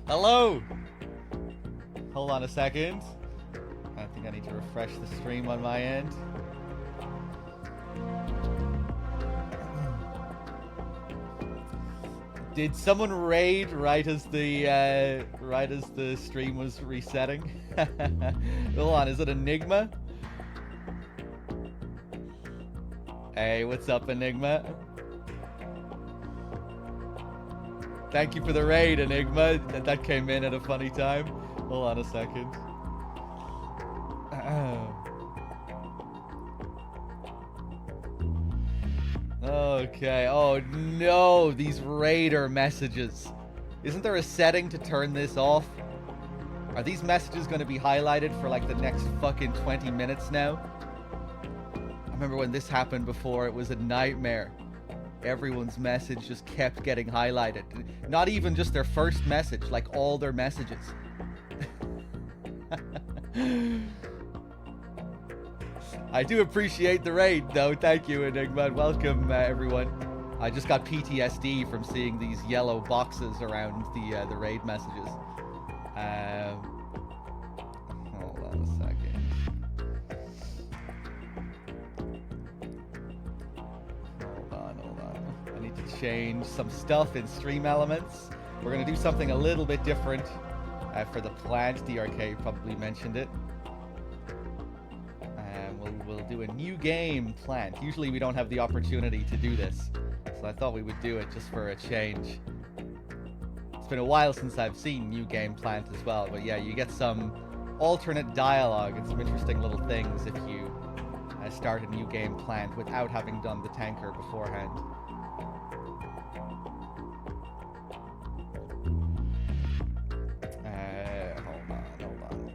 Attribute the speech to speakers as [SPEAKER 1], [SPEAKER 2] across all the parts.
[SPEAKER 1] Hello! Hold on a second. I think I need to refresh the stream on my end. Did someone raid right as the stream was resetting? Hold on, is it Enigma? Hey, what's up, Enigma? Thank you for the raid, Enigma. That came in at a funny time. Hold on a second. Okay. Oh no, these raider messages. Isn't there a setting to turn this off? Are these messages going to be highlighted for like the next fucking 20 minutes now? I remember when this happened before, it was a nightmare. Everyone's message just kept getting highlighted. Not even just their first message, like all their messages. I do appreciate the raid, though. Thank you, Enigma. Welcome, everyone. I just got PTSD from seeing these yellow boxes around the raid messages. Hold on a second. Hold on. I need to change some stuff in Stream Elements. We're going to do something a little bit different for the plant. DRK probably mentioned it. We'll do a new game plant. Usually we don't have the opportunity to do this, so I thought we would do it just for a change. It's been a while since I've seen new game plant as well, but yeah, you get some alternate dialogue and some interesting little things if you start a new game plant without having done the tanker beforehand. Hold on.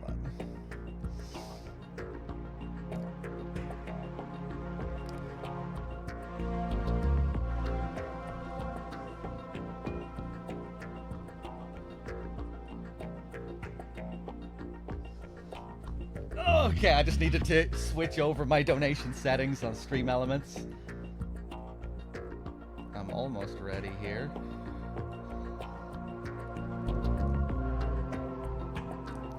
[SPEAKER 1] Okay, I just needed to switch over my donation settings on Stream Elements. I'm almost ready here.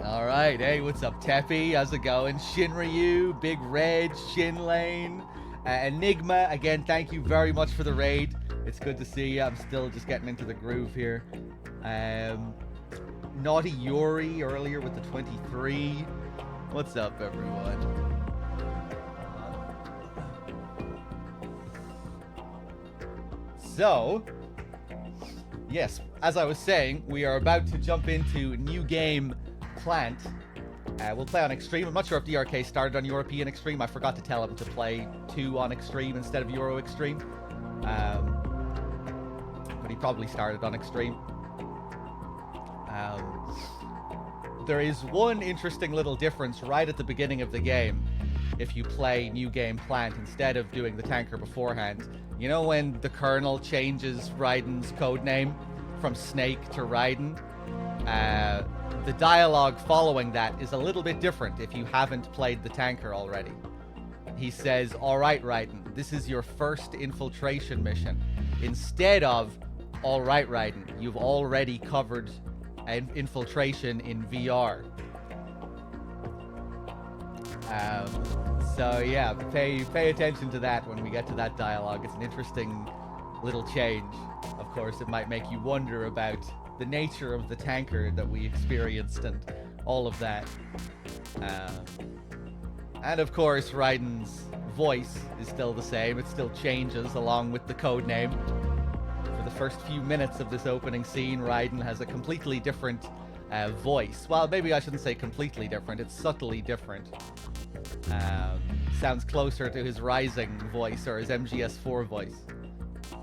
[SPEAKER 1] Alright, hey, what's up, Teppy? How's it going? Shinryu, Big Red, Shinlane, Enigma, again, thank you very much for the raid. It's good to see you. I'm still just getting into the groove here. Naughty Yuri earlier with the 23. What's up, everyone? So, yes, as I was saying, we are about to jump into new game Plant. We'll play on Extreme. I'm not sure if DRK started on European Extreme. I forgot to tell him to play 2 on Extreme instead of Euro Extreme. But he probably started on Extreme. There is one interesting little difference right at the beginning of the game if you play New Game Plant instead of doing the tanker beforehand. You know when the Colonel changes Raiden's codename from Snake to Raiden? The dialogue following that is a little bit different if you haven't played the tanker already. He says, "Alright, Raiden, this is your first infiltration mission." Instead of, "Alright, Raiden, you've already covered infiltration in VR." So yeah, pay attention to that when we get to that dialogue. It's an interesting little change. Of course, it might make you wonder about the nature of the tanker that we experienced and all of that. And of course, Raiden's voice is still the same. It still changes along with the code name. For the first few minutes of this opening scene, Raiden has a completely different voice. Well, maybe I shouldn't say completely different. It's subtly different. Sounds closer to his Rising voice or his MGS4 voice,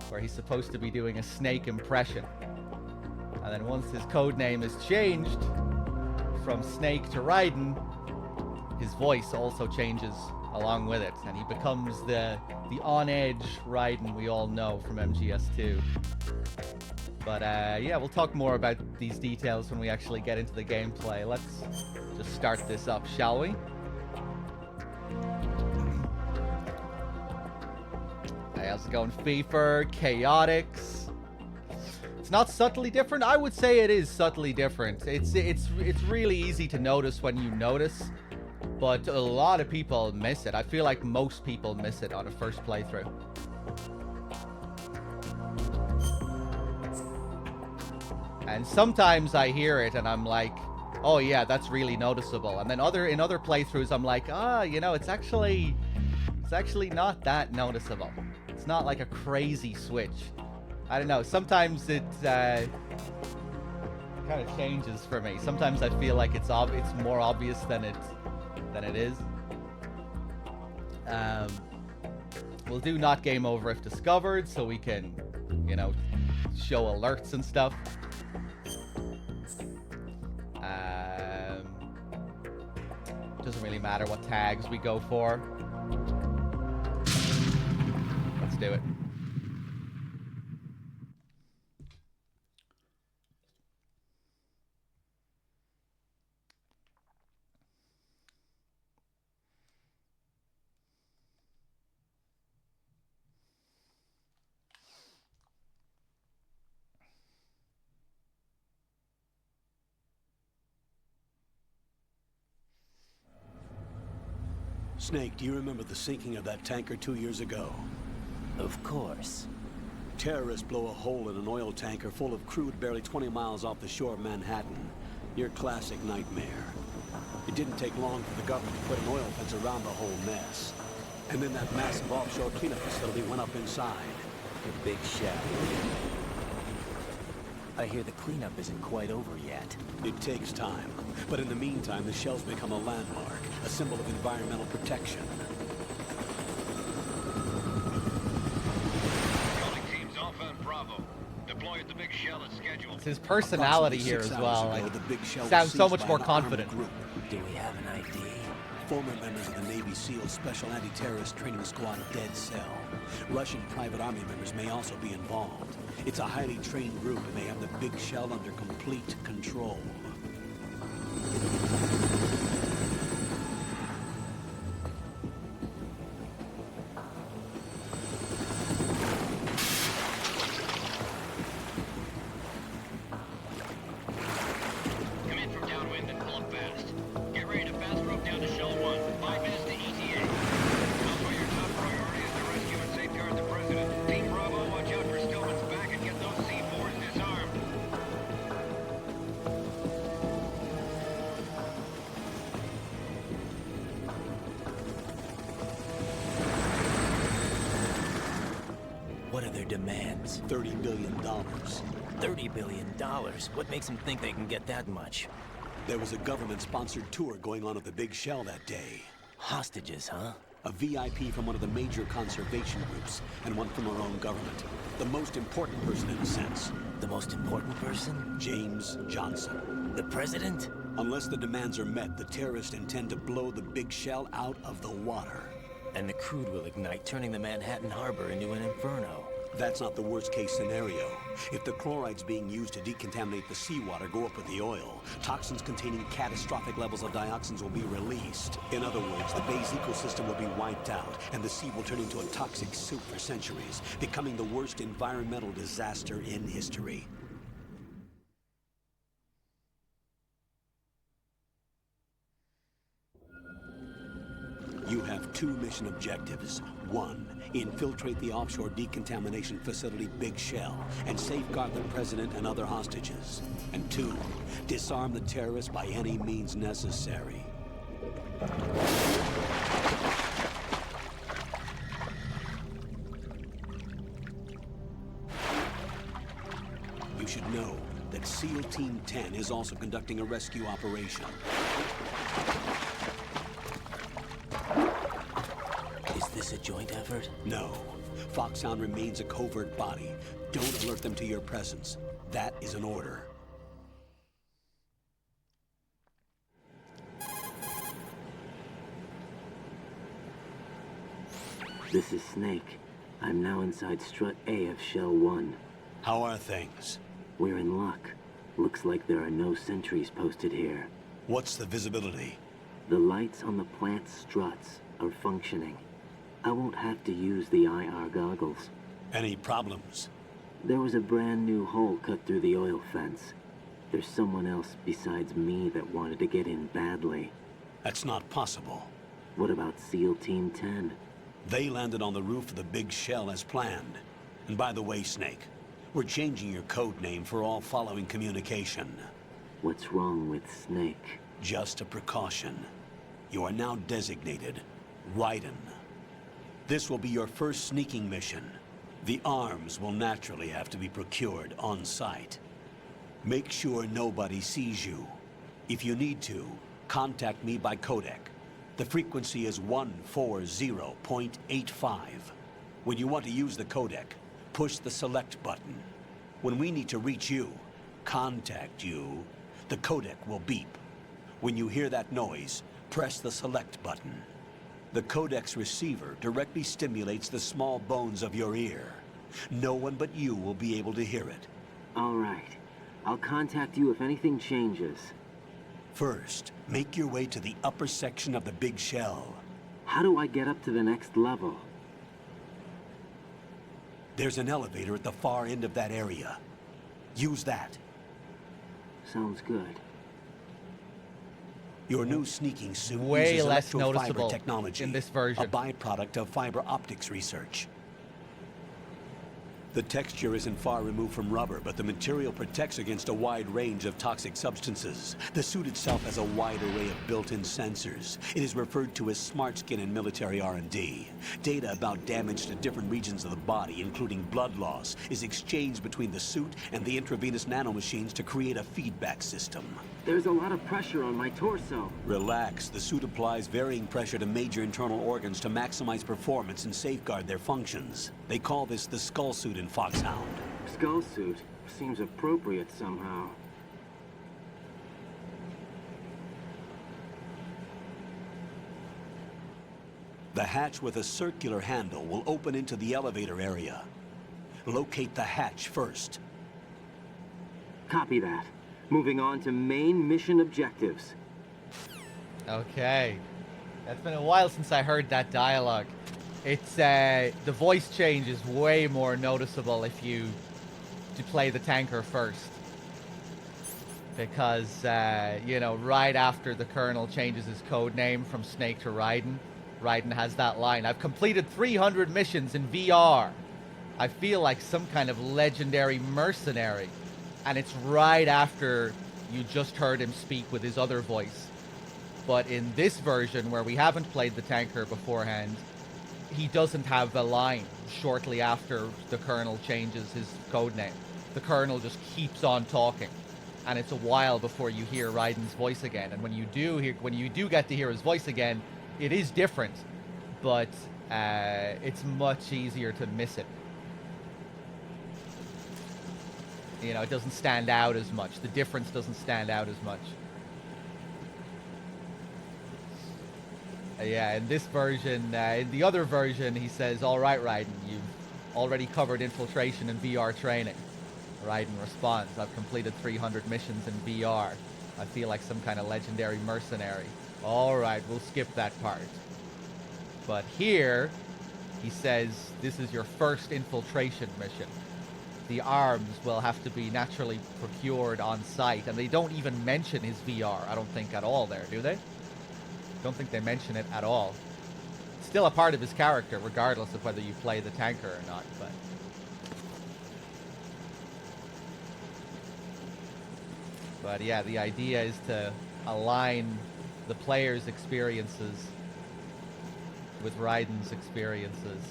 [SPEAKER 1] where he's supposed to be doing a Snake impression. And then once his code name is changed from Snake to Raiden, his voice also changes along with it, and he becomes the on-edge Raiden we all know from MGS2. But yeah, we'll talk more about these details when we actually get into the gameplay. Let's just start this up, shall we? Hey, how's it going, FIFA, Chaotix? It's not subtly different. I would say it is subtly different. It's really easy to notice when you notice, but a lot of people miss it. I feel like most people miss it on a first playthrough. And sometimes I hear it and I'm like, oh yeah, that's really noticeable. And then in other playthroughs I'm like, you know, it's actually not that noticeable. It's not like a crazy switch. I don't know. Sometimes it kind of changes for me. Sometimes I feel like it's more obvious than it is. We'll do not game over if discovered, so we can, you know, show alerts and stuff. Doesn't really matter what tags we go for. Let's do it.
[SPEAKER 2] Snake, do you remember the sinking of that tanker 2 years ago?
[SPEAKER 3] Of course.
[SPEAKER 2] Terrorists blow a hole in an oil tanker full of crude barely 20 miles off the shore of Manhattan. Your classic nightmare. It didn't take long for the government to put an oil fence around the whole mess. And then that massive offshore cleanup facility went up inside.
[SPEAKER 3] The Big Shell. I hear the cleanup isn't quite over yet.
[SPEAKER 2] It takes time. But in the meantime, the shell's become a landmark, a symbol of environmental protection.
[SPEAKER 4] Calling teams Alpha and Bravo. Deploy at the Big Shell as scheduled.
[SPEAKER 1] It's his personality here as well.
[SPEAKER 2] Ago, the Big Shell
[SPEAKER 1] sounds so
[SPEAKER 2] was
[SPEAKER 1] much more
[SPEAKER 2] seized by an armed
[SPEAKER 1] confident.
[SPEAKER 2] group.
[SPEAKER 3] Do we have an ID?
[SPEAKER 2] Former members of the Navy SEAL Special Anti-Terrorist Training Squad Dead Cell. Russian private army members may also be involved. It's a highly trained group and they have the Big Shell under complete control.
[SPEAKER 4] Come in from downwind and pull up fast. Get ready to fast rope down to Shell 1. 5 minutes to ETA. Alpha, your top priority is to rescue and safeguard the President. Team Bravo, watch out for Stillman's back and get those C4s disarmed.
[SPEAKER 3] What are their demands?
[SPEAKER 2] $30 billion.
[SPEAKER 3] $30 billion. What makes them think they can get that much?
[SPEAKER 2] There was a government-sponsored tour going on at the Big Shell that day.
[SPEAKER 3] Hostages, huh?
[SPEAKER 2] A VIP from one of the major conservation groups, and one from our own government. The most important person in a sense.
[SPEAKER 3] The most important person?
[SPEAKER 2] James Johnson.
[SPEAKER 3] The president?
[SPEAKER 2] Unless the demands are met, the terrorists intend to blow the Big Shell out of the water.
[SPEAKER 3] And the crude will ignite, turning the Manhattan Harbor into an inferno.
[SPEAKER 2] That's not the worst-case scenario. If the chlorides being used to decontaminate the seawater go up with the oil, toxins containing catastrophic levels of dioxins will be released. In other words, the bay's ecosystem will be wiped out, and the sea will turn into a toxic soup for centuries, becoming the worst environmental disaster in history. You have two mission objectives. One, infiltrate the offshore decontamination facility Big Shell and safeguard the president and other hostages. And two, disarm the terrorists by any means necessary. You should know that SEAL Team 10 is also conducting a rescue operation.
[SPEAKER 3] Is this a joint effort?
[SPEAKER 2] No. Foxhound remains a covert body. Don't alert them to your presence. That is an order.
[SPEAKER 5] This is Snake. I'm now inside Strut A of Shell 1.
[SPEAKER 2] How are things?
[SPEAKER 5] We're in luck. Looks like there are no sentries posted here.
[SPEAKER 2] What's the visibility?
[SPEAKER 5] The lights on the plant struts are functioning. I won't have to use the IR goggles.
[SPEAKER 2] Any problems?
[SPEAKER 5] There was a brand new hole cut through the oil fence. There's someone else besides me that wanted to get in badly.
[SPEAKER 2] That's not possible.
[SPEAKER 5] What about SEAL Team 10?
[SPEAKER 2] They landed on the roof of the big shell as planned. And by the way, Snake, we're changing your code name for all following communication.
[SPEAKER 5] What's wrong with Snake?
[SPEAKER 2] Just a precaution. You are now designated Raiden. This will be your first sneaking mission. The arms will naturally have to be procured on site. Make sure nobody sees you. If you need to, contact me by codec. The frequency is 140.85. When you want to use the codec, push the select button. When we need to reach you, contact you, the codec will beep. When you hear that noise, press the select button. The codec's receiver directly stimulates the small bones of your ear. No one but you will be able to hear it.
[SPEAKER 5] All right. I'll contact you if anything changes.
[SPEAKER 2] First, make your way to the upper section of the big shell.
[SPEAKER 5] How do I get up to the next level?
[SPEAKER 2] There's an elevator at the far end of that area. Use that.
[SPEAKER 5] Sounds good.
[SPEAKER 2] Your new sneaking suit
[SPEAKER 1] Way
[SPEAKER 2] uses
[SPEAKER 1] less
[SPEAKER 2] electrofiber
[SPEAKER 1] noticeable
[SPEAKER 2] technology,
[SPEAKER 1] in this version.
[SPEAKER 2] a byproduct of fiber optics research. The texture isn't far removed from rubber, but the material protects against a wide range of toxic substances. The suit itself has a wide array of built-in sensors. It is referred to as smart skin in military R&D. Data about damage to different regions of the body, including blood loss, is exchanged between the suit and the intravenous nanomachines to create a feedback system.
[SPEAKER 5] There's a lot of pressure on my torso.
[SPEAKER 2] Relax. The suit applies varying pressure to major internal organs to maximize performance and safeguard their functions. They call this the skull suit in Foxhound.
[SPEAKER 5] Skull suit seems appropriate somehow.
[SPEAKER 2] The hatch with a circular handle will open into the elevator area. Locate the hatch first.
[SPEAKER 5] Copy that. Moving on to main mission objectives.
[SPEAKER 1] Okay. It's been a while since I heard that dialogue. It's, the voice change is way more noticeable if you play the tanker first. Because, you know, right after the Colonel changes his code name from Snake to Raiden, Raiden has that line, "I've completed 300 missions in VR. I feel like some kind of legendary mercenary." And it's right after you just heard him speak with his other voice. But in this version, where we haven't played the tanker beforehand, he doesn't have a line shortly after the Colonel changes his code name. The Colonel just keeps on talking. And it's a while before you hear Raiden's voice again. And when you do get to hear his voice again, it is different, but it's much easier to miss it. You know, it doesn't stand out as much. The difference doesn't stand out as much. Yeah, in this version, in the other version, he says, "All right, Raiden, you've already covered infiltration and VR training." Raiden responds, "I've completed 300 missions in VR. I feel like some kind of legendary mercenary." All right, we'll skip that part. But here, he says, "This is your first infiltration mission. The arms will have to be naturally procured on site." And they don't even mention his VR, I don't think, at all there, do they? Don't think they mention it at all. It's still a part of his character, regardless of whether you play the tanker or not, But yeah, the idea is to align the player's experiences with Raiden's experiences.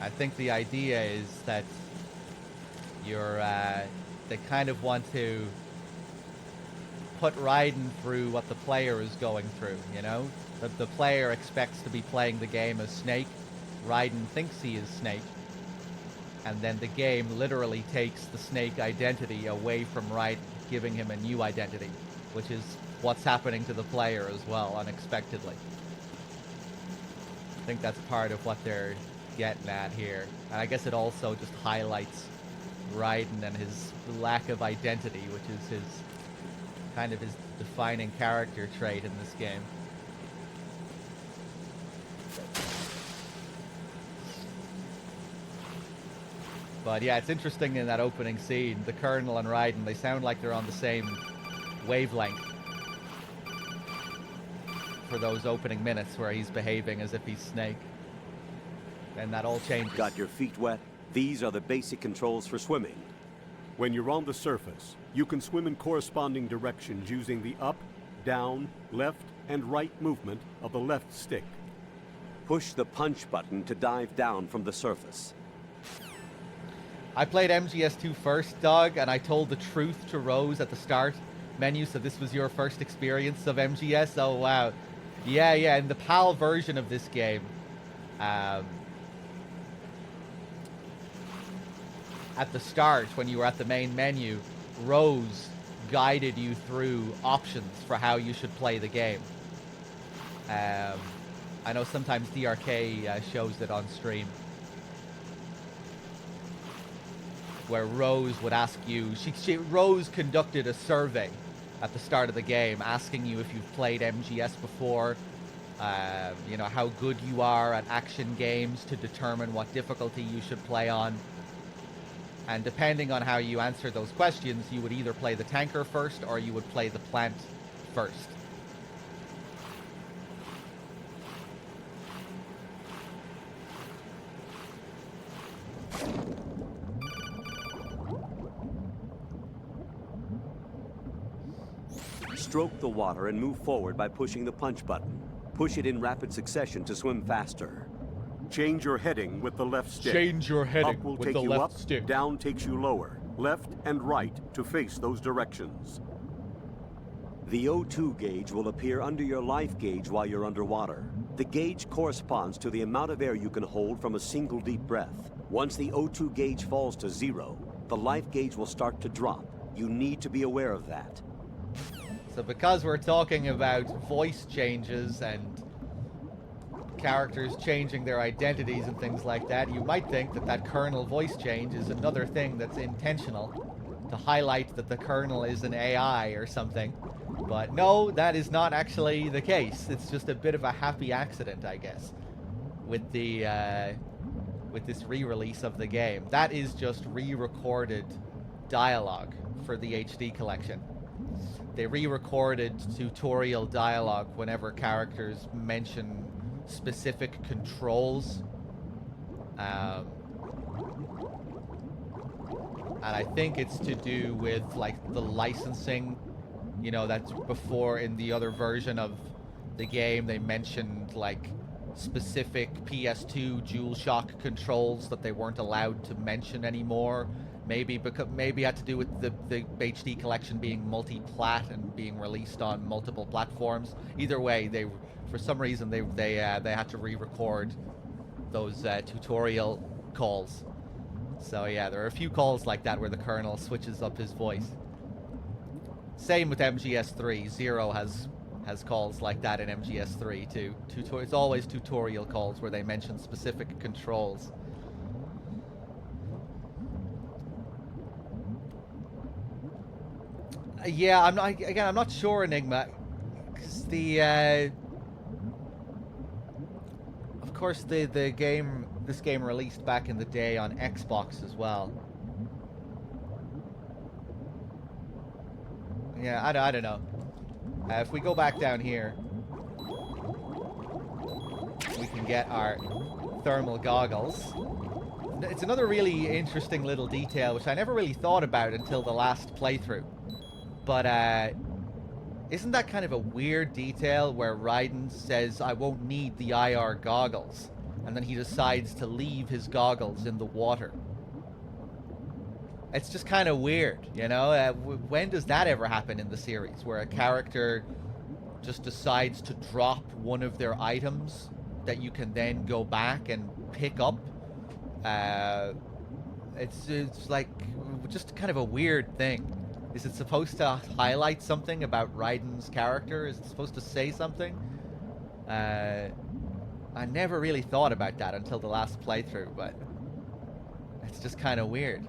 [SPEAKER 1] I think the idea is that they kind of want to put Raiden through what the player is going through, you know? That the player expects to be playing the game as Snake. Raiden thinks he is Snake. And then the game literally takes the Snake identity away from Raiden, giving him a new identity, which is what's happening to the player as well, unexpectedly. I think that's part of what they're getting at here. And I guess it also just highlights Raiden and his lack of identity, which is his kind of his defining character trait in this game. But yeah, it's interesting in that opening scene, the Colonel and Raiden, they sound like they're on the same wavelength for those opening minutes where he's behaving as if he's Snake. And that all changes.
[SPEAKER 2] Got your feet wet? These are the basic controls for swimming.
[SPEAKER 6] When you're on the surface, you can swim in corresponding directions using the up, down, left, and right movement of the left stick.
[SPEAKER 2] Push the punch button to dive down from the surface.
[SPEAKER 1] I played MGS2 first, Dog, and I told the truth to Rose at the start menu, so this was your first experience of MGS? Oh, wow. Yeah, in the PAL version of this game, at the start, when you were at the main menu, Rose guided you through options for how you should play the game. I know sometimes DRK shows it on stream, where Rose would ask you, Rose conducted a survey at the start of the game asking you if you've played MGS before, you know, how good you are at action games to determine what difficulty you should play on. And depending on how you answer those questions, you would either play the tanker first or you would play the plant first.
[SPEAKER 2] Stroke the water and move forward by pushing the punch button. Push it in rapid succession to swim faster.
[SPEAKER 6] Change your heading with the left stick.
[SPEAKER 1] Change your heading
[SPEAKER 6] Up will
[SPEAKER 1] with
[SPEAKER 6] take
[SPEAKER 1] the
[SPEAKER 6] you
[SPEAKER 1] left
[SPEAKER 6] up,
[SPEAKER 1] stick.
[SPEAKER 6] Down takes you lower. Left and right to face those directions.
[SPEAKER 2] The O2 gauge will appear under your life gauge while you're underwater. The gauge corresponds to the amount of air you can hold from a single deep breath. Once the O2 gauge falls to 0, the life gauge will start to drop. You need to be aware of that.
[SPEAKER 1] So because we're talking about voice changes and characters changing their identities and things like that, you might think that that Colonel voice change is another thing that's intentional to highlight that the Colonel is an AI or something. But no, that is not actually the case. It's just a bit of a happy accident, I guess, with the with this re-release of the game. That is just re-recorded dialogue for the HD collection. They re-recorded tutorial dialogue whenever characters mention specific controls. And I think it's to do with like the licensing, you know, that's before in the other version of the game they mentioned like specific PS2 DualShock controls that they weren't allowed to mention anymore. Maybe it had to do with the HD collection being multi-plat and being released on multiple platforms. Either way, they for some reason they had to re-record those tutorial calls. So yeah, there are a few calls like that where the Colonel switches up his voice. Same with MGS3. Zero has calls like that in MGS3 too. It's always tutorial calls where they mention specific controls. Yeah, I'm not sure, Enigma, because of course this game released back in the day on Xbox as well. Yeah, I don't know. If we go back down here, we can get our thermal goggles. It's another really interesting little detail which I never really thought about until the last playthrough. But isn't that kind of a weird detail where Raiden says, I won't need the IR goggles, and then he decides to leave his goggles in the water? It's just kind of weird, you know? When does that ever happen in the series, where a character just decides to drop one of their items that you can then go back and pick up? It's like just kind of a weird thing. Is it supposed to highlight something about Raiden's character? Is it supposed to say something? I never really thought about that until the last playthrough, but it's just kind of weird.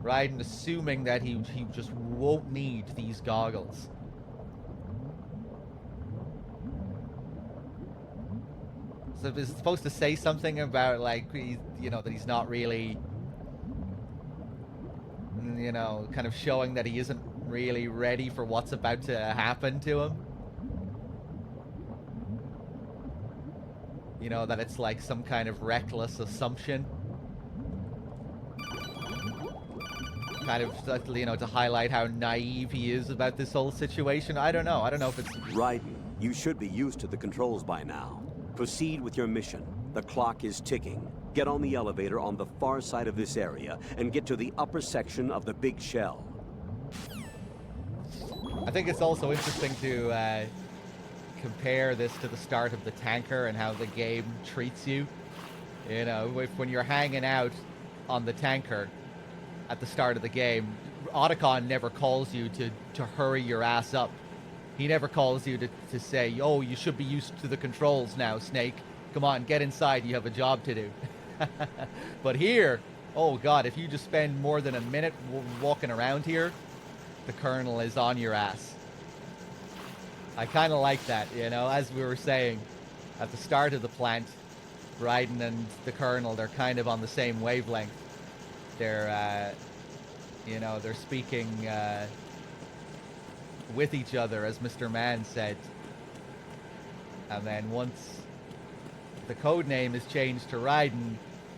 [SPEAKER 1] Raiden assuming that he just won't need these goggles. So is it supposed to say something about like that he's not really, kind of showing that he isn't really ready for what's about to happen to him? That it's like some kind of reckless assumption. Kind of, to highlight how naive he is about this whole situation. I don't know. I don't know if it's...
[SPEAKER 2] Raiden, you should be used to the controls by now. Proceed with your mission. The clock is ticking. Get on the elevator on the far side of this area and get to the upper section of the big shell.
[SPEAKER 1] I think it's also interesting to compare this to the start of the tanker and how the game treats you. When you're hanging out on the tanker at the start of the game, Otacon never calls you to hurry your ass up. He never calls you to say, oh, you should be used to the controls now, Snake. Come on, get inside, you have a job to do. But here, oh god, if you just spend more than a minute walking around here, the Colonel is on your ass. I kind of like that, as we were saying at the start of the plant, Raiden and the Colonel, they're kind of on the same wavelength. They're, they're speaking with each other, as Mr. Man said. And then once the code name is changed to Raiden,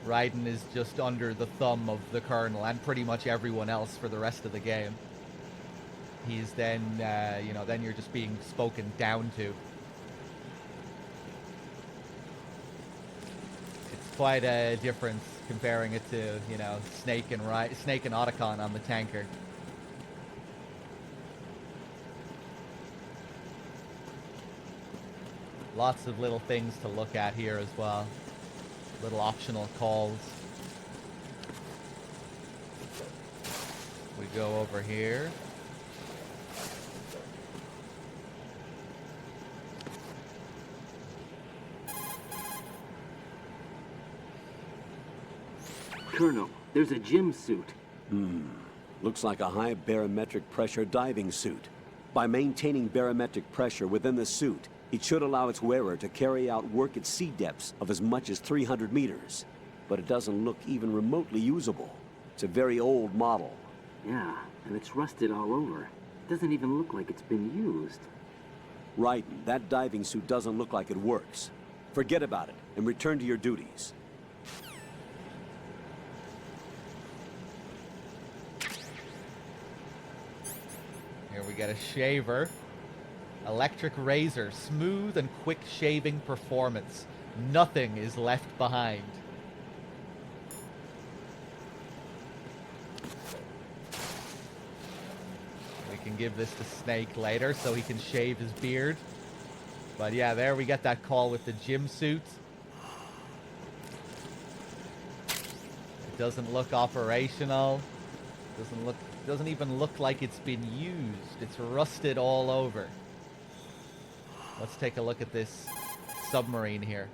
[SPEAKER 1] Raiden is just under the thumb of the Colonel and pretty much everyone else for the rest of the game. He's then, then you're just being spoken down to. It's quite a difference comparing it to, Snake and Otacon on the tanker. Lots of little things to look at here as well. Little optional calls. We go over here.
[SPEAKER 5] Colonel, there's a gym suit.
[SPEAKER 2] Looks like a high barometric pressure diving suit. By maintaining barometric pressure within the suit, it should allow its wearer to carry out work at sea depths of as much as 300 meters. But it doesn't look even remotely usable. It's a very old model.
[SPEAKER 5] Yeah, and it's rusted all over. It doesn't even look like it's been used.
[SPEAKER 2] Raiden, that diving suit doesn't look like it works. Forget about it and return to your duties.
[SPEAKER 1] Here we get a shaver. Electric razor, smooth and quick shaving performance. Nothing is left behind. We can give this to Snake later so he can shave his beard. But yeah, there we get that call with the gym suit. It doesn't look operational. Doesn't even look like it's been used. It's rusted all over. Let's take a look at this submarine here.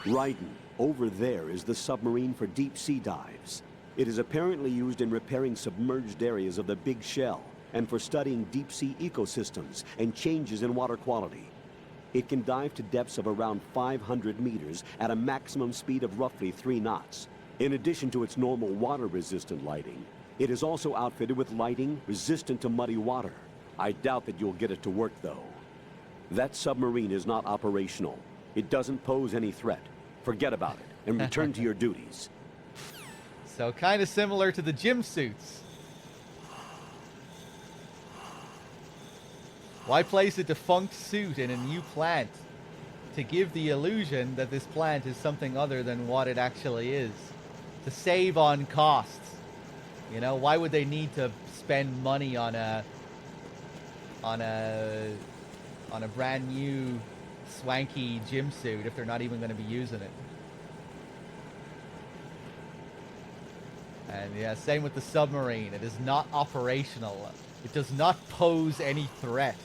[SPEAKER 2] Raiden, over there is the submarine for deep sea dives. It is apparently used in repairing submerged areas of the big shell and for studying deep sea ecosystems and changes in water quality. It can dive to depths of around 500 meters at a maximum speed of roughly 3 knots. In addition to its normal water-resistant lighting, it is also outfitted with lighting resistant to muddy water. I doubt that you'll get it to work, though. That submarine is not operational. It doesn't pose any threat. Forget about it and return to your duties.
[SPEAKER 1] So kind of similar to the gym suits. Why place a defunct suit in a new plant? To give the illusion that this plant is something other than what it actually is. To save on costs. Why would they need to spend money on a brand new swanky gym suit if they're not even going to be using it? And yeah, same with the submarine. It is not operational. It does not pose any threat.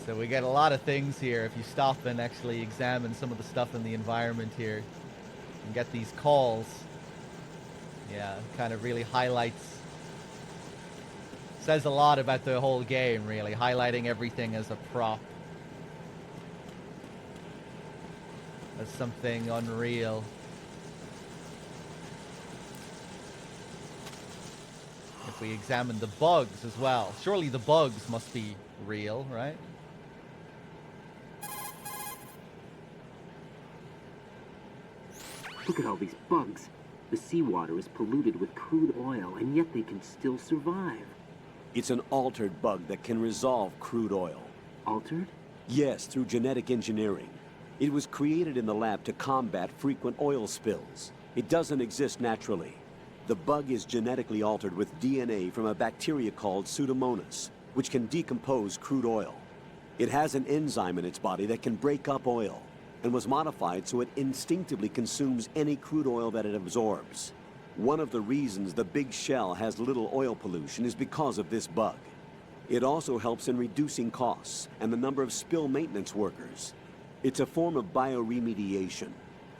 [SPEAKER 1] So we get a lot of things here. If you stop and actually examine some of the stuff in the environment here and get these calls, yeah, kind of really highlights Says a lot about the whole game, really, highlighting everything as a prop. As something unreal. If we examine the bugs as well, surely the bugs must be real, right?
[SPEAKER 5] Look at all these bugs. The seawater is polluted with crude oil, and yet they can still survive.
[SPEAKER 2] It's an altered bug that can resolve crude oil.
[SPEAKER 5] Altered?
[SPEAKER 2] Yes, through genetic engineering. It was created in the lab to combat frequent oil spills. It doesn't exist naturally. The bug is genetically altered with DNA from a bacteria called Pseudomonas, which can decompose crude oil. It has an enzyme in its body that can break up oil, and was modified so it instinctively consumes any crude oil that it absorbs. One of the reasons the Big Shell has little oil pollution is because of this bug. It also helps in reducing costs and the number of spill maintenance workers. It's a form of bioremediation.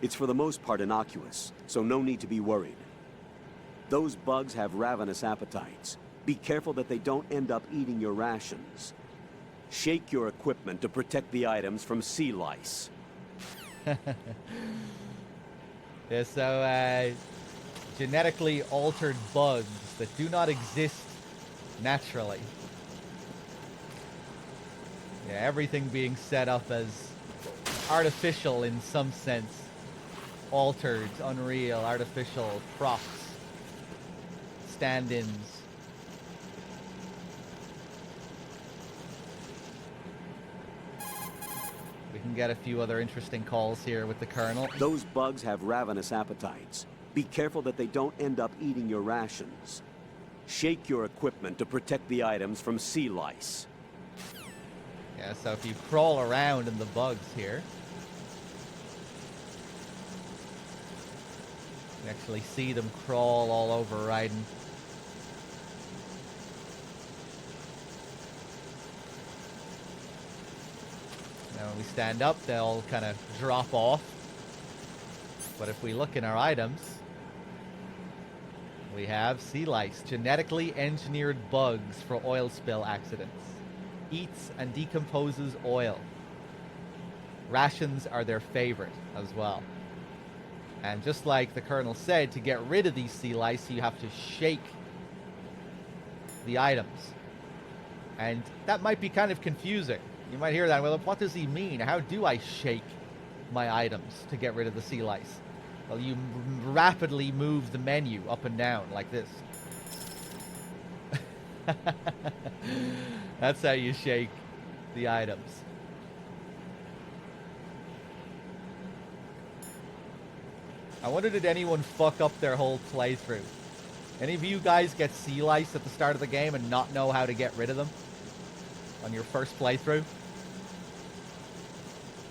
[SPEAKER 2] It's for the most part innocuous, so no need to be worried. Those bugs have ravenous appetites. Be careful that they don't end up eating your rations. Shake your equipment to protect the items from sea lice.
[SPEAKER 1] Yeah, so genetically altered bugs that do not exist naturally. Yeah, everything being set up as artificial in some sense. Altered, unreal, artificial props, stand-ins. We can get a few other interesting calls here with the Colonel.
[SPEAKER 2] Those bugs have ravenous appetites. Be careful that they don't end up eating your rations. Shake your equipment to protect the items from sea lice.
[SPEAKER 1] Yeah, so if you crawl around in the bugs here, you can actually see them crawl all over Raiden. Now when we stand up, they'll kind of drop off. But if we look in our items, we have sea lice, genetically engineered bugs for oil spill accidents. Eats and decomposes oil. Rations are their favorite as well. And just like the Colonel said, to get rid of these sea lice, you have to shake the items. And that might be kind of confusing. You might hear that, well, what does he mean? How do I shake my items to get rid of the sea lice? Well, you rapidly move the menu up and down like this. That's how you shake the items. I wonder, did anyone fuck up their whole playthrough? Any of you guys get sea lice at the start of the game and not know how to get rid of them on your first playthrough?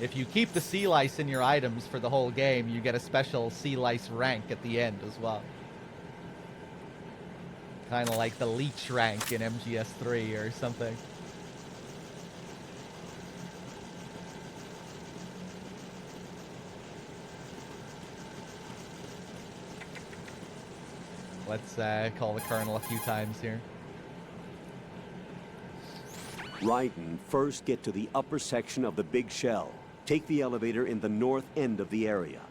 [SPEAKER 1] If you keep the sea lice in your items for the whole game, you get a special sea lice rank at the end as well. Kind of like the leech rank in MGS3 or something. Let's call the Colonel a few times here.
[SPEAKER 2] Raiden, first get to the upper section of the Big Shell. Take the elevator in the north end of the area.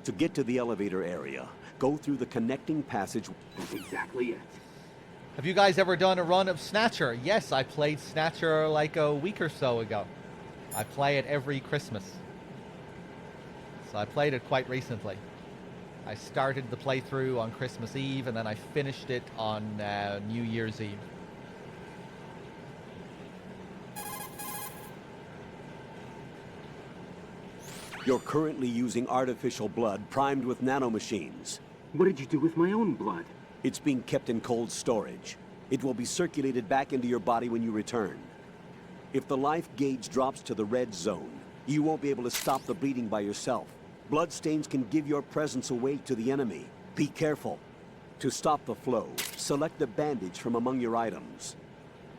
[SPEAKER 2] To get to the elevator area, go through the connecting passage.
[SPEAKER 5] That's exactly it.
[SPEAKER 1] Have you guys ever done a run of Snatcher? Yes, I played Snatcher like a week or so ago. I play it every Christmas. So I played it quite recently. I started the playthrough on Christmas Eve, and then I finished it on New Year's Eve.
[SPEAKER 2] You're currently using artificial blood primed with nanomachines.
[SPEAKER 5] What did you do with my own blood?
[SPEAKER 2] It's being kept in cold storage. It will be circulated back into your body when you return. If the life gauge drops to the red zone, you won't be able to stop the bleeding by yourself. Bloodstains can give your presence away to the enemy. Be careful. To stop the flow, select a bandage from among your items.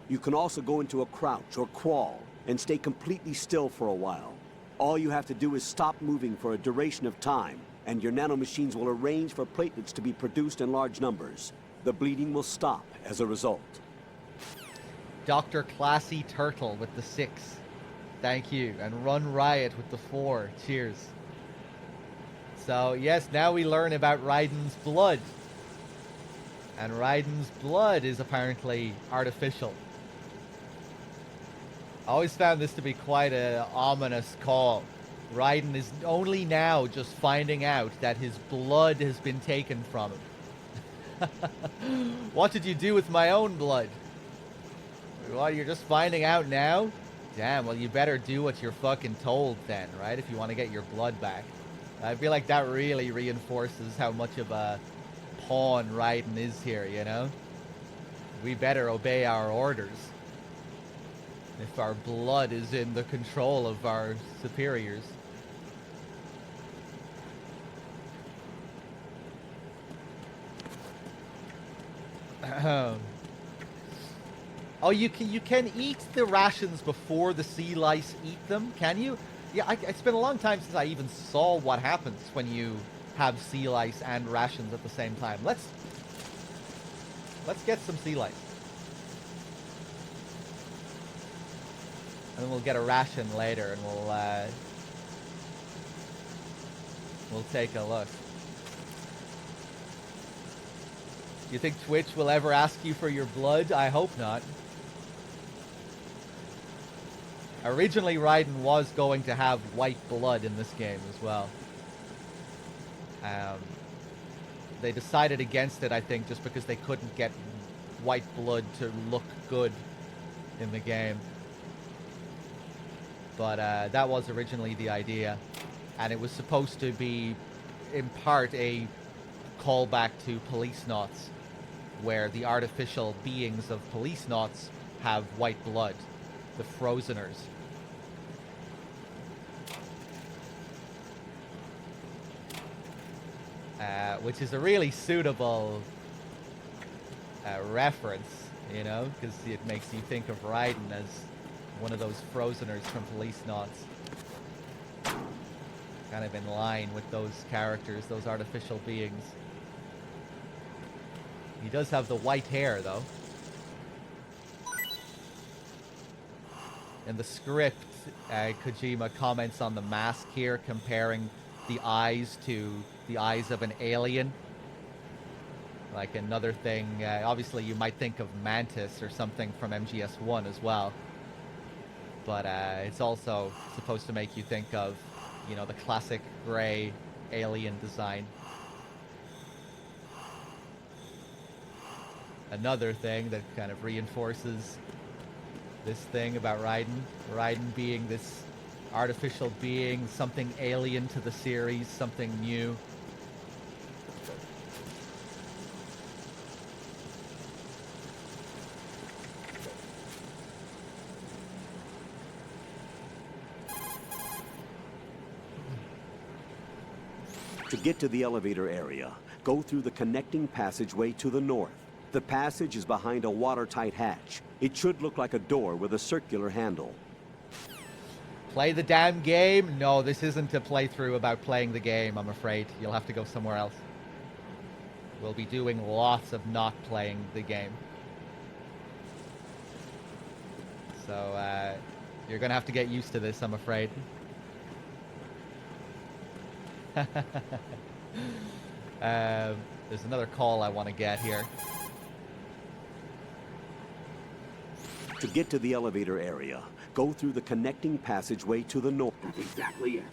[SPEAKER 2] You can also go into a crouch or crawl and stay completely still for a while. All you have to do is stop moving for a duration of time, and your nanomachines will arrange for platelets to be produced in large numbers. The bleeding will stop as a result.
[SPEAKER 1] Dr. Classy Turtle with the 6. Thank you. And Run Riot with the 4. Cheers. So, yes, now we learn about Raiden's blood. And Raiden's blood is apparently artificial. I always found this to be quite an ominous call. Raiden is only now just finding out that his blood has been taken from him. What did you do with my own blood? What, you're just finding out now? Damn, well, you better do what you're fucking told then, right? If you want to get your blood back. I feel like that really reinforces how much of a pawn Raiden is here, you know? We better obey our orders. If our blood is in the control of our superiors. Oh, you can eat the rations before the sea lice eat them, can you? Yeah, it's been a long time since I even saw what happens when you have sea lice and rations at the same time. Let's get some sea lice. And then we'll get a ration later and we'll take a look. You think Twitch will ever ask you for your blood? I hope not. Originally, Raiden was going to have white blood in this game as well. They decided against it, I think, just because they couldn't get white blood to look good in the game. But that was originally the idea. And it was supposed to be, in part, a callback to Policenauts, where the artificial beings of Policenauts have white blood. The Frozeners. Which is a really suitable reference, you know, because it makes you think of Raiden as one of those Frozeners from Policenauts. Kind of in line with those characters, those artificial beings. He does have the white hair, though. In the script, Kojima comments on the mask here, comparing the eyes to the eyes of an alien. Like another thing, obviously you might think of Mantis or something from MGS1 as well. But it's also supposed to make you think of, you know, the classic gray alien design. Another thing that kind of reinforces this thing about Raiden. Raiden being this artificial being, something alien to the series, something new.
[SPEAKER 6] To get to the elevator area, go through the connecting passageway to the north. The passage is behind a watertight hatch. It should look like a door with a circular handle.
[SPEAKER 1] Play the damn game? No, this isn't a playthrough about playing the game, I'm afraid. You'll have to go somewhere else. We'll be doing lots of not playing the game. So, you're gonna have to get used to this, I'm afraid. There's another call I want to get here.
[SPEAKER 6] To get to the elevator area, go through the connecting passageway to the north.
[SPEAKER 5] That's exactly it.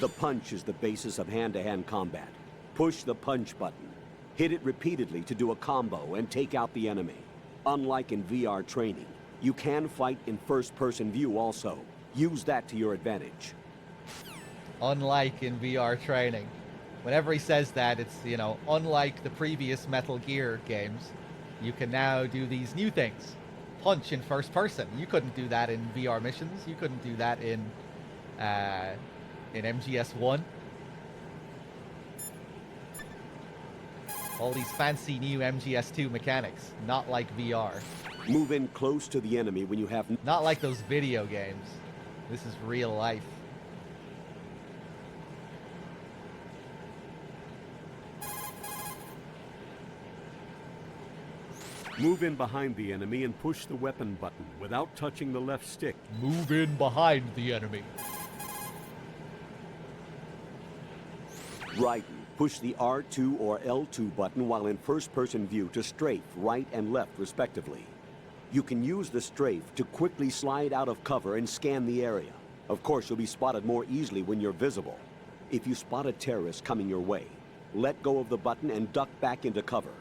[SPEAKER 6] The punch is the basis of hand-to-hand combat. Push the punch button. Hit it repeatedly to do a combo and take out the enemy. Unlike in VR training, you can fight in first-person view also. Use that to your advantage.
[SPEAKER 1] Unlike in VR training. Whenever he says that, it's, you know, unlike the previous Metal Gear games, you can now do these new things. Punch in first person. You couldn't do that in VR missions. You couldn't do that in MGS1. All these fancy new MGS2 mechanics, not like VR.
[SPEAKER 6] Move in close to the enemy when you have...
[SPEAKER 1] Not like those video games. This is real life.
[SPEAKER 6] Move in behind the enemy and push the weapon button without touching the left stick.
[SPEAKER 1] Move in behind the enemy.
[SPEAKER 6] Raiden, push the R2 or L2 button while in first-person view to strafe right and left, respectively. You can use the strafe to quickly slide out of cover and scan the area. Of course, you'll be spotted more easily when you're visible. If you spot a terrorist coming your way, let go of the button and duck back into cover.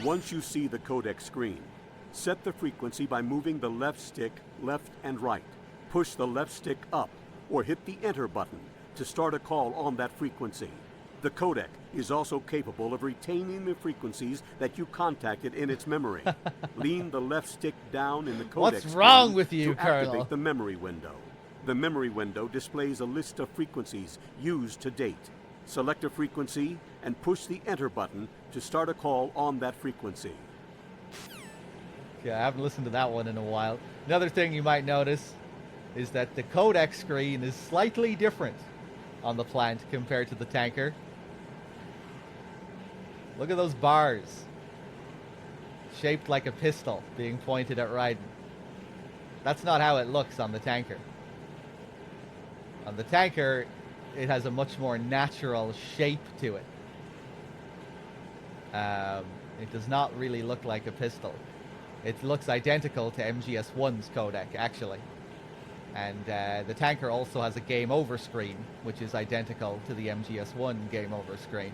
[SPEAKER 6] Once you see the codec screen, set the frequency by moving the left stick left and right. Push the left stick up or hit the enter button to start a call on that frequency. The codec is also capable of retaining the frequencies that you contacted in its memory. Lean the left stick down in the codec
[SPEAKER 1] What's wrong with you,
[SPEAKER 6] to activate
[SPEAKER 1] Colonel?
[SPEAKER 6] the memory window. The memory window displays a list of frequencies used to date. Select a frequency and push the enter button to start a call on that frequency.
[SPEAKER 1] Yeah, I haven't listened to that one in a while. Another thing you might notice is that the codec screen is slightly different on the plant compared to the tanker. Look at those bars. Shaped like a pistol being pointed at Raiden. That's not how it looks on the tanker. On the tanker, it has a much more natural shape to it. It does not really look like a pistol. It looks identical to MGS1's codec, actually. And the tanker also has a game over screen, which is identical to the MGS1 game over screen.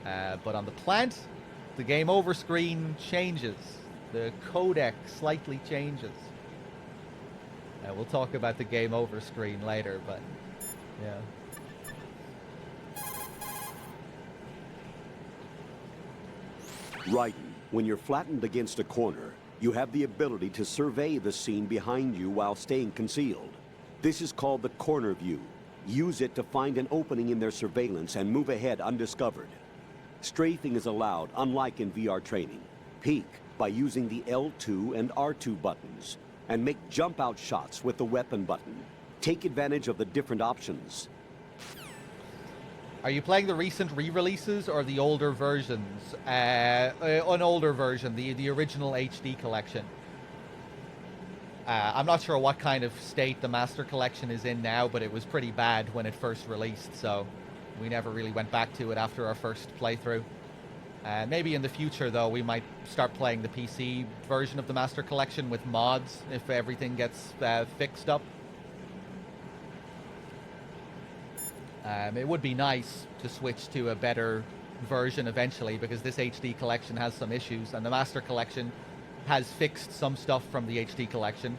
[SPEAKER 1] But on the plant, the game over screen changes. The codec slightly changes. We'll talk about the game over screen later, but yeah.
[SPEAKER 6] Raiden, when you're flattened against a corner, you have the ability to survey the scene behind you while staying concealed. This is called the corner view. Use it to find an opening in their surveillance and move ahead undiscovered. Strafing is allowed, unlike in VR training. Peek by using the L2 and R2 buttons, and make jump-out shots with the weapon button. Take advantage of the different options.
[SPEAKER 1] Are you playing the recent re-releases or the older versions? An older version, the original HD collection. I'm not sure what kind of state the Master Collection is in now, but it was pretty bad when it first released, so we never really went back to it after our first playthrough. Maybe in the future, though, we might start playing the PC version of the Master Collection with mods if everything gets fixed up. It would be nice to switch to a better version eventually, because this HD collection has some issues, and the Master Collection has fixed some stuff from the HD collection.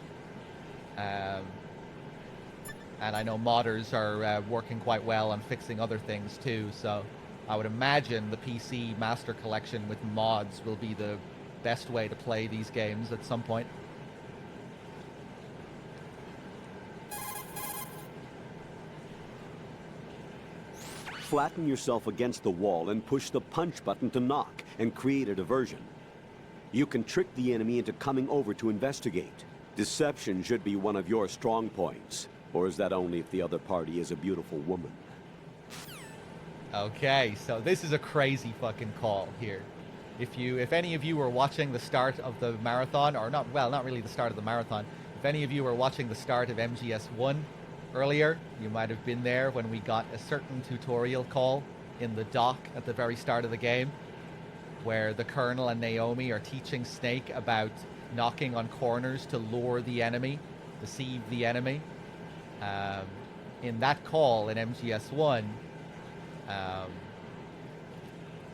[SPEAKER 1] And I know modders are working quite well on fixing other things too, so I would imagine the PC Master Collection with mods will be the best way to play these games at some point.
[SPEAKER 6] Flatten yourself against the wall and push the punch button to knock and create a diversion. You can trick the enemy into coming over to investigate. Deception should be one of your strong points. Or is that only if the other party is a beautiful woman?
[SPEAKER 1] Okay, so this is a crazy fucking call here. If any of you were watching the start of the marathon, or not really the start of the marathon, if any of you were watching the start of MGS1 earlier, you might have been there when we got a certain tutorial call in the dock at the very start of the game, where the Colonel and Naomi are teaching Snake about knocking on corners to lure the enemy, deceive the enemy. In that call in MGS1,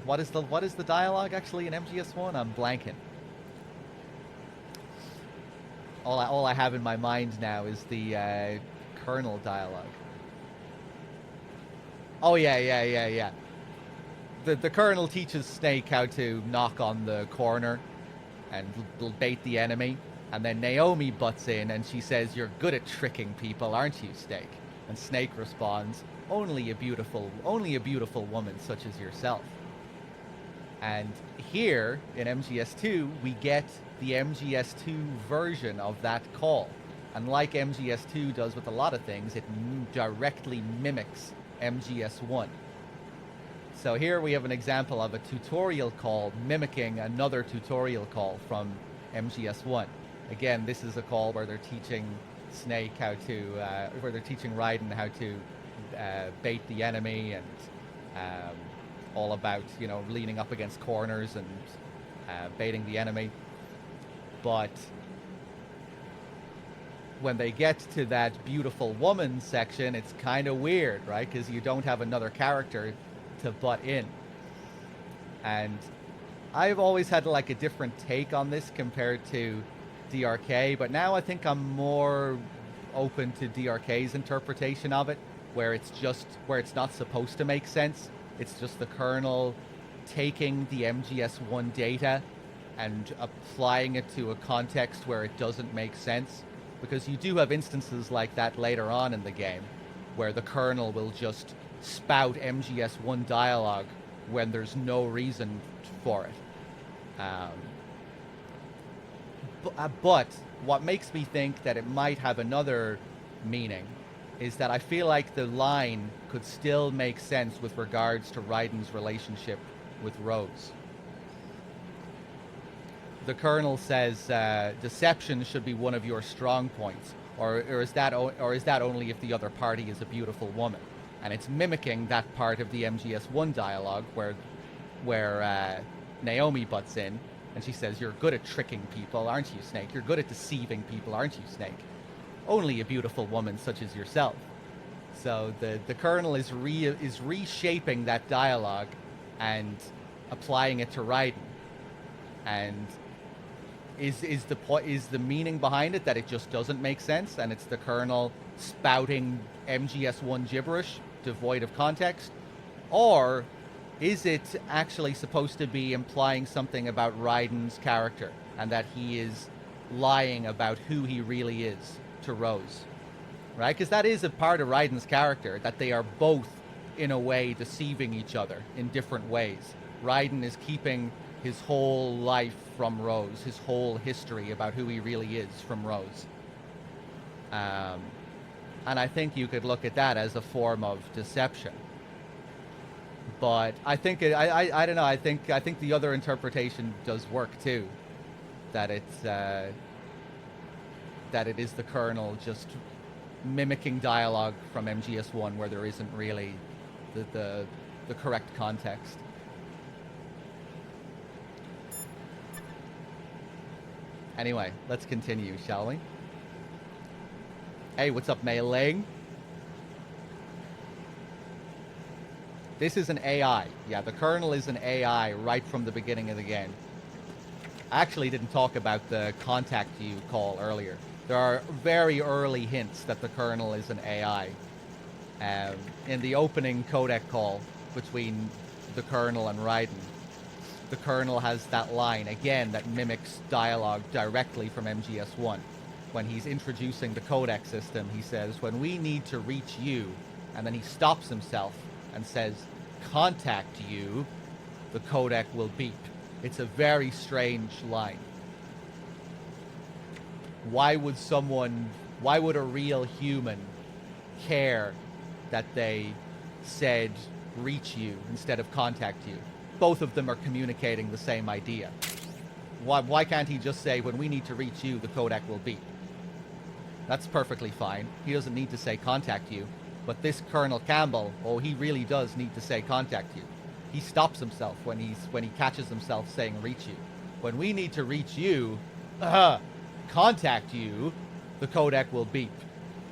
[SPEAKER 1] what is the dialogue actually in MGS1? I'm blanking. All I have in my mind now is the Colonel dialogue. Oh yeah. The Colonel teaches Snake how to knock on the corner and bait the enemy, and then Naomi butts in and she says, "You're good at tricking people, aren't you, Snake?" And Snake responds, only a beautiful woman such as yourself." And here in MGS2, we get the MGS2 version of that call. And like MGS2 does with a lot of things, it directly mimics MGS1. So here we have an example of a tutorial call mimicking another tutorial call from MGS1. Again, this is a call where they're teaching Snake how to, where they're teaching Raiden how to bait the enemy, and all about, you know, leaning up against corners and baiting the enemy. But when they get to that beautiful woman section, it's kind of weird, right? Because you don't have another character to butt in. And I've always had like a different take on this compared to DRK, but now I think I'm more open to DRK's interpretation of it, where it's just, where it's not supposed to make sense. It's just the kernel taking the MGS1 data and applying it to a context where it doesn't make sense. Because you do have instances like that later on in the game, where the kernel will just spout MGS1 dialogue when there's no reason for it. But what makes me think that it might have another meaning is that I feel like the line could still make sense with regards to Raiden's relationship with Rose. The kernel says deception should be one of your strong points, or is that only if the other party is a beautiful woman? And it's mimicking that part of the MGS1 dialogue where Naomi butts in and she says, "You're good at tricking people, aren't you, Snake? You're good at deceiving people, aren't you, Snake? Only a beautiful woman such as yourself." So the kernel is reshaping that dialogue and applying it to Raiden. And is the meaning behind it that it just doesn't make sense and it's the kernel spouting MGS1 gibberish devoid of context? Or is it actually supposed to be implying something about Raiden's character and that he is lying about who he really is to Rose? Right? Because that is a part of Raiden's character, that they are both, in a way, deceiving each other in different ways. Raiden is keeping his whole life from Rose, his whole history about who he really is from Rose. And I think you could look at that as a form of deception. But I think I don't know. I think the other interpretation does work too. That it's that it is the kernel just mimicking dialogue from MGS1 where there isn't really the correct context. Anyway, let's continue, shall we? Hey, what's up, Mei Ling? This is an AI. Yeah, the kernel is an AI right from the beginning of the game. I actually didn't talk about the contact you call earlier. There are very early hints that the kernel is an AI. In the opening codec call between the kernel and Raiden, the kernel has that line, again, that mimics dialogue directly from MGS1. When he's introducing the codec system, he says, "When we need to reach you," and then he stops himself and says, "Contact you, the codec will beep." It's a very strange line. Why would a real human care that they said reach you instead of contact you? Both of them are communicating the same idea. Why can't he just say, "When we need to reach you, the codec will beep"? That's perfectly fine. He doesn't need to say contact you. But this Colonel Campbell, oh, he really does need to say contact you. He stops himself when he catches himself saying reach you. "When we need to reach you, contact you, the codec will beep."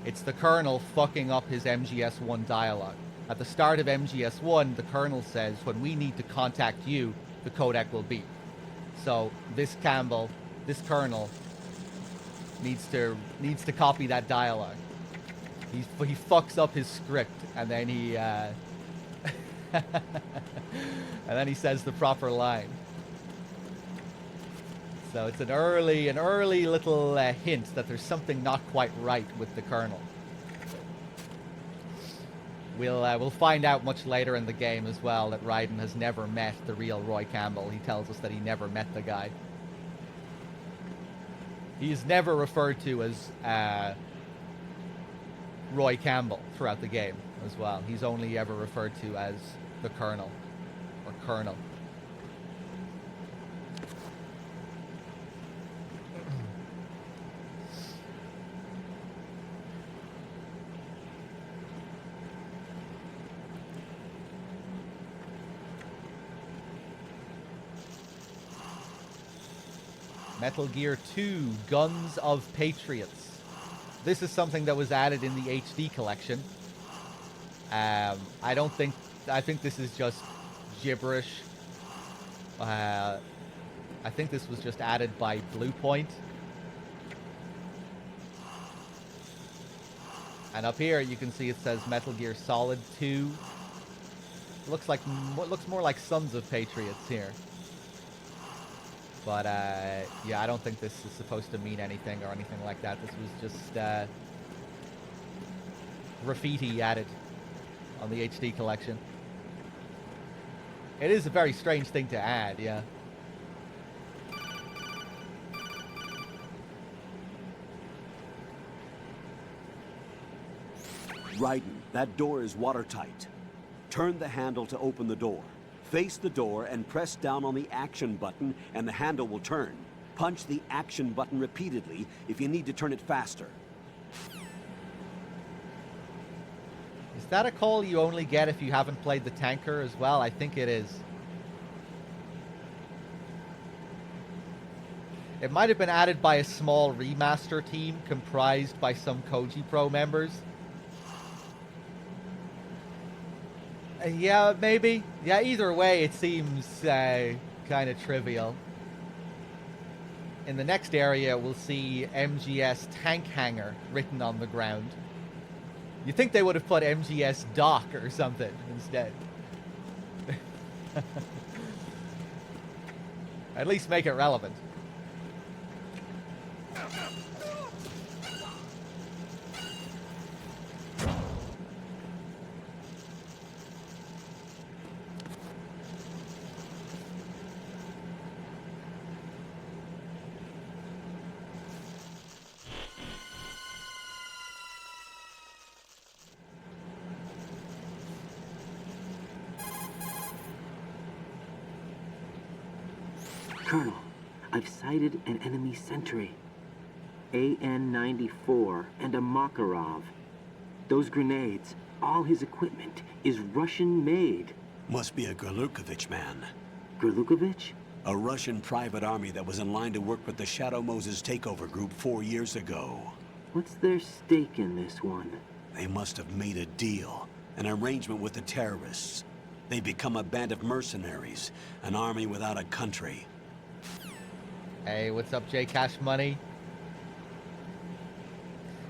[SPEAKER 1] It's the Colonel fucking up his MGS1 dialogue. At the start of MGS1, the Colonel says, "When we need to contact you, the codec will beep." So this Campbell, this Colonel, needs to copy that dialogue. He fucks up his script, and then he and then he says the proper line. So it's an early little hint that there's something not quite right with the Colonel. We'll find out much later in the game as well that Raiden has never met the real Roy Campbell. He tells us that he never met the guy. He's never referred to as Roy Campbell throughout the game as well. He's only ever referred to as the Colonel. or Colonel. Metal Gear 2, Guns of Patriots. This is something that was added in the HD collection. I think this is just gibberish. I think this was just added by Bluepoint. And up here you can see it says Metal Gear Solid 2. Looks more like Sons of Patriots here. But, yeah, I don't think this is supposed to mean anything or anything like that. This was just, graffiti added on the HD collection. It is a very strange thing to add, yeah.
[SPEAKER 6] Raiden, that door is watertight. Turn the handle to open the door. Face the door and press down on the action button and the handle will turn. Punch the action button repeatedly if you need to turn it faster.
[SPEAKER 1] Is that a call you only get if you haven't played the tanker as well? I think it is. It might have been added by a small remaster team comprised by some Koji Pro members. Yeah, maybe. Yeah, either way, it seems kind of trivial. In the next area, we'll see MGS Tank Hangar written on the ground. You'd think they would have put MGS Dock or something instead. At least make it relevant.
[SPEAKER 5] Colonel, I've sighted an enemy sentry. AN-94 and a Makarov. Those grenades, all his equipment, is Russian-made.
[SPEAKER 2] Must be a Gerlukovich man.
[SPEAKER 5] Gerlukovich?
[SPEAKER 2] A Russian private army that was in line to work with the Shadow Moses takeover group 4 years ago.
[SPEAKER 5] What's their stake in this one?
[SPEAKER 2] They must have made a deal, an arrangement with the terrorists. They become a band of mercenaries, an army without a country.
[SPEAKER 1] Hey, what's up, J Cash Money?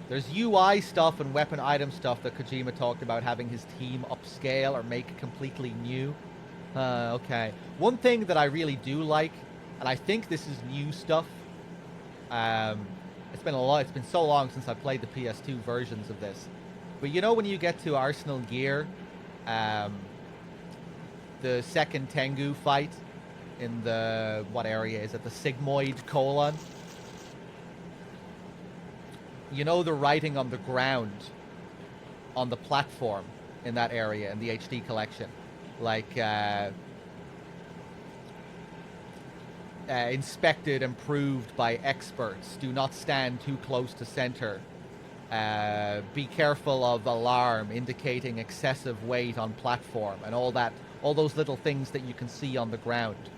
[SPEAKER 1] There's UI stuff and weapon item stuff that Kojima talked about having his team upscale or make completely new. Okay. One thing that I really do like, and I think this is new stuff. It's been so long since I played the PS2 versions of this. But you know when you get to Arsenal Gear, the second Tengu fight in the, what area is it? The Sigmoid colon. You know the writing on the ground, on the platform in that area in the HD collection. Like, inspected and proved by experts. Do not stand too close to center. Be careful of alarm indicating excessive weight on platform and all that. All those little things that you can see on the ground.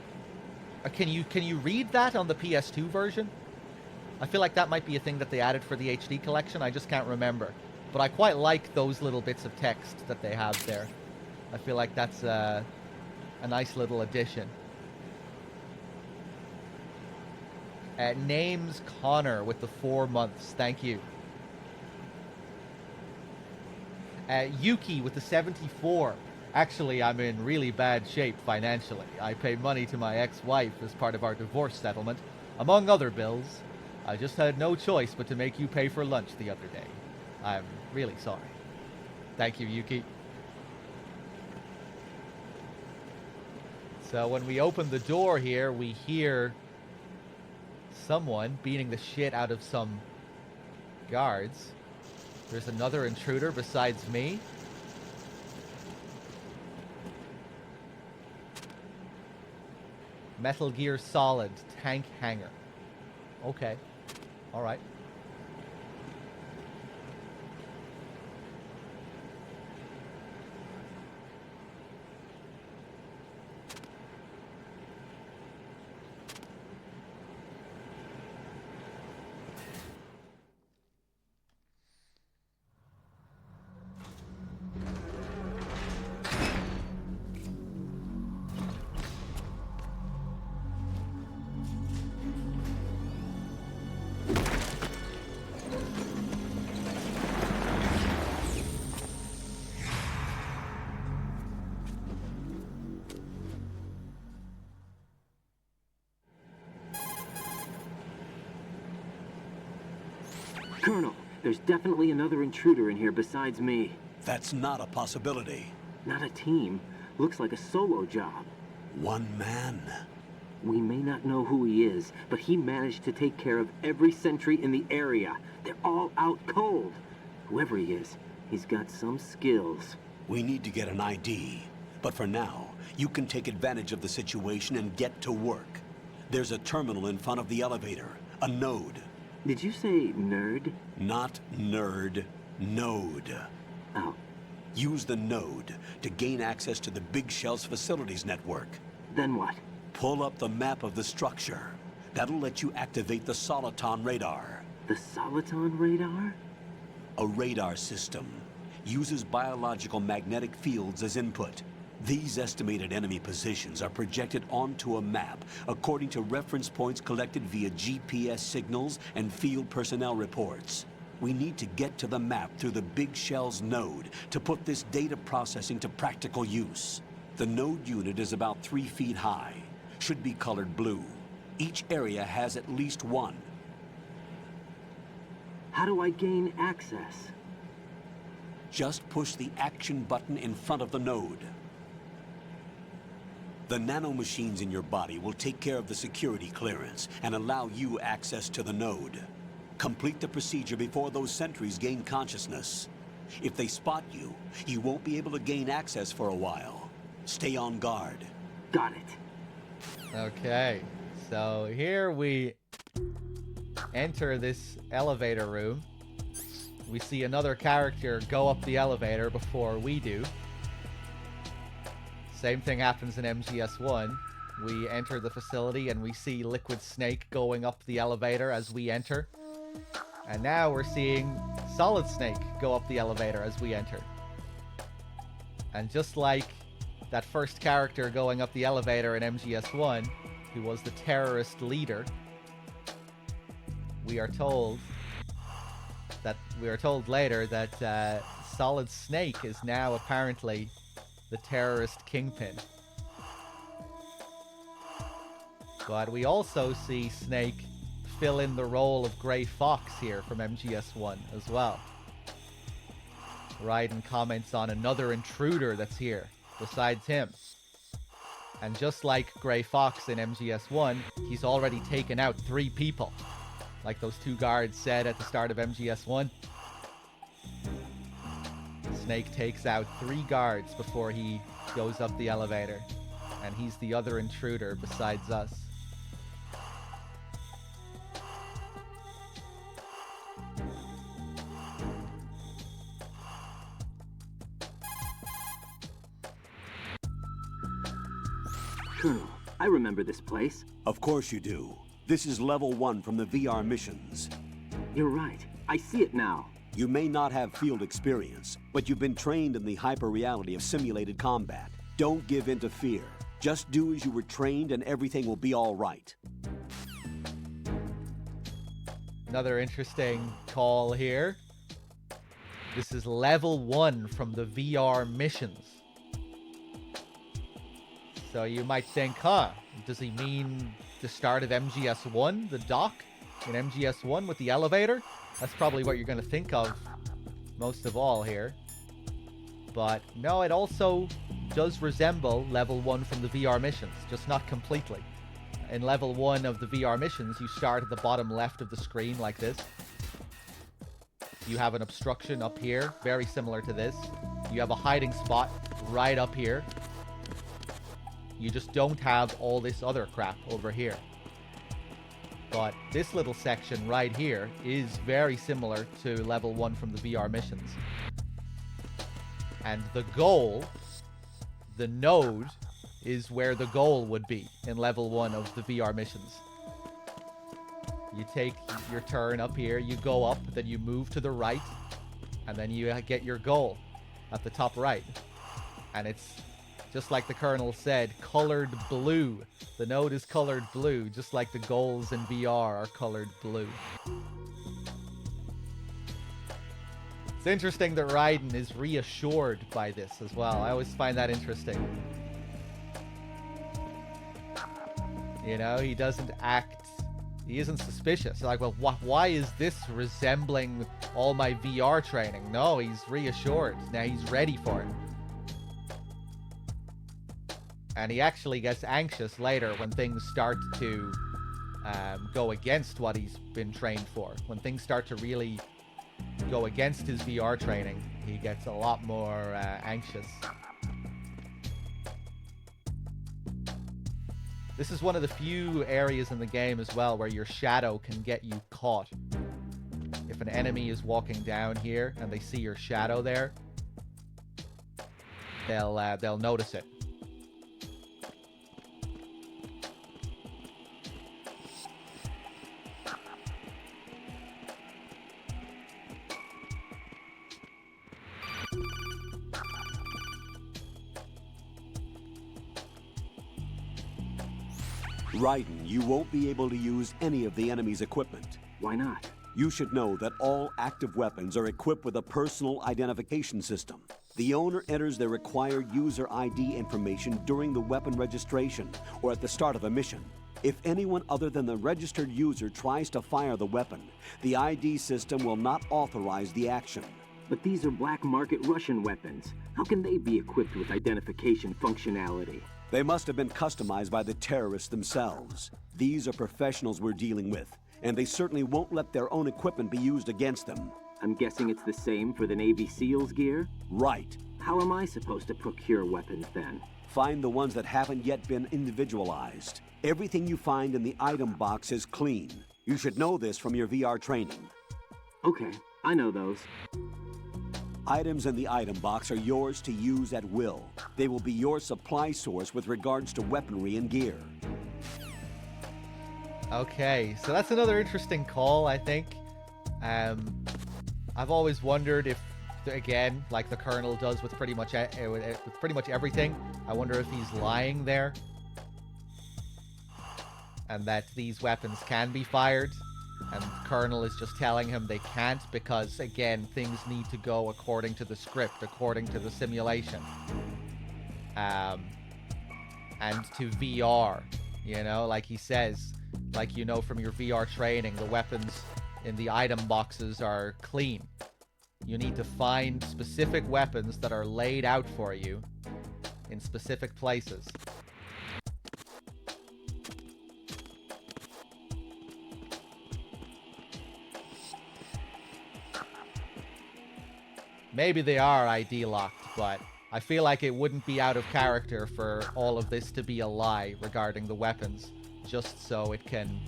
[SPEAKER 1] Can you read that on the PS2 version? I feel like that might be a thing that they added for the HD collection. I just can't remember. But I quite like those little bits of text that they have there. I feel like that's a nice little addition. Names Connor with the 4 months. Thank you. Yuki with the 74. Actually, I'm in really bad shape financially. I pay money to my ex-wife as part of our divorce settlement, among other bills. I just had no choice but to make you pay for lunch the other day. I'm really sorry. Thank you, Yuki. So when we open the door here, we hear someone beating the shit out of some guards. There's another intruder besides me. Metal Gear Solid tank hangar. Okay. Alright.
[SPEAKER 5] Colonel, there's definitely another intruder in here besides me.
[SPEAKER 2] That's not a possibility.
[SPEAKER 5] Not a team. Looks like a solo job.
[SPEAKER 2] One man.
[SPEAKER 5] We may not know who he is, but he managed to take care of every sentry in the area. They're all out cold. Whoever he is, he's got some skills.
[SPEAKER 2] We need to get an ID. But for now, you can take advantage of the situation and get to work. There's a terminal in front of the elevator. A node.
[SPEAKER 5] Did you say nerd?
[SPEAKER 2] Not nerd. Node.
[SPEAKER 5] Oh,
[SPEAKER 2] Use the node to gain access to the Big Shell's facilities network.
[SPEAKER 5] then what?
[SPEAKER 2] Pull up the map of the structure. That'll let you activate the Soliton radar.
[SPEAKER 5] The Soliton radar?
[SPEAKER 2] A radar system. Uses biological magnetic fields as input. These estimated enemy positions are projected onto a map according to reference points collected via GPS signals and field personnel reports. We need to get to the map through the Big Shell's node to put this data processing to practical use. The node unit is about 3 feet high. Should be colored blue. Each area has at least one.
[SPEAKER 5] How do I gain access?
[SPEAKER 2] Just push the action button in front of the node. The nanomachines in your body will take care of the security clearance and allow you access to the node. Complete the procedure before those sentries gain consciousness. If they spot you, you won't be able to gain access for a while. Stay on guard.
[SPEAKER 5] Got it.
[SPEAKER 1] Okay. So here we enter this elevator room. We see another character go up the elevator before we do. Same thing happens in MGS1. We enter the facility and we see Liquid Snake going up the elevator as we enter. And now we're seeing Solid Snake go up the elevator as we enter. And just like that first character going up the elevator in MGS1, who was the terrorist leader, we are told later that Solid Snake is now apparently the terrorist kingpin. But we also see Snake fill in the role of Gray Fox here from MGS1 as well. Raiden comments on another intruder that's here besides him. And just like Gray Fox in MGS1, he's already taken out 3 people. Like those 2 guards said at the start of MGS1. Snake takes out 3 guards before he goes up the elevator. And he's the other intruder besides us.
[SPEAKER 5] Colonel, I remember this place.
[SPEAKER 2] Of course you do. This is level 1 from the VR missions.
[SPEAKER 5] You're right. I see it now.
[SPEAKER 2] You may not have field experience, but you've been trained in the hyper-reality of simulated combat. Don't give in to fear. Just do as you were trained and everything will be all right.
[SPEAKER 1] Another interesting call here. This is level 1 from the VR missions. So you might think, does he mean the start of MGS1, the dock in MGS1 with the elevator? That's probably what you're going to think of most of all here. But no, it also does resemble level 1 from the VR missions, just not completely. In level 1 of the VR missions, you start at the bottom left of the screen like this. You have an obstruction up here, very similar to this. You have a hiding spot right up here. You just don't have all this other crap over here. But this little section right here is very similar to level 1 from the VR missions. And the goal, the node, is where the goal would be in level 1 of the VR missions. You take your turn up here, you go up, then you move to the right, and then you get your goal at the top right. And it's, just like the Colonel said, colored blue. The node is colored blue, just like the goals in VR are colored blue. It's interesting that Raiden is reassured by this as well. I always find that interesting. You know, he doesn't act... He isn't suspicious. Like, well, why is this resembling all my VR training? No, he's reassured. Now he's ready for it. And he actually gets anxious later when things start to go against what he's been trained for. When things start to really go against his VR training, he gets a lot more anxious. This is one of the few areas in the game as well where your shadow can get you caught. If an enemy is walking down here and they see your shadow there, they'll notice it.
[SPEAKER 6] Raiden, you won't be able to use any of the enemy's equipment.
[SPEAKER 5] Why not?
[SPEAKER 6] You should know that all active weapons are equipped with a personal identification system. The owner enters their required user ID information during the weapon registration or at the start of a mission. If anyone other than the registered user tries to fire the weapon, the ID system will not authorize the action.
[SPEAKER 5] But these are black market Russian weapons. How can they be equipped with identification functionality?
[SPEAKER 6] They must have been customized by the terrorists themselves. These are professionals we're dealing with, and they certainly won't let their own equipment be used against them.
[SPEAKER 5] I'm guessing it's the same for the Navy SEALs gear?
[SPEAKER 6] Right.
[SPEAKER 5] How am I supposed to procure weapons then?
[SPEAKER 6] Find the ones that haven't yet been individualized. Everything you find in the item box is clean. You should know this from your VR training.
[SPEAKER 5] Okay, I know those.
[SPEAKER 6] Items in the item box are yours to use at will. They will be your supply source with regards to weaponry and gear.
[SPEAKER 1] Okay, so that's another interesting call, I think. I've always wondered if, again, like the Colonel does with pretty much everything, I wonder if he's lying there. And that these weapons can be fired. And Colonel is just telling him they can't because, again, things need to go according to the script, according to the simulation. And to VR, you know, like he says, like you know from your VR training, the weapons in the item boxes are clean. You need to find specific weapons that are laid out for you in specific places. Maybe they are ID locked, but I feel like it wouldn't be out of character for all of this to be a lie regarding the weapons, just so it can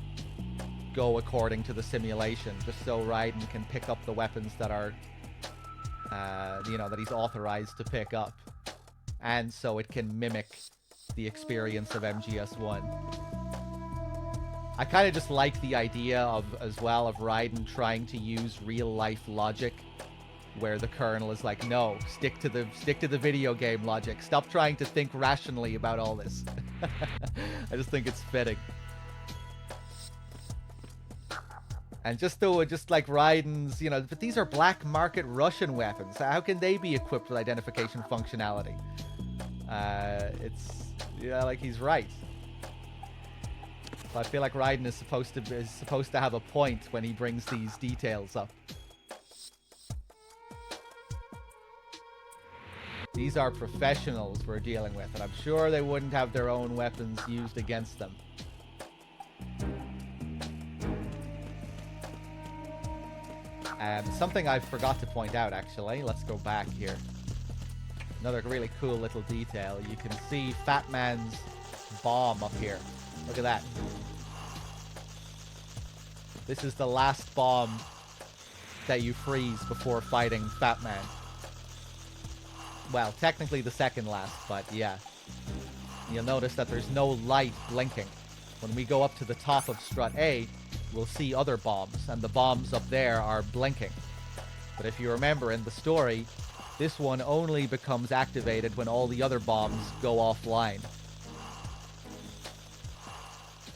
[SPEAKER 1] go according to the simulation, just so Raiden can pick up the weapons that are, that he's authorized to pick up, and so it can mimic the experience of MGS1. I kind of just like the idea of Raiden trying to use real-life logic, where the Colonel is like, no, stick to the video game logic. Stop trying to think rationally about all this. I just think it's fitting. And just like Raiden's, but these are black market Russian weapons. How can they be equipped with identification functionality? Like he's right. So I feel like Raiden is supposed to have a point when he brings these details up. These are professionals we're dealing with, and I'm sure they wouldn't have their own weapons used against them. Something I forgot to point out, actually. Let's go back here. Another really cool little detail. You can see Fat Man's bomb up here. Look at that. This is the last bomb that you freeze before fighting Fat Man. Well, technically the second last, but yeah. You'll notice that there's no light blinking. When we go up to the top of Strut A, we'll see other bombs, and the bombs up there are blinking. But if you remember in the story, this one only becomes activated when all the other bombs go offline.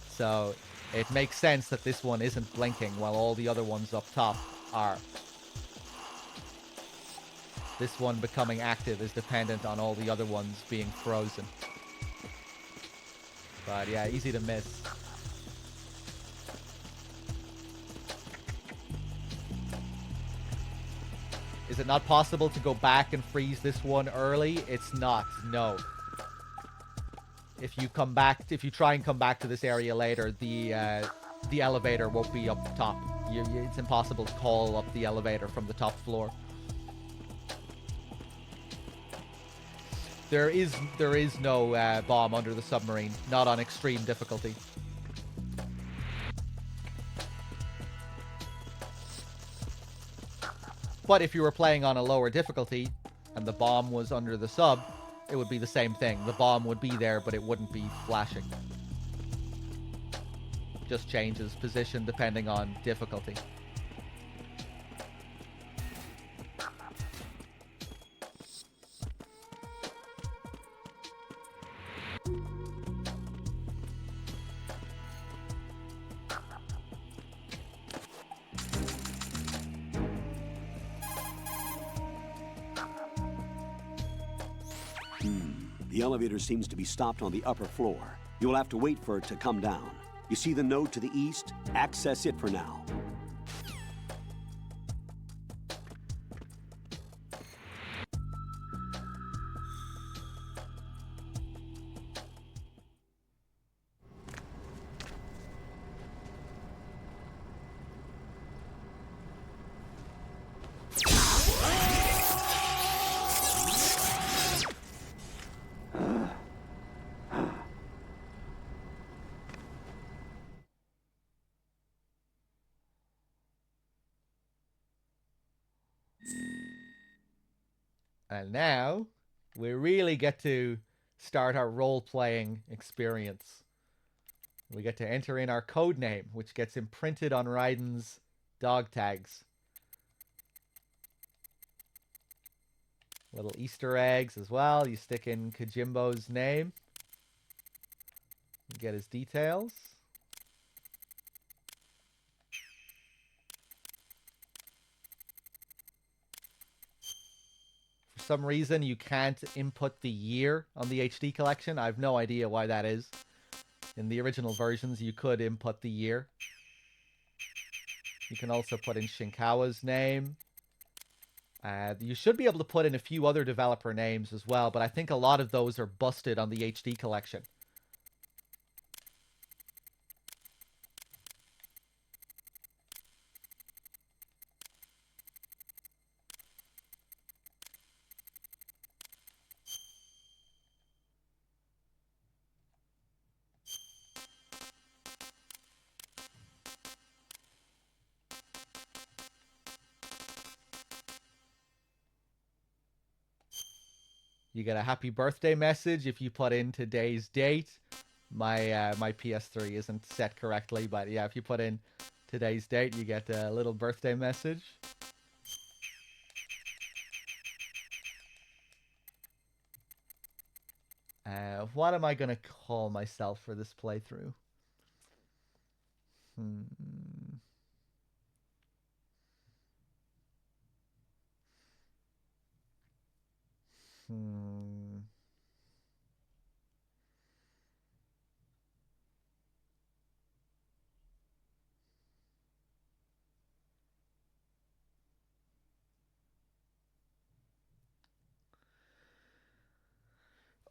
[SPEAKER 1] So it makes sense that this one isn't blinking while all the other ones up top are. This one becoming active is dependent on all the other ones being frozen. But yeah, easy to miss. Is it not possible to go back and freeze this one early? It's not, no. If you try and come back to this area later, the elevator won't be up top. It's impossible to call up the elevator from the top floor. There is no bomb under the submarine, not on extreme difficulty. But if you were playing on a lower difficulty and the bomb was under the sub, it would be the same thing. The bomb would be there, but it wouldn't be flashing. Just changes position depending on difficulty.
[SPEAKER 2] The elevator seems to be stopped on the upper floor. You'll have to wait for it to come down. You see the node to the east? Access it for now.
[SPEAKER 1] And now, we really get to start our role-playing experience. We get to enter in our code name, which gets imprinted on Raiden's dog tags. Little Easter eggs as well. You stick in Kojimbo's name. You get his details. For some reason, you can't input the year on the HD collection. I have no idea why that is. In the original versions, you could input the year. You can also put in Shinkawa's name. You should be able to put in a few other developer names as well, but I think a lot of those are busted on the HD collection. You get a happy birthday message if you put in today's date. My my PS3 isn't set correctly, but yeah, if you put in today's date, you get a little birthday message. What am I gonna call myself for this playthrough?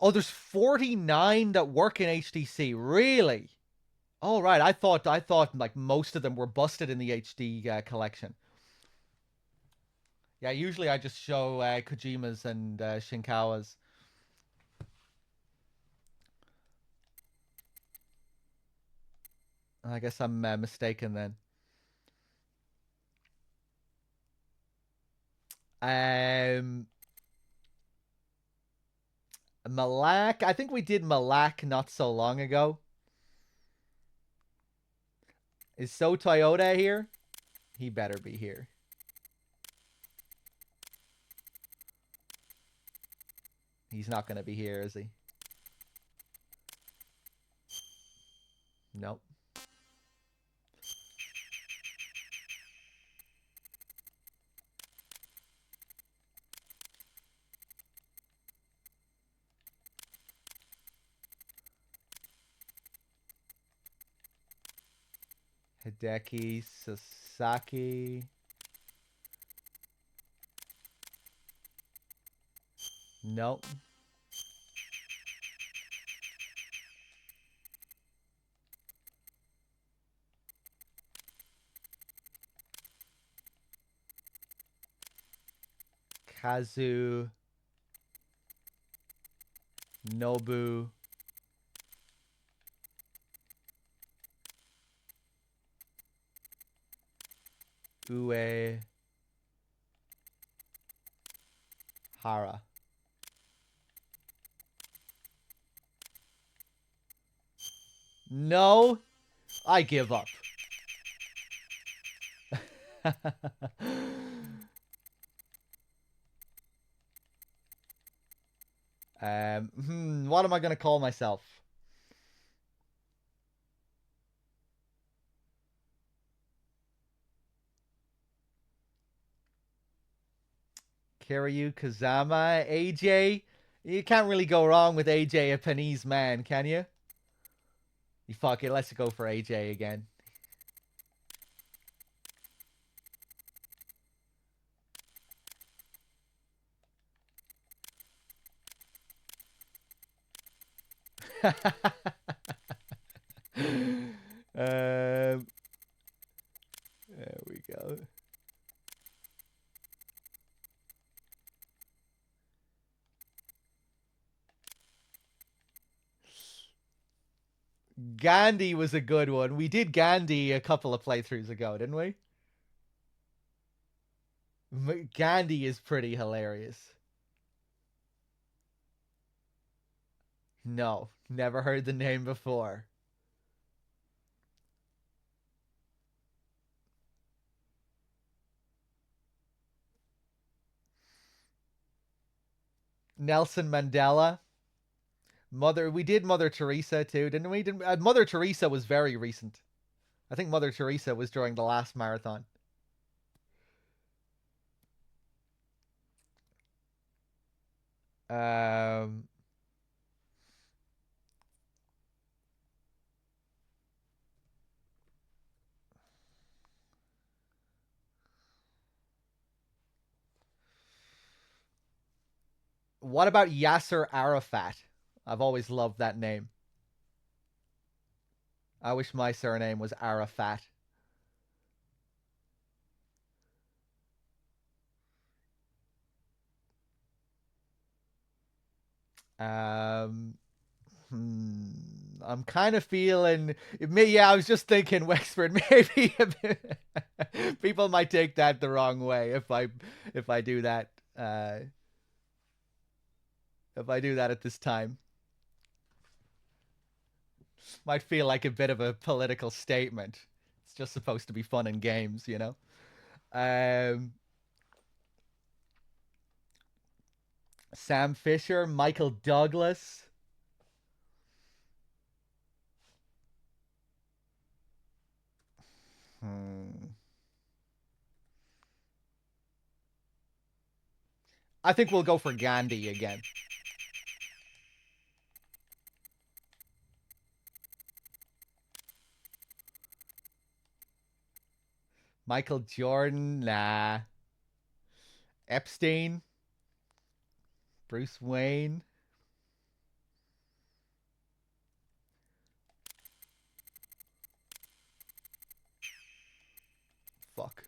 [SPEAKER 1] Oh, there's 49 that work in HTC. Really? Oh, right. I thought like most of them were busted in the HD collection. Yeah, usually I just show Kojima's and Shinkawa's. I guess I'm mistaken then. Malak. I think we did Malak not so long ago. Is So Toyota here? He better be here. He's not going to be here, is he? Nope. Hideki Sasaki. Nope. Kazu Nobu Ue Hara. No, I give up. What am I gonna call myself? Kiryu Kazama, AJ. You can't really go wrong with AJ, a Japanese man, can you? You fuck it, let's go for AJ again. There we go. Gandhi was a good one. We did Gandhi a couple of playthroughs ago, didn't we? Gandhi is pretty hilarious. No, never heard the name before. Nelson Mandela. We did Mother Teresa too, didn't we? Mother Teresa was very recent. I think Mother Teresa was during the last marathon. What about Yasser Arafat? I've always loved that name. I wish my surname was Arafat. I'm kind of feeling me. Yeah, I was just thinking Wexford. Maybe people might take that the wrong way if I do that. If I do that at this time, might feel like a bit of a political statement. It's just supposed to be fun and games, you know. Sam Fisher, Michael Douglas. I think we'll go for Gandhi again. Michael Jordan, nah. Epstein. Bruce Wayne. Fuck.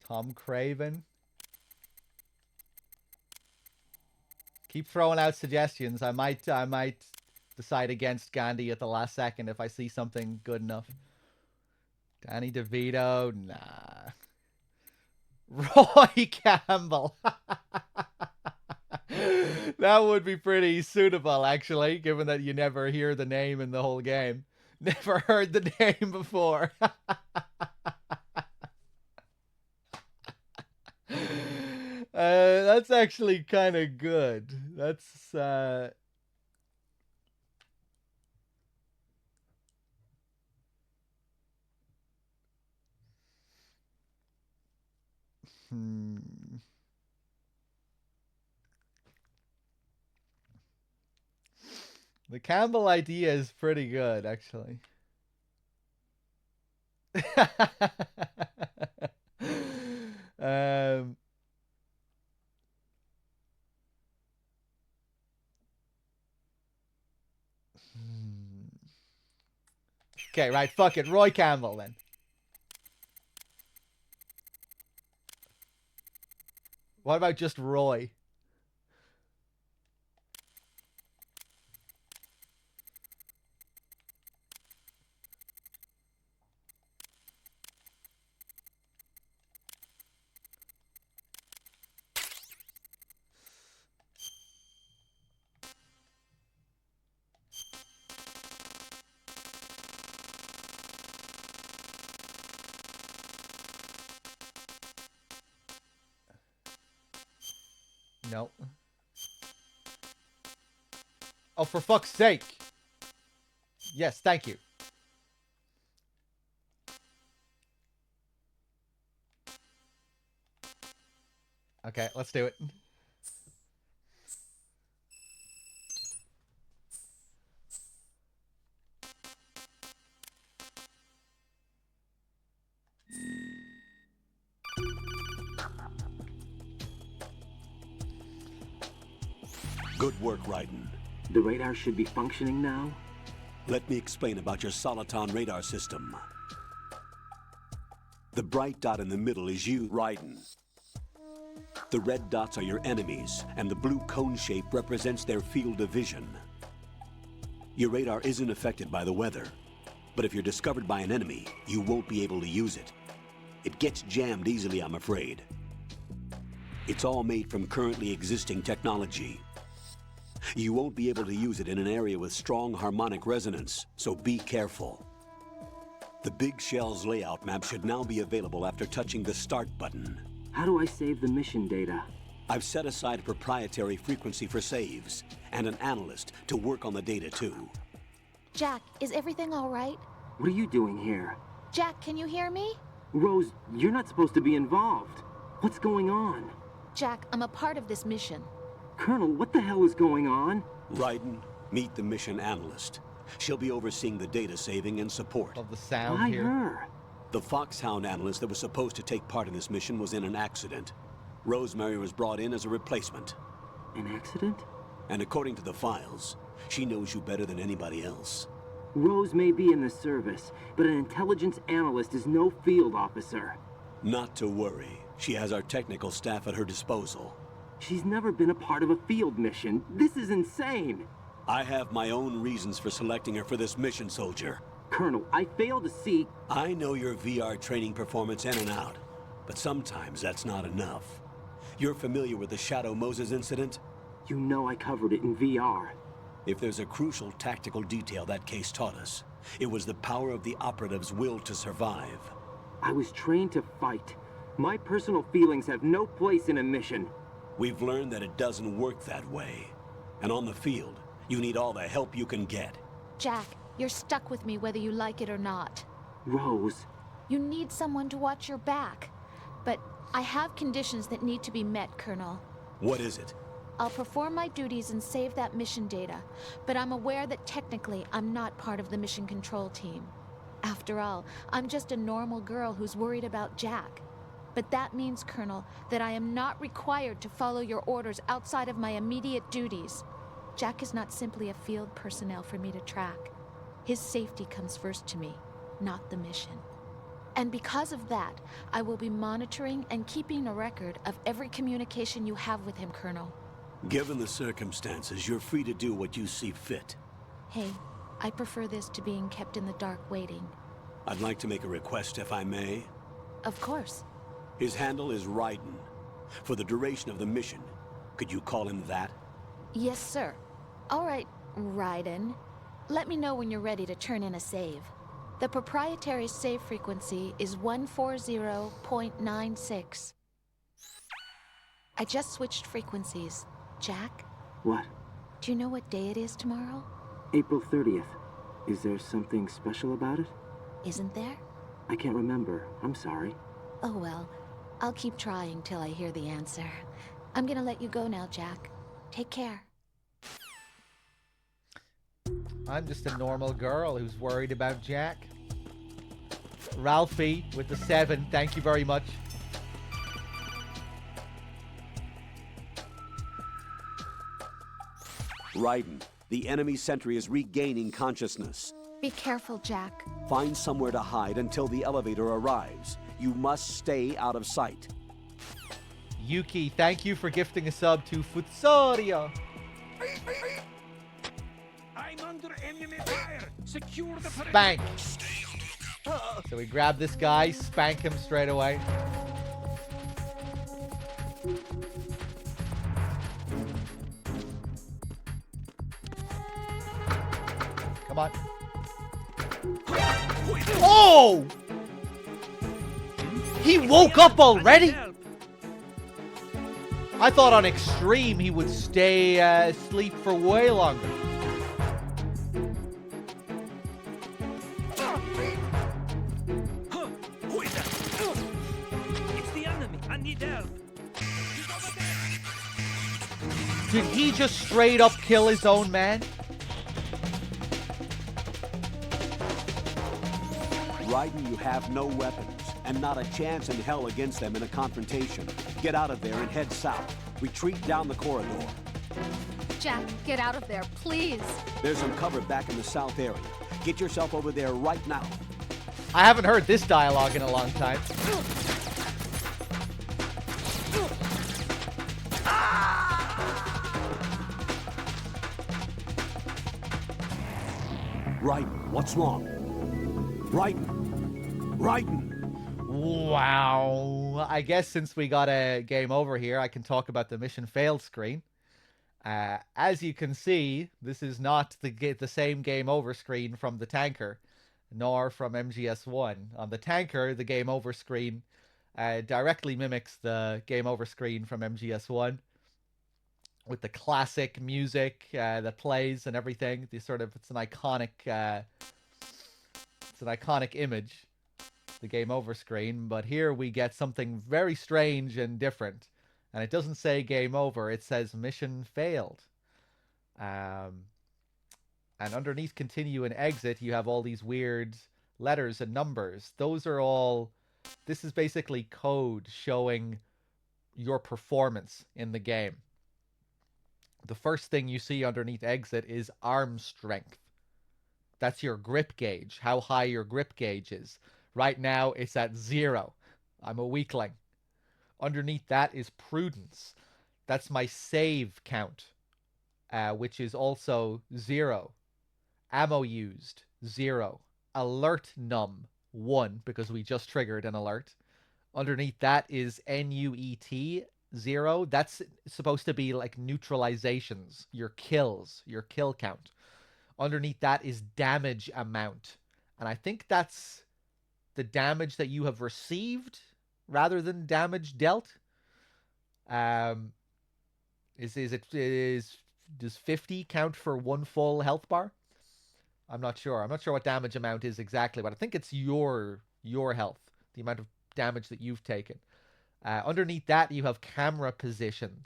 [SPEAKER 1] Tom Craven. Keep throwing out suggestions. I might decide against Gandhi at the last second if I see something good enough. Danny DeVito, nah. Roy Campbell. That would be pretty suitable, actually, given that you never hear the name in the whole game. Never heard the name before. That's actually kind of good. That's The Campbell idea is pretty good, actually. Okay, right, fuck it. Roy Campbell, then. What about just Roy? No. Oh, for fuck's sake. Yes, thank you. Okay, let's do it.
[SPEAKER 2] Good work, Raiden.
[SPEAKER 5] The radar should be functioning now?
[SPEAKER 2] Let me explain about your Soliton radar system. The bright dot in the middle is you, Raiden. The red dots are your enemies, and the blue cone shape represents their field of vision. Your radar isn't affected by the weather, but if you're discovered by an enemy, you won't be able to use it. It gets jammed easily, I'm afraid. It's all made from currently existing technology. You won't be able to use it in an area with strong harmonic resonance, so be careful. The Big Shell's layout map should now be available after touching the Start button.
[SPEAKER 5] How do I save the mission data?
[SPEAKER 2] I've set aside a proprietary frequency for saves, and an analyst to work on the data too.
[SPEAKER 7] Jack, is everything all right?
[SPEAKER 5] What are you doing here?
[SPEAKER 7] Jack, can you hear me?
[SPEAKER 5] Rose, you're not supposed to be involved. What's going on?
[SPEAKER 7] Jack, I'm a part of this mission.
[SPEAKER 5] Colonel, what the hell is going on?
[SPEAKER 2] Raiden, meet the mission analyst. She'll be overseeing the data saving and support.
[SPEAKER 1] Love the sound
[SPEAKER 5] Why
[SPEAKER 1] here.
[SPEAKER 5] her?
[SPEAKER 2] The Foxhound analyst that was supposed to take part in this mission was in an accident. Rosemary was brought in as a replacement.
[SPEAKER 5] An accident?
[SPEAKER 2] And according to the files, she knows you better than anybody else.
[SPEAKER 5] Rose may be in the service, but an intelligence analyst is no field officer.
[SPEAKER 2] Not to worry. She has our technical staff at her disposal.
[SPEAKER 5] She's never been a part of a field mission. This is insane.
[SPEAKER 2] I have my own reasons for selecting her for this mission, soldier.
[SPEAKER 5] Colonel, I fail to see...
[SPEAKER 2] I know your VR training performance in and out, but sometimes that's not enough. You're familiar with the Shadow Moses incident?
[SPEAKER 5] You know I covered it in VR.
[SPEAKER 2] If there's a crucial tactical detail that case taught us, it was the power of the operative's will to survive.
[SPEAKER 5] I was trained to fight. My personal feelings have no place in a mission.
[SPEAKER 2] We've learned that it doesn't work that way. And on the field, you need all the help you can get.
[SPEAKER 7] Jack, you're stuck with me whether you like it or not.
[SPEAKER 5] Rose.
[SPEAKER 7] You need someone to watch your back. But I have conditions that need to be met, Colonel.
[SPEAKER 2] What is it?
[SPEAKER 7] I'll perform my duties and save that mission data, but I'm aware that technically I'm not part of the mission control team. After all, I'm just a normal girl who's worried about Jack. But that means, Colonel, that I am not required to follow your orders outside of my immediate duties. Jack is not simply a field personnel for me to track. His safety comes first to me, not the mission. And because of that, I will be monitoring and keeping a record of every communication you have with him, Colonel.
[SPEAKER 2] Given the circumstances, you're free to do what you see fit.
[SPEAKER 7] Hey, I prefer this to being kept in the dark waiting.
[SPEAKER 2] I'd like to make a request, if I may.
[SPEAKER 7] Of course.
[SPEAKER 2] His handle is Raiden. For the duration of the mission, could you call him that?
[SPEAKER 7] Yes, sir. All right, Raiden. Let me know when you're ready to turn in a save. The proprietary save frequency is 140.96. I just switched frequencies. Jack,
[SPEAKER 5] What?
[SPEAKER 7] do you know what day it is tomorrow?
[SPEAKER 5] April 30th. Is there something special about it?
[SPEAKER 7] Isn't there?
[SPEAKER 5] I can't remember. I'm sorry.
[SPEAKER 7] Oh well, I'll keep trying till I hear the answer. I'm gonna let you go now, Jack. Take care.
[SPEAKER 1] I'm just a normal girl who's worried about Jack. Ralphie with the 7, thank you very much.
[SPEAKER 6] Raiden, the enemy sentry is regaining consciousness.
[SPEAKER 7] Be careful, Jack.
[SPEAKER 6] Find somewhere to hide until the elevator arrives. You must stay out of sight.
[SPEAKER 1] Yuki, thank you for gifting a sub to Futsoria.
[SPEAKER 8] I'm under enemy fire. Secure the perimeter.
[SPEAKER 1] Spank. So we grab this guy, spank him straight away. Come on. Oh! He woke up already? I thought on extreme he would stay asleep for way longer.
[SPEAKER 8] It's the enemy. I need help.
[SPEAKER 1] Did he just straight up kill his own man?
[SPEAKER 6] Raiden, you have no weapons, and not a chance in hell against them in a confrontation. Get out of there and head south. Retreat down the corridor.
[SPEAKER 7] Jack, get out of there, please.
[SPEAKER 6] There's some cover back in the south area. Get yourself over there right now.
[SPEAKER 1] I haven't heard this dialogue in a long time.
[SPEAKER 6] Raiden, what's wrong? Raiden! Raiden!
[SPEAKER 1] Wow. I guess since we got a game over here, I can talk about the mission failed screen. As you can see, this is not the same game over screen from the tanker, nor from MGS1. On the tanker, the game over screen directly mimics the game over screen from MGS1 with the classic music that plays and everything. It's an iconic image, the game over screen. But here we get something very strange and different. And it doesn't say game over, it says mission failed. And underneath continue and exit, you have all these weird letters and numbers. This is basically code showing your performance in the game. The first thing you see underneath exit is arm strength. That's your grip gauge, how high your grip gauge is. Right now, it's at 0. I'm a weakling. Underneath that is prudence. That's my save count, which is also 0. Ammo used, 0. Alert num, 1, because we just triggered an alert. Underneath that is NUET, 0. That's supposed to be like neutralizations, your kills, your kill count. Underneath that is damage amount. And I think that's the damage that you have received rather than damage dealt. Does 50 count for 1 full health bar? I'm not sure. I'm not sure what damage amount is exactly, but I think it's your health, the amount of damage that you've taken. Underneath that, you have camera position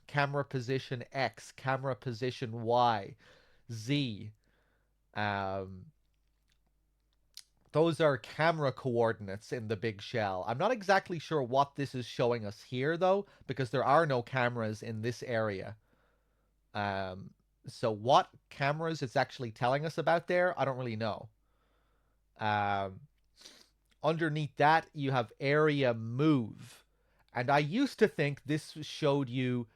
[SPEAKER 1] X, camera position Y, Z. Those are camera coordinates in the big shell. I'm not exactly sure what this is showing us here, though, because there are no cameras in this area. So what cameras it's actually telling us about there, I don't really know. underneath that, you have area move. And I used to think this showed you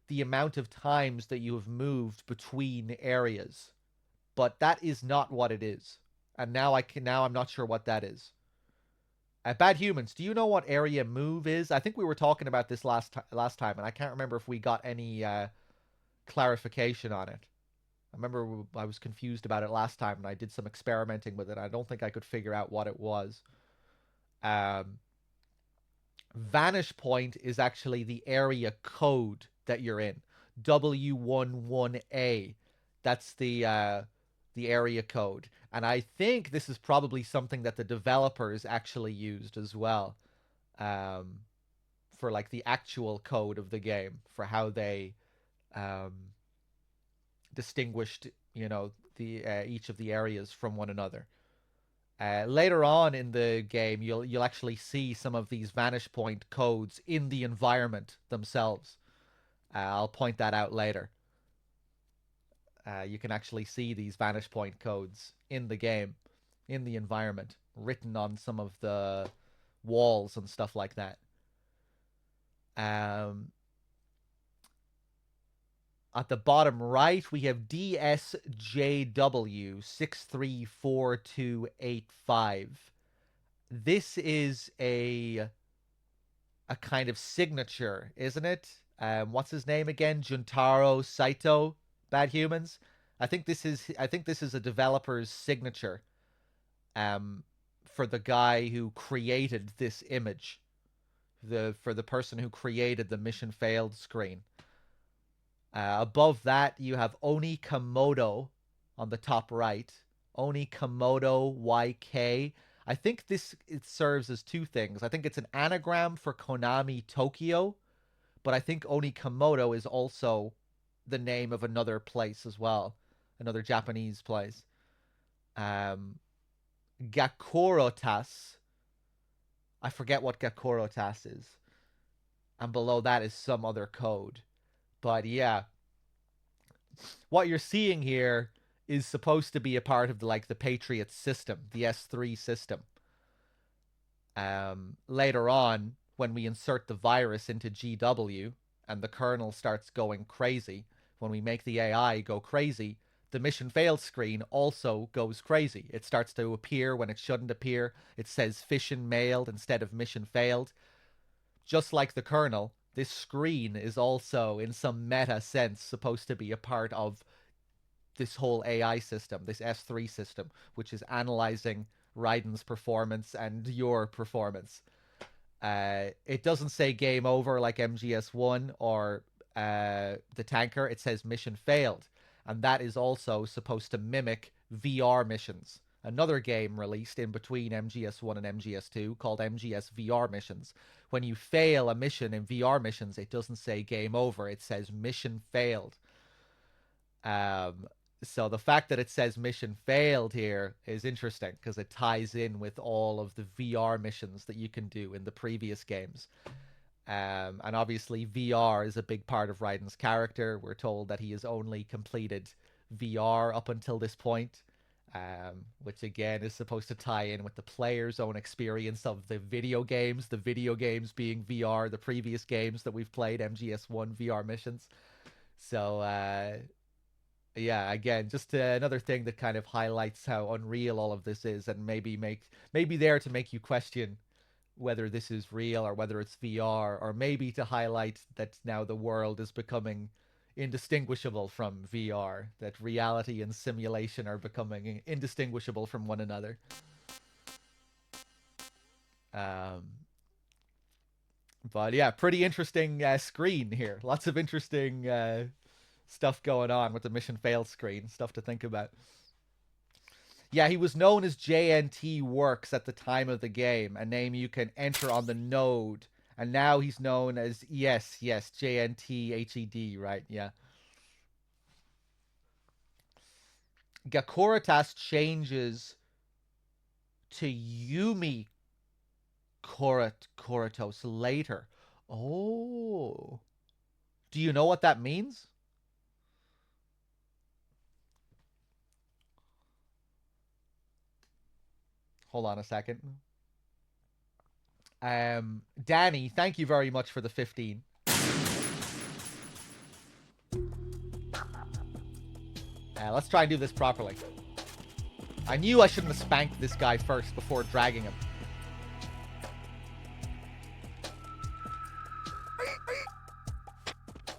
[SPEAKER 1] the amount of times that you have moved between areas. But that is not what it is. And now I'm not sure what that is. Bad Humans, do you know what area move is? I think we were talking about this last time, and I can't remember if we got any clarification on it. I remember I was confused about it last time, and I did some experimenting with it. I don't think I could figure out what it was. Vanish point is actually the area code that you're in. W11A. That's the area code. And I think this is probably something that the developers actually used as well, for like the actual code of the game, for how they distinguished, you know, the each of the areas from one another. Later on in the game, you'll actually see some of these vanish point codes in the environment themselves. I'll point that out later. You can actually see these vanish point codes in the game, in the environment, written on some of the walls and stuff like that. At the bottom right, we have DSJW634285. This is a kind of signature, isn't it? What's his name again? Juntaro Saito, Bad Humans. I think this is a developer's signature for the guy who created this image. For the person who created the mission failed screen. Above that, you have Oni Komodo on the top right. Oni Komodo YK. I think it serves as two things. I think it's an anagram for Konami Tokyo, but I think Oni Komodo is also the name of another place as well, another Japanese place. Gakorotas. I forget what Gakorotas is. And below that is some other code. But yeah, what you're seeing here is supposed to be a part of the Patriot system, the S3 system. Later on, when we insert the virus into GW and the kernel starts going crazy, when we make the AI go crazy, the mission failed screen also goes crazy. It starts to appear when it shouldn't appear. It says fission mailed instead of mission failed. Just like the kernel, this screen is also, in some meta sense, supposed to be a part of this whole AI system, this S3 system, which is analyzing Raiden's performance and your performance. It doesn't say game over like MGS1 or the tanker. It says mission failed. And that is also supposed to mimic VR missions. Another game released in between MGS1 and MGS2 called MGS VR Missions. When you fail a mission in VR missions, it doesn't say game over. It says mission failed. So the fact that it says mission failed here is interesting because it ties in with all of the VR missions that you can do in the previous games. And obviously VR is a big part of Raiden's character. We're told that he has only completed VR up until this point. Which again is supposed to tie in with the player's own experience of the video games being VR, the previous games that we've played, MGS1 VR missions. So, yeah, again, just another thing that kind of highlights how unreal all of this is, and maybe there to make you question whether this is real or whether it's VR, or maybe to highlight that now the world is becoming indistinguishable from VR, that reality and simulation are becoming indistinguishable from one another. But yeah, pretty interesting screen here. Lots of interesting stuff going on with the mission failed screen. Stuff to think about. Yeah, he was known as JNT Works at the time of the game, a name you can enter on the node. And now he's known as, yes, JNT HED, right? Yeah. Gakorotas changes to Yumi Koratos later. Oh. Do you know what that means? Hold on a second. Danny, thank you very much for the 15. Let's try and do this properly. I knew I shouldn't have spanked this guy first before dragging him.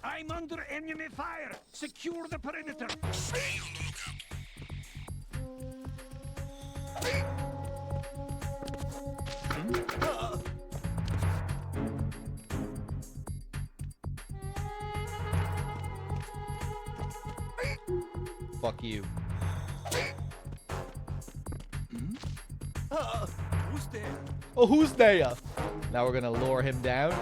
[SPEAKER 8] I'm under enemy fire. Secure the perimeter.
[SPEAKER 1] Fuck you.
[SPEAKER 8] Who's there?
[SPEAKER 1] Oh, who's there? Now we're gonna lure him down.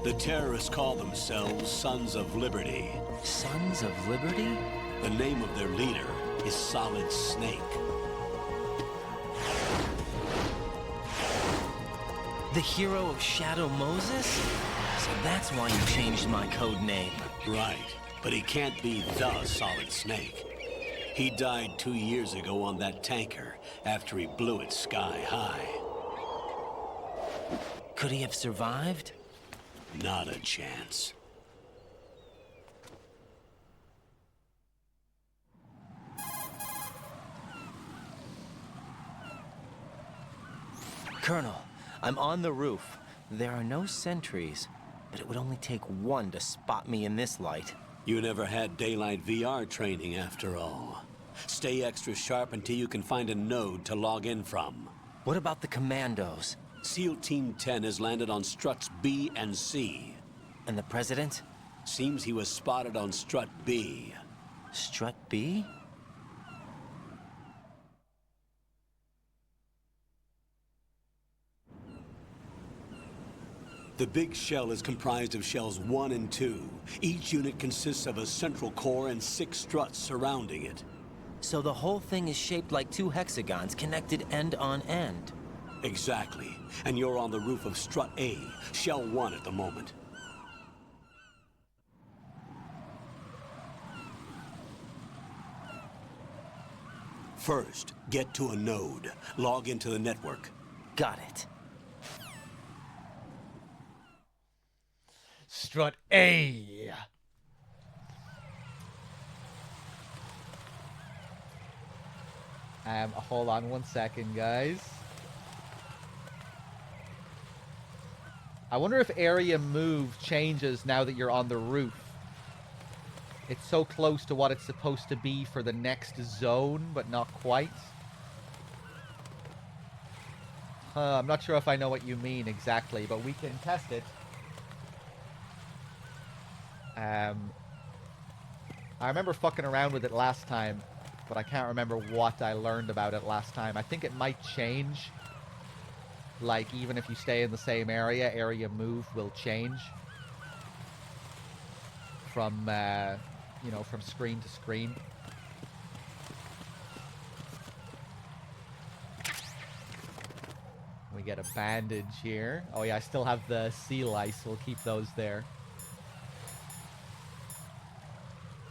[SPEAKER 2] The terrorists call themselves Sons of Liberty.
[SPEAKER 3] Sons of Liberty?
[SPEAKER 2] The name of their leader is Solid Snake.
[SPEAKER 3] The hero of Shadow Moses? So that's why you changed my code name.
[SPEAKER 2] Right, but he can't be the Solid Snake. He died 2 years ago on that tanker after he blew it sky high.
[SPEAKER 3] Could he have survived?
[SPEAKER 2] Not a chance.
[SPEAKER 3] Colonel, I'm on the roof. There are no sentries, but it would only take one to spot me in this light.
[SPEAKER 2] You never had daylight VR training after all. Stay extra sharp until you can find a node to log in from.
[SPEAKER 3] What about the commandos?
[SPEAKER 2] SEAL Team 10 has landed on struts B and C.
[SPEAKER 3] And the president?
[SPEAKER 2] Seems he was spotted on strut B.
[SPEAKER 3] Strut B?
[SPEAKER 2] The big shell is comprised of shells 1 and 2. Each unit consists of a central core and 6 struts surrounding it.
[SPEAKER 3] So the whole thing is shaped like 2 hexagons connected end on end.
[SPEAKER 2] Exactly. And you're on the roof of strut A, shell 1 at the moment. First, get to a node. Log into the network.
[SPEAKER 3] Got it.
[SPEAKER 1] Strut A. Hold on 1 second, guys. I wonder if area move changes now that you're on the roof. It's so close to what it's supposed to be for the next zone, but not quite. I'm not sure if I know what you mean exactly, but we can test it. I remember fucking around with it last time, but I can't remember what I learned about it last time. I think it might change. Like, even if you stay in the same area, area move will change. From, you know, from screen to screen. We get a bandage here. Oh yeah, I still have the seal ice. We'll keep those there.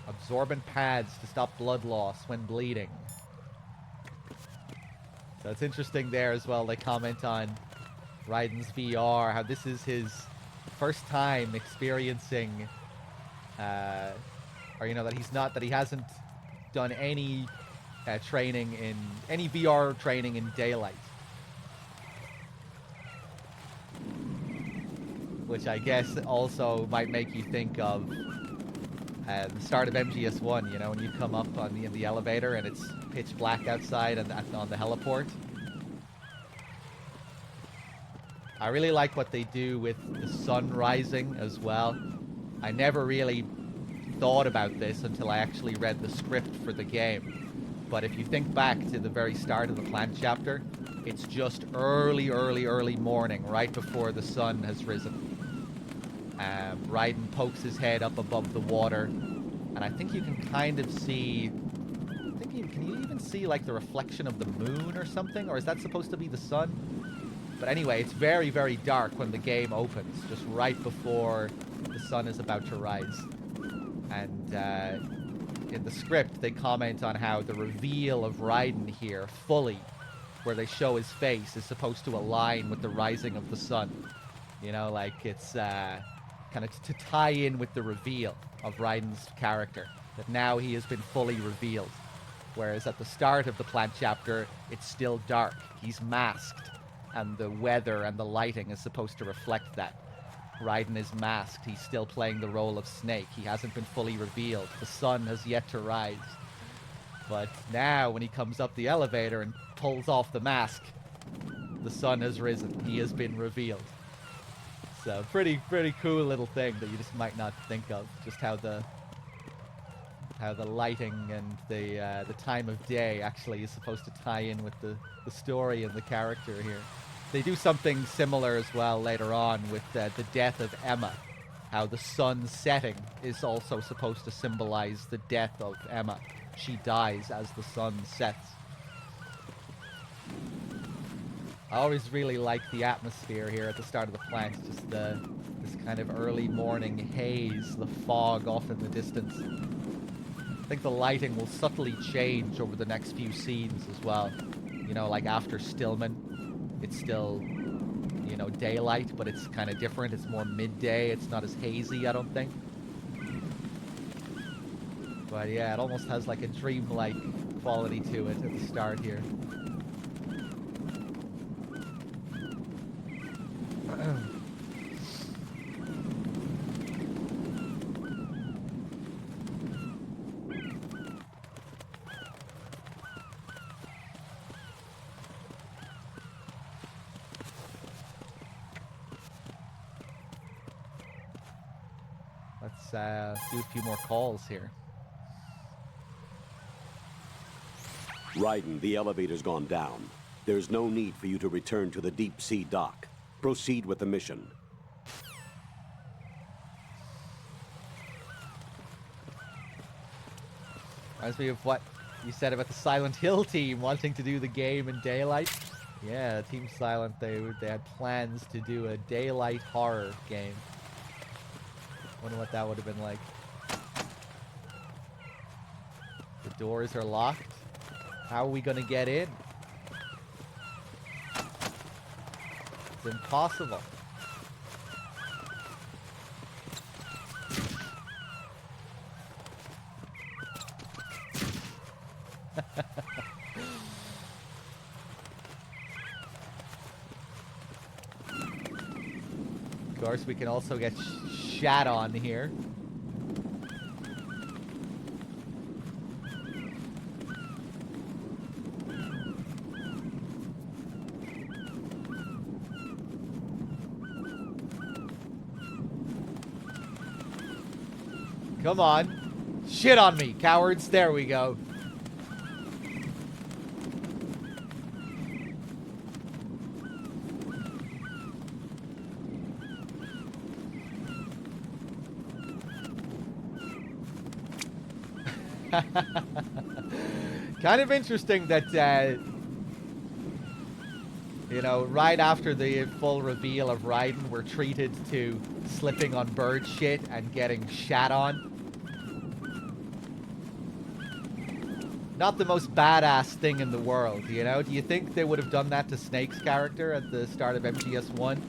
[SPEAKER 1] Absorbent pads to stop blood loss when bleeding. So it's interesting there as well. They comment on Raiden's VR, how this is his first time experiencing, or you know, that he hasn't done any training in any VR training in daylight, which I guess also might make you think of the start of MGS1, you know, when you come up on the elevator and it's pitch black outside and on the heliport. I really like what they do with the sun rising as well. I never really thought about this until I actually read the script for the game. But if you think back to the very start of the plant chapter, it's just early morning, right before the sun has risen. Raiden pokes his head up above the water And I think you can kind of see... Can you even see, like, the reflection of the moon or something? Or is that supposed to be the sun? But anyway, it's very, very dark when the game opens, just right before the sun is about to rise. And in the script, they comment on how the reveal of Raiden here, fully, where they show his face, is supposed to align with the rising of the sun. You know, like, it's kind of to tie in with the reveal of Raiden's character, that now he has been fully revealed. Whereas at the start of the plant chapter, it's still dark. He's masked, and the weather and the lighting is supposed to reflect that. Raiden is masked. He's still playing the role of Snake. He hasn't been fully revealed. The sun has yet to rise. But now, when he comes up the elevator and pulls off the mask, the sun has risen. He has been revealed. So, pretty cool little thing that you just might not think of. Just how the lighting and the time of day actually is supposed to tie in with the story and the character here. They do something similar as well later on with the death of Emma. How the sun setting is also supposed to symbolize the death of Emma. She dies as the sun sets. I always really like the atmosphere here at the start of the plant. Just this kind of early morning haze, the fog off in the distance. I think the lighting will subtly change over the next few scenes as well. You know, like after Stillman, it's still, you know, daylight, but it's kind of different. It's more midday. It's not as hazy, I don't think. But yeah, it almost has like a dreamlike quality to it at the start here. Let's do a few more calls here.
[SPEAKER 6] Raiden, the elevator's gone down. There's no need for you to return to the deep sea dock. Proceed with the mission.
[SPEAKER 1] Reminds me of what you said about the Silent Hill team wanting to do the game in daylight. Yeah, Team Silent, they had plans to do a daylight horror game. Wonder what that would have been like. The doors are locked. How are we gonna get in? It's impossible. Of course, we can also get shat on here. Come on. Shit on me, cowards. There we go. Kind of interesting that, you know, right after the full reveal of Raiden, we're treated to slipping on bird shit and getting shat on. Not the most badass thing in the world, you know? Do you think they would have done that to Snake's character at the start of MGS1?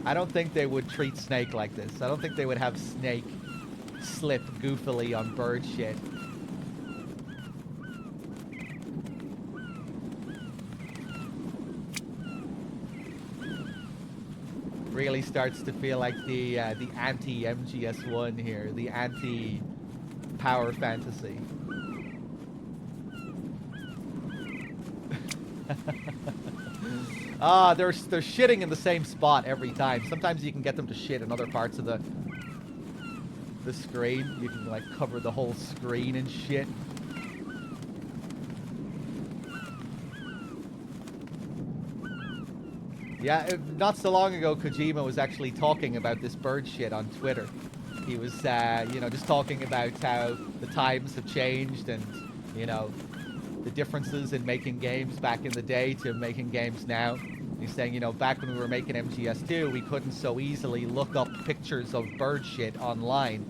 [SPEAKER 1] I don't think they would treat Snake like this. I don't think they would have Snake slip goofily on bird shit. Really starts to feel like the anti-MGS1 here, the anti-Power Fantasy. They're shitting in the same spot every time. Sometimes you can get them to shit in other parts of the screen. You can like cover the whole screen and shit. Yeah, not so long ago, Kojima was actually talking about this bird shit on Twitter. He was, just talking about how the times have changed and, the differences in making games back in the day to making games now. He's saying, back when we were making MGS2, we couldn't so easily look up pictures of bird shit online.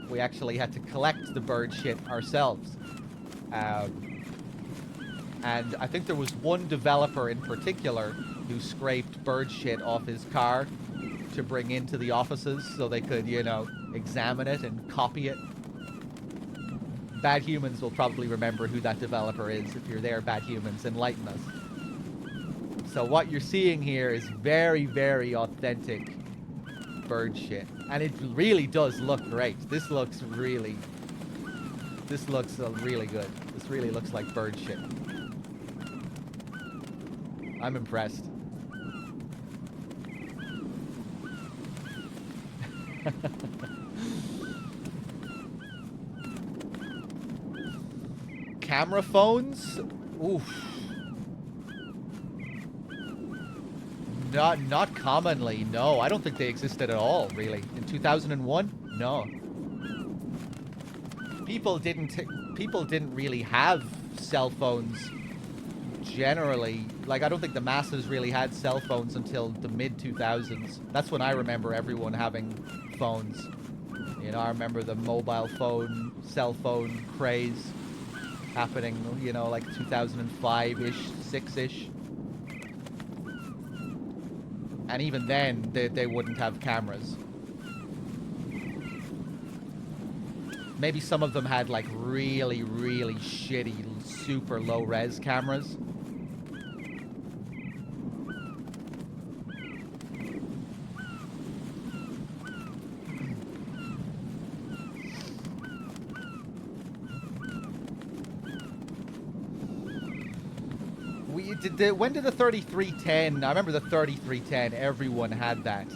[SPEAKER 1] We actually had to collect the bird shit ourselves. And I think there was one developer in particular who scraped bird shit off his car to bring into the offices so they could, examine it and copy it. Bad Humans will probably remember who that developer is. If you're there, Bad Humans, enlighten us. So what you're seeing here is very, very authentic bird shit. And it really does look great. This looks really good. This really looks like bird shit. I'm impressed. Camera phones? Oof. Not commonly, no. I don't think they existed at all, really. In 2001? No. People didn't really have cell phones generally. Like, I don't think the masses really had cell phones until the mid-2000s. That's when I remember everyone having phones. I remember the mobile phone, cell phone craze happening, like 2005-ish, 6-ish. And even then, they wouldn't have cameras. Maybe some of them had, like, really, really shitty, super low-res cameras. When did the 3310? I remember the 3310. Everyone had that.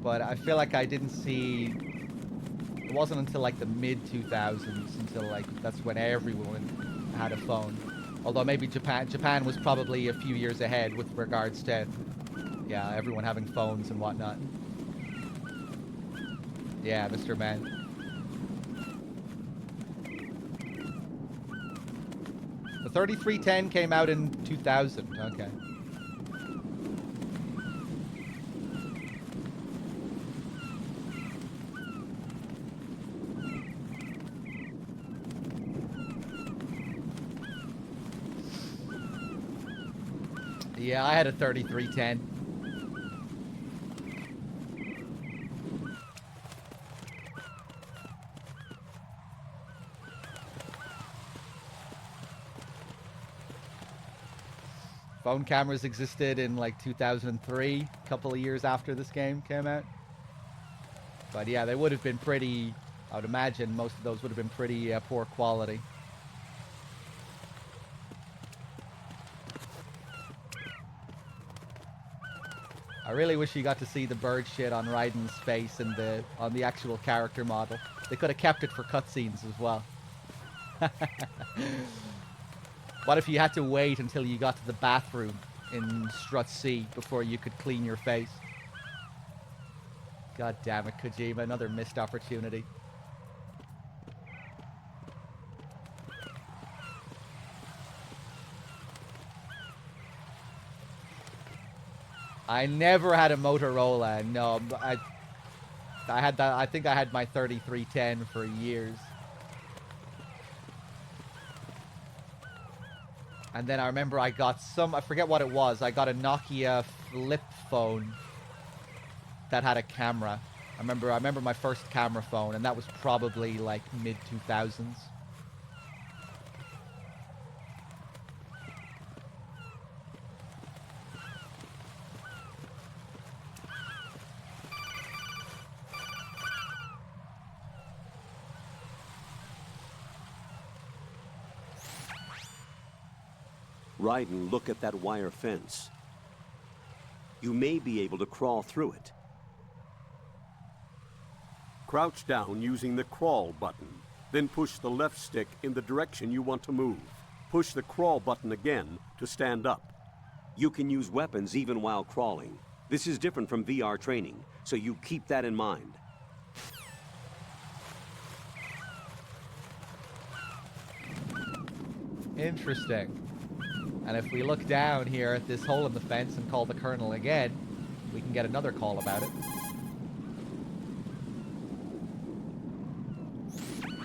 [SPEAKER 1] But I feel like I didn't see... It wasn't until like the mid-2000s until like that's when everyone had a phone. Although maybe Japan was probably a few years ahead with regards to, yeah, everyone having phones and whatnot. Yeah, Mr. Man. The 3310 came out in 2000. Okay. Yeah, I had a 3310. Phone cameras existed in like 2003, a couple of years after this game came out. But yeah, they would have been pretty, I would imagine most of those would have been pretty poor quality. I really wish you got to see the bird shit on Raiden's face and on the actual character model. They could have kept it for cutscenes as well. What if you had to wait until you got to the bathroom in Strut C before you could clean your face? God damn it, Kojima, another missed opportunity. I never had a Motorola. No, I had that. I think I had my 3310 for years. And then I remember I got I forget what it was. I got a Nokia flip phone that had a camera. I remember my first camera phone, and that was probably like mid-2000s.
[SPEAKER 6] Raiden, look at that wire fence. You may be able to crawl through it. Crouch down using the crawl button. Then push the left stick in the direction you want to move. Push the crawl button again to stand up. You can use weapons even while crawling. This is different from VR training, so you keep that in mind.
[SPEAKER 1] Interesting. And if we look down here at this hole in the fence and call the Colonel again, we can get another call about it.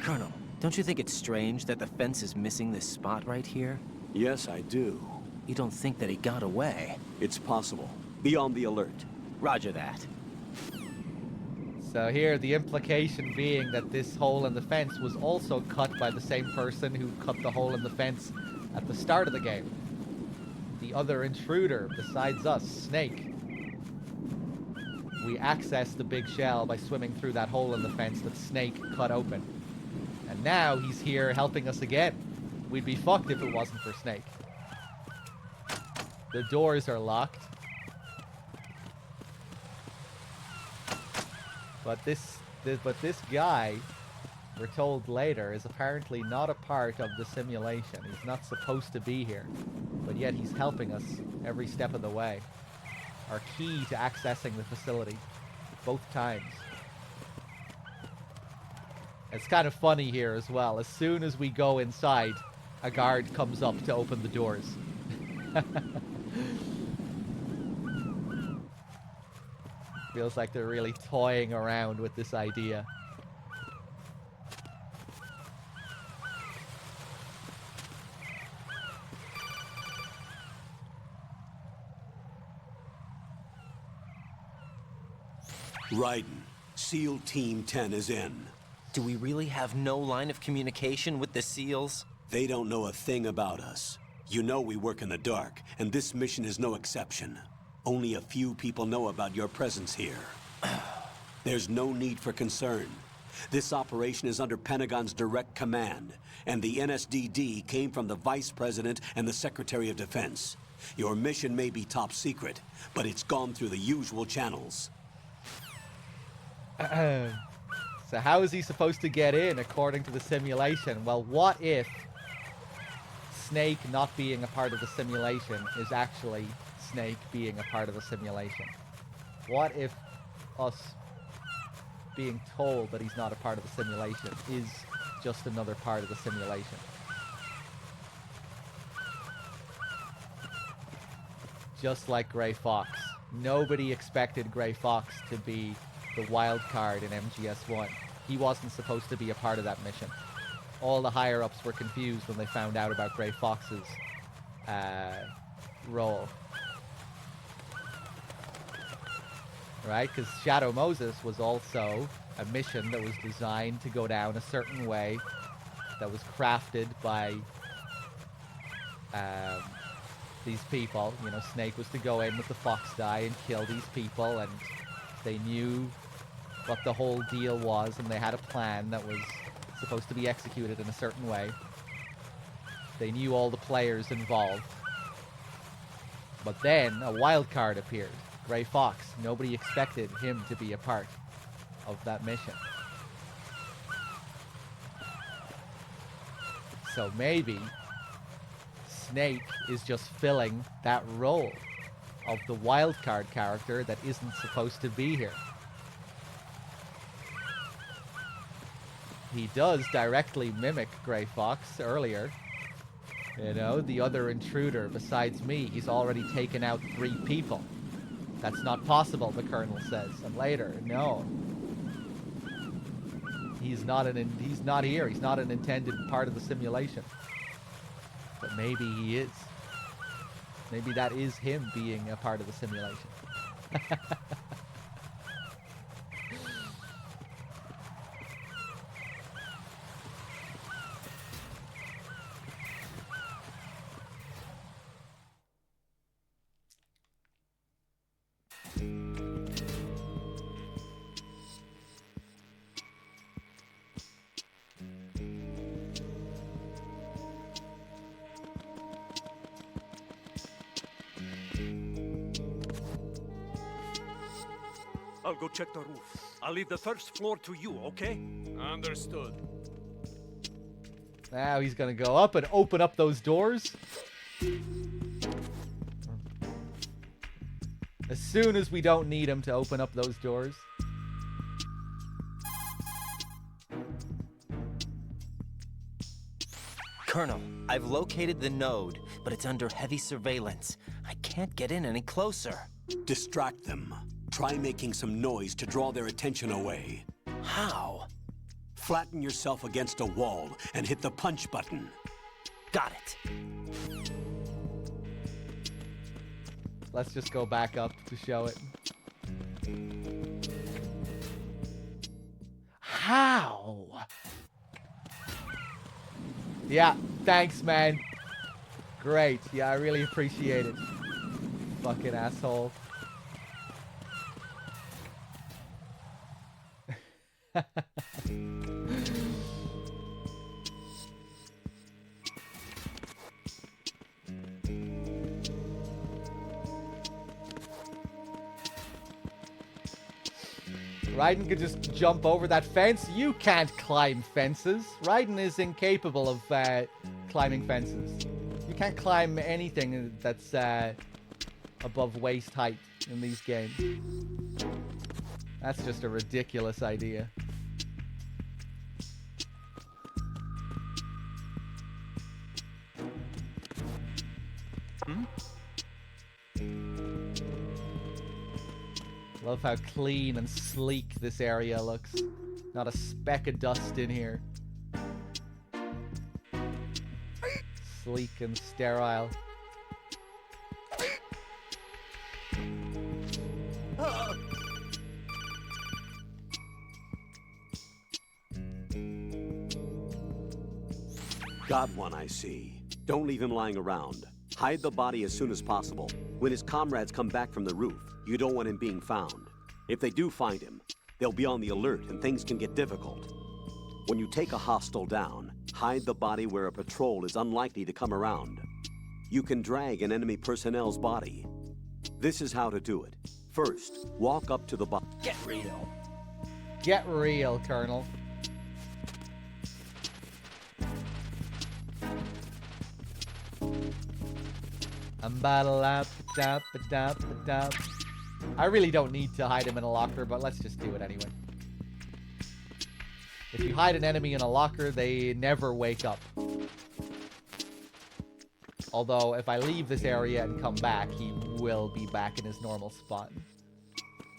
[SPEAKER 3] Colonel, don't you think it's strange that the fence is missing this spot right here?
[SPEAKER 6] Yes, I do.
[SPEAKER 3] You don't think that he got away?
[SPEAKER 6] It's possible. Be on the alert.
[SPEAKER 3] Roger that.
[SPEAKER 1] So here, the implication being that this hole in the fence was also cut by the same person who cut the hole in the fence at the start of the game. The other intruder besides us, Snake. We accessed the big shell by swimming through that hole in the fence that Snake cut open. And now he's here helping us again. We'd be fucked if it wasn't for Snake. The doors are locked. But this guy, we're told later, is apparently not a part of the simulation. He's not supposed to be here. But yet he's helping us every step of the way. Our key to accessing the facility. Both times. It's kind of funny here as well. As soon as we go inside, a guard comes up to open the doors. Feels like they're really toying around with this idea.
[SPEAKER 2] Raiden, SEAL Team 10 is in.
[SPEAKER 3] Do we really have no line of communication with the SEALs?
[SPEAKER 2] They don't know a thing about us. You know we work in the dark, and this mission is no exception. Only a few people know about your presence here. There's no need for concern. This operation is under Pentagon's direct command, and the NSDD came from the Vice President and the Secretary of Defense. Your mission may be top secret, but it's gone through the usual channels.
[SPEAKER 1] So how is he supposed to get in according to the simulation? Well, what if Snake not being a part of the simulation is actually Snake being a part of the simulation? What if us being told that he's not a part of the simulation is just another part of the simulation? Just like Gray Fox. Nobody expected Gray Fox to be the wild card in MGS1. He wasn't supposed to be a part of that mission. All the higher-ups were confused when they found out about Gray Fox's role. Right? Because Shadow Moses was also a mission that was designed to go down a certain way, that was crafted by these people. You know, Snake was to go in with the Fox die and kill these people, and they knew what the whole deal was, and they had a plan that was supposed to be executed in a certain way. They knew all the players involved. But then a wild card appeared. Gray Fox. Nobody expected him to be a part of that mission. So maybe Snake is just filling that role of the wild card character that isn't supposed to be here. He does directly mimic Gray Fox earlier. You know, the other intruder besides me, he's already taken out 3 people. That's not possible, the Colonel says. And later, no. He's not here. He's not an intended part of the simulation. But maybe he is. Maybe that is him being a part of the simulation.
[SPEAKER 8] I'll go check the roof. I'll leave the first floor to you, okay? Understood.
[SPEAKER 1] Now he's gonna go up and open up those doors. As soon as we don't need him to open up those doors.
[SPEAKER 3] Colonel, I've located the node, but it's under heavy surveillance. I can't get in any closer.
[SPEAKER 2] Distract them. Try making some noise to draw their attention away.
[SPEAKER 3] How?
[SPEAKER 2] Flatten yourself against a wall and hit the punch button.
[SPEAKER 3] Got it.
[SPEAKER 1] Let's just go back up to show it. How? Yeah, thanks, man. Great. Yeah, I really appreciate it. Fucking asshole. Raiden could just jump over that fence. You can't climb fences. Raiden is incapable of climbing fences. You can't climb anything that's above waist height in these games. That's just a ridiculous idea. Love how clean and sleek this area looks. Not a speck of dust in here. Sleek and sterile.
[SPEAKER 2] Got one, I see. Don't leave him lying around. Hide the body as soon as possible. When his comrades come back from the roof, you don't want him being found. If they do find him, they'll be on the alert and things can get difficult. When you take a hostile down, hide the body where a patrol is unlikely to come around. You can drag an enemy personnel's body. This is how to do it. First, walk up to the body.
[SPEAKER 3] Get real.
[SPEAKER 1] Get real, Colonel. I really don't need to hide him in a locker, but let's just do it anyway. If you hide an enemy in a locker, they never wake up. Although, if I leave this area and come back, he will be back in his normal spot.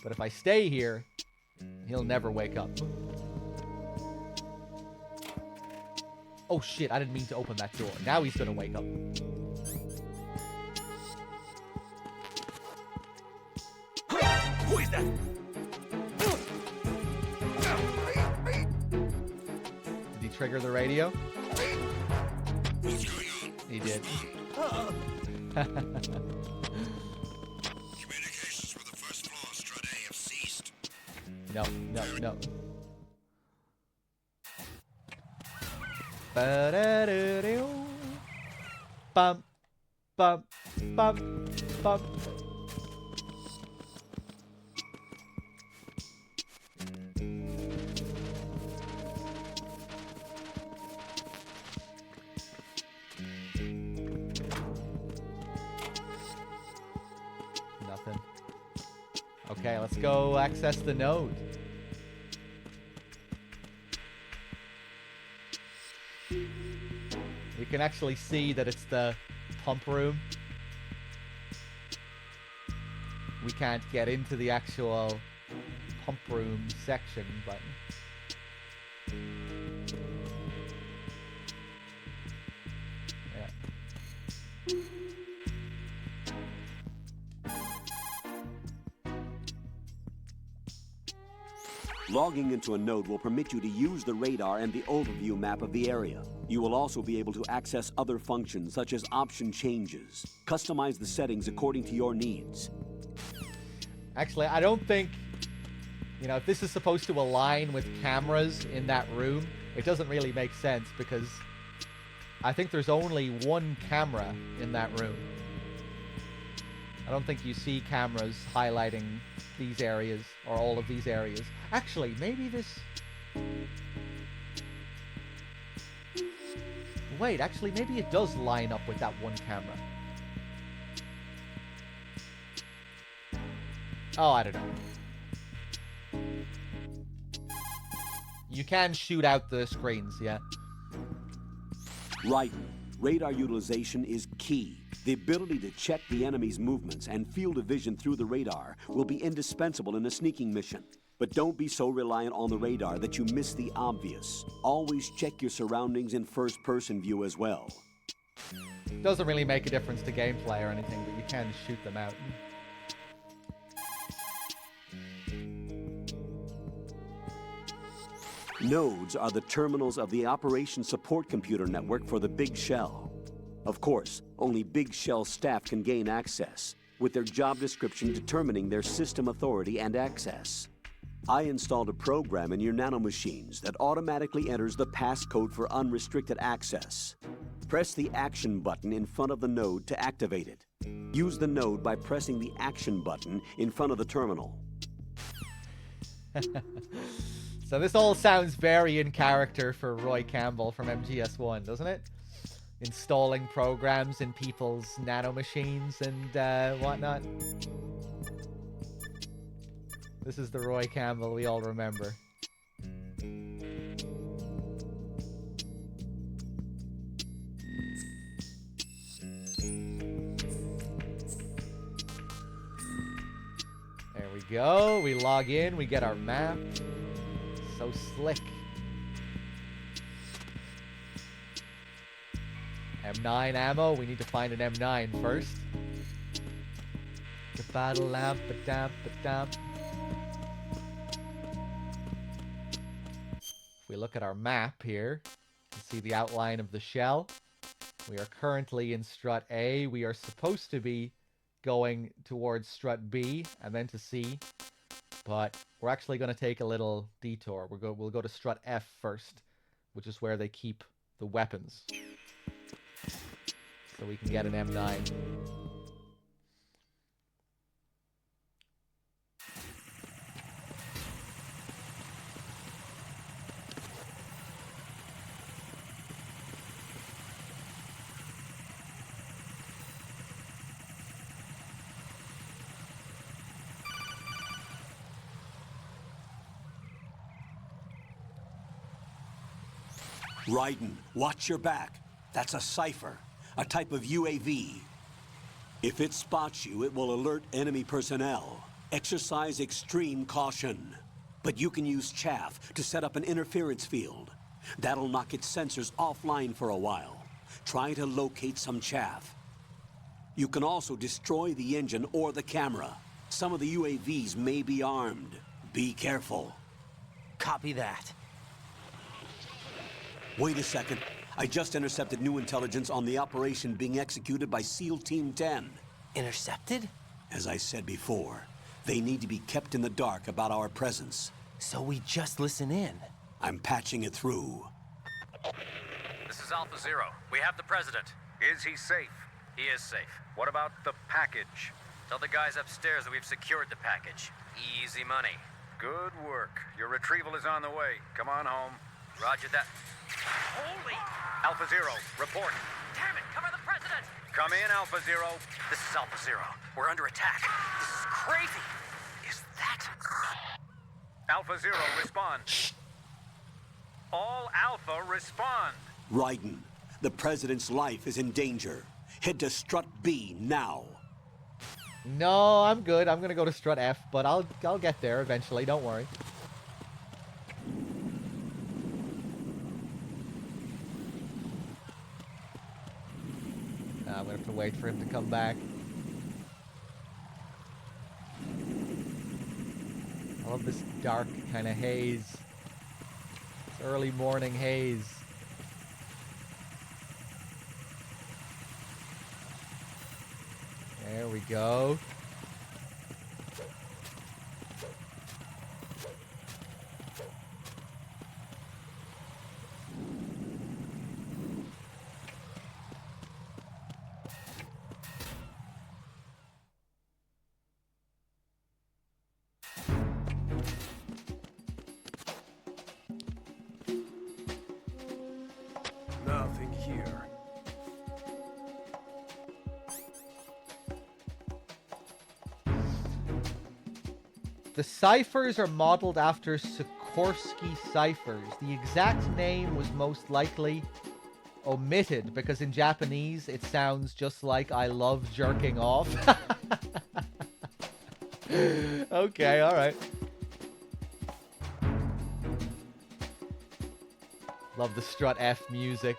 [SPEAKER 1] But if I stay here, he'll never wake up. Oh shit, I didn't mean to open that door. Now he's gonna wake up.
[SPEAKER 2] Who is that?
[SPEAKER 1] Did he trigger the radio? He did.
[SPEAKER 9] Communications with the first floor, Strata A have ceased.
[SPEAKER 1] No. Ba-da-da-doo. Bum, bum, bum, bum. Nothing. Okay, let's go access the node. You can actually see that it's the pump room. We can't get into the actual pump room section, but... yeah.
[SPEAKER 2] Logging into a node will permit you to use the radar and the overview map of the area. You will also be able to access other functions such as option changes. Customize the settings according to your needs.
[SPEAKER 1] Actually, I don't think, you know, if this is supposed to align with cameras in that room, it doesn't really make sense because I think there's only one camera in that room. I don't think you see cameras highlighting these areas or all of these areas. Actually, maybe this... Wait, actually, maybe it does line up with that one camera. Oh, I don't know. You can shoot out the screens, yeah.
[SPEAKER 6] Right. Radar utilization is key. The ability to check the enemy's movements and field of vision through the radar will be indispensable in a sneaking mission. But don't be so reliant on the radar that you miss the obvious. Always check your surroundings in first-person view as well.
[SPEAKER 1] Doesn't really make a difference to gameplay or anything, but you can shoot them out.
[SPEAKER 6] Nodes are the terminals of the Operation Support Computer Network for the Big Shell. Of course, only Big Shell staff can gain access, with their job description determining their system authority and access. I installed a program in your nanomachines that automatically enters the passcode for unrestricted access. Press the Action button in front of the node to activate it. Use the node by pressing the Action button in front of the terminal.
[SPEAKER 1] So this all sounds very in character for Roy Campbell from MGS1, doesn't it? Installing programs in people's nanomachines and whatnot. This is the Roy Campbell we all remember. There we go. We log in. We get our map. So slick. M9 ammo. We need to find an M9 first. If we look at our map here, you see the outline of the shell. We are currently in strut A. We are supposed to be going towards strut B and then to C. But we're actually going to take a little detour. We'll go to strut F first, which is where they keep the weapons. So we can get an M9.
[SPEAKER 2] Raiden, watch your back. That's a cipher, a type of UAV. If it spots you, it will alert enemy personnel. Exercise extreme caution. But you can use chaff to set up an interference field. That'll knock its sensors offline for a while. Try to locate some chaff. You can also destroy the engine or the camera. Some of the UAVs may be armed. Be careful.
[SPEAKER 3] Copy that.
[SPEAKER 2] Wait a second. I just intercepted new intelligence on the operation being executed by SEAL Team 10.
[SPEAKER 3] Intercepted?
[SPEAKER 2] As I said before, they need to be kept in the dark about our presence.
[SPEAKER 3] So we just listen in.
[SPEAKER 2] I'm patching it through.
[SPEAKER 10] This is Alpha Zero. We have the president.
[SPEAKER 8] Is he safe?
[SPEAKER 10] He is safe.
[SPEAKER 8] What about the package?
[SPEAKER 10] Tell the guys upstairs that we've secured the package. Easy money.
[SPEAKER 8] Good work. Your retrieval is on the way. Come on home.
[SPEAKER 10] Roger that. Holy!
[SPEAKER 8] Alpha Zero, report.
[SPEAKER 10] Damn it! Cover the president!
[SPEAKER 8] Come in, Alpha Zero.
[SPEAKER 10] This is Alpha Zero. We're under attack. This is crazy. Is that...
[SPEAKER 8] Alpha Zero, respond. All Alpha, respond.
[SPEAKER 2] Raiden, the president's life is in danger. Head to Strut B now.
[SPEAKER 1] No, I'm good. I'm gonna go to strut F, but I'll get there eventually. Don't worry. I'm gonna have to wait for him to come back. I love this dark kind of haze. This early morning haze. There we go.
[SPEAKER 8] Nothing here.
[SPEAKER 1] The ciphers are modeled after Sikorsky ciphers. The exact name was most likely omitted because in Japanese it sounds just like I love jerking off. Okay, alright. Love the Strut F music.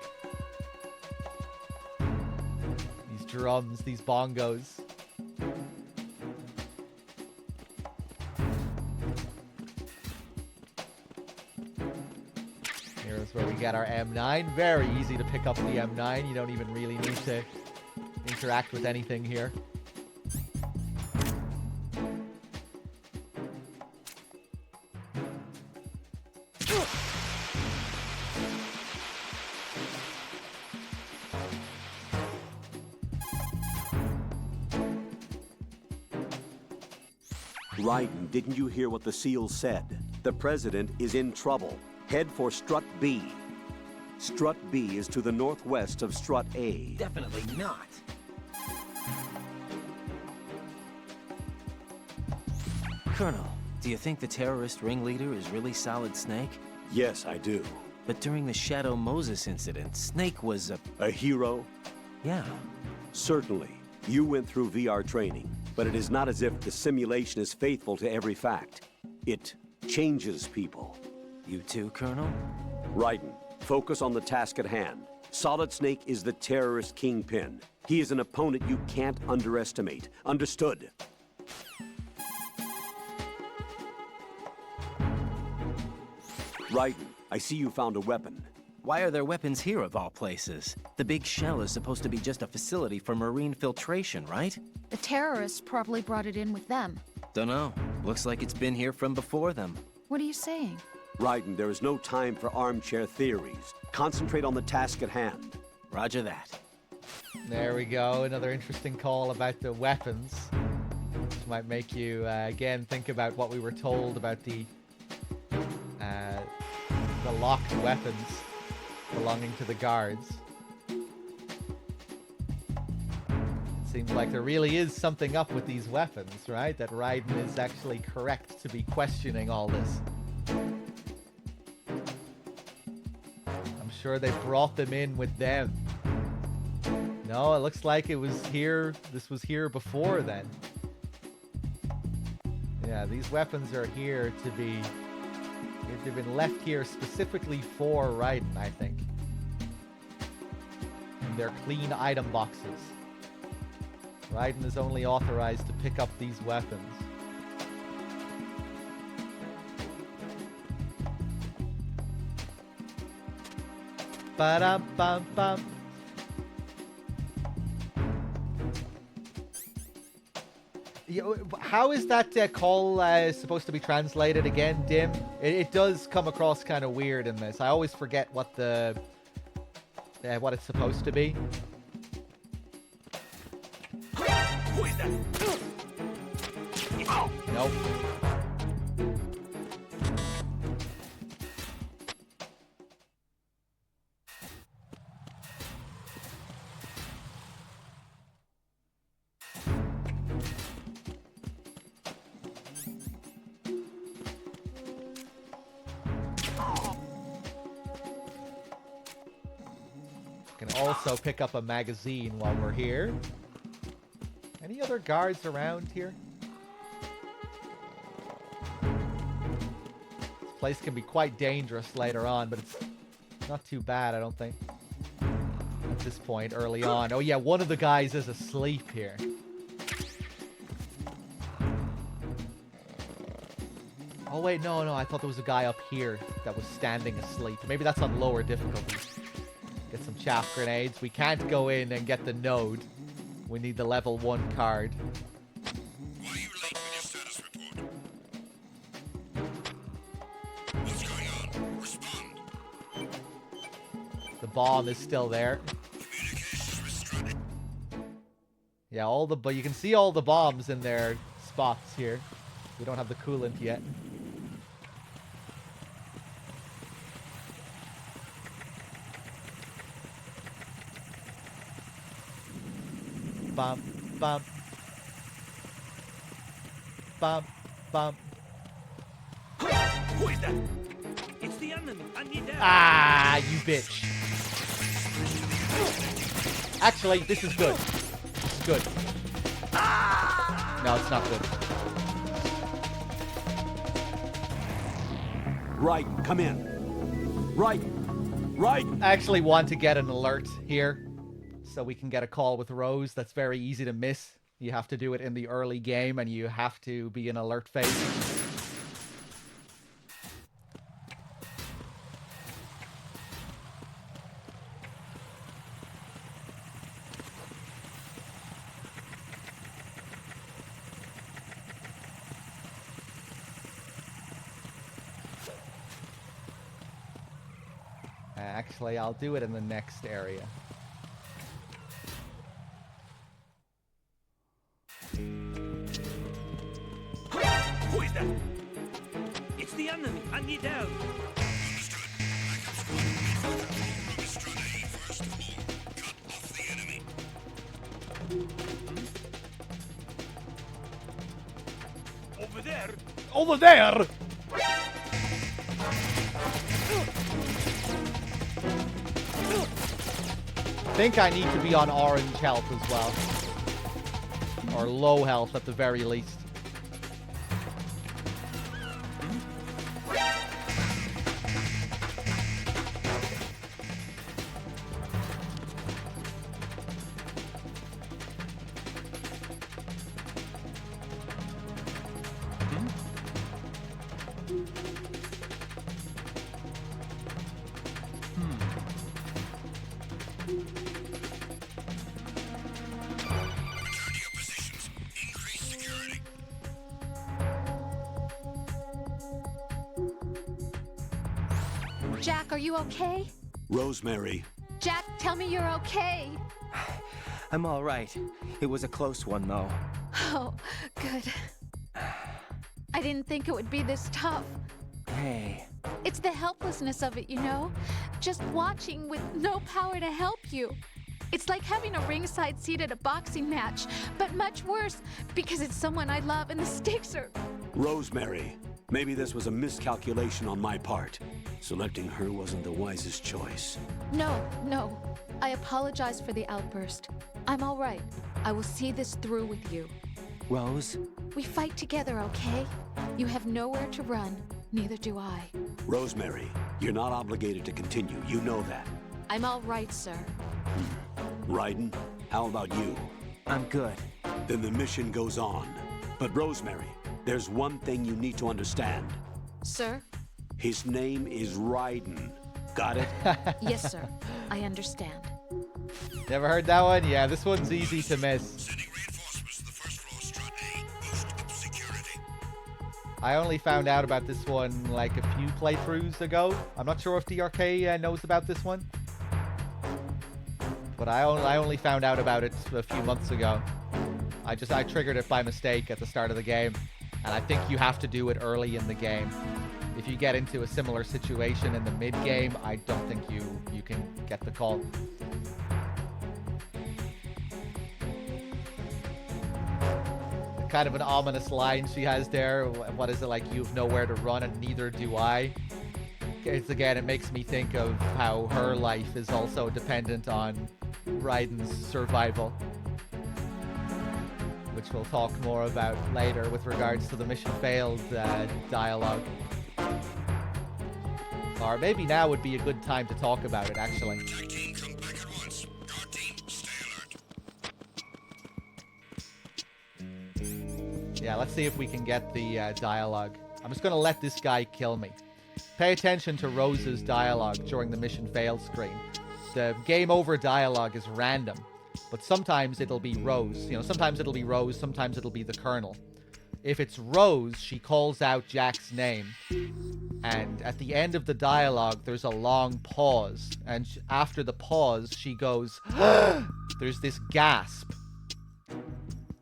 [SPEAKER 1] These drums, these bongos. Here's where we get our M9. Very easy to pick up the M9. You don't even really need to interact with anything here.
[SPEAKER 6] Raiden, didn't you hear what the SEAL said? The President is in trouble. Head for Strut B. Strut B is to the northwest of Strut A.
[SPEAKER 3] Definitely not. Colonel, do you think the terrorist ringleader is really Solid Snake?
[SPEAKER 6] Yes, I do.
[SPEAKER 3] But during the Shadow Moses incident, Snake was
[SPEAKER 6] a hero?
[SPEAKER 3] Yeah.
[SPEAKER 6] Certainly. You went through VR training, but it is not as if the simulation is faithful to every fact. It changes people.
[SPEAKER 3] You too, Colonel?
[SPEAKER 6] Raiden, focus on the task at hand. Solid Snake is the terrorist kingpin. He is an opponent you can't underestimate. Understood? Raiden, I see you found a weapon.
[SPEAKER 3] Why are there weapons here of all places? The big shell is supposed to be just a facility for marine filtration, right?
[SPEAKER 7] The terrorists probably brought it in with them.
[SPEAKER 3] Dunno. Looks like it's been here from before them.
[SPEAKER 7] What are you saying?
[SPEAKER 6] Raiden, there is no time for armchair theories. Concentrate on the task at hand.
[SPEAKER 3] Roger that.
[SPEAKER 1] There we go. Another interesting call about the weapons. Which might make you, again, think about what we were told about the locked weapons belonging to the guards. Seems like there really is something up with these weapons, right? That Raiden is actually correct to be questioning all this. I'm sure they brought them in with them. No, it looks like it was here. This was here before then. Yeah, these weapons are here to be... They've been left here specifically for Raiden, I think. And they're clean item boxes. Raiden is only authorized to pick up these weapons. Ba-dum-bum-bum. How is that call supposed to be translated again, Dim? It does come across kind of weird in this. I always forget what the what it's supposed to be.
[SPEAKER 8] Who is that?
[SPEAKER 1] Nope. Can also pick up a magazine while we're here. Any other guards around here? This place can be quite dangerous later on, but it's not too bad, I don't think. At this point, early on. Oh yeah, one of the guys is asleep here. Oh wait, no, I thought there was a guy up here that was standing asleep. Maybe that's on lower difficulty. Get some chaff grenades. We can't go in and get the node. We need the level 1 card.
[SPEAKER 9] Why are you late with your status report? What's going on? Respond.
[SPEAKER 1] The bomb is still there.
[SPEAKER 9] Communications with Strut.
[SPEAKER 1] Yeah, but you can see all the bombs in their spots here. We don't have the coolant yet. Bump, bump. Bump, bump.
[SPEAKER 8] Who is that? It's the enemy. I need that.
[SPEAKER 1] Ah, you bitch. Actually, this is good. This is good. No, it's not good.
[SPEAKER 6] Raiden, come in. Raiden!
[SPEAKER 1] I actually want to get an alert here so we can get a call with Rose. That's very easy to miss. You have to do it in the early game and you have to be in alert phase. Actually, I'll do it in the next area.
[SPEAKER 8] Who is that? It's the enemy. I need help.
[SPEAKER 9] Destroy first floor. Cut off the enemy.
[SPEAKER 8] Over there.
[SPEAKER 1] Over there! I think I need to be on orange health as well. Or low health at the very least.
[SPEAKER 9] Return to your positions. Increase security.
[SPEAKER 7] Jack, are you okay?
[SPEAKER 6] Rosemary,
[SPEAKER 7] Jack, tell me you're okay.
[SPEAKER 3] I'm all right. It was a close one, though.
[SPEAKER 7] Oh, good. I didn't think it would be this tough.
[SPEAKER 3] Hey,
[SPEAKER 7] It's the helplessness of it, you know? Just watching with no power to help you. It's like having a ringside seat at a boxing match, but much worse because it's someone I love and the stakes are...
[SPEAKER 6] Rosemary, maybe this was a miscalculation on my part. Selecting her wasn't the wisest choice.
[SPEAKER 7] No. I apologize for the outburst. I'm all right. I will see this through with you.
[SPEAKER 3] Rose?
[SPEAKER 7] We fight together, okay? You have nowhere to run. Neither do I.
[SPEAKER 6] Rosemary, you're not obligated to continue. You know that.
[SPEAKER 7] I'm all right, sir.
[SPEAKER 6] Raiden, how about you?
[SPEAKER 3] I'm good.
[SPEAKER 6] Then the mission goes on. But Rosemary, there's one thing you need to understand.
[SPEAKER 7] Sir?
[SPEAKER 6] His name is Raiden. Got it?
[SPEAKER 7] Yes, sir. I understand.
[SPEAKER 1] Never heard that one? Yeah, this one's easy to miss.
[SPEAKER 9] Sending reinforcements to the first floor, strut A. Boost security.
[SPEAKER 1] I only found out about this one like a few playthroughs ago. I'm not sure if DRK knows about this one. But I only found out about it a few months ago. I triggered it by mistake at the start of the game. And I think you have to do it early in the game. If you get into a similar situation in the mid-game, I don't think you can get the call. Kind of an ominous line she has there. What is it, like, you've nowhere to run and neither do I? It makes me think of how her life is also dependent on Raiden's survival, which we'll talk more about later with regards to the mission failed dialogue. Or maybe now would be a good time to talk about it, actually.
[SPEAKER 9] Attack team, come back at once. Guard team, stay alert.
[SPEAKER 1] Yeah, let's see if we can get the dialogue. I'm just going to let this guy kill me. Pay attention to Rose's dialogue during the mission failed screen. The game over dialogue is random, but sometimes it'll be Rose. Sometimes it'll be Rose, sometimes it'll be the Colonel. If it's Rose, she calls out Jack's name. And at the end of the dialogue, there's a long pause. And after the pause, she goes, there's this gasp.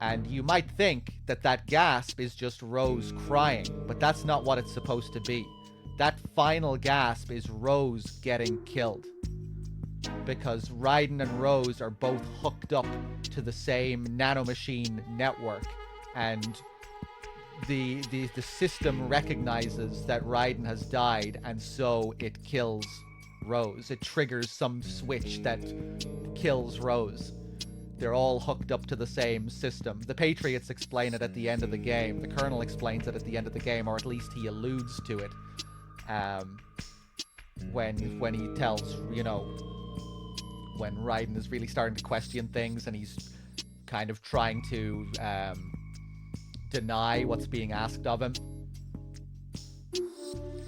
[SPEAKER 1] And you might think that that gasp is just Rose crying, but that's not what it's supposed to be. That final gasp is Rose getting killed. Because Raiden and Rose are both hooked up to the same nanomachine network. And the system recognizes that Raiden has died, and so it kills Rose. It triggers some switch that kills Rose. They're all hooked up to the same system. The Patriots explain it at the end of the game. The Colonel explains it at the end of the game, or at least he alludes to it. When he tells, you know, when Raiden is really starting to question things and he's kind of trying to deny what's being asked of him.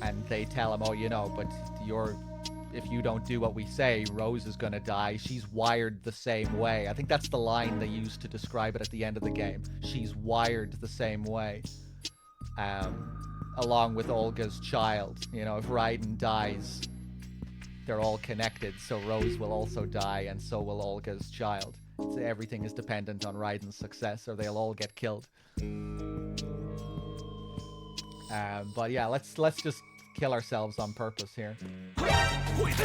[SPEAKER 1] And they tell him, oh, you know, but if you don't do what we say, Rose is gonna die. She's wired the same way. I think that's the line they used to describe it at the end of the game. She's wired the same way. Along with Olga's child. You know, if Raiden dies, they're all connected, so Rose will also die, and so will Olga's child. So everything is dependent on Raiden's success, or they'll all get killed. But yeah, let's just kill ourselves on purpose here.
[SPEAKER 8] It's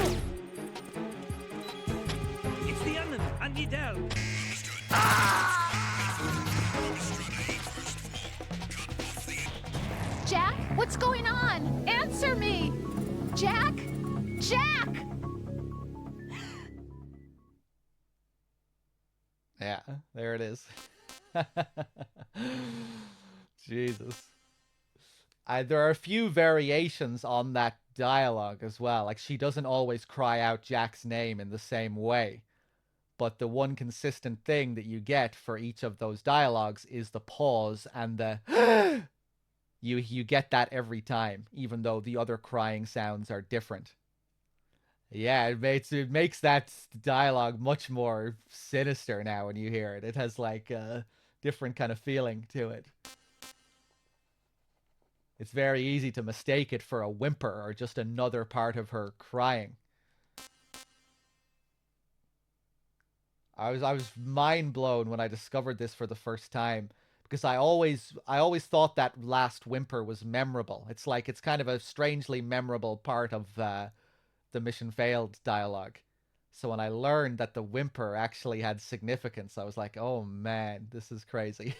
[SPEAKER 8] the enemy. I need help.
[SPEAKER 7] Jack, what's going on? Answer me! Jack? Jack!
[SPEAKER 1] Yeah, there it is. Jesus. There are a few variations on that dialogue as well. Like, she doesn't always cry out Jack's name in the same way. But the one consistent thing that you get for each of those dialogues is the pause and the you get that every time, even though the other crying sounds are different. Yeah, it makes that dialogue much more sinister now when you hear it. It has like a different kind of feeling to it. It's very easy to mistake it for a whimper or just another part of her crying. I was mind blown when I discovered this for the first time, because I always thought that last whimper was memorable. It's like it's kind of a strangely memorable part of the mission failed dialogue. So when I learned that the whimper actually had significance, I was like, oh man, this is crazy.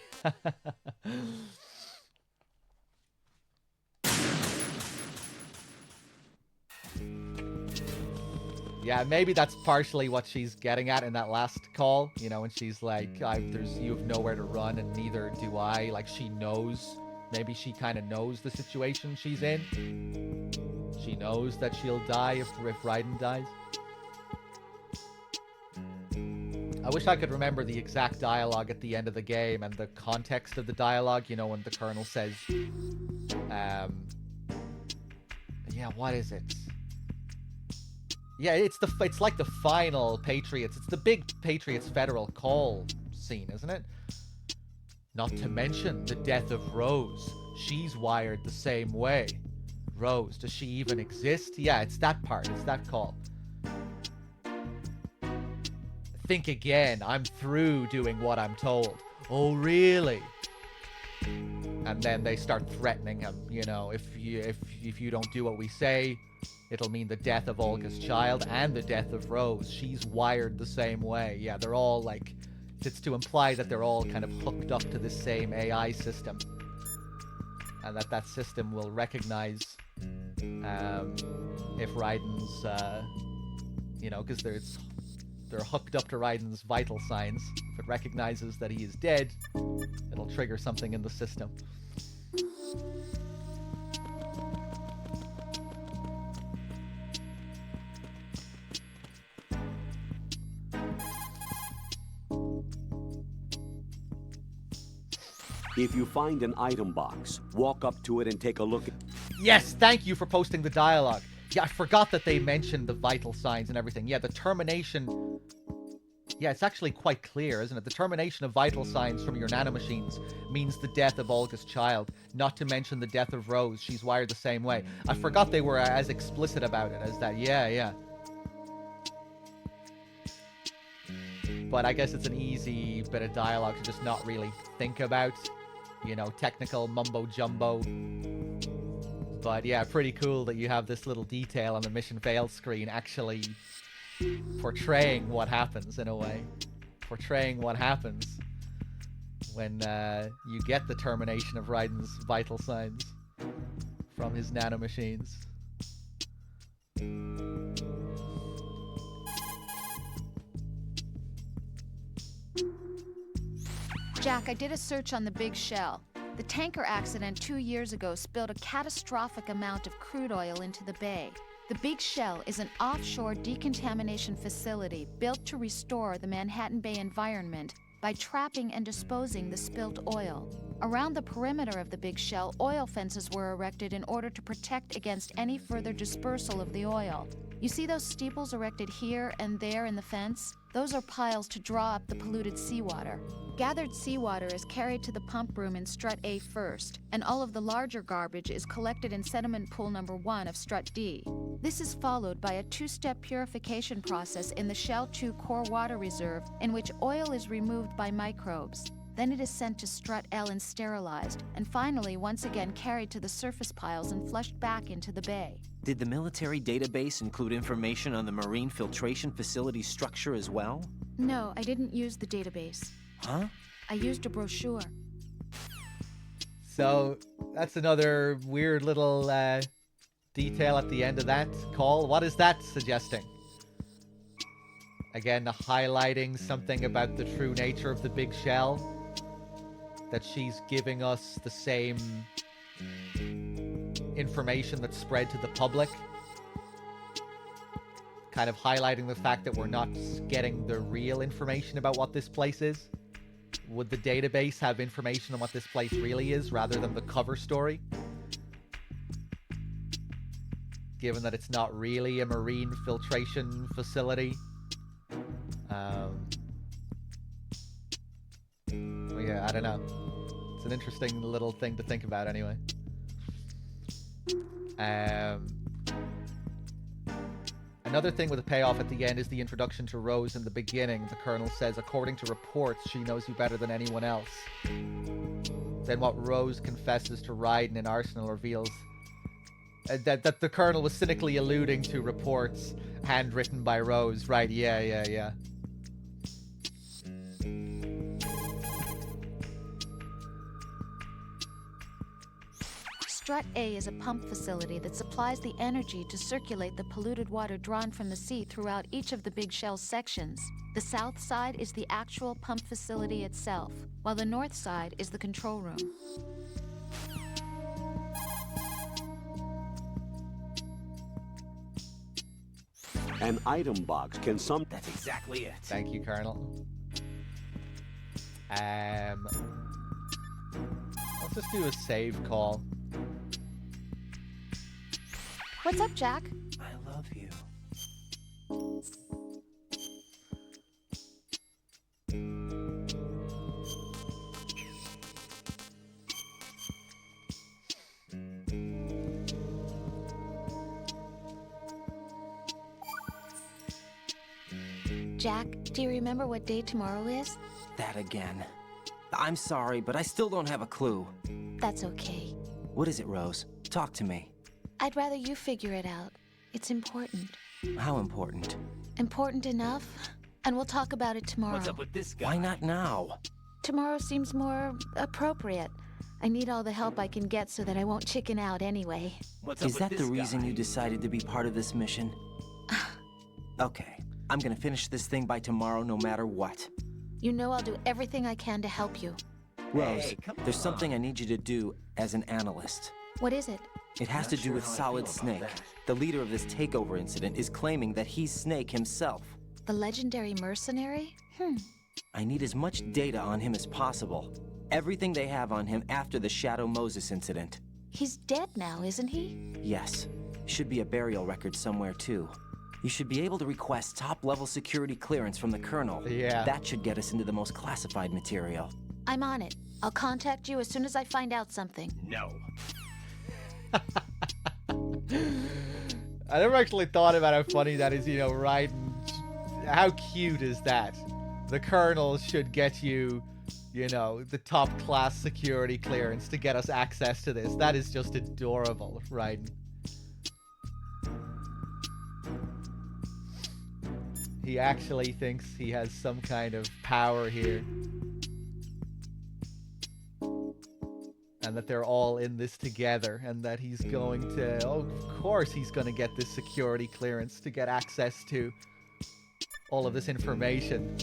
[SPEAKER 1] Yeah, maybe that's partially what she's getting at in that last call, you know, when she's like, you have nowhere to run and neither do I. Like, she knows, maybe she kind of knows the situation she's in. She knows that she'll die if Raiden dies. I wish I could remember the exact dialogue at the end of the game and the context of the dialogue, you know, when the Colonel says, yeah, what is it? Yeah, it's like the final Patriots. It's the big Patriots Federal call scene, isn't it? Not to mention the death of Rose. She's wired the same way. Rose, does she even exist? Yeah, it's that part. It's that call. Think again. I'm through doing what I'm told. Oh, really? And then they start threatening him. You know, if you don't do what we say, it'll mean the death of Olga's child and the death of Rose. She's wired the same way. Yeah, they're all like... It's to imply that they're all kind of hooked up to the same AI system. And that system will recognize if Raiden's... you know, because they're hooked up to Raiden's vital signs. If it recognizes that he is dead, it'll trigger something in the system.
[SPEAKER 6] If you find an item box, walk up to it and take a look at...
[SPEAKER 1] Yes, thank you for posting the dialogue. Yeah, I forgot that they mentioned the vital signs and everything. Yeah, the termination... Yeah, it's actually quite clear, isn't it? The termination of vital signs from your nanomachines means the death of Olga's child, not to mention the death of Rose. She's wired the same way. I forgot they were as explicit about it as that. Yeah. But I guess it's an easy bit of dialogue to just not really think about. You know, technical mumbo-jumbo. But yeah, pretty cool that you have this little detail on the mission failed screen actually portraying what happens in a way. Portraying what happens when you get the termination of Raiden's vital signs from his nanomachines.
[SPEAKER 7] Jack, I did a search on the Big Shell. The tanker accident 2 years ago spilled a catastrophic amount of crude oil into the bay. The Big Shell is an offshore decontamination facility built to restore the Manhattan Bay environment by trapping and disposing the spilt oil. Around the perimeter of the Big Shell, oil fences were erected in order to protect against any further dispersal of the oil. You see those steeples erected here and there in the fence? Those are piles to draw up the polluted seawater. Gathered seawater is carried to the pump room in Strut A first, and all of the larger garbage is collected in sediment pool number 1 of Strut D. This is followed by a 2-step purification process in the Shell 2 core water reserve, in which oil is removed by microbes. Then it is sent to Strut L and sterilized, and finally once again carried to the surface piles and flushed back into the bay.
[SPEAKER 3] Did the military database include information on the marine filtration facility structure as well?
[SPEAKER 7] No, I didn't use the database.
[SPEAKER 3] Huh?
[SPEAKER 7] I used a brochure.
[SPEAKER 1] So that's another weird little detail at the end of that call. What is that suggesting? Again, highlighting something about the true nature of the Big Shell. That she's giving us the same information that's spread to the public. Kind of highlighting the fact that we're not getting the real information about what this place is. Would the database have information on what this place really is rather than the cover story? Given that it's not really a marine filtration facility. Well, yeah, I don't know. It's an interesting little thing to think about anyway. Another thing with a payoff at the end is the introduction to Rose in the beginning. The Colonel says, according to reports, she knows you better than anyone else. Then what Rose confesses to Raiden in Arsenal reveals that the Colonel was cynically alluding to reports handwritten by Rose. Right, yeah.
[SPEAKER 7] Strut A is a pump facility that supplies the energy to circulate the polluted water drawn from the sea throughout each of the Big Shell sections. The south side is the actual pump facility itself, while the north side is the control room.
[SPEAKER 6] An item box can
[SPEAKER 3] That's exactly it.
[SPEAKER 1] Thank you, Colonel. Let's just do a save call.
[SPEAKER 7] What's up, Jack?
[SPEAKER 3] I love you.
[SPEAKER 7] Jack, do you remember what day tomorrow is?
[SPEAKER 3] That again. I'm sorry, but I still don't have a clue.
[SPEAKER 7] That's okay.
[SPEAKER 3] What is it, Rose? Talk to me.
[SPEAKER 7] I'd rather you figure it out. It's important.
[SPEAKER 3] How important?
[SPEAKER 7] Important enough? And we'll talk about it tomorrow.
[SPEAKER 8] What's up with this guy?
[SPEAKER 3] Why not now?
[SPEAKER 7] Tomorrow seems more appropriate. I need all the help I can get so that I won't chicken out anyway.
[SPEAKER 8] What's up
[SPEAKER 3] Is
[SPEAKER 8] with
[SPEAKER 3] that
[SPEAKER 8] this
[SPEAKER 3] the reason
[SPEAKER 8] guy?
[SPEAKER 3] you decided to be part of this mission? Okay, I'm gonna finish this thing by tomorrow no matter what.
[SPEAKER 7] You know I'll do everything I can to help you.
[SPEAKER 3] Rose,
[SPEAKER 8] Hey, come
[SPEAKER 3] there's
[SPEAKER 8] on.
[SPEAKER 3] something I need you to do as an analyst.
[SPEAKER 7] What is it?
[SPEAKER 3] It has to do with Solid Snake. The leader of this takeover incident is claiming that he's Snake himself.
[SPEAKER 7] The legendary mercenary?
[SPEAKER 3] I need as much data on him as possible. Everything they have on him after the Shadow Moses incident.
[SPEAKER 7] He's dead now, isn't he?
[SPEAKER 3] Yes. Should be a burial record somewhere, too. You should be able to request top-level security clearance from the Colonel.
[SPEAKER 1] Yeah.
[SPEAKER 3] That should get us into the most classified material.
[SPEAKER 7] I'm on it. I'll contact you as soon as I find out something.
[SPEAKER 8] No.
[SPEAKER 1] I never actually thought about how funny that is, Raiden. How cute is that? The Colonel should get you, the top class security clearance to get us access to this. That is just adorable, Raiden. He actually thinks he has some kind of power here. and that they're all in this together, and that he's going to, oh, of course he's going to get this security clearance to get access to all of this information.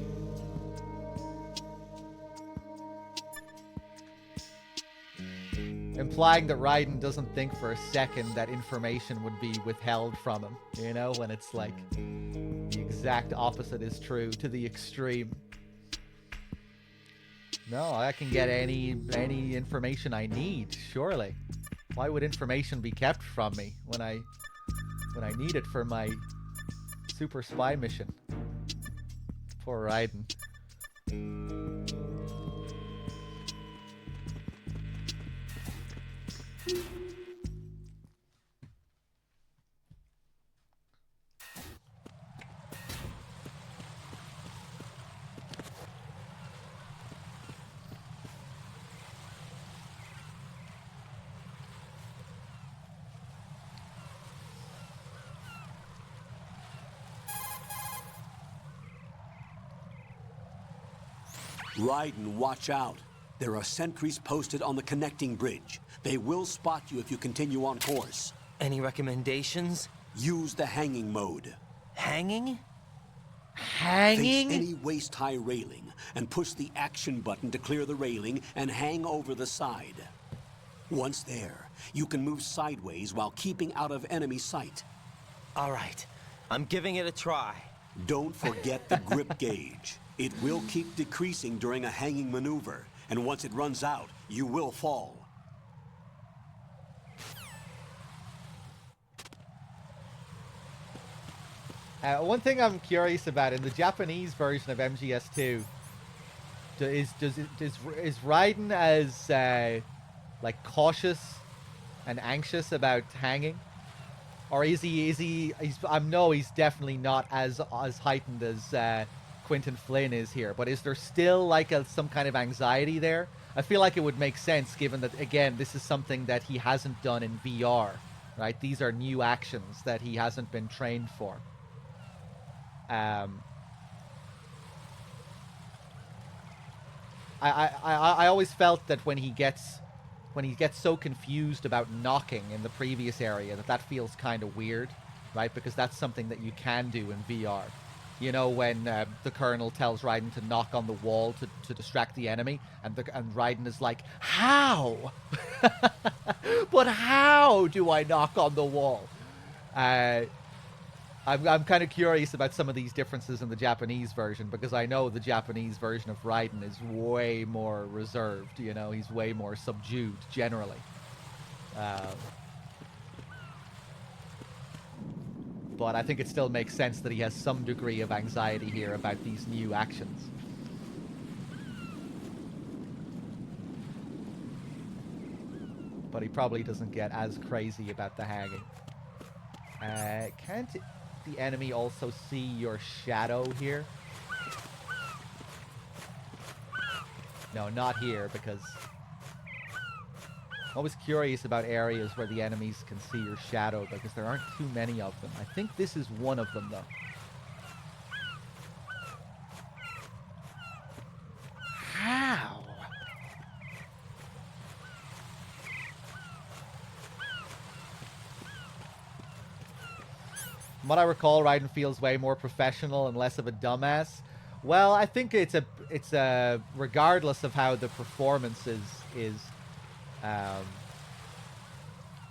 [SPEAKER 1] Implying that Raiden doesn't think for a second that information would be withheld from him, you know, when it's like the exact opposite is true to the extreme. No, I can get any information I need, surely. Why would information be kept from me when I need it for my super spy mission? Poor Raiden.
[SPEAKER 2] Raiden, watch out. There are sentries posted on the connecting bridge. They will spot you if you continue on course.
[SPEAKER 3] Any recommendations?
[SPEAKER 2] Use the hanging mode.
[SPEAKER 3] Hanging?
[SPEAKER 1] Hanging?
[SPEAKER 2] Face any waist-high railing and push the action button to clear the railing and hang over the side. Once there, you can move sideways while keeping out of enemy sight.
[SPEAKER 3] All right, I'm giving it a try.
[SPEAKER 2] Don't forget the grip gauge. It will keep decreasing during a hanging maneuver, and once it runs out, you will fall.
[SPEAKER 1] One thing I'm curious about, in the Japanese version of MGS2, is Raiden as like cautious and anxious about hanging, or is he? He's definitely not as heightened as Quentin Flynn is here. But is there still like some kind of anxiety there? I feel like it would make sense, given that, again, this is something that he hasn't done in VR, right? These are new actions that he hasn't been trained for. I always felt that when he gets so confused about knocking in the previous area, that feels kind of weird, right? Because that's something that you can do in VR. You know, when the Colonel tells Raiden to knock on the wall to distract the enemy, and Raiden is like, how? But how do I knock on the wall? I'm kind of curious about some of these differences in the Japanese version, because I know the Japanese version of Raiden is way more reserved, you know, he's way more subdued, generally. But I think it still makes sense that he has some degree of anxiety here about these new actions. But he probably doesn't get as crazy about the hanging. Can't the enemy also see your shadow here? No, not here, because I'm always curious about areas where the enemies can see your shadow, because there aren't too many of them. I think this is one of them, though. How? From what I recall, Raiden feels way more professional and less of a dumbass. Well, I think it's a regardless of how the performance is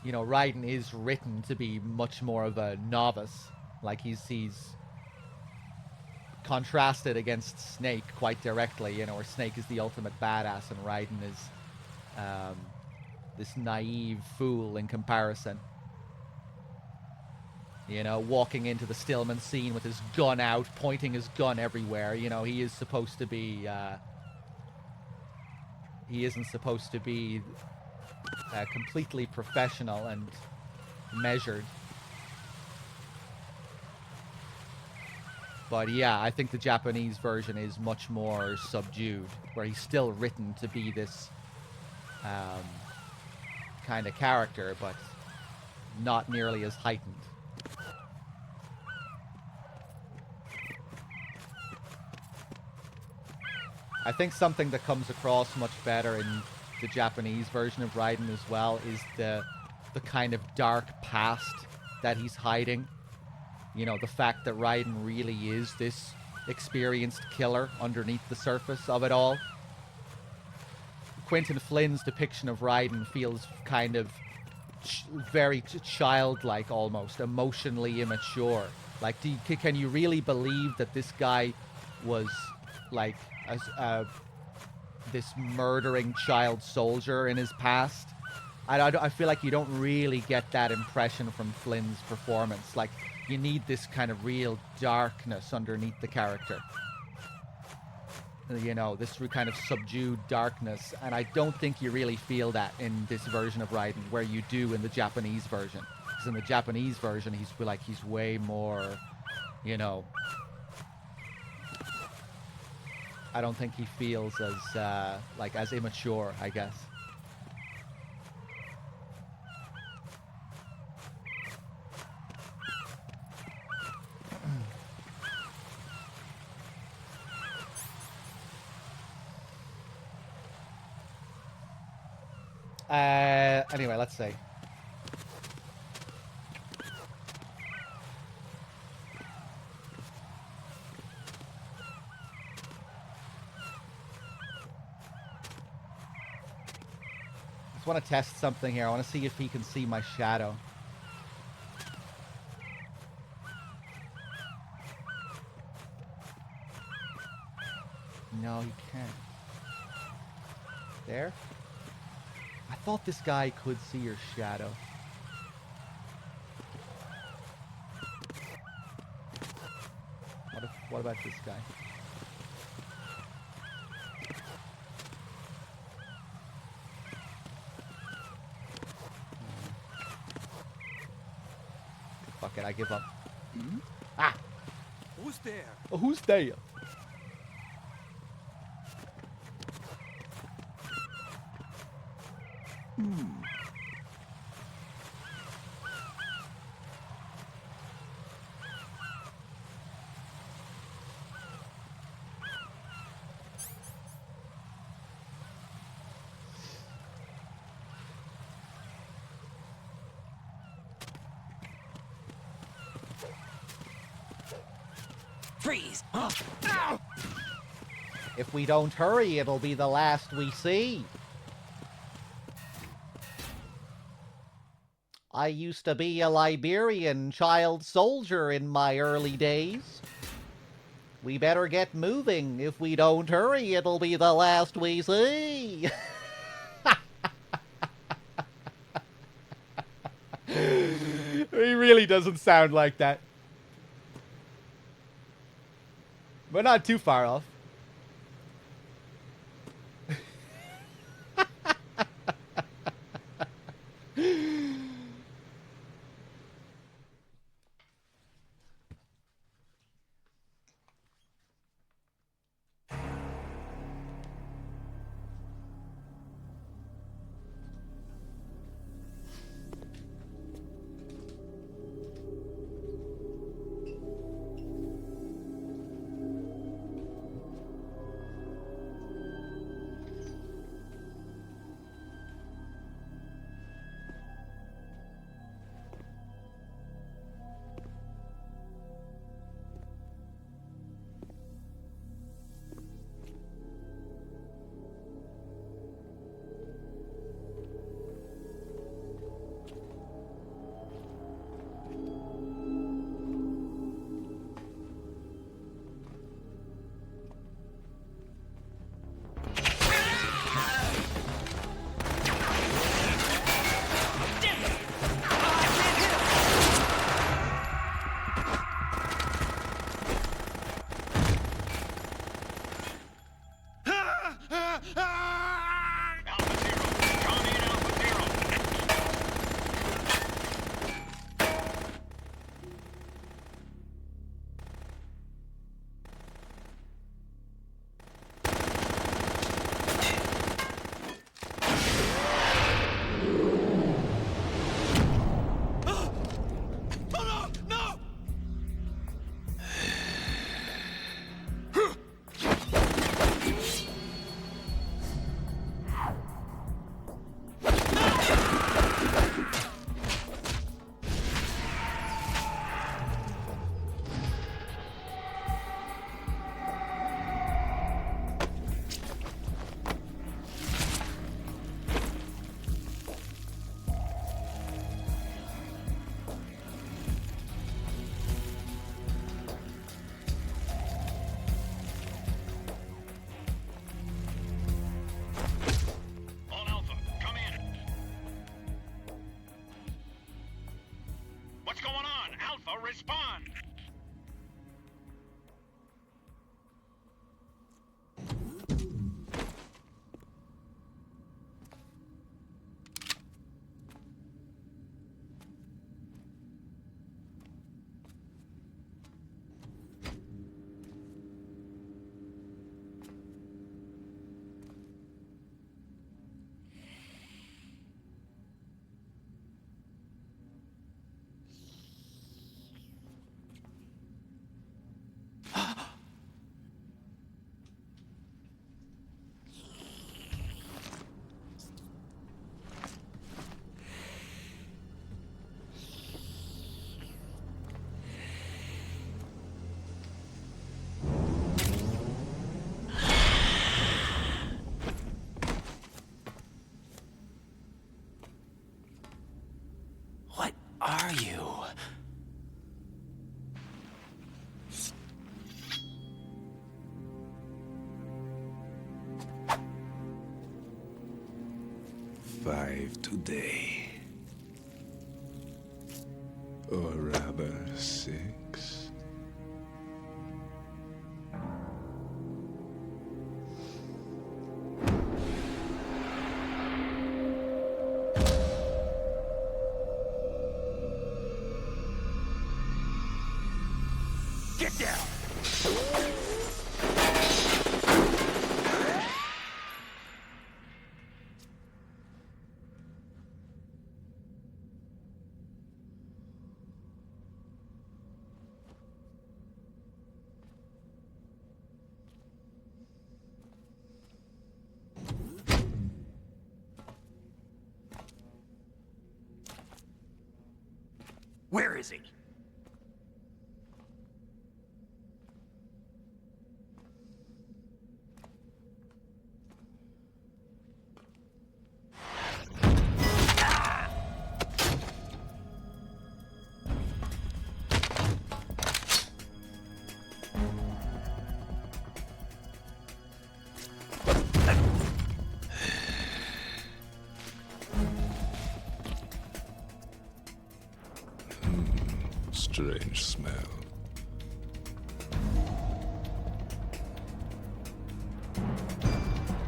[SPEAKER 1] you know, Raiden is written to be much more of a novice. Like he's contrasted against Snake quite directly, you know, where Snake is the ultimate badass and Raiden is this naive fool in comparison. You know, walking into the Stillman scene with his gun out, pointing his gun everywhere. You know, he is supposed to be he isn't supposed to be completely professional and measured. But yeah, I think the Japanese version is much more subdued, where he's still written to be this kind of character, but not nearly as heightened. I think something that comes across much better in the Japanese version of Raiden as well is the kind of dark past that he's hiding. You know, the fact that Raiden really is this experienced killer underneath the surface of it all. Quentin Flynn's depiction of Raiden feels kind of very childlike, almost emotionally immature. Like, can you really believe that this guy was like this murdering child soldier in his past? I feel like you don't really get that impression from Flynn's performance. Like, you need this kind of real darkness underneath the character. You know, this kind of subdued darkness, and I don't think you really feel that in this version of Raiden, where you do in the Japanese version. Because in the Japanese version, he's way more, you know, I don't think he feels as as immature, I guess. Anyway, let's see. Just want to test something here. I want to see if he can see my shadow. No, he can't. There? I thought this guy could see your shadow. What about this guy? Fuck it, I give up. Ah!
[SPEAKER 8] Who's there?
[SPEAKER 1] Oh, who's there?
[SPEAKER 3] Freeze!
[SPEAKER 1] If we don't hurry, it'll be the last we see. I used to be a Liberian child soldier in my early days. We better get moving. If we don't hurry, it'll be the last we see. He really doesn't sound like that. But not too far off.
[SPEAKER 3] are you?
[SPEAKER 9] Five today. Or rather, 6.
[SPEAKER 10] Get down! Where is he?
[SPEAKER 9] Strange smell.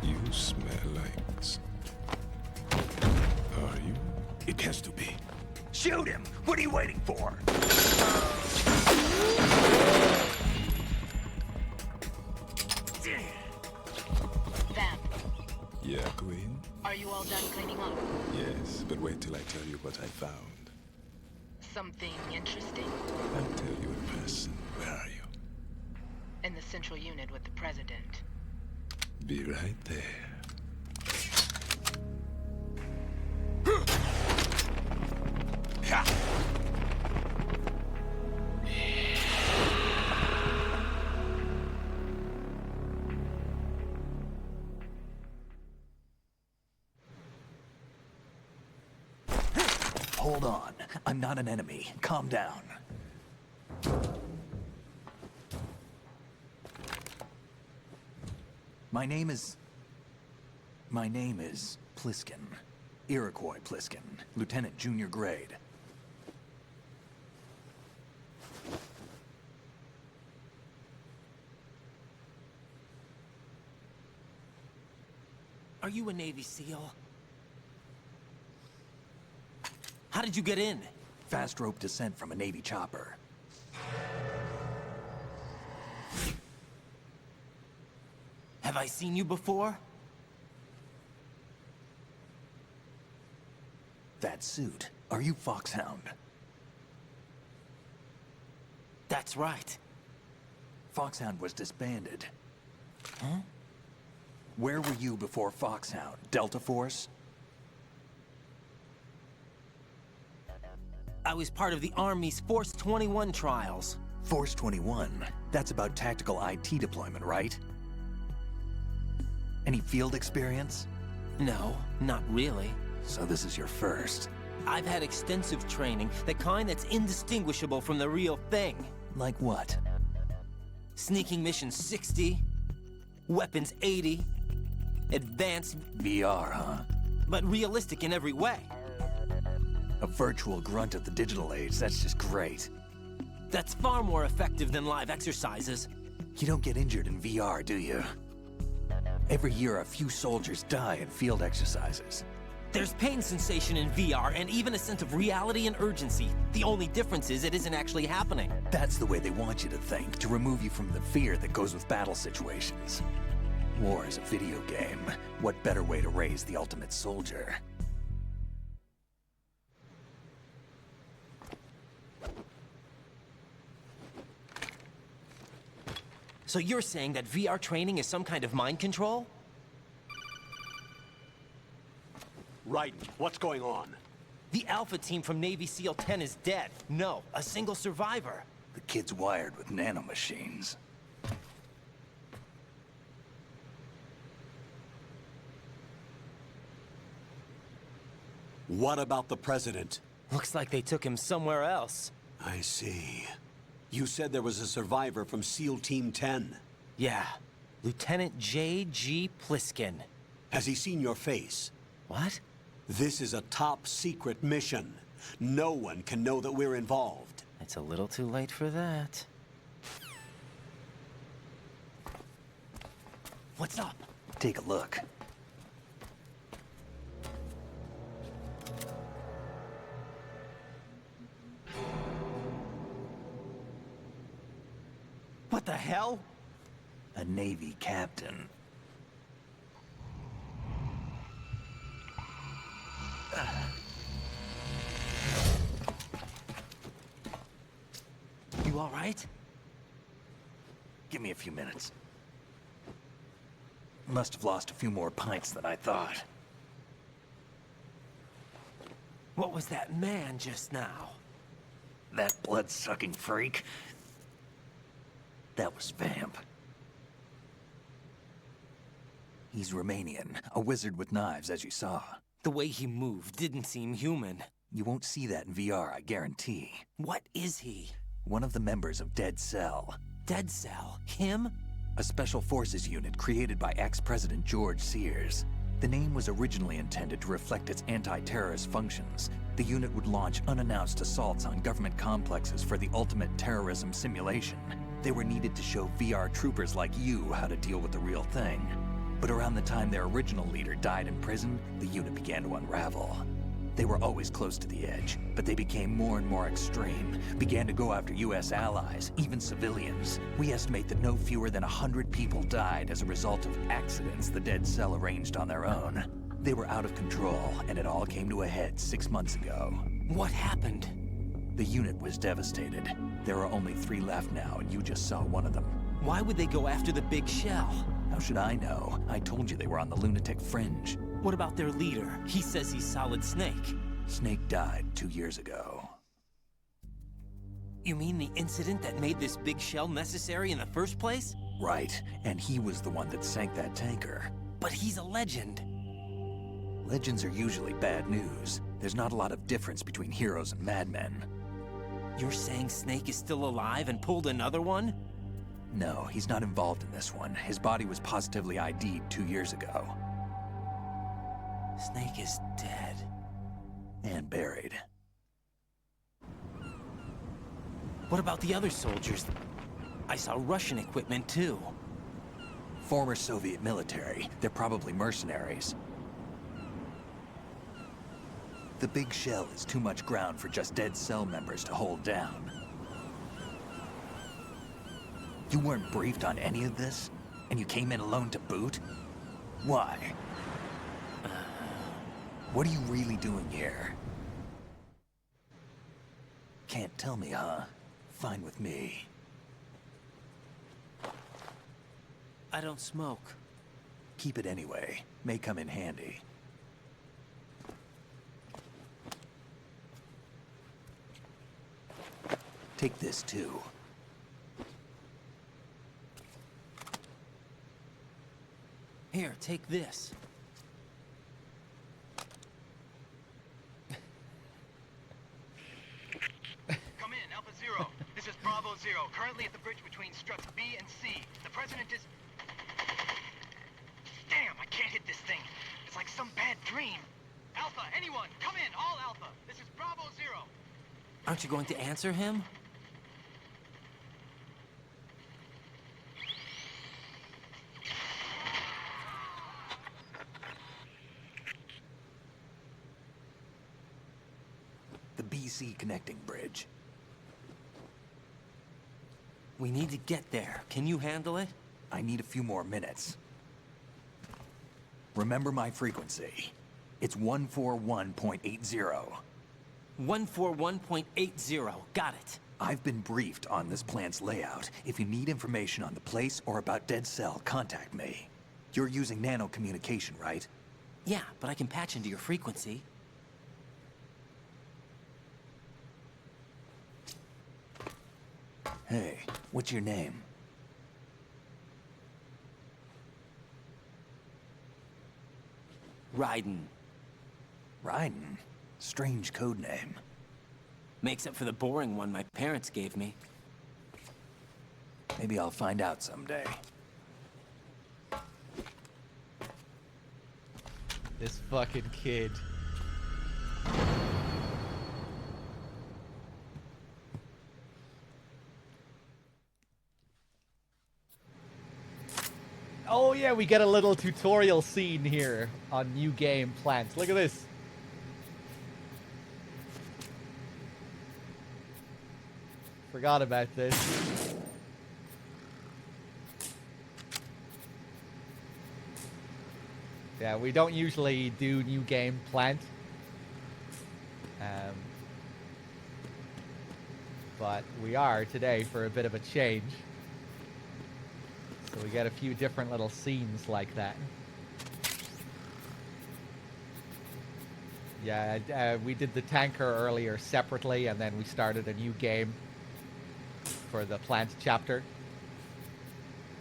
[SPEAKER 9] You smell like... Are you? It has to be.
[SPEAKER 10] Shoot him! What are you waiting for?
[SPEAKER 11] Vamp,
[SPEAKER 9] Yeah, Queen?
[SPEAKER 11] are you all done cleaning up?
[SPEAKER 9] Yes, but wait till I tell you what I found.
[SPEAKER 11] Something interesting?
[SPEAKER 9] I'll tell you in person. Where are you?
[SPEAKER 11] In the central unit with the president.
[SPEAKER 9] Be right there.
[SPEAKER 10] Hold on. I'm not an enemy. Calm down. My name is Pliskin. Iroquois Pliskin. Lieutenant Junior Grade.
[SPEAKER 3] Are you a Navy SEAL? How did you get in?
[SPEAKER 10] Fast rope descent from a Navy chopper.
[SPEAKER 3] Have I seen you before?
[SPEAKER 10] That suit. Are you Foxhound?
[SPEAKER 3] That's right.
[SPEAKER 10] Foxhound was disbanded. Huh? Where were you before Foxhound? Delta Force?
[SPEAKER 3] I was part of the Army's Force 21 trials.
[SPEAKER 10] Force 21? That's about tactical IT deployment, right? Any field experience?
[SPEAKER 3] No, not really.
[SPEAKER 10] So this is your first.
[SPEAKER 3] I've had extensive training, the kind that's indistinguishable from the real thing.
[SPEAKER 10] Like what?
[SPEAKER 3] Sneaking mission 60, weapons 80, advanced...
[SPEAKER 10] VR, huh?
[SPEAKER 3] But realistic in every way.
[SPEAKER 10] A virtual grunt of the digital age, that's just great.
[SPEAKER 3] That's far more effective than live exercises.
[SPEAKER 10] You don't get injured in VR, do you? Every year, a few soldiers die in field exercises.
[SPEAKER 3] There's pain sensation in VR and even a sense of reality and urgency. The only difference is it isn't actually happening.
[SPEAKER 10] That's the way they want you to think, to remove you from the fear that goes with battle situations. War is a video game. What better way to raise the ultimate soldier?
[SPEAKER 3] So you're saying that VR training is some kind of mind control?
[SPEAKER 2] Raiden, what's going on?
[SPEAKER 3] The Alpha team from Navy SEAL 10 is dead. No, a single survivor.
[SPEAKER 10] The kid's wired with nanomachines.
[SPEAKER 2] What about the president?
[SPEAKER 3] Looks like they took him somewhere else.
[SPEAKER 2] I see. You said there was a survivor from SEAL Team 10.
[SPEAKER 3] Yeah. Lieutenant J.G. Pliskin.
[SPEAKER 2] Has he seen your face?
[SPEAKER 3] What?
[SPEAKER 2] This is a top secret mission. No one can know that we're involved.
[SPEAKER 3] It's a little too late for that. What's up?
[SPEAKER 10] Take a look.
[SPEAKER 3] What the hell?
[SPEAKER 10] A Navy captain.
[SPEAKER 3] You all right?
[SPEAKER 10] Give me a few minutes. Must have lost a few more pints than I thought.
[SPEAKER 3] What was that man just now?
[SPEAKER 10] That blood-sucking freak? That was Vamp. He's Romanian, a wizard with knives, as you saw.
[SPEAKER 3] The way he moved didn't seem human.
[SPEAKER 10] You won't see that in VR, I guarantee.
[SPEAKER 3] What is he?
[SPEAKER 10] One of the members of Dead Cell.
[SPEAKER 3] Dead Cell? Him?
[SPEAKER 10] A special forces unit created by ex-President George Sears. The name was originally intended to reflect its anti-terrorist functions. The unit would launch unannounced assaults on government complexes for the ultimate terrorism simulation. They were needed to show VR troopers like you how to deal with the real thing. But around the time their original leader died in prison, the unit began to unravel. They were always close to the edge, but they became more and more extreme, began to go after US allies, even civilians. We estimate that no fewer than 100 people died as a result of accidents the Dead Cell arranged on their own. They were out of control, and it all came to a head 6 months ago.
[SPEAKER 3] What happened?
[SPEAKER 10] The unit was devastated. There are only 3 left now, and you just saw one of them.
[SPEAKER 3] Why would they go after the big shell?
[SPEAKER 10] How should I know? I told you they were on the lunatic fringe.
[SPEAKER 3] What about their leader? He says he's Solid Snake.
[SPEAKER 10] Snake died 2 years ago.
[SPEAKER 3] You mean the incident that made this big shell necessary in the first place?
[SPEAKER 10] Right, and he was the one that sank that tanker.
[SPEAKER 3] But he's a legend.
[SPEAKER 10] Legends are usually bad news. There's not a lot of difference between heroes and madmen.
[SPEAKER 3] You're saying Snake is still alive and pulled another one?
[SPEAKER 10] No, he's not involved in this one. His body was positively ID'd 2 years ago.
[SPEAKER 3] Snake is dead.
[SPEAKER 10] And buried.
[SPEAKER 3] What about the other soldiers? I saw Russian equipment too.
[SPEAKER 10] Former Soviet military. They're probably mercenaries. The big shell is too much ground for just Dead Cell members to hold down. You weren't briefed on any of this? And you came in alone to boot? Why? What are you really doing here? Can't tell me, huh? Fine with me.
[SPEAKER 3] I don't smoke.
[SPEAKER 10] Keep it anyway. May come in handy. Take this too.
[SPEAKER 3] Here, take this.
[SPEAKER 4] Come in, Alpha Zero. This is Bravo Zero, currently at the bridge between struts B and C. The president is... Damn, I can't hit this thing. It's like some bad dream. Alpha, anyone, come in, all Alpha. This is Bravo Zero.
[SPEAKER 3] Aren't you going to answer him?
[SPEAKER 10] The BC connecting bridge.
[SPEAKER 3] We need to get there. Can you handle it?
[SPEAKER 10] I need a few more minutes. Remember my frequency. It's 141.80.
[SPEAKER 3] 141.80. Got it.
[SPEAKER 10] I've been briefed on this plant's layout. If you need information on the place or about Dead Cell, contact me. You're using nano communication, right?
[SPEAKER 3] Yeah, but I can patch into your frequency.
[SPEAKER 10] Hey, what's your name?
[SPEAKER 3] Raiden.
[SPEAKER 10] Raiden? Strange code name.
[SPEAKER 3] Makes up for the boring one my parents gave me.
[SPEAKER 10] Maybe I'll find out someday.
[SPEAKER 1] This fucking kid. Oh yeah, we get a little tutorial scene here on New Game Plant. Look at this. Forgot about this. Yeah, we don't usually do New Game Plant. But we are today for a bit of a change. So we get a few different little scenes like that. Yeah, we did the tanker earlier separately, and then we started a new game for the plant chapter.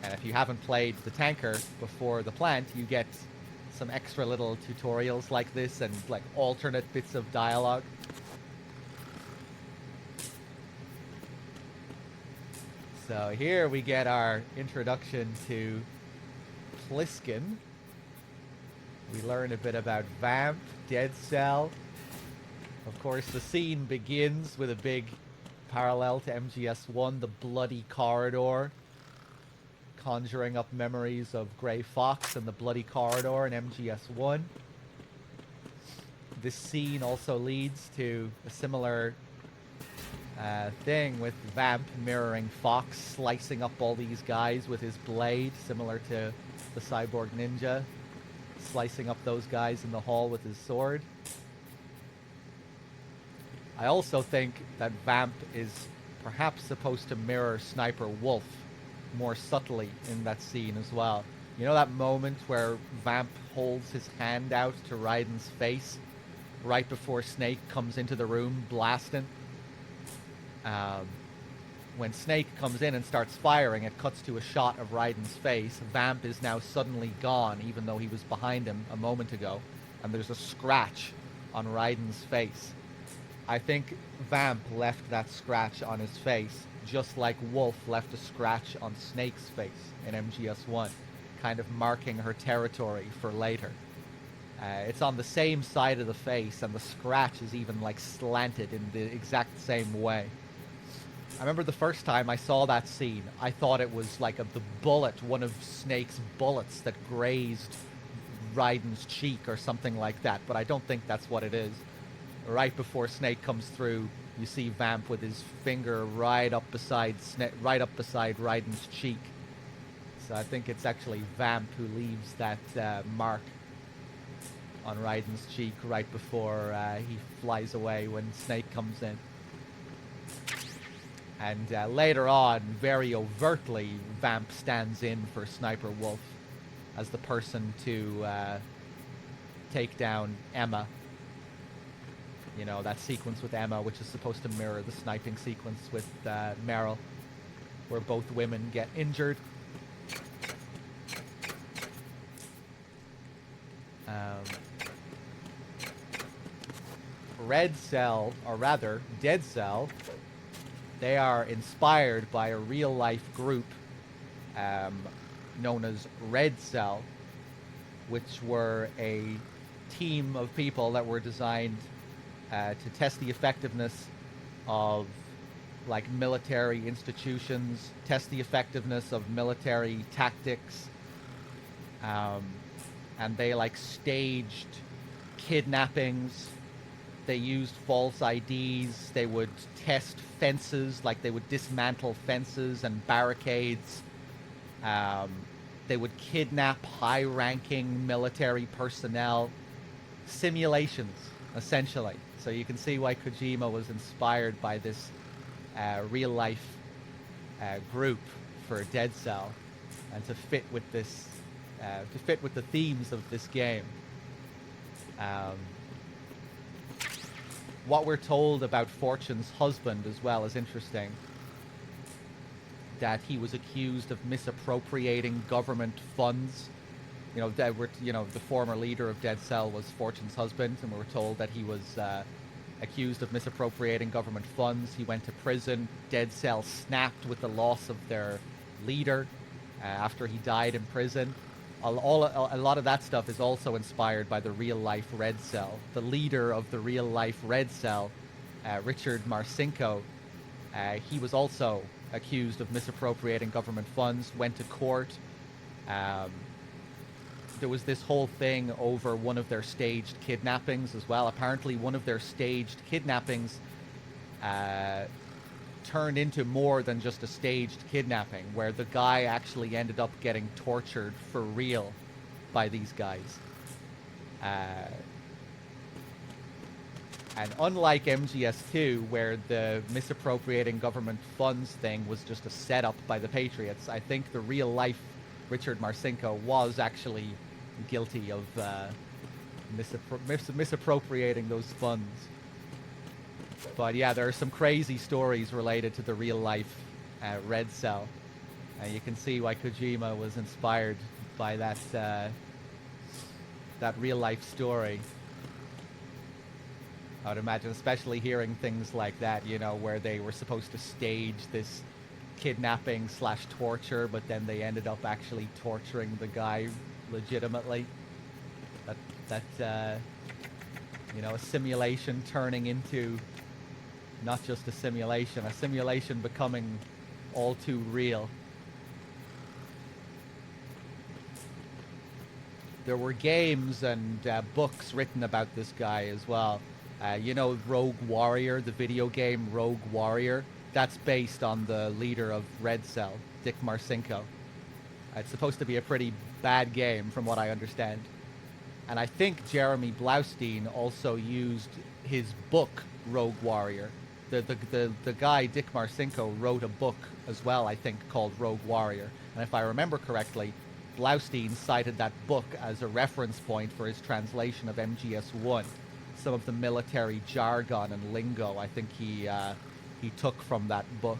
[SPEAKER 1] And if you haven't played the tanker before the plant, you get some extra little tutorials like this and like alternate bits of dialogue. So here we get our introduction to Pliskin. We learn a bit about Vamp, Dead Cell. Of course, the scene begins with a big parallel to MGS1, the bloody corridor, conjuring up memories of Grey Fox and the bloody corridor in MGS1. This scene also leads to a similar thing with Vamp mirroring Fox, slicing up all these guys with his blade, similar to the Cyborg Ninja, slicing up those guys in the hall with his sword. I also think that Vamp is perhaps supposed to mirror Sniper Wolf more subtly in that scene as well. You know that moment where Vamp holds his hand out to Raiden's face right before Snake comes into the room blasting? When Snake comes in and starts firing, it cuts to a shot of Raiden's face. Vamp is now suddenly gone, even though he was behind him a moment ago. And there's a scratch on Raiden's face. I think Vamp left that scratch on his face, just like Wolf left a scratch on Snake's face in MGS1, kind of marking her territory for later. It's on the same side of the face, and the scratch is even like slanted in the exact same way. I remember the first time I saw that scene, I thought it was like the bullet, one of Snake's bullets that grazed Raiden's cheek or something like that, but I don't think that's what it is. Right before Snake comes through, you see Vamp with his finger right up beside Raiden's cheek. So I think it's actually Vamp who leaves that mark on Raiden's cheek right before he flies away when Snake comes in. And later on, very overtly, Vamp stands in for Sniper Wolf as the person to take down Emma. You know, that sequence with Emma, which is supposed to mirror the sniping sequence with Meryl, where both women get injured. Red Cell, or rather, Dead Cell, they are inspired by a real-life group known as Red Cell, which were a team of people that were designed to test the effectiveness of like military institutions, test the effectiveness of military tactics, and they like staged kidnappings. They used false IDs. They would test fences, like they would dismantle fences and barricades. They would kidnap high-ranking military personnel. Simulations, essentially. So you can see why Kojima was inspired by this real-life group for Dead Cell, and to fit with this, to fit with the themes of this game. What we're told about Fortune's husband as well is interesting. That he was accused of misappropriating government funds. You know, the former leader of Dead Cell was Fortune's husband, and we were told that he was accused of misappropriating government funds. He went to prison. Dead Cell snapped with the loss of their leader after he died in prison. A lot of that stuff is also inspired by the real-life Red Cell. The leader of the real-life Red Cell, Richard Marcinko, he was also accused of misappropriating government funds, went to court. There was this whole thing over one of their staged kidnappings as well. Apparently one of their staged kidnappings turned into more than just a staged kidnapping, where the guy actually ended up getting tortured for real by these guys. And unlike MGS2, where the misappropriating government funds thing was just a setup by the Patriots, I think the real-life Richard Marcinko was actually guilty of misappropriating those funds. But yeah, there are some crazy stories related to the real-life Red Cell. And you can see why Kojima was inspired by that that real-life story. I would imagine, especially hearing things like that, you know, where they were supposed to stage this kidnapping / torture, but then they ended up actually torturing the guy legitimately. That you know, a simulation turning into not just a simulation becoming all too real. There were games and books written about this guy as well. You know, Rogue Warrior, the video game Rogue Warrior, that's based on the leader of Red Cell, Dick Marcinko. It's supposed to be a pretty bad game from what I understand. And I think Jeremy Blaustein also used his book, Rogue Warrior. The guy, Dick Marcinko, wrote a book as well, I think, called Rogue Warrior. And if I remember correctly, Blaustein cited that book as a reference point for his translation of MGS1. Some of the military jargon and lingo, I think he took from that book.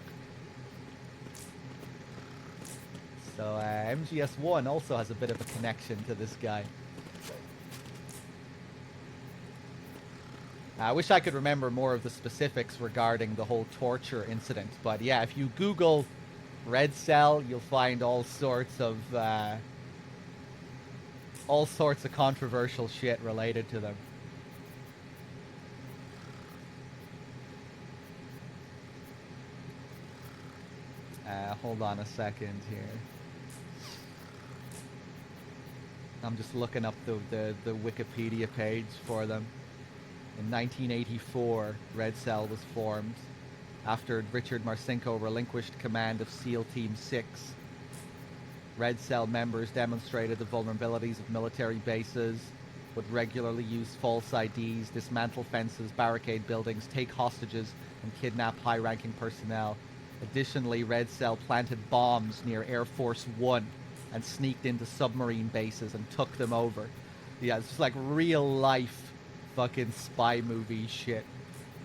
[SPEAKER 1] So MGS1 also has a bit of a connection to this guy. I wish I could remember more of the specifics regarding the whole torture incident, but yeah, if you Google Red Cell, you'll find all sorts of controversial shit related to them. Hold on a second here. I'm just looking up the Wikipedia page for them. In 1984, Red Cell was formed after Richard Marcinko relinquished command of SEAL Team 6. Red Cell members demonstrated the vulnerabilities of military bases, would regularly use false IDs, dismantle fences, barricade buildings, take hostages, and kidnap high-ranking personnel. Additionally, Red Cell planted bombs near Air Force One and sneaked into submarine bases and took them over. Yeah, it's just like real-life fucking spy movie shit.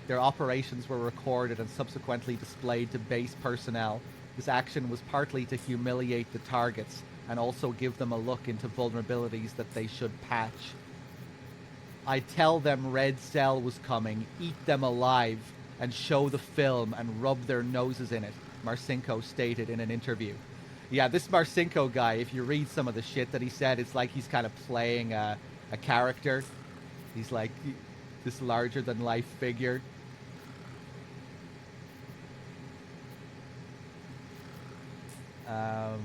[SPEAKER 1] Their operations were recorded and subsequently displayed to base personnel. This action was partly to humiliate the targets and also give them a look into vulnerabilities that they should patch. I'd tell them Red Cell was coming, eat them alive, and show the film and rub their noses in it, Marcinko stated in an interview. Yeah, this Marcinko guy, if you read some of the shit that he said, it's like he's kind of playing a character. He's like this larger-than-life figure. Let's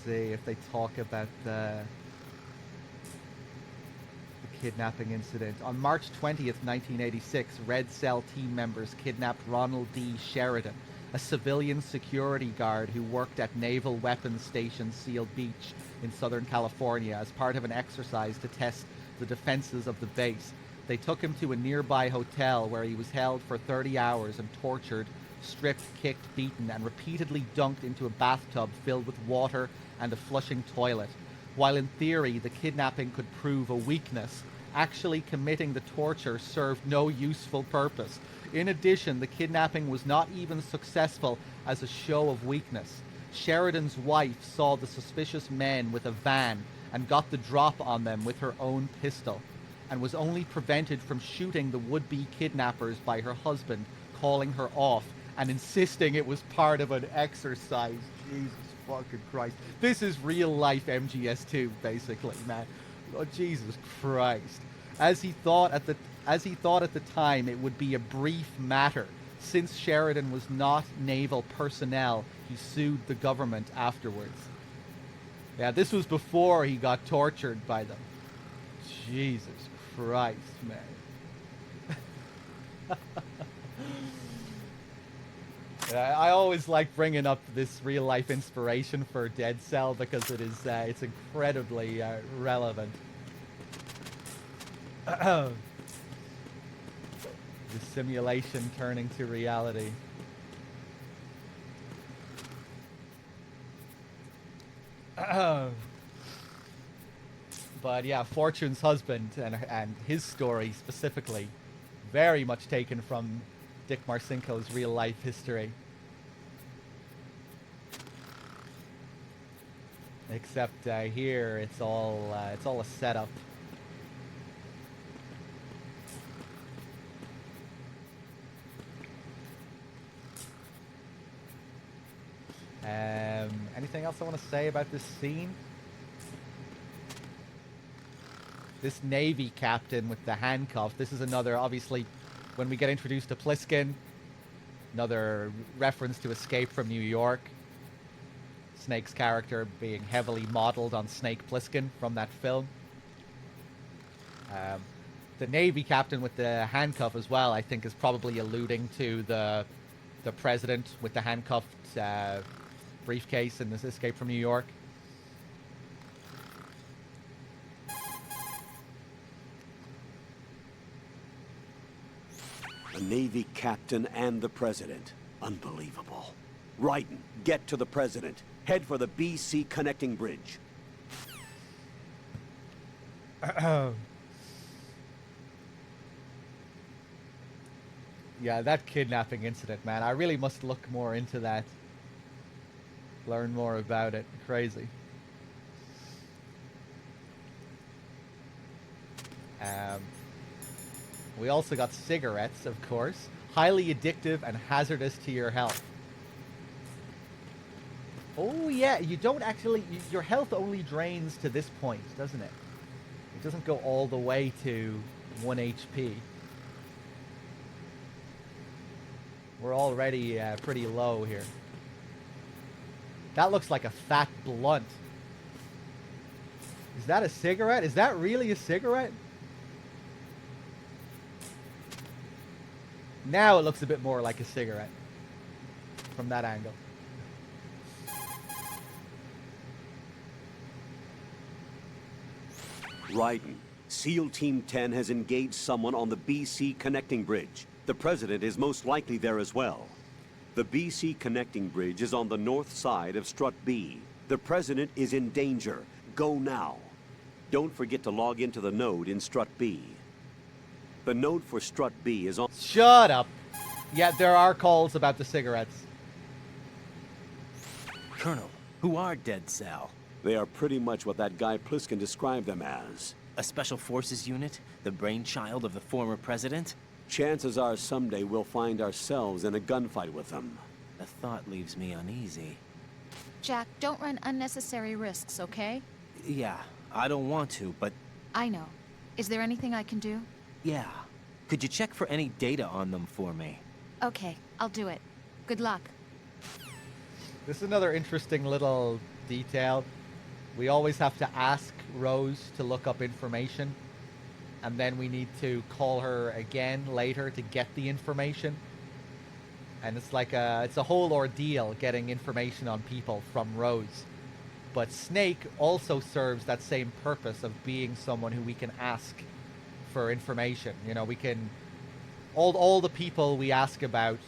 [SPEAKER 1] see if they talk about the kidnapping incident. On March 20th, 1986, Red Cell team members kidnapped Ronald D. Sheridan, a civilian security guard who worked at Naval Weapons Station Seal Beach in Southern California as part of an exercise to test the defenses of the base. They took him to a nearby hotel where he was held for 30 hours and tortured, stripped, kicked, beaten, and repeatedly dunked into a bathtub filled with water and a flushing toilet. While in theory the kidnapping could prove a weakness, actually committing the torture served no useful purpose. In addition, the kidnapping was not even successful as a show of weakness. Sheridan's wife saw the suspicious men with a van and got the drop on them with her own pistol, and was only prevented from shooting the would-be kidnappers by her husband calling her off and insisting it was part of an exercise. Jesus fucking Christ. This is real life MGS2, basically, man. Oh, Jesus Christ. As he thought at the time it would be a brief matter, since Sheridan was not naval personnel, he sued the government afterwards. Yeah, this was before he got tortured by them. Jesus Christ, man. I always like bringing up this real-life inspiration for Dead Cell because it's incredibly relevant. The simulation turning to reality. But yeah, Fortune's husband and his story specifically, very much taken from Dick Marcinko's real-life history. Except here, it's all a setup. Anything else I want to say about this scene? This Navy captain with the handcuff. This is another, obviously, when we get introduced to Pliskin, another reference to Escape from New York. Snake's character being heavily modeled on Snake Plissken from that film. The Navy captain with the handcuff as well, I think, is probably alluding to the president with the handcuffed briefcase in this Escape from New York.
[SPEAKER 6] A Navy captain and the president. Unbelievable. Raiden, get to the president. Head for the BC connecting bridge.
[SPEAKER 1] Yeah, that kidnapping incident, man. I really must look more into that. Learn more about it. Crazy. We also got cigarettes, of course. Highly addictive and hazardous to your health. Oh yeah, you don't actually... your health only drains to this point, doesn't it? It doesn't go all the way to 1 HP. We're already pretty low here. That looks like a fat blunt. Is that a cigarette? Is that really a cigarette? Now it looks a bit more like a cigarette from that angle.
[SPEAKER 6] Raiden, SEAL Team 10 has engaged someone on the BC connecting bridge. The president is most likely there as well. The BC connecting bridge is on the north side of Strut B. The president is in danger. Go now. Don't forget to log into the node in Strut B. The node for Strut B is on...
[SPEAKER 1] Shut up. Yeah, there are calls about the cigarettes.
[SPEAKER 3] Colonel, who are Dead Cell?
[SPEAKER 6] They are pretty much what that guy Pliskin described them as.
[SPEAKER 3] A special forces unit? The brainchild of the former president?
[SPEAKER 6] Chances are someday we'll find ourselves in a gunfight with them.
[SPEAKER 3] The thought leaves me uneasy.
[SPEAKER 7] Jack, don't run unnecessary risks, okay?
[SPEAKER 3] Yeah, I don't want to, but...
[SPEAKER 7] I know. Is there anything I can do?
[SPEAKER 3] Yeah. Could you check for any data on them for me?
[SPEAKER 7] Okay, I'll do it. Good luck.
[SPEAKER 1] This is another interesting little detail. We always have to ask Rose to look up information, and then we need to call her again later to get the information. And it's like it's a whole ordeal getting information on people from Rose. But Snake also serves that same purpose of being someone who we can ask for information. You know, we can... All the people we ask about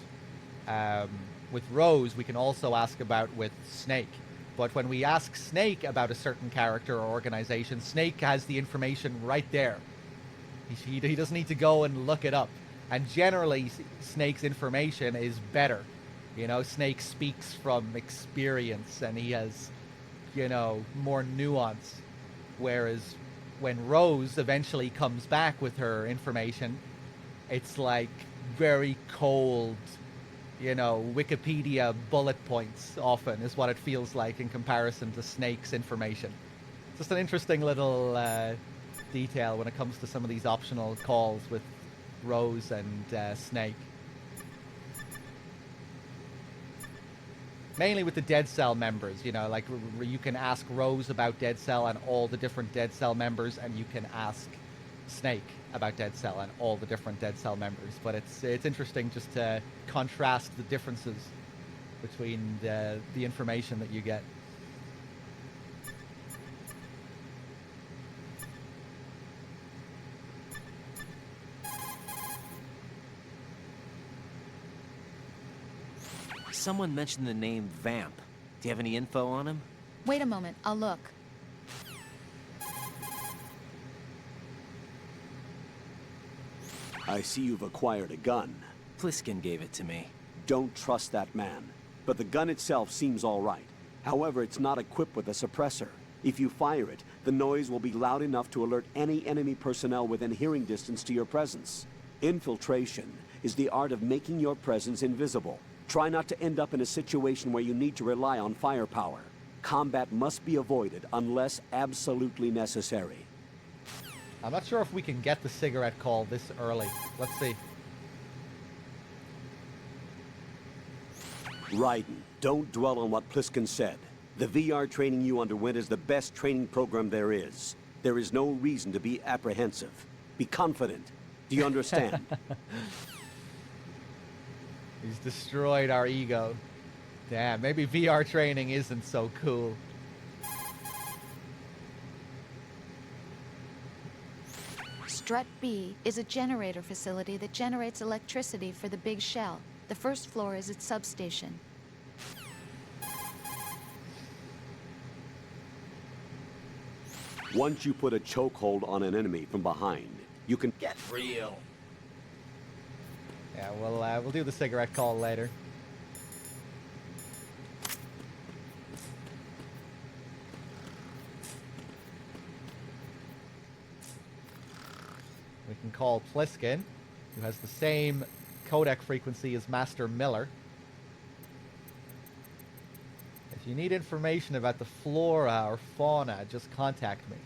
[SPEAKER 1] with Rose, we can also ask about with Snake. But when we ask Snake about a certain character or organization, Snake has the information right there. He doesn't need to go and look it up. And generally, Snake's information is better. You know, Snake speaks from experience, and he has, you know, more nuance. Whereas when Rose eventually comes back with her information, it's like very cold, you know, Wikipedia bullet points often is what it feels like in comparison to Snake's information. Just an interesting little detail when it comes to some of these optional calls with Rose and Snake. Mainly with the Dead Cell members, you know, like you can ask Rose about Dead Cell and all the different Dead Cell members, and you can ask Snake about Dead Cell and all the different Dead Cell members. But it's interesting just to contrast the differences between the information that you get.
[SPEAKER 3] Someone mentioned the name Vamp. Do you have any info on him?
[SPEAKER 7] Wait a moment, I'll look.
[SPEAKER 6] I see you've acquired a gun.
[SPEAKER 3] Pliskin gave it to me.
[SPEAKER 6] Don't trust that man. But the gun itself seems all right. However, it's not equipped with a suppressor. If you fire it, the noise will be loud enough to alert any enemy personnel within hearing distance to your presence. Infiltration is the art of making your presence invisible. Try not to end up in a situation where you need to rely on firepower. Combat must be avoided unless absolutely necessary.
[SPEAKER 1] I'm not sure if we can get the cigarette call this early. Let's see.
[SPEAKER 6] Raiden, don't dwell on what Pliskin said. The VR training you underwent is the best training program there is. There is no reason to be apprehensive. Be confident. Do you understand?
[SPEAKER 1] He's destroyed our ego. Damn, maybe VR training isn't so cool.
[SPEAKER 7] Strut B is a generator facility that generates electricity for the big shell. The first floor is its substation.
[SPEAKER 6] Once you put a chokehold on an enemy from behind, you can
[SPEAKER 3] Get real.
[SPEAKER 1] Yeah, we'll do the cigarette call later. We can call Pliskin, who has the same codec frequency as Master Miller. If you need information about the flora or fauna, just contact me.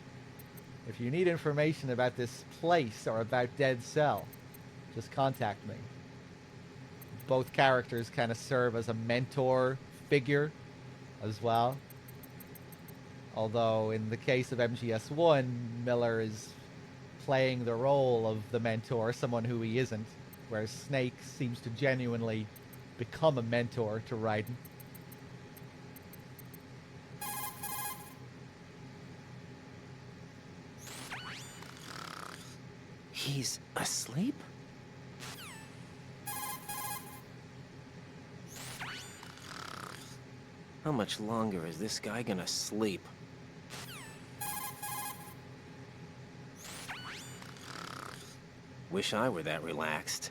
[SPEAKER 1] If you need information about this place or about Dead Cell, just contact me. Both characters kind of serve as a mentor figure as well. Although in the case of MGS1, Miller is playing the role of the mentor, someone who he isn't, whereas Snake seems to genuinely become a mentor to Raiden.
[SPEAKER 3] He's asleep? How much longer is this guy gonna sleep? Wish I were that relaxed.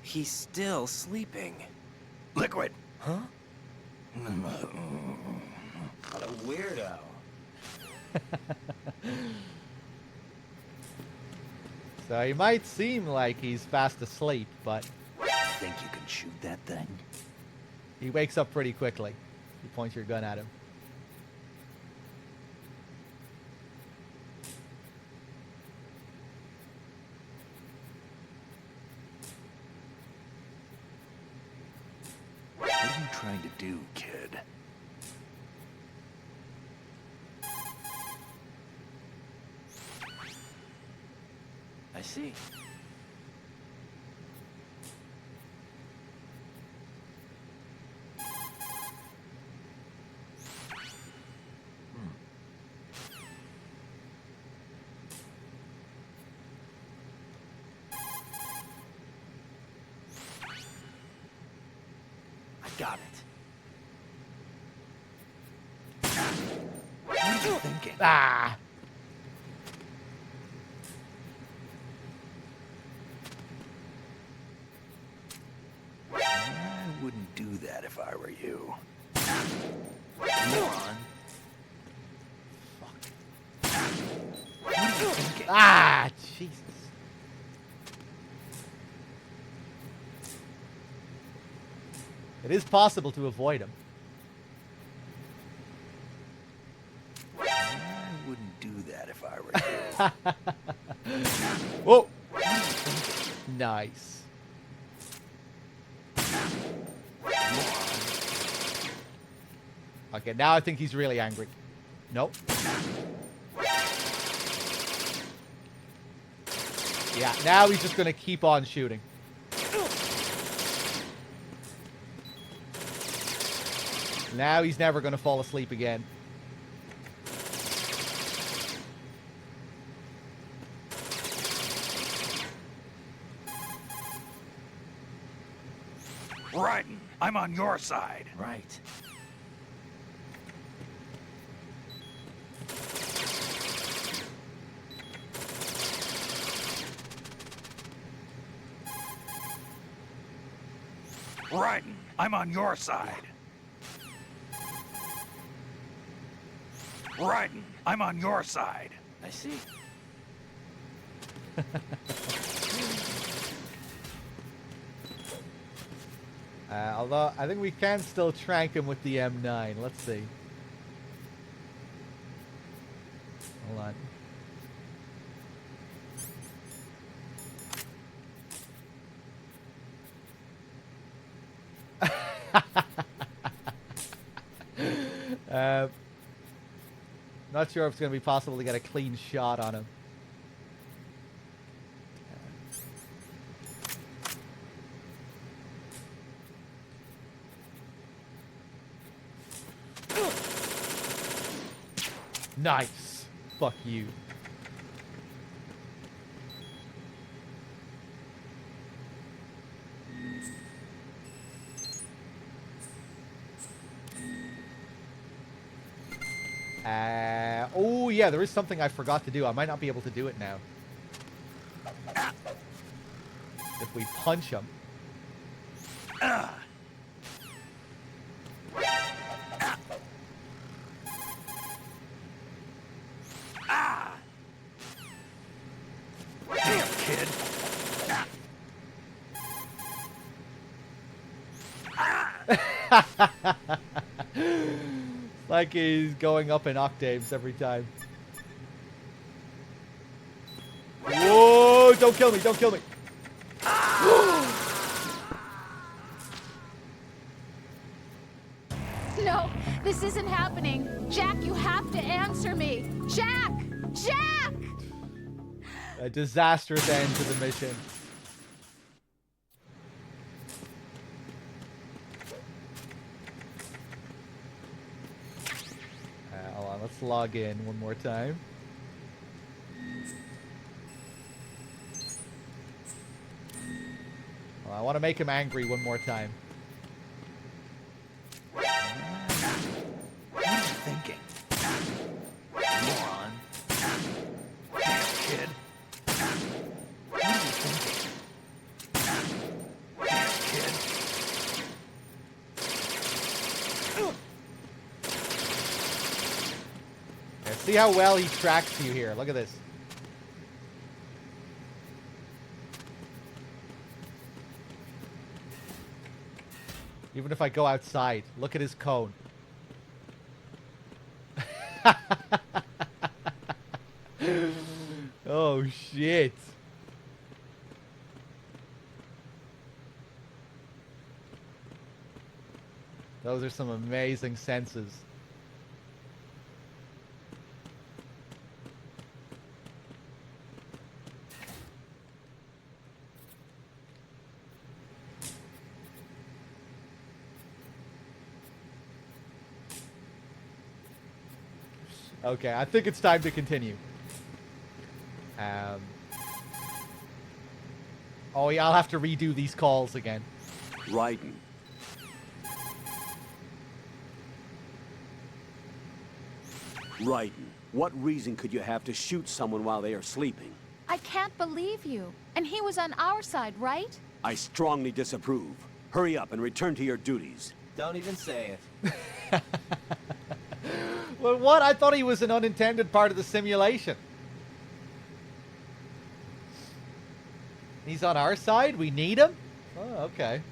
[SPEAKER 3] He's still sleeping.
[SPEAKER 10] Liquid!
[SPEAKER 3] Huh? What a weirdo.
[SPEAKER 1] So he might seem like he's fast asleep, but
[SPEAKER 10] Think you can shoot that thing?
[SPEAKER 1] he wakes up pretty quickly. You point your gun at him.
[SPEAKER 10] What are you trying to do, kid?
[SPEAKER 3] I see. I got it.
[SPEAKER 10] What are you thinking?
[SPEAKER 1] Ah!
[SPEAKER 10] wouldn't do that if I were you.
[SPEAKER 3] Moron.
[SPEAKER 1] Ah, Jesus. It is possible to avoid him.
[SPEAKER 10] I wouldn't do that if I were you.
[SPEAKER 1] Whoa. Nice. Okay, now I think he's really angry. Nope. Yeah, now he's just gonna keep on shooting. Now he's never gonna fall asleep again.
[SPEAKER 10] Raiden, I'm on your side.
[SPEAKER 3] Right.
[SPEAKER 10] Raiden, I'm on your side. Raiden, I'm on your side.
[SPEAKER 3] I see.
[SPEAKER 1] Although I think we can still trank him with the M9. Let's see. Hold on. Not sure if it's going to be possible to get a clean shot on him. Nice. Fuck you. Oh yeah, there is something I forgot to do. I might not be able to do it now. If we punch him.
[SPEAKER 10] Damn, kid.
[SPEAKER 1] Like he's going up in octaves every time. Whoa! Don't kill me! Don't kill me!
[SPEAKER 7] No, this isn't happening. Jack, you have to answer me. Jack! Jack!
[SPEAKER 1] A disastrous end to the mission. Hold on, let's log in one more time. Well, I want to make him angry one more time.
[SPEAKER 10] What are you thinking? Moron. Damn, kid. What are you thinking? Damn, kid.
[SPEAKER 1] Yeah, see how well he tracks you here. Look at this. Even if I go outside, look at his cone. Oh, shit. Those are some amazing senses. Okay, I think it's time to continue. Oh yeah, I'll have to redo these calls again.
[SPEAKER 6] Raiden. Raiden, what reason could you have to shoot someone while they are sleeping?
[SPEAKER 7] I can't believe you. And he was on our side, right?
[SPEAKER 6] I strongly disapprove. Hurry up and return to your duties.
[SPEAKER 3] Don't even say it.
[SPEAKER 1] Well, what? I thought he was an unintended part of the simulation. He's on our side? We need him? Oh, okay.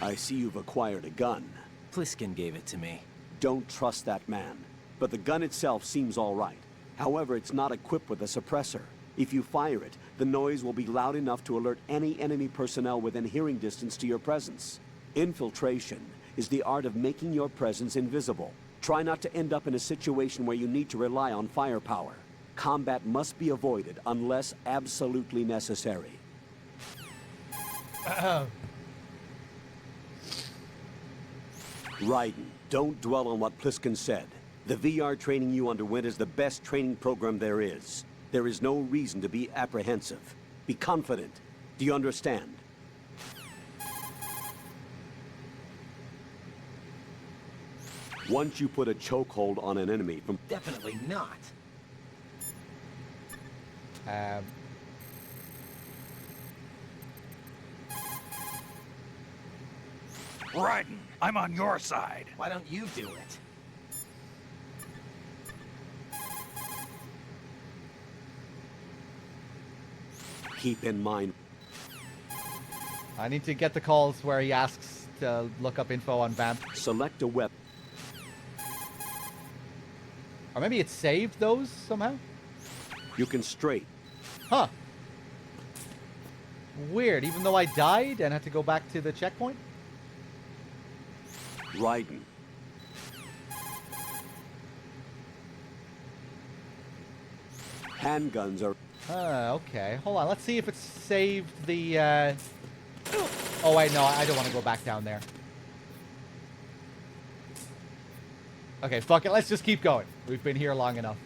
[SPEAKER 6] I see you've acquired a gun.
[SPEAKER 3] Pliskin gave it to me.
[SPEAKER 6] Don't trust that man. But the gun itself seems all right. However, it's not equipped with a suppressor. If you fire it, the noise will be loud enough to alert any enemy personnel within hearing distance to your presence. Infiltration is the art of making your presence invisible. Try not to end up in a situation where you need to rely on firepower. Combat must be avoided unless absolutely necessary. Raiden, don't dwell on what Pliskin said. The VR training you underwent is the best training program there is. There is no reason to be apprehensive. Be confident. Do you understand? Once you put a chokehold on an enemy from...
[SPEAKER 3] Definitely not.
[SPEAKER 10] Raiden, I'm on your side.
[SPEAKER 3] Why don't you do it?
[SPEAKER 6] Keep in mind...
[SPEAKER 1] I need to get the calls where he asks to look up info on Vamp.
[SPEAKER 6] Select a weapon.
[SPEAKER 1] Or maybe it saved those somehow?
[SPEAKER 6] You can straight.
[SPEAKER 1] Huh. Weird, even though I died and had to go back to the checkpoint?
[SPEAKER 6] Raiden. Handguns are...
[SPEAKER 1] Okay. Hold on, let's see if it's saved the, Oh, wait, no, I don't want to go back down there. Okay, fuck it, let's just keep going. We've been here long enough.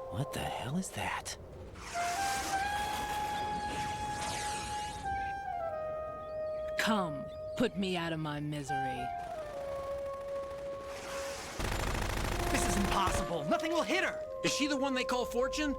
[SPEAKER 3] What the hell is that?
[SPEAKER 12] Come, put me out of my misery.
[SPEAKER 8] This is impossible. Nothing will hit her. Is she the one they call Fortune?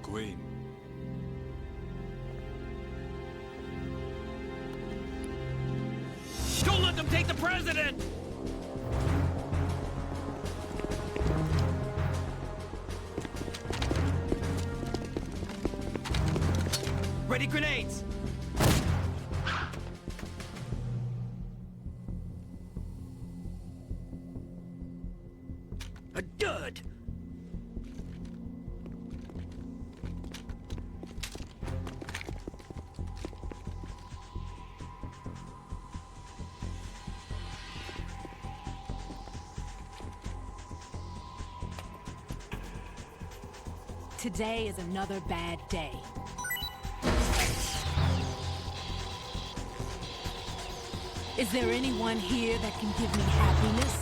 [SPEAKER 9] Queen.
[SPEAKER 8] Don't let them take the president! Ready grenades! A dud!
[SPEAKER 12] Today is another bad day. Is there anyone here that can give me happiness?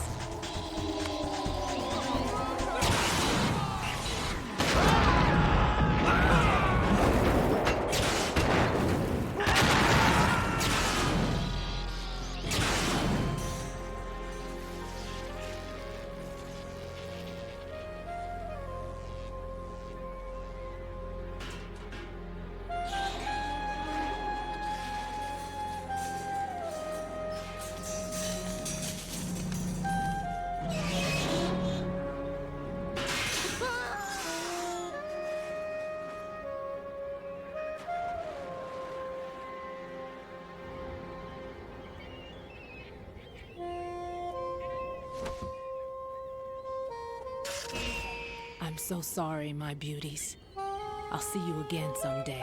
[SPEAKER 12] so sorry, my beauties. I'll see you again someday.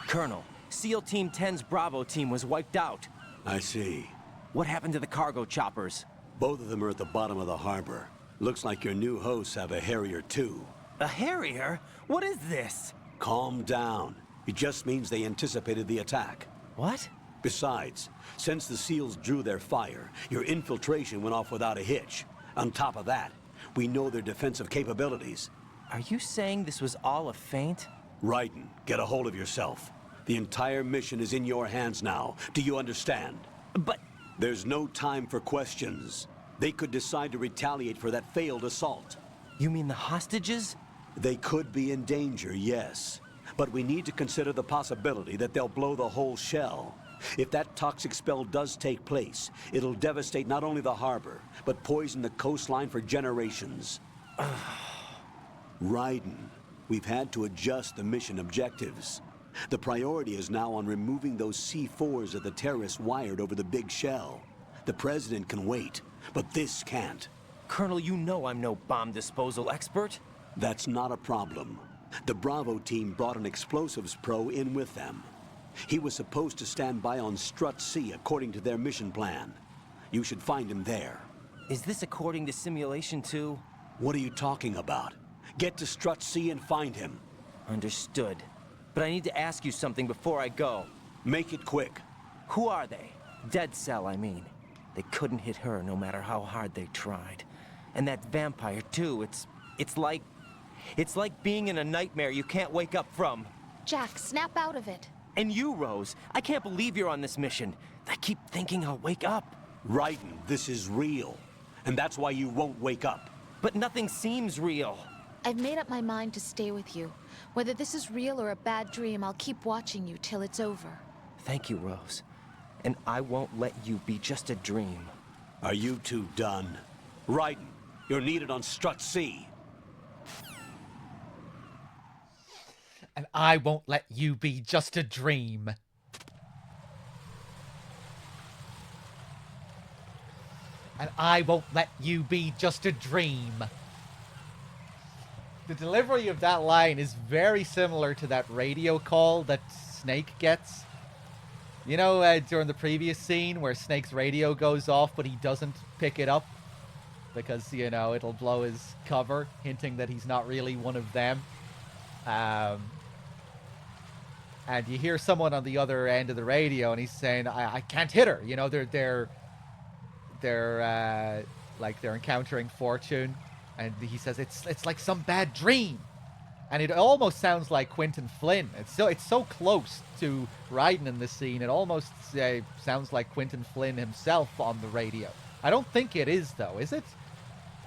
[SPEAKER 3] Colonel, SEAL Team 10's Bravo team was wiped out.
[SPEAKER 2] I see.
[SPEAKER 3] What happened to the cargo choppers?
[SPEAKER 2] Both of them are at the bottom of the harbor. Looks like your new hosts have a Harrier too.
[SPEAKER 3] A Harrier? What is this?
[SPEAKER 2] Calm down. It just means they anticipated the attack.
[SPEAKER 3] What?
[SPEAKER 2] Besides, since the SEALs drew their fire, your infiltration went off without a hitch. On top of that, we know their defensive capabilities.
[SPEAKER 3] Are you saying this was all a feint?
[SPEAKER 2] Raiden, get a hold of yourself. The entire mission is in your hands now. Do you understand?
[SPEAKER 3] But...
[SPEAKER 2] There's no time for questions. They could decide to retaliate for that failed assault.
[SPEAKER 3] You mean the hostages?
[SPEAKER 2] They could be in danger, yes. But we need to consider the possibility that they'll blow the whole shell. If that toxic spell does take place, it'll devastate not only the harbor, but poison the coastline for generations. Raiden, we've had to adjust the mission objectives. The priority is now on removing those C4s that the terrorists wired over the big shell. The President can wait, but this can't.
[SPEAKER 3] Colonel, you know I'm no bomb disposal expert.
[SPEAKER 2] That's not a problem. The Bravo team brought an explosives pro in with them. He was supposed to stand by on Strut C according to their mission plan. You should find him there.
[SPEAKER 3] Is this according to Simulation 2?
[SPEAKER 2] What are you talking about? Get to Strut C and find him.
[SPEAKER 3] Understood. But I need to ask you something before I go.
[SPEAKER 2] Make it quick.
[SPEAKER 3] Who are they? Dead Cell, I mean. They couldn't hit her no matter how hard they tried. And that vampire, too, it's like being in a nightmare you can't wake up from.
[SPEAKER 7] Jack, snap out of it.
[SPEAKER 3] And you, Rose, I can't believe you're on this mission. I keep thinking I'll wake up.
[SPEAKER 2] Raiden, this is real. And that's why you won't wake up.
[SPEAKER 3] But nothing seems real.
[SPEAKER 7] I've made up my mind to stay with you. Whether this is real or a bad dream, I'll keep watching you till it's over.
[SPEAKER 3] Thank you, Rose. And I won't let you be just a dream.
[SPEAKER 2] Are you two done? Raiden, you're needed on Strut C.
[SPEAKER 1] And I won't let you be just a dream. And I won't let you be just a dream. The delivery of that line is very similar to that radio call that Snake gets. You know, during the previous scene where Snake's radio goes off, but he doesn't pick it up because, you know, it'll blow his cover, hinting that he's not really one of them. And you hear someone on the other end of the radio, and he's saying, "I can't hit her." You know, they're encountering Fortune. And he says it's like some bad dream, and it almost sounds like Quentin Flynn. It's so close to Raiden in this scene. It almost sounds like Quentin Flynn himself on the radio. I don't think it is, though, is it?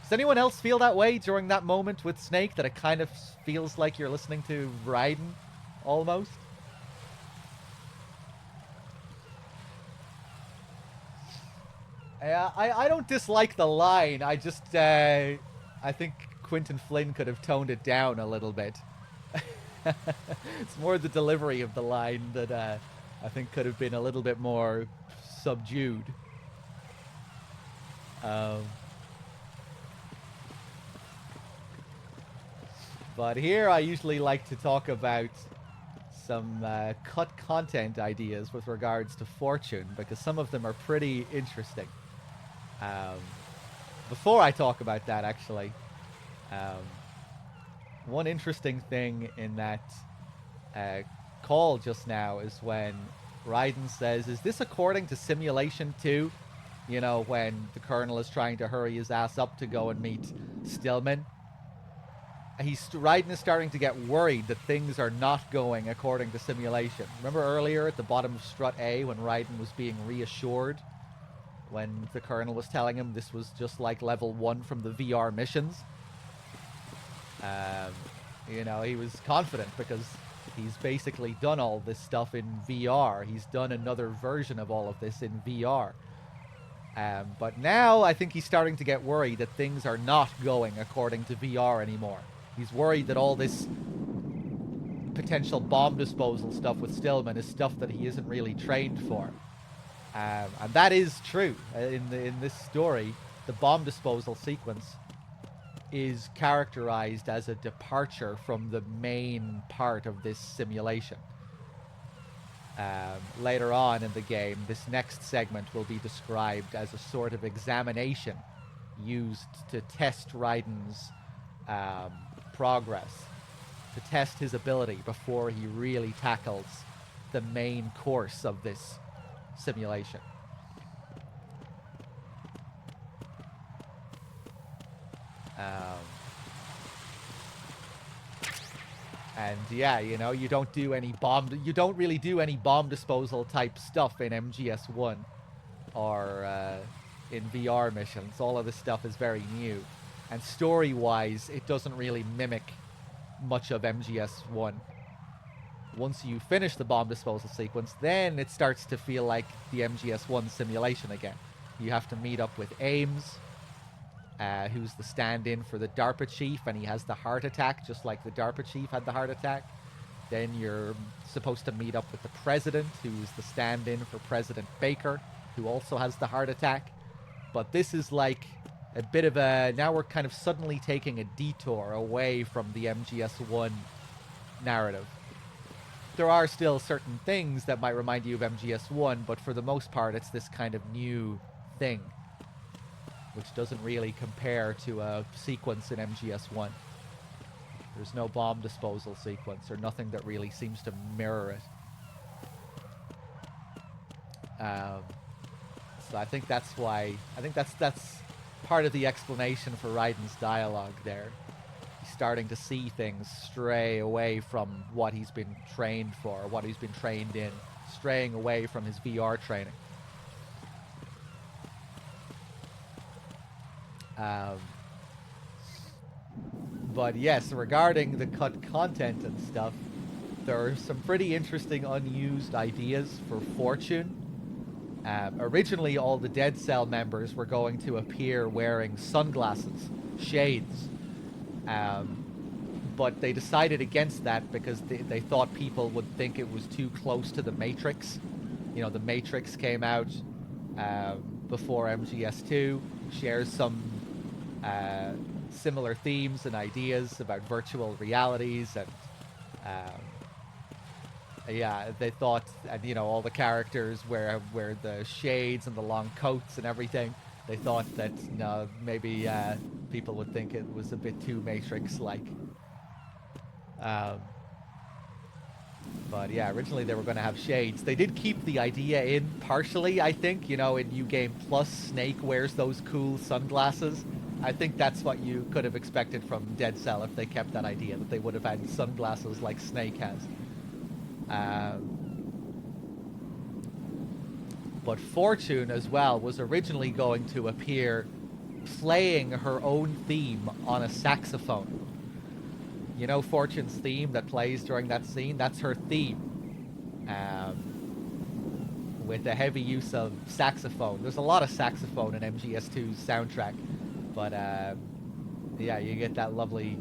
[SPEAKER 1] Does anyone else feel that way during that moment with Snake? That it kind of feels like you're listening to Raiden, almost. I don't dislike the line. I just I think Quentin Flynn could have toned it down a little bit. It's more the delivery of the line that I think could have been a little bit more subdued. But here I usually like to talk about some cut content ideas with regards to Fortune, because some of them are pretty interesting. Before I talk about that, actually, one interesting thing in that call just now is when Raiden says, "Is this according to Simulation 2?" You know, when the Colonel is trying to hurry his ass up to go and meet Stillman. Raiden is starting to get worried that things are not going according to simulation. Remember earlier at the bottom of Strut A when Raiden was being reassured? When the Colonel was telling him this was just like level 1 from the VR missions. You know, he was confident because He's basically done all this stuff in VR. He's done another version of all of this in VR. But now I think he's starting to get worried that things are not going according to VR anymore. He's worried that all this potential bomb disposal stuff with Stillman is stuff that he isn't really trained for. And that is true. In this story, the bomb disposal sequence is characterized as a departure from the main part of this simulation. Later on in the game, this next segment will be described as a sort of examination used to test Raiden's progress, to test his ability before he really tackles the main course of this simulation. And yeah, you know, you don't really do any bomb disposal type stuff in MGS1 or in VR missions. All of this stuff is very new. And story-wise, it doesn't really mimic much of MGS1. Once you finish the bomb disposal sequence, then it starts to feel like the MGS1 simulation again. You have to meet up with Ames, who's the stand-in for the DARPA chief, and he has the heart attack, just like the DARPA chief had the heart attack. Then you're supposed to meet up with the president, who's the stand-in for President Baker, who also has the heart attack. But this is like a bit of a... Now we're kind of suddenly taking a detour away from the MGS1 narrative. There are still certain things that might remind you of MGS1, but for the most part, it's this kind of new thing, which doesn't really compare to a sequence in MGS1. There's no bomb disposal sequence, or nothing that really seems to mirror it. So I think that's why... I think that's part of the explanation for Raiden's dialogue there. He's starting to see things stray away from what he's been trained for, what he's been trained in, straying away from his VR training. But yes, regarding the cut content and stuff, there are some pretty interesting unused ideas for Fortune. Originally, all the Dead Cell members were going to appear wearing sunglasses, shades, but they decided against that because they thought people would think it was too close to the Matrix. You know, the Matrix came out before MGS2, shares some similar themes and ideas about virtual realities, and yeah, they thought, and you know, all the characters wear the shades and the long coats and everything. They thought that maybe people would think it was a bit too Matrix-like. But yeah, originally they were going to have shades. They did keep the idea in partially, I think. You know, in New Game Plus, Snake wears those cool sunglasses. I think that's what you could have expected from Dead Cell if they kept that idea, that they would have had sunglasses like Snake has. But Fortune as well was originally going to appear playing her own theme on a saxophone. You know Fortune's theme that plays during that scene? That's her theme. With a heavy use of saxophone. There's a lot of saxophone in MGS2's soundtrack. But yeah, you get that lovely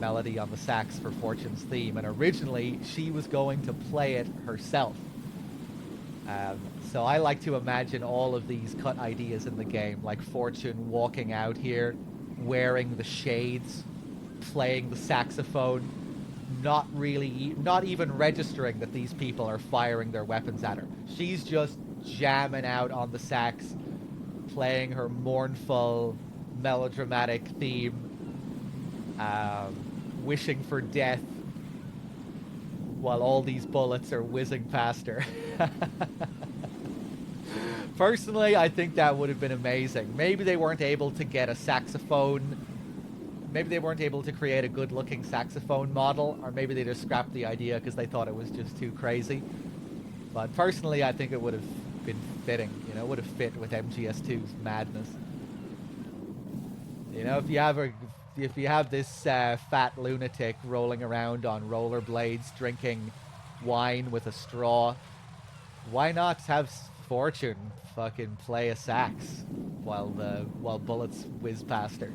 [SPEAKER 1] melody on the sax for Fortune's theme. And originally, she was going to play it herself. So I like to imagine all of these cut ideas in the game, like Fortune walking out here, wearing the shades, playing the saxophone, not even registering that these people are firing their weapons at her. She's just jamming out on the sax, playing her mournful, melodramatic theme, wishing for death while all these bullets are whizzing past her. Personally, I think that would have been amazing. Maybe they weren't able to get a saxophone. Maybe they weren't able to create a good-looking saxophone model, or maybe they just scrapped the idea because they thought it was just too crazy. But personally, I think it would have been fitting. You know, it would have fit with MGS2's madness. You know, if you have this fat lunatic rolling around on rollerblades, drinking wine with a straw, why not have Fortune fucking play a sax while bullets whiz past her?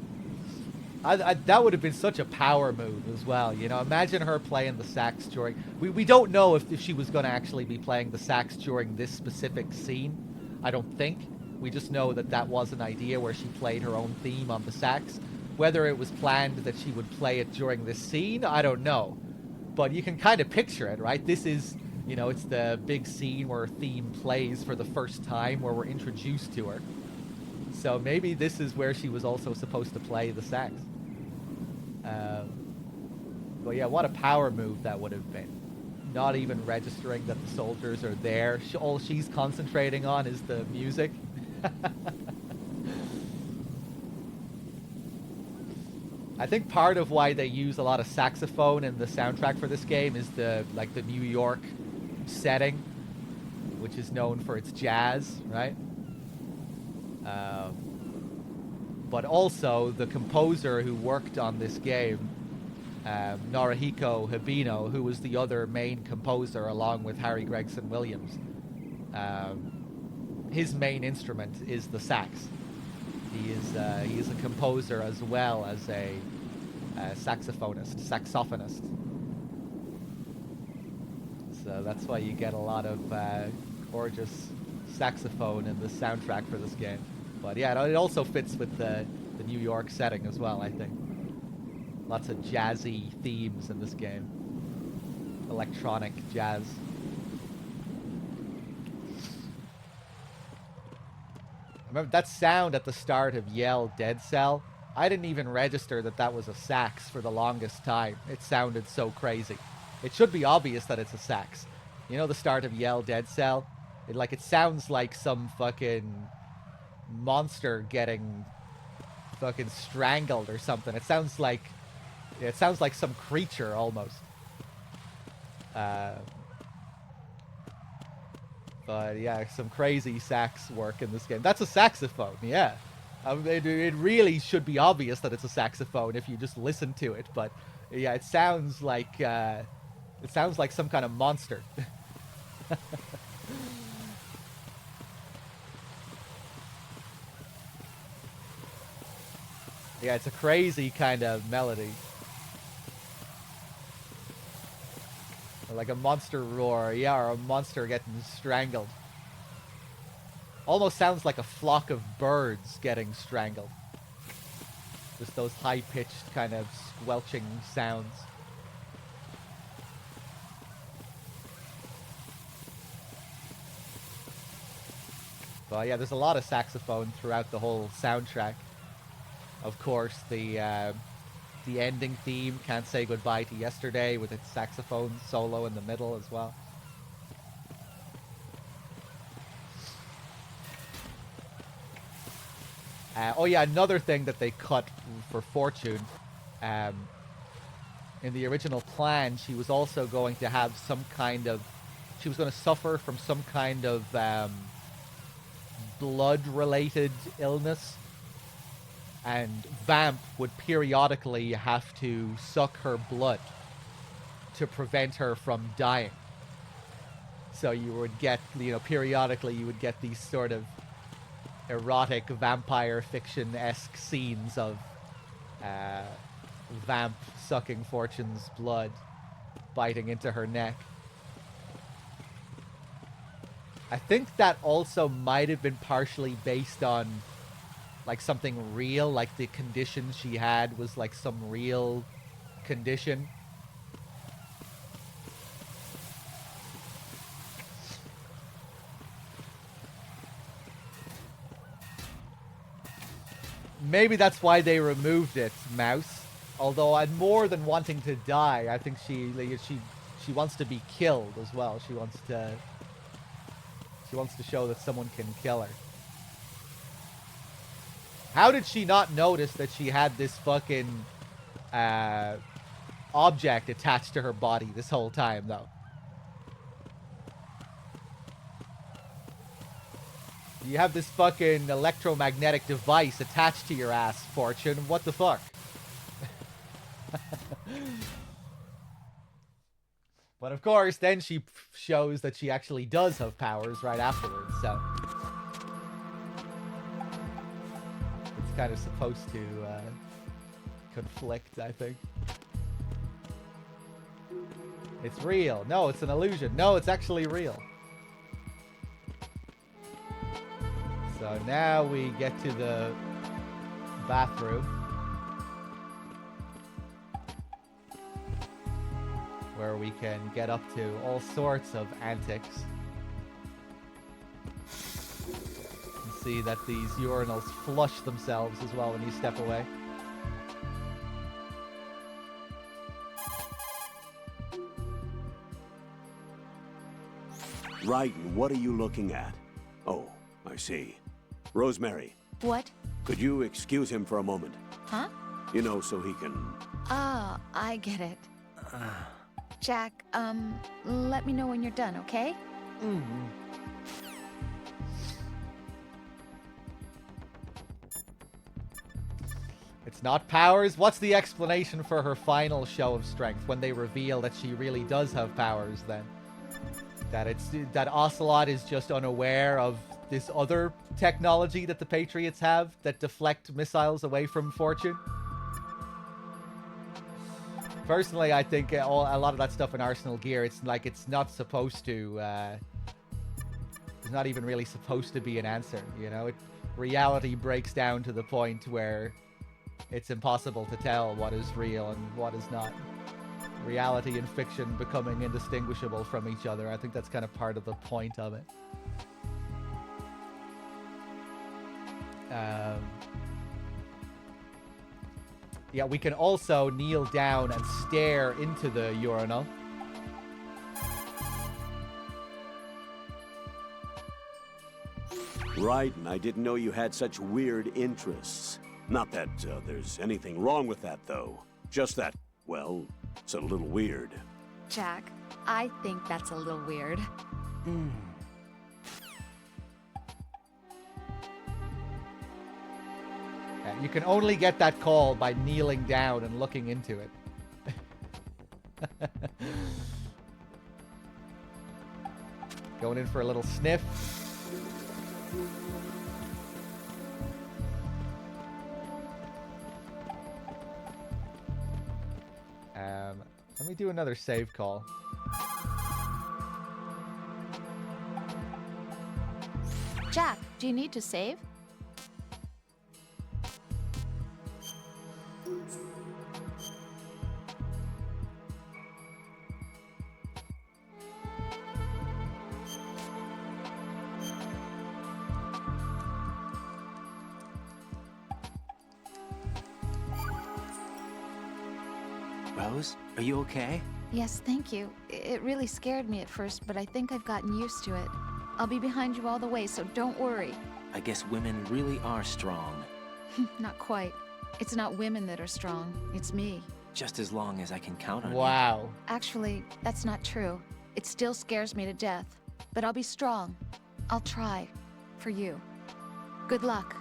[SPEAKER 1] That would have been such a power move as well. You know, imagine her playing the sax during... We don't know if she was going to actually be playing the sax during this specific scene. I don't think. We just know that that was an idea where she played her own theme on the sax. Whether it was planned that she would play it during this scene, I don't know. But you can kind of picture it, right? This is, you know, it's the big scene where her theme plays for the first time, where we're introduced to her. So maybe this is where she was also supposed to play the sax. But yeah, what a power move that would have been. Not even registering that the soldiers are there. All she's concentrating on is the music. I think part of why they use a lot of saxophone in the soundtrack for this game is the New York setting, which is known for its jazz, right? But also the composer who worked on this game, Norihiko Hibino, who was the other main composer along with Harry Gregson Williams. His main instrument is the sax. He is a composer as well as a saxophonist. So that's why you get a lot of gorgeous saxophone in the soundtrack for this game. But yeah, it also fits with the New York setting as well, I think. Lots of jazzy themes in this game. Electronic jazz. Remember that sound at the start of Yell Dead Cell? I didn't even register that that was a sax for the longest time. It sounded so crazy. It should be obvious that it's a sax. You know the start of Yell Dead Cell? It sounds like some fucking monster getting fucking strangled or something. It sounds like some creature almost. But yeah, some crazy sax work in this game. That's a saxophone, yeah. It really should be obvious that it's a saxophone if you just listen to it. But yeah, it sounds like some kind of monster. Yeah, it's a crazy kind of melody. Like a monster roar, yeah, or a monster getting strangled. Almost sounds like a flock of birds getting strangled. Just those high-pitched kind of squelching sounds. But yeah, there's a lot of saxophone throughout the whole soundtrack. Of course, the ending theme, Can't Say Goodbye to Yesterday, with its saxophone solo in the middle as well. Oh yeah, another thing that they cut for Fortune. In the original plan, she was also going to have some kind of... She was going to suffer from some kind of blood-related illness. And Vamp would periodically have to suck her blood to prevent her from dying. So you would get, periodically you would get these sort of erotic vampire fiction-esque scenes of Vamp sucking Fortune's blood, biting into her neck. I think that also might have been partially based on something real, like the condition she had was some real condition. Maybe that's why they removed it, Mouse. Although I'm more than wanting to die. I think she wants to be killed as well. She wants to show that someone can kill her. How did she not notice that she had this fucking object attached to her body this whole time, though? You have this fucking electromagnetic device attached to your ass, Fortune. What the fuck? But of course, then she shows that she actually does have powers right afterwards, so... It's kind of supposed to conflict, I think. It's real. No, it's an illusion. No, it's actually real. So now we get to the bathroom, where we can get up to all sorts of antics. And see that these urinals flush themselves as well when you step away.
[SPEAKER 6] Raiden, what are you looking at? Oh, I see. Rosemary,
[SPEAKER 7] What?
[SPEAKER 6] could you excuse him for a moment?
[SPEAKER 7] Huh?
[SPEAKER 6] You know, so he can...
[SPEAKER 7] Ah, I get it. Jack, let me know when you're done, okay?
[SPEAKER 1] It's not powers. What's the explanation for her final show of strength when they reveal that she really does have powers then? That Ocelot is just unaware of this other technology that the Patriots have that deflect missiles away from Fortune? Personally, I think a lot of that stuff in Arsenal Gear, it's like it's not supposed to... it's not even really supposed to be an answer, you know? Reality breaks down to the point where it's impossible to tell what is real and what is not. Reality and fiction becoming indistinguishable from each other. I think that's kind of part of the point of it. Yeah, we can also kneel down and stare into the urinal.
[SPEAKER 6] Raiden, I didn't know you had such weird interests. Not that there's anything wrong with that, though. Just that, well, it's a little weird.
[SPEAKER 7] Jack, I think that's a little weird.
[SPEAKER 1] You can only get that call by kneeling down and looking into it. Going in for a little sniff. Let me do another save call.
[SPEAKER 7] Jack, do you need to save?
[SPEAKER 3] Rose, are you okay?
[SPEAKER 7] Yes, thank you. It really scared me at first, but I think I've gotten used to it. I'll be behind you all the way, so don't worry.
[SPEAKER 3] I guess women really are strong.
[SPEAKER 7] Not quite. It's not women that are strong. It's me.
[SPEAKER 3] Just as long as I can count on
[SPEAKER 1] Wow.
[SPEAKER 7] Actually, that's not true. It still scares me to death. But I'll be strong. I'll try. For you. Good luck.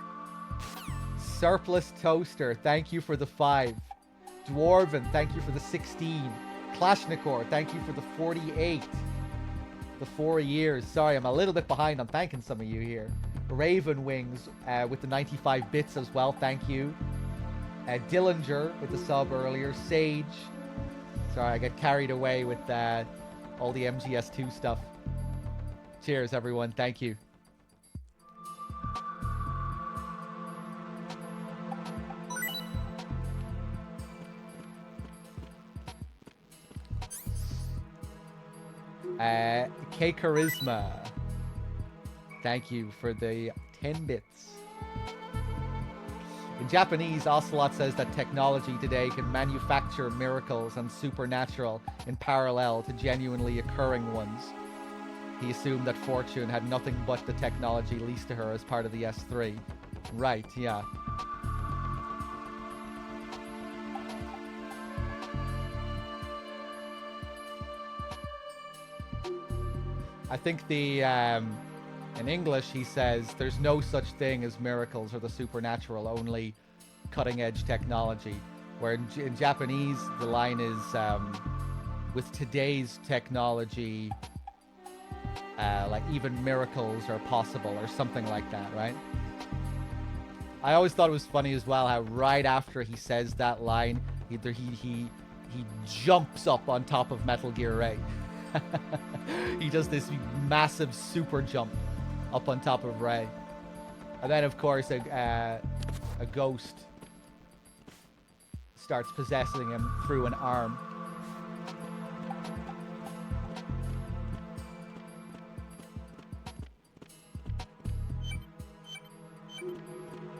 [SPEAKER 1] Surplus Toaster, thank you for the 5. Dwarven, thank you for the 16. Klashnikor, thank you for the 48. The 4 years. Sorry, I'm a little bit behind. I'm thanking some of you here. Raven Wings with the 95 bits as well. Thank you. Dillinger with the sub earlier. Sage. Sorry, I got carried away with all the MGS2 stuff. Cheers, everyone. Thank you. K Charisma. Thank you for the 10 bits. In Japanese, Ocelot says that technology today can manufacture miracles and supernatural in parallel to genuinely occurring ones. He assumed that Fortune had nothing but the technology leased to her as part of the S3. Right, yeah. I think the In English, he says, there's no such thing as miracles or the supernatural, only cutting-edge technology. Where in Japanese, the line is, with today's technology, like even miracles are possible, or something like that, right? I always thought it was funny as well how right after he says that line, he jumps up on top of Metal Gear Ray. He does this massive super jump up on top of Ray. And then, of course, a ghost starts possessing him through an arm.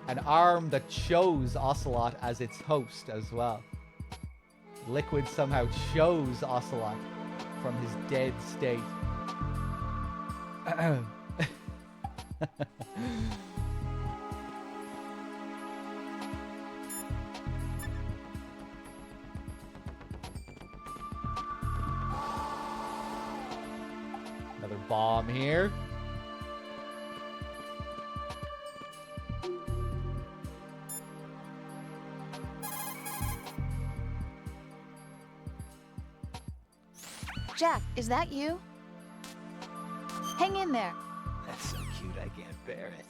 [SPEAKER 1] An arm that chose Ocelot as its host as well. Liquid somehow chose Ocelot from his dead state. Another bomb here.
[SPEAKER 7] Jack, is that you? Hang in there.
[SPEAKER 3] That's so cute, I can't bear it.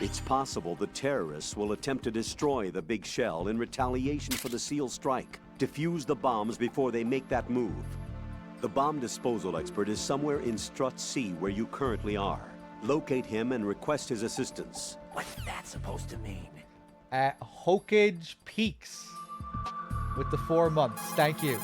[SPEAKER 6] It's possible the terrorists will attempt to destroy the big shell in retaliation for the SEAL strike. Defuse the bombs before they make that move. The bomb disposal expert is somewhere in Strut C where you currently are. Locate him and request his assistance.
[SPEAKER 3] What's that supposed to mean?
[SPEAKER 1] Hokage Peaks with the 4 months. Thank you.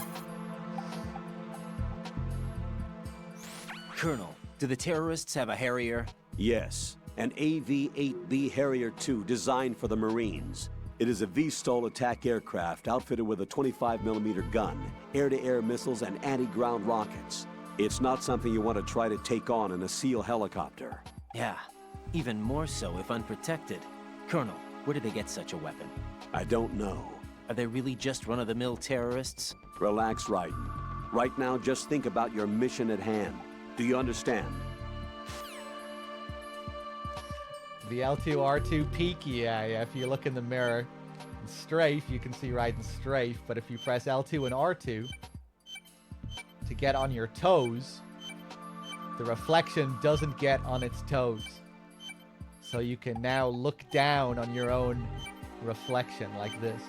[SPEAKER 3] Colonel, do the terrorists have a Harrier?
[SPEAKER 6] Yes, an AV-8B Harrier II designed for the Marines. It is a VSTOL attack aircraft outfitted with a 25mm gun, air-to-air missiles, and anti-ground rockets. It's not something you want to try to take on in a SEAL helicopter.
[SPEAKER 3] Yeah, even more so if unprotected. Colonel, where did they get such a weapon?
[SPEAKER 6] I don't know.
[SPEAKER 3] Are they really just run-of-the-mill terrorists?
[SPEAKER 6] Relax, Raiden. Right now, just think about your mission at hand. Do you understand?
[SPEAKER 1] The L2-R2 peak, yeah, if you look in the mirror and strafe, you can see Raiden's strafe, but if you press L2 and R2 to get on your toes, the reflection doesn't get on its toes. So you can now look down on your own reflection like this.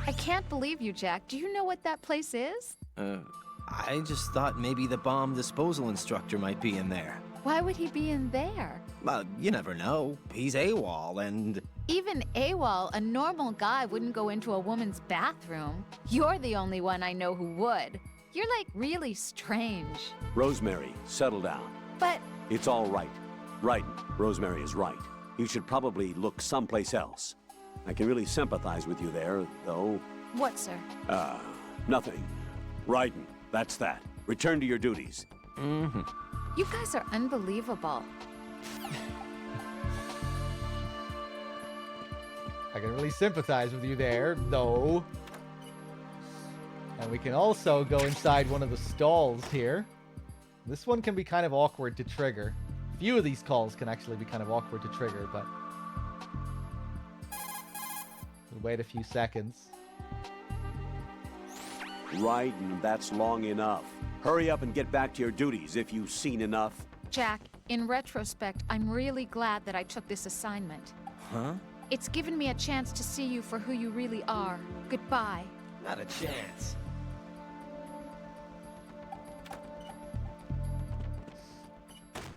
[SPEAKER 7] I can't believe you, Jack. Do you know what that place is?
[SPEAKER 3] I just thought maybe the bomb disposal instructor might be in there.
[SPEAKER 7] Why would he be in there?
[SPEAKER 3] Well, you never know. He's AWOL and...
[SPEAKER 7] Even AWOL, a normal guy wouldn't go into a woman's bathroom. You're the only one I know who would. You're like really strange.
[SPEAKER 6] Rosemary, settle down.
[SPEAKER 7] But...
[SPEAKER 6] It's all right. Raiden, Rosemary is right. You should probably look someplace else. I can really sympathize with you there, though.
[SPEAKER 7] What, sir?
[SPEAKER 6] Nothing. Raiden, that's that. Return to your duties.
[SPEAKER 3] Mm-hmm.
[SPEAKER 7] You guys are unbelievable.
[SPEAKER 1] I can really sympathize with you there, though. And we can also go inside one of the stalls here. This one can be kind of awkward to trigger. A few of these calls can actually be kind of awkward to trigger, but... we'll wait a few seconds.
[SPEAKER 6] Raiden, that's long enough. Hurry up and get back to your duties if you've seen enough.
[SPEAKER 7] Jack, in retrospect, I'm really glad that I took this assignment.
[SPEAKER 3] Huh?
[SPEAKER 7] It's given me a chance to see you for who you really are. Goodbye.
[SPEAKER 3] Not a chance.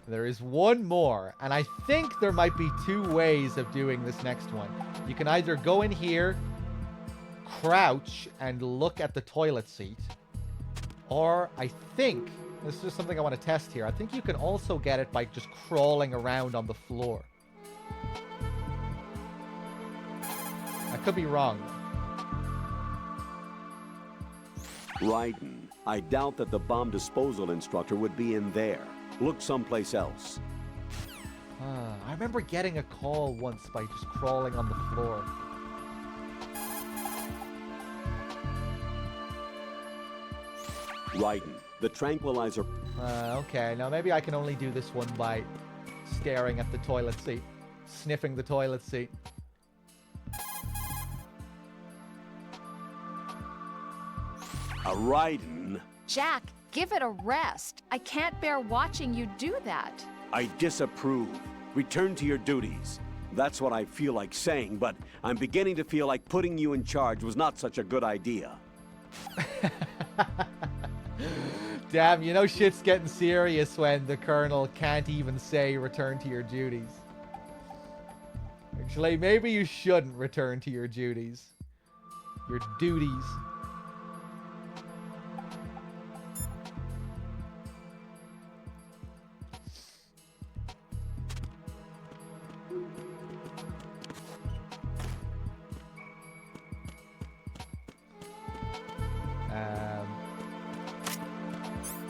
[SPEAKER 1] There is one more, and I think there might be two ways of doing this next one. You can either go in here, crouch, and look at the toilet seat. Or I think, this is something I want to test here, I think you can also get it by just crawling around on the floor. I could be wrong.
[SPEAKER 6] Raiden, I doubt that the bomb disposal instructor would be in there. Look someplace else.
[SPEAKER 1] I remember getting a call once by just crawling on the floor.
[SPEAKER 6] Raiden, the tranquilizer...
[SPEAKER 1] Okay, now maybe I can only do this one by staring at the toilet seat. Sniffing the toilet seat.
[SPEAKER 6] Raiden...
[SPEAKER 13] Jack, give it a rest. I can't bear watching you do that.
[SPEAKER 6] I disapprove. Return to your duties. That's what I feel like saying, but I'm beginning to feel like putting you in charge was not such a good idea.
[SPEAKER 1] Damn, you know shit's getting serious when the Colonel can't even say return to your duties. Actually, maybe you shouldn't return to your duties. Your duties.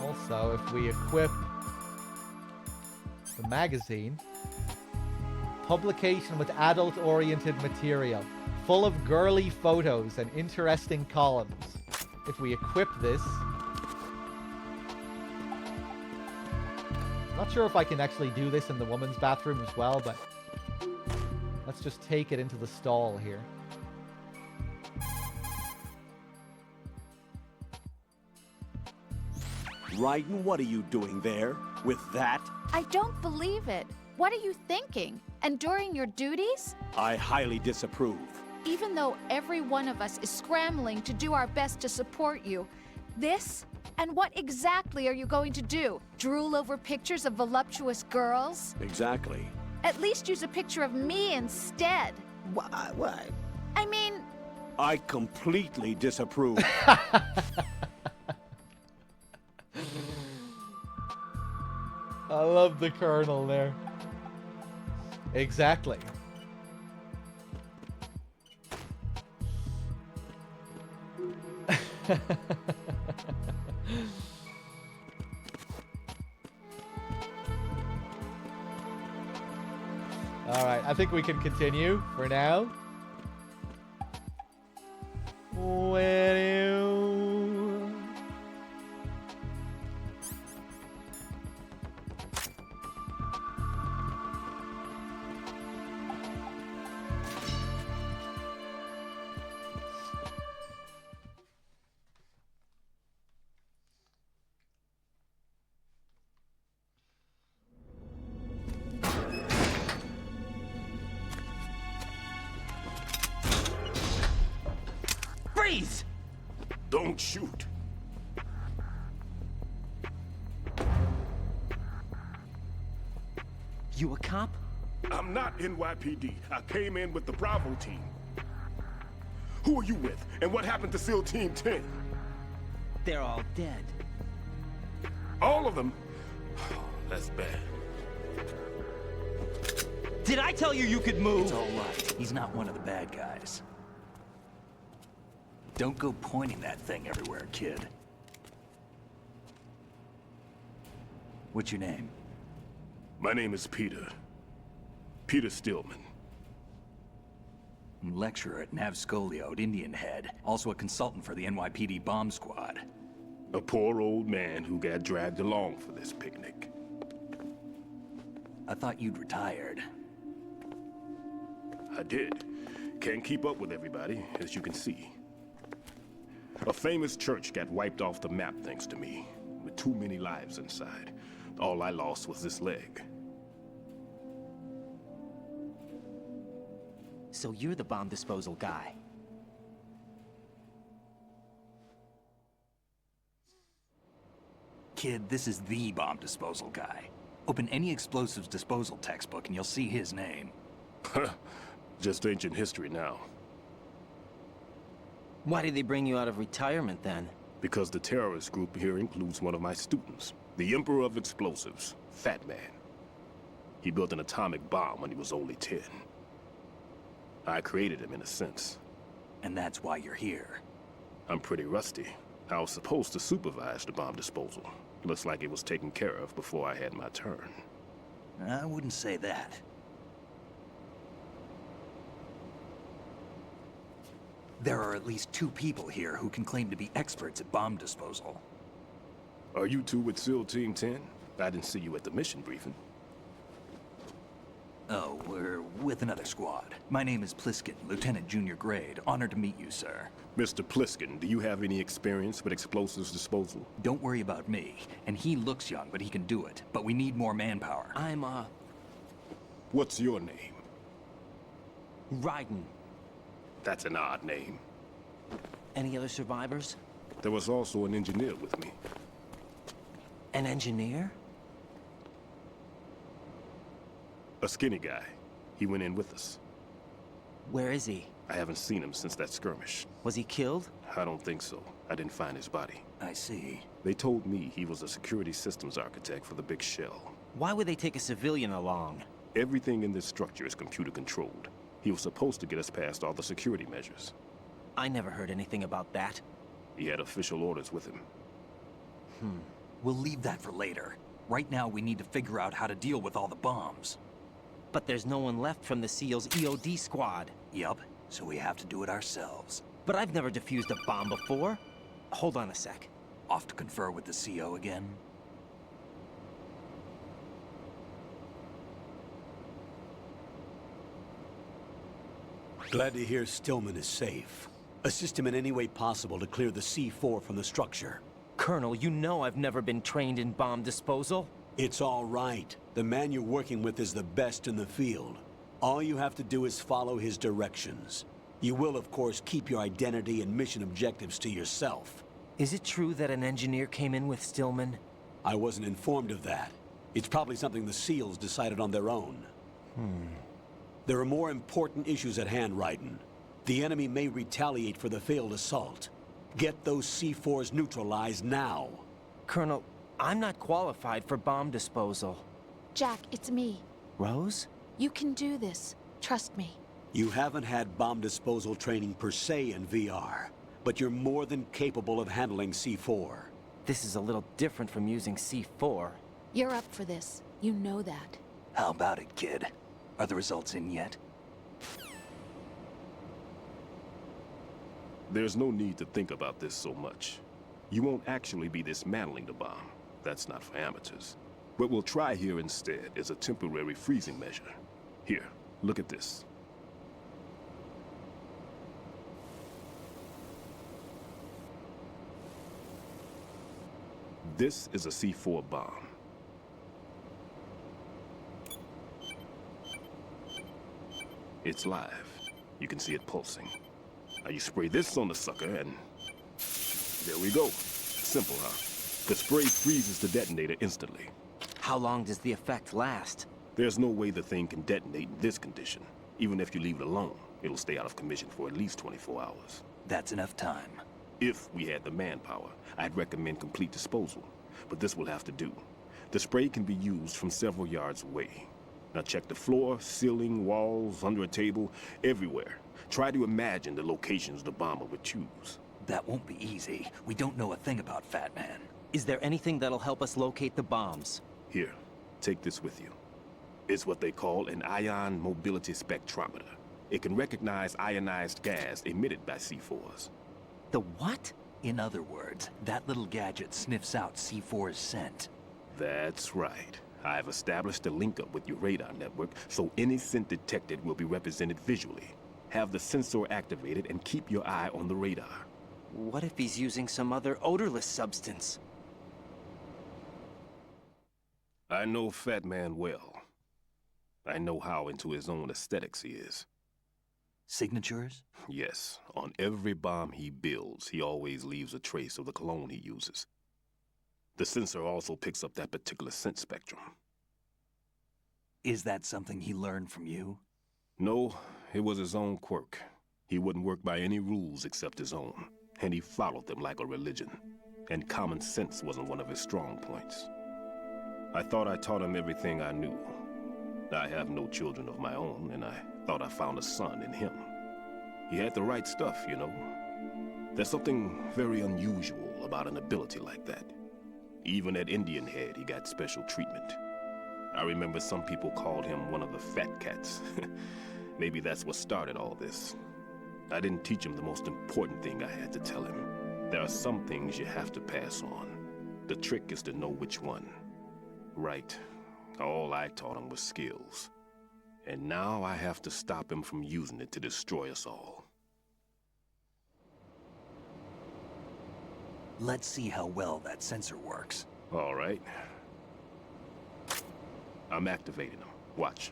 [SPEAKER 1] Also, if we equip the magazine, publication with adult-oriented material, full of girly photos and interesting columns. If we equip this... Not sure if I can actually do this in the woman's bathroom as well, but let's just take it into the stall here.
[SPEAKER 6] Raiden, what are you doing there? With that?
[SPEAKER 13] I don't believe it. What are you thinking? Enduring your duties?
[SPEAKER 6] I highly disapprove.
[SPEAKER 13] Even though every one of us is scrambling to do our best to support you, this? And what exactly are you going to do? Drool over pictures of voluptuous girls?
[SPEAKER 6] Exactly.
[SPEAKER 13] At least use a picture of me instead.
[SPEAKER 3] What?
[SPEAKER 13] I mean...
[SPEAKER 6] I completely disapprove.
[SPEAKER 1] I love the Colonel there. Exactly. Alright, I think we can continue for now.
[SPEAKER 3] Freeze!
[SPEAKER 9] Don't shoot.
[SPEAKER 3] You a cop?
[SPEAKER 9] I'm not NYPD. I came in with the Bravo team. Who are you with? And what happened to SEAL Team 10?
[SPEAKER 3] They're all dead.
[SPEAKER 9] All of them? Oh, that's bad.
[SPEAKER 3] Did I tell you you could move?
[SPEAKER 10] It's all right. He's not one of the bad guys. Don't go pointing that thing everywhere, kid. What's your name?
[SPEAKER 9] My name is Peter. Peter Stillman.
[SPEAKER 10] I'm lecturer at Nav Scolio at Indian Head. Also a consultant for the NYPD bomb squad.
[SPEAKER 9] A poor old man who got dragged along for this picnic.
[SPEAKER 10] I thought you'd retired.
[SPEAKER 9] I did. Can't keep up with everybody, as you can see. A famous church got wiped off the map thanks to me, with too many lives inside. All I lost was this leg.
[SPEAKER 3] So you're the bomb disposal guy.
[SPEAKER 10] Kid, this is the bomb disposal guy. Open any explosives disposal textbook and you'll see his name.
[SPEAKER 9] Just ancient history now.
[SPEAKER 3] Why did they bring you out of retirement then?
[SPEAKER 9] Because the terrorist group here includes one of my students, the Emperor of Explosives, Fat Man. He built an atomic bomb when he was only 10. I created him in a sense.
[SPEAKER 10] And that's why you're here.
[SPEAKER 9] I'm pretty rusty. I was supposed to supervise the bomb disposal. Looks like it was taken care of before I had my turn.
[SPEAKER 10] I wouldn't say that. There are at least 2 people here who can claim to be experts at bomb disposal.
[SPEAKER 9] Are you two with SEAL Team 10? I didn't see you at the mission briefing.
[SPEAKER 10] Oh, we're with another squad. My name is Pliskin, Lieutenant Junior Grade. Honored to meet you, sir.
[SPEAKER 9] Mr. Pliskin, do you have any experience with explosives disposal?
[SPEAKER 10] Don't worry about me. And he looks young, but he can do it. But we need more manpower.
[SPEAKER 3] I'm,
[SPEAKER 9] What's your name?
[SPEAKER 3] Raiden.
[SPEAKER 9] That's an odd name.
[SPEAKER 3] Any other survivors?
[SPEAKER 9] There was also an engineer with me.
[SPEAKER 3] An engineer?
[SPEAKER 9] A skinny guy. He went in with us.
[SPEAKER 3] Where is he?
[SPEAKER 9] I haven't seen him since that skirmish.
[SPEAKER 3] Was he killed?
[SPEAKER 9] I don't think so. I didn't find his body.
[SPEAKER 10] I see.
[SPEAKER 9] They told me he was a security systems architect for the big shell.
[SPEAKER 3] Why would they take a civilian along?
[SPEAKER 9] Everything in this structure is computer controlled. He was supposed to get us past all the security measures.
[SPEAKER 3] I never heard anything about that.
[SPEAKER 9] He had official orders with him.
[SPEAKER 10] We'll leave that for later. Right now, we need to figure out how to deal with all the bombs.
[SPEAKER 3] But there's no one left from the SEAL's EOD squad.
[SPEAKER 10] Yup, so we have to do it ourselves.
[SPEAKER 3] But I've never defused a bomb before. Hold on a sec.
[SPEAKER 10] Off to confer with the CO again?
[SPEAKER 2] Glad to hear Stillman is safe. Assist him in any way possible to clear the C4 from the structure.
[SPEAKER 3] Colonel, you know I've never been trained in bomb disposal.
[SPEAKER 2] It's all right. The man you're working with is the best in the field. All you have to do is follow his directions. You will, of course, keep your identity and mission objectives to yourself.
[SPEAKER 3] Is it true that an engineer came in with Stillman?
[SPEAKER 2] I wasn't informed of that. It's probably something the SEALs decided on their own. There are more important issues at hand, Raiden. The enemy may retaliate for the failed assault. Get those C4s neutralized now.
[SPEAKER 3] Colonel, I'm not qualified for bomb disposal.
[SPEAKER 7] Jack, it's me.
[SPEAKER 3] Rose?
[SPEAKER 7] You can do this. Trust me.
[SPEAKER 2] You haven't had bomb disposal training per se in VR, but you're more than capable of handling C4.
[SPEAKER 3] This is a little different from using C4.
[SPEAKER 7] You're up for this. You know that.
[SPEAKER 10] How about it, kid? Are the results in yet?
[SPEAKER 9] There's no need to think about this so much. You won't actually be dismantling the bomb. That's not for amateurs. What we'll try here instead is a temporary freezing measure. Here, look at this. This is a C4 bomb. It's live. You can see it pulsing. Now you spray this on the sucker and... there we go. Simple, huh? The spray freezes the detonator instantly.
[SPEAKER 3] How long does the effect last?
[SPEAKER 9] There's no way the thing can detonate in this condition. Even if you leave it alone, it'll stay out of commission for at least 24 hours.
[SPEAKER 10] That's enough time.
[SPEAKER 9] If we had the manpower, I'd recommend complete disposal. But this will have to do. The spray can be used from several yards away. Now check the floor, ceiling, walls, under a table, everywhere. Try to imagine the locations the bomber would choose.
[SPEAKER 10] That won't be easy. We don't know a thing about Fat Man.
[SPEAKER 3] Is there anything that'll help us locate the bombs?
[SPEAKER 9] Here, take this with you. It's what they call an ion mobility spectrometer. It can recognize ionized gas emitted by C4s.
[SPEAKER 3] The what?
[SPEAKER 10] In other words, that little gadget sniffs out C4's scent.
[SPEAKER 9] That's right. I've established a link up with your radar network, so any scent detected will be represented visually. Have the sensor activated and keep your eye on the radar.
[SPEAKER 3] What if he's using some other odorless substance?
[SPEAKER 9] I know Fat Man well. I know how into his own aesthetics he is.
[SPEAKER 10] Signatures?
[SPEAKER 9] Yes, on every bomb he builds, he always leaves a trace of the cologne he uses. The sensor also picks up that particular scent spectrum.
[SPEAKER 10] Is that something he learned from you?
[SPEAKER 9] No, it was his own quirk. He wouldn't work by any rules except his own, and he followed them like a religion. And common sense wasn't one of his strong points. I thought I taught him everything I knew. I have no children of my own, and I thought I found a son in him. He had the right stuff, you know. There's something very unusual unusual about an ability like that. Even at Indian Head, he got special treatment. I remember some people called him one of the fat cats. Maybe that's what started all this. I didn't teach him the most important thing I had to tell him. There are some things you have to pass on. The trick is to know which one. Right. All I taught him was skills. And now I have to stop him from using it to destroy us all.
[SPEAKER 10] Let's see how well that sensor works.
[SPEAKER 9] All right. I'm activating them. Watch.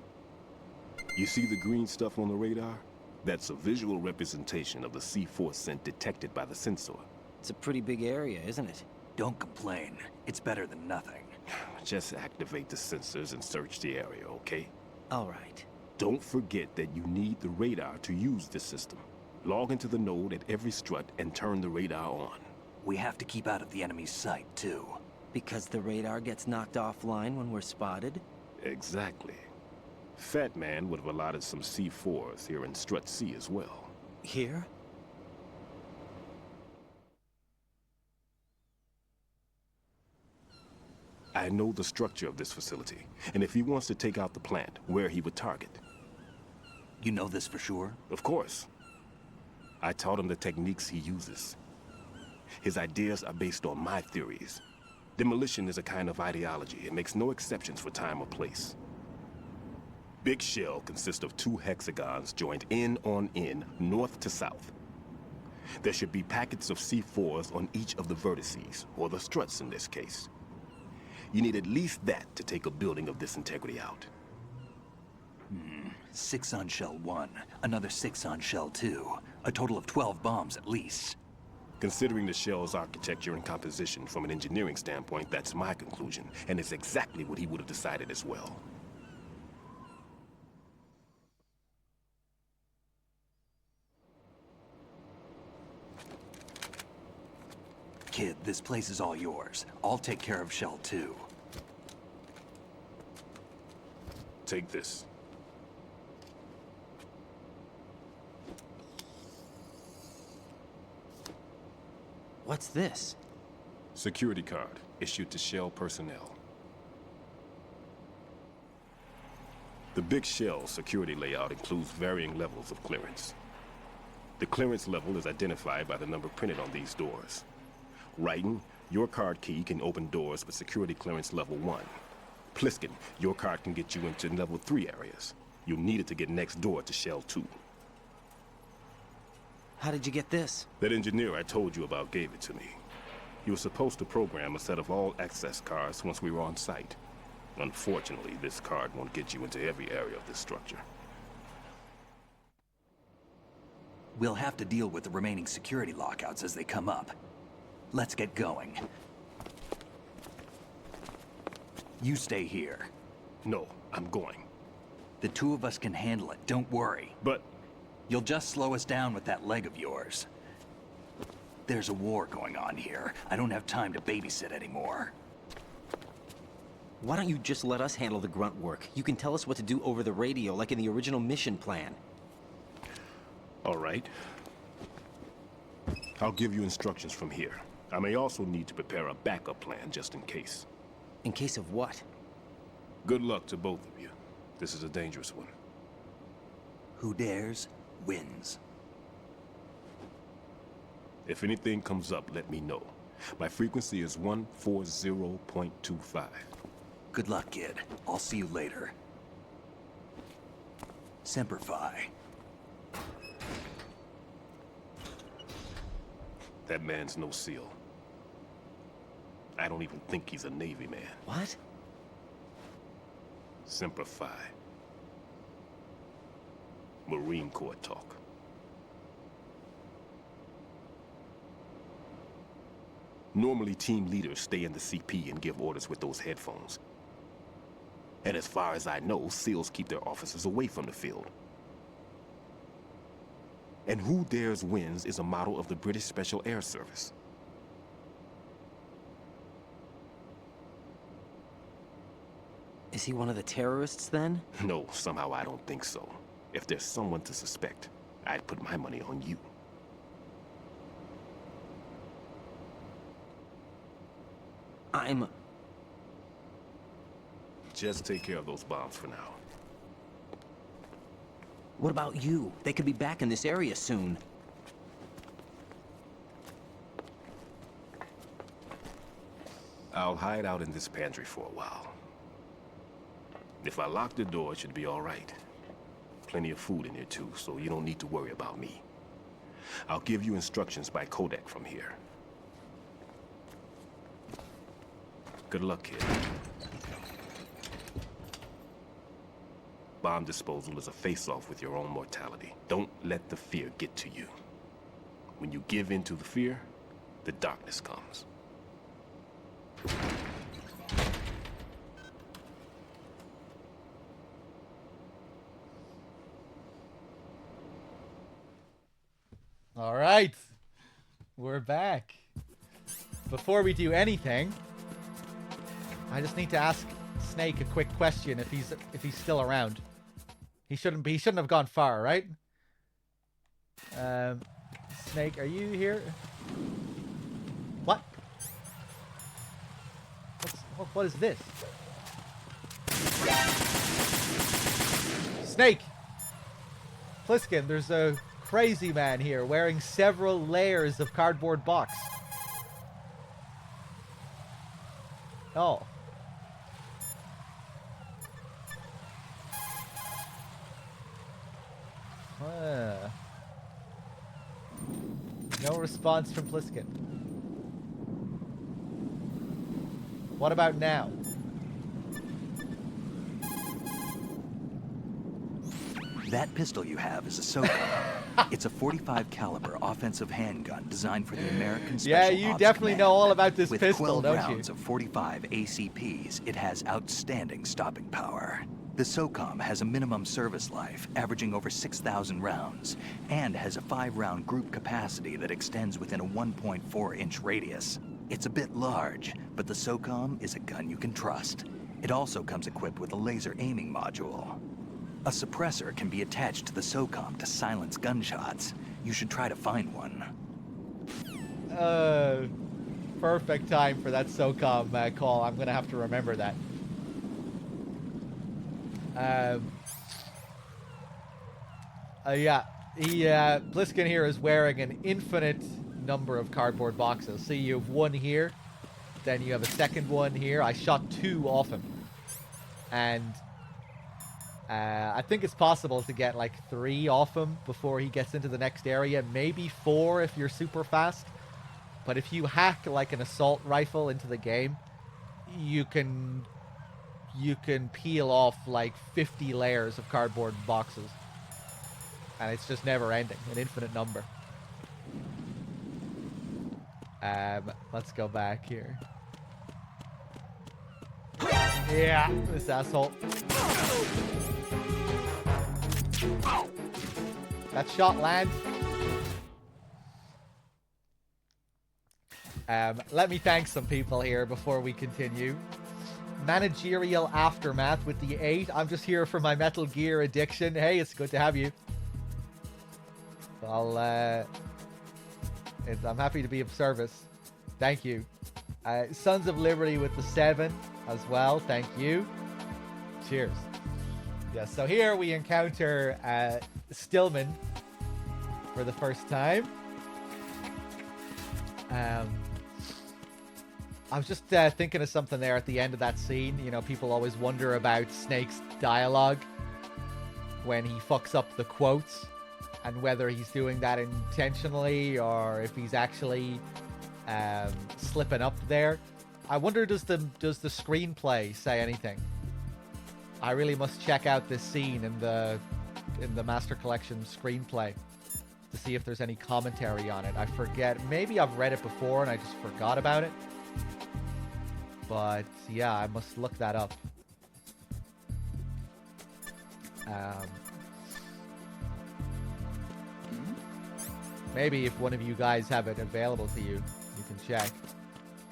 [SPEAKER 9] You see the green stuff on the radar? That's a visual representation of the C4 scent detected by the sensor.
[SPEAKER 3] It's a pretty big area, isn't it?
[SPEAKER 10] Don't complain. It's better than nothing.
[SPEAKER 9] Just activate the sensors and search the area, okay?
[SPEAKER 3] All right.
[SPEAKER 9] Don't forget that you need the radar to use this system. Log into the node at every strut and turn the radar on.
[SPEAKER 10] We have to keep out of the enemy's sight, too.
[SPEAKER 3] Because the radar gets knocked offline when we're spotted?
[SPEAKER 9] Exactly. Fat Man would have allotted some C4s here in Strut C as well.
[SPEAKER 3] Here?
[SPEAKER 9] I know the structure of this facility, and if he wants to take out the plant, where he would target.
[SPEAKER 10] You know this for sure?
[SPEAKER 9] Of course. I taught him the techniques he uses. His ideas are based on my theories. Demolition is a kind of ideology. It makes no exceptions for time or place. Big Shell consists of 2 hexagons joined end on end, north to south. There should be packets of C4s on each of the vertices, or the struts in this case. You need at least that to take a building of this integrity out.
[SPEAKER 10] 6 on Shell 1, another 6 on Shell 2. A total of 12 bombs at least.
[SPEAKER 9] Considering the shell's architecture and composition from an engineering standpoint, that's my conclusion, and it's exactly what he would have decided as well.
[SPEAKER 10] Kid, this place is all yours. I'll take care of Shell 2.
[SPEAKER 9] Take this.
[SPEAKER 3] What's this?
[SPEAKER 9] Security card, issued to Shell personnel. The Big Shell security layout includes varying levels of clearance. The clearance level is identified by the number printed on these doors. Raiden, your card key can open doors with security clearance level 1. Pliskin, your card can get you into level 3 areas. You'll need it to get next door to Shell 2.
[SPEAKER 3] How did you get this?
[SPEAKER 9] That engineer I told you about gave it to me. He was supposed to program a set of all-access cards once we were on site. Unfortunately, this card won't get you into every area of this structure.
[SPEAKER 10] We'll have to deal with the remaining security lockouts as they come up. Let's get going. You stay here.
[SPEAKER 9] No, I'm going.
[SPEAKER 10] The 2 of us can handle it, don't worry.
[SPEAKER 9] But...
[SPEAKER 10] You'll just slow us down with that leg of yours. There's a war going on here. I don't have time to babysit anymore.
[SPEAKER 3] Why don't you just let us handle the grunt work? You can tell us what to do over the radio, like in the original mission plan.
[SPEAKER 9] All right. I'll give you instructions from here. I may also need to prepare a backup plan just in case.
[SPEAKER 3] In case of what?
[SPEAKER 9] Good luck to both of you. This is a dangerous one.
[SPEAKER 10] Who dares, wins.
[SPEAKER 9] If anything comes up, let me know. My frequency is 140.25.
[SPEAKER 10] Good luck, kid. I'll see you later. Semper Fi.
[SPEAKER 9] That man's no SEAL. I don't even think he's a Navy man.
[SPEAKER 3] What?
[SPEAKER 9] Semper Fi. Marine Corps talk. Normally, team leaders stay in the CP and give orders with those headphones. And as far as I know, SEALs keep their officers away from the field. And Who Dares Wins is a model of the British Special Air Service.
[SPEAKER 3] Is he one of the terrorists, then?
[SPEAKER 9] No, somehow I don't think so. If there's someone to suspect, I'd put my money on you.
[SPEAKER 5] I'm...
[SPEAKER 9] Just take care of those bombs for now.
[SPEAKER 5] What about you? They could be back in this area soon.
[SPEAKER 9] I'll hide out in this pantry for a while. If I lock the door, it should be all right. Plenty of food in here too, so you don't need to worry about me. I'll give you instructions by codec from here. Good luck, kid. Bomb disposal is a face-off with your own mortality. Don't let the fear get to you. When you give in to the fear, the darkness comes.
[SPEAKER 1] All right, we're back. Before we do anything, I just need to ask Snake a quick question if he's still around. He shouldn't have gone far, right? Snake, are you here? What? What is this? Snake! Pliskin, there's a crazy man here wearing several layers of cardboard box. Oh. No response from Pliskin. What about now?
[SPEAKER 10] That pistol you have is a SOCOM. It's a .45 caliber offensive handgun designed for the American Special
[SPEAKER 1] Yeah, you
[SPEAKER 10] Ops
[SPEAKER 1] definitely
[SPEAKER 10] Command.
[SPEAKER 1] know all about this
[SPEAKER 10] With
[SPEAKER 1] pistol,
[SPEAKER 10] 12
[SPEAKER 1] don't
[SPEAKER 10] rounds
[SPEAKER 1] you?
[SPEAKER 10] of 45 ACPs, it has outstanding stopping power. The SOCOM has a minimum service life, averaging over 6,000 rounds, and has a 5-round group capacity that extends within a 1.4-inch radius. It's a bit large, but the SOCOM is a gun you can trust. It also comes equipped with a laser aiming module. A suppressor can be attached to the SOCOM to silence gunshots. You should try to find one.
[SPEAKER 1] Perfect time for that SOCOM call. I'm gonna have to remember that. Yeah, Pliskin here is wearing an infinite number of cardboard boxes. See, you have one here, then you have a second one here. I shot 2 off him, and I think it's possible to get like 3 off him before he gets into the next area. Maybe 4 if you're super fast. But if you hack like an assault rifle into the game, you can peel off like 50 layers of cardboard boxes. And it's just never ending, an infinite number. Let's go back here. Yeah, this asshole. That shot lands. Let me thank some people here before we continue. Managerial Aftermath with the 8. I'm just here for my Metal Gear addiction. Hey, it's good to have you. I'm happy to be of service. Thank you. Sons of Liberty with the 7 as well. Thank you. Cheers. Yeah, so here we encounter Stillman for the first time. I was just thinking of something there at the end of that scene. You know, people always wonder about Snake's dialogue when he fucks up the quotes and whether he's doing that intentionally or if he's actually slipping up there. I wonder, does the screenplay say anything? I really must check out this scene in the Master Collection screenplay to see if there's any commentary on it. I forget. Maybe I've read it before and I just forgot about it. But yeah, I must look that up. Maybe if one of you guys have it available to you, you can check.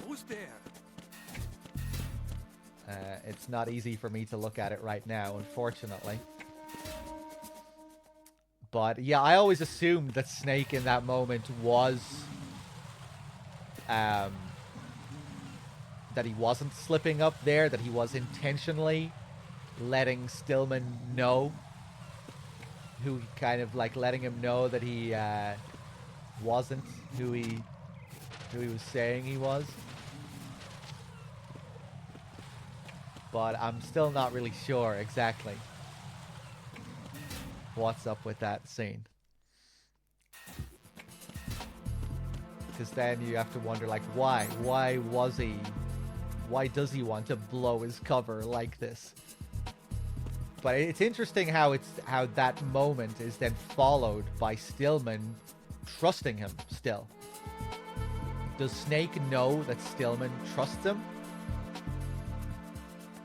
[SPEAKER 8] Who's there?
[SPEAKER 1] It's not easy for me to look at it right now, unfortunately. But yeah, I always assumed that Snake in that moment was that he wasn't slipping up there, that he was intentionally letting Stillman know, who kind of like letting him know that he wasn't who he was saying he was. But I'm still not really sure exactly what's up with that scene. Because then you have to wonder, like, why? Why does he want to blow his cover like this? But it's interesting how that moment is then followed by Stillman trusting him still. Does Snake know that Stillman trusts him?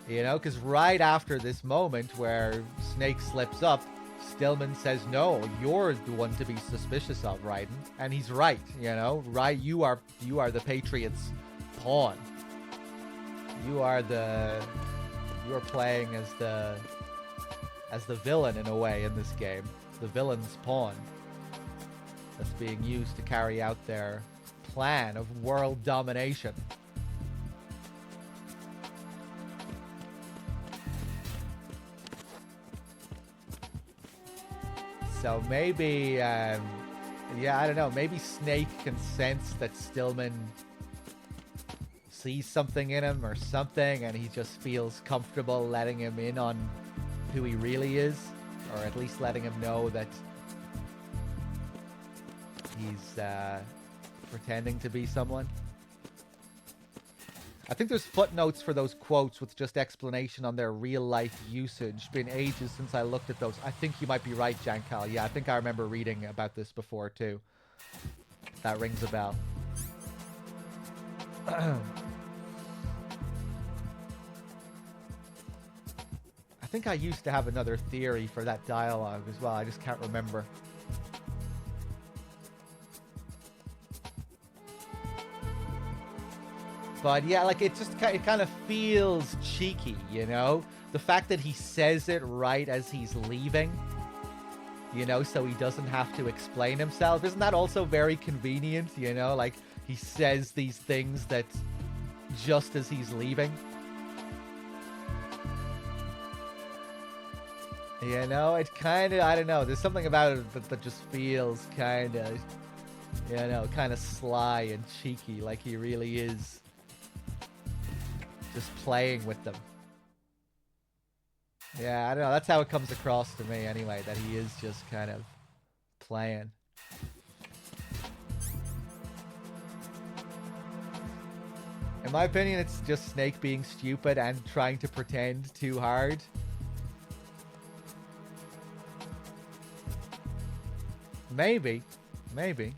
[SPEAKER 1] You know, because right after this moment where Snake slips up, Stillman says, no, you're the one to be suspicious of, Raiden. And he's right, you know, right? You are the Patriots' pawn. You're playing as the villain in a way in this game. The villain's pawn that's being used to carry out their plan of world domination. So maybe, yeah, I don't know. Maybe Snake can sense that Stillman sees something in him or something, and he just feels comfortable letting him in on who he really is, or at least letting him know that he's pretending to be someone. I think there's footnotes for those quotes with just explanation on their real-life usage. Been ages since I looked at those. I think you might be right, Jankal. Yeah, I think I remember reading about this before, too. That rings a bell. I think I used to have another theory for that dialogue as well. I just can't remember. But yeah, like it kind of feels cheeky, you know? The fact that he says it right as he's leaving, you know, so he doesn't have to explain himself. Isn't that also very convenient, you know? Like he says these things that just as he's leaving. You know, it kind of, I don't know, there's something about it that just feels kind of, you know, kind of sly and cheeky, like he really is just playing with them. Yeah, I don't know. That's how it comes across to me anyway, that he is just kind of playing. In my opinion, it's just Snake being stupid and trying to pretend too hard. Maybe. Maybe.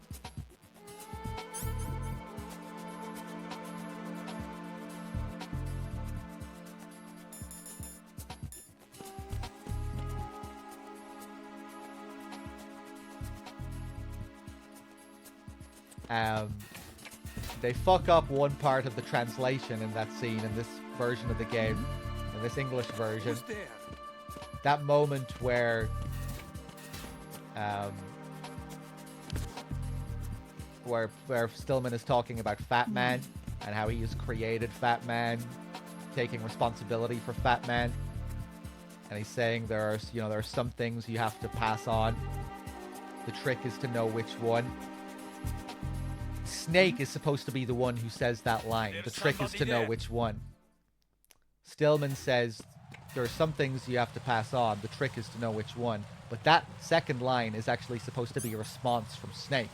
[SPEAKER 1] They fuck up one part of the translation in that scene in this version of the game, in this English version. That moment where Stillman is talking about Fat Man and how he has created Fat Man, taking responsibility for Fat Man, and he's saying there are some things you have to pass on. The trick is to know which one. Snake is supposed to be the one who says that line. The trick is to know which one. Stillman says there are some things you have to pass on. The trick is to know which one. But that second line is actually supposed to be a response from Snake.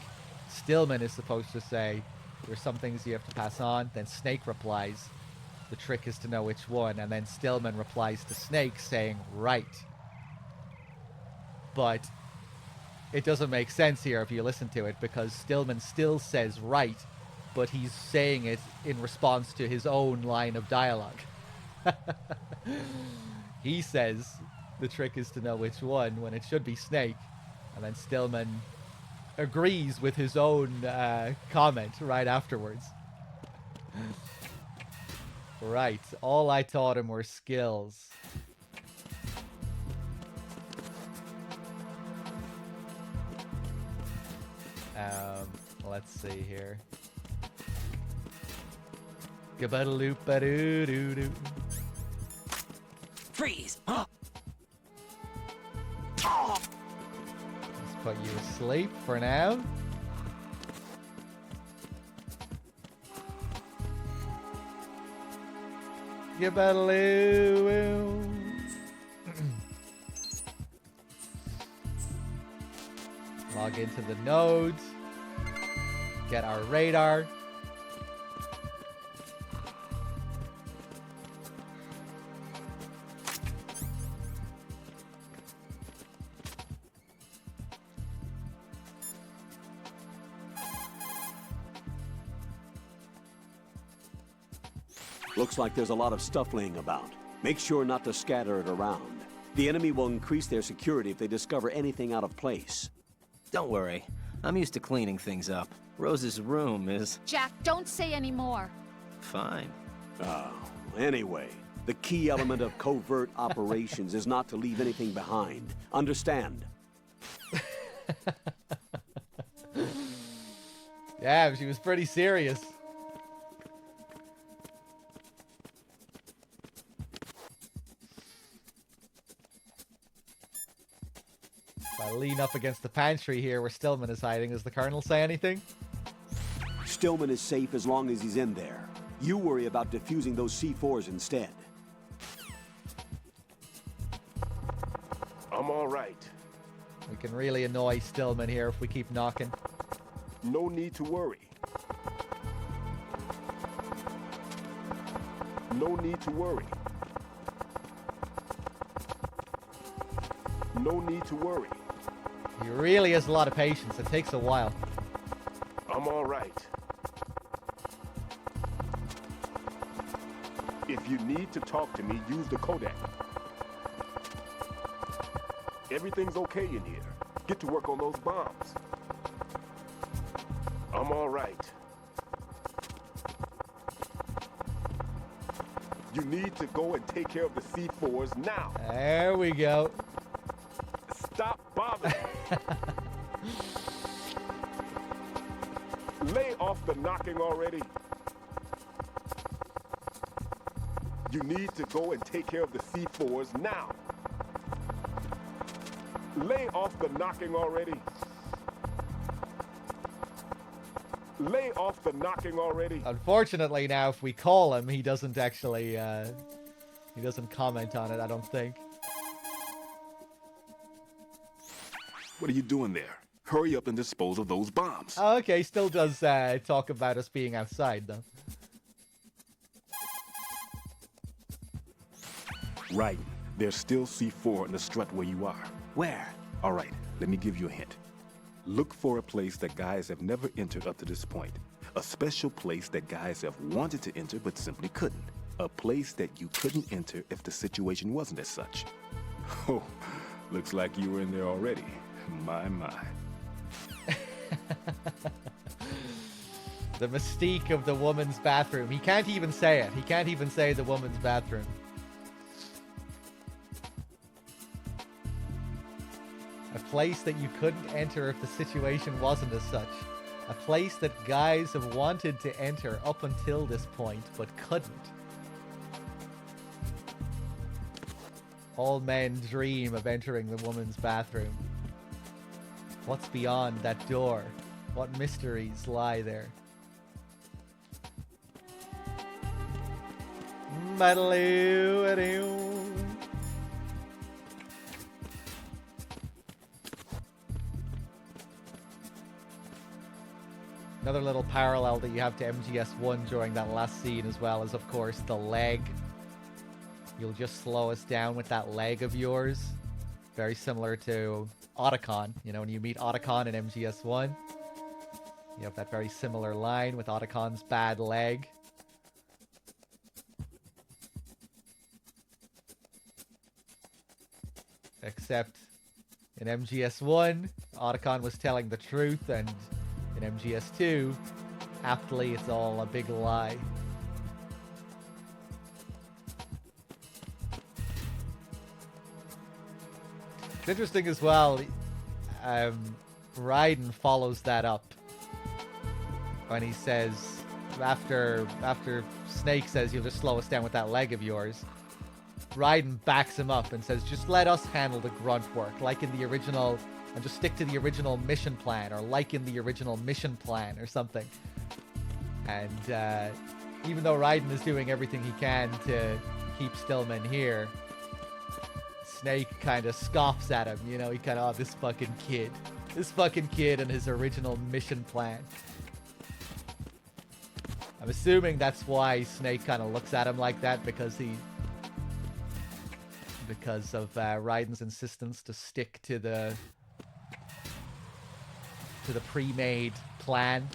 [SPEAKER 1] Stillman is supposed to say there are some things you have to pass on. Then Snake replies, the trick is to know which one. And then Stillman replies to Snake saying, right. But it doesn't make sense here if you listen to it, because Stillman still says right, but he's saying it in response to his own line of dialogue. He says the trick is to know which one when it should be Snake, and then Stillman agrees with his own comment right afterwards. Right, all I taught him were skills. Let's see here. Gabadaloop-a-doo-doo-doo.
[SPEAKER 3] Freeze!
[SPEAKER 1] Let's put you asleep for now. Gabadaloo. Log into the nodes. Get our radar.
[SPEAKER 6] Looks like there's a lot of stuff laying about. Make sure not to scatter it around. The enemy will increase their security if they discover anything out of place.
[SPEAKER 3] Don't worry. I'm used to cleaning things up. Rose's room is...
[SPEAKER 13] Jack, don't say any more.
[SPEAKER 3] fine.
[SPEAKER 6] Anyway, the key element of covert operations is not to leave anything behind. Understand?
[SPEAKER 1] Yeah, she was pretty serious. If I lean up against the pantry here where Stillman is hiding, does the Colonel say anything?
[SPEAKER 6] Stillman is safe as long as he's in there. You worry about defusing those C4s instead.
[SPEAKER 9] I'm all right.
[SPEAKER 1] We can really annoy Stillman here if we keep knocking.
[SPEAKER 9] No need to worry. No need to worry. No need to worry.
[SPEAKER 1] He really has a lot of patience. It takes a while.
[SPEAKER 9] I'm all right. If you need to talk to me, use the Kodak. Everything's okay in here. Get to work on those bombs. I'm all right. You need to go and take care of the C4s now.
[SPEAKER 1] There we go.
[SPEAKER 9] Stop bothering me. Lay off the knocking already. You need to go and take care of the C4s now. Lay off the knocking already. Lay off the knocking already.
[SPEAKER 1] Unfortunately, now if we call him, he doesn't actually, he doesn't comment on it, I don't think.
[SPEAKER 9] What are you doing there? Hurry up and dispose of those bombs.
[SPEAKER 1] Oh, okay, still does talk about us being outside, though.
[SPEAKER 9] Right. There's still C4 in the strut where you are.
[SPEAKER 3] Where?
[SPEAKER 9] All right, let me give you a hint. Look for a place that guys have never entered up to this point. A special place that guys have wanted to enter but simply couldn't. A place that you couldn't enter if the situation wasn't as such. Oh, looks like you were in there already. My.
[SPEAKER 1] The mystique of the woman's bathroom. He can't even say it. He can't even say the woman's bathroom. A place that you couldn't enter if the situation wasn't as such. A place that guys have wanted to enter up until this point, but couldn't. All men dream of entering the woman's bathroom. What's beyond that door? What mysteries lie there? Another little parallel that you have to MGS1 during that last scene as well is, of course, the leg. You'll just slow us down with that leg of yours. Very similar to Otacon. You know, when you meet Otacon in MGS1, you have that very similar line with Otacon's bad leg. Except in MGS1, Otacon was telling the truth, and in MGS2, aptly, it's all a big lie. It's interesting as well, Raiden follows that up when he says, after Snake says, "You'll just slow us down with that leg of yours." Raiden backs him up and says, "Just let us handle the grunt work, like in the original, and just stick to the original mission plan, or like in the original mission plan, or something." And even though Raiden is doing everything he can to keep Stillman here, Snake kind of scoffs at him. You know, he kind of, "Oh, this fucking kid and his original mission plan." I'm assuming that's why Snake kind of looks at him like that, because of Raiden's insistence to stick to the pre-made plan.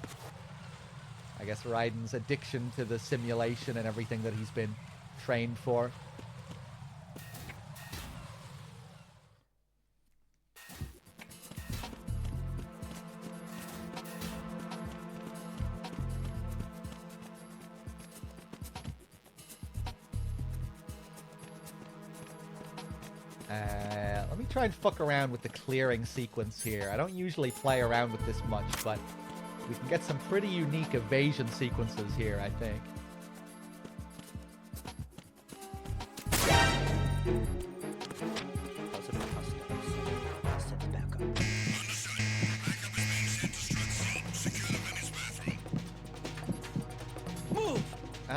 [SPEAKER 1] I guess Raiden's addiction to the simulation and everything that he's been trained for. Let me try and fuck around with the clearing sequence here. I don't usually play around with this much, but we can get some pretty unique evasion sequences here, I think.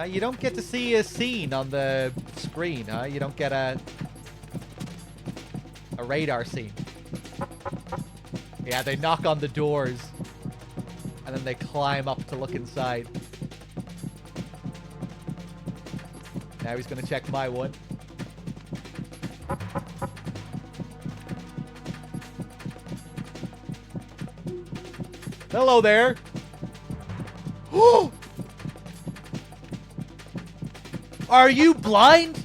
[SPEAKER 1] You don't get to see a scene on the screen, huh? You don't get a radar scene. Yeah, they knock on the doors and then they climb up to look inside. Now he's gonna check my one. Hello there. Oh! Are you blind?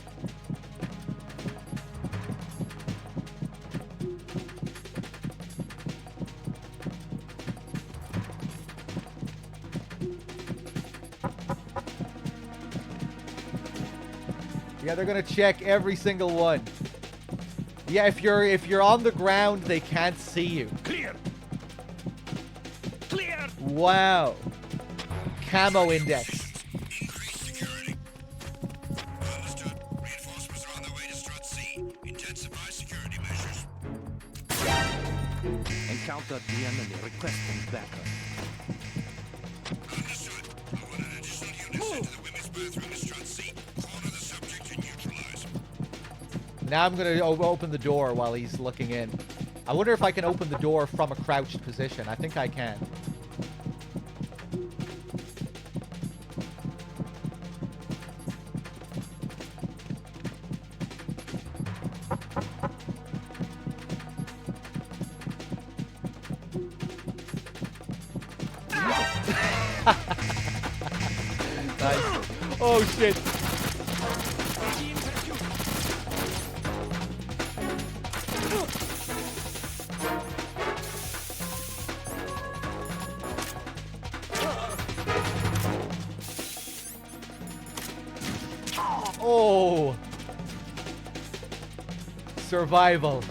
[SPEAKER 1] Yeah, they're gonna check every single one. Yeah, if you're on the ground, they can't see you.
[SPEAKER 8] Clear. Clear.
[SPEAKER 1] Wow. Camo index.
[SPEAKER 3] Encounter the enemy requesting backup.
[SPEAKER 14] Understood. I want an additional unit sent to the women's bathroom in Strut C. Corner the subject and neutralize.
[SPEAKER 1] Now I'm gonna open the door while he's looking in. I wonder if I can open the door from a crouched position. I think I can. Nice. Oh shit. Oh. Survival.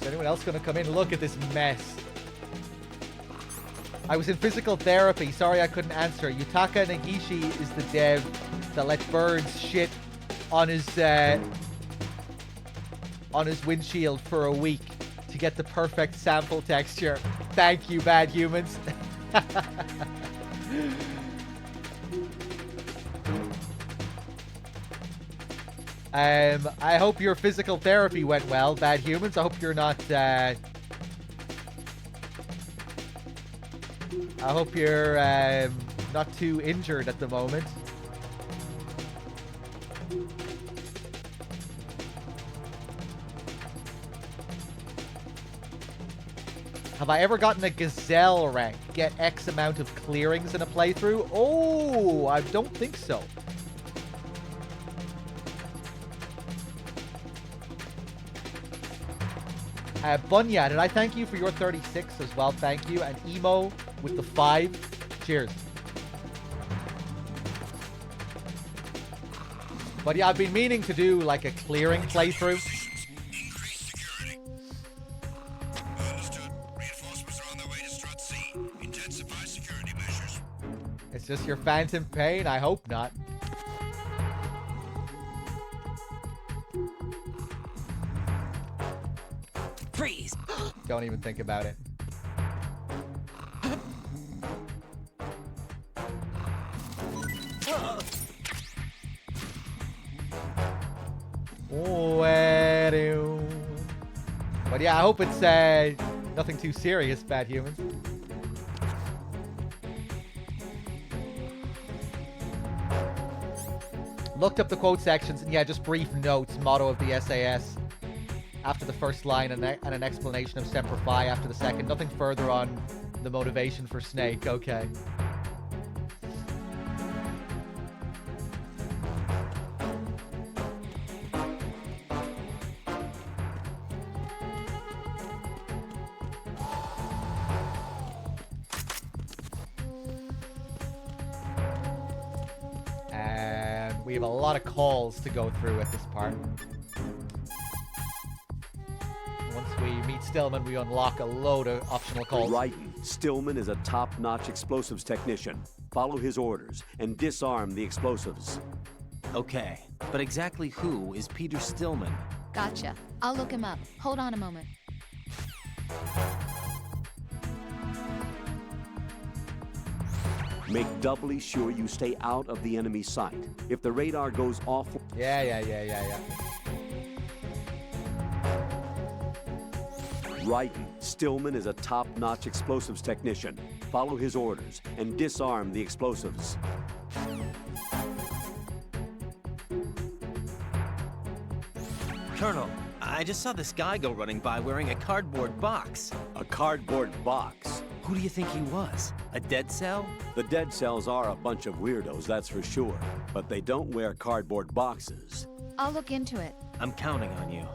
[SPEAKER 1] Is anyone else gonna come in? Look at this mess. I was in physical therapy. Sorry I couldn't answer. Yutaka Nagishi is the dev that let birds shit on his windshield for a week to get the perfect sample texture. Thank you, bad humans. I hope your physical therapy went well, bad humans. I hope you're not I hope you're not too injured at the moment. Have I ever gotten a Gazelle rank? Get X amount of clearings in a playthrough? Oh, I don't think so. Bunya, did I thank you for your 36 as well? Thank you. And Emo with the 5. Cheers. But yeah, I've been meaning to do like a clearing playthrough.
[SPEAKER 14] Understood. Reinforcements are on their way to Strut C. Intensify
[SPEAKER 1] Is this your phantom pain? I hope not.
[SPEAKER 3] Freeze!
[SPEAKER 1] Don't even think about it. But yeah, I hope it's nothing too serious, bad humans. Looked up the quote sections, and yeah, just brief notes, motto of the SAS. After the first line and an explanation of Semper Fi after the second. Nothing further on the motivation for Snake. Okay. And we have a lot of calls to go through at this part. Once we meet Stillman, we unlock a load of optional calls.
[SPEAKER 6] Raiden, Stillman is a top-notch explosives technician. Follow his orders and disarm the explosives.
[SPEAKER 3] Okay, but exactly who is Peter Stillman?
[SPEAKER 7] Gotcha. I'll look him up. Hold on a moment.
[SPEAKER 6] Make doubly sure you stay out of the enemy sight. If the radar goes off...
[SPEAKER 1] Yeah.
[SPEAKER 6] Raiden, Stillman is a top-notch explosives technician. Follow his orders and disarm the explosives.
[SPEAKER 3] Colonel, I just saw this guy go running by wearing a cardboard box.
[SPEAKER 6] A cardboard box?
[SPEAKER 3] Who do you think he was? A dead cell?
[SPEAKER 6] The dead cells are a bunch of weirdos, that's for sure. But they don't wear cardboard boxes.
[SPEAKER 7] I'll look into it.
[SPEAKER 3] I'm counting on you.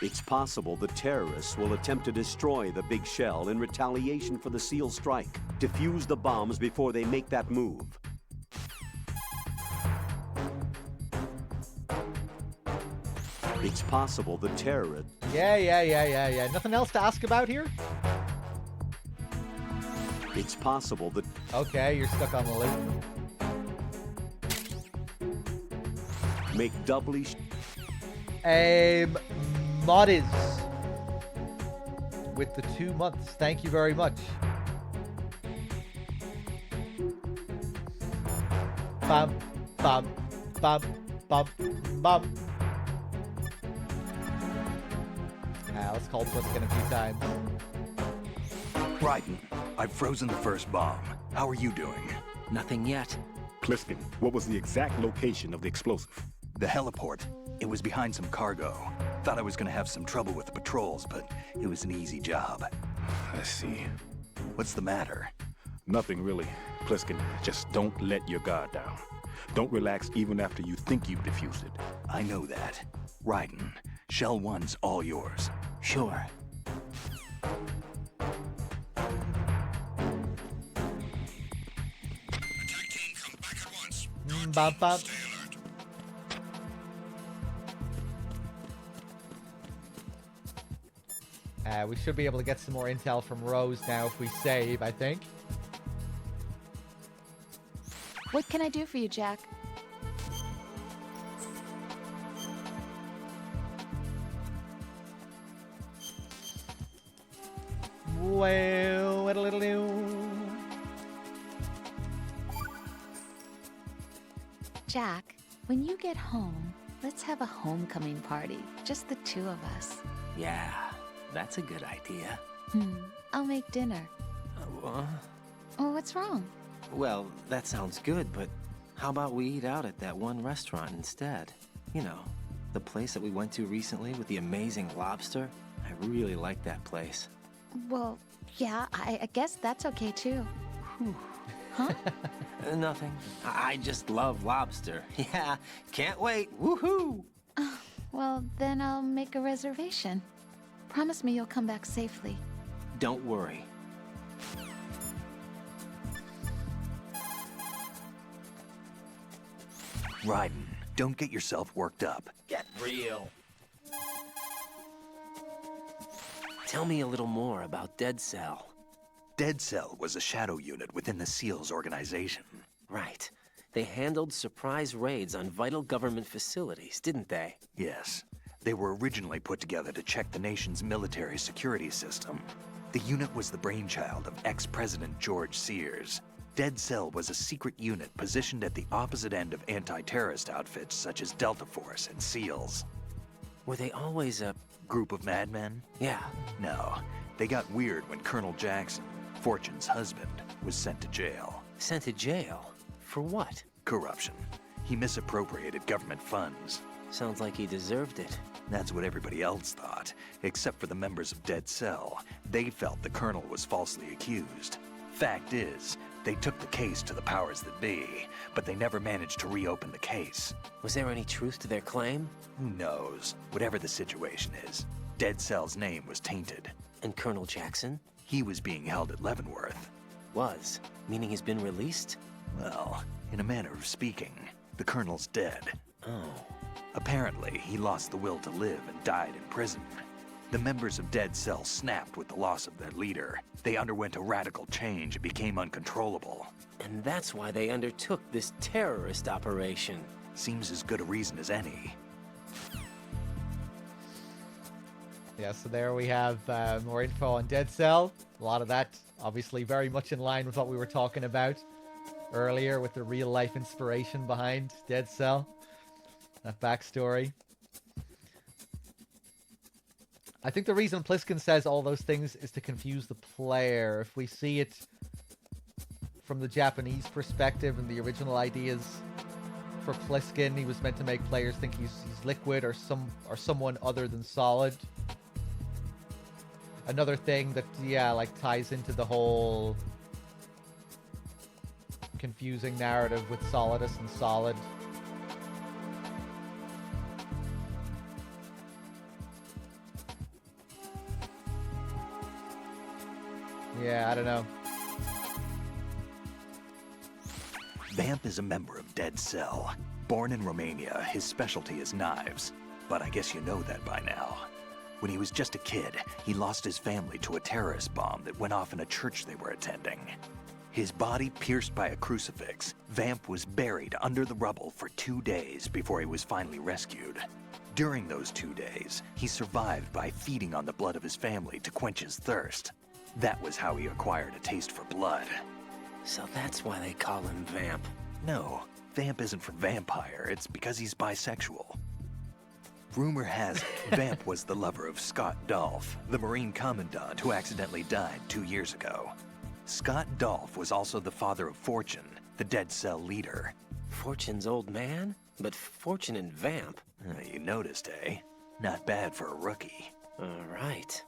[SPEAKER 6] It's possible the terrorists will attempt to destroy the big shell in retaliation for the SEAL strike. Defuse the bombs before they make that move. It's possible the terrorists...
[SPEAKER 1] Yeah. Nothing else to ask about here?
[SPEAKER 6] It's possible that...
[SPEAKER 1] Okay, you're stuck on the loop.
[SPEAKER 6] Make doubly...
[SPEAKER 1] Modiz with the 2 months. Thank you very much. Bum, bum, bum, bum, bum. Let's call Pliskin a few times.
[SPEAKER 10] Raiden, I've frozen the first bomb. How are you doing?
[SPEAKER 3] Nothing yet.
[SPEAKER 9] Pliskin, what was the exact location of the explosive?
[SPEAKER 10] The heliport. It was behind some cargo. Thought I was gonna have some trouble with the patrols, but it was an easy job.
[SPEAKER 9] I see.
[SPEAKER 10] What's the matter?
[SPEAKER 9] Nothing really. Pliskin, just don't let your guard down. Don't relax even after you think you've defused it.
[SPEAKER 10] I know that. Raiden, Shell 1's all yours.
[SPEAKER 3] Sure.
[SPEAKER 14] Attack team, come back at once.
[SPEAKER 1] Bum, bum.
[SPEAKER 14] Stay alert.
[SPEAKER 1] We should be able to get some more intel from Rose now if we save, I think.
[SPEAKER 7] What can I do for you, Jack?
[SPEAKER 1] Well,
[SPEAKER 7] Jack, when you get home, let's have a homecoming party. Just the two of us.
[SPEAKER 3] Yeah, that's a good idea.
[SPEAKER 7] I'll make dinner. Oh, what's wrong?
[SPEAKER 3] Well, that sounds good, but how about we eat out at that one restaurant instead? You know, the place that we went to recently with the amazing lobster. I really like that place.
[SPEAKER 7] Well, yeah, I guess that's okay too. Huh?
[SPEAKER 3] Nothing. I just love lobster. Yeah, can't wait. Woohoo!
[SPEAKER 7] Well, then I'll make a reservation. Promise me you'll come back safely.
[SPEAKER 3] Don't worry.
[SPEAKER 10] Raiden, don't get yourself worked up.
[SPEAKER 3] Get real.
[SPEAKER 5] Tell me a little more about Dead Cell.
[SPEAKER 10] Dead Cell was a shadow unit within the SEALs organization.
[SPEAKER 5] Right. They handled surprise raids on vital government facilities, didn't they?
[SPEAKER 10] Yes. They were originally put together to check the nation's military security system. The unit was the brainchild of ex-President George Sears. Dead Cell was a secret unit positioned at the opposite end of anti-terrorist outfits such as Delta Force and SEALs.
[SPEAKER 5] Were they always a
[SPEAKER 10] group of madmen?
[SPEAKER 5] Yeah.
[SPEAKER 10] No. They got weird when Colonel Jackson, Fortune's husband, was sent to jail.
[SPEAKER 5] Sent to jail? For what?
[SPEAKER 10] Corruption. He misappropriated government funds.
[SPEAKER 5] Sounds like he deserved it.
[SPEAKER 10] That's what everybody else thought, except for the members of Dead Cell. They felt the colonel was falsely accused. Fact is, they took the case to the powers that be, but they never managed to reopen the case.
[SPEAKER 5] Was there any truth to their claim?
[SPEAKER 10] Who knows? Whatever the situation is, Dead Cell's name was tainted.
[SPEAKER 5] And Colonel Jackson?
[SPEAKER 10] He was being held at Leavenworth.
[SPEAKER 5] Was? Meaning he's been released?
[SPEAKER 10] Well, in a manner of speaking, the colonel's dead.
[SPEAKER 5] Oh.
[SPEAKER 10] Apparently, he lost the will to live and died in prison. The members of Dead Cell snapped with the loss of their leader. They underwent a radical change and became uncontrollable.
[SPEAKER 5] And that's why they undertook this terrorist operation.
[SPEAKER 10] Seems as good a reason as any.
[SPEAKER 1] Yeah, so there we have more info on Dead Cell. A lot of that, obviously, very much in line with what we were talking about earlier with the real-life inspiration behind Dead Cell. That backstory. I think the reason Pliskin says all those things is to confuse the player. If we see it from the Japanese perspective and the original ideas for Pliskin, he was meant to make players think he's liquid or someone other than Solid. Another thing that, yeah, like ties into the whole confusing narrative with Solidus and Solid. Yeah, I don't know.
[SPEAKER 10] Vamp is a member of Dead Cell. Born in Romania, his specialty is knives. But I guess you know that by now. When he was just a kid, he lost his family to a terrorist bomb that went off in a church they were attending. His body pierced by a crucifix, Vamp was buried under the rubble for 2 days before he was finally rescued. During those 2 days, he survived by feeding on the blood of his family to quench his thirst. That was how he acquired a taste for blood.
[SPEAKER 5] So that's why they call him Vamp.
[SPEAKER 10] No, Vamp isn't for vampire, it's because he's bisexual. Rumor has it, Vamp was the lover of Scott Dolph, the Marine Commandant who accidentally died 2 years ago. Scott Dolph was also the father of Fortune, the Dead Cell leader.
[SPEAKER 5] Fortune's old man? But Fortune and Vamp?
[SPEAKER 10] You noticed, eh? Not bad for a rookie.
[SPEAKER 5] All right.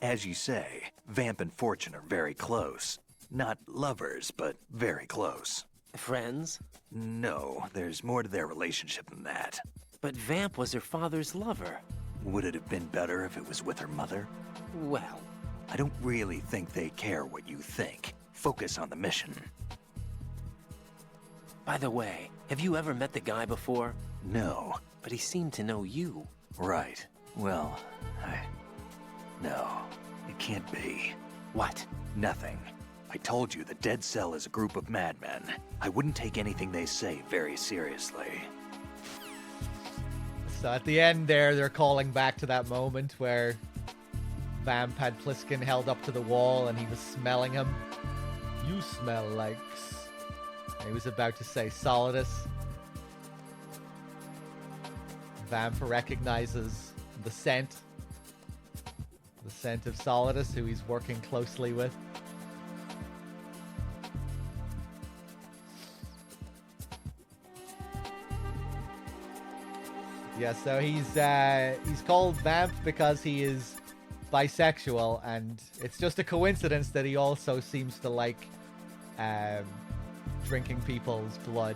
[SPEAKER 10] As you say, Vamp and Fortune are very close. Not lovers, but very close.
[SPEAKER 5] Friends?
[SPEAKER 10] No, there's more to their relationship than that.
[SPEAKER 5] But Vamp was her father's lover.
[SPEAKER 10] Would it have been better if it was with her mother?
[SPEAKER 5] Well,
[SPEAKER 10] I don't really think they care what you think. Focus on the mission.
[SPEAKER 5] By the way, have you ever met the guy before?
[SPEAKER 10] No.
[SPEAKER 5] But he seemed to know you.
[SPEAKER 10] Right. Well, No, it can't be.
[SPEAKER 5] What?
[SPEAKER 10] Nothing. I told you the Dead Cell is a group of madmen. I wouldn't take anything they say very seriously.
[SPEAKER 1] So at the end there, they're calling back to that moment where Vamp had Pliskin held up to the wall and he was smelling him. You smell like... He was about to say Solidus. Vamp recognizes the scent. The scent of Solidus, who he's working closely with. Yeah, so he's called Vamp because he is bisexual, and it's just a coincidence that he also seems to like drinking people's blood.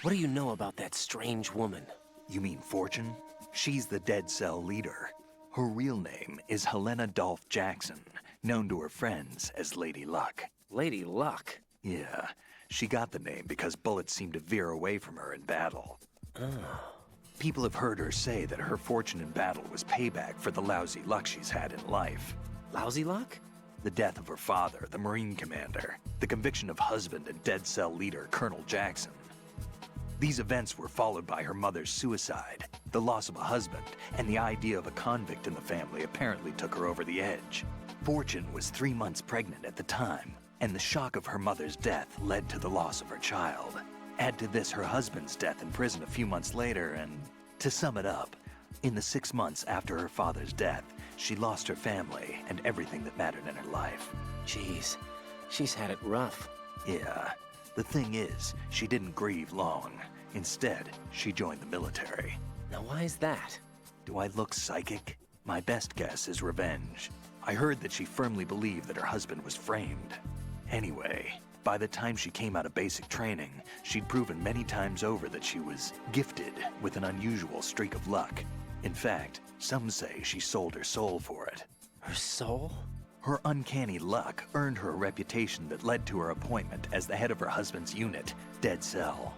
[SPEAKER 5] What do you know about that strange woman?
[SPEAKER 10] You mean Fortune? She's the Dead Cell leader. Her real name is Helena Dolph Jackson, known to her friends as Lady Luck.
[SPEAKER 5] Lady Luck?
[SPEAKER 10] Yeah. She got the name because bullets seemed to veer away from her in battle. People have heard her say that her fortune in battle was payback for the lousy luck she's had in life.
[SPEAKER 3] Lousy luck?
[SPEAKER 10] The death of her father, the Marine commander, the conviction of husband and Dead Cell leader Colonel Jackson. These events were followed by her mother's suicide, the loss of a husband, and the idea of a convict in the family apparently took her over the edge. Fortune was 3 months pregnant at the time, and the shock of her mother's death led to the loss of her child. Add to this her husband's death in prison a few months later, and to sum it up, in the 6 months after her father's death, she lost her family and everything that mattered in her life.
[SPEAKER 3] Jeez, she's had it rough.
[SPEAKER 10] Yeah. The thing is, she didn't grieve long. Instead, she joined the military.
[SPEAKER 3] Now why is that?
[SPEAKER 10] Do I look psychic? My best guess is revenge. I heard that she firmly believed that her husband was framed. Anyway, by the time she came out of basic training, she'd proven many times over that she was gifted with an unusual streak of luck. In fact, some say she sold her soul for it.
[SPEAKER 3] Her soul?
[SPEAKER 10] Her uncanny luck earned her a reputation that led to her appointment as the head of her husband's unit, Dead Cell.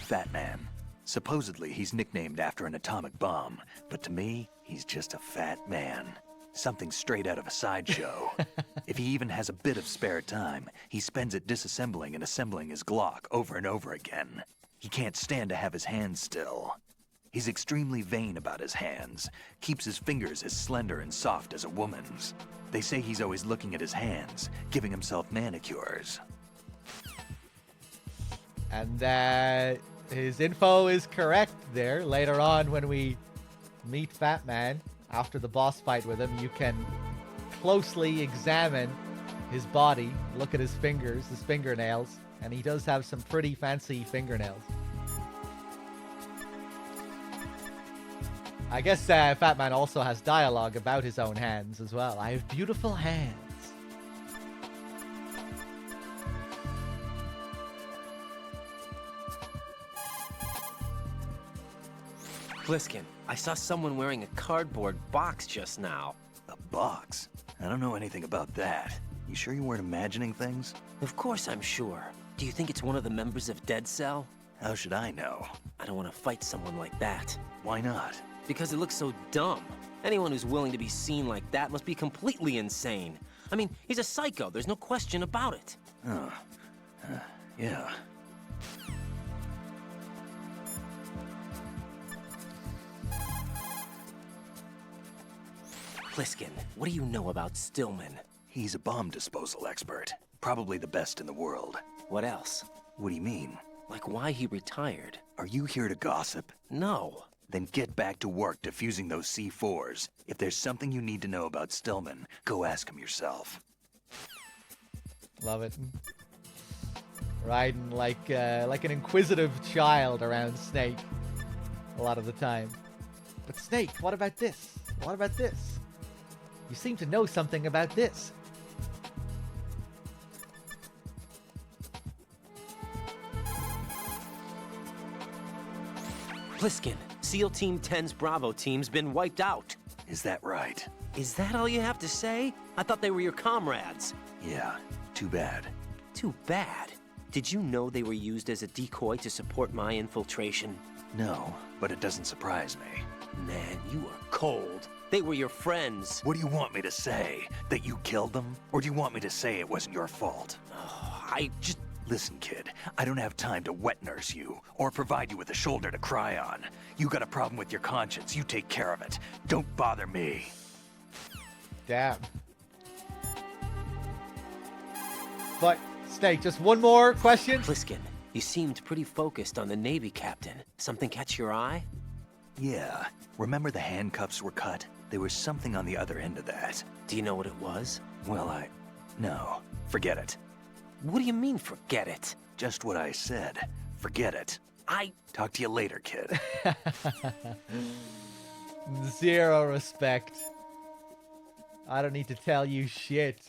[SPEAKER 10] Fat Man. Supposedly, he's nicknamed after an atomic bomb, but to me, he's just a fat man. Something straight out of a sideshow. If he even has a bit of spare time, he spends it disassembling and assembling his Glock over and over again. He can't stand to have his hands still. He's extremely vain about his hands, keeps his fingers as slender and soft as a woman's. They say he's always looking at his hands, giving himself manicures.
[SPEAKER 1] And his info is correct there. Later on, when we meet Fat Man, after the boss fight with him, you can closely examine his body, look at his fingers, his fingernails, and he does have some pretty fancy fingernails. I guess Fat Man also has dialogue about his own hands as well. I have beautiful hands.
[SPEAKER 3] Pliskin, I saw someone wearing a cardboard box just now.
[SPEAKER 10] A box? I don't know anything about that. You sure you weren't imagining things?
[SPEAKER 3] Of course I'm sure. Do you think it's one of the members of Dead Cell?
[SPEAKER 10] How should I know?
[SPEAKER 3] I don't want to fight someone like that.
[SPEAKER 10] Why not?
[SPEAKER 3] Because it looks so dumb. Anyone who's willing to be seen like that must be completely insane. I mean, he's a psycho, there's no question about it.
[SPEAKER 10] Oh. Yeah.
[SPEAKER 3] Pliskin, what do you know about Stillman?
[SPEAKER 10] He's a bomb disposal expert. Probably the best in the world.
[SPEAKER 3] What else?
[SPEAKER 10] What do you mean?
[SPEAKER 3] Like why he retired.
[SPEAKER 10] Are you here to gossip?
[SPEAKER 3] No.
[SPEAKER 10] Then get back to work defusing those C4s. If there's something you need to know about Stillman, go ask him yourself.
[SPEAKER 1] Love it. Riding like an inquisitive child around Snake a lot of the time. But Snake, what about this? What about this? You seem to know something about this.
[SPEAKER 3] Pliskin, SEAL Team 10's Bravo team's been wiped out.
[SPEAKER 10] Is that right?
[SPEAKER 3] Is that all you have to say? I thought they were your comrades.
[SPEAKER 10] Yeah, too bad.
[SPEAKER 3] Too bad? Did you know they were used as a decoy to support my infiltration?
[SPEAKER 10] No, but it doesn't surprise me.
[SPEAKER 3] Man, you are cold. They were your friends.
[SPEAKER 10] What do you want me to say? That you killed them? Or do you want me to say it wasn't your fault?
[SPEAKER 3] Oh, I just...
[SPEAKER 10] Listen, kid, I don't have time to wet nurse you, or provide you with a shoulder to cry on. You got a problem with your conscience, you take care of it. Don't bother me.
[SPEAKER 1] Damn. But, Snake, just one more question?
[SPEAKER 3] Pliskin, you seemed pretty focused on the Navy captain. Something catch your eye?
[SPEAKER 10] Yeah. Remember the handcuffs were cut? There was something on the other end of that.
[SPEAKER 3] Do you know what it was?
[SPEAKER 10] Well, No. Forget it.
[SPEAKER 3] What do you mean, forget it?
[SPEAKER 10] Just what I said. Forget it. Talk to you later, kid.
[SPEAKER 1] Zero respect. I don't need to tell you shit.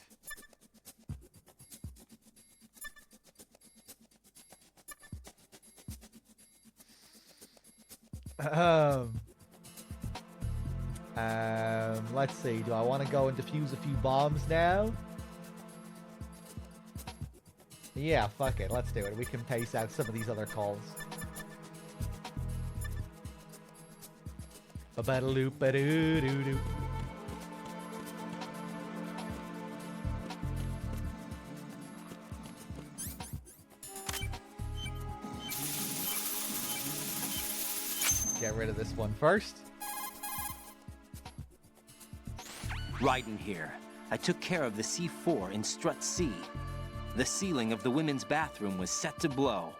[SPEAKER 1] Let's see. Do I want to go and defuse a few bombs now? Yeah, fuck it. Let's do it. We can pace out some of these other calls. Ba-ba-da-loop-ba-doo-doo-doo. Get rid of this one first.
[SPEAKER 3] Raiden here. I took care of the C4 in Strut C. The ceiling of the women's bathroom was set to blow.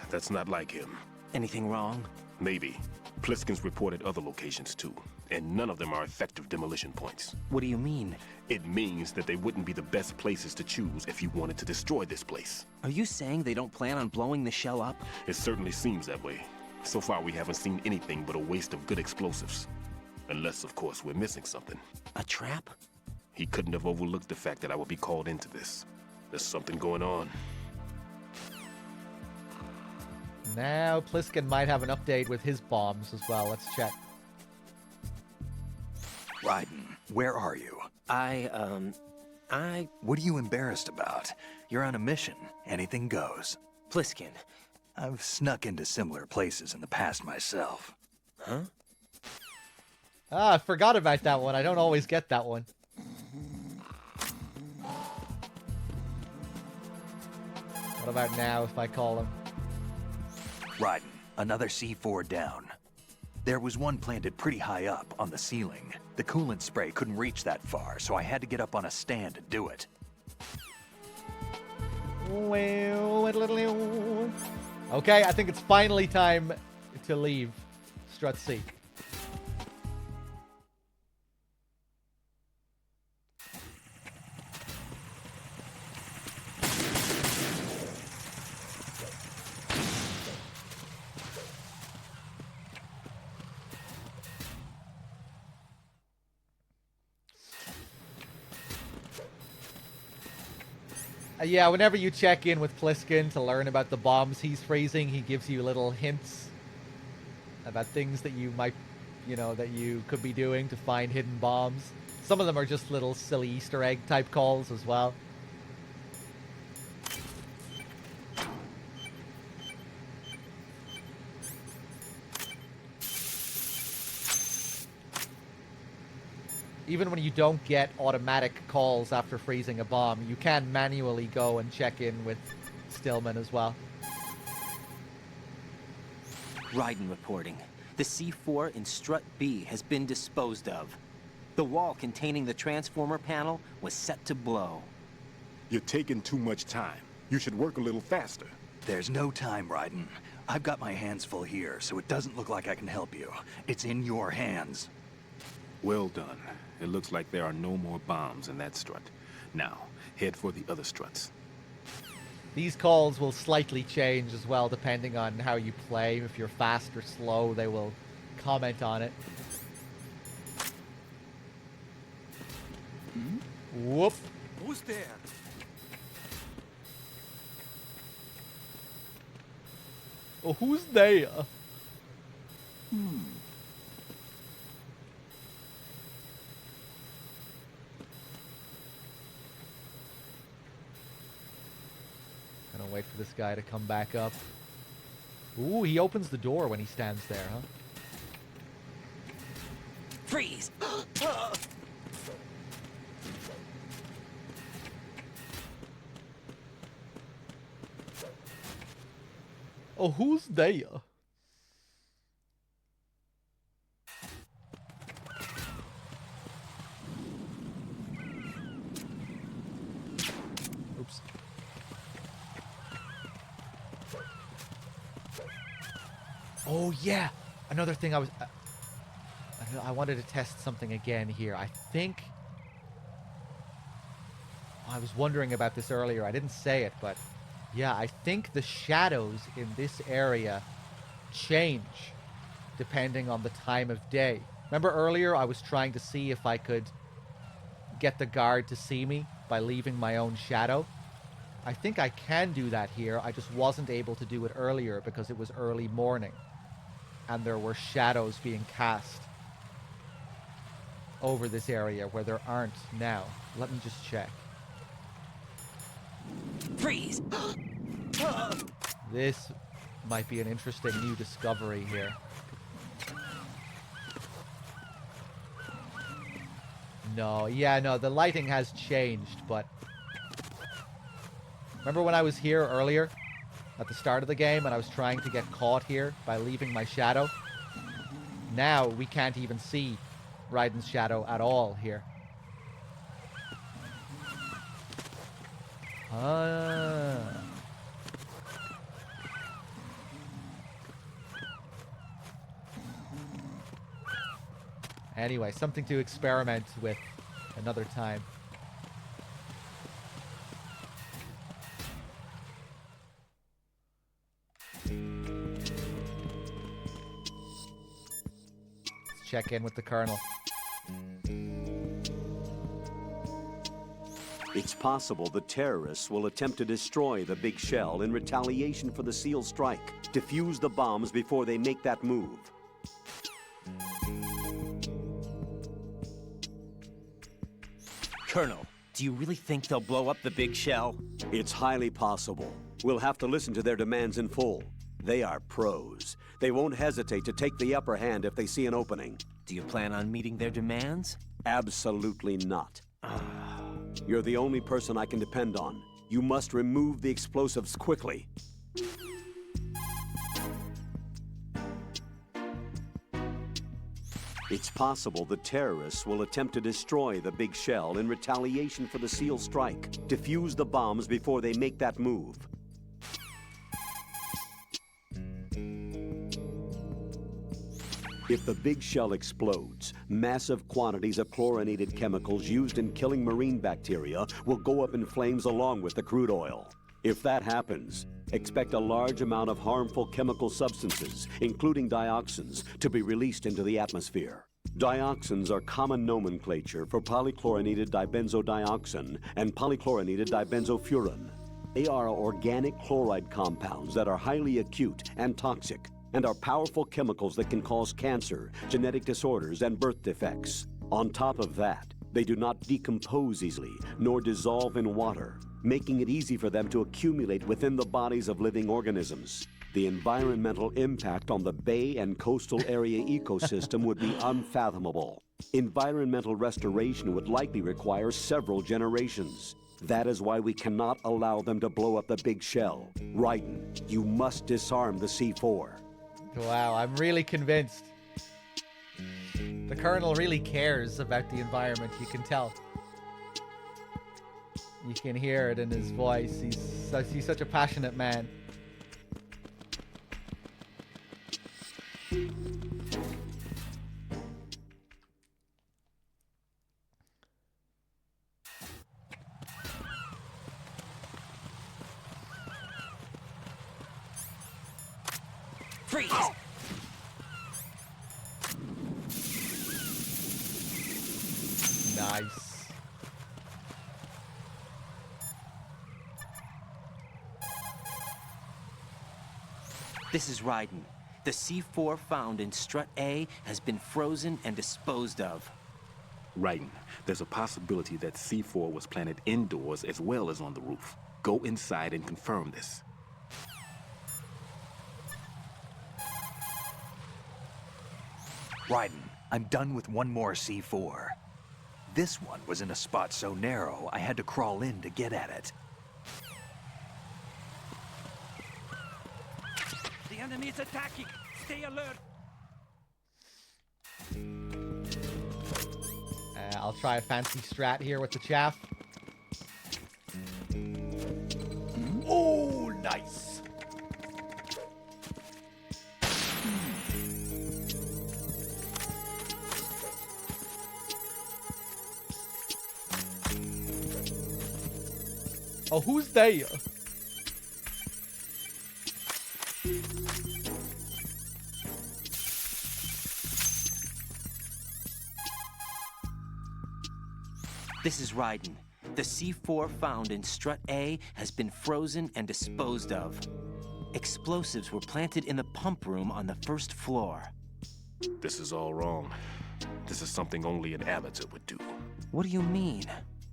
[SPEAKER 9] That's not like him.
[SPEAKER 3] Anything wrong?
[SPEAKER 9] Maybe. Pliskin's reported other locations too, and none of them are effective demolition points.
[SPEAKER 3] What do you mean?
[SPEAKER 9] It means that they wouldn't be the best places to choose if you wanted to destroy this place.
[SPEAKER 3] Are you saying they don't plan on blowing the shell up?
[SPEAKER 9] It certainly seems that way. So far, we haven't seen anything but a waste of good explosives. Unless, of course, we're missing something.
[SPEAKER 3] A trap?
[SPEAKER 9] He couldn't have overlooked the fact that I would be called into this. There's something going on.
[SPEAKER 1] Now, Pliskin might have an update with his bombs as well. Let's check.
[SPEAKER 10] Raiden, where are you? What are you embarrassed about? You're on a mission. Anything goes.
[SPEAKER 3] Pliskin.
[SPEAKER 10] I've snuck into similar places in the past myself.
[SPEAKER 3] Huh?
[SPEAKER 1] Ah, I forgot about that one. I don't always get that one. What about now if I call him?
[SPEAKER 10] Raiden, another C4 down. There was one planted pretty high up on the ceiling. The coolant spray couldn't reach that far, so I had to get up on a stand to do it.
[SPEAKER 1] Okay, I think it's finally time to leave Strut C. Yeah, whenever you check in with Pliskin to learn about the bombs he's freezing, he gives you little hints about things that you might, that you could be doing to find hidden bombs. Some of them are just little silly Easter egg type calls as well. Even when you don't get automatic calls after freezing a bomb, you can manually go and check in with Stillman as well.
[SPEAKER 3] Raiden reporting. The C4 in Strut B has been disposed of. The wall containing the transformer panel was set to blow.
[SPEAKER 9] You're taking too much time. You should work a little faster.
[SPEAKER 10] There's no time, Raiden. I've got my hands full here, so it doesn't look like I can help you. It's in your hands.
[SPEAKER 9] Well done. It looks like there are no more bombs in that strut. Now, head for the other struts.
[SPEAKER 1] These calls will slightly change as well, depending on how you play. If you're fast or slow, they will comment on it. Whoop.
[SPEAKER 8] Who's there?
[SPEAKER 1] Oh, who's there? Gonna wait for this guy to come back up. Ooh, he opens the door when he stands there, huh?
[SPEAKER 3] Freeze!
[SPEAKER 1] Oh, who's there? Oops. Oh, yeah. Another thing I wanted to test something again here. I think I was wondering about this earlier. I didn't say it, but yeah, I think the shadows in this area change depending on the time of day. Remember earlier I was trying to see if I could get the guard to see me by leaving my own shadow? I think I can do that here. I just wasn't able to do it earlier because it was early morning and there were shadows being cast over this area where there aren't now. Let me just check.
[SPEAKER 3] Freeze!
[SPEAKER 1] This might be an interesting new discovery here. No, yeah, no, the lighting has changed, but... Remember when I was here earlier? At the start of the game, and I was trying to get caught here by leaving my shadow? Now, we can't even see Raiden's shadow at all here. Ah. Anyway, something to experiment with another time. Let's check in with the Colonel.
[SPEAKER 6] It's possible the terrorists will attempt to destroy the big shell in retaliation for the SEAL strike. Defuse the bombs before they make that move.
[SPEAKER 3] Colonel, do you really think they'll blow up the big shell?
[SPEAKER 6] It's highly possible. We'll have to listen to their demands in full. They are pros. They won't hesitate to take the upper hand if they see an opening.
[SPEAKER 3] Do you plan on meeting their demands?
[SPEAKER 6] Absolutely not. You're the only person I can depend on. You must remove the explosives quickly. It's possible the terrorists will attempt to destroy the big shell in retaliation for the SEAL strike. Defuse the bombs before they make that move. If the big shell explodes, massive quantities of chlorinated chemicals used in killing marine bacteria will go up in flames along with the crude oil. If that happens, expect a large amount of harmful chemical substances, including dioxins, to be released into the atmosphere. Dioxins are common nomenclature for polychlorinated dibenzodioxin and polychlorinated dibenzofuran. They are organic chloride compounds that are highly acute and toxic, and are powerful chemicals that can cause cancer, genetic disorders, and birth defects. On top of that, they do not decompose easily, nor dissolve in water, making it easy for them to accumulate within the bodies of living organisms. The environmental impact on the bay and coastal area ecosystem would be unfathomable. Environmental restoration would likely require several generations. That is why we cannot allow them to blow up the big shell. Raiden, you must disarm the C4.
[SPEAKER 1] Wow, I'm really convinced. The Colonel really cares about the environment, you can tell. You can hear it in his voice. He's such a passionate man.
[SPEAKER 3] Freeze!
[SPEAKER 1] Nice.
[SPEAKER 3] This is Raiden. The C4 found in Strut A has been frozen and disposed of.
[SPEAKER 9] Raiden, there's a possibility that C4 was planted indoors as well as on the roof. Go inside and confirm this.
[SPEAKER 10] Raiden, I'm done with one more C4. This one was in a spot so narrow, I had to crawl in to get at it.
[SPEAKER 8] The enemy is attacking! Stay alert!
[SPEAKER 1] I'll try a fancy strat here with the chaff. Oh, nice! Oh, who's there?
[SPEAKER 3] This is Raiden. The C4 found in Strut A has been frozen and disposed of. Explosives were planted in the pump room on the first floor.
[SPEAKER 9] This is all wrong. This is something only an amateur would do.
[SPEAKER 3] What do you mean?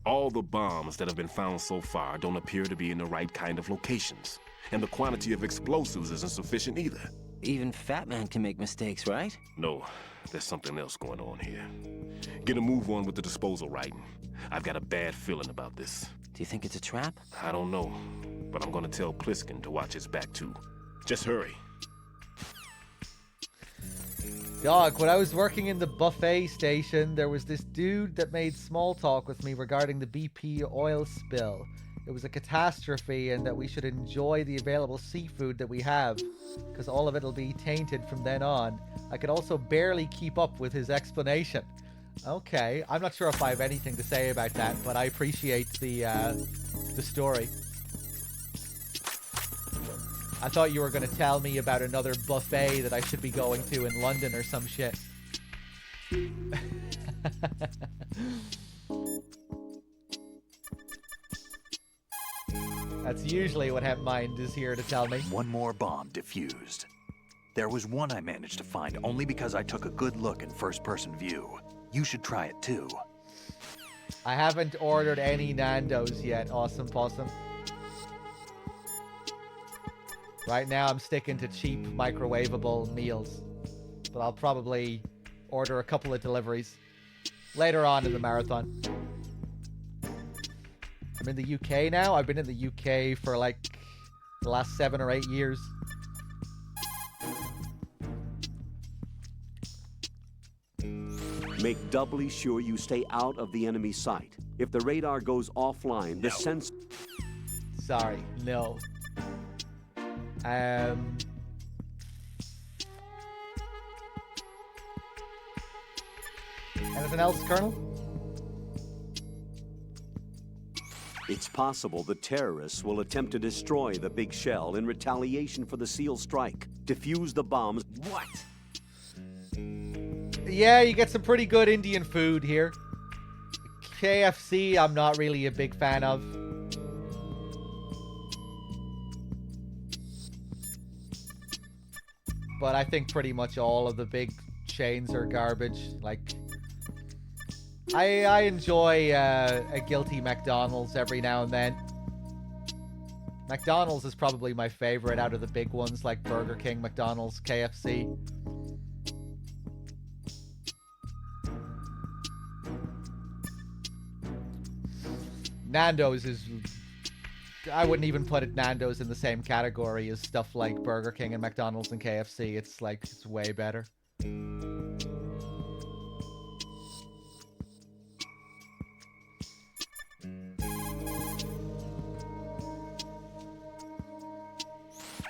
[SPEAKER 9] All the bombs that have been found so far don't appear to be in the right kind of locations. And the quantity of explosives isn't sufficient either.
[SPEAKER 3] Even Fat Man can make mistakes, right?
[SPEAKER 9] No, there's something else going on here. Get a move on with the disposal, Raiden. I've got a bad feeling about this.
[SPEAKER 3] Do you think it's a trap?
[SPEAKER 9] I don't know, but I'm gonna tell Pliskin to watch his back too. Just hurry.
[SPEAKER 1] Dog, when I was working in the buffet station, there was this dude that made small talk with me regarding the BP oil spill. It was a catastrophe and that we should enjoy the available seafood that we have, because all of it will be tainted from then on. I could also barely keep up with his explanation. Okay, I'm not sure if I have anything to say about that, but I appreciate the story. I thought you were going to tell me about another buffet that I should be going to in London or some shit. That's usually what Hepmind is here to tell me.
[SPEAKER 10] One more bomb defused. There was one I managed to find only because I took a good look in first-person view. You should try it too.
[SPEAKER 1] I haven't ordered any Nando's yet, Awesome Possum. Right now I'm sticking to cheap microwavable meals. But I'll probably order a couple of deliveries later on in the marathon. I'm in the UK now. I've been in the UK for like the last 7 or 8 years.
[SPEAKER 6] Make doubly sure you stay out of the enemy sight. If the radar goes offline, the sensor...
[SPEAKER 1] Sorry, no. Anything else, Colonel?
[SPEAKER 6] It's possible the terrorists will attempt to destroy the big shell in retaliation for the SEAL strike. Defuse the bombs.
[SPEAKER 3] What?
[SPEAKER 1] Yeah, you get some pretty good Indian food here. KFC, I'm not really a big fan of. But I think pretty much all of the big chains are garbage. Like, I enjoy a guilty McDonald's every now and then. McDonald's is probably my favorite out of the big ones, like Burger King, McDonald's, KFC. Nando's is... I wouldn't even put it Nando's in the same category as stuff like Burger King and McDonald's and KFC. It's like, it's way better.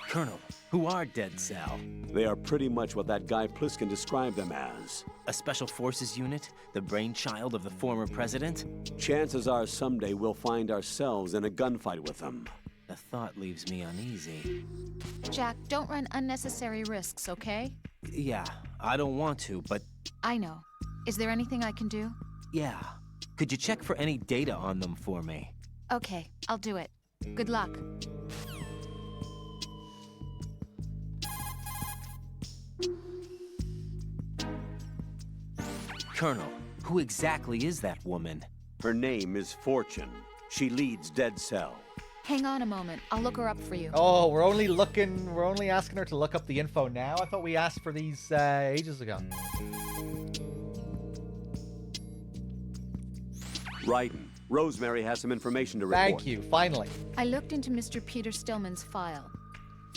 [SPEAKER 3] Colonel, who are Dead Cell?
[SPEAKER 6] They are pretty much what that guy Pliskin described them as.
[SPEAKER 3] A special forces unit? The brainchild of the former president?
[SPEAKER 6] Chances are someday we'll find ourselves in a gunfight with them.
[SPEAKER 3] The thought leaves me uneasy.
[SPEAKER 13] Jack, don't run unnecessary risks, okay?
[SPEAKER 3] Yeah, I don't want to, but...
[SPEAKER 13] I know. Is there anything I can do?
[SPEAKER 3] Yeah. Could you check for any data on them for me?
[SPEAKER 13] Okay, I'll do it. Good luck.
[SPEAKER 3] Colonel, who exactly is that woman?
[SPEAKER 6] Her name is Fortune. She leads Dead Cell.
[SPEAKER 13] Hang on a moment. I'll look her up for you.
[SPEAKER 1] Oh, we're only asking her to look up the info now? I thought we asked for these ages ago.
[SPEAKER 6] Raiden, Rosemary has some information to report.
[SPEAKER 1] Thank you, finally.
[SPEAKER 13] I looked into Mr. Peter Stillman's file.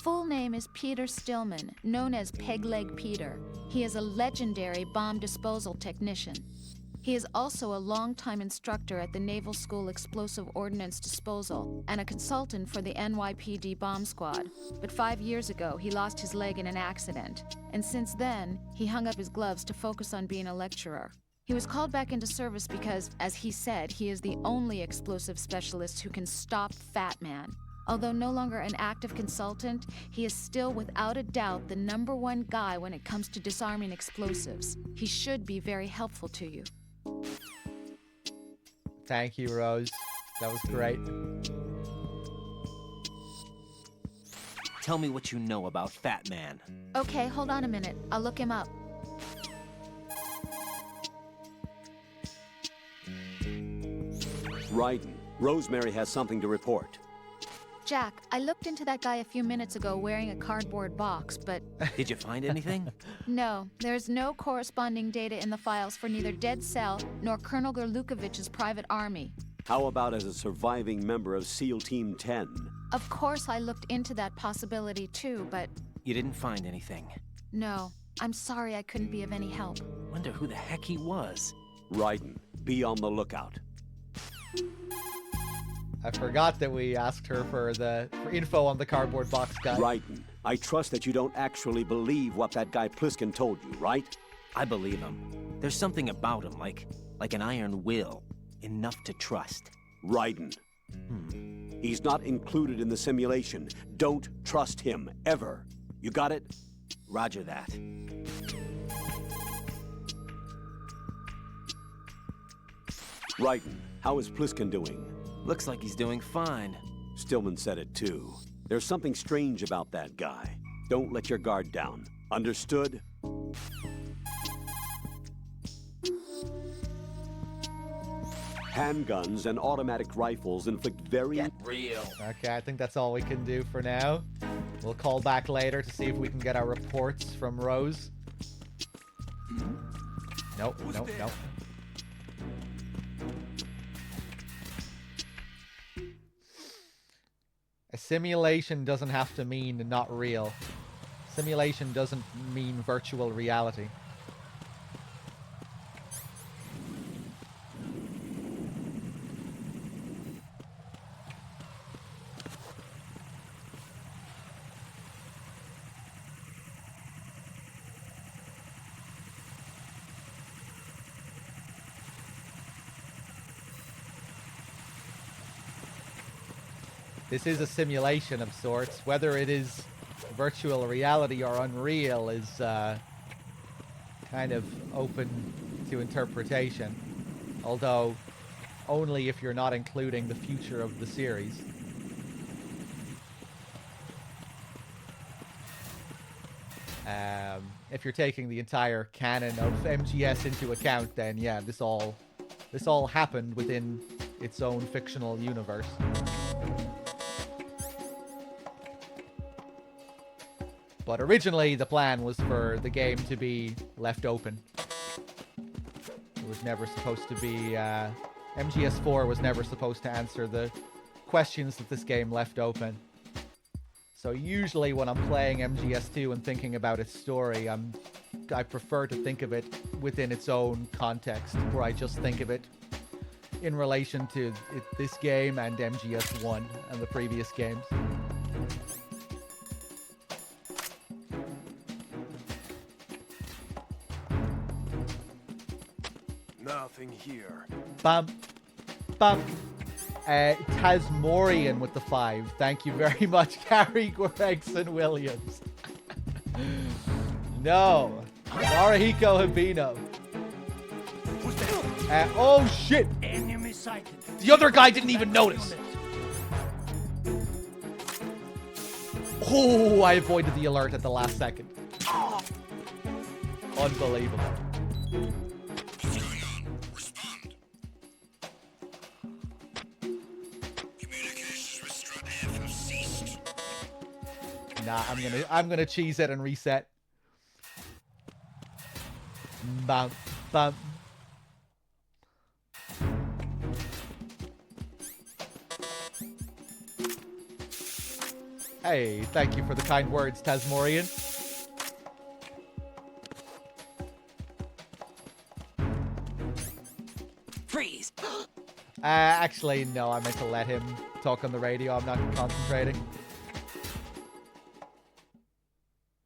[SPEAKER 13] Full name is Peter Stillman, known as Pegleg Peter. He is a legendary bomb disposal technician. He is also a longtime instructor at the Naval School Explosive Ordnance Disposal and a consultant for the NYPD bomb squad. But 5 years ago, he lost his leg in an accident. And since then, he hung up his gloves to focus on being a lecturer. He was called back into service because, as he said, he is the only explosive specialist who can stop Fat Man. Although no longer an active consultant, he is still without a doubt the #1 guy when it comes to disarming explosives. He should be very helpful to you.
[SPEAKER 1] Thank you, Rose. That was great.
[SPEAKER 3] Tell me what you know about Fat Man.
[SPEAKER 13] Okay, hold on a minute. I'll look him up.
[SPEAKER 6] Raiden, Rosemary has something to report.
[SPEAKER 13] Jack, I looked into that guy a few minutes ago wearing a cardboard box, but
[SPEAKER 3] Did you find anything?
[SPEAKER 13] no, there's no corresponding data in the files for neither Dead Cell nor Colonel Gorlukovich's private army.
[SPEAKER 6] How about as a surviving member of SEAL Team 10?
[SPEAKER 13] Of course, I looked into that possibility too, but
[SPEAKER 3] You didn't find anything.
[SPEAKER 13] no. I'm sorry I couldn't be of any help.
[SPEAKER 3] Wonder who the heck he was.
[SPEAKER 6] Raiden, be on the lookout.
[SPEAKER 1] I forgot that we asked her for info on the cardboard box guy.
[SPEAKER 6] Raiden, I trust that you don't actually believe what that guy Pliskin told you, right?
[SPEAKER 3] I believe him. There's something about him, like an iron will. Enough to trust.
[SPEAKER 6] Raiden. He's not included in the simulation. Don't trust him, ever. You got it?
[SPEAKER 3] Roger that.
[SPEAKER 6] Raiden, how is Pliskin doing?
[SPEAKER 3] Looks like he's doing fine.
[SPEAKER 6] Stillman said it too. There's something strange about that guy. Don't let your guard down. Understood? Handguns and automatic rifles inflict very...
[SPEAKER 3] Get real.
[SPEAKER 1] Okay, I think that's all we can do for now. We'll call back later to see if we can get our reports from Rose. Nope, nope, nope. A simulation doesn't have to mean not real. Simulation doesn't mean virtual reality. This is a simulation of sorts. Whether it is virtual reality or unreal is kind of open to interpretation. Although, only if you're not including the future of the series. If you're taking the entire canon of MGS into account, then yeah, this all happened within its own fictional universe. But originally, the plan was for the game to be left open. It was never supposed to be... MGS4 was never supposed to answer the questions that this game left open. So usually when I'm playing MGS2 and thinking about its story, I prefer to think of it within its own context, where I just think of it in relation to this game and MGS1 and the previous games.
[SPEAKER 8] Nothing here.
[SPEAKER 1] Bam. Bam. Tasmorian with the 5. Thank you very much, Gary Gregson Williams. No. Narahiko Habino. Oh shit!
[SPEAKER 8] Enemy sighted.
[SPEAKER 1] The other guy didn't even notice. Oh, I avoided the alert at the last second. Unbelievable.
[SPEAKER 14] What's going on? Respond. Communications with Strut F have ceased.
[SPEAKER 1] Nah, I'm gonna cheese it and reset. Bam, bam. Hey, thank you for the kind words, Tasmorian.
[SPEAKER 3] Freeze!
[SPEAKER 1] Actually, no, I meant to let him talk on the radio. I'm not concentrating.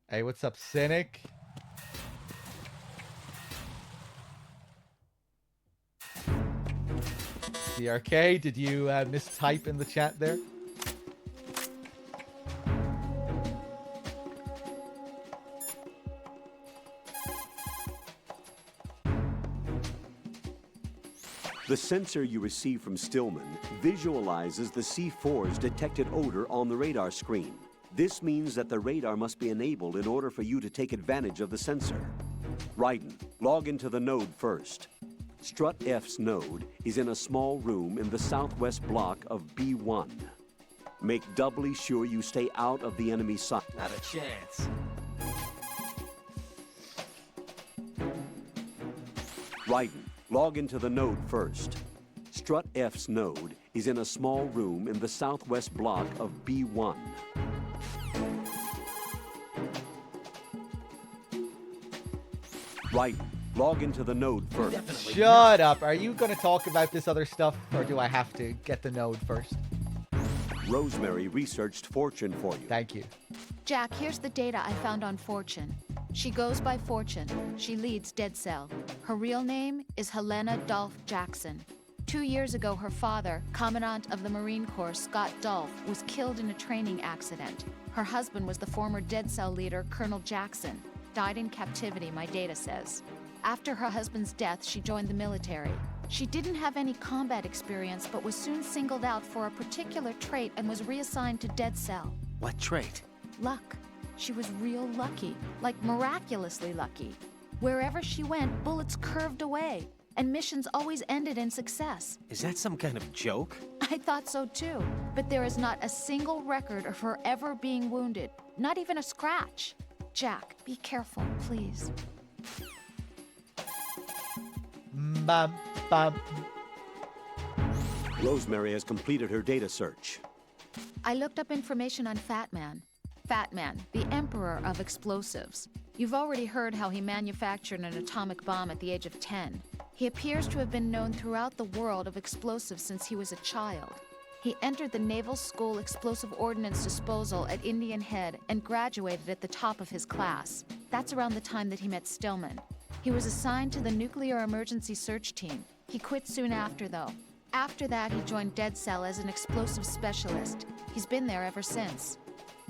[SPEAKER 1] Hey, what's up, Cynic? The arcade, did you mistype in the chat there?
[SPEAKER 6] The sensor you receive from Stillman visualizes the C4's detected odor on the radar screen. This means that the radar must be enabled in order for you to take advantage of the sensor. Raiden, log into the node first. Strut F's node is in a small room in the southwest block of B1. Make doubly sure you stay out of the enemy sight.
[SPEAKER 3] Not a chance.
[SPEAKER 6] Raiden, log into the node first. Strut F's node is in a small room in the southwest block of B1. Raiden, log into the node first.
[SPEAKER 1] Shut up. Are you going to talk about this other stuff, or do I have to get the node first?
[SPEAKER 6] Rosemary researched Fortune for you.
[SPEAKER 1] Thank you.
[SPEAKER 13] Jack, here's the data I found on Fortune. She goes by Fortune. She leads Dead Cell. Her real name is Helena Dolph Jackson. 2 years ago, her father, Commandant of the Marine Corps Scott Dolph, was killed in a training accident. Her husband was the former Dead Cell leader, Colonel Jackson. Died in captivity, my data says. After her husband's death, she joined the military. She didn't have any combat experience, but was soon singled out for a particular trait and was reassigned to Dead Cell.
[SPEAKER 3] What trait?
[SPEAKER 13] Luck. She was real lucky, like miraculously lucky. Wherever she went, bullets curved away, and missions always ended in success.
[SPEAKER 3] Is that some kind of joke?
[SPEAKER 13] I thought so too, but there is not a single record of her ever being wounded, not even a scratch. Jack, be careful, please.
[SPEAKER 1] Bam, bam.
[SPEAKER 6] Rosemary has completed her data search.
[SPEAKER 13] I looked up information on Fat Man. Fat Man, the emperor of explosives. You've already heard how he manufactured an atomic bomb at the age of 10. He appears to have been known throughout the world of explosives since he was a child. He entered the Naval School Explosive Ordnance Disposal at Indian Head and graduated at the top of his class. That's around the time that he met Stillman. He was assigned to the Nuclear Emergency Search Team. He quit soon after, though. After that, he joined Dead Cell as an explosive specialist. He's been there ever since.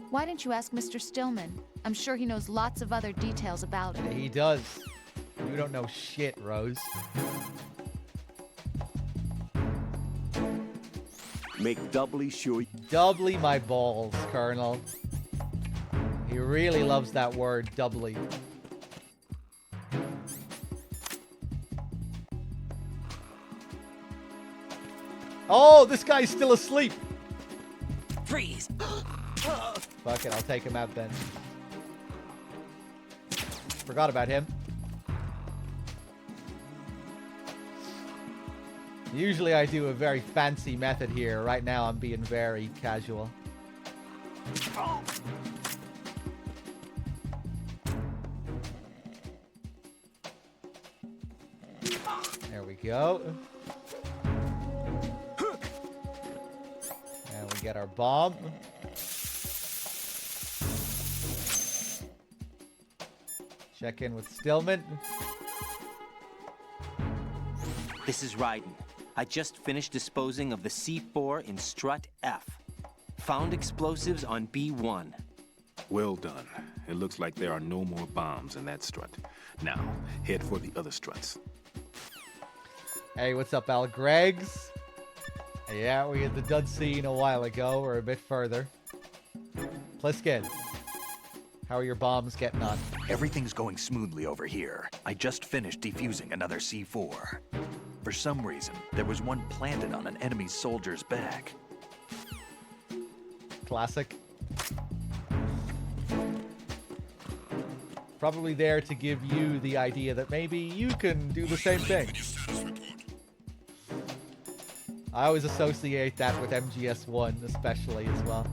[SPEAKER 13] Why didn't you ask Mr. Stillman? I'm sure he knows lots of other details about it.
[SPEAKER 1] He does. You don't know shit, Rose.
[SPEAKER 6] Make doubly sure.
[SPEAKER 1] Doubly my balls, Colonel. He really loves that word, doubly. Oh, this guy's still asleep.
[SPEAKER 3] Freeze!
[SPEAKER 1] Fuck it, I'll take him out then. Forgot about him. Usually I do a very fancy method here. Right now I'm being very casual. There we go. And we get our bomb. Check in with Stillman.
[SPEAKER 3] This is Raiden. I just finished disposing of the C4 in Strut F. Found explosives on B1.
[SPEAKER 9] Well done. It looks like there are no more bombs in that strut. Now, head for the other struts.
[SPEAKER 1] Hey, what's up, Al Greggs? Yeah, we had the dud scene a while ago. We're a bit further. Pliskin, how are your bombs getting on?
[SPEAKER 10] Everything's going smoothly over here. I just finished defusing another C4. For some reason, there was one planted on an enemy soldier's back.
[SPEAKER 1] Classic. Probably there to give you the idea that maybe you can do the same thing. I always associate that with MGS1 especially as well.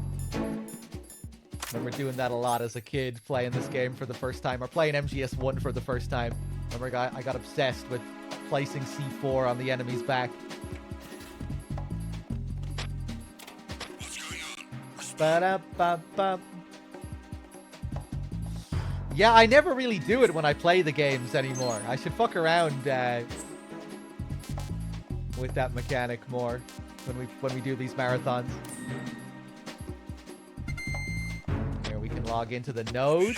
[SPEAKER 1] Remember doing that a lot as a kid, playing this game for the first time, or playing MGS1 for the first time. Remember I got obsessed with placing C4 on the enemy's back. Ba-da-ba-ba. Yeah, I never really do it when I play the games anymore. I should fuck around with that mechanic more when we do these marathons. Here we can log into the node.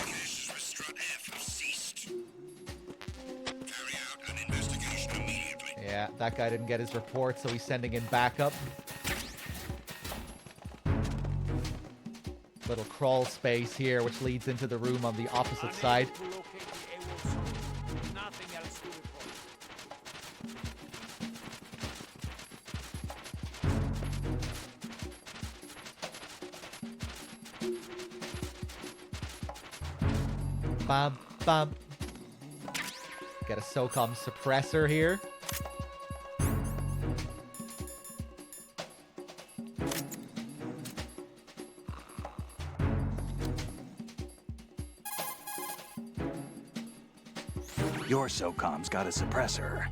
[SPEAKER 1] Yeah, that guy didn't get his report, so he's sending in backup. Little crawl space here, which leads into the room on the opposite side. bam, bam. Get a SOCOM suppressor here.
[SPEAKER 10] Your SOCOM's got a suppressor.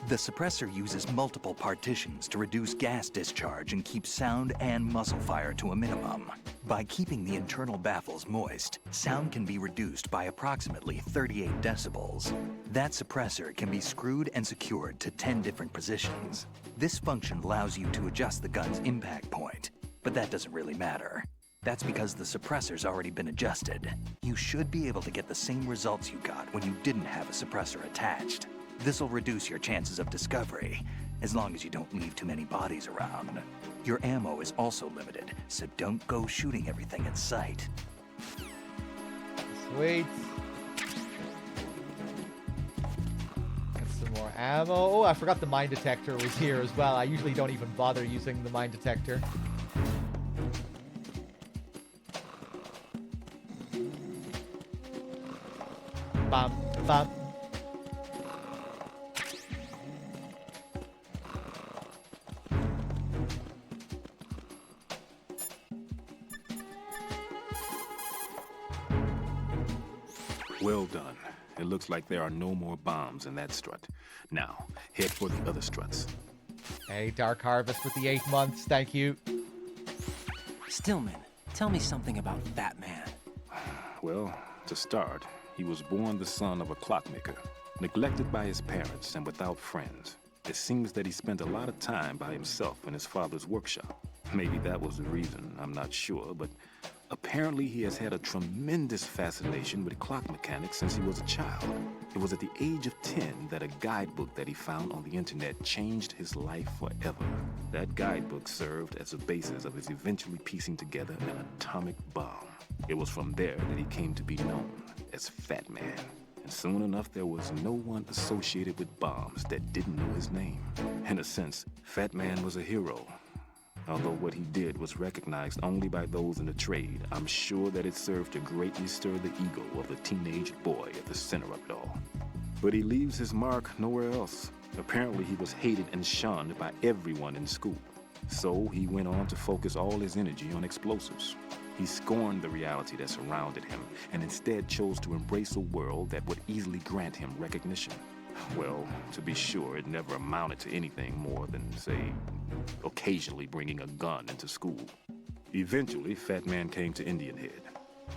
[SPEAKER 10] The suppressor uses multiple partitions to reduce gas discharge and keep sound and muzzle fire to a minimum. By keeping the internal baffles moist, sound can be reduced by approximately 38 decibels. That suppressor can be screwed and secured to 10 different positions. This function allows you to adjust the gun's impact point, but that doesn't really matter. That's because the suppressor's already been adjusted. You should be able to get the same results you got when you didn't have a suppressor attached. This'll reduce your chances of discovery, as long as you don't leave too many bodies around. Your ammo is also limited, so don't go shooting everything in sight.
[SPEAKER 1] Sweet. Get some more ammo. Oh, I forgot the mine detector was here as well. I usually don't even bother using the mine detector. Bam, bam.
[SPEAKER 9] Well done. It looks like there are no more bombs in that strut. Now, head for the other struts.
[SPEAKER 1] Hey, Dark Harvest with the 8 months. Thank you.
[SPEAKER 3] Stillman, tell me something about Fat Man.
[SPEAKER 9] Well, to start, he was born the son of a clockmaker, neglected by his parents and without friends. It seems that he spent a lot of time by himself in his father's workshop. Maybe that was the reason, I'm not sure, but apparently he has had a tremendous fascination with clock mechanics since he was a child. It was at the age of 10 that a guidebook that he found on the internet changed his life forever. That guidebook served as the basis of his eventually piecing together an atomic bomb. It was from there that he came to be known as Fat Man. And soon enough, there was no one associated with bombs that didn't know his name. In a sense, Fat Man was a hero. Although what he did was recognized only by those in the trade, I'm sure that it served to greatly stir the ego of the teenage boy at the center of it all. But he leaves his mark nowhere else. Apparently he was hated and shunned by everyone in school. So he went on to focus all his energy on explosives. He scorned the reality that surrounded him and instead chose to embrace a world that would easily grant him recognition. Well, to be sure, it never amounted to anything more than, say, occasionally bringing a gun into school. Eventually, Fat Man came to Indian Head,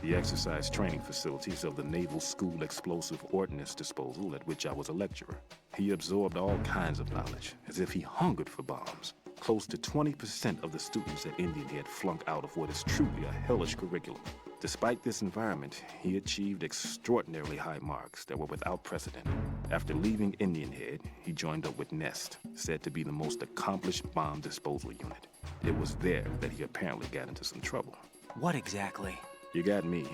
[SPEAKER 9] the exercise training facilities of the Naval School Explosive Ordnance Disposal at which I was a lecturer. He absorbed all kinds of knowledge, as if he hungered for bombs. Close to 20% of the students at Indian Head flunked out of what is truly a hellish curriculum. Despite this environment, he achieved extraordinarily high marks that were without precedent. After leaving Indian Head, he joined up with NEST, said to be the most accomplished bomb disposal unit. It was there that he apparently got into some trouble.
[SPEAKER 3] What exactly?
[SPEAKER 9] You got me,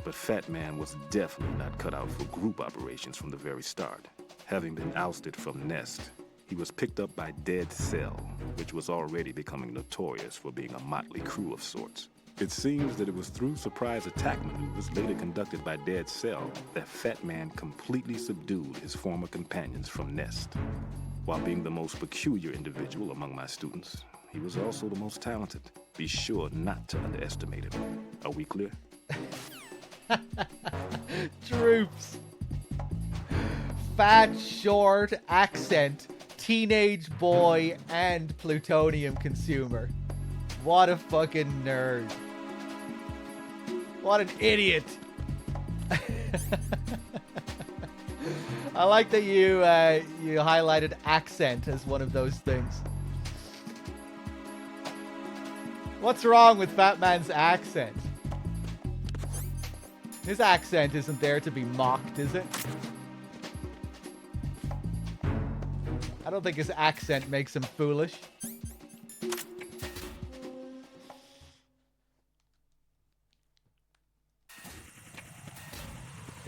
[SPEAKER 9] but Fat Man was definitely not cut out for group operations from the very start. Having been ousted from NEST, he was picked up by Dead Cell, which was already becoming notorious for being a motley crew of sorts. It seems that it was through surprise attack maneuvers later conducted by Dead Cell that Fat Man completely subdued his former companions from NEST. While being the most peculiar individual among my students, he was also the most talented. Be sure not to underestimate him. Are we clear?
[SPEAKER 1] Troops. Fat, short, accent, teenage boy, and plutonium consumer. What a fucking nerd. What an idiot. I like that you highlighted accent as one of those things. What's wrong with Fat Man's accent? His accent isn't there to be mocked, is it? I don't think his accent makes him foolish.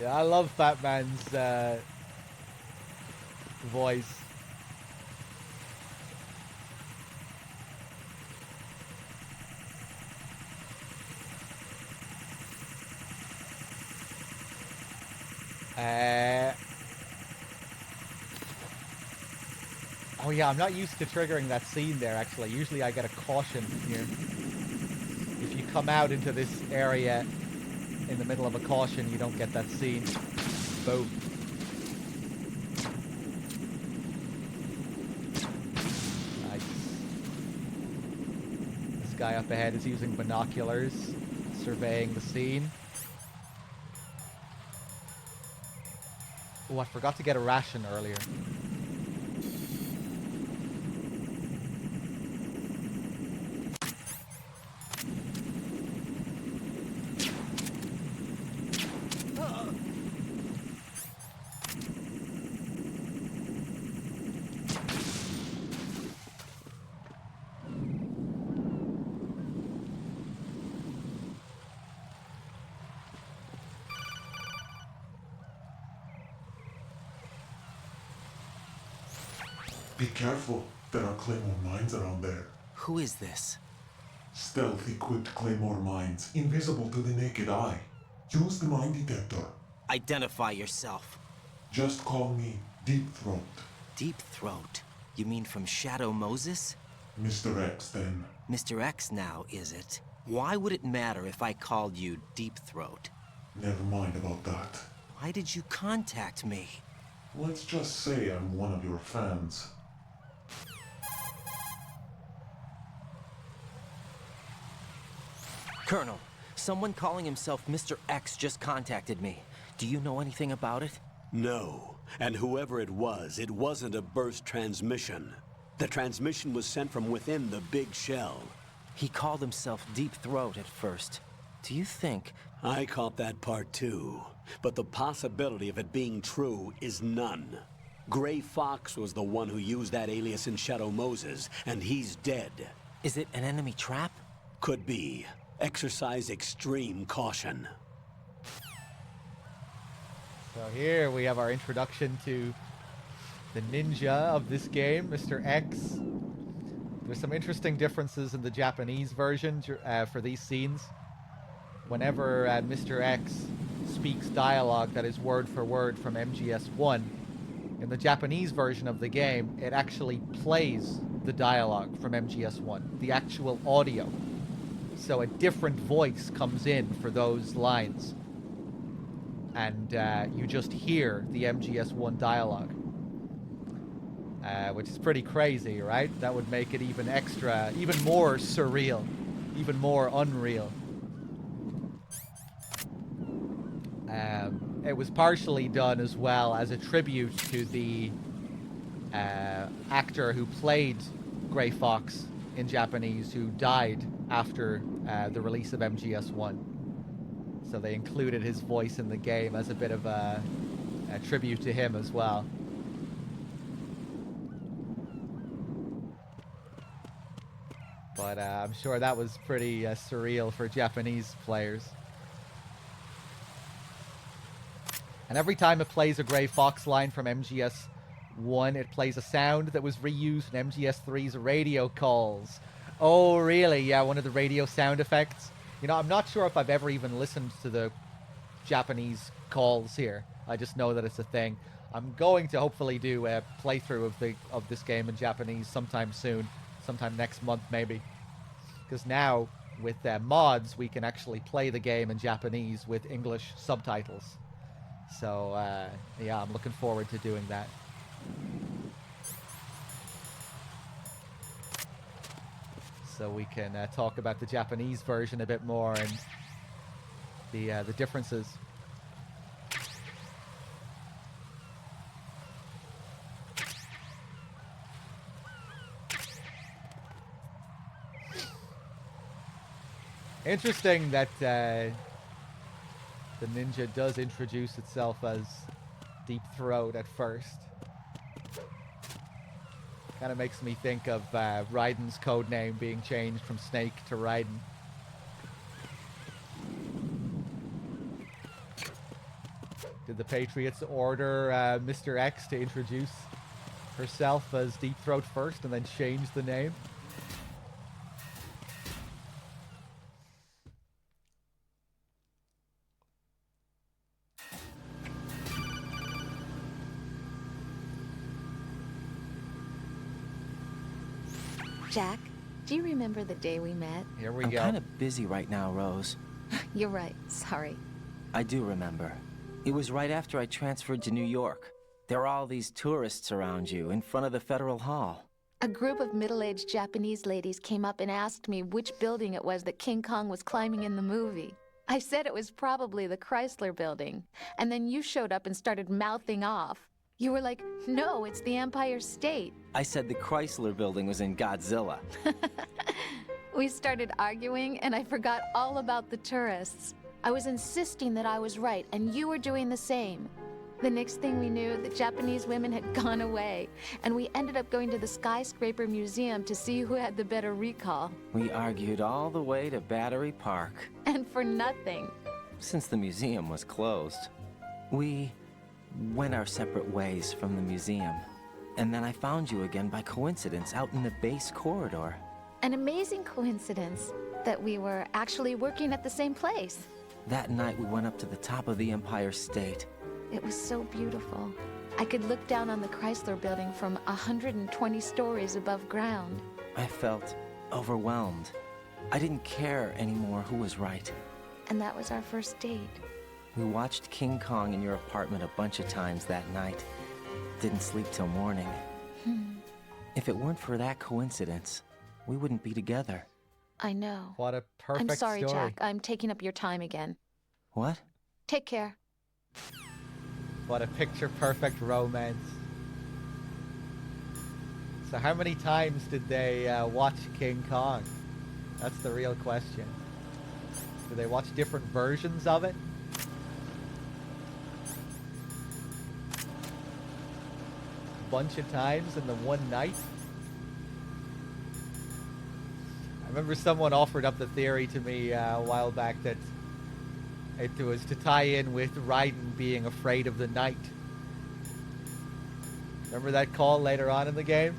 [SPEAKER 1] Yeah, I love Fat Man's voice. Oh yeah, I'm not used to triggering that scene there, actually. Usually I get a caution here. If you come out into this area in the middle of a caution, you don't get that scene. Boom. Nice. This guy up ahead is using binoculars, surveying the scene. Oh, I forgot to get a ration earlier.
[SPEAKER 15] Be careful. There are Claymore mines around there.
[SPEAKER 3] Who is this?
[SPEAKER 15] Stealth equipped Claymore mines, invisible to the naked eye. Use the mine detector.
[SPEAKER 3] Identify yourself.
[SPEAKER 15] Just call me Deep Throat.
[SPEAKER 3] Deep Throat? You mean from Shadow Moses?
[SPEAKER 15] Mr. X, then.
[SPEAKER 3] Mr. X now, is it? Why would it matter if I called you Deep Throat?
[SPEAKER 15] Never mind about that.
[SPEAKER 3] Why did you contact me?
[SPEAKER 15] Let's just say I'm one of your fans.
[SPEAKER 3] Colonel, someone calling himself Mr. X just contacted me. Do you know anything about it?
[SPEAKER 2] No. And whoever it wasn't a burst transmission. The transmission was sent from within the big shell.
[SPEAKER 3] He called himself Deep Throat at first. Do you think...
[SPEAKER 2] I caught that part too. But the possibility of it being true is none. Gray Fox was the one who used that alias in Shadow Moses, and he's dead.
[SPEAKER 3] Is it an enemy trap?
[SPEAKER 2] Could be. Exercise extreme caution.
[SPEAKER 1] So here we have our introduction to the ninja of this game, Mr. X. There's some interesting differences in the Japanese version for these scenes. Whenever Mr. X speaks dialogue that is word for word from MGS1, in the Japanese version of the game, it actually plays the dialogue from MGS1, the actual audio. So a different voice comes in for those lines. And you just hear the MGS1 dialogue. Which is pretty crazy, right? That would make it even more surreal, even more unreal. It was partially done as well as a tribute to the actor who played Gray Fox in Japanese, who died after the release of MGS1. So they included his voice in the game as a bit of a tribute to him as well. But I'm sure that was pretty surreal for Japanese players. And every time it plays a Gray Fox line from MGS1, it plays a sound that was reused in MGS3's radio calls. Oh, really? Yeah, one of the radio sound effects. You know, I'm not sure if I've ever even listened to the Japanese calls here. I just know that it's a thing. I'm going to hopefully do a playthrough of this game in Japanese sometime soon. Sometime next month, maybe. Because now, with mods, we can actually play the game in Japanese with English subtitles. So, yeah, I'm looking forward to doing that. So we can talk about the Japanese version a bit more and the differences. Interesting that the ninja does introduce itself as Deep Throat at first. Kind of makes me think of Raiden's code name being changed from Snake to Raiden. Did the Patriots order Mr. X to introduce herself as Deep Throat first and then change the name?
[SPEAKER 7] Jack, do you remember the day we met?
[SPEAKER 1] Here we
[SPEAKER 3] I'm
[SPEAKER 1] go.
[SPEAKER 3] kind of busy right now, Rose.
[SPEAKER 7] You're right. Sorry.
[SPEAKER 3] I do remember. It was right after I transferred to New York. There were all these tourists around you in front of the Federal Hall.
[SPEAKER 7] A group of middle-aged Japanese ladies came up and asked me which building it was that King Kong was climbing in the movie. I said it was probably the Chrysler Building, and then you showed up and started mouthing off. You were like, no, it's the Empire State.
[SPEAKER 3] I said the Chrysler Building was in Godzilla.
[SPEAKER 7] We started arguing, and I forgot all about the tourists. I was insisting that I was right, and you were doing the same. The next thing we knew, the Japanese women had gone away, and we ended up going to the Skyscraper Museum to see who had the better recall.
[SPEAKER 3] We argued all the way to Battery Park.
[SPEAKER 7] And for nothing.
[SPEAKER 3] Since the museum was closed, we went our separate ways from the museum. And then I found you again by coincidence out in the base corridor.
[SPEAKER 7] An amazing coincidence that we were actually working at the same place.
[SPEAKER 3] That night we went up to the top of the Empire State.
[SPEAKER 7] It was so beautiful. I could look down on the Chrysler Building from 120 stories above ground.
[SPEAKER 3] I felt overwhelmed. I didn't care anymore who was right.
[SPEAKER 7] And that was our first date.
[SPEAKER 3] We watched King Kong in your apartment a bunch of times that night. Didn't sleep till morning. If it weren't for that coincidence, we wouldn't be together.
[SPEAKER 7] I know.
[SPEAKER 1] What a perfect
[SPEAKER 7] I'm sorry,
[SPEAKER 1] story.
[SPEAKER 7] Jack. I'm taking up your time again.
[SPEAKER 3] What?
[SPEAKER 7] Take care.
[SPEAKER 1] What a picture-perfect romance. So how many times did they watch King Kong? That's the real question. Did they watch different versions of it? A bunch of times in the one night? I remember someone offered up the theory to me a while back that it was to tie in with Raiden being afraid of the night. Remember that call later on in the game?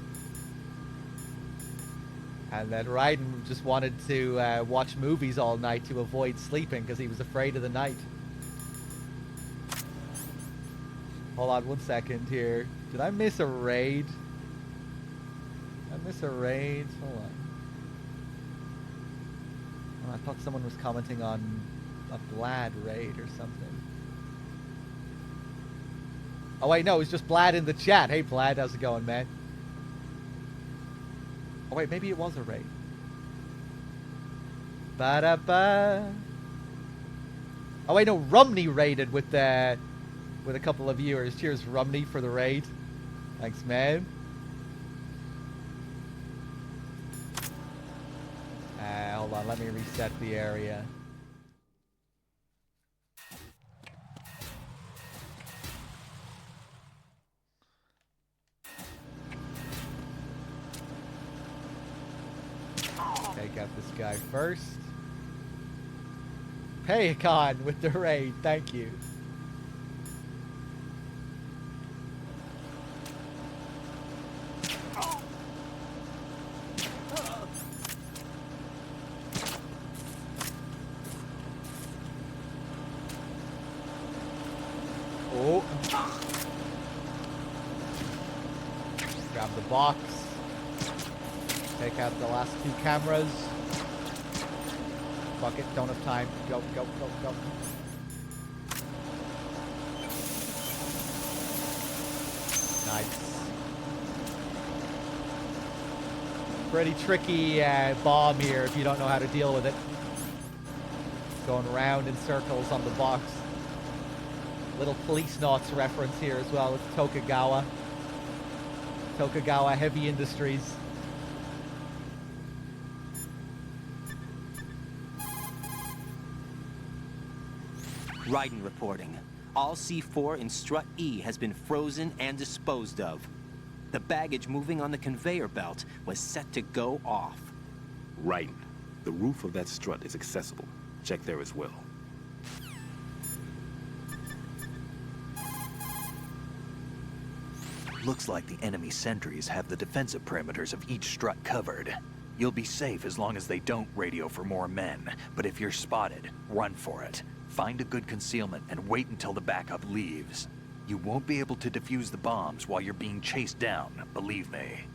[SPEAKER 1] And that Raiden just wanted to watch movies all night to avoid sleeping because he was afraid of the night. Hold on 1 second here. Did I miss a raid? Did I miss a raid? Hold on. Oh, I thought someone was commenting on a Blad raid or something. Oh wait, no, it was just Blad in the chat. Hey Blad, how's it going, man? Oh wait, maybe it was a raid. Ba-da-ba. Oh wait, no, Rumney raided with a couple of viewers. Cheers, Rumney, for the raid. Thanks, man. Hold on, let me reset the area. Take out this guy first. Paycon with the raid, thank you. Oh. Grab the box. Take out the last two cameras. Fuck it, don't have time. Go, go, go, go. Nice. Pretty tricky bomb here if you don't know how to deal with it. Going round in circles on the box. Little Police Knots reference here as well with Tokugawa. Tokugawa Heavy Industries.
[SPEAKER 3] Raiden reporting. All C4 in Strut E has been frozen and disposed of. The baggage moving on the conveyor belt was set to go off.
[SPEAKER 9] Raiden, the roof of that strut is accessible. Check there as well.
[SPEAKER 10] Looks like the enemy sentries have the defensive perimeters of each strut covered. You'll be safe as long as they don't radio for more men, but if you're spotted, run for it. Find a good concealment and wait until the backup leaves. You won't be able to defuse the bombs while you're being chased down, believe me.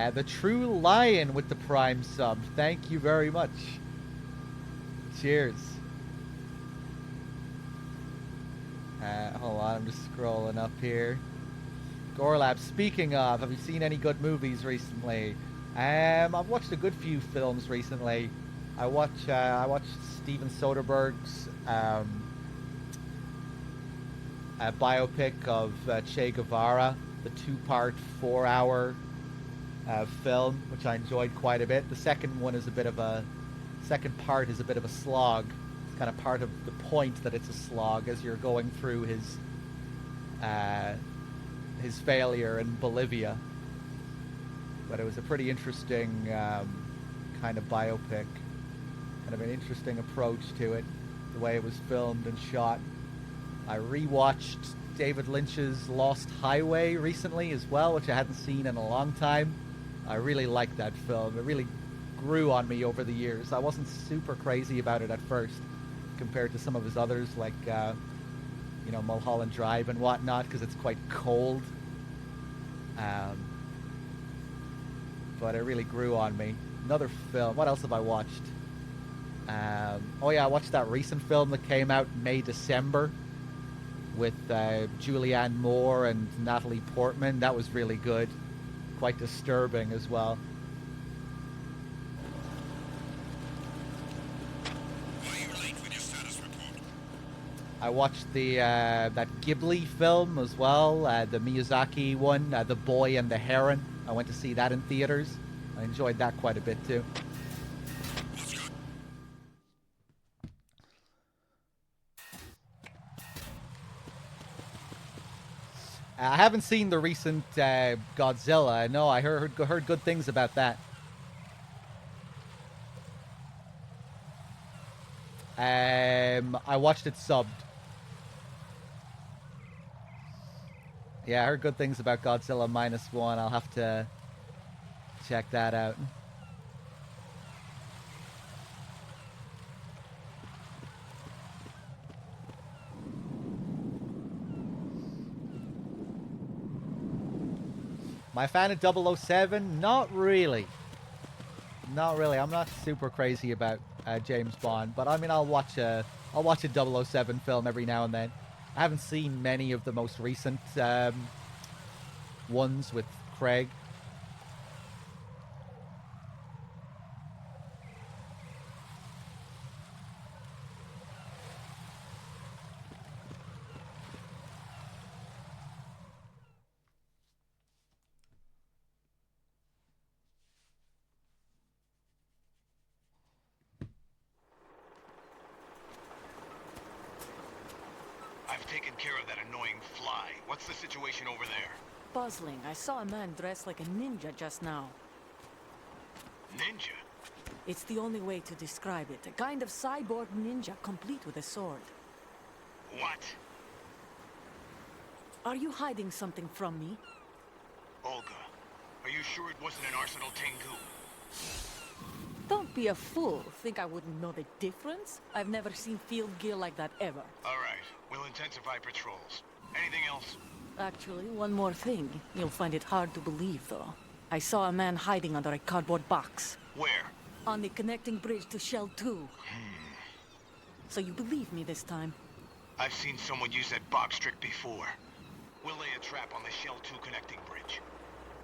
[SPEAKER 1] The True Lion with the Prime sub. Thank you very much. Cheers. Hold on, I'm just scrolling up here. Gorlab, speaking of, have you seen any good movies recently? I've watched a good few films recently. I watched Steven Soderbergh's a biopic of Che Guevara, the 2-part, 4-hour film, which I enjoyed quite a bit. The second part is a bit of a slog. It's kind of part of the point that it's a slog as you're going through his failure in Bolivia. But it was a pretty interesting kind of biopic, kind of an interesting approach to it, the way it was filmed and shot. I rewatched David Lynch's Lost Highway recently as well, which I hadn't seen in a long time. I really liked that film. It really grew on me over the years. I wasn't super crazy about it at first compared to some of his others, like Mulholland Drive and whatnot, because it's quite cold. But it really grew on me. Another film. What else have I watched? I watched that recent film that came out May, December with Julianne Moore and Natalie Portman. That was really good. Quite disturbing as well. I watched that Ghibli film as well, the Miyazaki one, The Boy and the Heron. I went to see that in theaters. I enjoyed that quite a bit too. I haven't seen the recent Godzilla. No, I heard good things about that. I watched it subbed. Yeah, I heard good things about Godzilla -1. I'll have to check that out. My fan of 007? Not really. Not really. I'm not super crazy about James Bond, but I mean, I'll watch a 007 film every now and then. I haven't seen many of the most recent ones with Craig.
[SPEAKER 4] Taken care of that annoying fly. What's the situation over there?
[SPEAKER 12] Puzzling. I saw a man dressed like a ninja just now.
[SPEAKER 4] Ninja?
[SPEAKER 12] It's the only way to describe it. A kind of cyborg ninja, complete with a sword.
[SPEAKER 4] What?
[SPEAKER 12] Are you hiding something from me?
[SPEAKER 4] Olga, are you sure it wasn't an Arsenal Tengu?
[SPEAKER 12] Don't be a fool. Think I wouldn't know the difference? I've never seen field gear like that ever.
[SPEAKER 4] All right. We'll intensify patrols. Anything else?
[SPEAKER 12] Actually, one more thing. You'll find it hard to believe, though. I saw a man hiding under a cardboard box.
[SPEAKER 4] Where?
[SPEAKER 12] On the connecting bridge to Shell 2. So you believe me this time?
[SPEAKER 4] I've seen someone use that box trick before. We'll lay a trap on the Shell 2 connecting bridge.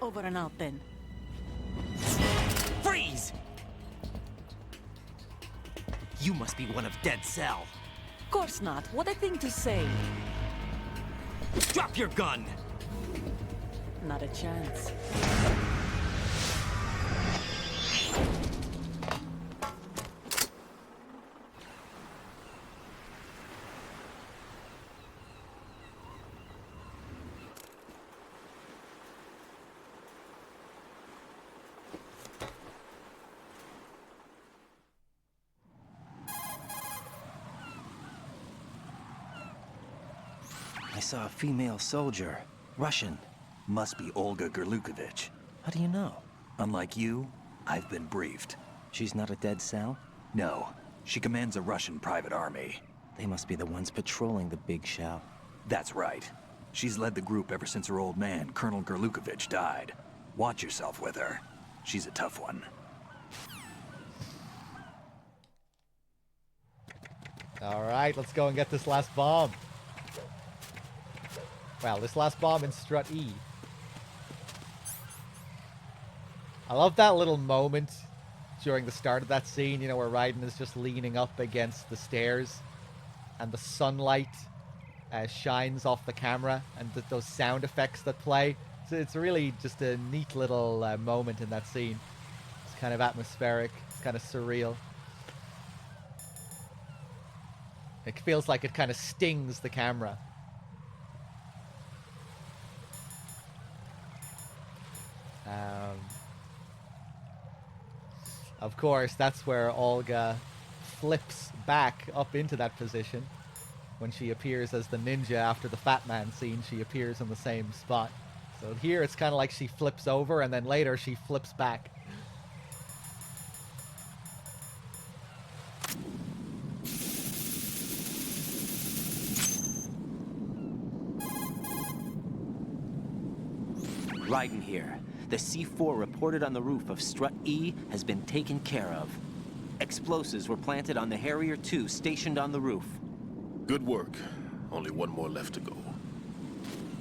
[SPEAKER 12] Over and out, then.
[SPEAKER 3] Freeze! You must be one of Dead Cell.
[SPEAKER 12] Of course not. What a thing to say.
[SPEAKER 3] Drop your gun!
[SPEAKER 12] Not a chance.
[SPEAKER 3] I saw a female soldier. Russian.
[SPEAKER 10] Must be Olga Gurlukovich.
[SPEAKER 3] How do you know?
[SPEAKER 10] Unlike you, I've been briefed.
[SPEAKER 3] She's not a Dead Cell?
[SPEAKER 10] No. She commands a Russian private army.
[SPEAKER 3] They must be the ones patrolling the Big Shell.
[SPEAKER 10] That's right. She's led the group ever since her old man, Colonel Gurlukovich, died. Watch yourself with her. She's a tough one.
[SPEAKER 1] Alright, let's go and get this last bomb. Well, this last bomb in Strut E. I love that little moment during the start of that scene, you know, where Raiden is just leaning up against the stairs and the sunlight shines off the camera and those sound effects that play. So it's really just a neat little moment in that scene. It's kind of atmospheric, it's kind of surreal. It feels like it kind of stings the camera. Of course, that's where Olga flips back up into that position. When she appears as the ninja after the Fat Man scene, she appears in the same spot. So here it's kind of like she flips over and then later she flips back.
[SPEAKER 3] Raiden here. The C4 reported on the roof of Strut E has been taken care of. Explosives were planted on the Harrier 2 stationed on the roof.
[SPEAKER 9] Good work. Only one more left to go.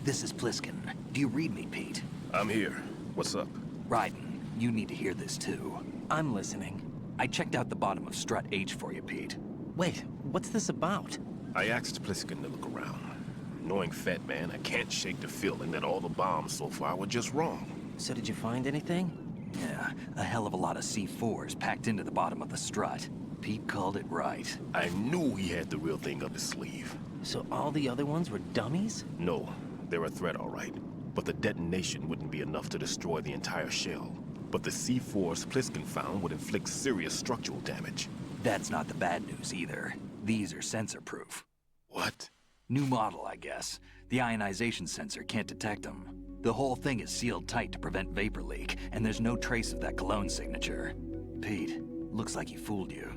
[SPEAKER 10] This is Pliskin. Do you read me, Pete?
[SPEAKER 9] I'm here. What's up?
[SPEAKER 10] Raiden, you need to hear this too.
[SPEAKER 3] I'm listening.
[SPEAKER 10] I checked out the bottom of Strut H for you, Pete.
[SPEAKER 3] Wait, what's this about?
[SPEAKER 9] I asked Pliskin to look around. Knowing Fat Man, I can't shake the feeling that all the bombs so far were just wrong.
[SPEAKER 3] So did you find anything?
[SPEAKER 10] Yeah, a hell of a lot of C4s packed into the bottom of the strut. Pete called it right.
[SPEAKER 9] I knew he had the real thing up his sleeve.
[SPEAKER 3] So all the other ones were dummies?
[SPEAKER 9] No, they're a threat, all right. But the detonation wouldn't be enough to destroy the entire shell. But the C4s Pliskin found would inflict serious structural damage.
[SPEAKER 10] That's not the bad news either. These are sensor-proof.
[SPEAKER 9] What?
[SPEAKER 10] New model, I guess. The ionization sensor can't detect them. The whole thing is sealed tight to prevent vapor leak, and there's no trace of that cologne signature. Pete, looks like he fooled you.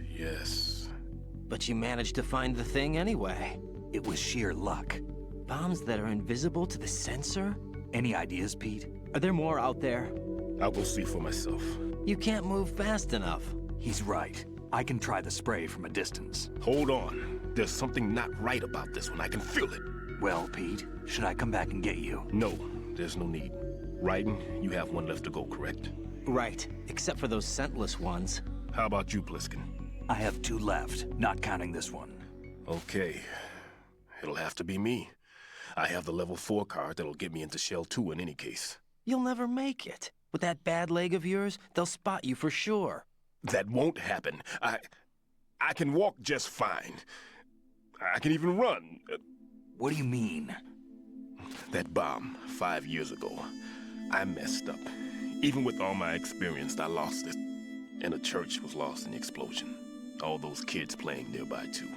[SPEAKER 9] Yes.
[SPEAKER 3] But you managed to find the thing anyway.
[SPEAKER 10] It was sheer luck.
[SPEAKER 3] Bombs that are invisible to the sensor?
[SPEAKER 10] Any ideas, Pete?
[SPEAKER 3] Are there more out there?
[SPEAKER 9] I'll go see for myself.
[SPEAKER 3] You can't move fast enough.
[SPEAKER 10] He's right. I can try the spray from a distance.
[SPEAKER 9] Hold on. There's something not right about this one. I can feel it.
[SPEAKER 10] Well, Pete, should I come back and get you?
[SPEAKER 9] No, there's no need. Raiden, you have one left to go, correct?
[SPEAKER 3] Right, except for those scentless ones.
[SPEAKER 9] How about you, Pliskin?
[SPEAKER 10] I have 2 left, not counting this one.
[SPEAKER 9] Okay. It'll have to be me. I have the level 4 card that'll get me into Shell 2 in any case.
[SPEAKER 3] You'll never make it. With that bad leg of yours, they'll spot you for sure.
[SPEAKER 9] That won't happen. I can walk just fine. I can even run.
[SPEAKER 10] What do you mean?
[SPEAKER 9] That bomb 5 years ago. I messed up. Even with all my experience, I lost it. And the church was lost in the explosion. All those kids playing nearby, too.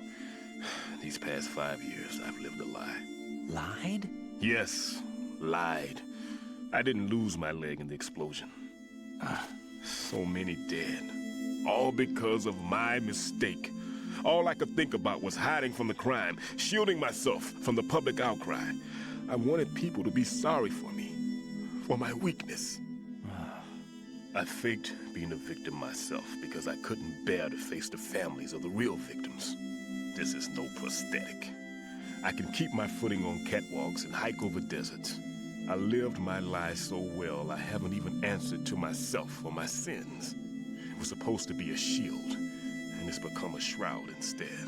[SPEAKER 9] These past 5 years, I've lived a lie.
[SPEAKER 3] Lied?
[SPEAKER 9] Yes, lied. I didn't lose my leg in the explosion. So many dead. All because of my mistake. All I could think about was hiding from the crime, shielding myself from the public outcry. I wanted people to be sorry for me, for my weakness. I faked being a victim myself because I couldn't bear to face the families of the real victims. This is no prosthetic. I can keep my footing on catwalks and hike over deserts. I lived my lie so well I haven't even answered to myself for my sins. It was supposed to be a shield, and it's become a shroud instead.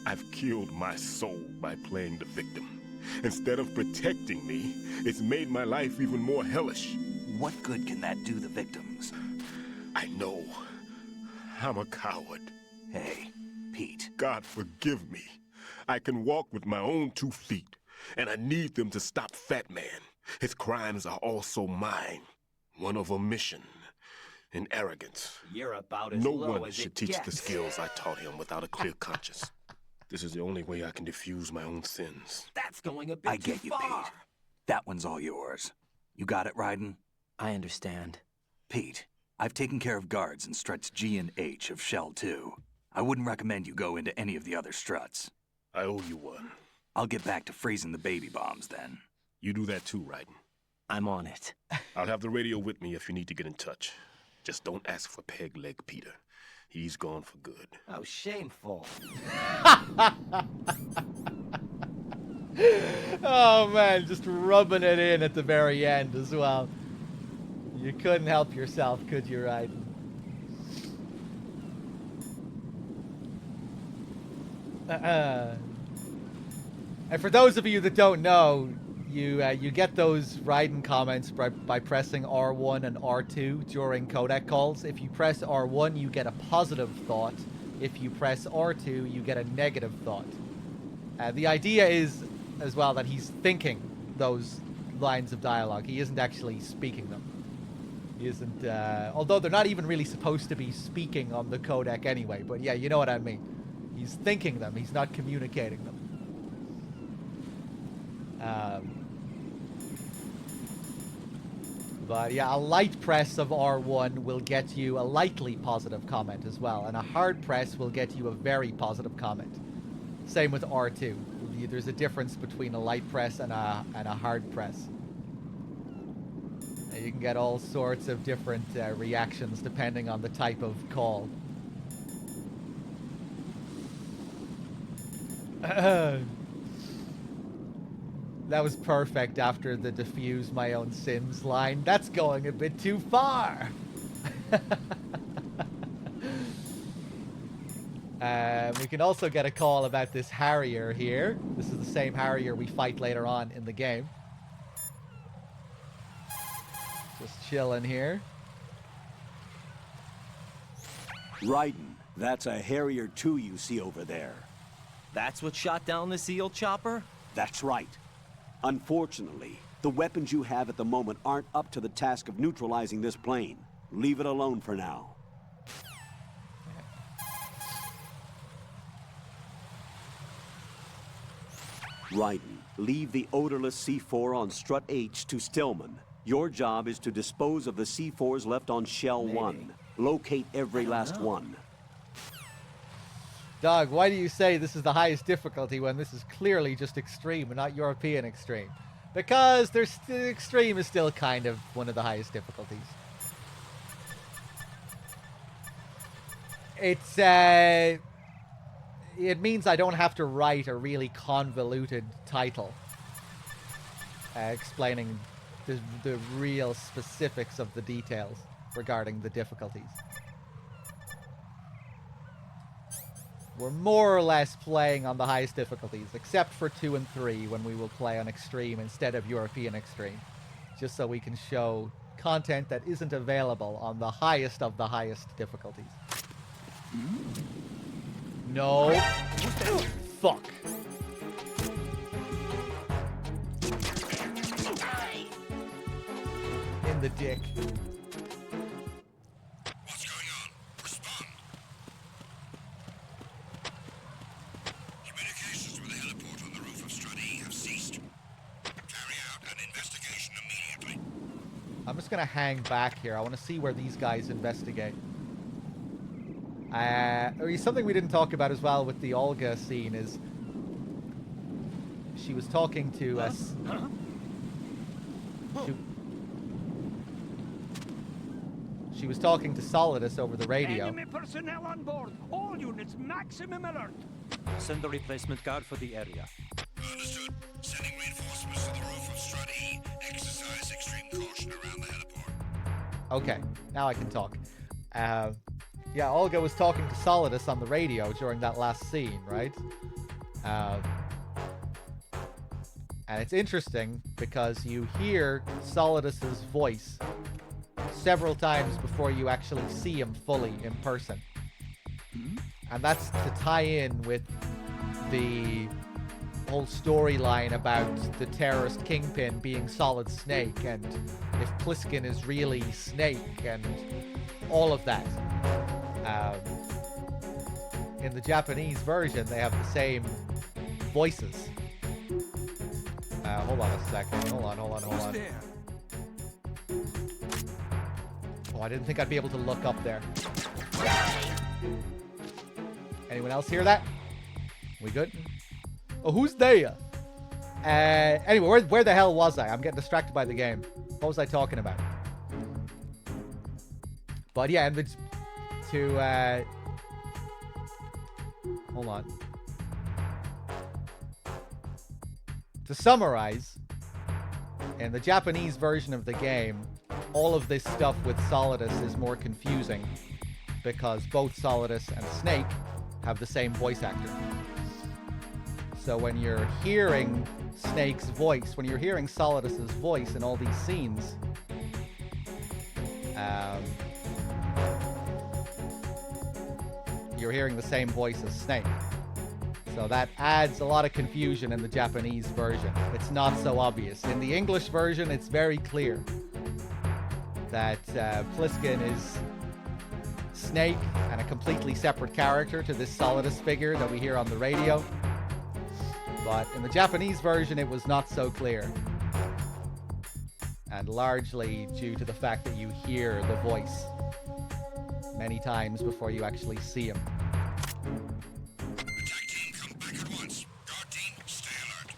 [SPEAKER 9] I've killed my soul by playing the victim. Instead of protecting me, it's made my life even more hellish.
[SPEAKER 10] What good can that do the victims?
[SPEAKER 9] I know. I'm a coward.
[SPEAKER 10] Hey, Pete.
[SPEAKER 9] God forgive me. I can walk with my own 2 feet, and I need them to stop Fat Man. His crimes are also mine. One of omission and arrogance.
[SPEAKER 3] You're about as
[SPEAKER 9] No
[SPEAKER 3] low
[SPEAKER 9] one
[SPEAKER 3] as
[SPEAKER 9] should
[SPEAKER 3] it
[SPEAKER 9] teach
[SPEAKER 3] gets.
[SPEAKER 9] the skills I taught him without a clear conscience. This is the only way I can diffuse my own sins.
[SPEAKER 3] That's going a bit
[SPEAKER 10] I get
[SPEAKER 3] too
[SPEAKER 10] you,
[SPEAKER 3] far.
[SPEAKER 10] Pete. That one's all yours. You got it, Raiden?
[SPEAKER 3] I understand.
[SPEAKER 10] Pete, I've taken care of guards in struts G and H of Shell 2. I wouldn't recommend you go into any of the other struts.
[SPEAKER 9] I owe you one.
[SPEAKER 10] I'll get back to freezing the baby bombs then.
[SPEAKER 9] You do that too, Raiden.
[SPEAKER 3] I'm on it.
[SPEAKER 9] I'll have the radio with me if you need to get in touch. Just don't ask for Peg Leg Peter. He's gone for good.
[SPEAKER 3] Oh, shameful.
[SPEAKER 1] Oh man, just rubbing it in at the very end as well. You couldn't help yourself, could you, Raiden? And for those of you that don't know, you get those Raiden comments by pressing R1 and R2 during codec calls. If you press R1, you get a positive thought. If you press R2, you get a negative thought. The idea is, as well, that he's thinking those lines of dialogue. He isn't actually speaking them. He isn't, although they're not even really supposed to be speaking on the codec anyway, but yeah, you know what I mean. He's thinking them, he's not communicating them. But yeah, a light press of R1 will get you a lightly positive comment as well, and a hard press will get you a very positive comment. Same with R2. There's a difference between a light press and a hard press. You can get all sorts of different reactions depending on the type of call. That was perfect after the diffuse my own sins line. That's going a bit too far. We can also get a call about this Harrier here. This is the same Harrier we fight later on in the game. Just chilling here.
[SPEAKER 6] Raiden, that's a Harrier 2 you see over there.
[SPEAKER 3] That's what shot down the SEAL chopper?
[SPEAKER 6] That's right. Unfortunately, the weapons you have at the moment aren't up to the task of neutralizing this plane. Leave it alone for now. Raiden, leave the odorless C4 on Strut H to Stillman. Your job is to dispose of the C4s left on Shell 1. Locate every last one.
[SPEAKER 1] Dog, why do you say this is the highest difficulty when this is clearly just extreme and not European extreme? Because extreme is still kind of one of the highest difficulties. It's, it means I don't have to write a really convoluted title explaining the real specifics of the details regarding the difficulties. We're more or less playing on the highest difficulties, except for 2 and 3 when we will play on Extreme instead of European Extreme, just so we can show content that isn't available on the highest of the highest difficulties. No. Fuck. In the dick.
[SPEAKER 14] What's going on? Respond. Communications with the heliport on the roof of Strut E have ceased. Carry out an investigation immediately.
[SPEAKER 1] I'm just gonna hang back here. I want to see where these guys investigate. Something we didn't talk about as well with the Olga scene is she was talking to us. She was talking to Solidus over the radio.
[SPEAKER 8] Enemy personnel on board. All units, maximum alert.
[SPEAKER 10] Send the replacement guard for the area.
[SPEAKER 14] Understood. Sending reinforcements to the roof of Strut E. Exercise extreme caution around the heliport.
[SPEAKER 1] Okay, now I can talk. Yeah, Olga was talking to Solidus on the radio during that last scene, right? And it's interesting because you hear Solidus's voice several times before you actually see him fully in person. And that's to tie in with the whole storyline about the terrorist kingpin being Solid Snake, and if Pliskin is really Snake, and all of that. In the Japanese version, they have the same voices. Hold on a second. Hold on. Oh, I didn't think I'd be able to look up there. Anyone else hear that? We good? Oh, who's there? Anyway, where the hell was I? I'm getting distracted by the game. What was I talking about? But yeah, and hold on. To summarize, in the Japanese version of the game, all of this stuff with Solidus is more confusing because both Solidus and Snake have the same voice actor. So when you're hearing Snake's voice, when you're hearing Solidus's voice in all these scenes, you're hearing the same voice as Snake. So that adds a lot of confusion in the Japanese version. It's not so obvious. In the English version, it's very clear that Pliskin is Snake and a completely separate character to this Solidus figure that we hear on the radio. But in the Japanese version, it was not so clear. And largely due to the fact that you hear the voice many times before you actually see him.
[SPEAKER 14] Attack team, come back at once. Guard team, stay alert.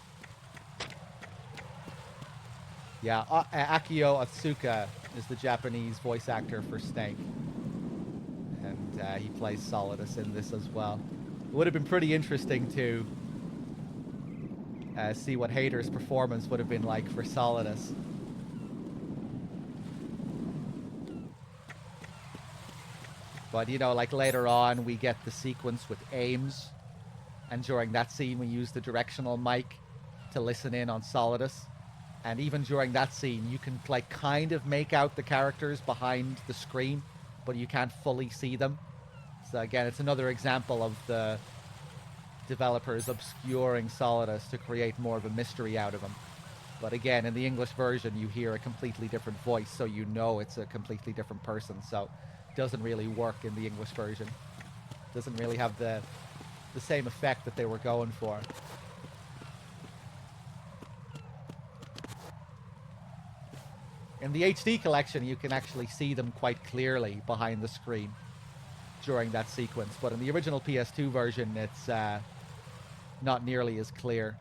[SPEAKER 1] Yeah, Akio Atsuka is the Japanese voice actor for Snake. And he plays Solidus in this as well. It would have been pretty interesting to see what Hayter's performance would have been like for Solidus. But, you know, like later on, we get the sequence with Ames. And during that scene, we use the directional mic to listen in on Solidus. And even during that scene, you can, like, kind of make out the characters behind the screen, but you can't fully see them. So, again, it's another example of the developers obscuring Solidus to create more of a mystery out of him. But again, in the English version, you hear a completely different voice, so you know it's a completely different person. So doesn't really work in the English version. Doesn't really have the same effect that they were going for. In the HD collection, you can actually see them quite clearly behind the screen during that sequence, but in the original PS2 version, it's not nearly as clear.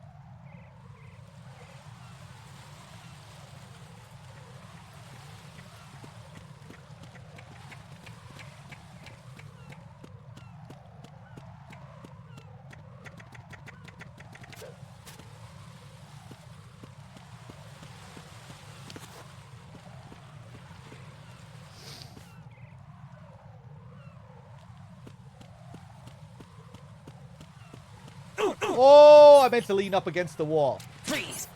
[SPEAKER 1] Oh, I meant to lean up against the wall.
[SPEAKER 3] Freeze!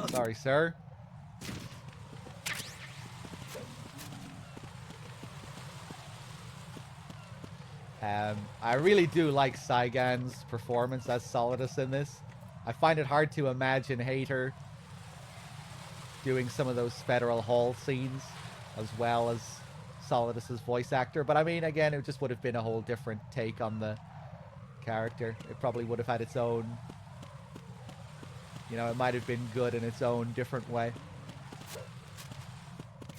[SPEAKER 1] Sorry, sir. I really do like Saigan's performance as Solidus in this. I find it hard to imagine Hayter doing some of those Federal Hall scenes as well as Solidus's voice actor, but I mean, again, it just would have been a whole different take on the character. It probably would have had its own, you know, it might have been good in its own different way.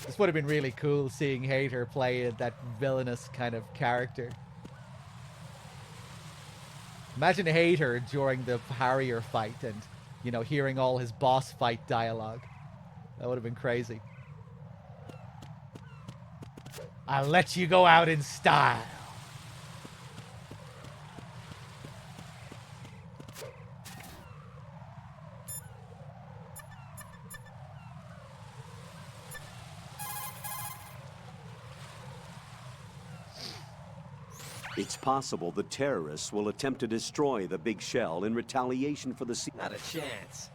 [SPEAKER 1] This would have been really cool seeing Hayter play that villainous kind of character. Imagine Hayter during the Harrier fight and, you know, hearing all his boss fight dialogue. That would have been crazy. I'll let you go out in style.
[SPEAKER 6] It's possible the terrorists will attempt to destroy the big shell in retaliation for the...
[SPEAKER 3] Not a chance.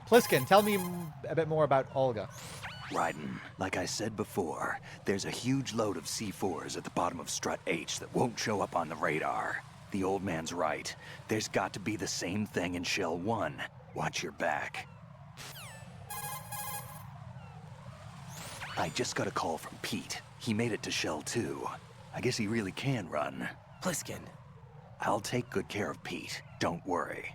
[SPEAKER 1] Pliskin, tell me a bit more about Olga.
[SPEAKER 10] Raiden, like I said before, there's a huge load of C4s at the bottom of Strut H that won't show up on the radar. The old man's right. There's got to be the same thing in Shell 1. Watch your back. I just got a call from Pete. He made it to Shell 2. I guess he really can run.
[SPEAKER 3] Pliskin.
[SPEAKER 10] I'll take good care of Pete. Don't worry.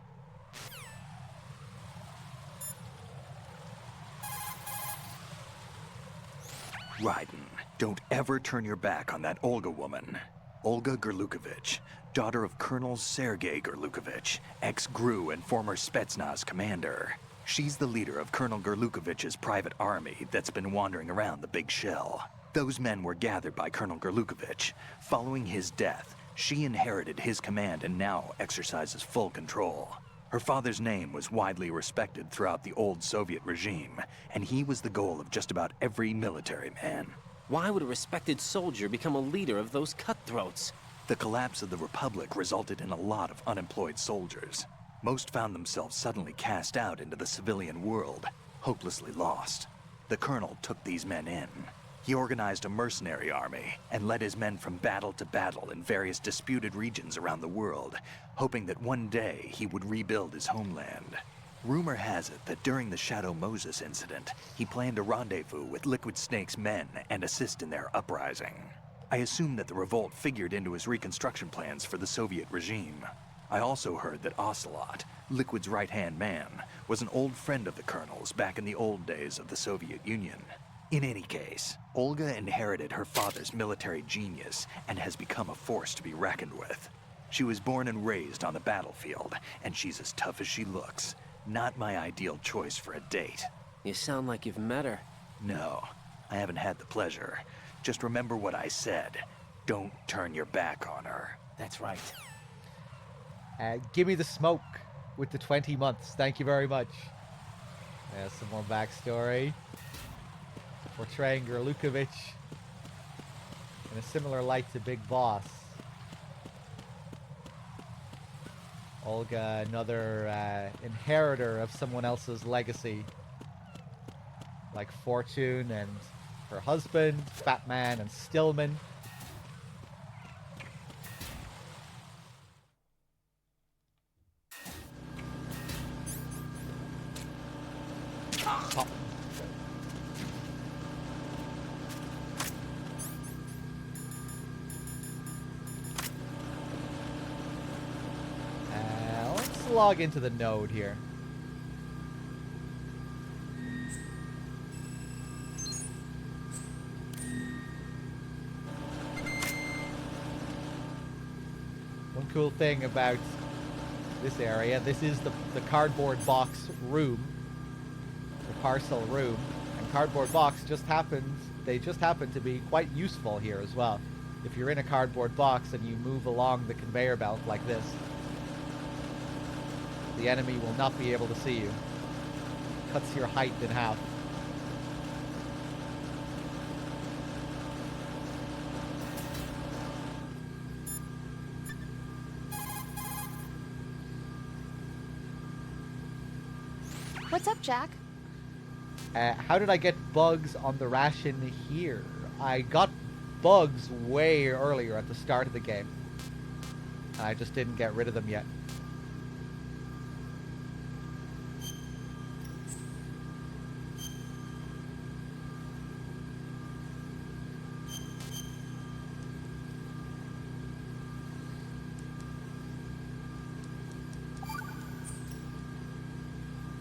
[SPEAKER 10] Raiden, don't ever turn your back on that Olga woman. Olga Gerlukovich, daughter of Colonel Sergei Gerlukovich, ex-GRU and former Spetsnaz commander. She's the leader of Colonel Gerlukovich's private army that's been wandering around the Big Shell. Those men were gathered by Colonel Gerlukovich. Following his death, she inherited his command and now exercises full control. Her father's name was widely respected throughout the old Soviet regime, and he was the goal of just about every military man.
[SPEAKER 5] Why would a respected soldier become a leader of those cutthroats?
[SPEAKER 10] The collapse of the Republic resulted in a lot of unemployed soldiers. Most found themselves suddenly cast out into the civilian world, hopelessly lost. The colonel took these men in. He organized a mercenary army and led his men from battle to battle in various disputed regions around the world, hoping that one day he would rebuild his homeland. Rumor has it that during the Shadow Moses incident, he planned a rendezvous with Liquid Snake's men and assist in their uprising. I assume that the revolt figured into his reconstruction plans for the Soviet regime. I also heard that Ocelot, Liquid's right-hand man, was an old friend of the Colonel's back in the old days of the Soviet Union. In any case, Olga inherited her father's military genius and has become a force to be reckoned with. She was born and raised on the battlefield, and she's as tough as she looks. Not my ideal choice for a date.
[SPEAKER 5] You sound like you've met her.
[SPEAKER 10] No, I haven't had the pleasure. Just remember what I said. Don't turn your back on her.
[SPEAKER 5] That's right.
[SPEAKER 1] Give me the smoke with the 20 months. Thank you very much. Some more backstory. Portraying Gerlukovich in a similar light to Big Boss. Olga, another inheritor of someone else's legacy. Like Fortune and her husband, Fat Man and Stillman. Oh. Let's log into the node here. One cool thing about this area, this is the cardboard box room, the parcel room, and cardboard box they just happen to be quite useful here as well. If you're in a cardboard box and you move along the conveyor belt like this, the enemy will not be able to see you. Cuts your height in half.
[SPEAKER 7] What's up, Jack?
[SPEAKER 1] How did I get bugs on the ration here? I got bugs way earlier at the start of the game. I just didn't get rid of them yet.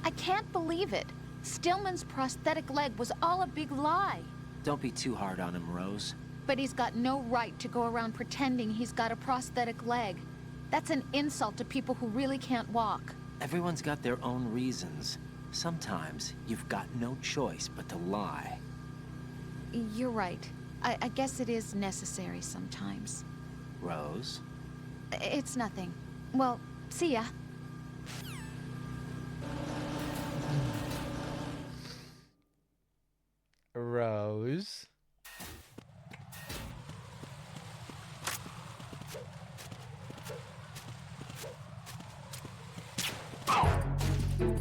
[SPEAKER 7] I can't believe it. Stillman's prosthetic leg was all a big lie.
[SPEAKER 5] Don't be too hard on him, Rose.
[SPEAKER 7] But he's got no right to go around pretending he's got a prosthetic leg. That's an insult to people who really can't walk.
[SPEAKER 5] Everyone's got their own reasons. Sometimes you've got no choice but to lie.
[SPEAKER 7] You're right. I guess it is necessary sometimes.
[SPEAKER 5] Rose?
[SPEAKER 7] It's nothing. Well, see ya.
[SPEAKER 1] Rose.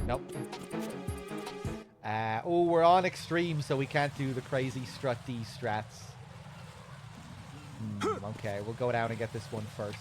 [SPEAKER 1] Nope. Oh, we're on extreme, so we can't do the crazy strut D strats. Okay, we'll go down and get this one first.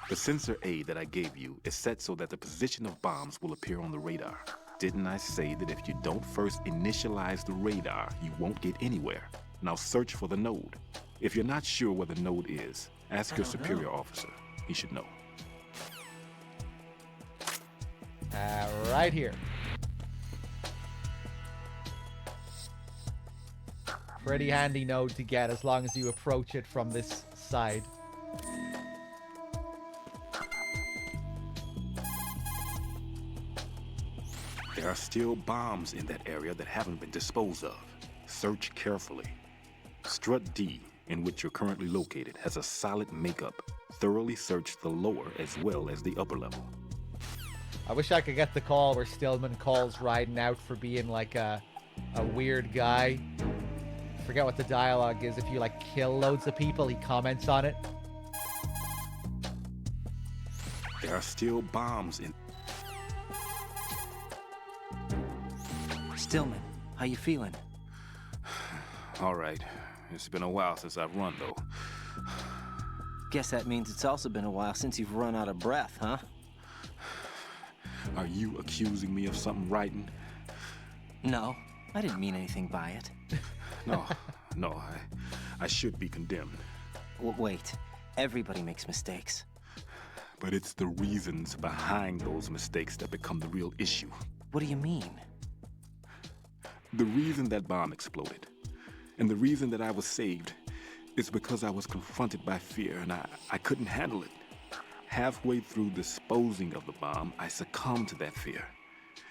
[SPEAKER 9] The sensor A that I gave you is set so that the position of bombs will appear on the radar. Didn't I say that if you don't first initialize the radar, you won't get anywhere? Now search for the node. If you're not sure where the node is, ask your superior officer. He should know.
[SPEAKER 1] Right here. Pretty handy node to get as long as you approach it from this side.
[SPEAKER 9] There are still bombs in that area that haven't been disposed of. Search carefully. Strut D, in which you're currently located, has a solid makeup. Thoroughly search the lower as well as the upper level.
[SPEAKER 1] I wish I could get the call where Stillman calls Raiden out for being like a weird guy. Forget what the dialogue is. If you like kill loads of people, he comments on it.
[SPEAKER 9] There are still bombs in...
[SPEAKER 3] Stillman, how you feeling?
[SPEAKER 9] All right. It's been a while since I've run, though.
[SPEAKER 3] Guess that means it's also been a while since you've run out of breath, huh?
[SPEAKER 9] Are you accusing me of something, Raiden?
[SPEAKER 3] No, I didn't mean anything by it.
[SPEAKER 9] No, I should be condemned.
[SPEAKER 3] Wait, everybody makes mistakes.
[SPEAKER 9] But it's the reasons behind those mistakes that become the real issue.
[SPEAKER 3] What do you mean?
[SPEAKER 9] The reason that bomb exploded, and the reason that I was saved, is because I was confronted by fear and I couldn't handle it. Halfway through disposing of the bomb, I succumbed to that fear.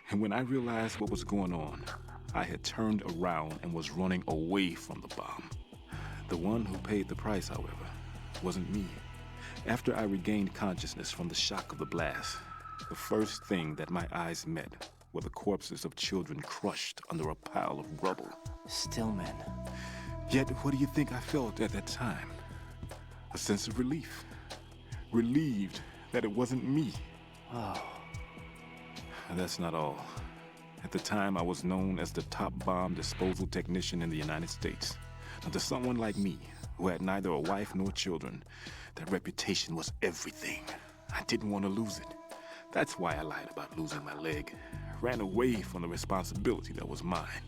[SPEAKER 9] And when I realized what was going on, I had turned around and was running away from the bomb. The one who paid the price, however, wasn't me. After I regained consciousness from the shock of the blast, the first thing that my eyes met were the corpses of children crushed under a pile of rubble.
[SPEAKER 3] Stillman.
[SPEAKER 9] Yet, what do you think I felt at that time? A sense of relief. Relieved that it wasn't me.
[SPEAKER 3] Oh.
[SPEAKER 9] That's not all. At the time, I was known as the top bomb disposal technician in the United States. Now, to someone like me, who had neither a wife nor children, that reputation was everything. I didn't want to lose it. That's why I lied about losing my leg. Ran away from the responsibility that was mine.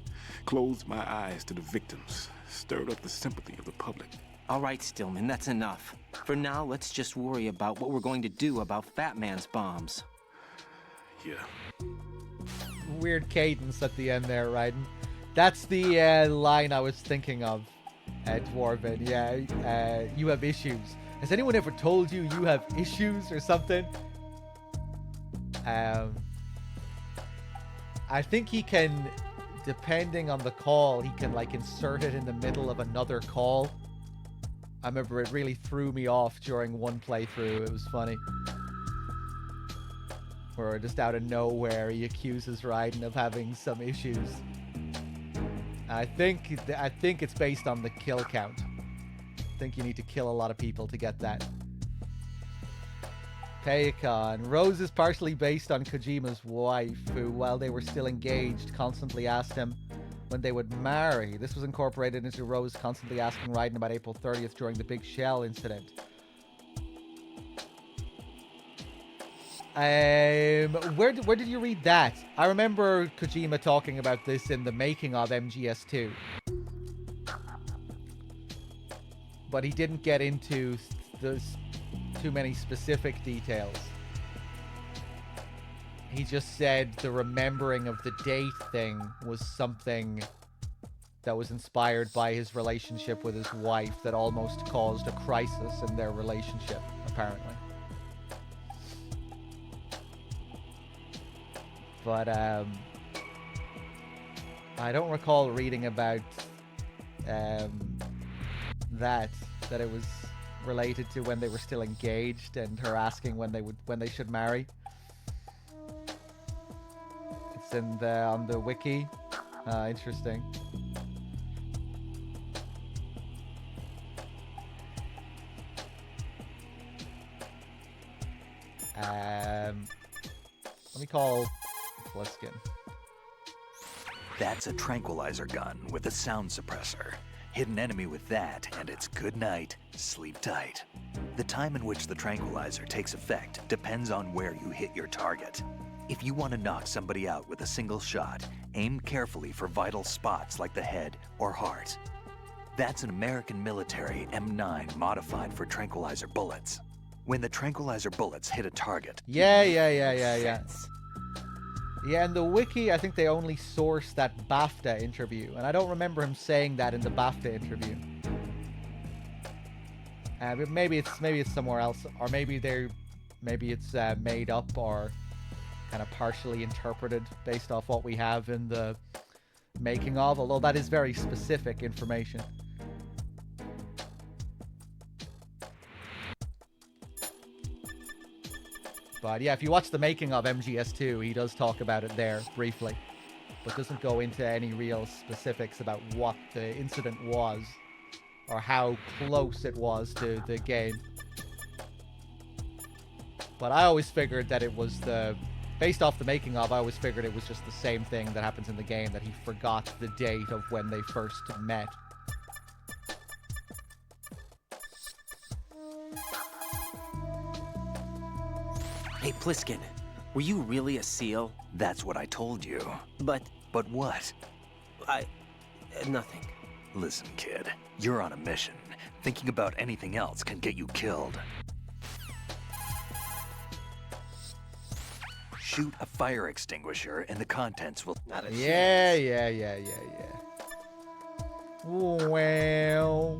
[SPEAKER 9] Closed my eyes to the victims. Stirred up the sympathy of the public.
[SPEAKER 3] All right, Stillman, that's enough. For now, let's just worry about what we're going to do about Fat Man's bombs.
[SPEAKER 9] Yeah.
[SPEAKER 1] Weird cadence at the end there, Raiden. That's the line I was thinking of, Dwarven. Yeah, you have issues. Has anyone ever told you you have issues or something? I think he can, depending on the call, he can like insert it in the middle of another call. I remember it really threw me off during one playthrough. It was funny. Where just out of nowhere he accuses Raiden of having some issues. I think it's based on the kill count. I think you need to kill a lot of people to get that. Peikon. Rose is partially based on Kojima's wife, who, while they were still engaged, constantly asked him when they would marry. This was incorporated into Rose constantly asking Raiden about April 30th during the Big Shell incident. Where did you read that? I remember Kojima talking about this in the making of MGS2. But he didn't get into too many specific details. He just said the remembering of the date thing was something that was inspired by his relationship with his wife that almost caused a crisis in their relationship, apparently. But I don't recall reading about that it was related to when they were still engaged and her asking when they should marry. It's on the wiki. Interesting. Let me call Pliskin.
[SPEAKER 10] That's a tranquilizer gun with a sound suppressor. Hit an enemy with that, and it's good night, sleep tight. The time in which the tranquilizer takes effect depends on where you hit your target. If you want to knock somebody out with a single shot, aim carefully for vital spots like the head or heart. That's an American military M9 modified for tranquilizer bullets. When the tranquilizer bullets hit a target...
[SPEAKER 1] Yeah. Yeah, in the wiki, I think they only sourced that BAFTA interview, and I don't remember him saying that in the BAFTA interview. But maybe it's somewhere else, or maybe it's made up or kind of partially interpreted based off what we have in the making of, although that is very specific information. But yeah, if you watch the making of MGS2, he does talk about it there briefly, but doesn't go into any real specifics about what the incident was or how close it was to the game. But I always figured that it was based off the making of, I always figured it was just the same thing that happens in the game, that he forgot the date of when they first met.
[SPEAKER 3] Hey, Pliskin, were you really a SEAL?
[SPEAKER 10] That's what I told you.
[SPEAKER 3] But
[SPEAKER 10] what?
[SPEAKER 3] Nothing.
[SPEAKER 10] Listen, kid, you're on a mission. Thinking about anything else can get you killed. Shoot a fire extinguisher and the contents will...
[SPEAKER 3] Not a
[SPEAKER 1] Yeah. Well...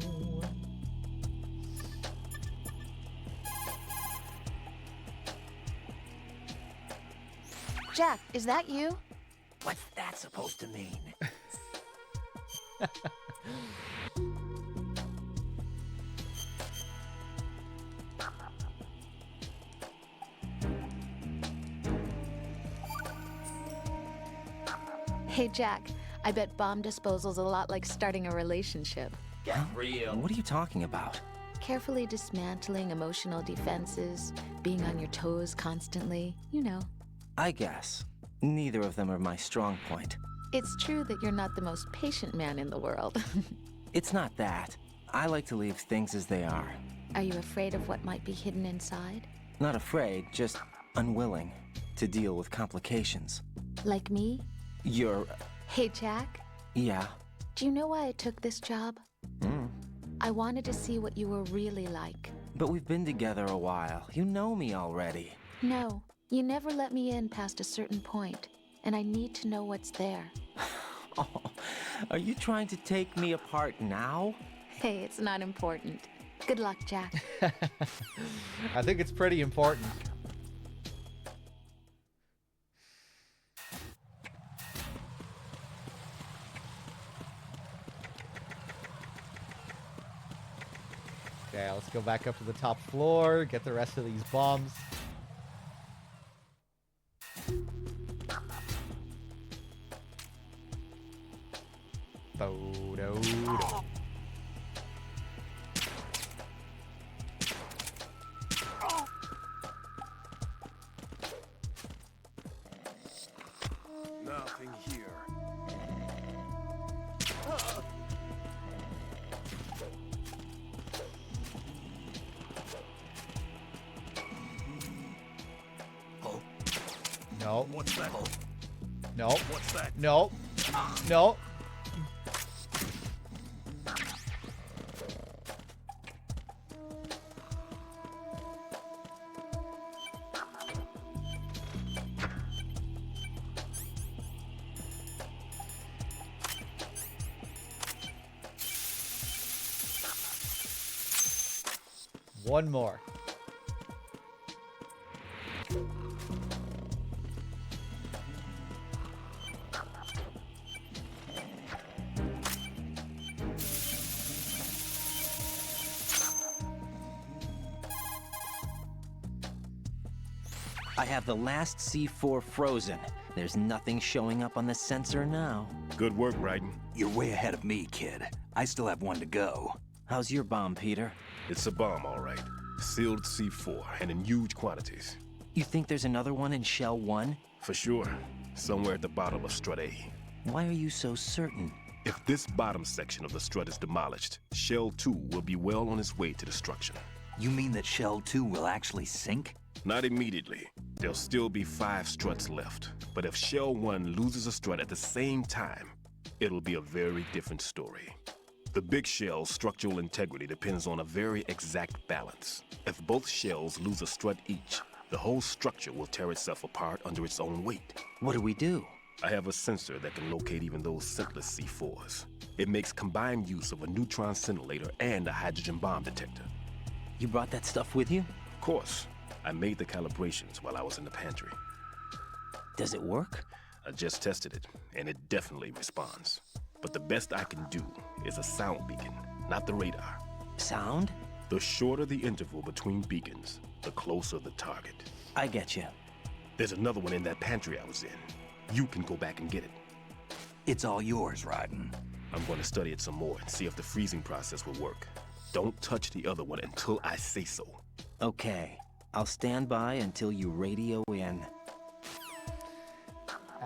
[SPEAKER 7] Jack, is that you?
[SPEAKER 3] What's that supposed to mean?
[SPEAKER 7] Hey, Jack, I bet bomb disposal's a lot like starting a relationship.
[SPEAKER 3] Get real. What are you talking about?
[SPEAKER 7] Carefully dismantling emotional defenses, being on your toes constantly, you know.
[SPEAKER 3] I guess. Neither of them are my strong point.
[SPEAKER 7] It's true that you're not the most patient man in the world.
[SPEAKER 3] It's not that. I like to leave things as they are.
[SPEAKER 7] Are you afraid of what might be hidden inside?
[SPEAKER 3] Not afraid, just unwilling to deal with complications.
[SPEAKER 7] Like me?
[SPEAKER 3] You're...
[SPEAKER 7] Hey, Jack?
[SPEAKER 3] Yeah?
[SPEAKER 7] Do you know why I took this job? I wanted to see what you were really like.
[SPEAKER 3] But we've been together a while. You know me already.
[SPEAKER 7] No, you never let me in past a certain point, and I need to know what's there.
[SPEAKER 3] Oh, are you trying to take me apart now?
[SPEAKER 7] Hey, it's not important. Good luck, Jack.
[SPEAKER 1] I think it's pretty important. Okay, let's go back up to the top floor, get the rest of these bombs. Bo-do-do.
[SPEAKER 9] Nothing here.
[SPEAKER 1] No.
[SPEAKER 9] What's that?
[SPEAKER 1] No.
[SPEAKER 9] What's that?
[SPEAKER 1] No. No. One more.
[SPEAKER 3] I have the last C4 frozen. There's nothing showing up on the sensor now.
[SPEAKER 9] Good work, Raiden.
[SPEAKER 10] You're way ahead of me, kid. I still have one to go.
[SPEAKER 3] How's your bomb, Peter?
[SPEAKER 9] It's a bomb, all right. Sealed C4, and in huge quantities.
[SPEAKER 3] You think there's another one in Shell 1?
[SPEAKER 9] For sure. Somewhere at the bottom of Strut A.
[SPEAKER 3] Why are you so certain?
[SPEAKER 9] If this bottom section of the strut is demolished, Shell 2 will be well on its way to destruction.
[SPEAKER 10] You mean that Shell 2 will actually sink?
[SPEAKER 9] Not immediately. There'll still be 5 struts left. But if Shell 1 loses a strut at the same time, it'll be a very different story. The big shell's structural integrity depends on a very exact balance. If both shells lose a strut each, the whole structure will tear itself apart under its own weight.
[SPEAKER 3] What do we do?
[SPEAKER 9] I have a sensor that can locate even those scentless C4s. It makes combined use of a neutron scintillator and a hydrogen bomb detector.
[SPEAKER 3] You brought that stuff with you?
[SPEAKER 9] Of course. I made the calibrations while I was in the pantry.
[SPEAKER 3] Does it work?
[SPEAKER 9] I just tested it, and it definitely responds. But the best I can do is a sound beacon, not the radar.
[SPEAKER 3] Sound?
[SPEAKER 9] The shorter the interval between beacons, the closer the target.
[SPEAKER 3] I get you.
[SPEAKER 9] There's another one in that pantry I was in. You can go back and get it.
[SPEAKER 10] It's all yours, Raiden.
[SPEAKER 9] I'm going to study it some more and see if the freezing process will work. Don't touch the other one until I say so.
[SPEAKER 3] Okay. I'll stand by until you radio in.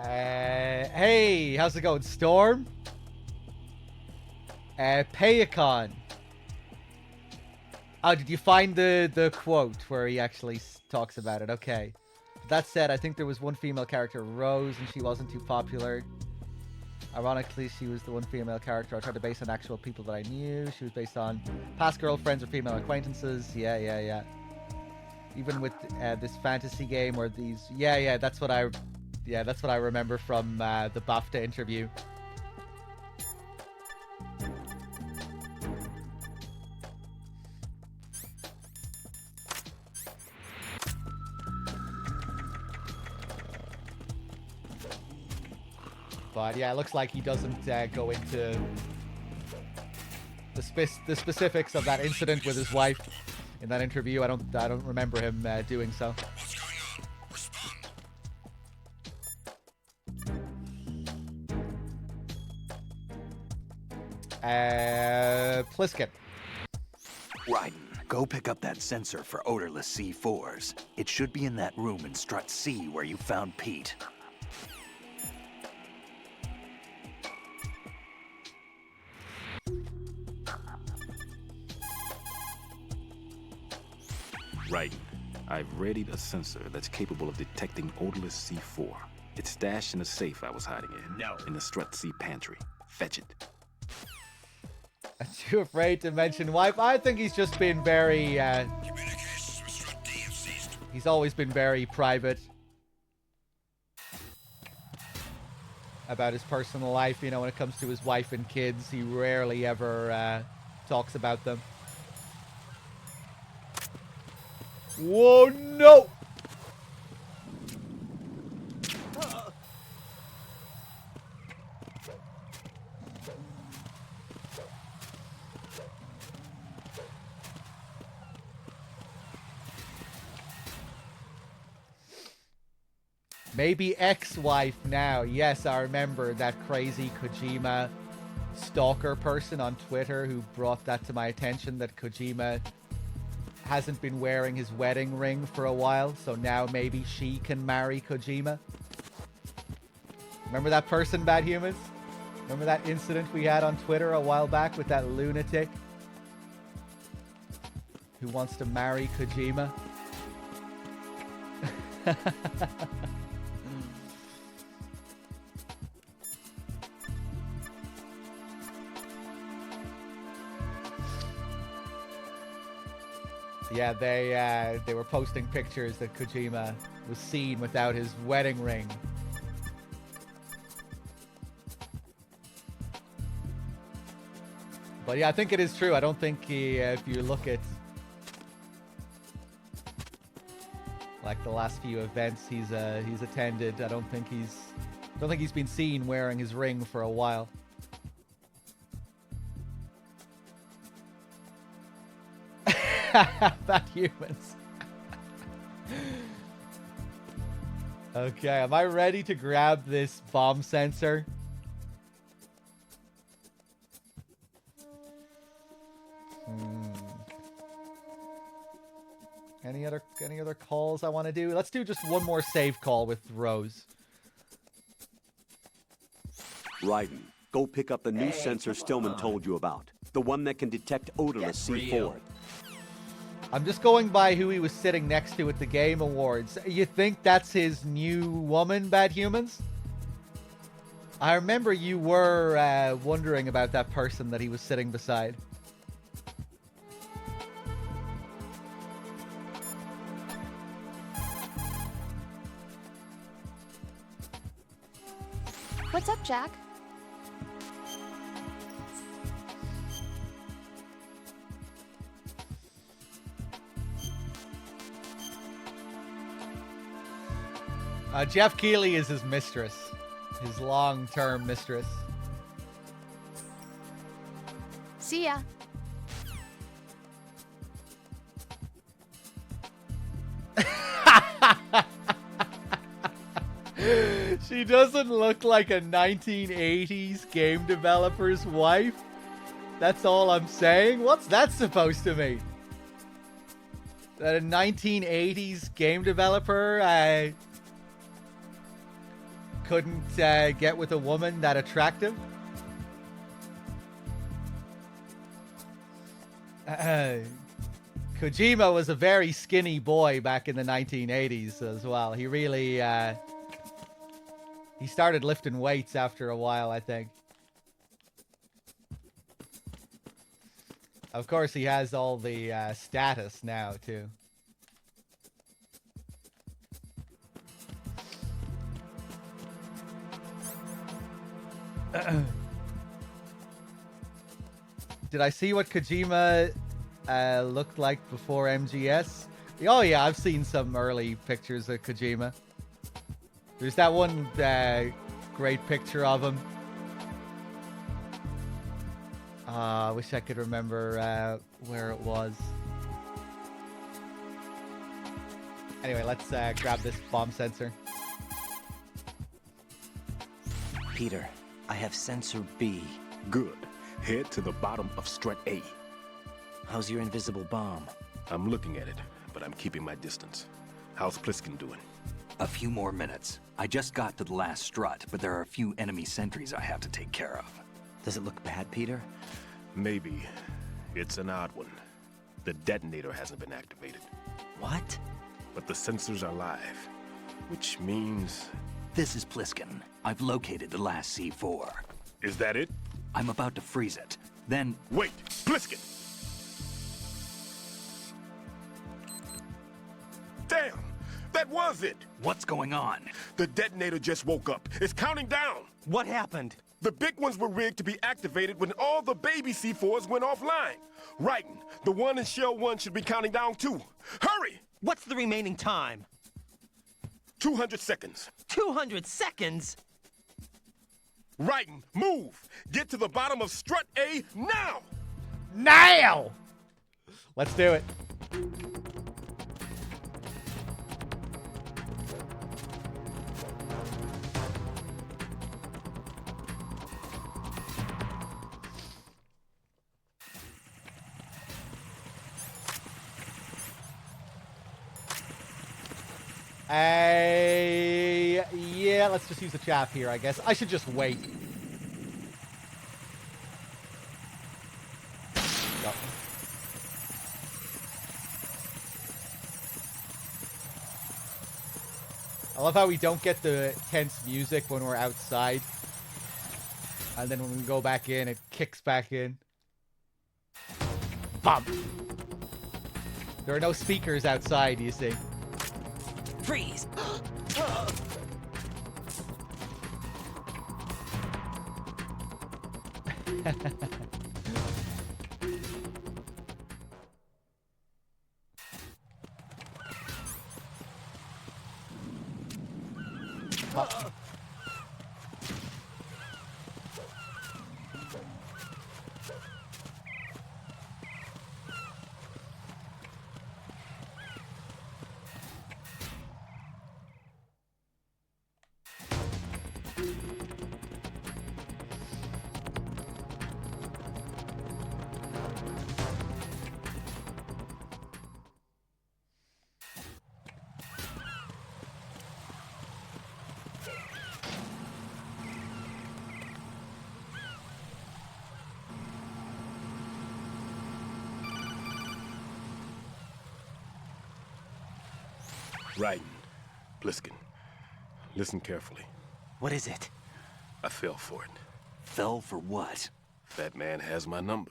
[SPEAKER 1] Hey, how's it going, Storm? Payacon. Oh, did you find the quote where he actually talks about it? Okay. That said, I think there was one female character, Rose, and she wasn't too popular. Ironically, she was the one female character I tried to base on actual people that I knew. She was based on past girlfriends or female acquaintances. Yeah. Even with this fantasy game or these... Yeah, that's what I remember from the BAFTA interview. But yeah, it looks like he doesn't go into the specifics of that incident with his wife in that interview. I don't remember him doing so.
[SPEAKER 14] What's going on? Respond.
[SPEAKER 1] Pliskin.
[SPEAKER 10] Raiden, go pick up that sensor for odorless C4s. It should be in that room in Strut C where you found Pete.
[SPEAKER 9] Right. I've readied a sensor that's capable of detecting odorless C4. It's stashed in a safe I was hiding in.
[SPEAKER 8] No.
[SPEAKER 9] In the Strut C pantry. Fetch it.
[SPEAKER 1] I'm too afraid to mention wife. I think he's just been very...
[SPEAKER 14] Communications with Strut D have ceased.
[SPEAKER 1] He's always been very private about his personal life. You know, when it comes to his wife and kids, he rarely ever talks about them. Whoa, no! Maybe ex-wife now. Yes, I remember that crazy Kojima stalker person on Twitter who brought that to my attention, that Kojima hasn't been wearing his wedding ring for a while, so now maybe she can marry Kojima. Remember that person, Bad Humans? Remember that incident we had on Twitter a while back with that lunatic who wants to marry Kojima? Yeah, they were posting pictures that Kojima was seen without his wedding ring. But yeah, I think it is true. I don't think he, if you look at like the last few events he's attended, I don't think he's been seen wearing his ring for a while. Bad Humans. Okay, am I ready to grab this bomb sensor? Any other calls I want to do? Let's do just one more save call with Rose.
[SPEAKER 6] Raiden, go pick up the new sensor Stillman told you about. The one that can detect odorless C4.
[SPEAKER 1] I'm just going by who he was sitting next to at the Game Awards. You think that's his new woman, Bad Humans? I remember you were wondering about that person that he was sitting beside.
[SPEAKER 7] What's up, Jack?
[SPEAKER 1] Jeff Keighley is his mistress. His long-term mistress.
[SPEAKER 7] See ya.
[SPEAKER 1] She doesn't look like a 1980s game developer's wife. That's all I'm saying. What's that supposed to mean? That a 1980s game developer couldn't get with a woman that attractive? Kojima was a very skinny boy back in the 1980s as well. He really he started lifting weights after a while, I think. Of course, he has all the status now, too. Did I see what Kojima looked like before MGS? Oh yeah, I've seen some early pictures of Kojima. There's that one great picture of him. I wish I could remember where it was. Anyway, let's grab this bomb sensor.
[SPEAKER 3] Peter, I have sensor B.
[SPEAKER 9] Good. Head to the bottom of strut A.
[SPEAKER 3] How's your invisible bomb?
[SPEAKER 9] I'm looking at it, but I'm keeping my distance. How's Pliskin doing?
[SPEAKER 10] A few more minutes. I just got to the last strut, but there are a few enemy sentries I have to take care of.
[SPEAKER 3] Does it look bad, Peter?
[SPEAKER 9] Maybe. It's an odd one. The detonator hasn't been activated.
[SPEAKER 3] What?
[SPEAKER 9] But the sensors are live, which means...
[SPEAKER 10] This is Pliskin. I've located the last C4.
[SPEAKER 9] Is that it?
[SPEAKER 10] I'm about to freeze it. Then...
[SPEAKER 9] Wait! Pliskin! Damn! That was it!
[SPEAKER 10] What's going on?
[SPEAKER 9] The detonator just woke up. It's counting down!
[SPEAKER 3] What happened?
[SPEAKER 9] The big ones were rigged to be activated when all the baby C4s went offline. Writing, the one in Shell 1 should be counting down too. Hurry!
[SPEAKER 3] What's the remaining time?
[SPEAKER 9] 200 seconds.
[SPEAKER 3] 200 seconds?
[SPEAKER 9] Writing, move! Get to the bottom of strut A now!
[SPEAKER 1] Now! Let's do it. Yeah, let's just use the chaff here, I guess. I should just wait. Go. I love how we don't get the tense music when we're outside. And then when we go back in, it kicks back in. Bump! There are no speakers outside, you see.
[SPEAKER 3] Freeze!
[SPEAKER 9] Right. Pliskin, listen carefully.
[SPEAKER 3] What is it?
[SPEAKER 9] I fell for it.
[SPEAKER 10] Fell for what?
[SPEAKER 9] That man has my number.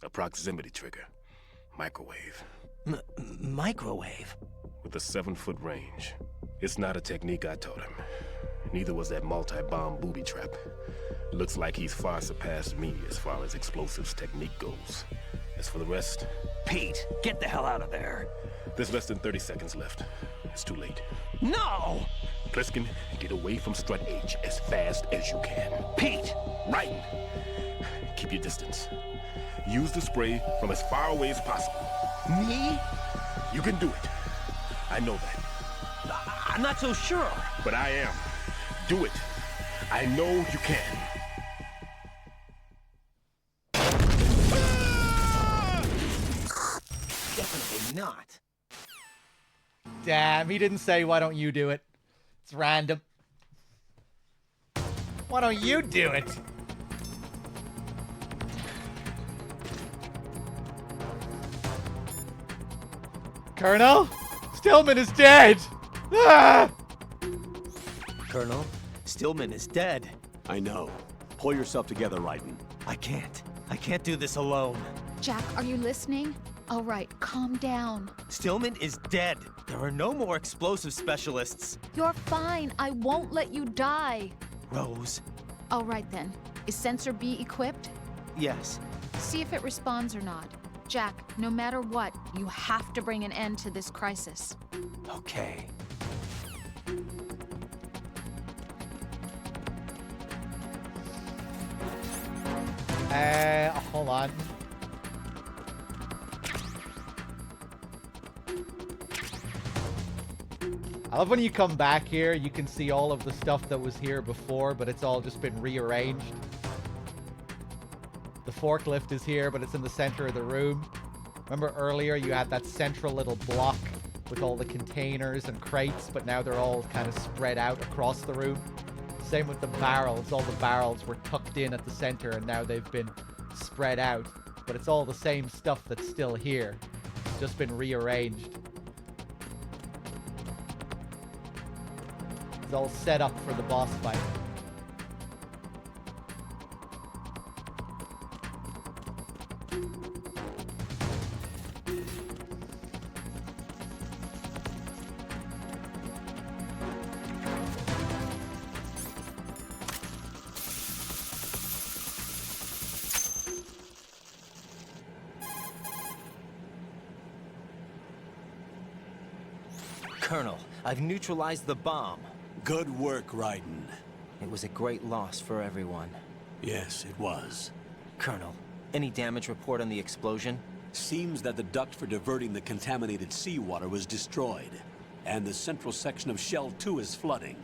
[SPEAKER 9] A proximity trigger. Microwave.
[SPEAKER 3] Microwave?
[SPEAKER 9] With a 7-foot range. It's not a technique I taught him. Neither was that multi-bomb booby trap. Looks like he's far surpassed me as far as explosives technique goes. As for the rest...
[SPEAKER 3] Pete, get the hell out of there.
[SPEAKER 9] There's less than 30 seconds left. It's too late.
[SPEAKER 3] No!
[SPEAKER 9] Pliskin, get away from Strut H as fast as you can.
[SPEAKER 3] Pete!
[SPEAKER 9] Right! Keep your distance. Use the spray from as far away as possible.
[SPEAKER 3] Me?
[SPEAKER 9] You can do it. I know that.
[SPEAKER 3] I'm not so sure.
[SPEAKER 9] But I am. Do it. I know you can.
[SPEAKER 3] Definitely not.
[SPEAKER 1] Damn, he didn't say, why don't you do it? It's random. Why don't you do it? Colonel? Stillman is dead! Ah!
[SPEAKER 3] Colonel, Stillman is dead.
[SPEAKER 6] I know. Pull yourself together, Raiden.
[SPEAKER 3] I can't. I can't do this alone.
[SPEAKER 13] Jack, are you listening? All right, calm down.
[SPEAKER 3] Stillman is dead. There are no more explosive specialists.
[SPEAKER 13] You're fine. I won't let you die.
[SPEAKER 3] Rose.
[SPEAKER 13] All right then. Is Sensor B equipped?
[SPEAKER 3] Yes.
[SPEAKER 13] See if it responds or not. Jack, no matter what, you have to bring an end to this crisis.
[SPEAKER 3] Okay.
[SPEAKER 1] Hold on. I love when you come back here, you can see all of the stuff that was here before, but it's all just been rearranged. The forklift is here, but it's in the center of the room. Remember earlier you had that central little block with all the containers and crates, but now they're all kind of spread out across the room. Same with the barrels. All the barrels were tucked in at the center, and now they've been spread out. But it's all the same stuff that's still here. It's just been rearranged. It's all set up for the boss fight.
[SPEAKER 3] Colonel, I've neutralized the bomb.
[SPEAKER 2] Good work, Raiden.
[SPEAKER 3] It was a great loss for everyone.
[SPEAKER 2] Yes, it was.
[SPEAKER 3] Colonel, any damage report on the explosion?
[SPEAKER 2] Seems that the duct for diverting the contaminated seawater was destroyed, and the central section of Shell 2 is flooding.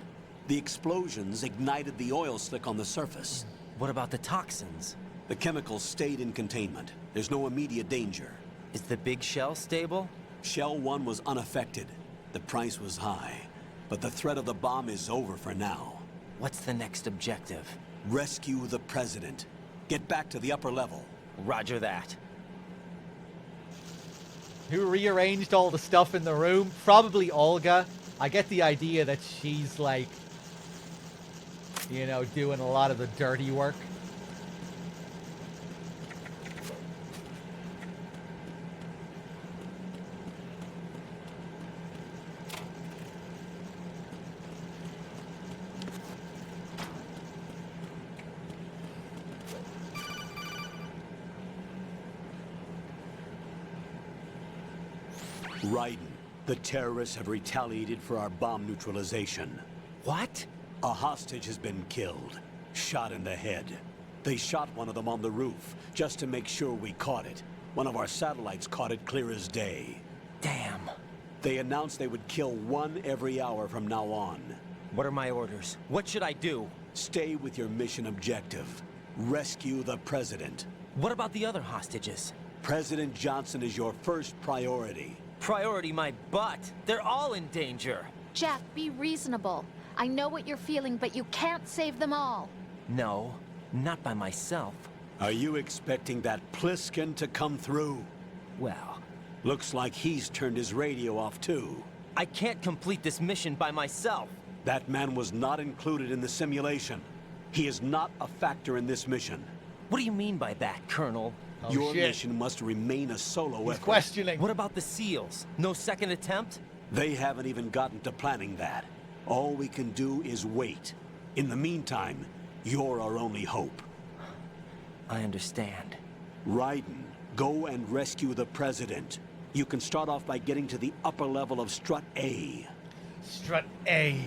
[SPEAKER 2] The explosions ignited the oil slick on the surface.
[SPEAKER 3] What about the toxins?
[SPEAKER 2] The chemicals stayed in containment. There's no immediate danger.
[SPEAKER 3] Is the big shell stable?
[SPEAKER 2] Shell 1 was unaffected. The price was high, but the threat of the bomb is over for now.
[SPEAKER 3] What's the next objective?
[SPEAKER 2] Rescue the President. Get back to the upper level.
[SPEAKER 3] Roger that.
[SPEAKER 1] Who rearranged all the stuff in the room? Probably Olga. I get the idea that she's like, you know, doing a lot of the dirty work.
[SPEAKER 2] Raiden, the terrorists have retaliated for our bomb neutralization.
[SPEAKER 3] What?
[SPEAKER 2] A hostage has been killed, shot in the head. They shot one of them on the roof, just to make sure we caught it. One of our satellites caught it clear as day.
[SPEAKER 3] Damn.
[SPEAKER 2] They announced they would kill one every hour from now on.
[SPEAKER 3] What are my orders? What should I do?
[SPEAKER 2] Stay with your mission objective. Rescue the President.
[SPEAKER 3] What about the other hostages?
[SPEAKER 2] President Johnson is your first priority.
[SPEAKER 3] Priority my butt. They're all in danger.
[SPEAKER 7] Jack, be reasonable. I know what you're feeling, but you can't save them all.
[SPEAKER 3] No, not by myself.
[SPEAKER 2] Are you expecting that Pliskin to come through?
[SPEAKER 3] Well,
[SPEAKER 2] looks like he's turned his radio off too.
[SPEAKER 3] I can't complete this mission by myself.
[SPEAKER 2] That man was not included in the simulation. He is not a factor in this mission.
[SPEAKER 3] What do you mean by that, Colonel?
[SPEAKER 1] Oh,
[SPEAKER 2] Your
[SPEAKER 1] shit.
[SPEAKER 2] mission must remain a solo
[SPEAKER 1] He's
[SPEAKER 2] effort.
[SPEAKER 1] questioning.
[SPEAKER 3] What about the SEALs? No second attempt?
[SPEAKER 2] They haven't even gotten to planning that. All we can do is wait. In the meantime, you're our only hope.
[SPEAKER 3] I understand.
[SPEAKER 2] Raiden, go and rescue the President. You can start off by getting to the upper level of Strut A.
[SPEAKER 1] Strut A.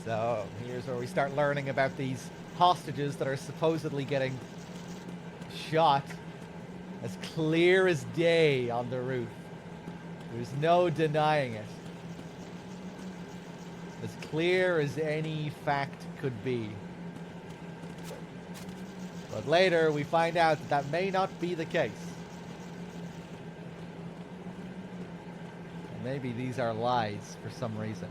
[SPEAKER 1] So, here's where we start learning about these hostages that are supposedly getting shot. As clear as day on the roof. There's no denying it. As clear as any fact could be. But later we find out that that may not be the case. And maybe these are lies for some reason.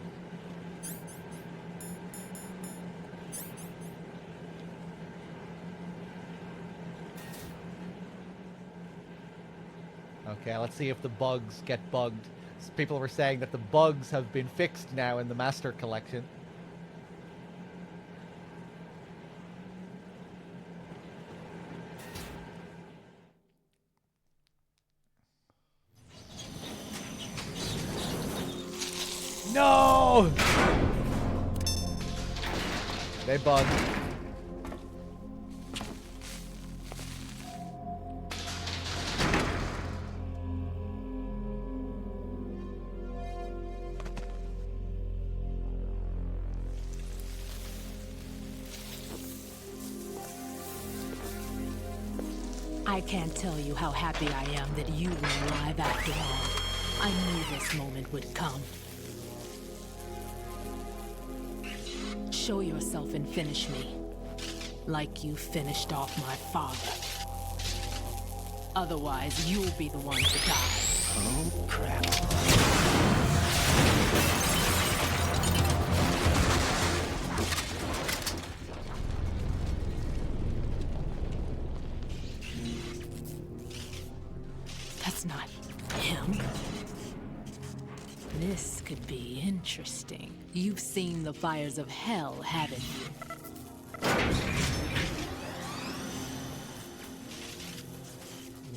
[SPEAKER 1] Okay, let's see if the bugs get bugged. People were saying that the bugs have been fixed now in the Master Collection. No! They bugged.
[SPEAKER 12] I can't tell you how happy I am that you were alive after all. I knew this moment would come. Show yourself and finish me. Like you finished off my father. Otherwise, you'll be the one to die.
[SPEAKER 3] Oh, crap.
[SPEAKER 12] That's not him. This could be interesting. You've seen the fires of hell, haven't you?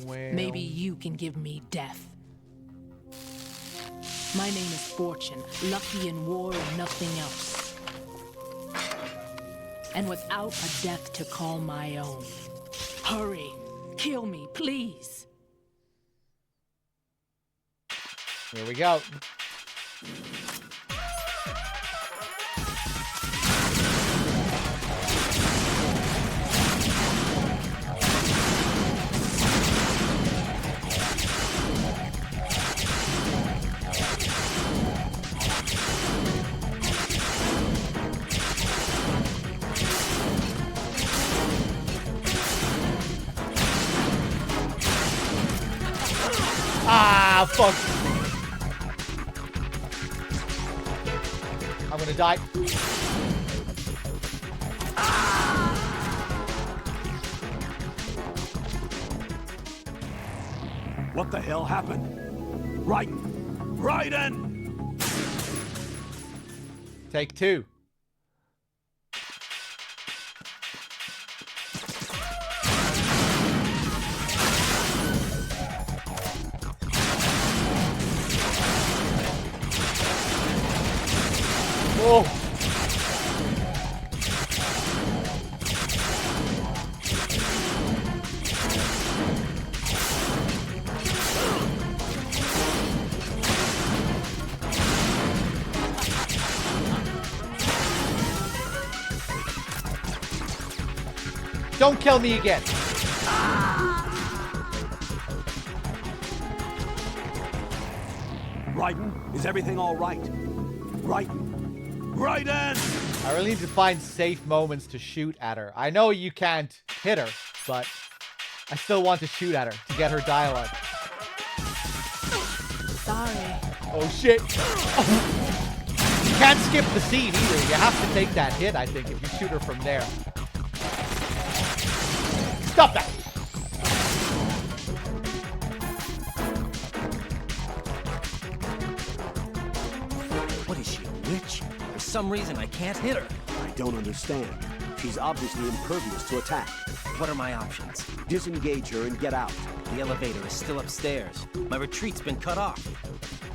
[SPEAKER 1] Well...
[SPEAKER 12] Maybe you can give me death. My name is Fortune, lucky in war and nothing else. And without a death to call my own. Hurry, kill me, please.
[SPEAKER 1] Here we go. Ah, fuck. I'm gonna die.
[SPEAKER 2] What the hell happened? Raiden! Raiden!
[SPEAKER 1] Take two. Oh. Don't kill me again.
[SPEAKER 2] Raiden, is everything all right? Raiden! Raiden!
[SPEAKER 1] I really need to find safe moments to shoot at her. I know you can't hit her, but I still want to shoot at her to get her dialogue.
[SPEAKER 12] Sorry.
[SPEAKER 1] Oh shit. You can't skip the scene either. You have to take that hit, I think, if you shoot her from there. Stop that!
[SPEAKER 3] What is she, a witch? Or some reason I can't hit her.
[SPEAKER 6] I don't understand. She's obviously impervious to attack.
[SPEAKER 3] What are my options?
[SPEAKER 6] Disengage her and get out.
[SPEAKER 3] The elevator is still upstairs. My retreat's been cut off.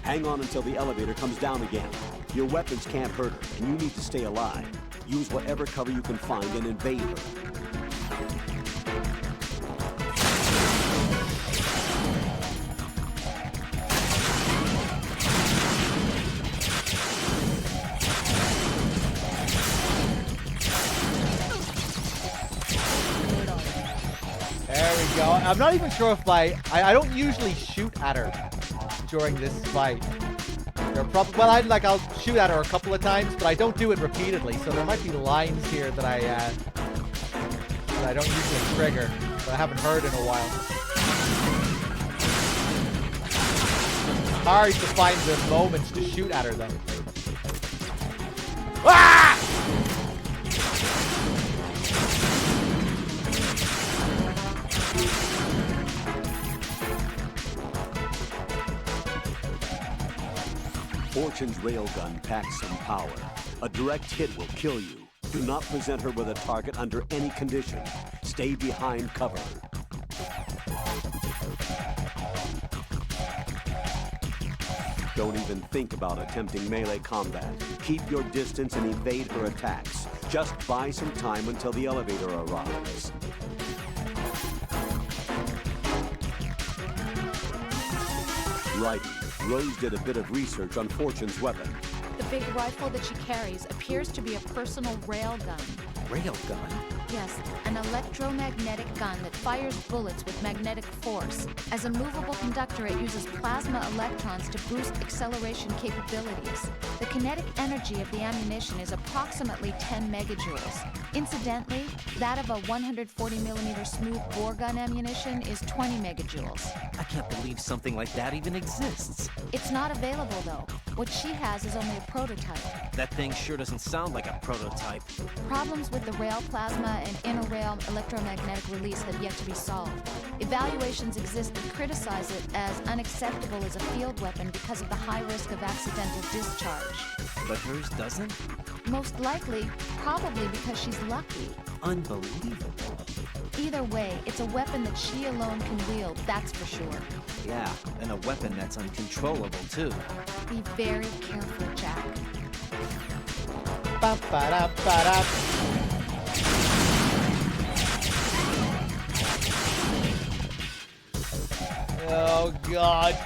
[SPEAKER 6] Hang on until the elevator comes down again. Your weapons can't hurt her, and you need to stay alive. Use whatever cover you can find and invade her.
[SPEAKER 1] There we go. I'm not even sure if I don't usually shoot at her during this fight. Well, I'll shoot at her a couple of times, but I don't do it repeatedly. So there might be lines here that I don't usually trigger, that I haven't heard in a while. Hard to find the moments to shoot at her, though. Ah!
[SPEAKER 6] Fortune's railgun packs some power. A direct hit will kill you. Do not present her with a target under any condition. Stay behind cover. Don't even think about attempting melee combat. Keep your distance and evade her attacks. Just buy some time until the elevator arrives. Right. Rose did a bit of research on Fortune's weapon.
[SPEAKER 13] The big rifle that she carries appears to be a personal railgun.
[SPEAKER 3] Railgun?
[SPEAKER 13] Yes, an electromagnetic gun that fires bullets with magnetic force. As a movable conductor, it uses plasma electrons to boost acceleration capabilities. The kinetic energy of the ammunition is approximately 10 megajoules. Incidentally, that of a 140mm smooth bore gun ammunition is 20 megajoules.
[SPEAKER 3] I can't believe something like that even exists.
[SPEAKER 13] It's not available, though. What she has is only a prototype.
[SPEAKER 3] That thing sure doesn't sound like a prototype.
[SPEAKER 13] Problems with the rail plasma and inner rail electromagnetic release have yet to be solved. Evaluations exist that criticize it as unacceptable as a field weapon because of the high risk of accidental discharge.
[SPEAKER 3] But hers doesn't?
[SPEAKER 13] Most likely, probably because she's lucky.
[SPEAKER 3] Unbelievable.
[SPEAKER 13] Either way, it's a weapon that she alone can wield, that's for sure.
[SPEAKER 3] Yeah, and a weapon that's uncontrollable, too.
[SPEAKER 13] Be very careful, Jack.
[SPEAKER 1] Ba-ba-da-ba-da. Oh, God.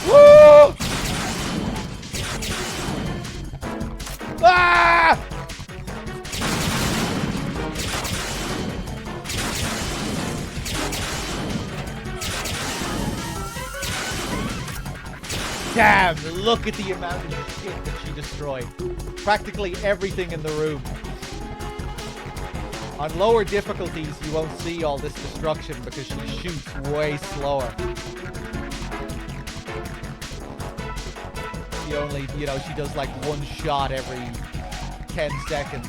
[SPEAKER 1] Woo! Ah! Damn, look at the amount of shit that she destroyed. Practically everything in the room. On lower difficulties, you won't see all this destruction because she shoots way slower. She only, she does like one shot every 10 seconds.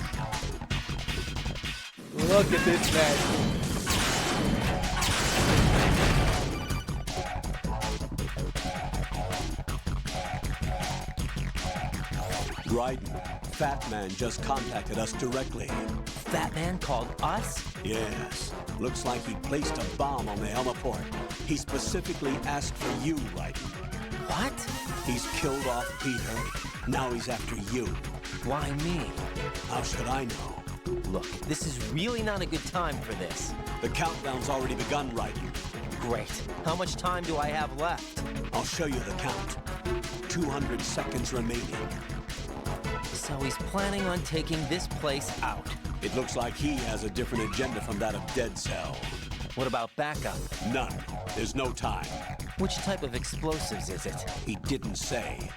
[SPEAKER 1] Look at this mess.
[SPEAKER 6] Raiden, Fat Man just contacted us directly.
[SPEAKER 3] Fat Man called us?
[SPEAKER 6] Yes. Looks like he placed a bomb on the heliport. He specifically asked for you, Raiden.
[SPEAKER 3] What?
[SPEAKER 6] He's killed off Peter. Now he's after you.
[SPEAKER 3] Why me?
[SPEAKER 6] How should I know?
[SPEAKER 3] Look, this is really not a good time for this.
[SPEAKER 6] The countdown's already begun, Raiden.
[SPEAKER 3] Great. How much time do I have left?
[SPEAKER 6] I'll show you the count. 200 seconds remaining.
[SPEAKER 3] So he's planning on taking this place out.
[SPEAKER 6] It looks like he has a different agenda from that of Dead Cell.
[SPEAKER 3] What about backup?
[SPEAKER 6] None. There's no time.
[SPEAKER 3] Which type of explosives is it?
[SPEAKER 6] He didn't say.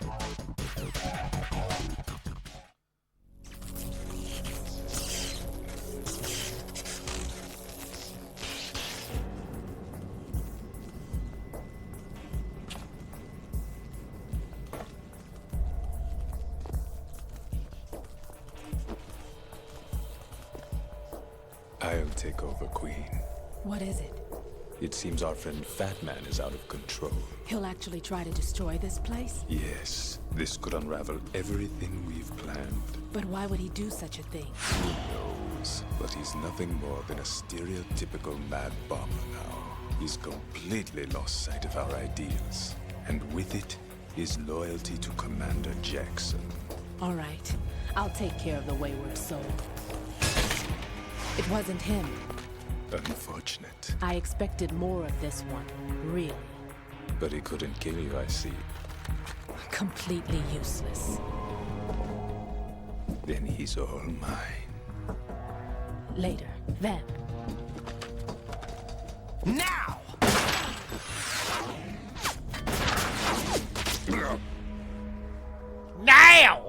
[SPEAKER 16] I'll take over, Queen.
[SPEAKER 12] What is it?
[SPEAKER 16] It seems our friend Fat Man is out of control.
[SPEAKER 12] He'll actually try to destroy this place?
[SPEAKER 16] Yes, this could unravel everything we've planned.
[SPEAKER 12] But why would he do such a thing?
[SPEAKER 16] Who knows? But he's nothing more than a stereotypical mad bomber now. He's completely lost sight of our ideals. And with it, his loyalty to Commander Jackson.
[SPEAKER 12] All right. I'll take care of the wayward soul. It wasn't him.
[SPEAKER 16] Unfortunate.
[SPEAKER 12] I expected more of this one. Really.
[SPEAKER 16] But he couldn't kill you, I see.
[SPEAKER 12] Completely useless.
[SPEAKER 16] Then he's all mine.
[SPEAKER 12] Later. Then.
[SPEAKER 3] Now!
[SPEAKER 1] Now!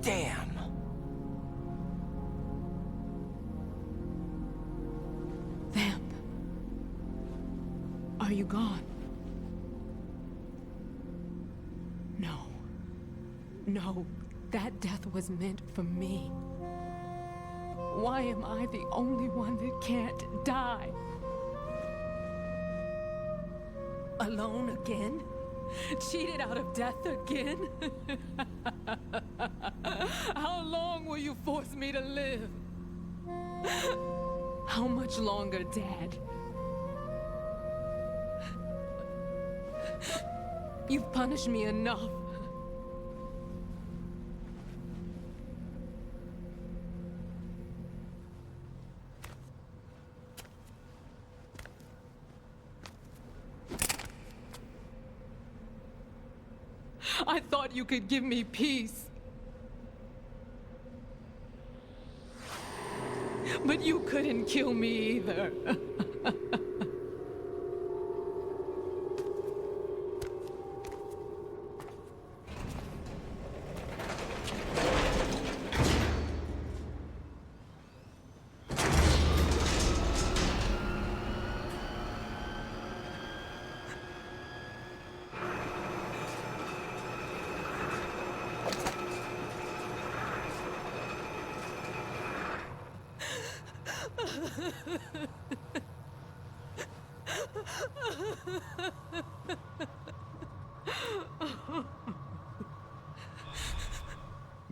[SPEAKER 3] Damn!
[SPEAKER 12] Vamp. Are you gone? No. No. That death was meant for me. Why am I the only one that can't die? Alone again? Cheated out of death again? How long will you force me to live? How much longer, Dad? You've punished me enough. I thought you could give me peace. But you couldn't kill me either.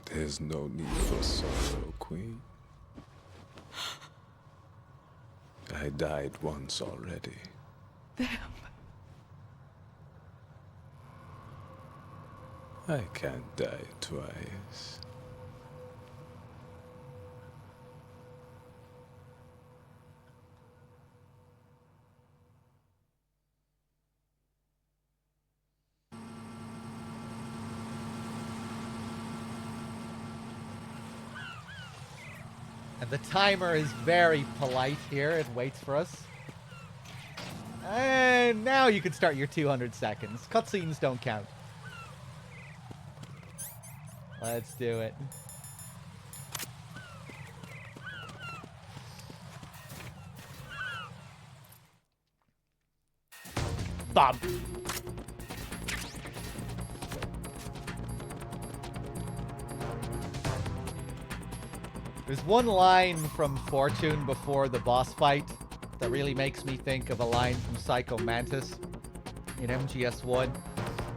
[SPEAKER 16] There's no need for sorrow, Queen. I died once already.
[SPEAKER 12] Vamp.
[SPEAKER 16] I can't die twice.
[SPEAKER 1] And the timer is very polite here. It waits for us. And now you can start your 200 seconds. Cutscenes don't count. Let's do it. Bob. There's one line from Fortune before the boss fight that really makes me think of a line from Psycho Mantis in MGS1.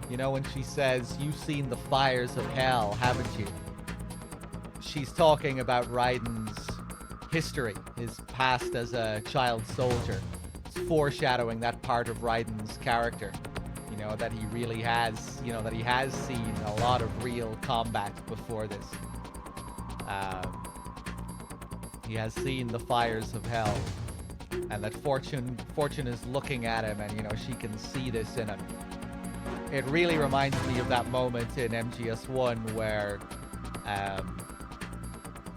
[SPEAKER 1] You know, when she says, "You've seen the fires of hell, haven't you?" She's talking about Raiden's history, his past as a child soldier. It's foreshadowing that part of Raiden's character. You know, that he really has, you know, that he has seen a lot of real combat before this. He has seen the fires of hell, and that Fortune is looking at him, and you know she can see this in him. It really reminds me of that moment in MGS1 where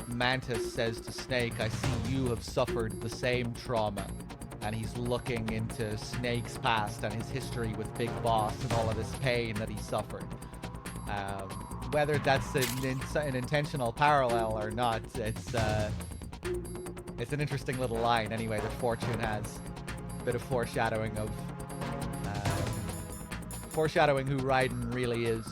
[SPEAKER 1] Mantis says to Snake, "I see you have suffered the same trauma and he's looking into Snake's past and his history with Big Boss and all of this pain that he suffered. Whether that's an intentional parallel or not, it's an interesting little line anyway that Fortune has. A bit of foreshadowing of who Raiden really is.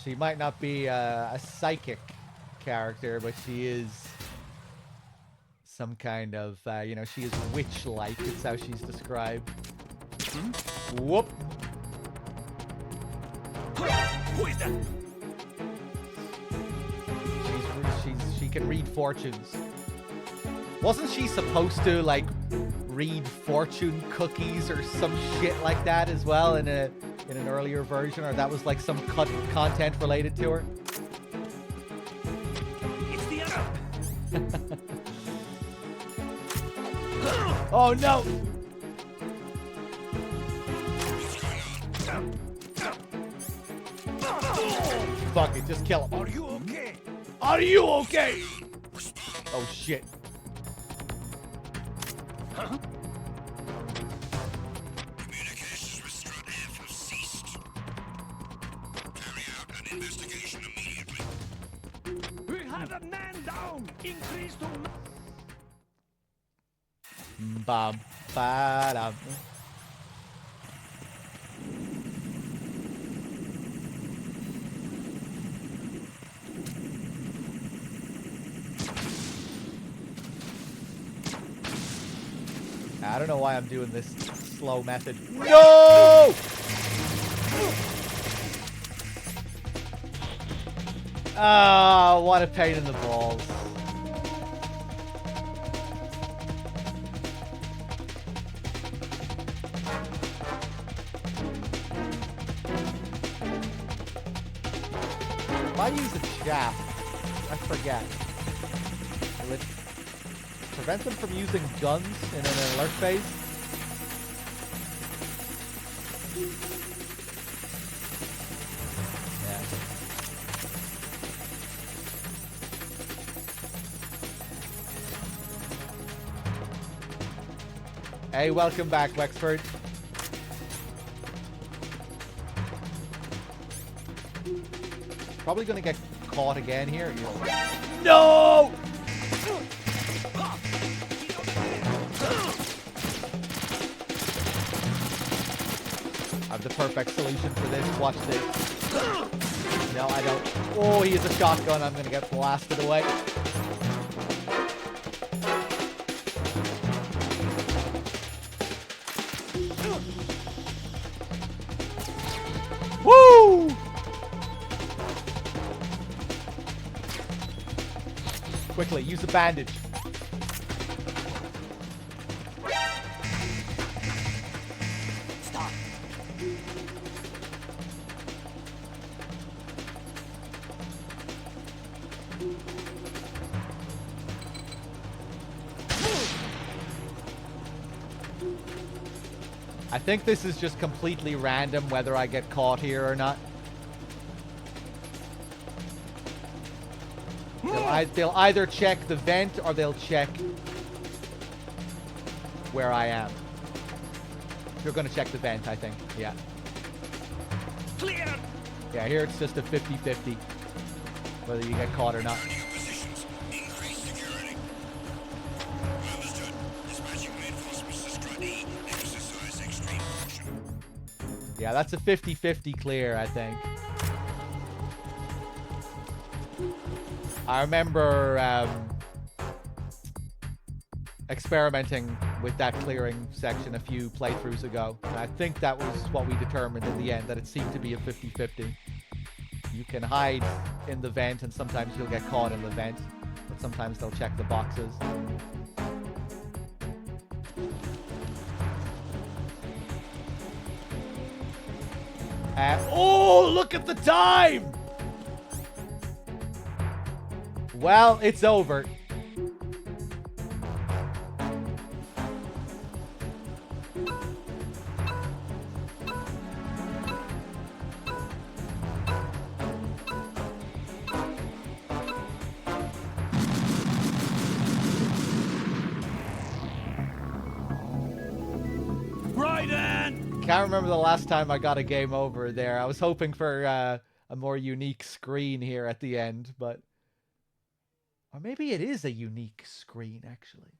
[SPEAKER 1] She might not be a psychic character, but she is some kind of, she is witch-like. It's how she's described. Whoop.
[SPEAKER 8] Who is that?
[SPEAKER 1] She can read fortunes. Wasn't she supposed to, like, read fortune cookies or some shit like that as well in an earlier version, or that was like some content related to her?
[SPEAKER 8] It's the other.
[SPEAKER 1] Oh no! Fuck it, just kill him.
[SPEAKER 8] Are you okay?
[SPEAKER 1] Are you okay? Oh shit.
[SPEAKER 8] Huh?
[SPEAKER 14] Communications with Strut-F have ceased. Carry out an investigation immediately.
[SPEAKER 8] We have a man down. Increase to.
[SPEAKER 1] Bam. Ba-dum. I don't know why I'm doing this slow method. No! Ah, what a pain in the balls. If I use a shaft, I forget. Will it prevent them from using guns in an alert phase? Yeah. Hey, welcome back, Wexford. Probably gonna get caught again here. No! I have the perfect solution for this. Watch this. No, I don't. Oh, he has a shotgun. I'm gonna get blasted away. Woo! Quickly, use the bandage.
[SPEAKER 3] Stop.
[SPEAKER 1] I think this is just completely random whether I get caught here or not. They'll either check the vent or they'll check where I am. They're going to check the vent, I think. Yeah.
[SPEAKER 8] Clear.
[SPEAKER 1] Yeah, here it's just a 50-50 whether you get caught or not.
[SPEAKER 14] Positions. Increase security. Understood. Dispatching reinforcements to Strut-E. Exercise extreme caution.
[SPEAKER 1] Yeah, that's a 50-50 clear, I think. I remember experimenting with that clearing section a few playthroughs ago, and I think that was what we determined in the end, that it seemed to be a 50-50. You can hide in the vent, and sometimes you'll get caught in the vent, but sometimes they'll check the boxes. Oh, look at the time! Well, it's over. can't remember the last time I got a game over there. I was hoping for a more unique screen here at the end, but... Or maybe it is a unique screen, actually.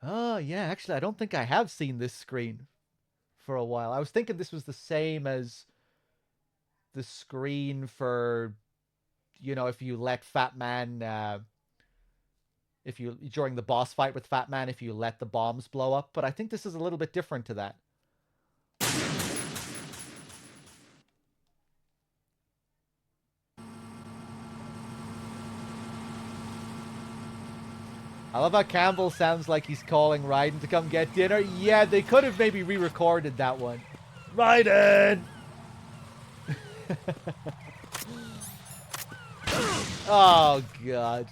[SPEAKER 1] Oh, yeah, actually, I don't think I have seen this screen for a while. I was thinking this was the same as the screen for, you know, if you let Fat Man, during the boss fight with Fat Man, if you let the bombs blow up. But I think this is a little bit different to that. I love how Campbell sounds like he's calling Raiden to come get dinner. Yeah, they could have maybe re-recorded that one. Raiden! Oh, God.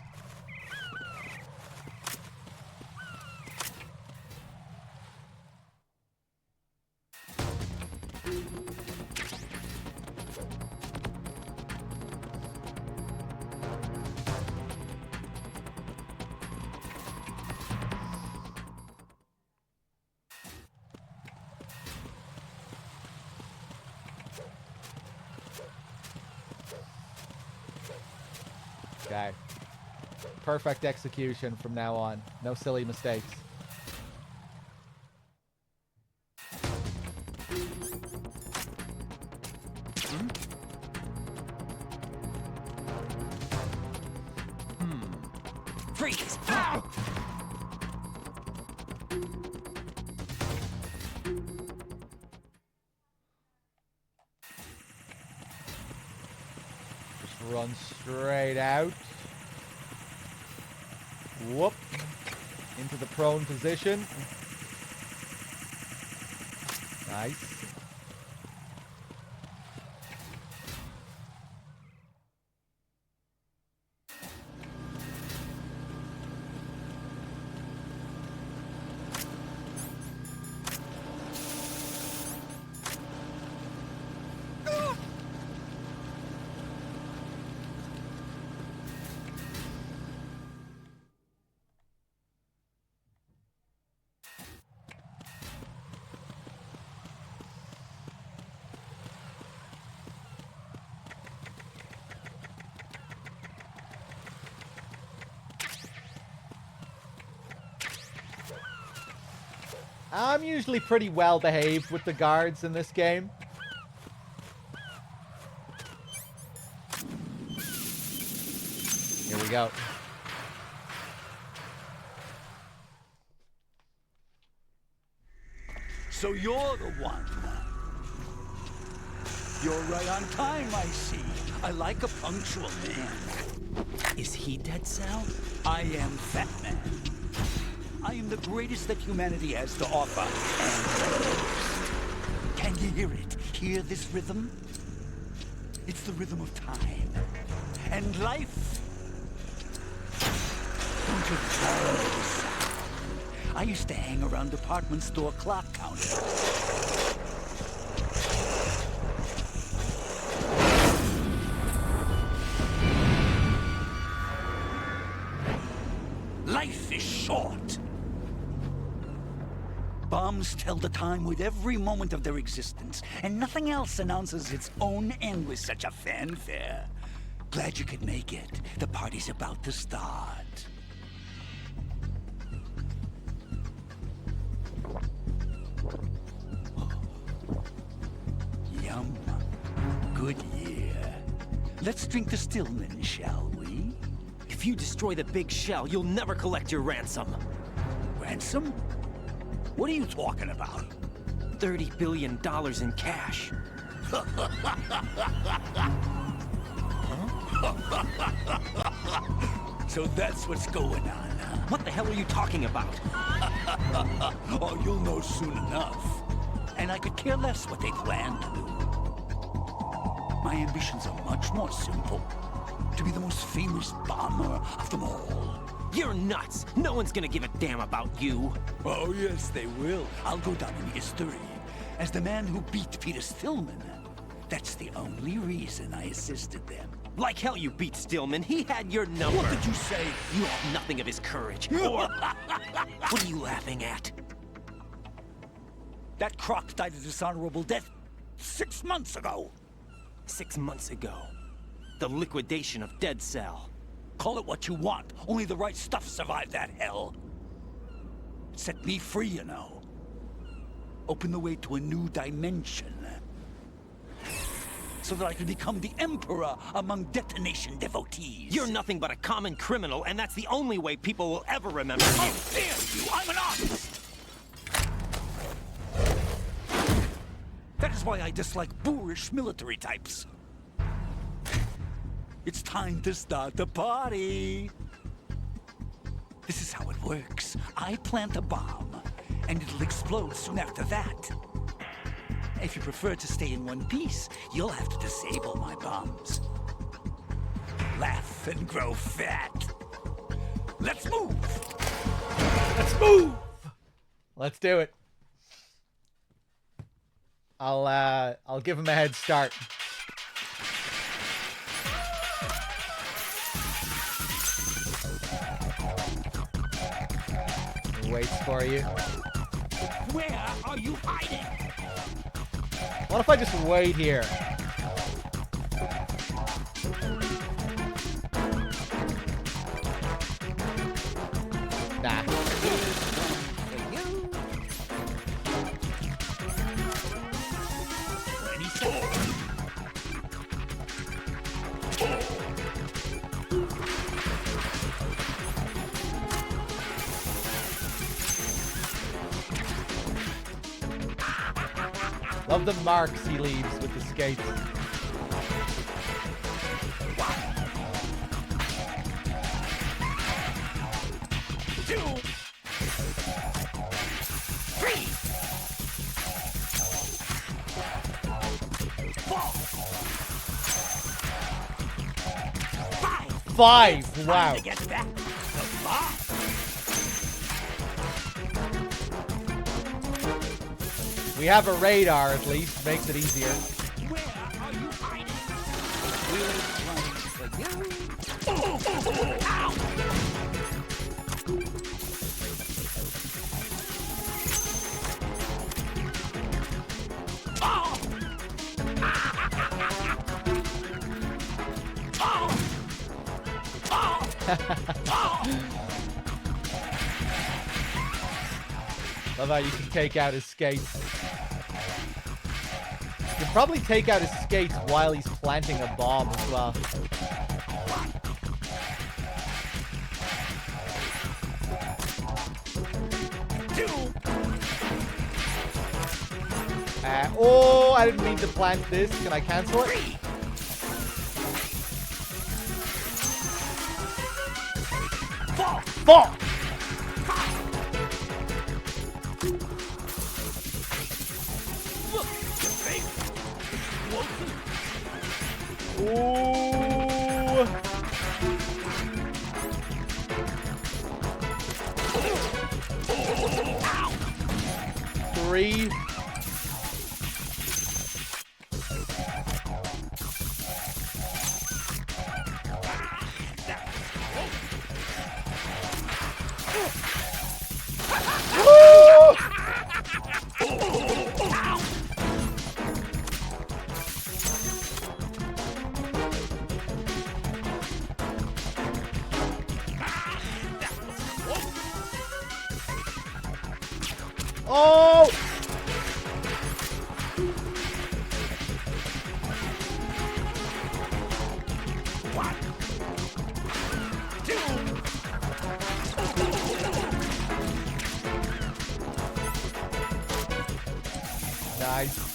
[SPEAKER 1] Okay. Perfect execution from now on. No silly mistakes.
[SPEAKER 3] Freeze!
[SPEAKER 1] Just run straight out. Whoop. Into the prone position. Nice. I'm usually pretty well behaved with the guards in this game. Here we go.
[SPEAKER 17] So you're the one. You're right on time, I see. I like a punctual man.
[SPEAKER 3] Is he Dead Cell?
[SPEAKER 17] I am Fat Man. I am the greatest that humanity has to offer. And can you hear it? Hear this rhythm? It's the rhythm of time. And life. Don't you follow this sound? I used to hang around department store clock counters. Life is short. Bombs tell the time with every moment of their existence, and nothing else announces its own end with such a fanfare. Glad you could make it. The party's about to start. Yum. Good year. Let's drink the Stillman, shall we?
[SPEAKER 3] If you destroy the big shell, you'll never collect your ransom.
[SPEAKER 17] Ransom? What are you talking about?
[SPEAKER 3] $30 billion in cash.
[SPEAKER 17] So that's what's going on, huh?
[SPEAKER 3] What the hell are you talking about?
[SPEAKER 17] Oh, you'll know soon enough. And I could care less what they plan to do. My ambitions are much more simple. To be the most famous bomber of them all.
[SPEAKER 3] You're nuts! No one's gonna give a damn about you!
[SPEAKER 17] Oh, yes, they will. I'll go down in history as the man who beat Peter Stillman. That's the only reason I assisted them.
[SPEAKER 3] Like hell you beat Stillman. He had your number.
[SPEAKER 17] What did you say?
[SPEAKER 3] You have nothing of his courage. Or... What are you laughing at?
[SPEAKER 17] That croc died a dishonorable death 6 months ago.
[SPEAKER 3] 6 months ago. The liquidation of Dead Cell.
[SPEAKER 17] Call it what you want. Only the right stuff survived that hell. It set me free, you know. Opened the way to a new dimension. So that I could become the Emperor among detonation devotees.
[SPEAKER 3] You're nothing but a common criminal, and that's the only way people will ever remember you.
[SPEAKER 17] How dare you! I'm an artist! That is why I dislike boorish military types. It's time to start the party. This is how it works. I plant a bomb, and it'll explode soon after that. If you prefer to stay in one piece, you'll have to disable my bombs. Laugh and grow fat. Let's move!
[SPEAKER 1] Let's move! Let's do it. I'll give him a head start. He waits for you.
[SPEAKER 17] Where are you hiding?
[SPEAKER 1] What if I just wait here? Nah. Love the marks he leaves with the skates.
[SPEAKER 17] 1, 2, 3, 4, 5.
[SPEAKER 1] 5! Wow.
[SPEAKER 17] To get back to Mars.
[SPEAKER 1] We have a radar at least, makes it easier.
[SPEAKER 17] Where are you hiding? We're running for you. Ow!
[SPEAKER 1] Love how you can take out his skates. You can probably take out his skates while he's planting a bomb as well. Oh, I didn't mean to plant this. Can I cancel it? 4! Ooh. 3. Oh! Nice.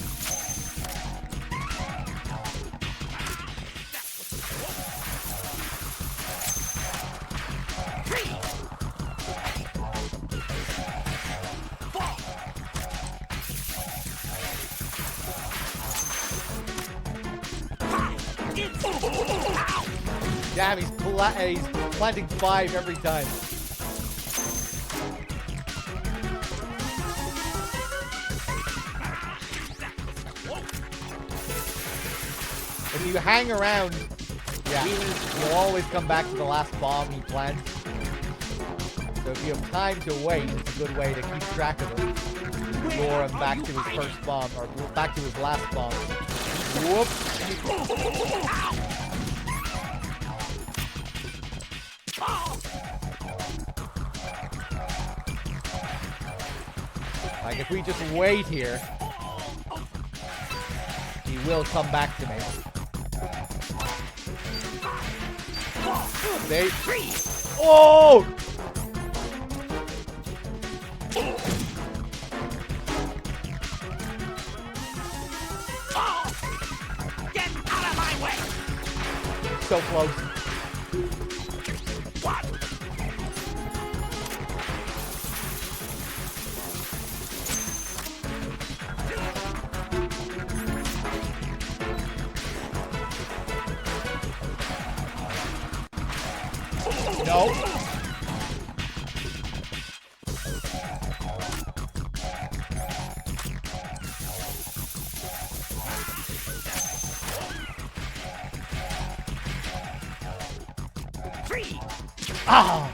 [SPEAKER 1] Damn, he's planting 5 every time. If you hang around, yeah, you'll always come back to the last bomb he plants. So if you have time to wait, it's a good way to keep track of him. Just lure him back to his first bomb, or back to his last bomb. Whoop! Like, if we just wait here, he will come back to me. They... Oh!
[SPEAKER 17] Get out of my way!
[SPEAKER 1] So close.
[SPEAKER 17] What?
[SPEAKER 1] No.
[SPEAKER 17] Free!
[SPEAKER 1] Ah!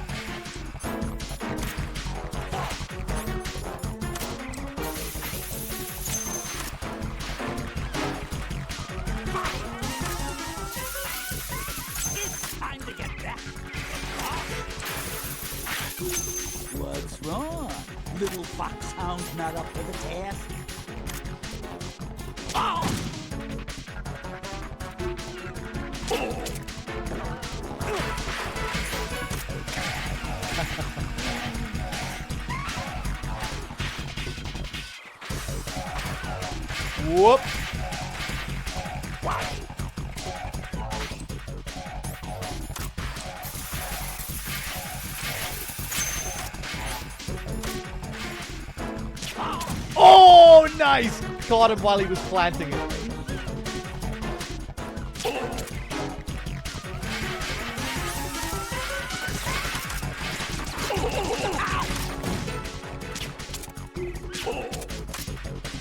[SPEAKER 17] It's time to get back. What's wrong? Little foxhound not up for the task? Oh!
[SPEAKER 1] Whoop! Oh, nice! Caught him while he was planting it.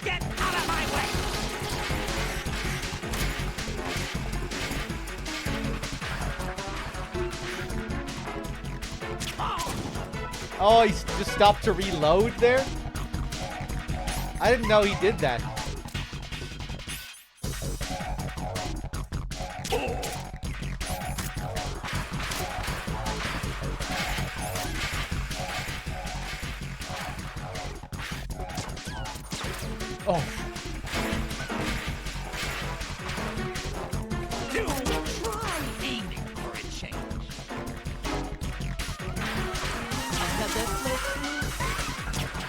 [SPEAKER 17] Get out of my way!
[SPEAKER 1] Oh, he just stopped to reload there? I didn't know he did that. Oh.
[SPEAKER 17] Try aiming for a change.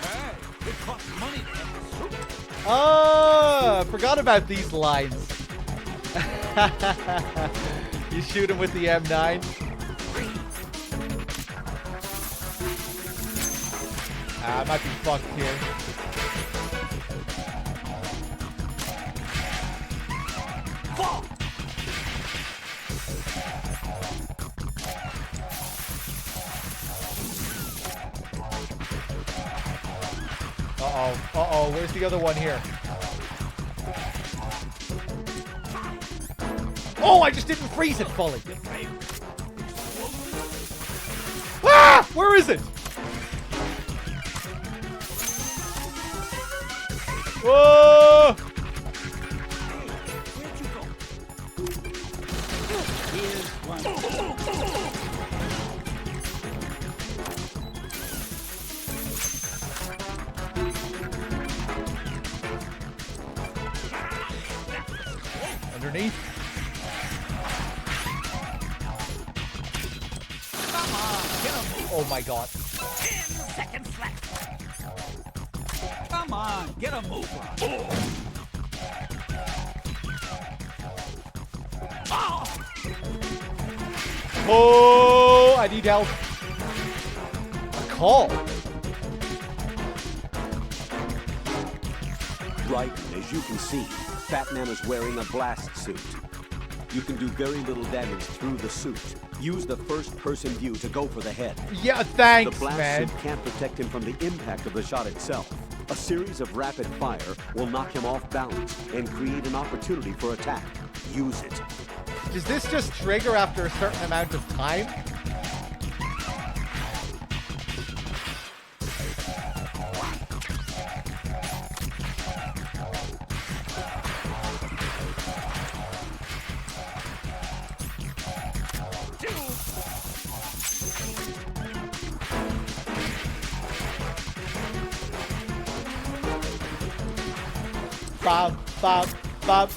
[SPEAKER 17] Hey, it costs money to have the soup.
[SPEAKER 1] Oh, forgot about these lines. You shoot him with the M9. I might be fucked here.
[SPEAKER 17] Fall!
[SPEAKER 1] Uh-oh. Uh-oh. Where's the other one here? Oh, I just didn't freeze it fully. Ah! Where is it? Whoa!
[SPEAKER 17] Where'd you go? Here's one.
[SPEAKER 1] Underneath.
[SPEAKER 17] Come on, get a move.
[SPEAKER 1] Oh my god.
[SPEAKER 17] 10 seconds left. Come on, get a move on. Oh!
[SPEAKER 1] Oh, I need help. A call.
[SPEAKER 6] Right, as you can see, Batman is wearing a blast suit. You can do very little damage through the suit. Use the first-person view to go for the head.
[SPEAKER 1] Yeah, thanks,
[SPEAKER 6] The blast
[SPEAKER 1] man.
[SPEAKER 6] suit can't protect him from the impact of the shot itself. A series of rapid fire will knock him off balance and create an opportunity for attack.
[SPEAKER 2] Use it.
[SPEAKER 1] Does this just trigger after a certain amount of time? Bob, Bob, Bob.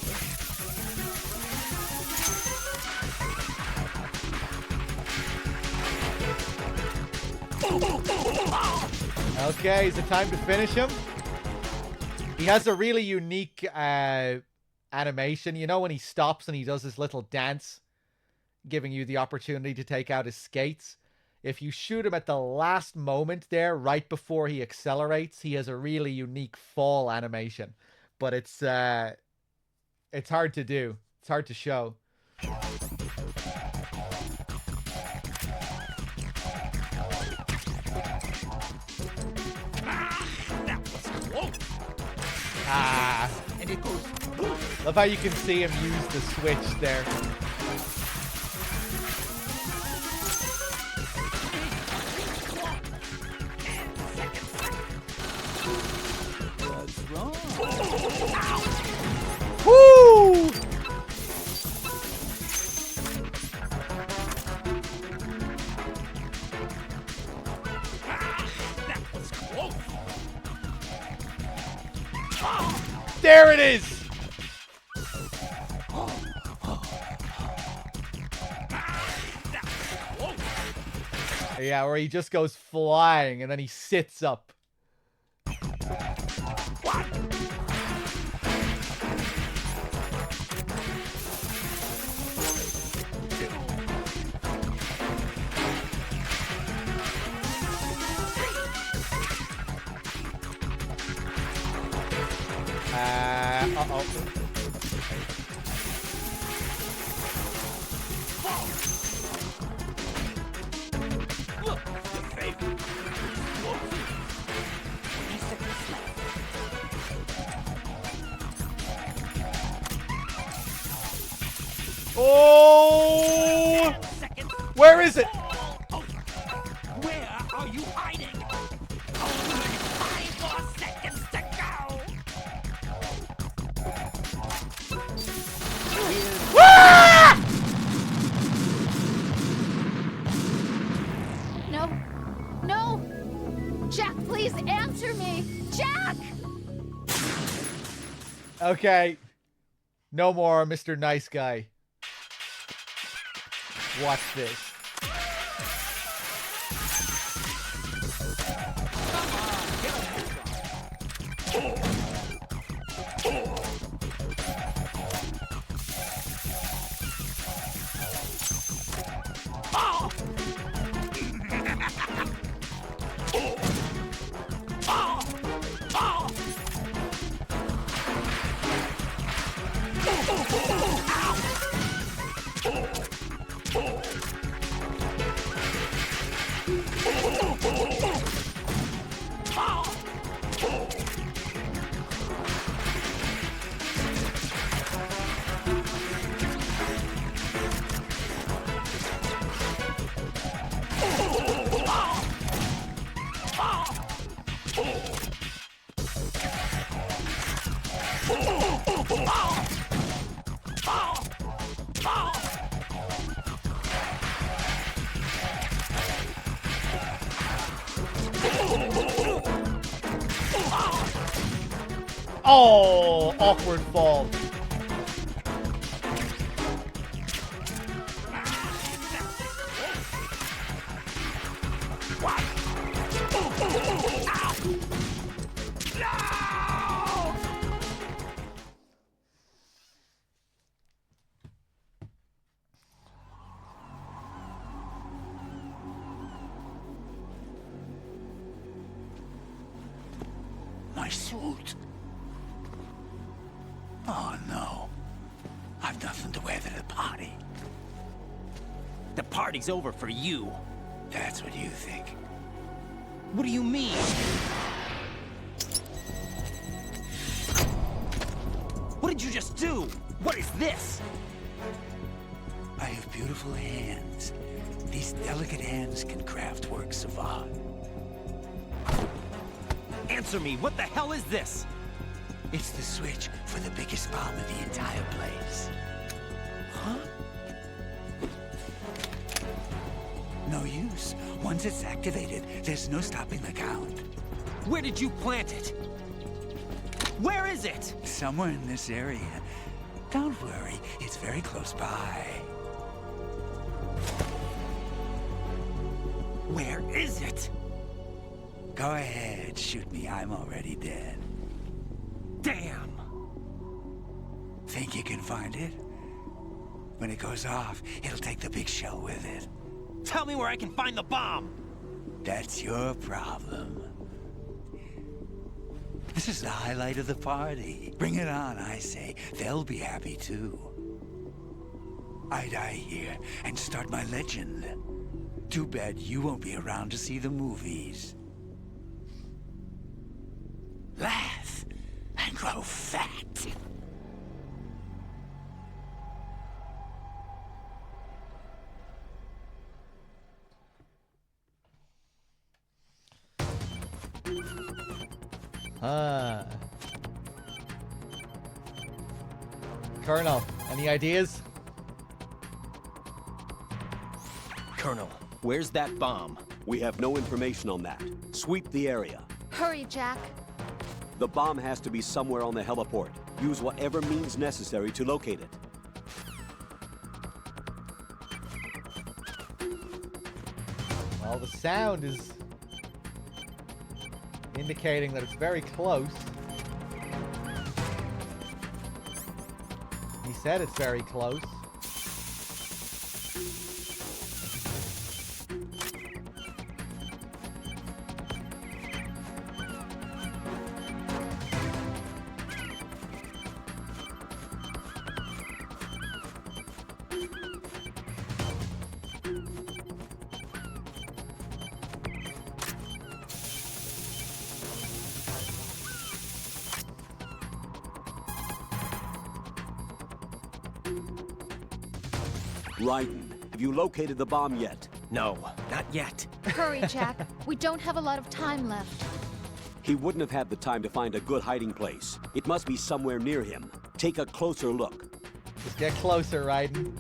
[SPEAKER 1] Okay, is it time to finish him? He has a really unique animation. You know when he stops and he does his little dance, giving you the opportunity to take out his skates? If you shoot him at the last moment there, right before he accelerates, he has a really unique fall animation. But it's hard to do. It's hard to show. Ah.
[SPEAKER 17] And it goes.
[SPEAKER 1] Love how you can see him use the switch there.
[SPEAKER 17] What's wrong?
[SPEAKER 1] Woo!
[SPEAKER 17] That was close.
[SPEAKER 1] There it is! Yeah, where he just goes flying and then he sits up. Uh-oh. Oh! Where is it?
[SPEAKER 17] Where are you hiding? Only 5 more seconds to go.
[SPEAKER 1] Ah!
[SPEAKER 7] No. No! Jack, please answer me! Jack!
[SPEAKER 1] Okay. No more Mr. Nice Guy. Watch this. Oh, awkward fall.
[SPEAKER 17] My suit. Oh no. I've nothing to wear to the party.
[SPEAKER 3] The party's over for you.
[SPEAKER 17] That's what you think.
[SPEAKER 3] What do you mean? What did you just do? do? What is this?
[SPEAKER 17] I have beautiful hands. These delicate hands can craft works of art.
[SPEAKER 3] Answer me, what the hell is this?
[SPEAKER 17] It's the switch for the biggest bomb in the entire place.
[SPEAKER 3] Huh?
[SPEAKER 17] No use. Once it's activated, there's no stopping the count.
[SPEAKER 3] Where did you plant it? Where is it?
[SPEAKER 17] Somewhere in this area. Don't worry, it's very close by.
[SPEAKER 3] Where is it?
[SPEAKER 17] Go ahead, shoot me. I'm already dead.
[SPEAKER 3] Damn!
[SPEAKER 17] Think you can find it? When it goes off, it'll take the big shell with it.
[SPEAKER 3] Tell me where I can find the bomb!
[SPEAKER 17] That's your problem. This is the highlight of the party. Bring it on, I say. They'll be happy too. I die here and start my legend. Too bad you won't be around to see the movies. Laugh and grow fat.
[SPEAKER 1] Colonel, any ideas?
[SPEAKER 3] Colonel, where's that bomb?
[SPEAKER 6] We have no information on that. Sweep the area.
[SPEAKER 7] Hurry, Jack.
[SPEAKER 6] The bomb has to be somewhere on the heliport. Use whatever means necessary to locate it.
[SPEAKER 1] Well, the sound is indicating that it's very close. He said it's very close.
[SPEAKER 6] Raiden, have you located the bomb yet?
[SPEAKER 3] No, not yet.
[SPEAKER 7] Hurry, Jack. We don't have a lot of time left.
[SPEAKER 6] He wouldn't have had the time to find a good hiding place. It must be somewhere near him. Take a closer look.
[SPEAKER 1] Just get closer, Raiden.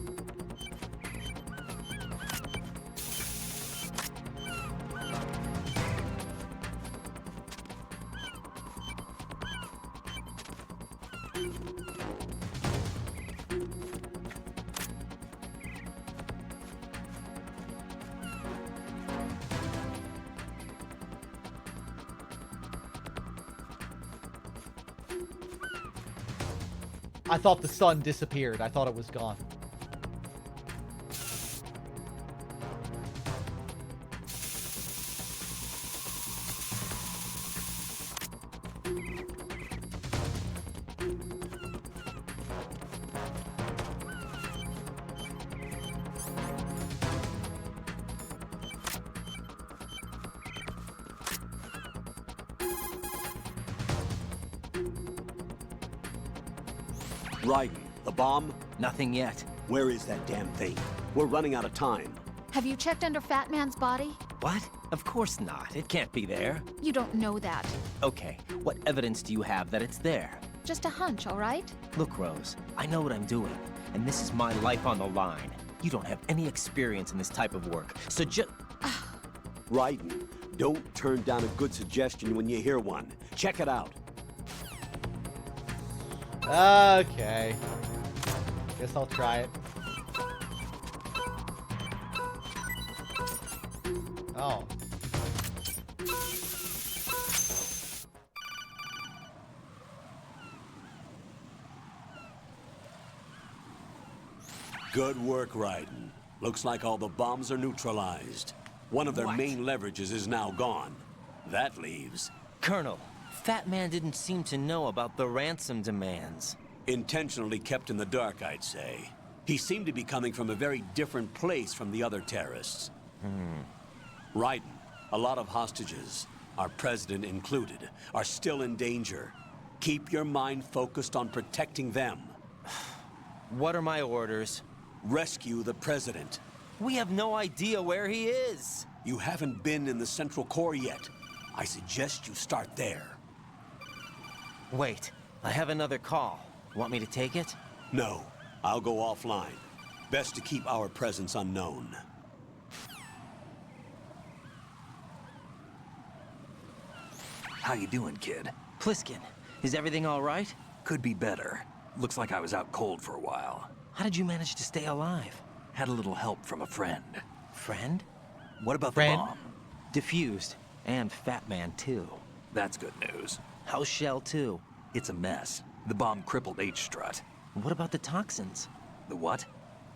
[SPEAKER 1] I thought the sun disappeared. I thought it was gone.
[SPEAKER 6] Raiden, the bomb?
[SPEAKER 3] Nothing yet.
[SPEAKER 6] Where is that damn thing? We're running out of time.
[SPEAKER 7] Have you checked under Fat Man's body?
[SPEAKER 3] What? Of course not. It can't be there.
[SPEAKER 7] You don't know that.
[SPEAKER 3] Okay, what evidence do you have that it's there?
[SPEAKER 7] Just a hunch, all right?
[SPEAKER 3] Look, Rose, I know what I'm doing, and this is my life on the line. You don't have any experience in this type of work, so just...
[SPEAKER 6] Raiden, don't turn down a good suggestion when you hear one. Check it out.
[SPEAKER 1] Okay. Guess I'll try it. Oh.
[SPEAKER 2] Good work, Raiden. Looks like all the bombs are neutralized. One of their main leverages is now gone. That leaves...
[SPEAKER 3] Colonel, Fat Man didn't seem to know about the ransom demands.
[SPEAKER 2] Intentionally kept in the dark, I'd say. He seemed to be coming from a very different place from the other terrorists. Raiden, a lot of hostages, our president included, are still in danger. Keep your mind focused on protecting them.
[SPEAKER 3] What are my orders?
[SPEAKER 2] Rescue the President.
[SPEAKER 3] We have no idea where he is.
[SPEAKER 2] You haven't been in the Central Core yet. I suggest you start there.
[SPEAKER 3] Wait, I have another call. Want me to take it?
[SPEAKER 2] No, I'll go offline. Best to keep our presence unknown.
[SPEAKER 10] How you doing, kid?
[SPEAKER 3] Pliskin, is everything all right?
[SPEAKER 10] Could be better. Looks like I was out cold for a while.
[SPEAKER 3] How did you manage to stay alive?
[SPEAKER 10] Had a little help from a friend.
[SPEAKER 3] Friend?
[SPEAKER 10] What about
[SPEAKER 1] Friend?
[SPEAKER 10] the bomb?
[SPEAKER 3] Diffused. And Fat Man, too.
[SPEAKER 10] That's good news.
[SPEAKER 3] How's Shell, too?
[SPEAKER 10] It's a mess. The bomb crippled H-Strut.
[SPEAKER 3] What about the toxins?
[SPEAKER 10] The what?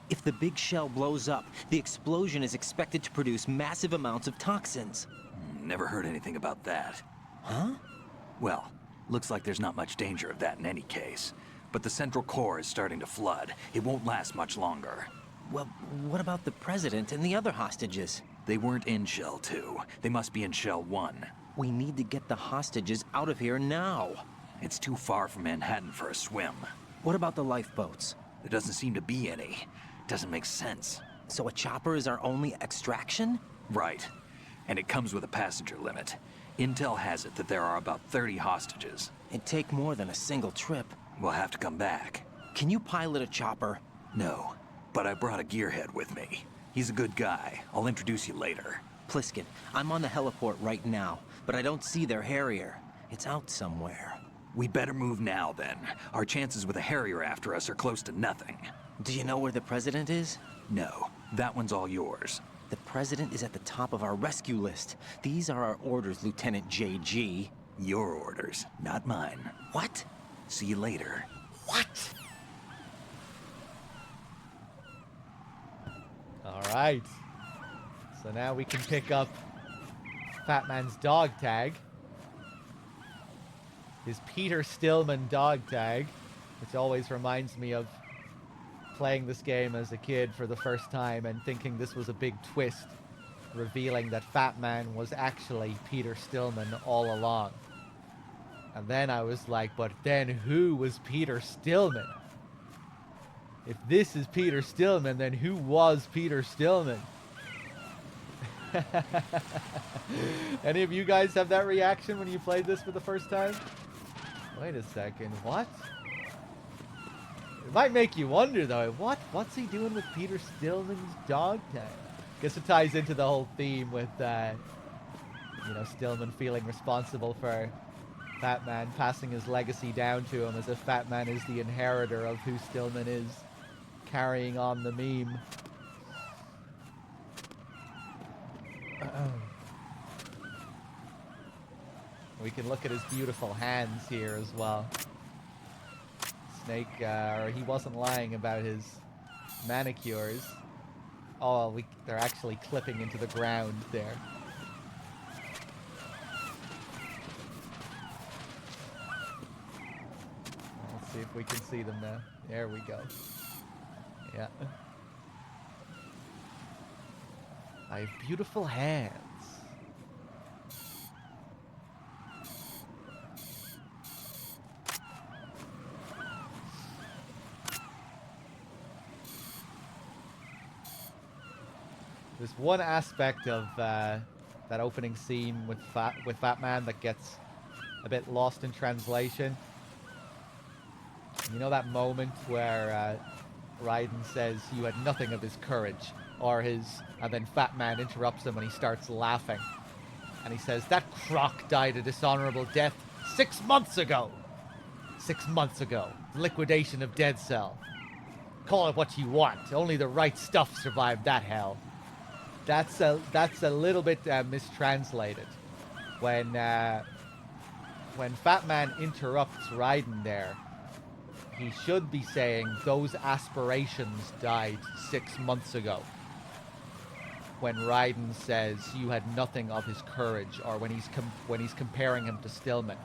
[SPEAKER 3] If the big shell blows up, the explosion is expected to produce massive amounts of toxins.
[SPEAKER 10] Never heard anything about that.
[SPEAKER 3] Huh?
[SPEAKER 10] Well, looks like there's not much danger of that in any case. But the Central Core is starting to flood. It won't last much longer.
[SPEAKER 3] Well, what about the President and the other hostages?
[SPEAKER 10] They weren't in Shell 2. They must be in Shell 1.
[SPEAKER 3] We need to get the hostages out of here now.
[SPEAKER 10] It's too far from Manhattan for a swim.
[SPEAKER 3] What about the lifeboats?
[SPEAKER 10] There doesn't seem to be any. Doesn't make sense.
[SPEAKER 3] So a chopper is our only extraction?
[SPEAKER 10] Right. And it comes with a passenger limit. Intel has it that there are about 30 hostages.
[SPEAKER 3] It'd take more than a single trip.
[SPEAKER 10] We'll have to come back.
[SPEAKER 3] Can you pilot a chopper?
[SPEAKER 10] No, but I brought a gearhead with me. He's a good guy. I'll introduce you later.
[SPEAKER 3] Pliskin, I'm on the heliport right now, but I don't see their Harrier. It's out somewhere.
[SPEAKER 10] We better move now, then. Our chances with a Harrier after us are close to nothing.
[SPEAKER 3] Do you know where the President is?
[SPEAKER 10] No, that one's all yours.
[SPEAKER 3] The President is at the top of our rescue list. These are our orders, Lieutenant JG.
[SPEAKER 10] Your orders, not mine.
[SPEAKER 3] What?
[SPEAKER 10] See you later.
[SPEAKER 3] What?
[SPEAKER 1] All right. So now we can pick up Fat Man's dog tag. His Peter Stillman dog tag, which always reminds me of playing this game as a kid for the first time and thinking this was a big twist, revealing that Fat Man was actually Peter Stillman all along. And then I was like, but then who was Peter Stillman? If this is Peter Stillman, then who was Peter Stillman? Any of you guys have that reaction when you played this for the first time? Wait a second, what? It might make you wonder though, what's he doing with Peter Stillman's dog tag? Guess it ties into the whole theme with, you know, Stillman feeling responsible for Fat Man, passing his legacy down to him as if Fat Man is the inheritor of who Stillman is, carrying on the meme. We can look at his beautiful hands here as well. Snake, or he wasn't lying about his manicures. Oh, they're actually clipping into the ground there. Let's see if we can see them now. There we go. Yeah. I have beautiful hands. There's one aspect of that opening scene with Fat Man that gets a bit lost in translation. You know that moment where Raiden says you had nothing of his courage, or and then Fat Man interrupts him and he starts laughing. And he says, that croc died a dishonorable death 6 months ago. 6 months ago. The liquidation of Dead Cell. Call it what you want. Only the right stuff survived that hell. That's a little bit mistranslated. When Fat Man interrupts Raiden there, he should be saying those aspirations died 6 months ago. When Raiden says you had nothing of his courage, or when he's comparing him to Stillman,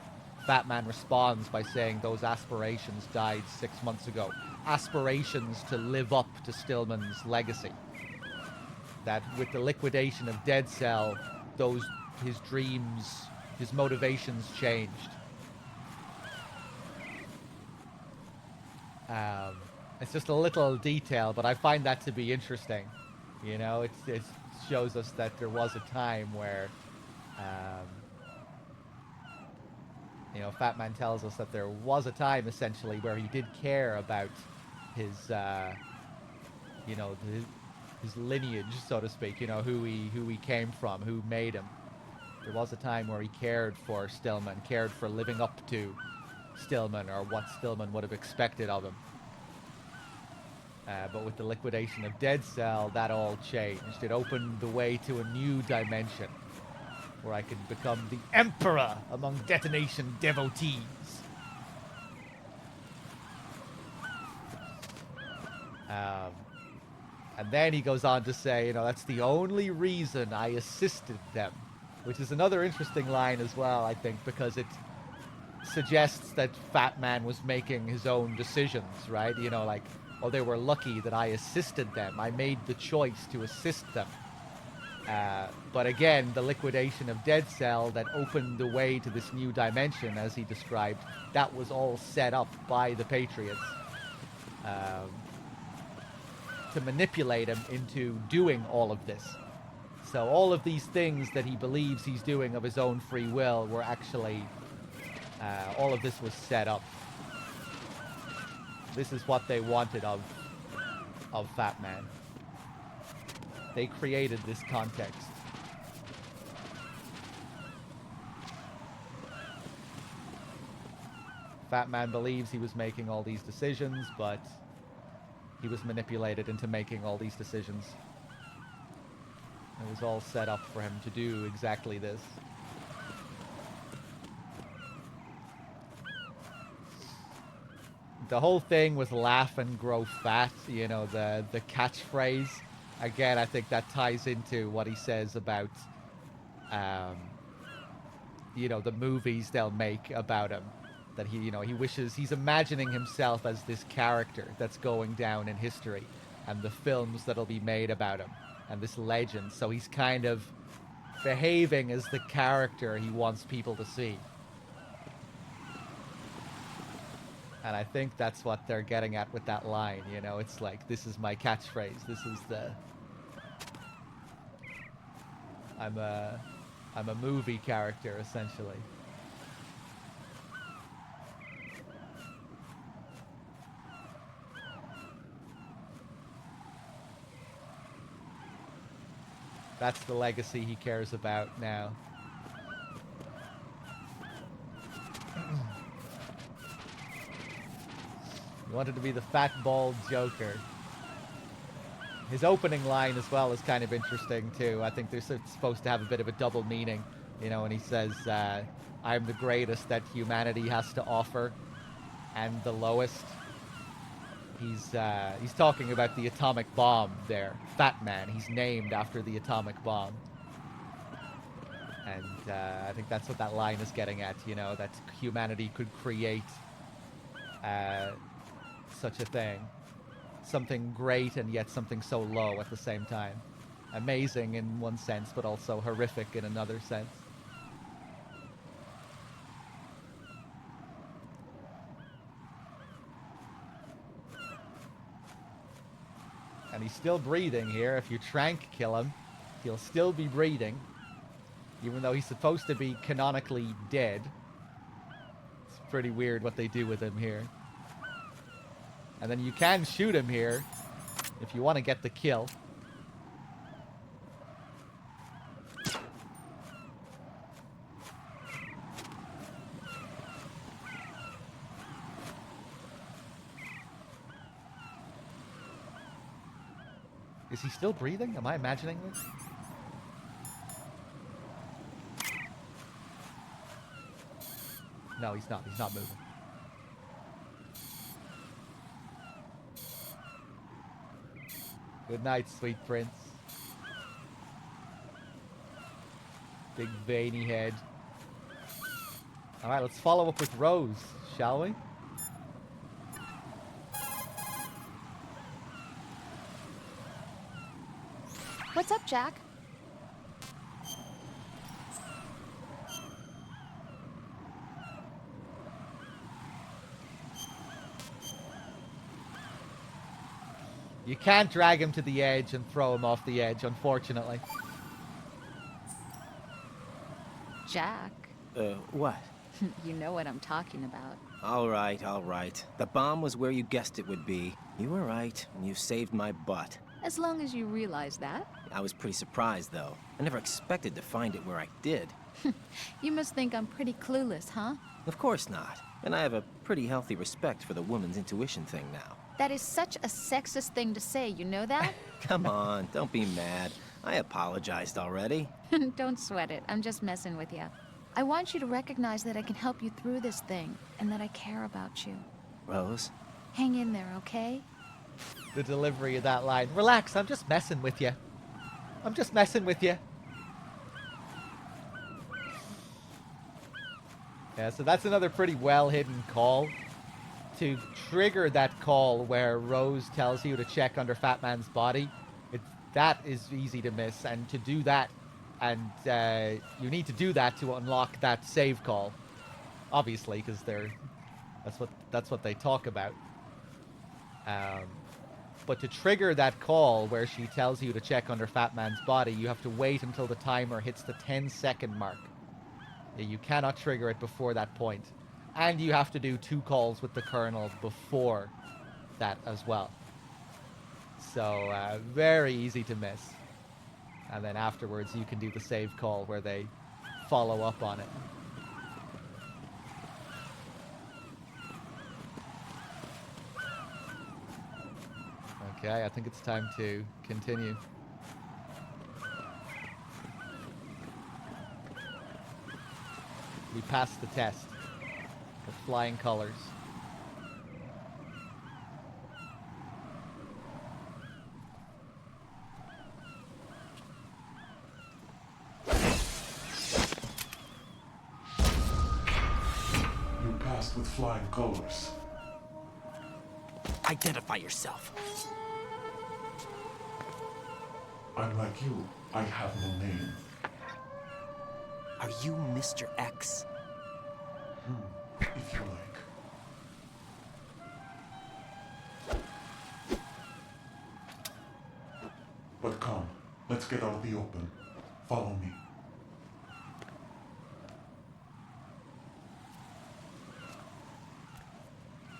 [SPEAKER 1] Fat Man responds by saying those aspirations died 6 months ago. Aspirations to live up to Stillman's legacy. That with the liquidation of Dead Cell, his dreams, his motivations changed. It's just a little detail, but I find that to be interesting. You know, it shows us that there was a time where, you know, Fat Man tells us that there was a time essentially where he did care about his, you know, his lineage, so to speak. You know, who he came from, who made him. There was a time where he cared for Stillman, cared for living up to Stillman or what Stillman would have expected of him. But with the liquidation of Dead Cell, that all changed. It opened the way to a new dimension where I could become the Emperor among Detonation devotees. And then he goes on to say, you know, that's the only reason I assisted them. Which is another interesting line as well, I think, because it suggests that Fat Man was making his own decisions, right? You know, like, oh, they were lucky that I assisted them. I made the choice to assist them. But again, the liquidation of Dead Cell that opened the way to this new dimension, as he described, that was all set up by the Patriots to manipulate him into doing all of this. So all of these things that he believes he's doing of his own free will were actually, all of this was set up. This is what they wanted of Fat Man. They created this context. Fat Man believes he was making all these decisions, but he was manipulated into making all these decisions. It was all set up for him to do exactly this. The whole thing was laugh and grow fat, you know, the catchphrase. Again, I think that ties into what he says about, you know, the movies they'll make about him. That he, you know, he wishes, he's imagining himself as this character that's going down in history and the films that'll be made about him. And this legend, so he's kind of behaving as the character he wants people to see. And I think that's what they're getting at with that line, you know, it's like, this is my catchphrase, this is the... I'm a movie character, essentially. That's the legacy he cares about now. He wanted to be the fat, bald Joker. His opening line as well is kind of interesting too. I think they're supposed to have a bit of a double meaning, you know, when he says, I'm the greatest that humanity has to offer and the lowest. He's talking about the atomic bomb there. Fat Man, he's named after the atomic bomb. And I think that's what that line is getting at, you know, that humanity could create such a thing. Something great and yet something so low at the same time. Amazing in one sense, but also horrific in another sense. And he's still breathing here. If you trank kill him, he'll still be breathing. Even though he's supposed to be canonically dead. It's pretty weird what they do with him here. And then you can shoot him here if you want to get the kill. Is he still breathing? Am I imagining this? No, he's not. He's not moving. Good night, sweet prince. Big veiny head. Alright, let's follow up with Rose, shall we?
[SPEAKER 7] What's up, Jack?
[SPEAKER 1] You can't drag him to the edge and throw him off the edge, unfortunately.
[SPEAKER 13] Jack,
[SPEAKER 3] What?
[SPEAKER 13] you know what I'm talking about.
[SPEAKER 3] All right, all right. The bomb was where you guessed it would be. You were right, and you saved my butt.
[SPEAKER 13] As long as you realize that.
[SPEAKER 3] I was pretty surprised, though. I never expected to find it where I did.
[SPEAKER 13] You must think I'm pretty clueless, huh?
[SPEAKER 3] Of course not. And I have a pretty healthy respect for the woman's intuition thing now.
[SPEAKER 13] That is such a sexist thing to say, you know that?
[SPEAKER 3] Come on, don't be mad. I apologized already.
[SPEAKER 13] Don't sweat it. I'm just messing with you. I want you to recognize that I can help you through this thing, and that I care about you.
[SPEAKER 3] Rose?
[SPEAKER 13] Hang in there, okay?
[SPEAKER 1] The delivery of that line. Relax, I'm just messing with you. I'm just messing with you. Yeah, so that's another pretty well-hidden call. To trigger that call where Rose tells you to check under Fat Man's body, that is easy to miss. And to do that, and you need to do that to unlock that save call, obviously, because that's what they talk about. But to trigger that call where she tells you to check under Fat Man's body, you have to wait until the timer hits the 10-second mark. You cannot trigger it before that point. And you have to do 2 calls with the Colonel before that as well. So, very easy to miss. And then afterwards, you can do the save call where they follow up on it. Okay, I think it's time to continue. We passed the test with flying colors.
[SPEAKER 15] You passed with flying colors.
[SPEAKER 3] Identify yourself.
[SPEAKER 15] Unlike you, I have no name.
[SPEAKER 3] Are you Mr. X?
[SPEAKER 15] If you like. But come, let's get out the open. Follow me.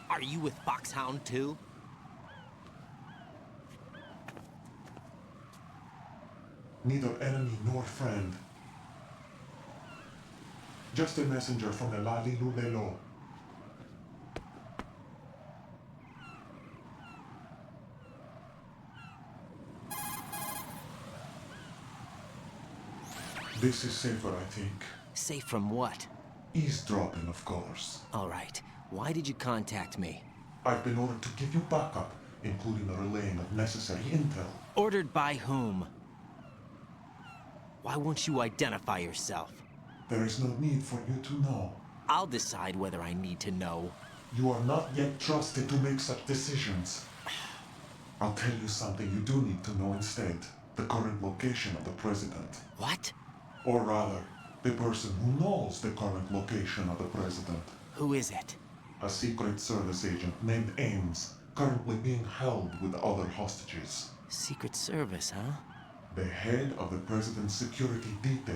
[SPEAKER 3] Are you with Foxhound too?
[SPEAKER 15] Neither enemy nor friend. Just a messenger from the Lali Lulelo. This is safer, I think.
[SPEAKER 3] Safe from what?
[SPEAKER 15] Eavesdropping, of course.
[SPEAKER 3] All right. Why did you contact me?
[SPEAKER 15] I've been ordered to give you backup, including the relaying of necessary intel.
[SPEAKER 3] Ordered by whom? Why won't you identify yourself?
[SPEAKER 15] There is no need for you to know.
[SPEAKER 3] I'll decide whether I need to know.
[SPEAKER 15] You are not yet trusted to make such decisions. I'll tell you something you do need to know instead. The current location of the president.
[SPEAKER 3] What?
[SPEAKER 15] Or rather, the person who knows the current location of the president.
[SPEAKER 3] Who is it?
[SPEAKER 15] A Secret Service agent named Ames, currently being held with other hostages.
[SPEAKER 3] Secret Service, huh?
[SPEAKER 15] The head of the president's security detail,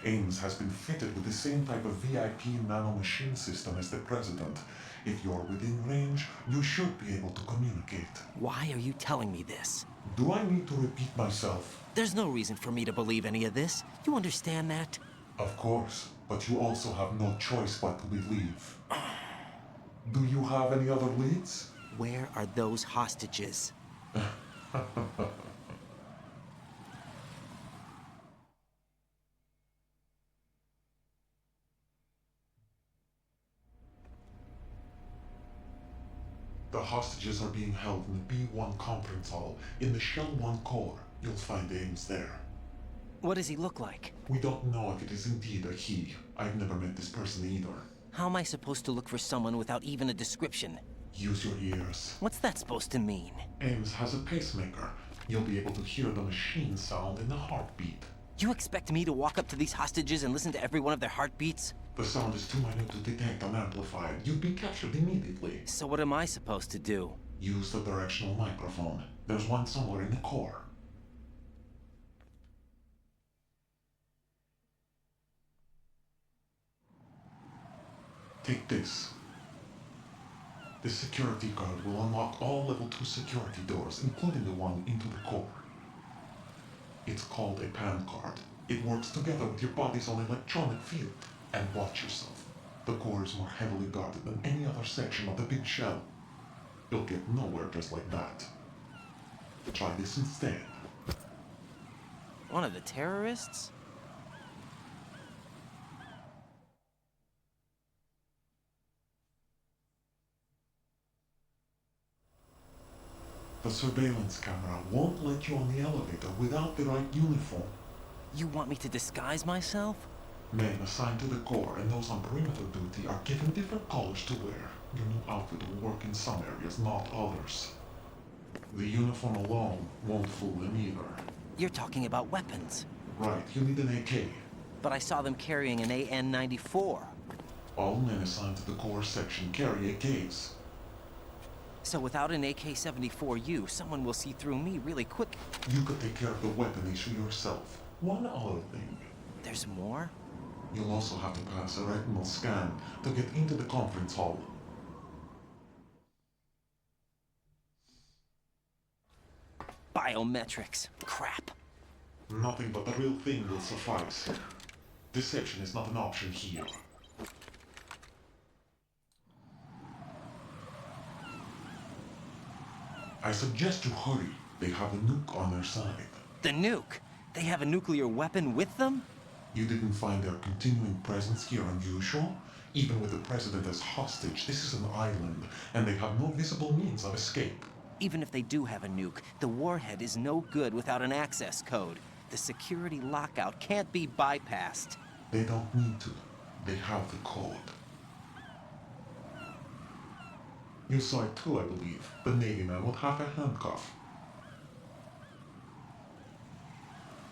[SPEAKER 15] Ames, has been fitted with the same type of VIP nanomachine system as the president. If you're within range, you should be able to communicate.
[SPEAKER 3] Why are you telling me this?
[SPEAKER 15] Do I need to repeat myself?
[SPEAKER 3] There's no reason for me to believe any of this. You understand that?
[SPEAKER 15] Of course, but you also have no choice but to believe. Do you have any other leads?
[SPEAKER 3] Where are those hostages?
[SPEAKER 15] The hostages are being held in the B1 conference hall. In the Shell 1 core, you'll find Ames there.
[SPEAKER 3] What does he look like?
[SPEAKER 15] We don't know if it is indeed a he. I've never met this person either.
[SPEAKER 3] How am I supposed to look for someone without even a description?
[SPEAKER 15] Use your ears.
[SPEAKER 3] What's that supposed to mean?
[SPEAKER 15] Ames has a pacemaker. You'll be able to hear the machine sound in the heartbeat.
[SPEAKER 3] You expect me to walk up to these hostages and listen to every one of their heartbeats?
[SPEAKER 15] The sound is too minute to detect and amplify it. You'd be captured immediately.
[SPEAKER 3] So what am I supposed to do?
[SPEAKER 15] Use the directional microphone. There's one somewhere in the core. Take this. This security card will unlock all level 2 security doors, including the one into the core. It's called a PAN card. It works together with your body's own electronic field. And watch yourself. The core is more heavily guarded than any other section of the big shell. You'll get nowhere just like that. Try this instead.
[SPEAKER 3] One of the terrorists?
[SPEAKER 15] The surveillance camera won't let you on the elevator without the right uniform.
[SPEAKER 3] You want me to disguise myself?
[SPEAKER 15] Men assigned to the core and those on perimeter duty are given different colors to wear. Your new outfit will work in some areas, not others. The uniform alone won't fool them either.
[SPEAKER 3] You're talking about weapons.
[SPEAKER 15] Right, you need an AK.
[SPEAKER 3] But I saw them carrying an AN-94.
[SPEAKER 15] All men assigned to the core section carry AKs.
[SPEAKER 3] So without an AK-74U, someone will see through me really quick.
[SPEAKER 15] You could take care of the weapon issue yourself. One other thing.
[SPEAKER 3] There's more?
[SPEAKER 15] You'll also have to pass a retinal scan to get into the conference hall.
[SPEAKER 3] Biometrics. Crap.
[SPEAKER 15] Nothing but the real thing will suffice. Deception is not an option here. I suggest you hurry. They have a nuke on their side.
[SPEAKER 3] The nuke? They have a nuclear weapon with them?
[SPEAKER 15] You didn't find their continuing presence here unusual? Even with the president as hostage, this is an island, and they have no visible means of escape.
[SPEAKER 3] Even if they do have a nuke, the warhead is no good without an access code. The security lockout can't be bypassed.
[SPEAKER 15] They don't need to. They have the code. You saw it too, I believe. The Navy man with half a handcuff.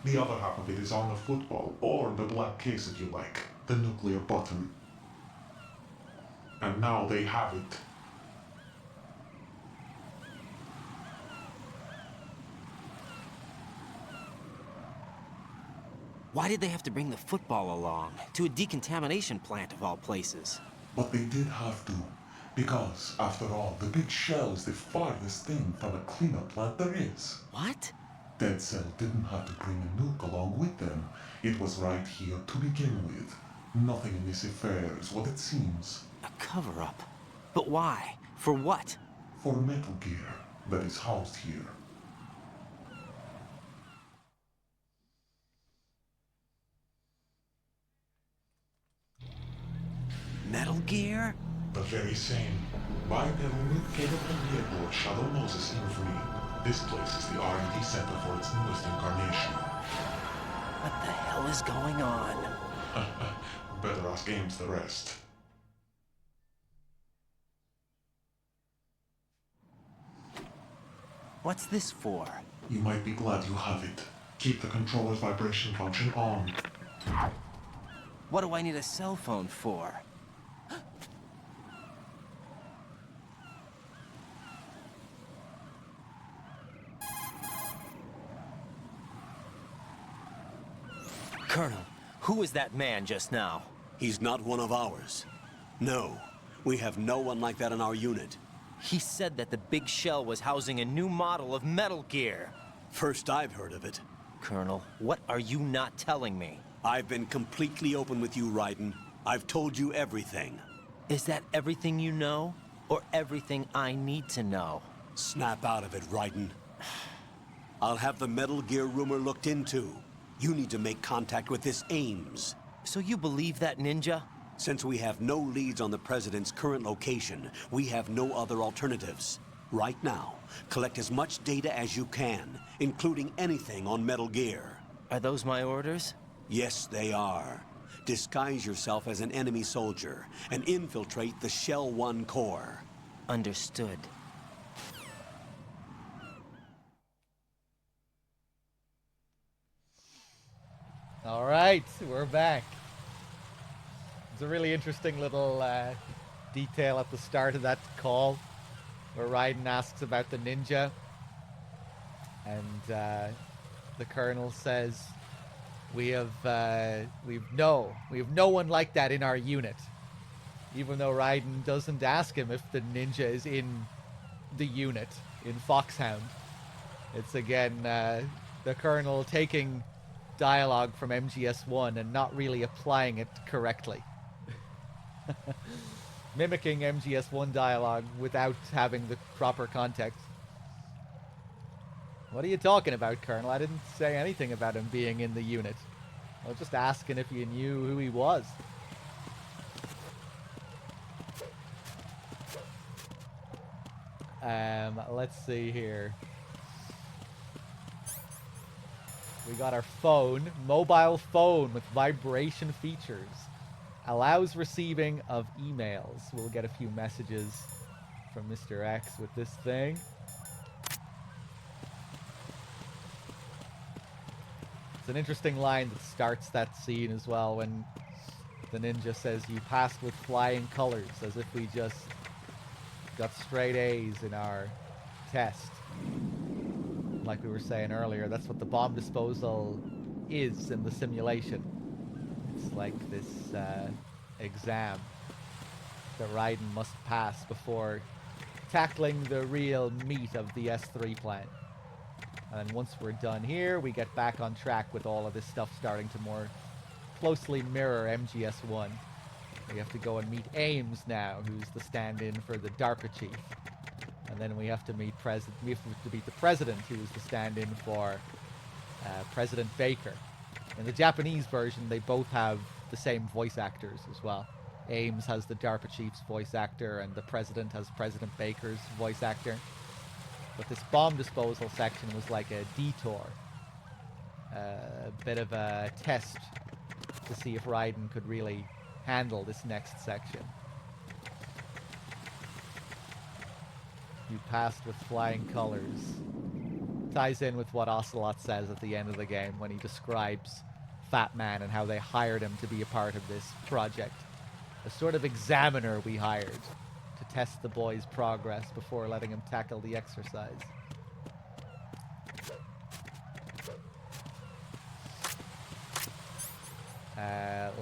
[SPEAKER 15] The other half of it is on the football, or the black case if you like. The nuclear button. And now they have it.
[SPEAKER 3] Why did they have to bring the football along? To a decontamination plant of all places.
[SPEAKER 15] But they did have to. Because, after all, the big shell is the farthest thing from a cleanup plant there is.
[SPEAKER 3] What?
[SPEAKER 15] Dead Cell didn't have to bring a nuke along with them. It was right here to begin with. Nothing in this affair is what it seems.
[SPEAKER 3] A cover-up? But why? For what?
[SPEAKER 15] For Metal Gear that is housed here.
[SPEAKER 3] Metal Gear?
[SPEAKER 15] The very same. Bipedal nuke-capable vehicle of Shadow Moses infamy. This place is the R&D center for its newest incarnation.
[SPEAKER 3] What the hell is going on?
[SPEAKER 15] Better ask Ames the rest.
[SPEAKER 3] What's this for?
[SPEAKER 15] You might be glad you have it. Keep the controller's vibration function on.
[SPEAKER 3] What do I need a cell phone for? Colonel, who was that man just now?
[SPEAKER 2] He's not one of ours. No, we have no one like that in our unit.
[SPEAKER 3] He said that the big shell was housing a new model of Metal Gear.
[SPEAKER 2] First I've heard of it.
[SPEAKER 3] Colonel, what are you not telling me?
[SPEAKER 2] I've been completely open with you, Raiden. I've told you everything.
[SPEAKER 3] Is that everything you know? Or everything I need to know?
[SPEAKER 2] Snap out of it, Raiden. I'll have the Metal Gear rumor looked into. You need to make contact with this Ames.
[SPEAKER 3] So you believe that ninja?
[SPEAKER 2] Since we have no leads on the President's current location, we have no other alternatives. Right now, collect as much data as you can, including anything on Metal Gear.
[SPEAKER 3] Are those my orders?
[SPEAKER 2] Yes, they are. Disguise yourself as an enemy soldier and infiltrate the Shell 1 core.
[SPEAKER 3] Understood.
[SPEAKER 1] All right, we're back. It's a really interesting little detail at the start of that call where Raiden asks about the ninja. And the colonel says, we have no one like that in our unit. Even though Raiden doesn't ask him if the ninja is in the unit in Foxhound. It's again the colonel taking dialogue from MGS1 and not really applying it correctly. Mimicking MGS1 dialogue without having the proper context. What are you talking about, Colonel? I didn't say anything about him being in the unit. I was just asking if you knew who he was. Let's see here. We got our phone, mobile phone with vibration features. Allows receiving of emails. We'll get a few messages from Mr. X with this thing. It's an interesting line that starts that scene as well when the ninja says, "You passed with flying colors," as if we just got straight A's in our test. Like we were saying earlier, that's what the bomb disposal is in the simulation. It's like this exam that Raiden must pass before tackling the real meat of the S3 plant. And then once we're done here, we get back on track with all of this stuff starting to more closely mirror MGS1. We have to go and meet Ames now, who's the stand-in for the DARPA chief. And then we have to meet the president, who's the stand-in for President Baker. In the Japanese version, they both have the same voice actors as well. Ames has the DARPA chief's voice actor, and the president has President Baker's voice actor. But this bomb disposal section was like a detour. A bit of a test to see if Raiden could really handle this next section. You passed with flying colors. Ties in with what Ocelot says at the end of the game when he describes Fat Man and how they hired him to be a part of this project. A sort of examiner we hired to test the boy's progress before letting him tackle the exercise.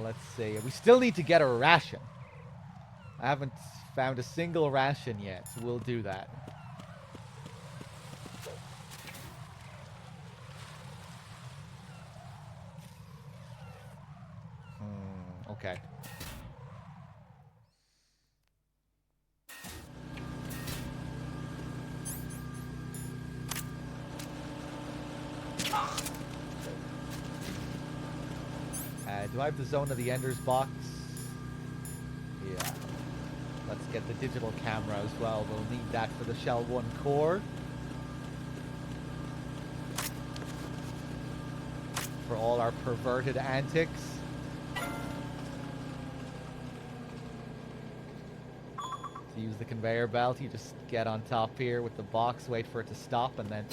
[SPEAKER 1] Let's see. We still need to get a ration. I haven't found a single ration yet, so we'll do that. Okay. Do I have the Zone of the Enders box? Yeah. Let's get the digital camera as well. We'll need that for the Shell 1 core. For all our perverted antics. To use the conveyor belt, you just get on top here with the box, wait for it to stop, and then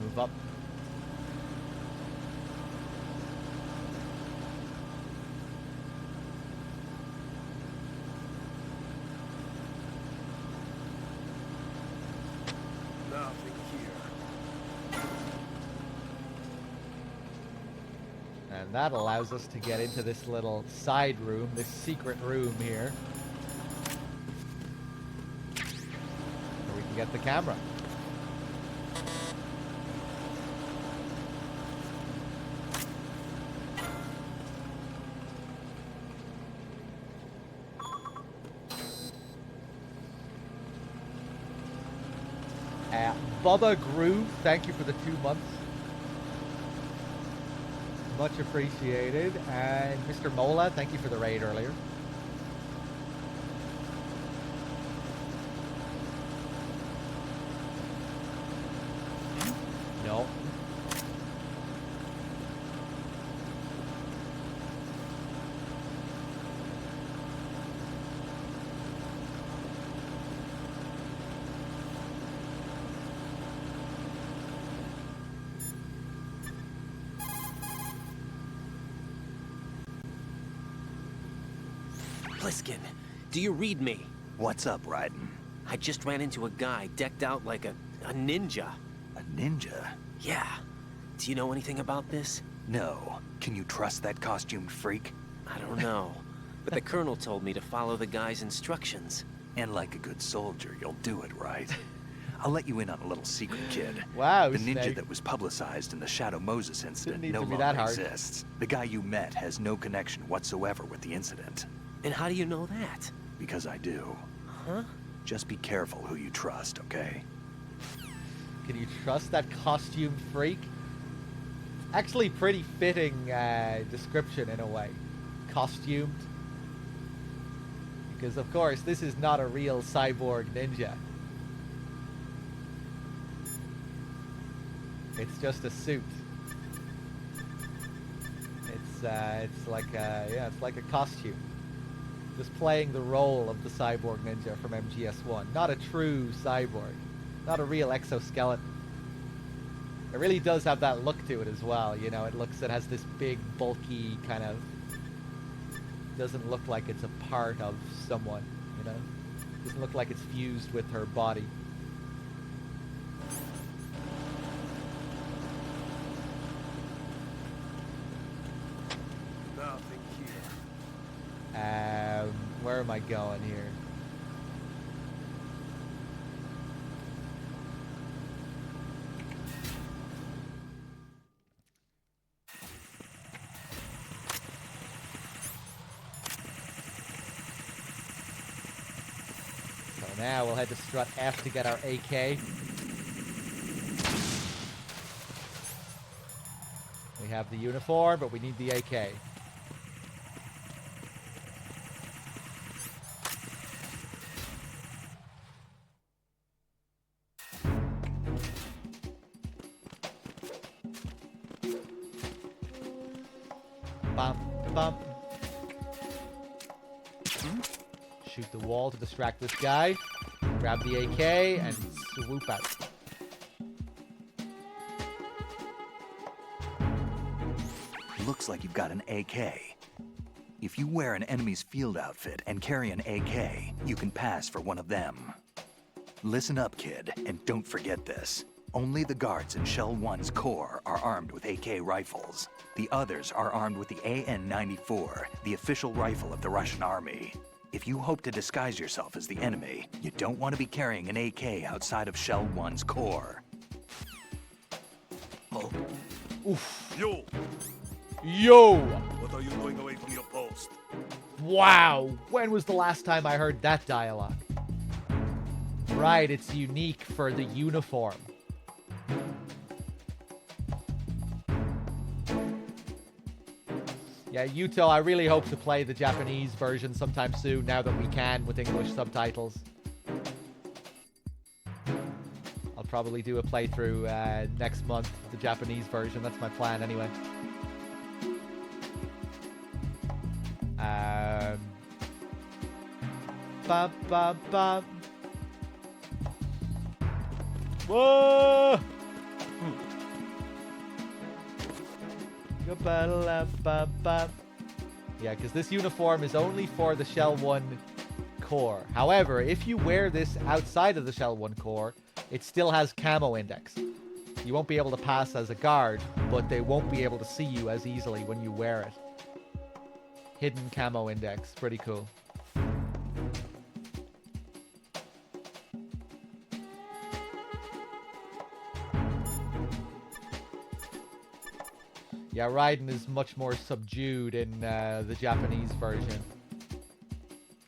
[SPEAKER 1] move up. And that allows us to get into this little side room, this secret room here. Where we can get the camera. Bubba Groove, thank you for the 2 months. Much appreciated. And Mr. Mola, thank you for the raid earlier. No.
[SPEAKER 3] Do you read me?
[SPEAKER 10] What's up, Raiden?
[SPEAKER 3] I just ran into a guy decked out like a A ninja.
[SPEAKER 10] A ninja?
[SPEAKER 3] Yeah. Do you know anything about this?
[SPEAKER 10] No. Can you trust that costumed freak?
[SPEAKER 3] I don't know. But the colonel told me to follow the guy's instructions.
[SPEAKER 10] And like a good soldier, you'll do it, right? I'll let you in on a little secret, kid.
[SPEAKER 1] Wow,
[SPEAKER 10] the ninja
[SPEAKER 1] Snake.
[SPEAKER 10] that was publicized in the Shadow Moses incident
[SPEAKER 1] need
[SPEAKER 10] no
[SPEAKER 1] to be
[SPEAKER 10] longer
[SPEAKER 1] that hard.
[SPEAKER 10] exists. The guy you met has no connection whatsoever with the incident.
[SPEAKER 3] And how do you know that?
[SPEAKER 10] Because I do.
[SPEAKER 3] Huh?
[SPEAKER 10] Just be careful who you trust, okay?
[SPEAKER 1] Can you trust that costume freak? Actually, pretty fitting description in a way. Costumed. Because, of course, this is not a real cyborg ninja. It's just a suit. It's like a costume. Just playing the role of the cyborg ninja from MGS1. Not a true cyborg. Not a real exoskeleton. It really does have that look to it as well, you know. It has this big, bulky kind of... Doesn't look like it's a part of someone, you know. Doesn't look like it's fused with her body.
[SPEAKER 8] Nothing here.
[SPEAKER 1] Where am I going here? So now we'll head to Strut F to get our AK. We have the uniform, but we need the AK. Bump, bump. Shoot the wall to distract this guy. Grab the AK and swoop out.
[SPEAKER 10] Looks like you've got an AK. If you wear an enemy's field outfit and carry an AK, you can pass for one of them. Listen up, kid, and don't forget this. Only the guards in Shell 1's core are armed with AK rifles. The others are armed with the AN-94, the official rifle of the Russian army. If you hope to disguise yourself as the enemy, you don't want to be carrying an AK outside of Shell 1's core.
[SPEAKER 8] Oh.
[SPEAKER 1] Oof.
[SPEAKER 8] You!
[SPEAKER 1] Yo!
[SPEAKER 8] What are you doing away from your post?
[SPEAKER 1] Wow! When was the last time I heard that dialogue? Right, it's unique for the uniform. Yeah, Yuto, I really hope to play the Japanese version sometime soon, now that we can, with English subtitles. I'll probably do a playthrough next month, the Japanese version. That's my plan, anyway. Ba ba ba. Whoa! Yeah, because this uniform is only for the Shell 1 core. However, if you wear this outside of the Shell 1 core, it still has camo index. You won't be able to pass as a guard, but they won't be able to see you as easily when you wear it. Hidden camo index. Pretty cool. Yeah, Raiden is much more subdued in the Japanese version.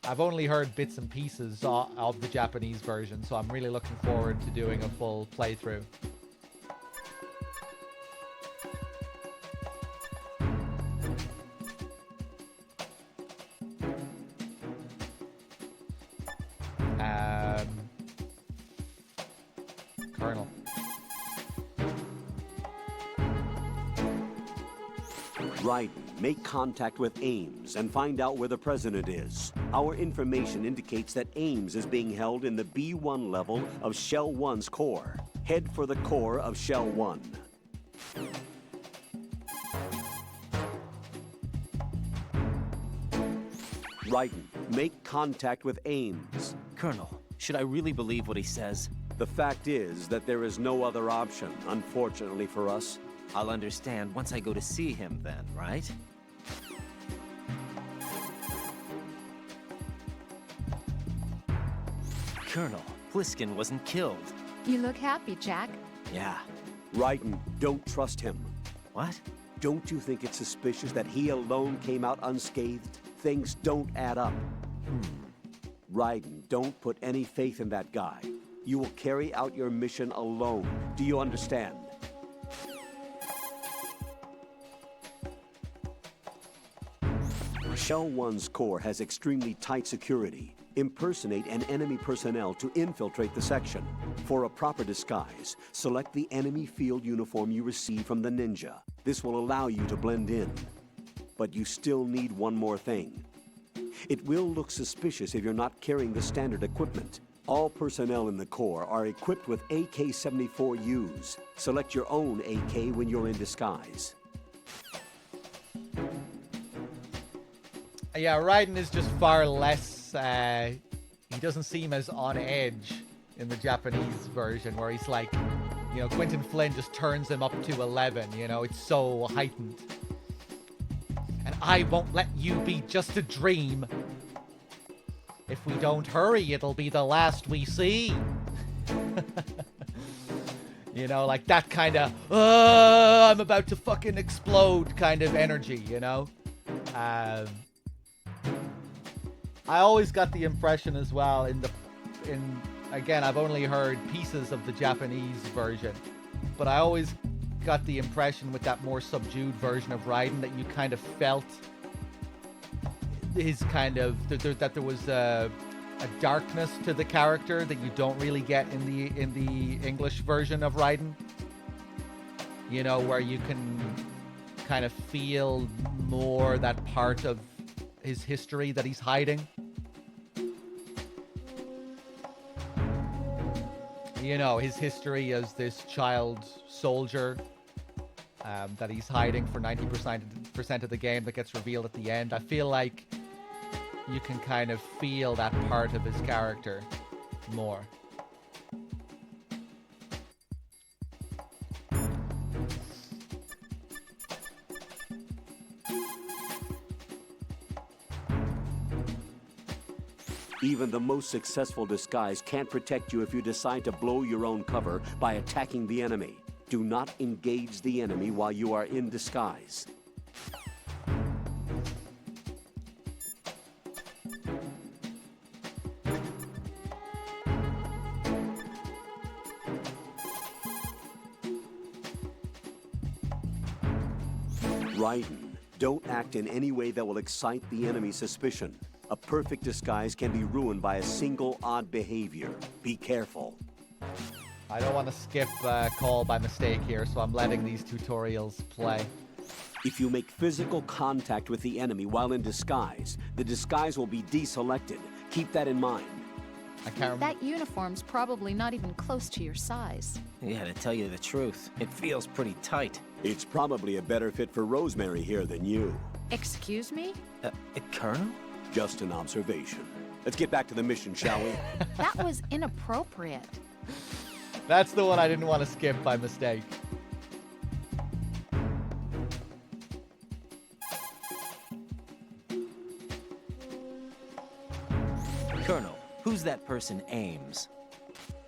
[SPEAKER 1] I've only heard bits and pieces of the Japanese version, so I'm really looking forward to doing a full playthrough. Colonel.
[SPEAKER 6] Raiden, make contact with Ames and find out where the president is. Our information indicates that Ames is being held in the B1 level of Shell 1's core. Head for the core of Shell 1. Raiden, make contact with Ames.
[SPEAKER 3] Colonel, should I really believe what he says?
[SPEAKER 6] The fact is that there is no other option, unfortunately for us.
[SPEAKER 3] I'll understand once I go to see him then, right? Colonel, Pliskin wasn't killed.
[SPEAKER 13] You look happy, Jack.
[SPEAKER 3] Yeah.
[SPEAKER 6] Raiden, don't trust him.
[SPEAKER 3] What?
[SPEAKER 6] Don't you think it's suspicious that he alone came out unscathed? Things don't add up. Raiden, don't put any faith in that guy. You will carry out your mission alone. Do you understand? Shell 1's core has extremely tight security. Impersonate an enemy personnel to infiltrate the section. For a proper disguise, select the enemy field uniform you receive from the ninja. This will allow you to blend in. But you still need one more thing. It will look suspicious if you're not carrying the standard equipment. All personnel in the Corps are equipped with AK-74Us. Select your own AK when you're in disguise.
[SPEAKER 1] Yeah, Raiden is just far less, he doesn't seem as on edge in the Japanese version, where he's like, you know, Quentin Flynn just turns him up to 11, you know, it's so heightened. And I won't let you be just a dream. If we don't hurry, it'll be the last we see. You know, like that kind of, I'm about to fucking explode kind of energy, you know? I always got the impression as well again, I've only heard pieces of the Japanese version, but I always got the impression with that more subdued version of Raiden that you kind of felt his kind of, that there was a darkness to the character that you don't really get in the English version of Raiden. You know, where you can kind of feel more that part of his history that he's hiding. You know, his history as this child soldier that he's hiding for 90% of the game that gets revealed at the end. I feel like you can kind of feel that part of his character more.
[SPEAKER 6] Even the most successful disguise can't protect you if you decide to blow your own cover by attacking the enemy. Do not engage the enemy while you are in disguise. Raiden, don't act in any way that will excite the enemy's suspicion. A perfect disguise can be ruined by a single odd behavior. Be careful.
[SPEAKER 1] I don't want to skip call by mistake here, so I'm letting these tutorials play.
[SPEAKER 6] If you make physical contact with the enemy while in disguise, the disguise will be deselected. Keep that in mind.
[SPEAKER 1] I can't remember.
[SPEAKER 13] That uniform's probably not even close to your size.
[SPEAKER 3] Yeah, to tell you the truth, it feels pretty tight.
[SPEAKER 6] It's probably a better fit for Rosemary here than you.
[SPEAKER 13] Excuse me?
[SPEAKER 3] Colonel?
[SPEAKER 6] Just an observation. Let's get back to the mission, shall we?
[SPEAKER 13] That was inappropriate.
[SPEAKER 1] That's the one I didn't want to skip by mistake.
[SPEAKER 3] Colonel, who's that person Ames?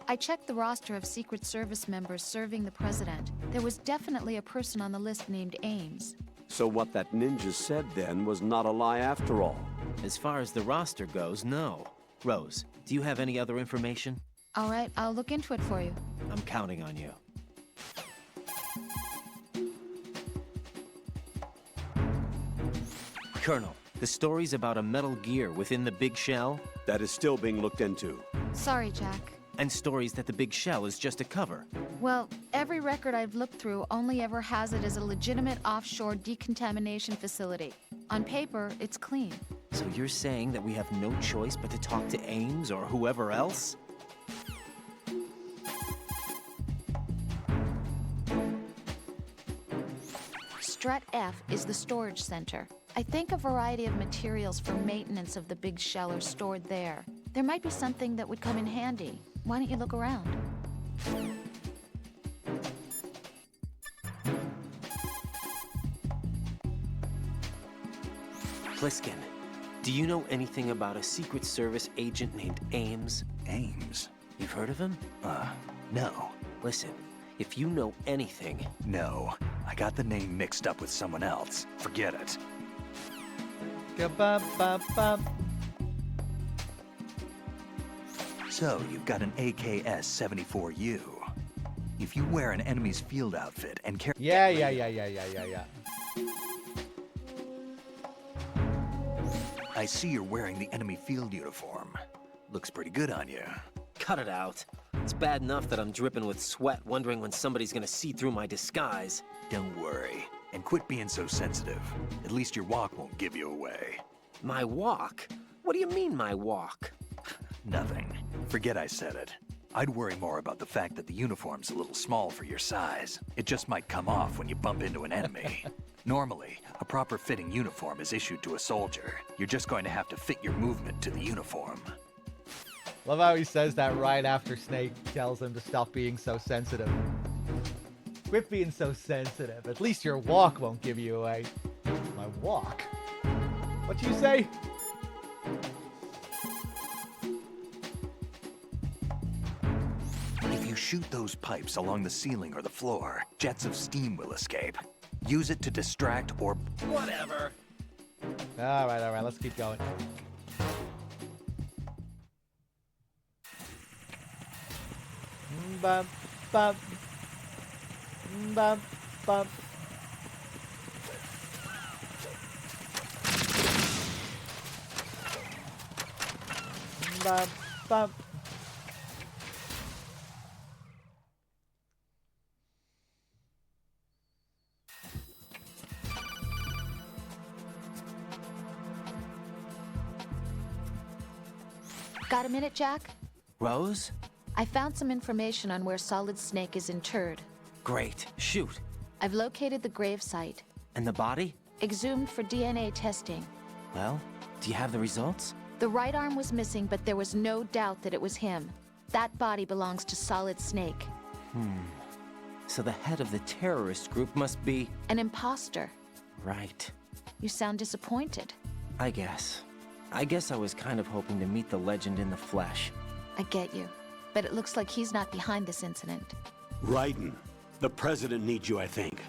[SPEAKER 13] I checked the roster of Secret Service members serving the president. There was definitely a person on the list named Ames.
[SPEAKER 6] So what that ninja said then was not a lie after all.
[SPEAKER 3] As far as the roster goes, no. Rose, do you have any other information?
[SPEAKER 13] All right, I'll look into it for you.
[SPEAKER 3] I'm counting on you. Colonel, the stories about a Metal Gear within the Big Shell?
[SPEAKER 6] That is still being looked into.
[SPEAKER 13] Sorry, Jack.
[SPEAKER 3] And stories that the Big Shell is just a cover.
[SPEAKER 13] Well, every record I've looked through only ever has it as a legitimate offshore decontamination facility. On paper, it's clean.
[SPEAKER 3] So you're saying that we have no choice but to talk to Ames or whoever else?
[SPEAKER 7] Strut F is the storage center. I think a variety of materials for maintenance of the Big Shell are stored there. There might be something that would come in handy.
[SPEAKER 13] Why don't you look around?
[SPEAKER 3] Pliskin, do you know anything about a Secret Service agent named Ames?
[SPEAKER 10] Ames?
[SPEAKER 3] You've heard of him?
[SPEAKER 10] No.
[SPEAKER 3] Listen, if you know anything...
[SPEAKER 10] No. I got the name mixed up with someone else. Forget it.
[SPEAKER 1] Ga-ba-ba-ba.
[SPEAKER 10] So, you've got an AKS-74U. If you wear an enemy's field outfit and carry...
[SPEAKER 1] Yeah.
[SPEAKER 10] I see you're wearing the enemy field uniform. Looks pretty good on you.
[SPEAKER 3] Cut it out. It's bad enough that I'm dripping with sweat, wondering when somebody's gonna see through my disguise.
[SPEAKER 10] Don't worry. And quit being so sensitive. At least your walk won't give you away.
[SPEAKER 3] My walk? What do you mean, my walk?
[SPEAKER 10] Nothing. Forget I said it. I'd worry more about the fact that the uniform's a little small for your size. It just might come off when you bump into an enemy. Normally, a proper fitting uniform is issued to a soldier. You're just going to have to fit your movement to the uniform.
[SPEAKER 1] Love how he says that right after Snake tells him to stop being so sensitive. Quit being so sensitive. At least your walk won't give you away. My walk? What you say?
[SPEAKER 10] If you shoot those pipes along the ceiling or the floor, jets of steam will escape. Use it to distract or...
[SPEAKER 3] Whatever.
[SPEAKER 1] All right, let's keep going. Bum, bum. Bum, bum. Bum, bum.
[SPEAKER 7] Got a minute, Jack?
[SPEAKER 3] Rose?
[SPEAKER 7] I found some information on where Solid Snake is interred.
[SPEAKER 3] Great. Shoot.
[SPEAKER 7] I've located the grave site.
[SPEAKER 3] And the body?
[SPEAKER 7] Exhumed for DNA testing.
[SPEAKER 3] Well, do you have the results?
[SPEAKER 7] The right arm was missing, but there was no doubt that it was him. That body belongs to Solid Snake.
[SPEAKER 3] So the head of the terrorist group must be...
[SPEAKER 7] An imposter.
[SPEAKER 3] Right.
[SPEAKER 7] You sound disappointed.
[SPEAKER 3] I guess I was kind of hoping to meet the legend in the flesh.
[SPEAKER 7] I get you. But it looks like he's not behind this incident.
[SPEAKER 2] Raiden, the president needs you, I think.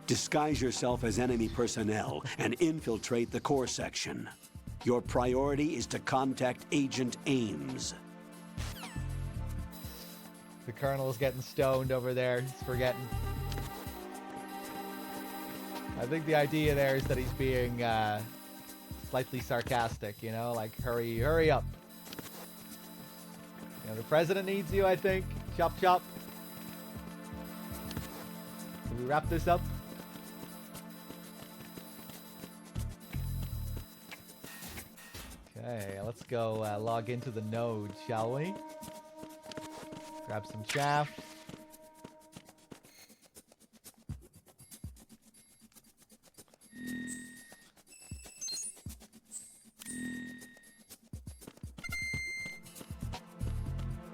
[SPEAKER 2] Disguise yourself as enemy personnel and infiltrate the core section. Your priority is to contact Agent Ames.
[SPEAKER 1] The Colonel's getting stoned over there. He's forgetting. I think the idea there is that he's being slightly sarcastic, you know? Like, hurry up. You know, the president needs you, I think. Chop, chop. Can we wrap this up? Okay, let's go log into the node, shall we? Grab some chaff.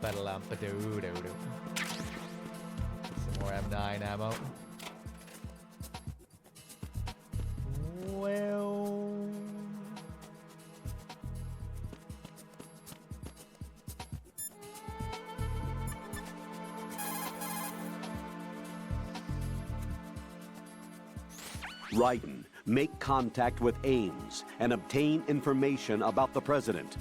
[SPEAKER 1] Ba-da-lam-ba-doo-doo-doo. Some more M9 ammo. Well...
[SPEAKER 2] Raiden, make contact with Ames and obtain information about the president.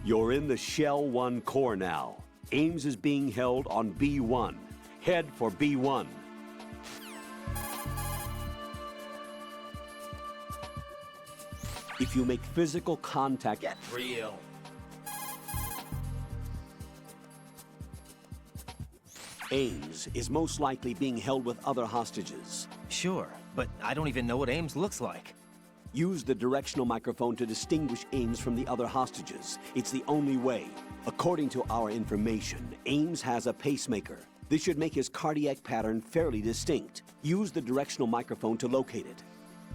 [SPEAKER 2] You're in the Shell 1 core now. Ames is being held on B1. Head for B1. If you make physical contact...
[SPEAKER 3] Get real.
[SPEAKER 2] Ames is most likely being held with other hostages.
[SPEAKER 3] Sure, but I don't even know what Ames looks like.
[SPEAKER 2] Use the directional microphone to distinguish Ames from the other hostages. It's the only way. According to our information, Ames has a pacemaker. This should make his cardiac pattern fairly distinct. Use the directional microphone to locate it.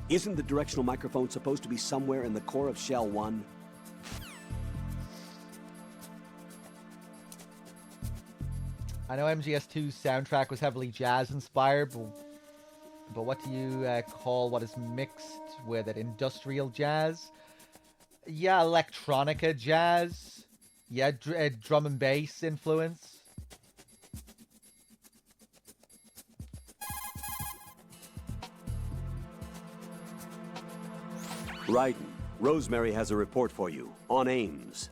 [SPEAKER 2] Isn't the directional microphone supposed to be somewhere in the core of Shell 1?
[SPEAKER 1] I know MGS2's soundtrack was heavily jazz inspired, but what do you call what is mixed with it? Industrial jazz? Yeah, electronica jazz. Yeah, drum and bass influence.
[SPEAKER 6] Raiden, Rosemary has a report for you on Ames.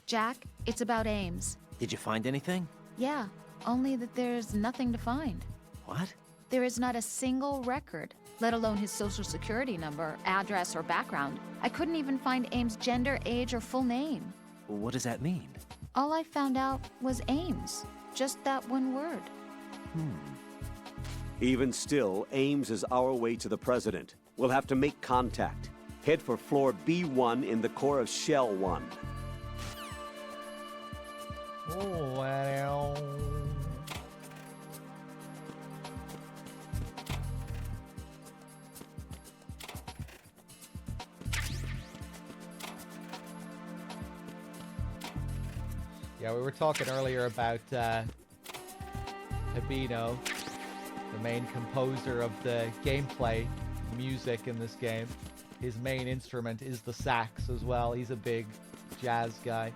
[SPEAKER 13] Jack, it's about Ames.
[SPEAKER 3] Did you find anything?
[SPEAKER 13] Yeah, only that there's nothing to find.
[SPEAKER 3] What?
[SPEAKER 13] There is not a single record, let alone his social security number, address, or background. I couldn't even find Ames' gender, age, or full name.
[SPEAKER 3] What does that mean?
[SPEAKER 13] All I found out was Ames. Just that one word.
[SPEAKER 6] Even still, Ames is our way to the president. We'll have to make contact. Head for floor B1 in the core of Shell 1.
[SPEAKER 1] Oh, well. Yeah, we were talking earlier about Hibino, the main composer of the gameplay music in this game. His main instrument is the sax as well. He's a big jazz guy.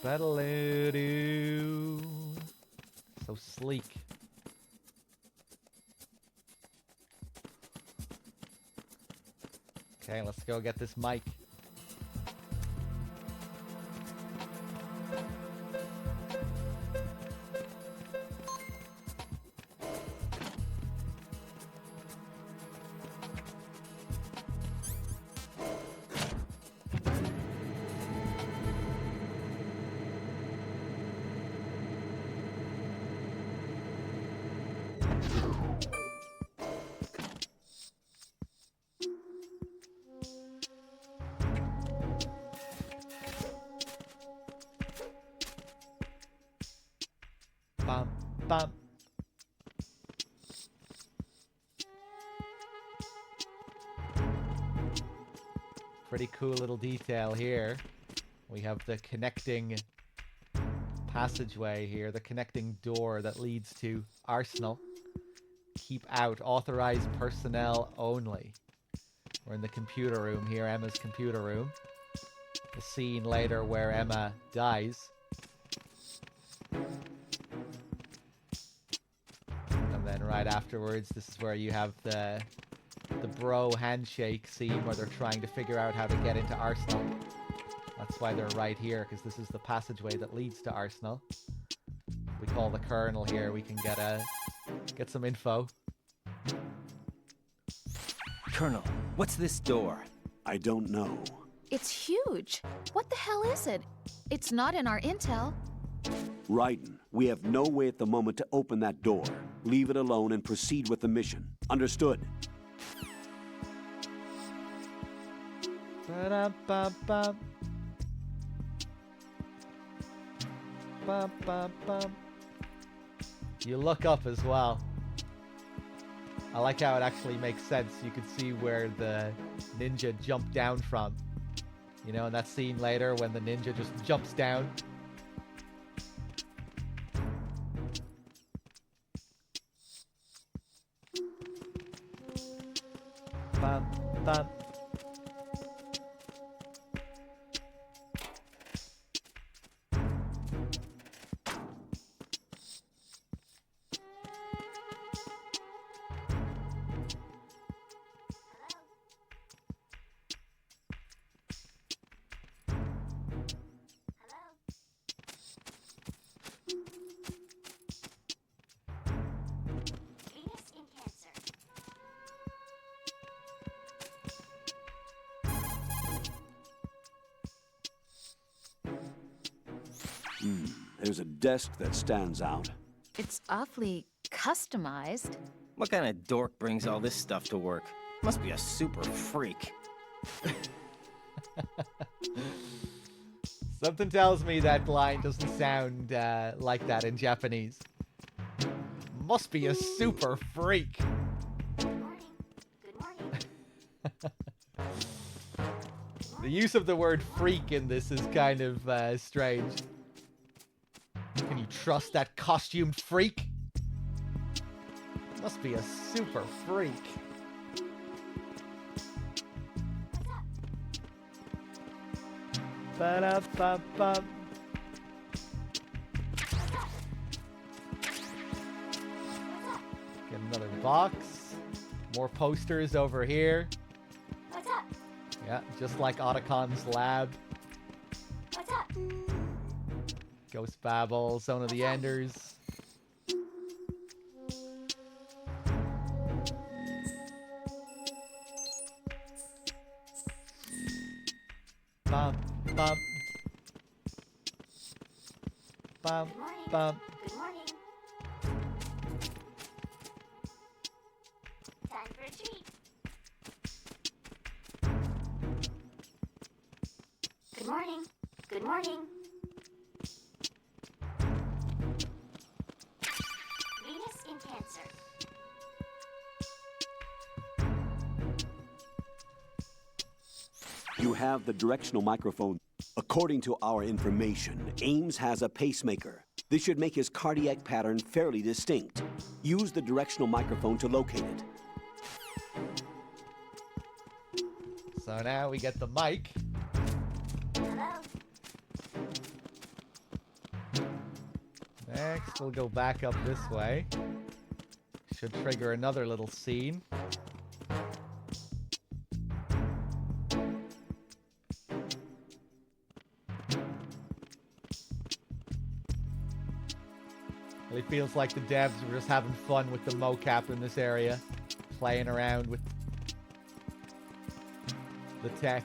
[SPEAKER 1] Ba-da-loo-doo. So sleek. Okay, let's go get this mic. Bum, bum. Pretty cool little detail here. We have the connecting passageway here, the connecting door that leads to Arsenal. Keep out, authorized personnel only. We're in the computer room here, Emma's computer room. The scene later where Emma dies. And then right afterwards, this is where you have the bro handshake scene where they're trying to figure out how to get into Arsenal. That's why they're right here, because this is the passageway that leads to Arsenal. We call the Colonel here, we can get some info.
[SPEAKER 3] Colonel, what's this door?
[SPEAKER 6] I don't know.
[SPEAKER 7] It's huge. What the hell is it? It's not in our intel.
[SPEAKER 6] Raiden, we have no way at the moment to open that door. Leave it alone and proceed with the mission. Understood?
[SPEAKER 1] Ba-da-ba-ba. Ba-ba-ba. You look up as well. I like how it actually makes sense. You can see where the ninja jumped down from. You know, in that scene later when the ninja just jumps down. Bum, bum.
[SPEAKER 6] There's a desk that stands out.
[SPEAKER 13] It's awfully customized.
[SPEAKER 3] What kind of dork brings all this stuff to work? Must be a super freak.
[SPEAKER 1] Something tells me that line doesn't sound like that in Japanese. Must be a super freak.
[SPEAKER 18] Good morning. Good morning.
[SPEAKER 1] The use of the word freak in this is kind of strange. Can you trust that costumed freak? Must be a super freak. Ba-da-ba-ba. Get another box. More posters over here.
[SPEAKER 18] What's up?
[SPEAKER 1] Yeah, just like Otacon's lab.
[SPEAKER 18] What's up?
[SPEAKER 1] Ghost Babel, Zone of the Enders. Bum, bum. Bum, bum.
[SPEAKER 18] Good morning. Time for a treat. Good morning. Good morning. Venus in Cancer.
[SPEAKER 2] You have the directional microphone. According to our information, Ames has a pacemaker. This should make his cardiac pattern fairly distinct. Use the directional microphone to locate it.
[SPEAKER 1] So now we get the mic.
[SPEAKER 18] Hello.
[SPEAKER 1] Next, we'll go back up this way. Should trigger another little scene. It feels like the devs were just having fun with the mocap in this area, playing around with the tech.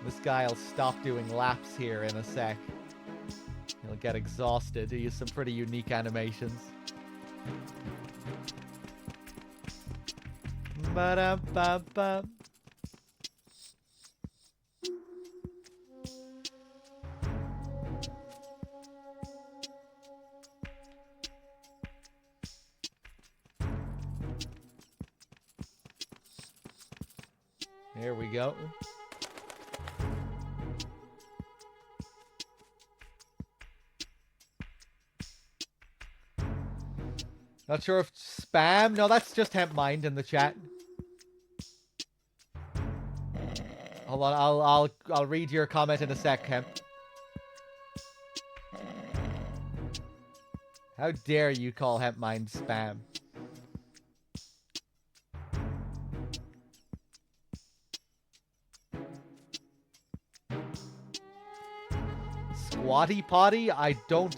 [SPEAKER 1] This guy'll stop doing laps here in a sec. He'll get exhausted. He used some pretty unique animations. Ba-da-ba-ba. Here we go. Not sure if spam. No, that's just Hemp Mind in the chat. Hold on, I'll read your comment in a sec, Hemp. How dare you call Hemp Mind spam? Squatty Potty? I don't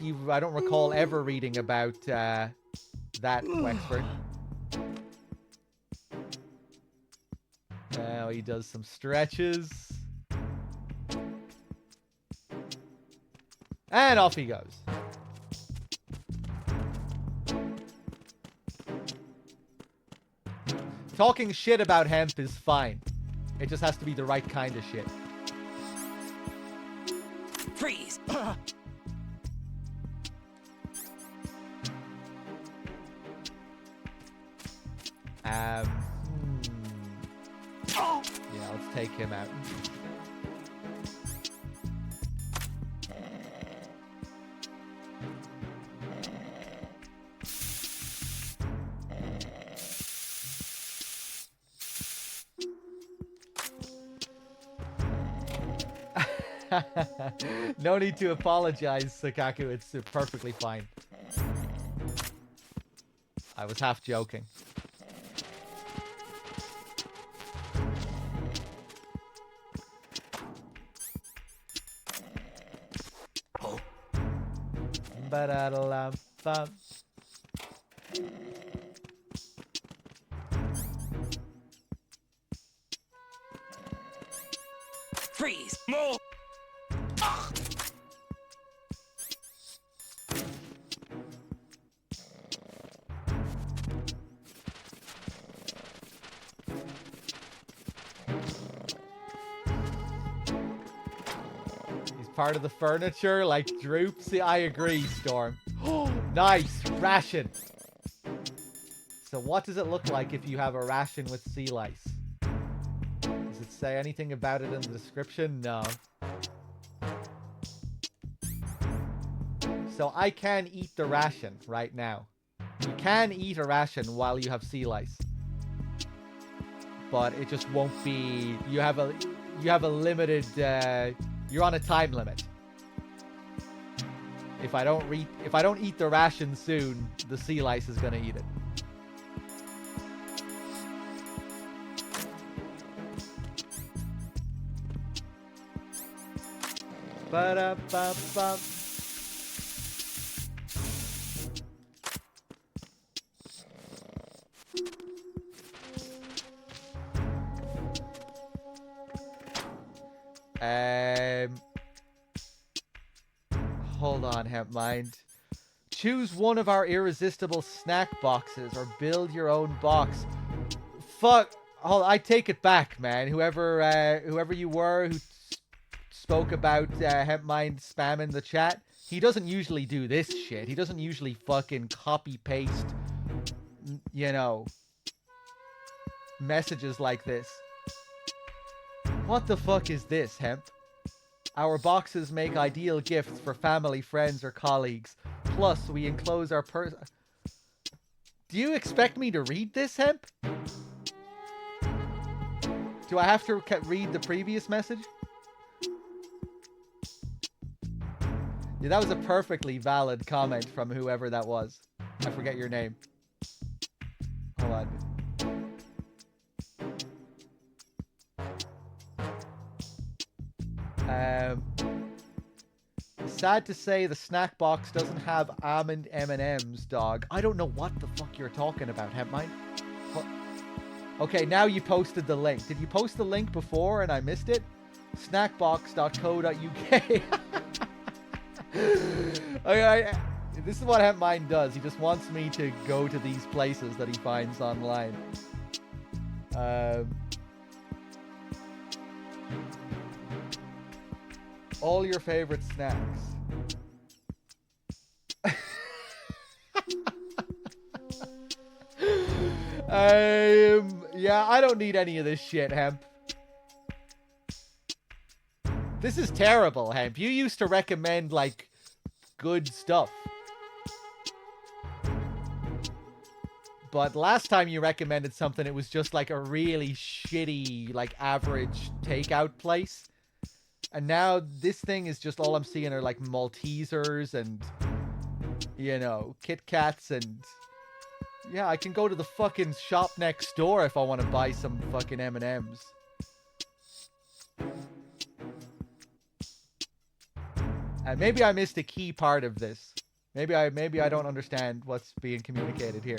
[SPEAKER 1] recall ever reading about that, Wexford. Now he does some stretches. And off he goes. Talking shit about hemp is fine. It just has to be the right kind of shit.
[SPEAKER 3] Freeze!
[SPEAKER 1] Yeah, let's take him out. No need to apologize, Sakaku. It's perfectly fine. I was half joking. Ba-da-da-la-bum.
[SPEAKER 3] Freeze! Move! Ah.
[SPEAKER 1] part of the furniture, like droop. See, I agree, Storm. Nice ration. So what does it look like if you have a ration with sea lice? Does it say anything about it in the description? No. So I can eat the ration right now. You can eat a ration while you have sea lice. But it just won't be... You have a limited... you're on a time limit. If I don't eat the ration soon, the sea lice is gonna eat it. Ba-da-ba-ba. Hold on, Hempmind. Choose one of our irresistible snack boxes or build your own box. Fuck. Hold on, I take it back, man. Whoever you were who spoke about Hempmind spamming the chat, he doesn't usually do this shit. He doesn't usually fucking copy-paste, you know, messages like this. What the fuck is this, Hemp? Our boxes make ideal gifts for family, friends, or colleagues. Plus, we enclose our Do you expect me to read this, Hemp? Do I have to read the previous message? Yeah, that was a perfectly valid comment from whoever that was. I forget your name. Hold on. Sad to say the snack box doesn't have almond M&Ms, dog. I don't know what the fuck you're talking about, Hempmind. Okay, now you posted the link. Did you post the link before and I missed it? Snackbox.co.uk. Okay, this is what Hempmind does. He just wants me to go to these places that he finds online. All your favorite snacks. Yeah, I don't need any of this shit, Hemp. This is terrible, Hemp. You used to recommend, like, good stuff. But last time you recommended something, it was just like a really shitty, like, average takeout place. And now this thing is just all I'm seeing are like Maltesers and, you know, Kit Kats and... Yeah, I can go to the fucking shop next door if I want to buy some fucking M&Ms. And maybe I missed a key part of this. Maybe I don't understand what's being communicated here.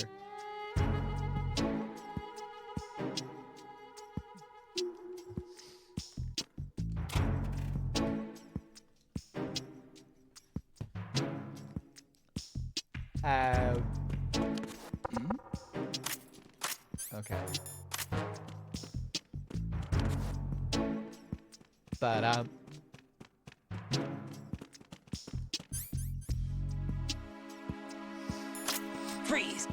[SPEAKER 1] Okay. But
[SPEAKER 3] freeze.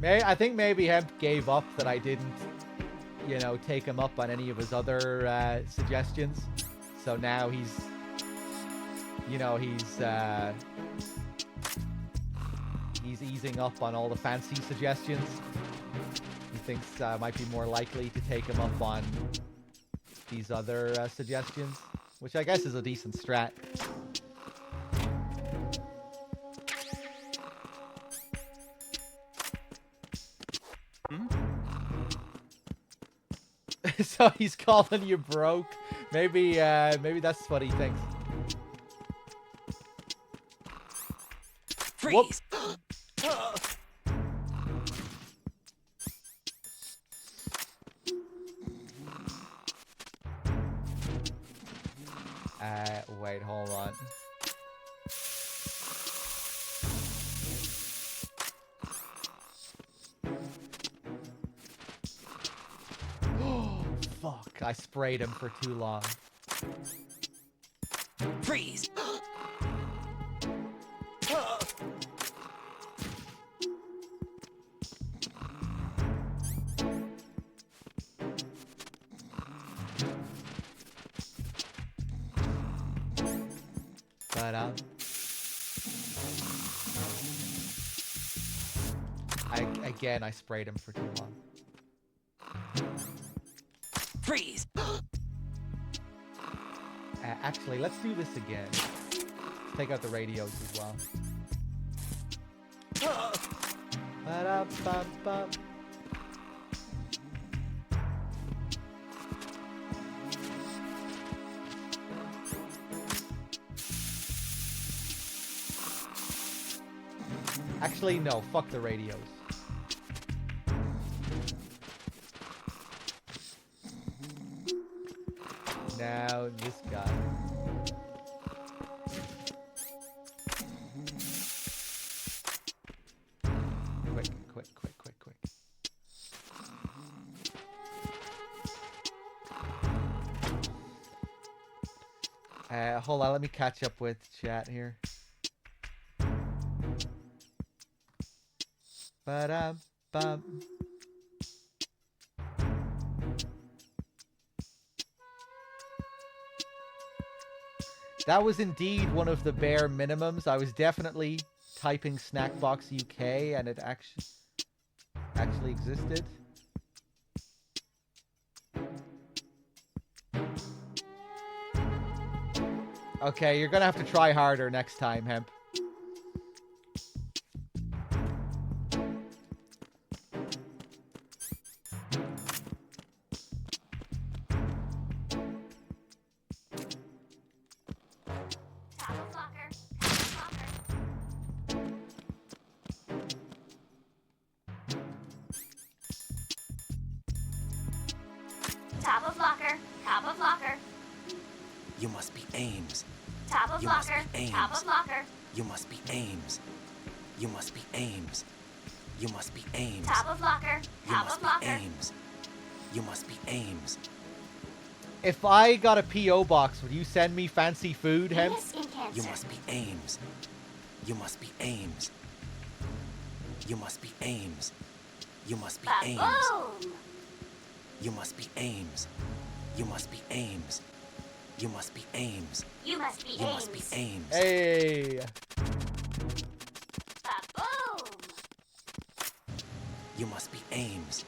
[SPEAKER 1] I think maybe Hemp gave up that I didn't, you know, take him up on any of his other suggestions. So now he's, you know, he's easing up on all the fancy suggestions. He thinks I might be more likely to take him up on these other suggestions, which I guess is a decent strat. So he's calling you broke. Maybe that's what he thinks.
[SPEAKER 3] Freeze.
[SPEAKER 1] Wait, hold on. Fuck, I sprayed him for too long.
[SPEAKER 3] Freeze!
[SPEAKER 1] But I sprayed him for too long.
[SPEAKER 3] Freeze!
[SPEAKER 1] Actually, let's do this again. Let's take out the radios as well. Ba-da-bum-bum. Actually, no. Fuck the radios. Now, this guy. Quick. Hold on, let me catch up with chat here. Ba-dum-bum. That was indeed one of the bare minimums. I was definitely typing Snackbox UK and it actually existed. Okay, you're gonna have to try harder next time, Hemp.
[SPEAKER 18] Top of locker. Top of locker.
[SPEAKER 3] You must be Ames.
[SPEAKER 18] Top of
[SPEAKER 3] You must
[SPEAKER 18] locker.
[SPEAKER 3] be Ames.
[SPEAKER 18] Top of locker.
[SPEAKER 3] You must be Ames. You must be Ames. You must be Ames.
[SPEAKER 18] Top of locker.
[SPEAKER 3] You
[SPEAKER 18] Top
[SPEAKER 3] must
[SPEAKER 18] of
[SPEAKER 3] be
[SPEAKER 18] locker.
[SPEAKER 3] Ames. You must be Ames.
[SPEAKER 1] If I got a P.O. box, would you send me fancy food, Hemp?
[SPEAKER 3] You must be Ames. You must be Ames. You must be Ames. You must be Ames.
[SPEAKER 18] Ba-boom!
[SPEAKER 3] You must be Ames. You must be Ames. You must be Ames.
[SPEAKER 18] You must be
[SPEAKER 3] You must be
[SPEAKER 18] Ames.
[SPEAKER 3] Ames.
[SPEAKER 1] Hey!
[SPEAKER 18] Ba-boom!
[SPEAKER 3] You must be Ames.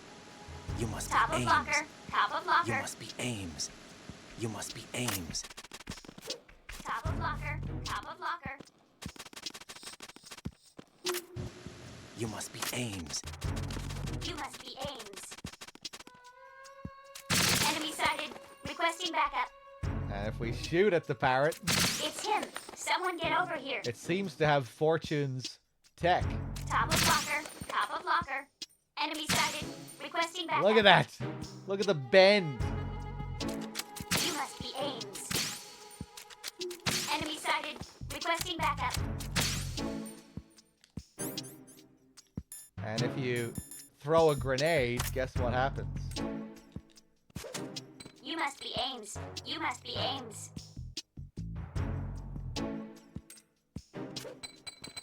[SPEAKER 3] You must
[SPEAKER 18] Top
[SPEAKER 3] be
[SPEAKER 18] of
[SPEAKER 3] Ames.
[SPEAKER 18] locker. Top of locker.
[SPEAKER 3] You must be Ames. You must be Ames.
[SPEAKER 18] Top of locker. Top of locker.
[SPEAKER 3] You must be Ames.
[SPEAKER 18] You must be Ames. Enemy sighted. Requesting backup.
[SPEAKER 1] And if we shoot at the parrot,
[SPEAKER 18] It's him. Someone get over here.
[SPEAKER 1] it seems to have Fortune's tech.
[SPEAKER 18] Top of locker. Top of locker. Enemy sighted. Requesting backup.
[SPEAKER 1] Look at that! Look at the bend!
[SPEAKER 18] You must be Ames. Enemy sighted. Requesting backup.
[SPEAKER 1] And if you throw a grenade, guess what happens?
[SPEAKER 18] You must be Ames. You must be Ames.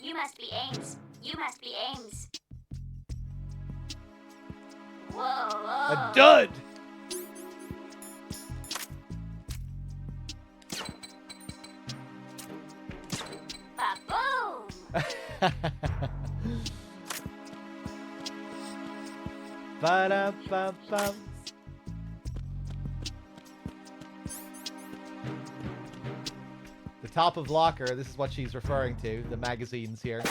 [SPEAKER 18] You must be Ames. You must be Ames. Whoa, whoa.
[SPEAKER 1] A dud!
[SPEAKER 18] Ba-boom!
[SPEAKER 1] Ba-da-ba-bum. The top of locker, this is what she's referring to, the magazines here.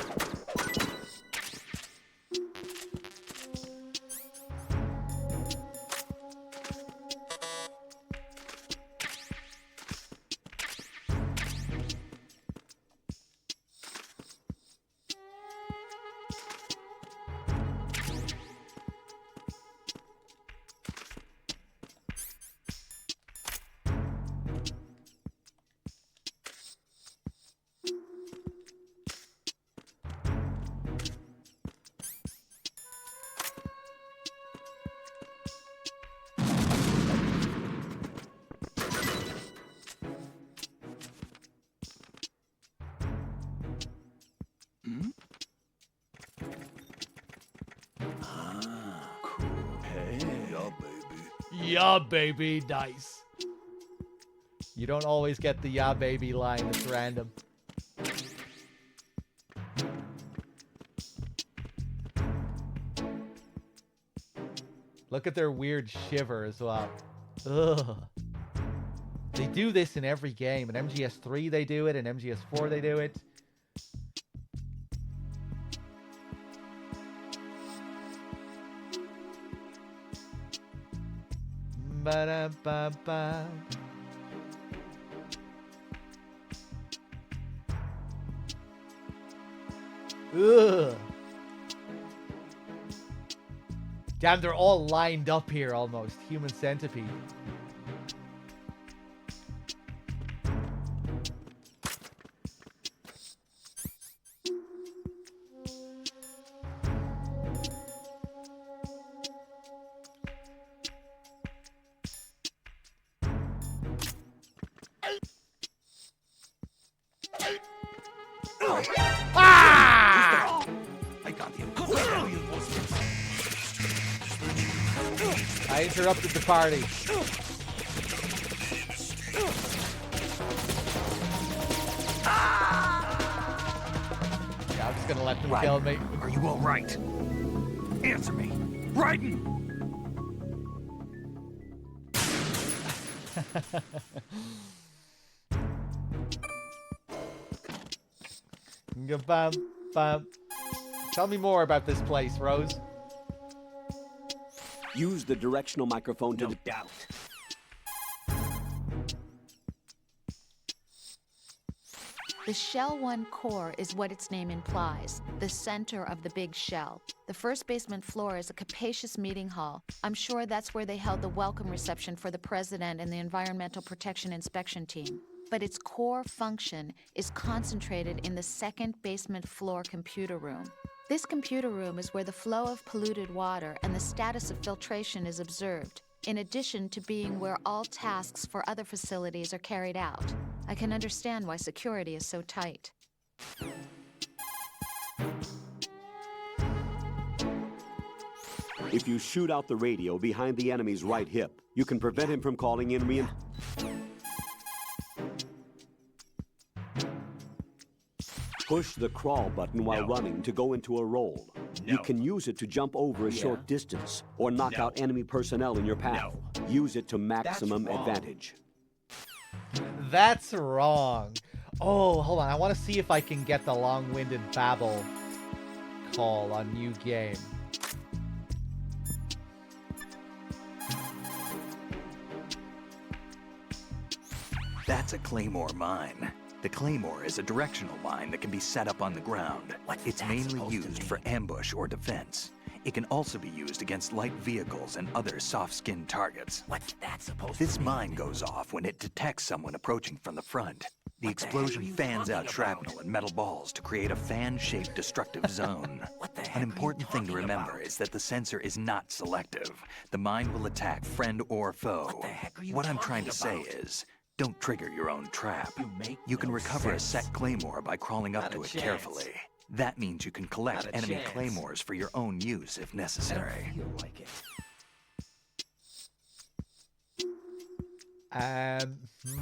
[SPEAKER 1] Yeah, baby, nice. You don't always get the yeah, baby line. It's random. Look at their weird shiver as well. Ugh. They do this in every game. In MGS3 they do it. In MGS4 they do it. Ba-da-ba-ba. Ugh. Damn, they're all lined up here almost. Human centipede. I interrupted the party. Yeah, I'm just gonna let them kill me.
[SPEAKER 17] Are you all right? Answer me. Raiden!
[SPEAKER 1] Bam. Tell me more about this place, Rose.
[SPEAKER 6] Use the directional microphone to...
[SPEAKER 17] No doubt.
[SPEAKER 7] The Shell 1 core is what its name implies, the center of the big shell. The first basement floor is a capacious meeting hall. I'm sure that's where they held the welcome reception for the president and the Environmental Protection Inspection team. But its core function is concentrated in the second basement floor computer room. This computer room is where the flow of polluted water and the status of filtration is observed, in addition to being where all tasks for other facilities are carried out. I can understand why security is so tight.
[SPEAKER 6] If you shoot out the radio behind the enemy's right hip, you can prevent him from calling in Push the crawl button while running to go into a roll. You can use it to jump over a short distance or knock out enemy personnel in your path. Use it to maximum advantage.
[SPEAKER 1] That's wrong. Oh, hold on. I want to see if I can get the long-winded babble call on new game.
[SPEAKER 10] That's a Claymore mine. The Claymore is a directional mine that can be set up on the ground. It's mainly used for ambush or defense. It can also be used against light vehicles and other soft-skinned targets.
[SPEAKER 3] What's that supposed to mean?
[SPEAKER 10] This mine goes off when it detects someone approaching from the front. The explosion fans out shrapnel and metal balls to create a fan-shaped destructive zone. An important thing to remember is that the sensor is not selective. The mine will attack friend or foe. What I'm trying to say is, don't trigger your own trap. You can recover a set claymore by crawling up to it carefully. That means you can collect enemy claymores for your own use if necessary.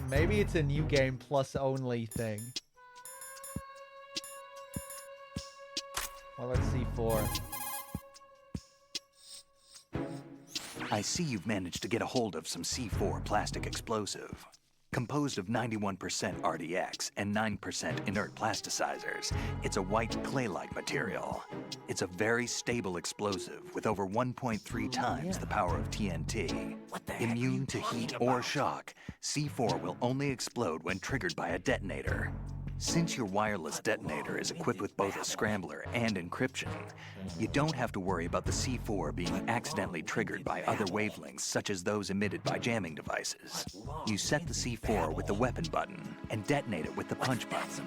[SPEAKER 1] Maybe it's a new game plus only thing. Well, let's see C4.
[SPEAKER 10] I see you've managed to get a hold of some C4 plastic explosive. Composed of 91% RDX and 9% inert plasticizers, it's a white clay-like material. It's a very stable explosive with over 1.3 times the power of TNT. Immune to heat or shock, C4 will only explode when triggered by a detonator. Since your wireless detonator is equipped with both a scrambler and encryption, you don't have to worry about the C4 being accidentally triggered by other wavelengths such as those emitted by jamming devices. You set the C4 with the weapon button and detonate it with the punch button.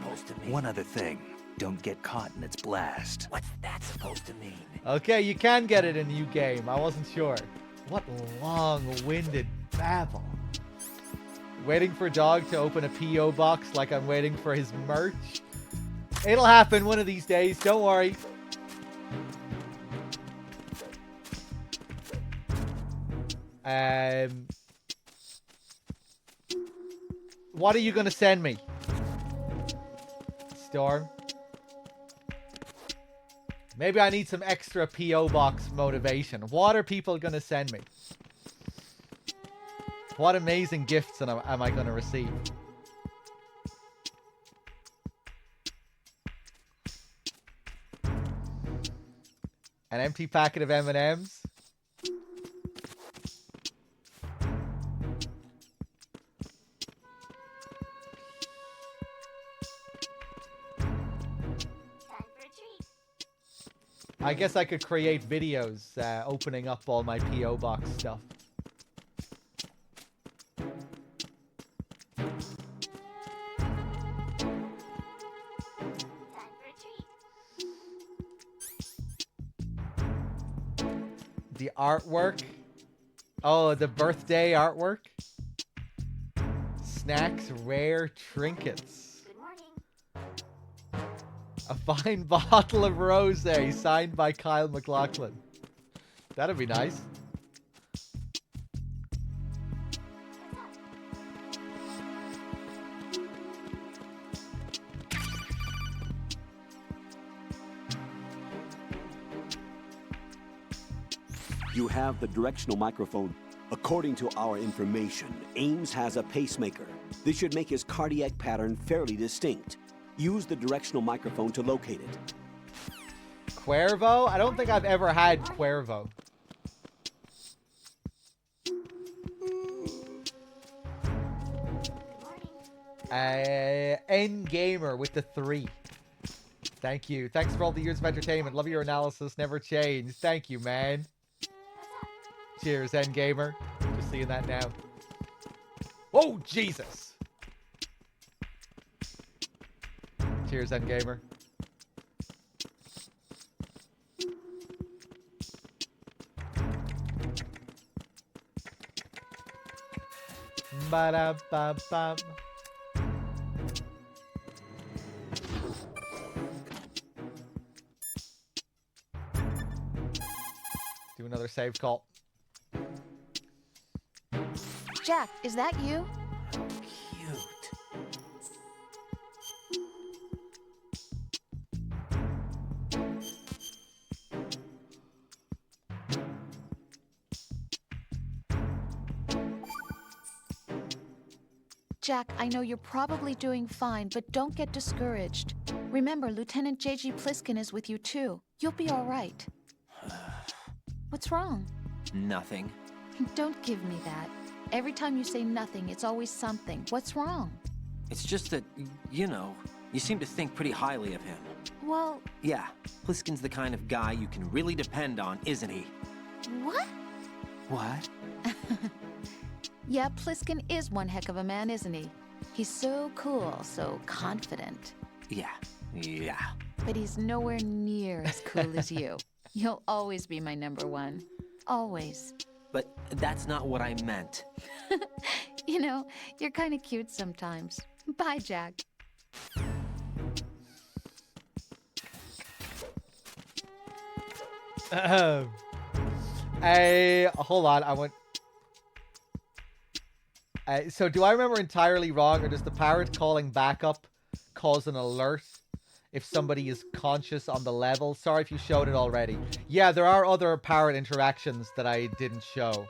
[SPEAKER 10] One other thing, don't get caught in its blast.
[SPEAKER 3] What's that supposed to mean?
[SPEAKER 1] Okay, you can get it in a new game. I wasn't sure. What long-winded babble. Waiting for Dog to open a P.O. box like I'm waiting for his merch. It'll happen one of these days, don't worry. What are you gonna send me? Storm? Maybe I need some extra P.O. Box motivation. What are people gonna send me? What amazing gifts am I gonna receive? An empty packet of M&Ms? I guess I could create videos opening up all my P.O. Box stuff. The artwork. Oh, the birthday artwork. Snacks, rare trinkets. A fine bottle of rosé signed by Kyle MacLachlan. That'd be nice.
[SPEAKER 2] You have the directional microphone. According to our information, Ames has a pacemaker. This should make his cardiac pattern fairly distinct. Use the directional microphone to locate it.
[SPEAKER 1] Cuervo? I don't think I've ever had Cuervo. N Gamer with the 3. Thank you. Thanks for all the years of entertainment. Love your analysis. Never change. Thank you, man. Cheers, N Gamer. Just seeing that now. Oh, Jesus. Cheers, N Gamer. Ba-da-ba-bum. Do another save call.
[SPEAKER 13] Jack, is that you? Jack, I know you're probably doing fine, but don't get discouraged. Remember, Lieutenant J.G. Pliskin is with you too. You'll be all right. What's wrong?
[SPEAKER 3] Nothing.
[SPEAKER 13] Don't give me that. Every time you say nothing, it's always something. What's wrong?
[SPEAKER 3] It's just that, you know, you seem to think pretty highly of him.
[SPEAKER 13] Well...
[SPEAKER 3] Yeah, Pliskin's the kind of guy you can really depend on, isn't he?
[SPEAKER 13] What?
[SPEAKER 3] What?
[SPEAKER 13] Yeah, Pliskin is one heck of a man, isn't he? He's so cool, so confident.
[SPEAKER 3] Yeah.
[SPEAKER 13] But he's nowhere near as cool as you. You'll always be my number one. Always.
[SPEAKER 3] But that's not what I meant.
[SPEAKER 13] You know, you're kind of cute sometimes. Bye, Jack.
[SPEAKER 1] Hold on, I want... so do I remember entirely wrong, or does the parrot calling backup cause an alert if somebody is conscious on the level? Sorry if you showed it already. Yeah, there are other parrot interactions that I didn't show.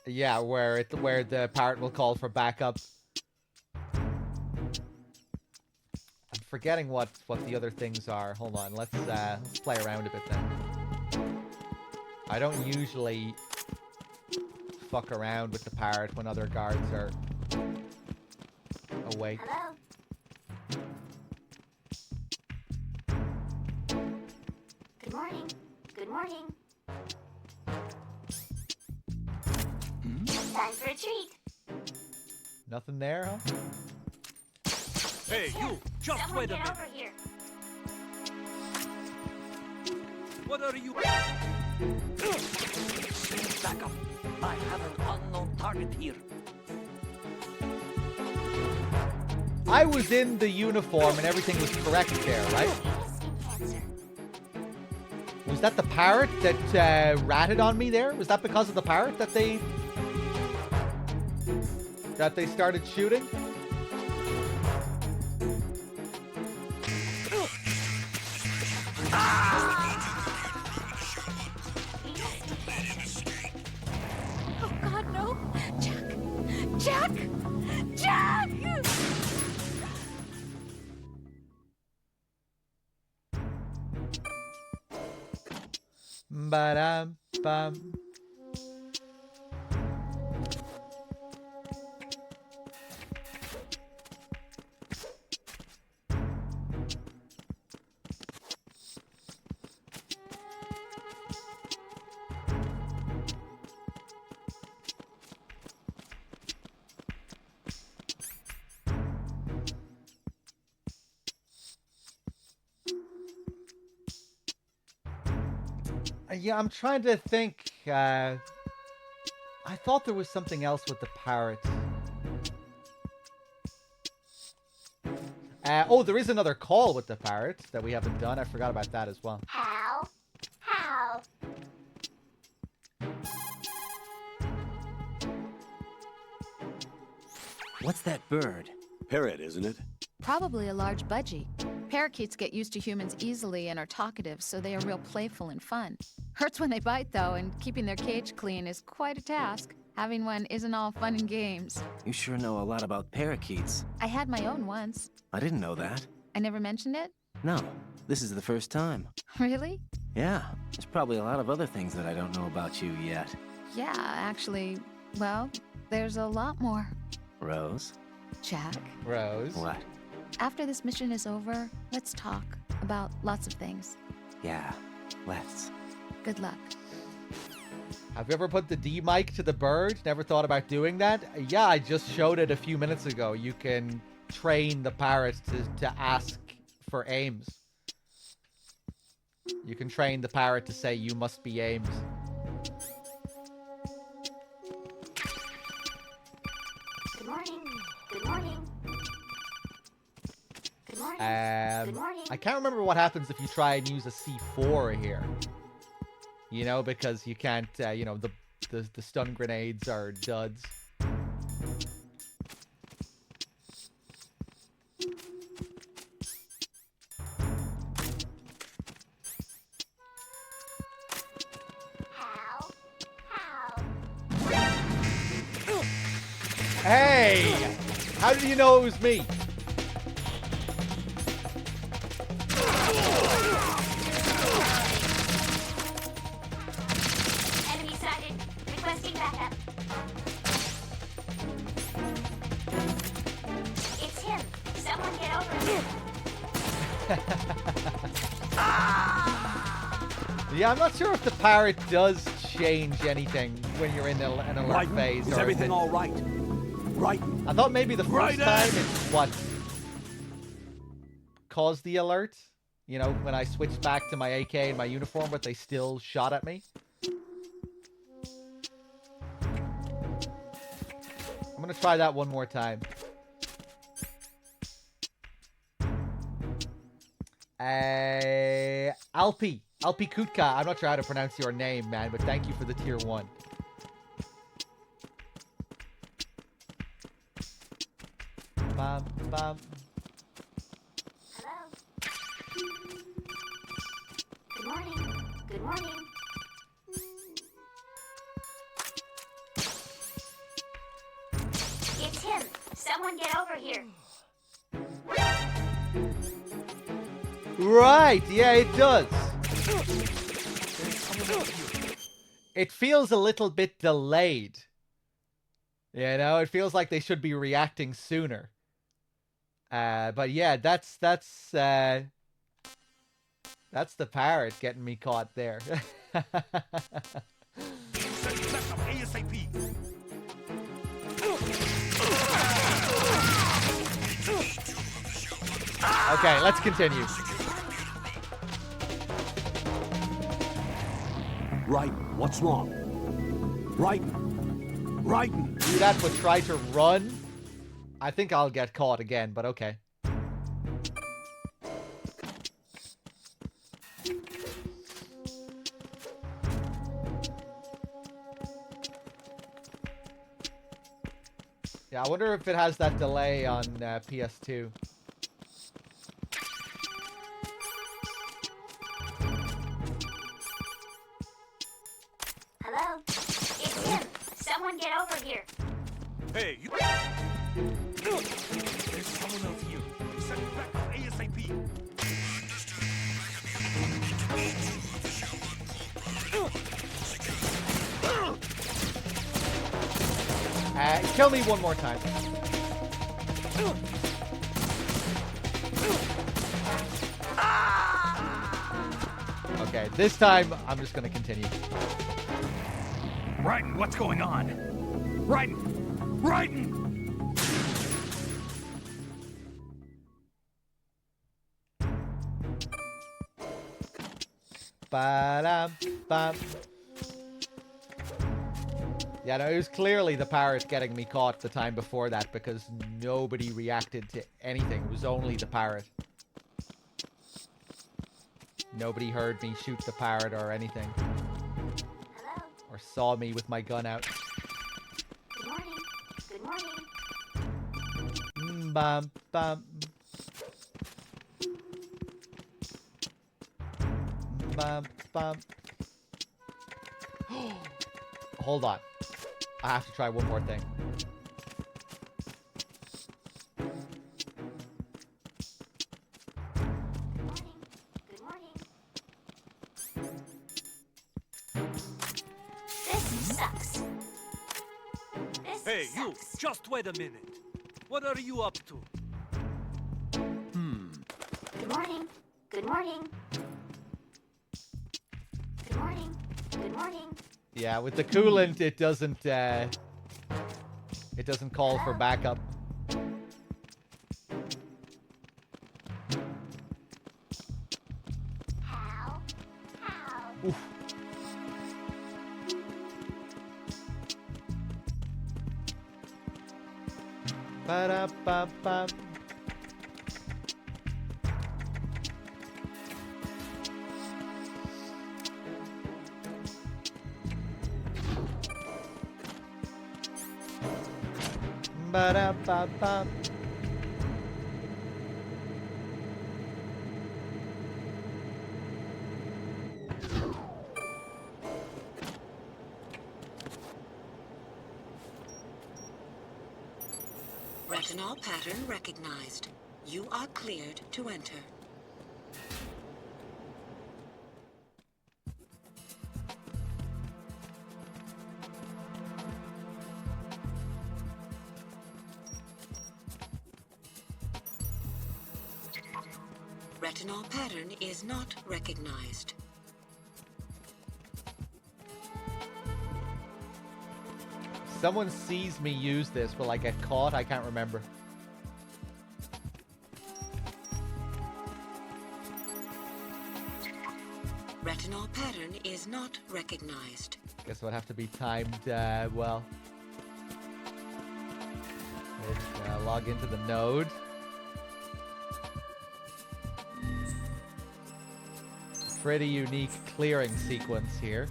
[SPEAKER 1] Yeah, where the parrot will call for backup. I'm forgetting what the other things are. Hold on, let's play around a bit then. I don't usually fuck around with the parrot when other guards are awake.
[SPEAKER 18] Hello? Good morning. Good morning. Time for a treat.
[SPEAKER 1] Nothing there, huh?
[SPEAKER 8] Hey, you! Just
[SPEAKER 18] Someone
[SPEAKER 8] wait a
[SPEAKER 18] get
[SPEAKER 8] minute.
[SPEAKER 18] over here.
[SPEAKER 8] What are you...
[SPEAKER 17] Back up. I have an unknown target here.
[SPEAKER 1] I was in the uniform and everything was correct there, right? Was that the parrot that ratted on me there? Was that because of the parrot that they started shooting?
[SPEAKER 7] Oh God, no! Jack! Jack!
[SPEAKER 1] Ba-dum, bum. Yeah, I'm trying to think. I thought there was something else with the parrot. Oh, there is another call with the parrot that we haven't done. I forgot about that as well.
[SPEAKER 18] How?
[SPEAKER 3] What's that bird?
[SPEAKER 6] Parrot, isn't it?
[SPEAKER 13] Probably a large budgie. Parakeets get used to humans easily and are talkative, so they are real playful and fun. Hurts when they bite, though, and keeping their cage clean is quite a task. Having one isn't all fun and games.
[SPEAKER 3] You sure know a lot about parakeets.
[SPEAKER 13] I had my own once.
[SPEAKER 3] I didn't know that.
[SPEAKER 13] I never mentioned it?
[SPEAKER 3] No, this is the first time.
[SPEAKER 13] Really?
[SPEAKER 3] Yeah, there's probably a lot of other things that I don't know about you yet.
[SPEAKER 13] Yeah, actually, well, there's a lot more.
[SPEAKER 3] Rose?
[SPEAKER 13] Jack?
[SPEAKER 1] Rose?
[SPEAKER 3] What?
[SPEAKER 13] After this mission is over, let's talk about lots of things.
[SPEAKER 3] Yeah, let's.
[SPEAKER 13] Good luck.
[SPEAKER 1] Have you ever put the D mic to the bird? Never thought about doing that? Yeah, I just showed it a few minutes ago. You can train the parrot to ask for Ames. You can train the parrot to say, "You must be Ames."
[SPEAKER 18] Good morning. Good morning. Good morning. Good morning.
[SPEAKER 1] I can't remember what happens if you try and use a C4 here. You know, because you can't, you know, the stun grenades are duds. Hey! How did you know it was me?
[SPEAKER 18] Enemy sighted. Requesting backup. It's him. Someone get over here.
[SPEAKER 1] Yeah, I'm not sure if the parrot does change anything when you're in an alert phase.
[SPEAKER 6] Is
[SPEAKER 1] or
[SPEAKER 6] everything all right? Right.
[SPEAKER 1] I thought maybe the first time it's what caused the alert. You know, when I switched back to my AK and my uniform, but they still shot at me. I'm gonna try that one more time. Alpi Kutka. I'm not sure how to pronounce your name, man, but thank you for the tier 1. Bum, bum.
[SPEAKER 18] Hello. Good morning. Good morning. It's him. Someone get over here.
[SPEAKER 1] Right, yeah, it does. It feels a little bit delayed. You know, it feels like they should be reacting sooner. But yeah, that's the parrot getting me caught there. Okay, let's continue.
[SPEAKER 6] Right. What's wrong? Right.
[SPEAKER 1] Do that, but try to run. I think I'll get caught again, but okay. Yeah, I wonder if it has that delay on PS2.
[SPEAKER 18] Hello? It's him. Someone get over here.
[SPEAKER 8] Hey, you. There's someone else here. Send it back ASAP.
[SPEAKER 1] Kill me one more time. Okay, this time I'm just gonna continue.
[SPEAKER 8] Raiden, what's going on? Raiden! Raiden!
[SPEAKER 1] Ba-dum-bum. Yeah, no, it was clearly the parrot getting me caught the time before that because nobody reacted to anything. It was only the parrot. Nobody heard me shoot the parrot or anything.
[SPEAKER 18] Hello?
[SPEAKER 1] Or saw me with my gun out.
[SPEAKER 18] Good morning. Good morning.
[SPEAKER 1] Bum, bum. Bum, bum. Hold on. I have to try one more thing.
[SPEAKER 18] Good morning. This sucks.
[SPEAKER 8] Hey, you! Just wait a minute. What are you up to?
[SPEAKER 18] Good morning. Good morning. Good morning. Good morning.
[SPEAKER 1] Yeah, with the coolant, it doesn't call for backup.
[SPEAKER 18] How?
[SPEAKER 1] Oof. Ba-da-ba-ba. Ba-da-ba-ba.
[SPEAKER 19] Retinol pattern recognized. You are cleared to enter. Retinol pattern is not recognized.
[SPEAKER 1] Someone sees me use this, will I get caught? I can't remember.
[SPEAKER 19] Retinol pattern is not recognized.
[SPEAKER 1] Guess it would have to be timed well. Let's log into the node. Pretty unique clearing sequence here.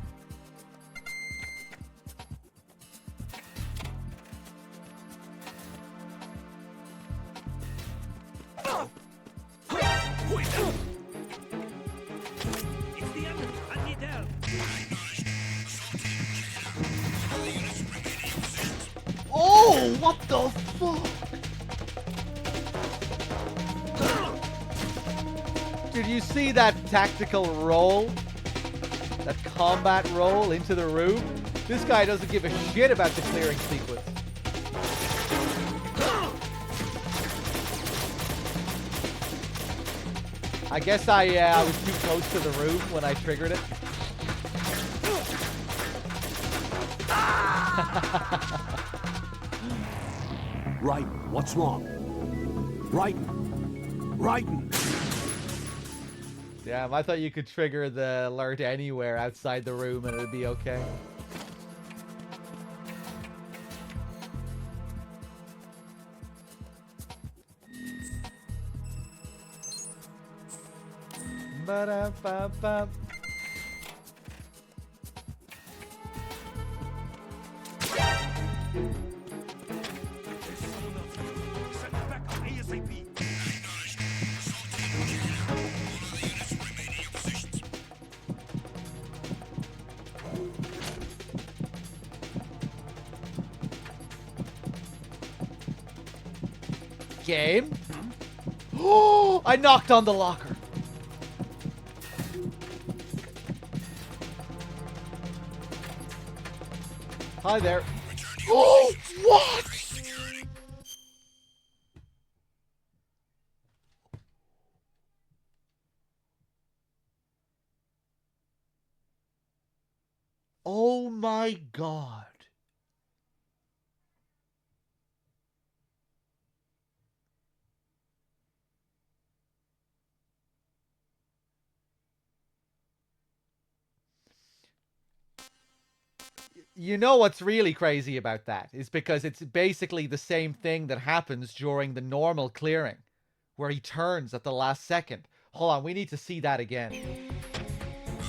[SPEAKER 1] Oh, what the fuck? Did you see that tactical roll? That combat roll into the room? This guy doesn't give a shit about the clearing sequence. I guess I was too close to the room when I triggered it.
[SPEAKER 2] Raiden, what's wrong? Raiden! Raiden!
[SPEAKER 1] Damn, I thought you could trigger the alert anywhere outside the room and it'd be okay. Ba-da-ba-ba. Game? Oh, I knocked on the locker. Hi there. Oh, what? Oh my God. You know what's really crazy about that is because it's basically the same thing that happens during the normal clearing, where he turns at the last second. Hold on, we need to see that again.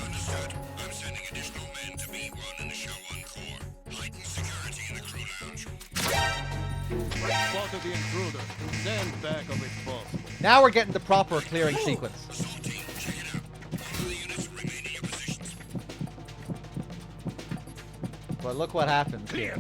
[SPEAKER 14] Understood. I'm sending additional men to B1 and the Show 1 core. Heighten security in the crew lounge.
[SPEAKER 8] Spotted the intruder. Stand back of it, boss.
[SPEAKER 1] Now we're getting the proper clearing sequence. But look what happens here.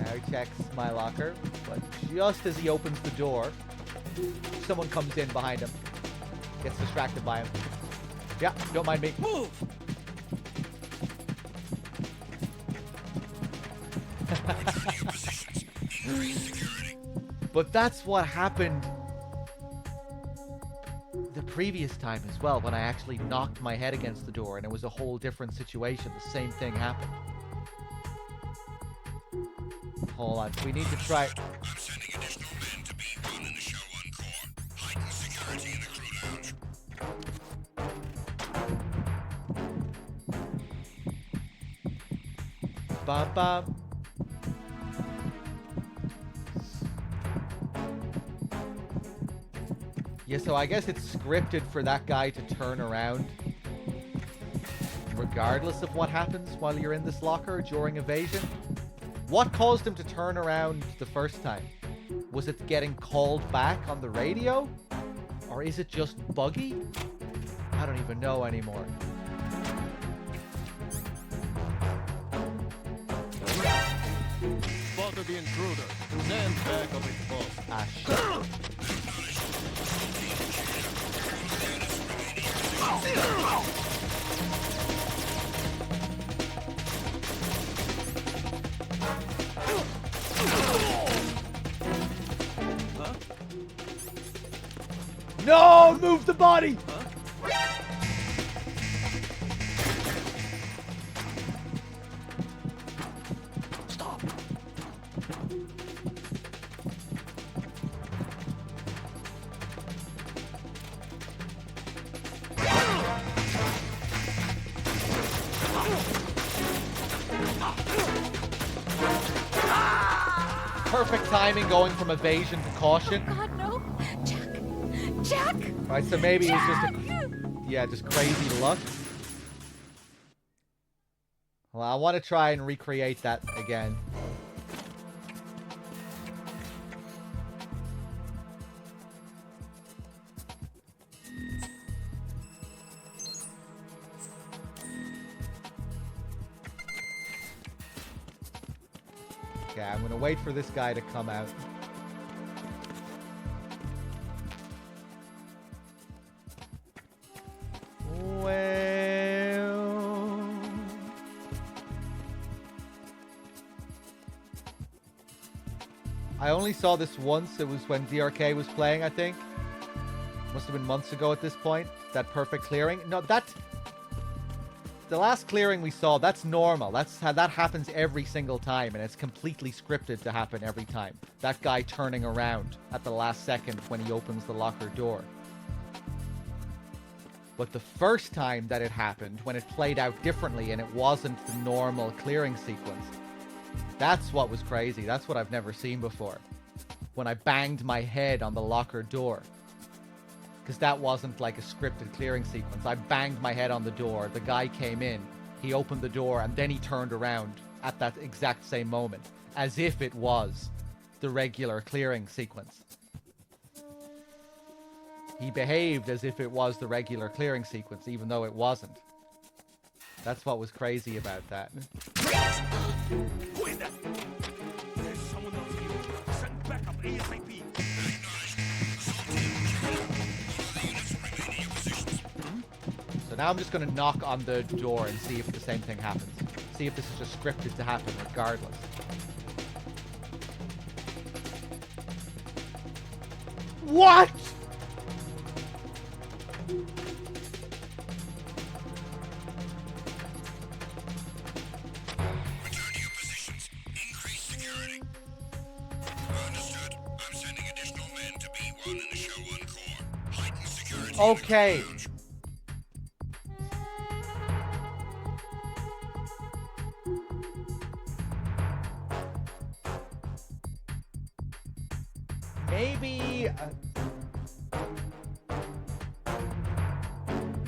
[SPEAKER 1] Now he checks my locker, but just as he opens the door, someone comes in behind him. Gets distracted by him. Yeah, don't mind me. Move! But that's what happened the previous time as well, when I actually knocked my head against the door and it was a whole different situation. The same thing happened. Hold on, we need to try...
[SPEAKER 14] I'm sending additional men to B1 and the Show 1 core. Heighten security in the crew lounge.
[SPEAKER 1] Ba-ba. Yeah, so I guess it's scripted for that guy to turn around regardless of what happens while you're in this locker during evasion. What caused him to turn around the first time? Was it getting called back on the radio? Or is it just buggy? I don't even know anymore.
[SPEAKER 8] Spotted the intruder. Stand back of it, boss.
[SPEAKER 1] Ah, shit. No! Move the body!
[SPEAKER 8] Stop.
[SPEAKER 1] Perfect timing going from evasion to caution.
[SPEAKER 7] God, no. Jack!
[SPEAKER 1] Right, so maybe it's just just crazy luck. Well, I want to try and recreate that again. Okay, I'm gonna wait for this guy to come out. Well, I only saw this once. It was when DRK was playing, I think. Must have been months ago at this point. That perfect clearing. No, the last clearing we saw, that's normal. That's how that happens every single time, and it's completely scripted to happen every time. That guy turning around at the last second when he opens the locker door. But the first time that it happened, when it played out differently and it wasn't the normal clearing sequence, that's what was crazy. That's what I've never seen before. When I banged my head on the locker door. Because that wasn't like a scripted clearing sequence. I banged my head on the door. The guy came in. He opened the door and then he turned around at that exact same moment. As if it was the regular clearing sequence. He behaved as if it was the regular clearing sequence, even though it wasn't. That's what was crazy about that.
[SPEAKER 8] Who is that? There's someone else here. Send backup ASAP.
[SPEAKER 1] So now I'm just going to knock on the door and see if the same thing happens. See if this is just scripted to happen regardless. What?
[SPEAKER 14] Return to your positions. Increase security. Understood. I'm sending additional men to B1 and the Show 1 core. Heighten security.
[SPEAKER 1] Okay.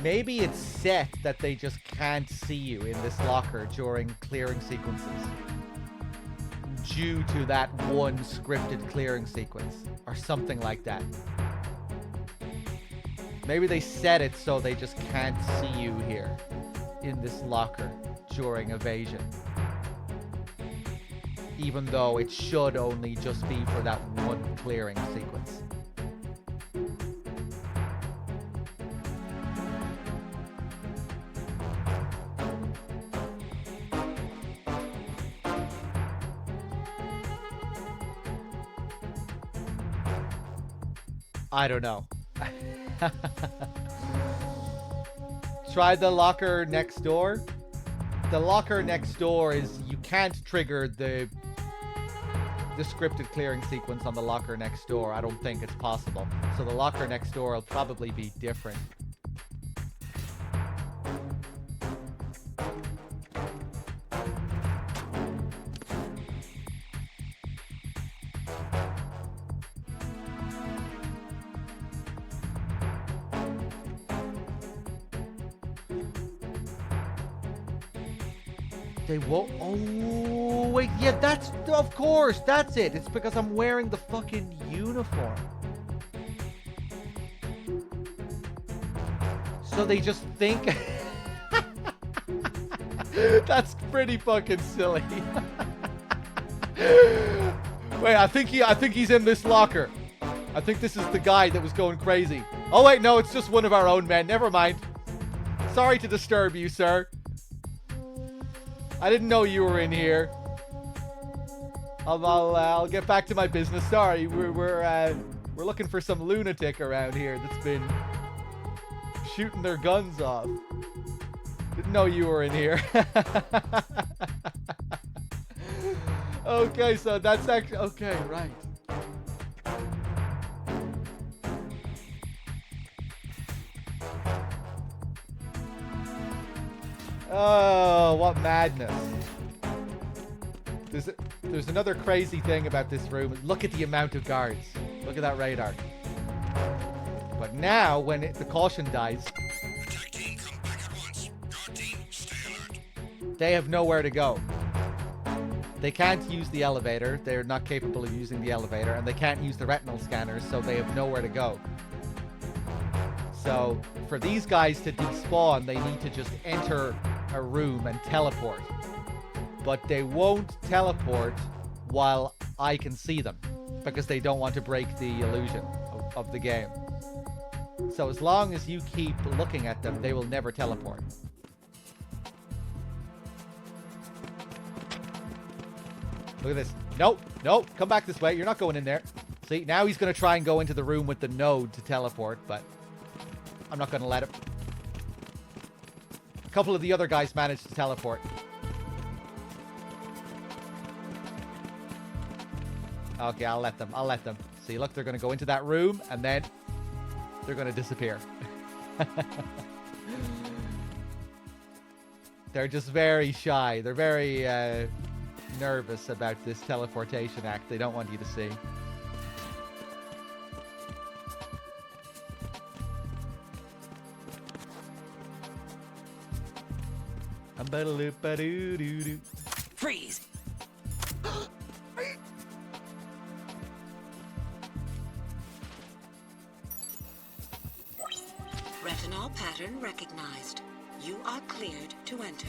[SPEAKER 1] Maybe it's set that they just can't see you in this locker during clearing sequences due to that one scripted clearing sequence or something like that. Maybe they set it so they just can't see you here in this locker during evasion, even though it should only just be for that one clearing sequence. I don't know. Try the locker next door. The locker next door is you can't trigger the scripted clearing sequence on the locker next door. I don't think it's possible. So the locker next door will probably be different. They won't. Oh, wait. Yeah, that's. Of course, that's it. It's because I'm wearing the fucking uniform. So they just think. That's pretty fucking silly. Wait, I think he's in this locker. I think this is the guy that was going crazy. Oh, wait, no, it's just one of our own men. Never mind. Sorry to disturb you, sir. I didn't know you were in here. I'll get back to my business. Sorry, we're looking for some lunatic around here that's been shooting their guns off. Didn't know you were in here. Okay, so that's actually okay, right. Oh, what madness. There's another crazy thing about this room. Look at the amount of guards. Look at that radar. But now, when the caution dies, they have nowhere to go. They can't use the elevator. They're not capable of using the elevator. And they can't use the retinal scanners, so they have nowhere to go. So, for these guys to despawn, they need to just enter a room and teleport. But they won't teleport while I can see them, because they don't want to break the illusion of the game. So as long as you keep looking at them, they will never teleport. Look at this. Nope, nope, come back this way. You're not going in there. See, now he's going to try and go into the room with the node to teleport, but I'm not going to let him. A couple of the other guys managed to teleport. Okay, I'll let them. I'll let them. See, look, they're going to go into that room, and then they're going to disappear. They're just very shy. They're very nervous about this teleportation act. They don't want you to see.
[SPEAKER 17] Freeze!
[SPEAKER 19] Retinol pattern recognized. You are cleared to enter.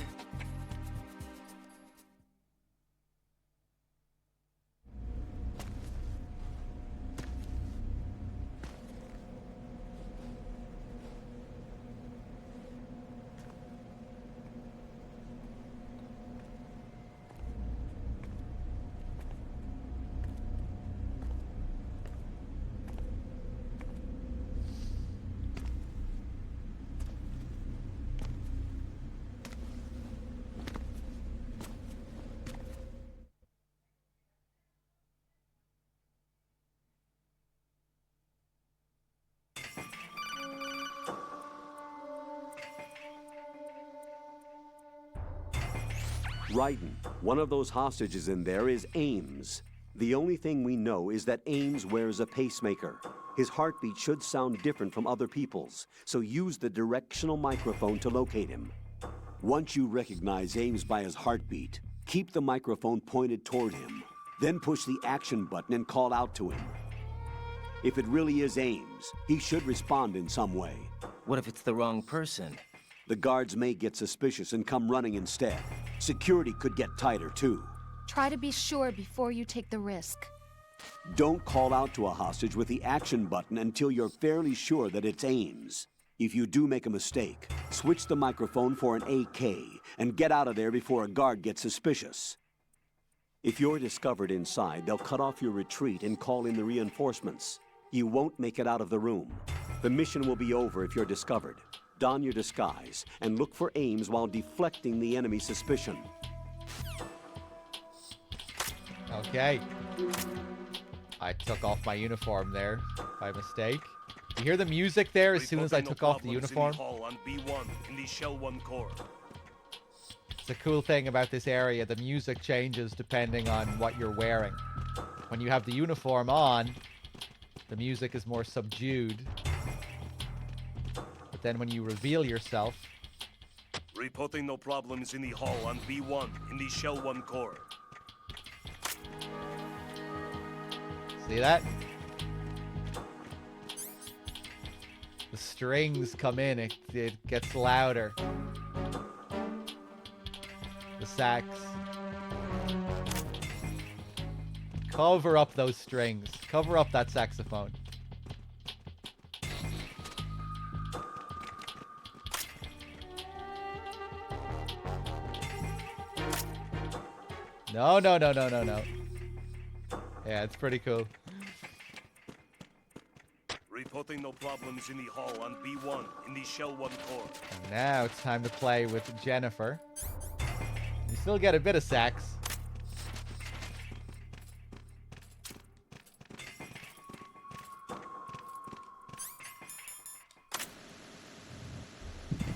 [SPEAKER 6] Raiden, one of those hostages in there is Ames. The only thing we know is that Ames wears a pacemaker. His heartbeat should sound different from other people's, so use the directional microphone to locate him. Once you recognize Ames by his heartbeat, keep the microphone pointed toward him. Then push the action button and call out to him. If it really is Ames, he should respond in some way.
[SPEAKER 3] What if it's the wrong person?
[SPEAKER 6] The guards may get suspicious and come running instead. Security could get tighter, too.
[SPEAKER 7] Try to be sure before you take the risk.
[SPEAKER 6] Don't call out to a hostage with the action button until you're fairly sure that it's Ames. If you do make a mistake, switch the microphone for an AK and get out of there before a guard gets suspicious. If you're discovered inside, they'll cut off your retreat and call in the reinforcements. You won't make it out of the room. The mission will be over if you're discovered. Don your disguise and look for Ames while deflecting the enemy's suspicion.
[SPEAKER 1] Okay. I took off my uniform there by mistake. You hear the music there as soon as I took off the uniform?
[SPEAKER 8] On B1 in the Shell 1 core.
[SPEAKER 1] It's a cool thing about this area. The music changes depending on what you're wearing. When you have the uniform on, the music is more subdued. But then when you reveal yourself...
[SPEAKER 8] Reporting no problems in the hall on B1 in the Shell 1 core.
[SPEAKER 1] See that? The strings come in, it gets louder. The sax. Cover up those strings. Cover up that saxophone. No. Yeah, it's pretty cool.
[SPEAKER 8] Reporting no problems in the hall on B1 in the Shell 1 core.
[SPEAKER 1] And now it's time to play with Jennifer. You still get a bit of sax.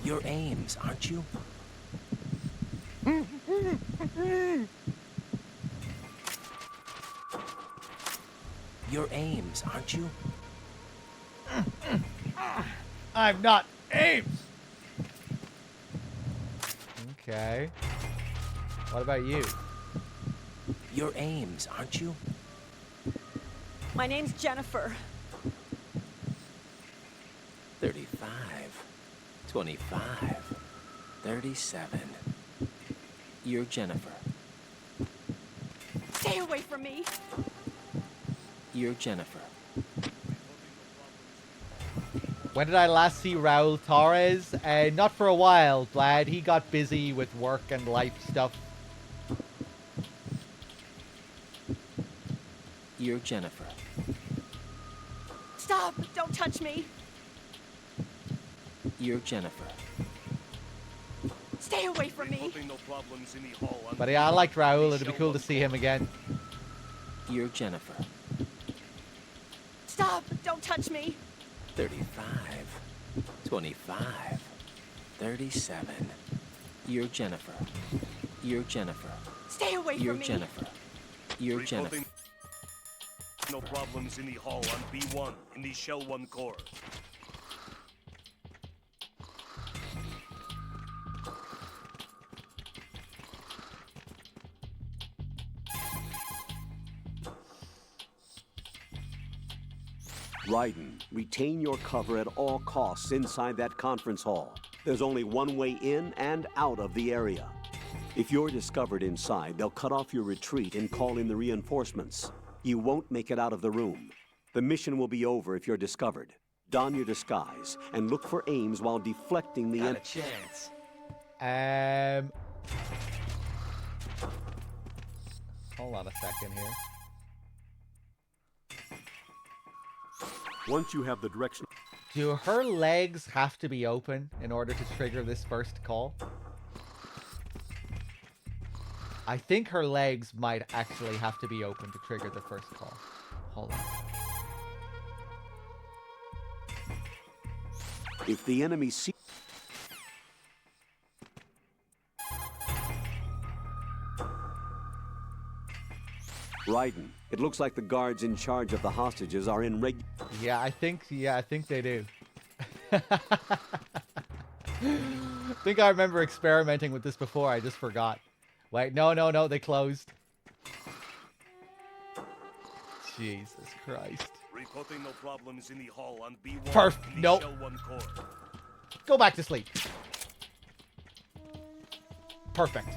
[SPEAKER 3] You're Ames, aren't you? You're Ames, aren't you?
[SPEAKER 1] I'm not Ames! Okay. What about you?
[SPEAKER 3] You're Ames, aren't you?
[SPEAKER 20] My name's Jennifer.
[SPEAKER 3] 35, 25, 37. You're Jennifer.
[SPEAKER 20] Stay away from me!
[SPEAKER 3] You're Jennifer.
[SPEAKER 1] When did I last see Raul Torres? Not for a while, Vlad. He got busy with work and life stuff.
[SPEAKER 3] You're Jennifer.
[SPEAKER 20] Stop! Don't touch me!
[SPEAKER 3] You're Jennifer.
[SPEAKER 20] Stay away from me!
[SPEAKER 8] Reporting no problems in the hall on
[SPEAKER 1] But yeah, I liked Raul. It'd be cool to see him again.
[SPEAKER 3] You're Jennifer.
[SPEAKER 20] Stop! Don't touch me!
[SPEAKER 3] 35, 25, 37. You're Jennifer. You're Jennifer.
[SPEAKER 20] Stay away
[SPEAKER 3] You're
[SPEAKER 20] from me!
[SPEAKER 3] Jennifer. You're Jennifer.
[SPEAKER 8] Reporting no problems in the hall on B1 in the Shell 1 core.
[SPEAKER 2] Raiden, retain your cover at all costs inside that conference hall. There's only one way in and out of the area. If you're discovered inside, they'll cut off your retreat and call in the reinforcements. You won't make it out of the room. The mission will be over if you're discovered. Don your disguise and look for Ames while deflecting the...
[SPEAKER 3] Not a chance.
[SPEAKER 1] Hold on a second here.
[SPEAKER 2] Once you have the direction...
[SPEAKER 1] Do her legs have to be open in order to trigger this first call? I think her legs might actually have to be open to trigger the first call. Hold on.
[SPEAKER 2] If the enemy see... Raiden, it looks like the guards in charge of the hostages are in
[SPEAKER 1] Yeah, I think they do. I think I remember experimenting with this before, I just forgot. Wait, no, they closed. Jesus Christ.
[SPEAKER 8] Reporting no problems in the hall on B1.
[SPEAKER 1] Perfect. Nope.
[SPEAKER 8] Shell 1 core.
[SPEAKER 1] Go back to sleep. Perfect.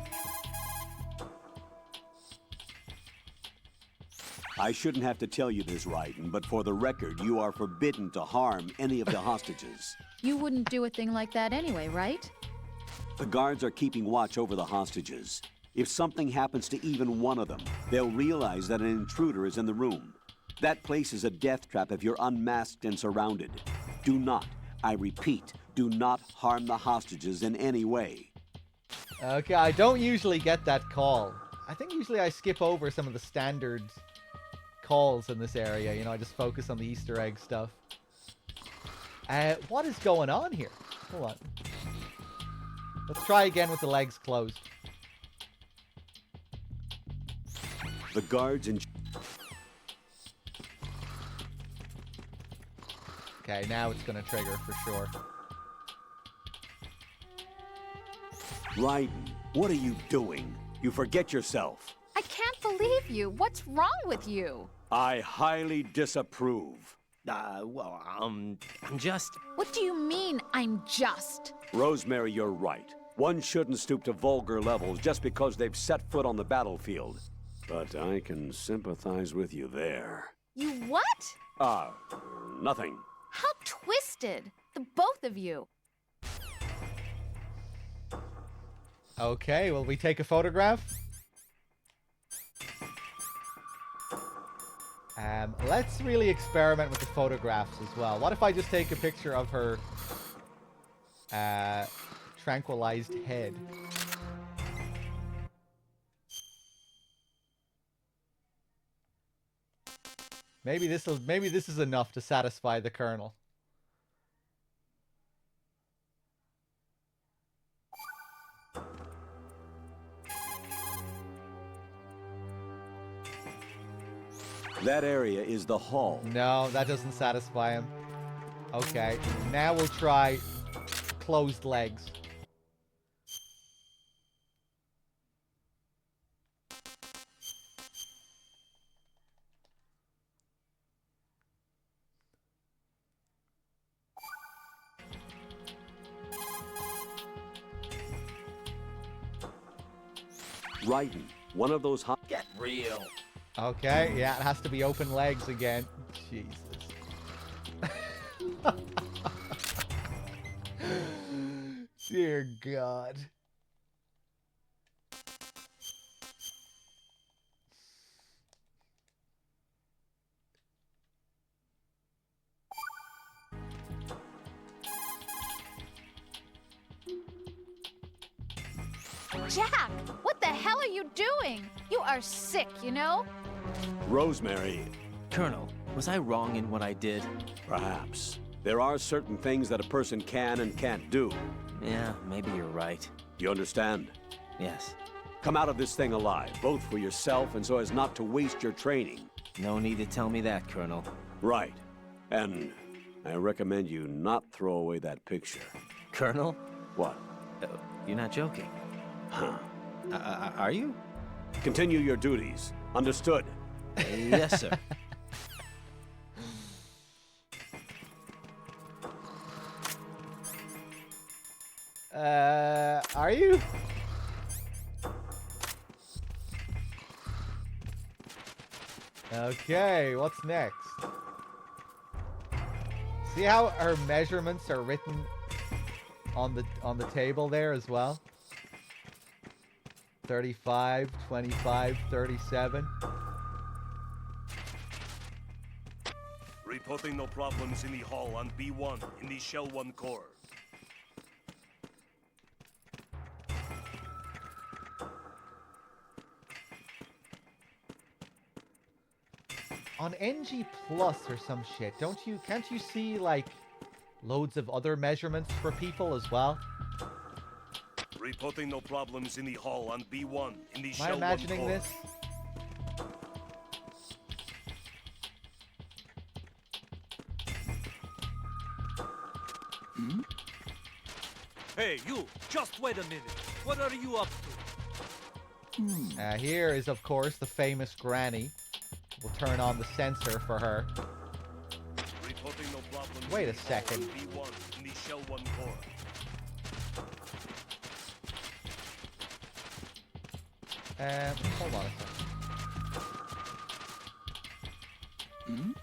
[SPEAKER 2] I shouldn't have to tell you this, Raiden, but for the record, you are forbidden to harm any of the hostages.
[SPEAKER 13] You wouldn't do a thing like that anyway, right?
[SPEAKER 2] The guards are keeping watch over the hostages. If something happens to even one of them, they'll realize that an intruder is in the room. That place is a death trap if you're unmasked and surrounded. Do not, I repeat, do not harm the hostages in any way.
[SPEAKER 1] Okay, I don't usually get that call. I think usually I skip over some of the standard calls in this area. You know, I just focus on the Easter egg stuff. What is going on here? Hold on. Let's try again with the legs closed.
[SPEAKER 2] The guards in...
[SPEAKER 1] Okay, now it's gonna trigger for sure.
[SPEAKER 2] Raiden, what are you doing? You forget yourself.
[SPEAKER 13] I can't believe you. What's wrong with you?
[SPEAKER 2] I highly disapprove.
[SPEAKER 3] I'm just...
[SPEAKER 13] What do you mean, I'm just?
[SPEAKER 2] Rosemary, you're right. One shouldn't stoop to vulgar levels just because they've set foot on the battlefield. But I can sympathize with you there.
[SPEAKER 13] You what?
[SPEAKER 2] Nothing.
[SPEAKER 13] How twisted. The both of you.
[SPEAKER 1] Okay, will we take a photograph? Let's really experiment with the photographs as well. What if I just take a picture of her tranquilized head? Maybe this is enough to satisfy the Colonel.
[SPEAKER 2] That area is the hall.
[SPEAKER 1] No, that doesn't satisfy him. Okay, now we'll try closed legs.
[SPEAKER 2] Raiden, one of those hot...
[SPEAKER 3] Get real.
[SPEAKER 1] Okay, yeah, it has to be open legs again. Jesus. Dear God.
[SPEAKER 13] Jack, what the hell are you doing? You are sick, you know?
[SPEAKER 2] Rosemary.
[SPEAKER 3] Colonel, was I wrong in what I did?
[SPEAKER 2] Perhaps. There are certain things that a person can and can't do.
[SPEAKER 3] Yeah, maybe you're right.
[SPEAKER 2] Do you understand?
[SPEAKER 3] Yes.
[SPEAKER 2] Come out of this thing alive, both for yourself and so as not to waste your training.
[SPEAKER 3] No need to tell me that, Colonel.
[SPEAKER 2] Right. And I recommend you not throw away that picture.
[SPEAKER 3] Colonel?
[SPEAKER 2] What?
[SPEAKER 3] You're not joking.
[SPEAKER 2] Huh.
[SPEAKER 3] Are you?
[SPEAKER 2] Continue your duties. Understood?
[SPEAKER 3] Yes, sir.
[SPEAKER 1] Are you? Okay, what's next? See how her measurements are written on the table there as well? 35, 25, 37.
[SPEAKER 8] Reporting no problems in the hall on B1 in the Shell 1 core.
[SPEAKER 1] On NG Plus or some shit, can't you see like loads of other measurements for people as well?
[SPEAKER 8] Reporting no problems in the hall on B1 in the
[SPEAKER 1] Am I
[SPEAKER 8] Shell 1
[SPEAKER 1] imagining
[SPEAKER 8] core.
[SPEAKER 1] this?
[SPEAKER 21] Hey, you! Just wait a minute. What are you up to?
[SPEAKER 1] Here is, of course, the famous Granny. We'll turn on the sensor for her.
[SPEAKER 8] Reporting no problems
[SPEAKER 1] Wait
[SPEAKER 8] in
[SPEAKER 1] a
[SPEAKER 8] the hall on
[SPEAKER 1] second.
[SPEAKER 8] B1 in the Shell 1 core.
[SPEAKER 1] Hold on a second.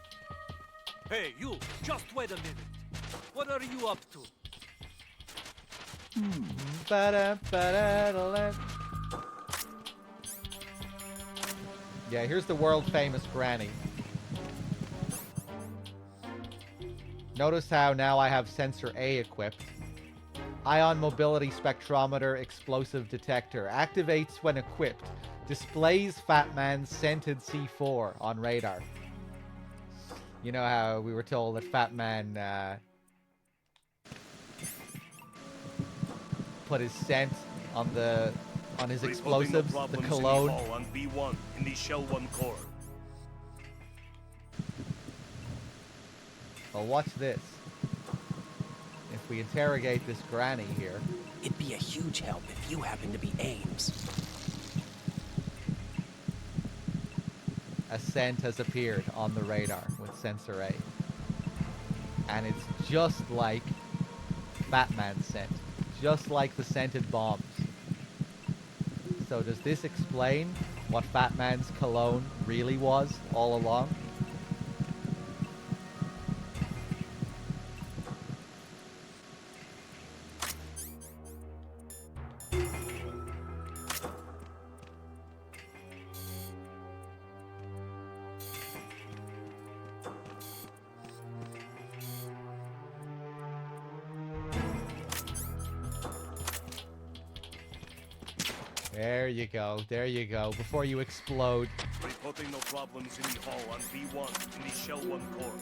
[SPEAKER 21] Hey, you! Just wait a minute. What are you up to?
[SPEAKER 1] Ba-da-ba-da-da-da. Yeah, here's the world famous Granny. Notice how now I have sensor A equipped. Ion mobility spectrometer explosive detector activates when equipped. Displays Fat Man's scented C4 on radar. You know how we were told that Fat Man put his scent on his explosives, the cologne.
[SPEAKER 8] On B1 in the Shell 1 core.
[SPEAKER 1] Well, watch this. If we interrogate this Granny here,
[SPEAKER 3] It'd be a huge help if you happen to be Ames.
[SPEAKER 1] a scent has appeared on the radar with sensor A. And it's just like Batman's scent. Just like the scented bombs. So does this explain what Batman's cologne really was all along? There you go. There you go. Before you explode.
[SPEAKER 8] Reporting no problems in the hall on B1 in the Shell 1 core.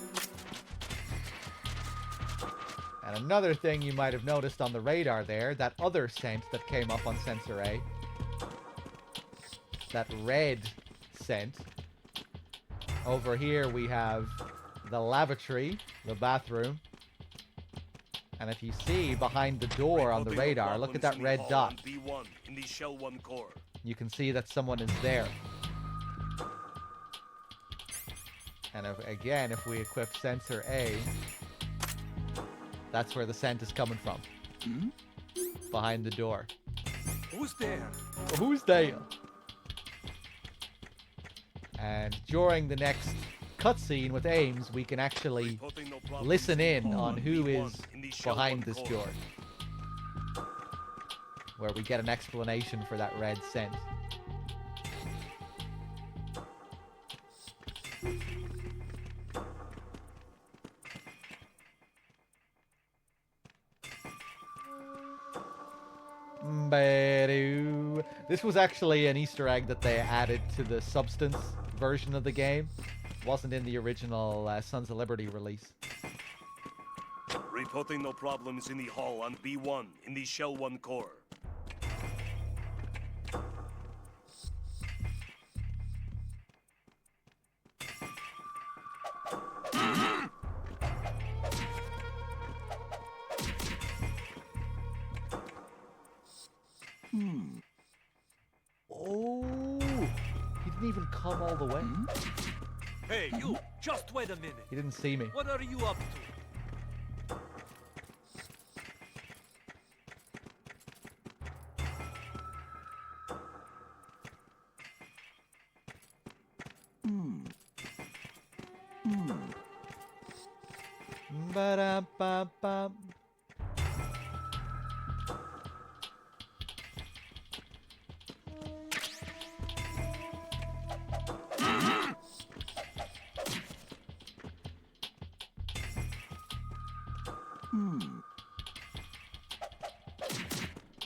[SPEAKER 1] And another thing you might have noticed on the radar there, that other scent that came up on sensor A. That red scent. Over here we have the lavatory, the bathroom. And if you see behind the door on the radar, look at that red dot.
[SPEAKER 8] B1 in the Shell 1 core.
[SPEAKER 1] You can see that someone is there. And again, if we equip sensor A, that's where the scent is coming from. Behind the door.
[SPEAKER 21] Who's there?
[SPEAKER 1] Who's there? And during the next cutscene with Ames, we can actually listen in on who is behind this door. Where we get an explanation for that red scent. This was actually an Easter egg that they added to the Substance version of the game. Wasn't in the original Sons of Liberty release.
[SPEAKER 8] Reporting no problems in the hall on B1 in the Shell 1 core.
[SPEAKER 1] Oh, he didn't even come all the way.
[SPEAKER 21] Hey, you! Just wait a minute.
[SPEAKER 1] He didn't see me.
[SPEAKER 21] What are you up
[SPEAKER 1] Ba-da-ba-ba.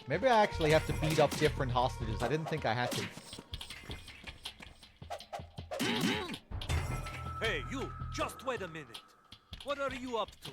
[SPEAKER 1] Maybe I actually have to beat up different hostages. I didn't think I had to.
[SPEAKER 21] Hey, you! Just wait a minute. What are you up to?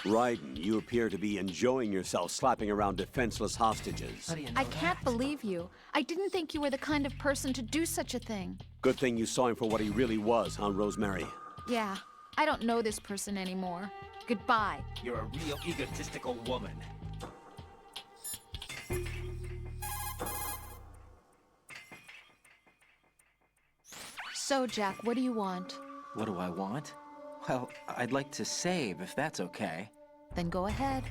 [SPEAKER 2] Raiden, you appear to be enjoying yourself slapping around defenseless hostages.
[SPEAKER 13] I can't believe you. I didn't think you were the kind of person to do such a thing.
[SPEAKER 2] Good thing you saw him for what he really was, huh, Rosemary?
[SPEAKER 13] Yeah, I don't know this person anymore. Goodbye.
[SPEAKER 3] You're a real egotistical woman.
[SPEAKER 13] So, Jack, what do you want?
[SPEAKER 3] What do I want? Well, I'd like to save, if that's okay.
[SPEAKER 13] Then go ahead.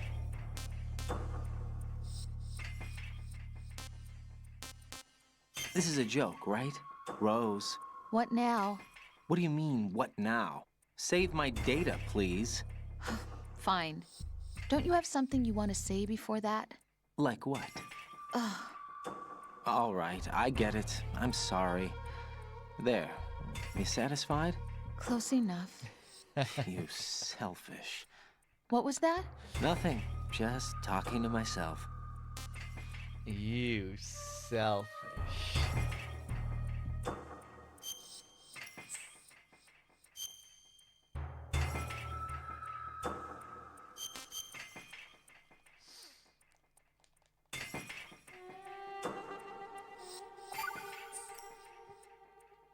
[SPEAKER 3] This is a joke, right? Rose.
[SPEAKER 13] What now?
[SPEAKER 3] What do you mean, what now? Save my data, please.
[SPEAKER 13] Fine. Don't you have something you want to say before that?
[SPEAKER 3] Like what?
[SPEAKER 13] Ugh.
[SPEAKER 3] All right, I get it. I'm sorry. There. You satisfied?
[SPEAKER 13] Close enough.
[SPEAKER 3] You selfish.
[SPEAKER 13] What was that?
[SPEAKER 3] Nothing. Just talking to myself.
[SPEAKER 1] You selfish.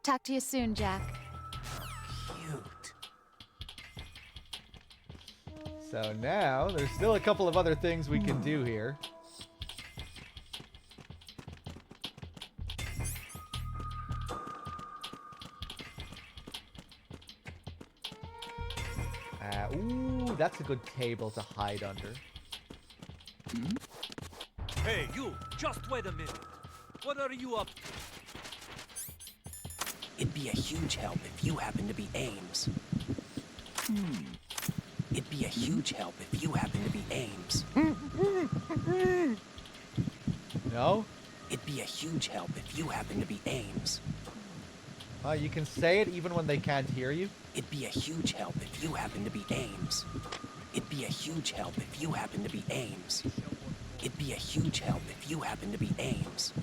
[SPEAKER 13] Talk to you soon, Jack.
[SPEAKER 3] Cute.
[SPEAKER 1] So now, there's still a couple of other things we can do here. Ooh, that's a good table to hide under.
[SPEAKER 21] Hey, you! Just wait a minute. What are you up to?
[SPEAKER 3] It'd be a huge help if you happen to be Ames. It'd be a huge help if you happen to be Ames.
[SPEAKER 1] No?
[SPEAKER 3] It'd be a huge help if you happen to be Ames.
[SPEAKER 1] You can say it even when they can't hear you?
[SPEAKER 3] It'd be a huge help if you happen to be Ames. It'd be a huge help if you happen to be Ames. It'd be a huge help if you happen to be Ames.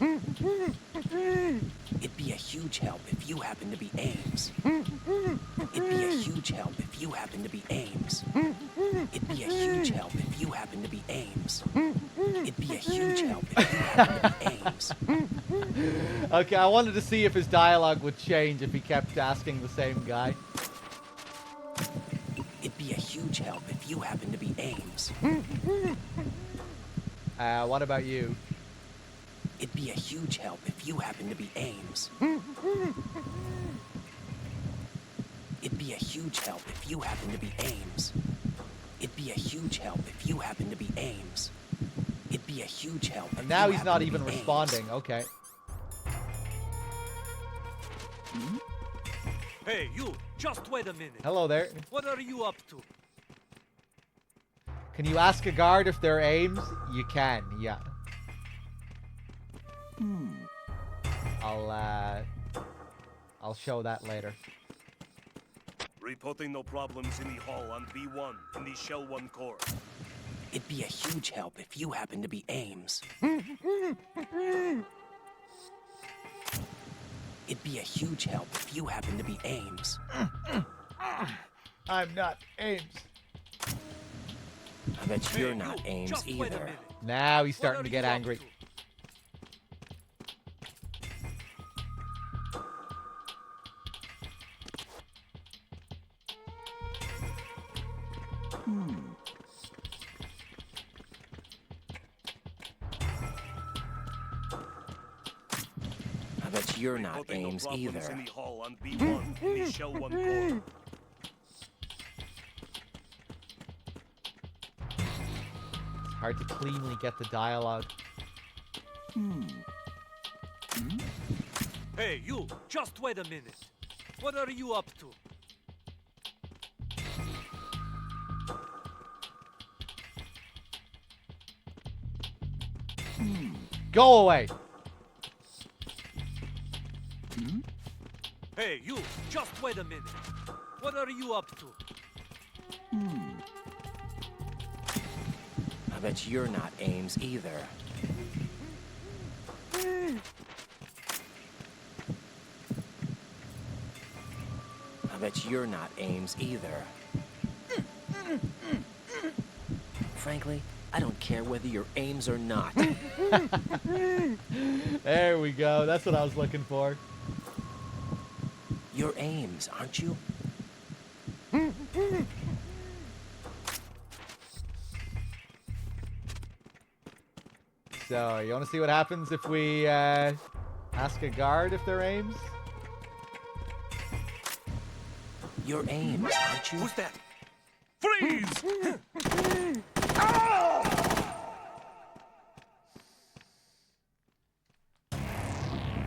[SPEAKER 3] It'd be a huge help if you happen to be Ames. It'd be a huge help if you happen to be Ames. It'd be a huge help if you happen to be Ames. It'd be a huge help if you happen to be Ames.
[SPEAKER 1] Okay, I wanted to see if his dialogue would change if he kept asking the same guy.
[SPEAKER 3] It'd be a huge help if you happen to be Ames.
[SPEAKER 1] What about you?
[SPEAKER 3] It'd be a huge help if you happen to be Ames. It'd be a huge help if you happen to be Ames. It'd be a huge help if you happen to be Ames. It'd be a huge help.
[SPEAKER 1] And now he's not even responding. Okay.
[SPEAKER 21] Hey, you! Just wait a minute.
[SPEAKER 1] Hello there.
[SPEAKER 21] What are you up to?
[SPEAKER 1] Can you ask a guard if they're Ames? You can, yeah. I'll show that later.
[SPEAKER 8] Reporting no problems in the hall on B1 in the Shell 1 core.
[SPEAKER 3] It'd be a huge help if you happen to be Ames. It'd be a huge help if you happen to be Ames.
[SPEAKER 1] I'm not Ames.
[SPEAKER 3] I bet you're not Ames either.
[SPEAKER 1] Now he's starting to get angry.
[SPEAKER 3] I bet you're not
[SPEAKER 9] Reporting no
[SPEAKER 3] Ames
[SPEAKER 9] problems
[SPEAKER 3] either.
[SPEAKER 9] in the hall on B1 in the Shell 1 core.
[SPEAKER 1] It's hard to cleanly get the dialogue.
[SPEAKER 21] Hey, you! Just wait a minute. What are you up to?
[SPEAKER 1] Go away!
[SPEAKER 21] Hey, you! Just wait a minute. What are you up to?
[SPEAKER 3] I bet you're not Ames either. I bet you're not Ames either. Frankly, I don't care whether you're Ames or not.
[SPEAKER 1] There we go. That's what I was looking for.
[SPEAKER 3] You're Ames, aren't you?
[SPEAKER 1] So, you want to see what happens if we ask a guard if they're Ames?
[SPEAKER 3] You're Ames, aren't you?
[SPEAKER 21] Who's that? Freeze!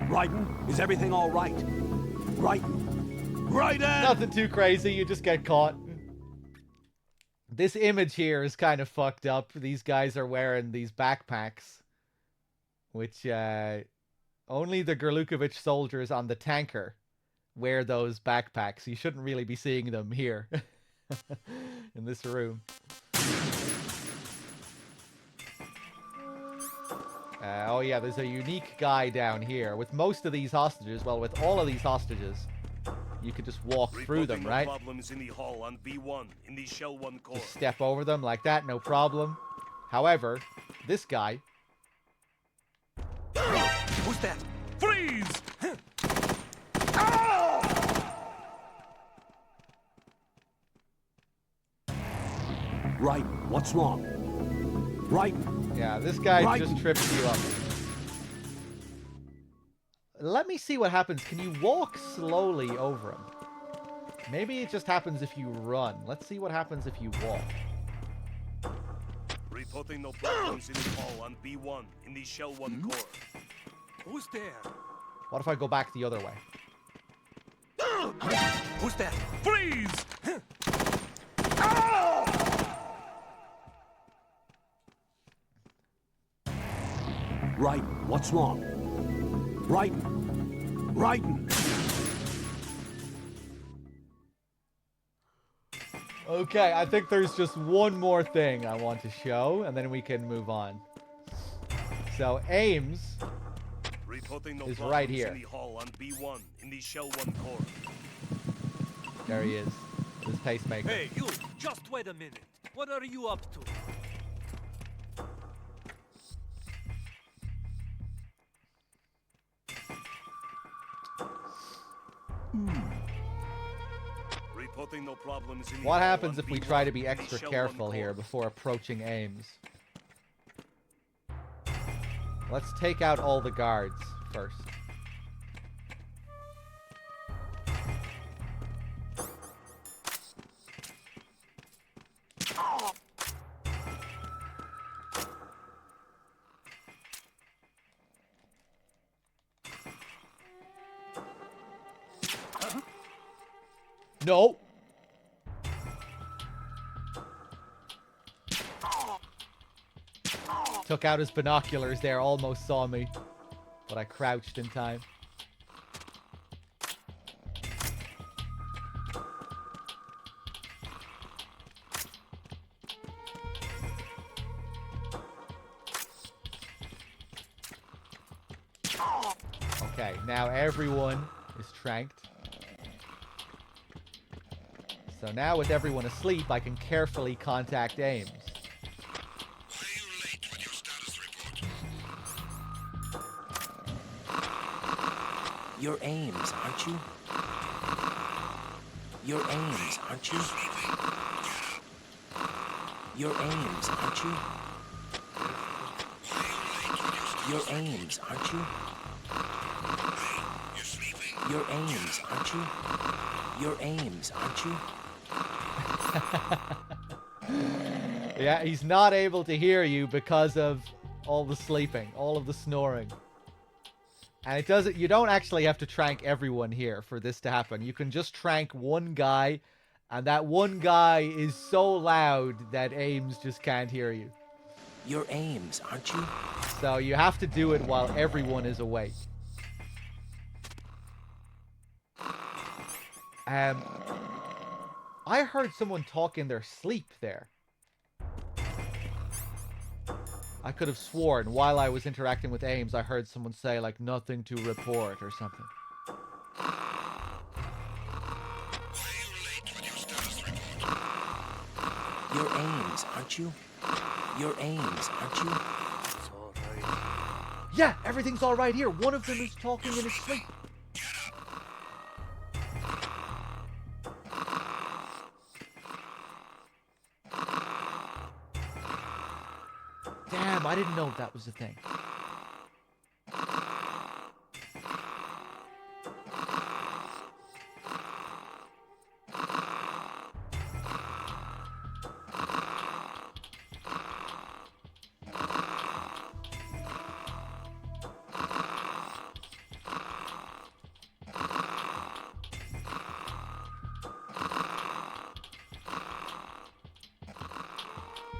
[SPEAKER 2] Raiden, is everything all right? Raiden!
[SPEAKER 1] Nothing too crazy, you just get caught. This image here is kind of fucked up. These guys are wearing these backpacks, which only the Gerlukovich soldiers on the tanker wear those backpacks. You shouldn't really be seeing them here in this room. Oh yeah, there's a unique guy down here. With most of these hostages, well, with all of these hostages, you could just walk through them, right?
[SPEAKER 9] Problems in the hall on B1 in the Shell 1 core.
[SPEAKER 1] Just step over them like that, no problem. However, this guy...
[SPEAKER 21] Who's that? Freeze!
[SPEAKER 2] Raiden, what's wrong? Raiden!
[SPEAKER 1] Yeah, this guy
[SPEAKER 2] Raiden.
[SPEAKER 1] just trips you up. Let me see what happens. Can you walk slowly over him? Maybe it just happens if you run. Let's see what happens if you walk.
[SPEAKER 9] Reporting no problems in the hall on B1 in the Shell 1 core.
[SPEAKER 21] Who's there?
[SPEAKER 1] What if I go back the other way?
[SPEAKER 21] Who's that? Freeze!
[SPEAKER 2] Raiden, what's wrong? Raiden! Raiden!
[SPEAKER 1] Okay, I think there's just one more thing I want to show, and then we can move on. So, Ames
[SPEAKER 9] Reporting no
[SPEAKER 1] is
[SPEAKER 9] problems
[SPEAKER 1] right here.
[SPEAKER 9] in the hall on B1 in the Shell 1 core.
[SPEAKER 1] There he is. This pacemaker.
[SPEAKER 21] Hey, you! Just wait a minute. What are you up to?
[SPEAKER 9] Reporting no problems in the
[SPEAKER 1] What
[SPEAKER 9] hall
[SPEAKER 1] happens
[SPEAKER 9] on
[SPEAKER 1] if we
[SPEAKER 9] B1
[SPEAKER 1] try to be
[SPEAKER 9] in the
[SPEAKER 1] extra
[SPEAKER 9] Shell 1
[SPEAKER 1] careful
[SPEAKER 9] core.
[SPEAKER 1] here before approaching Ames? Let's take out all the guards first. No. Took out his binoculars there, almost saw me, but I crouched in time. Okay, now everyone is tranked. So now with everyone asleep, I can carefully contact Ames.
[SPEAKER 3] You're Ames, aren't you? You're Ames, aren't you? You're Ames, aren't you? You're Ames, aren't you? You're Ames, aren't you? You're Ames, aren't you?
[SPEAKER 1] Yeah, he's not able to hear you because of all the sleeping, all of the snoring. And it doesn't, you don't actually have to trank everyone here for this to happen. You can just trank one guy, and that one guy is so loud that Ames just can't hear you.
[SPEAKER 3] You're Ames, aren't you?
[SPEAKER 1] So you have to do it while everyone is awake. I heard someone talk in their sleep there. I could have sworn while I was interacting with Ames, I heard someone say, like, nothing to report or something.
[SPEAKER 3] You're Ames, aren't you? You're Ames, aren't you?
[SPEAKER 1] Yeah, everything's all right here. One of them is talking in his sleep. Damn, I didn't know that was a thing.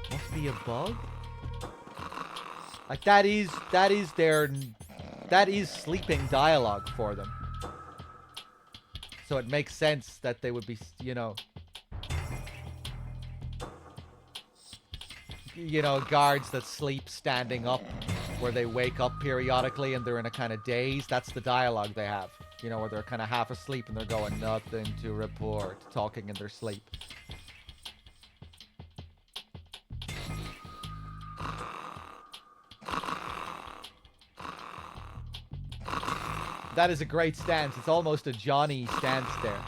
[SPEAKER 1] Must be a bug? Like that is sleeping dialogue for them. So it makes sense that they would be, you know, guards that sleep standing up, where they wake up periodically and they're in a kind of daze. That's the dialogue they have, you know, where they're kind of half asleep and they're going, nothing to report, talking in their sleep. That is a great stance. It's almost a Johnny stance there.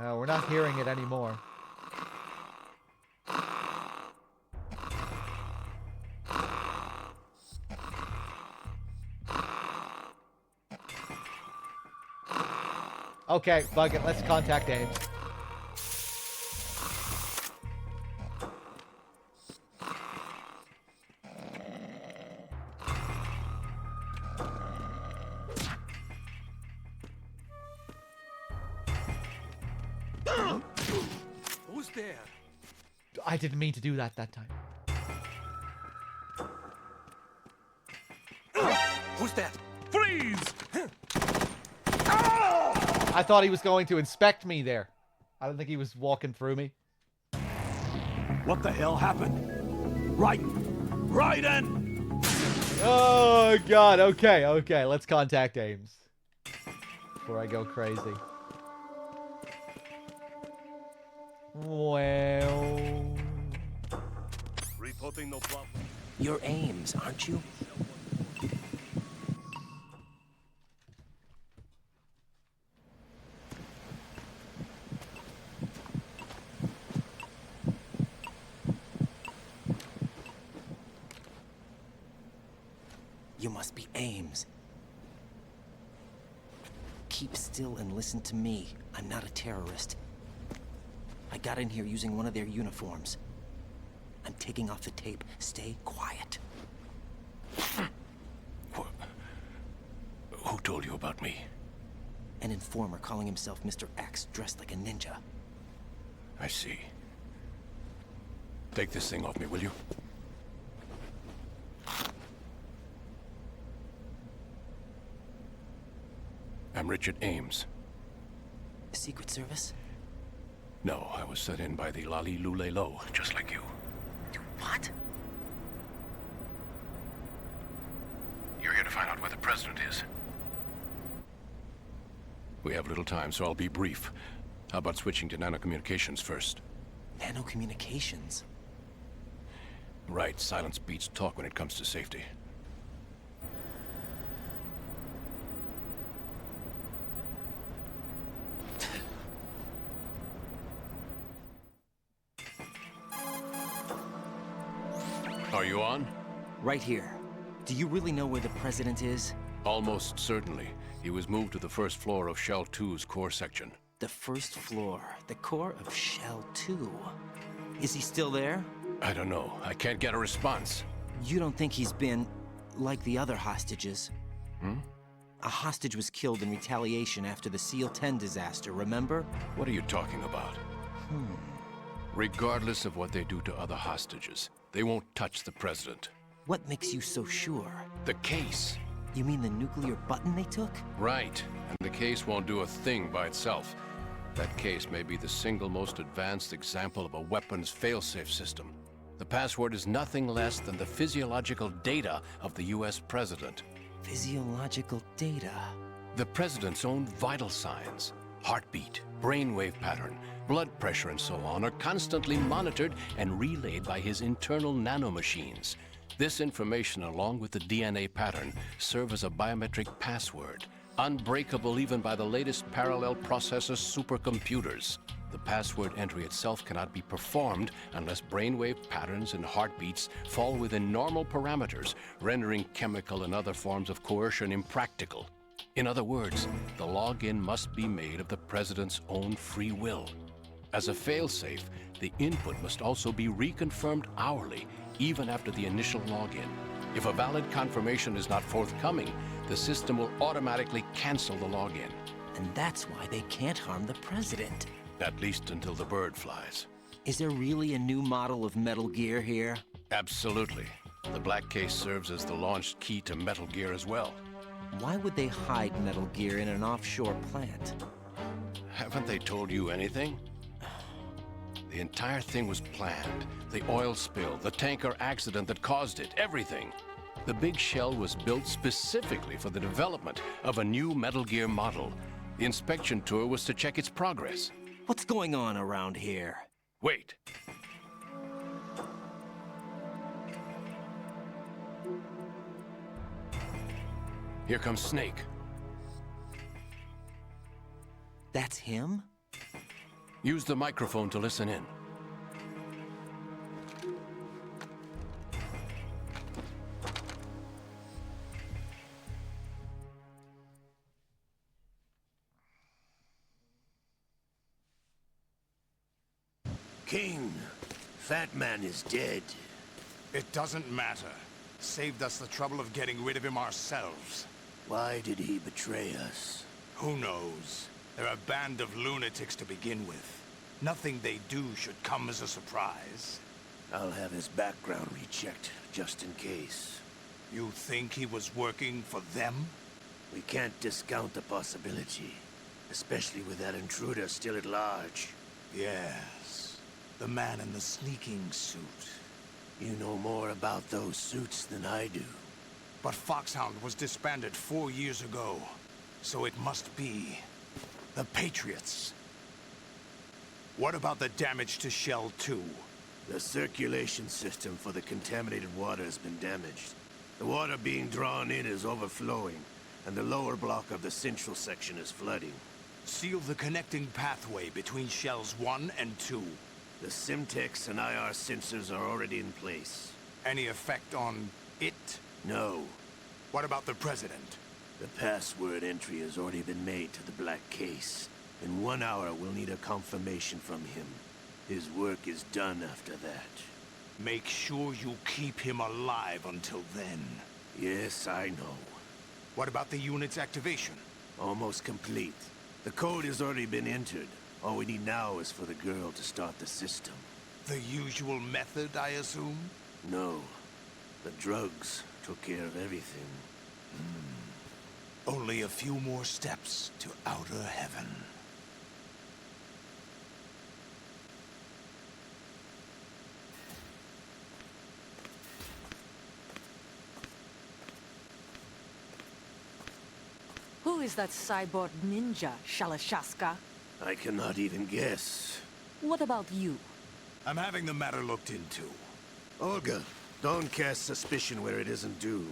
[SPEAKER 1] We're not hearing it anymore. Okay, bug it. Let's contact Ames.
[SPEAKER 21] Who's there?
[SPEAKER 1] I didn't mean to do that time.
[SPEAKER 21] Who's that? Freeze!
[SPEAKER 1] I thought he was going to inspect me there. I don't think he was walking through me.
[SPEAKER 2] What the hell happened? Right in!
[SPEAKER 1] Oh, God. Okay. Let's contact Ames before I go crazy. Well...
[SPEAKER 21] Reporting no problem.
[SPEAKER 3] You're Ames, aren't you? You must be Ames. Keep still and listen to me. I'm not a terrorist. I got in here using one of their uniforms. I'm taking off the tape. Stay quiet.
[SPEAKER 21] Who told you about me?
[SPEAKER 3] An informer calling himself Mr. X, dressed like a ninja.
[SPEAKER 21] I see. Take this thing off me, will you? I'm Richard Ames.
[SPEAKER 3] Secret Service?
[SPEAKER 21] No, I was set in by the Lali Lule Lo, just like you.
[SPEAKER 3] What?
[SPEAKER 21] You're here to find out where the president is.
[SPEAKER 11] We have little time, so I'll be brief. How about switching to nanocommunications first?
[SPEAKER 3] Nanocommunications?
[SPEAKER 11] Right, silence beats talk when it comes to safety. Are you on?
[SPEAKER 3] Right here. Do you really know where the president is?
[SPEAKER 11] Almost certainly. He was moved to the first floor of Shell 2's core section.
[SPEAKER 3] The first floor, the core of Shell 2. Is he still there?
[SPEAKER 11] I don't know. I can't get a response.
[SPEAKER 3] You don't think he's been like the other hostages?
[SPEAKER 11] Hmm?
[SPEAKER 3] A hostage was killed in retaliation after the SEAL 10 disaster, remember?
[SPEAKER 11] What are you talking about? Regardless of what they do to other hostages, they won't touch the president.
[SPEAKER 3] What makes you so sure?
[SPEAKER 11] The case.
[SPEAKER 3] You mean the nuclear button they took?
[SPEAKER 11] Right. And the case won't do a thing by itself. That case may be the single most advanced example of a weapons failsafe system. The password is nothing less than the physiological data of the US president.
[SPEAKER 3] Physiological data?
[SPEAKER 11] The president's own vital signs, heartbeat, brainwave pattern, blood pressure, and so on, are constantly monitored and relayed by his internal nanomachines. This information, along with the DNA pattern, serve as a biometric password, unbreakable even by the latest parallel processor supercomputers. The password entry itself cannot be performed unless brainwave patterns and heartbeats fall within normal parameters, rendering chemical and other forms of coercion impractical. In other words, the login must be made of the president's own free will. As a failsafe, the input must also be reconfirmed hourly, even after the initial login. If a valid confirmation is not forthcoming, the system will automatically cancel the login.
[SPEAKER 3] And that's why they can't harm the president.
[SPEAKER 11] At least until the bird flies.
[SPEAKER 3] Is there really a new model of Metal Gear here?
[SPEAKER 11] Absolutely. The Black Case serves as the launch key to Metal Gear as well.
[SPEAKER 3] Why would they hide Metal Gear in an offshore plant?
[SPEAKER 11] Haven't they told you anything? The entire thing was planned. The oil spill, the tanker accident that caused it, everything. The big shell was built specifically for the development of a new Metal Gear model. The inspection tour was to check its progress.
[SPEAKER 3] What's going on around here?
[SPEAKER 11] Wait. Here comes Snake.
[SPEAKER 3] That's him?
[SPEAKER 11] Use the microphone to listen in.
[SPEAKER 22] King, Fat Man is dead.
[SPEAKER 23] It doesn't matter. Saved us the trouble of getting rid of him ourselves.
[SPEAKER 22] Why did he betray us?
[SPEAKER 23] Who knows? They're a band of lunatics to begin with. Nothing they do should come as a surprise.
[SPEAKER 22] I'll have his background rechecked, just in case.
[SPEAKER 23] You think he was working for them?
[SPEAKER 22] We can't discount the possibility. Especially with that intruder still at large.
[SPEAKER 23] Yes. The man in the sneaking suit.
[SPEAKER 22] You know more about those suits than I do.
[SPEAKER 23] But Foxhound was disbanded 4 years ago. So it must be the Patriots. What about the damage to Shell 2?
[SPEAKER 22] The circulation system for the contaminated water has been damaged. The water being drawn in is overflowing, and the lower block of the central section is flooding.
[SPEAKER 23] Seal the connecting pathway between Shells 1 and 2.
[SPEAKER 22] The Simtex and IR sensors are already in place.
[SPEAKER 23] Any effect on it?
[SPEAKER 22] No.
[SPEAKER 23] What about the President?
[SPEAKER 22] The password entry has already been made to the Black Case. In 1 hour, we'll need a confirmation from him. His work is done after that.
[SPEAKER 23] Make sure you keep him alive until then.
[SPEAKER 22] Yes, I know.
[SPEAKER 23] What about the unit's activation?
[SPEAKER 22] Almost complete. The code has already been entered. All we need now is for the girl to start the system.
[SPEAKER 23] The usual method, I assume?
[SPEAKER 22] No. The drugs took care of everything.
[SPEAKER 23] Only a few more steps to outer heaven.
[SPEAKER 13] Whew.
[SPEAKER 4] Who is that cyborg ninja, Shalashaska?
[SPEAKER 22] I cannot even guess.
[SPEAKER 4] What about you?
[SPEAKER 23] I'm having the matter looked into.
[SPEAKER 22] Olga, don't cast suspicion where it isn't due.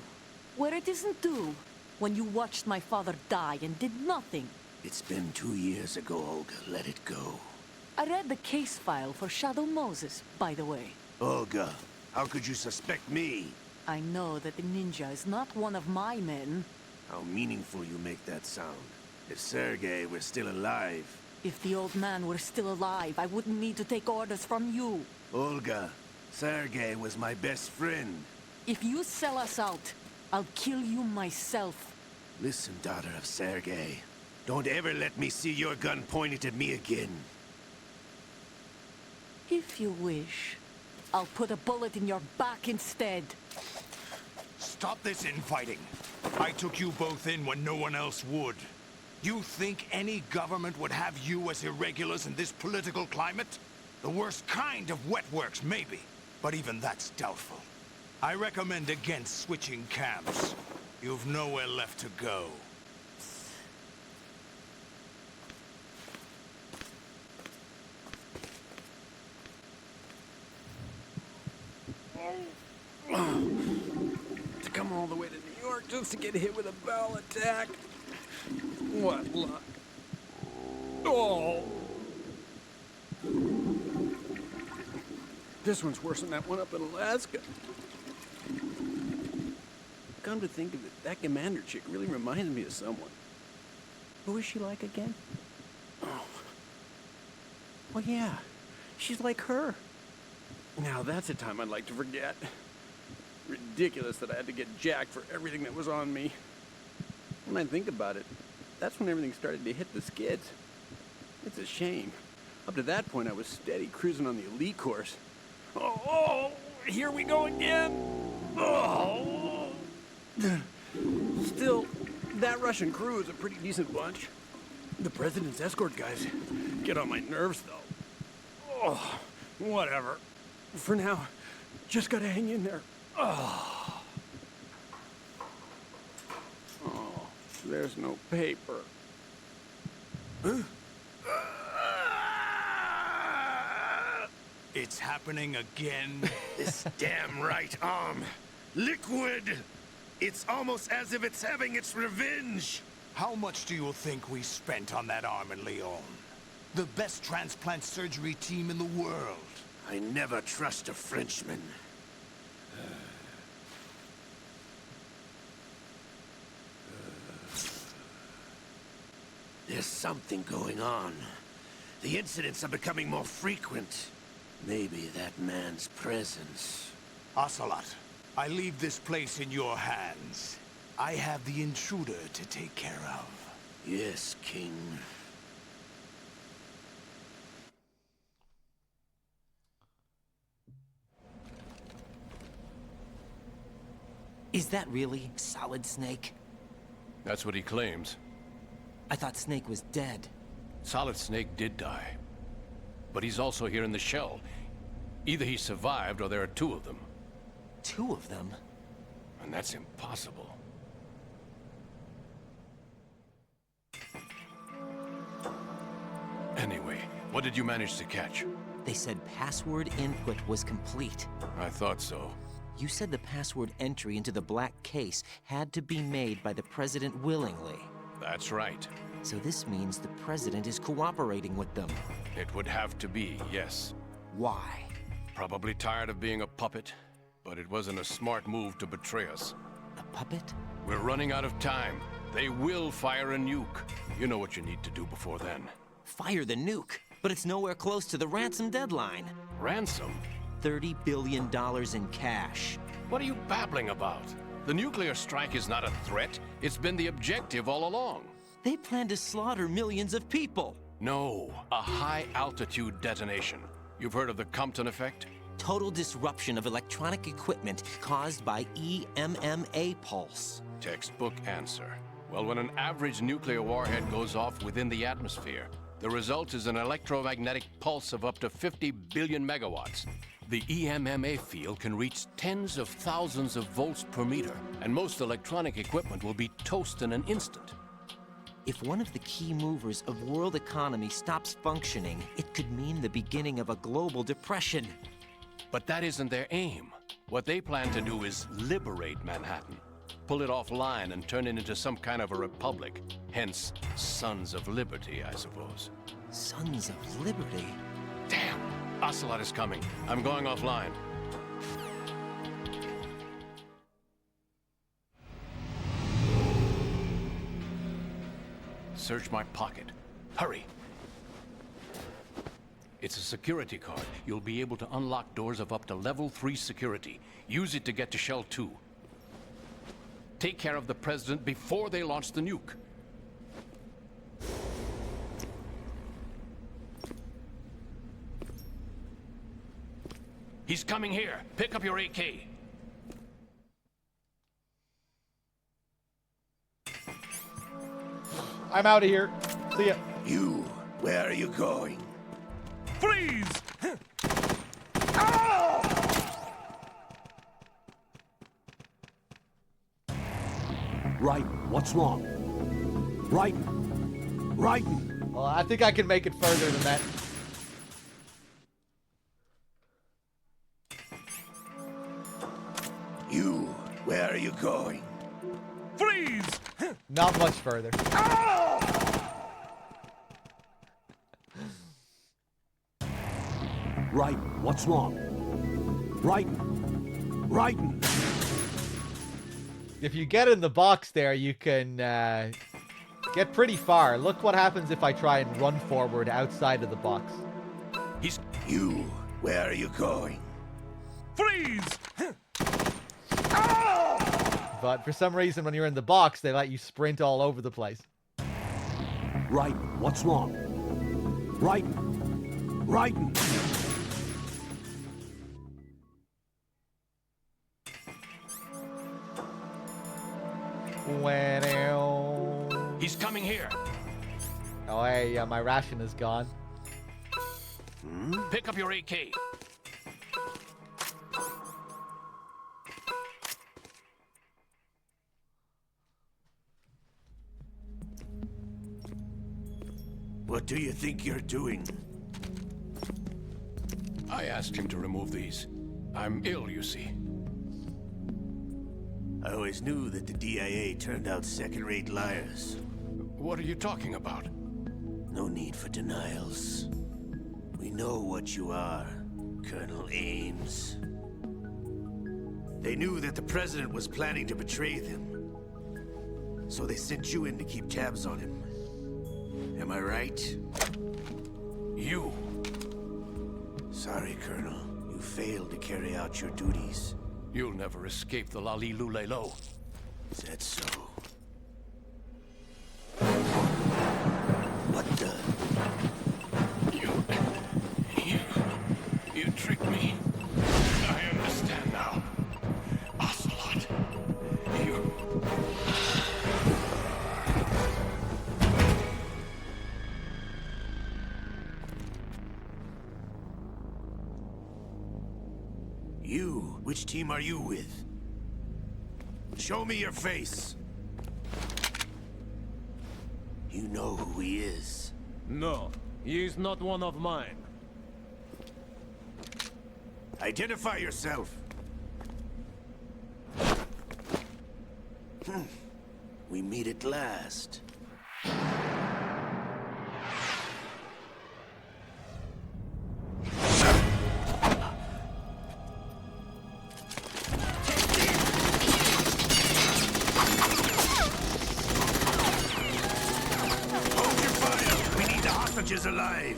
[SPEAKER 4] Where it isn't due, when you watched my father die and did nothing.
[SPEAKER 22] It's been 2 years ago, Olga. Let it go.
[SPEAKER 4] I read the case file for Shadow Moses, by the way.
[SPEAKER 22] Olga, how could you suspect me?
[SPEAKER 4] I know that the ninja is not one of my men.
[SPEAKER 22] How meaningful you make that sound. If Sergei were still alive...
[SPEAKER 4] If the old man were still alive, I wouldn't need to take orders from you.
[SPEAKER 22] Olga, Sergei was my best friend.
[SPEAKER 4] If you sell us out, I'll kill you myself.
[SPEAKER 22] Listen, daughter of Sergei. Don't ever let me see your gun pointed at me again.
[SPEAKER 4] If you wish, I'll put a bullet in your back instead.
[SPEAKER 23] Stop this infighting. I took you both in when no one else would. You think any government would have you as irregulars in this political climate? The worst kind of wet works, maybe. But even that's doubtful. I recommend against switching camps. You've nowhere left to go.
[SPEAKER 5] To come all the way to New York just to get hit with a bowel attack. What luck. Oh! This one's worse than that one up in Alaska. Come to think of it, that commander chick really reminds me of someone. Who is she like again? Oh. Well, yeah. She's like her. Now that's a time I'd like to forget. Ridiculous that I had to get jacked for everything that was on me. When I think about it, that's when everything started to hit the skids. It's a shame. Up to that point, I was steady cruising on the elite course. Oh, here we go again. Oh. Still, that Russian crew is a pretty decent bunch. The president's escort guys get on my nerves, though. Oh, whatever. For now, just gotta hang in there. Oh. Oh, there's no paper. Huh?
[SPEAKER 23] It's happening again.
[SPEAKER 22] This damn right arm. Liquid! It's almost as if it's having its revenge.
[SPEAKER 23] How much do you think we spent on that arm in Lyon? The best transplant surgery team in the world.
[SPEAKER 22] I never trust a Frenchman. There's something going on. The incidents are becoming more frequent. Maybe that man's presence.
[SPEAKER 23] Ocelot, I leave this place in your hands. I have the intruder to take care of.
[SPEAKER 22] Yes, King.
[SPEAKER 3] Is that really Solid Snake?
[SPEAKER 11] That's what he claims.
[SPEAKER 3] I thought Snake was dead.
[SPEAKER 11] Solid Snake did die. But he's also here in the shell. Either he survived or there are two of them.
[SPEAKER 3] Two of them?
[SPEAKER 11] And that's impossible. Anyway, what did you manage to catch?
[SPEAKER 3] They said password input was complete.
[SPEAKER 11] I thought so.
[SPEAKER 3] You said the password entry into the black case had to be made by the president willingly.
[SPEAKER 11] That's right.
[SPEAKER 3] So this means the president is cooperating with them.
[SPEAKER 11] It would have to be, yes.
[SPEAKER 3] Why?
[SPEAKER 11] Probably tired of being a puppet, but it wasn't a smart move to betray us.
[SPEAKER 3] A puppet?
[SPEAKER 11] We're running out of time. They will fire a nuke. You know what you need to do before then.
[SPEAKER 3] Fire the nuke? But it's nowhere close to the ransom deadline.
[SPEAKER 11] Ransom?
[SPEAKER 3] $30 billion in cash.
[SPEAKER 11] What are you babbling about? The nuclear strike is not a threat. It's been the objective all along.
[SPEAKER 3] They plan to slaughter millions of people.
[SPEAKER 11] No, a high-altitude detonation. You've heard of the Compton effect?
[SPEAKER 3] Total disruption of electronic equipment caused by EMMA pulse.
[SPEAKER 11] Textbook answer. Well, when an average nuclear warhead goes off within the atmosphere, the result is an electromagnetic pulse of up to 50 billion megawatts. The EMMA field can reach tens of thousands of volts per meter, and most electronic equipment will be toast in an instant.
[SPEAKER 3] If one of the key movers of world economy stops functioning, it could mean the beginning of a global depression.
[SPEAKER 11] But that isn't their aim. What they plan to do is liberate Manhattan. Pull it offline and turn it into some kind of a republic. Hence, Sons of Liberty, I suppose.
[SPEAKER 3] Sons of Liberty?
[SPEAKER 11] Damn! Ocelot is coming. I'm going offline. Search my pocket. Hurry! It's a security card. You'll be able to unlock doors of up to level 3 security. Use it to get to Shell 2. Take care of the President before they launch the nuke. He's coming here. Pick up your AK.
[SPEAKER 1] I'm out of here. See ya.
[SPEAKER 22] You, where are you going?
[SPEAKER 8] Freeze!
[SPEAKER 2] Right, what's wrong? Right.
[SPEAKER 1] Well, I think I can make it further than that.
[SPEAKER 22] You, where are you going?
[SPEAKER 8] Freeze!
[SPEAKER 1] Not much further.
[SPEAKER 2] Right, what's wrong? Right.
[SPEAKER 1] If you get in the box there, you can get pretty far. Look what happens if I try and run forward outside of the box.
[SPEAKER 22] You, where are you going?
[SPEAKER 8] Freeze!
[SPEAKER 1] But for some reason, when you're in the box, they let you sprint all over the place.
[SPEAKER 2] Right, what's wrong? Right.
[SPEAKER 11] He's coming here.
[SPEAKER 1] Oh, hey, my ration is gone.
[SPEAKER 11] Pick up your AK.
[SPEAKER 22] What do you think you're doing?
[SPEAKER 11] I asked him to remove these. I'm ill, you see.
[SPEAKER 22] I always knew that the DIA turned out second-rate liars.
[SPEAKER 11] What are you talking about?
[SPEAKER 22] No need for denials. We know what you are, Colonel Ames. They knew that the President was planning to betray them. So they sent you in to keep tabs on him. Am I right?
[SPEAKER 11] You.
[SPEAKER 22] Sorry, Colonel. You failed to carry out your duties.
[SPEAKER 11] You'll never escape the Lali Lulelo.
[SPEAKER 22] Is that so? What the?
[SPEAKER 11] You tricked me. I understand now. Ocelot. You...
[SPEAKER 22] You? Which team are you with? Show me your face. You know who he is.
[SPEAKER 21] No, he is not one of mine.
[SPEAKER 22] Identify yourself. We meet at last. Hold your fire! We need the hostages alive!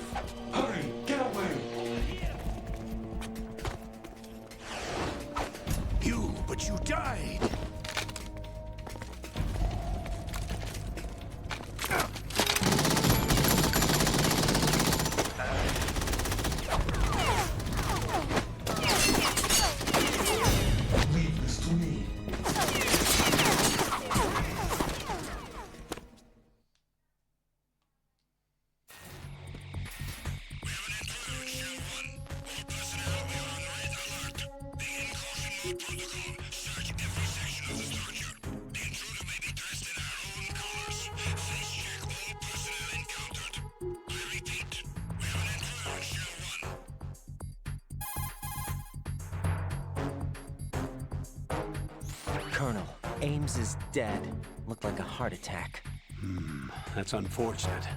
[SPEAKER 8] Hurry, get away!
[SPEAKER 22] But you died!
[SPEAKER 8] Leave this to me.
[SPEAKER 14] Search every section of the structure. The intruder may be dressed in our own colors. Please check
[SPEAKER 3] Colonel, Ames is dead. Looked like a heart attack.
[SPEAKER 2] That's unfortunate.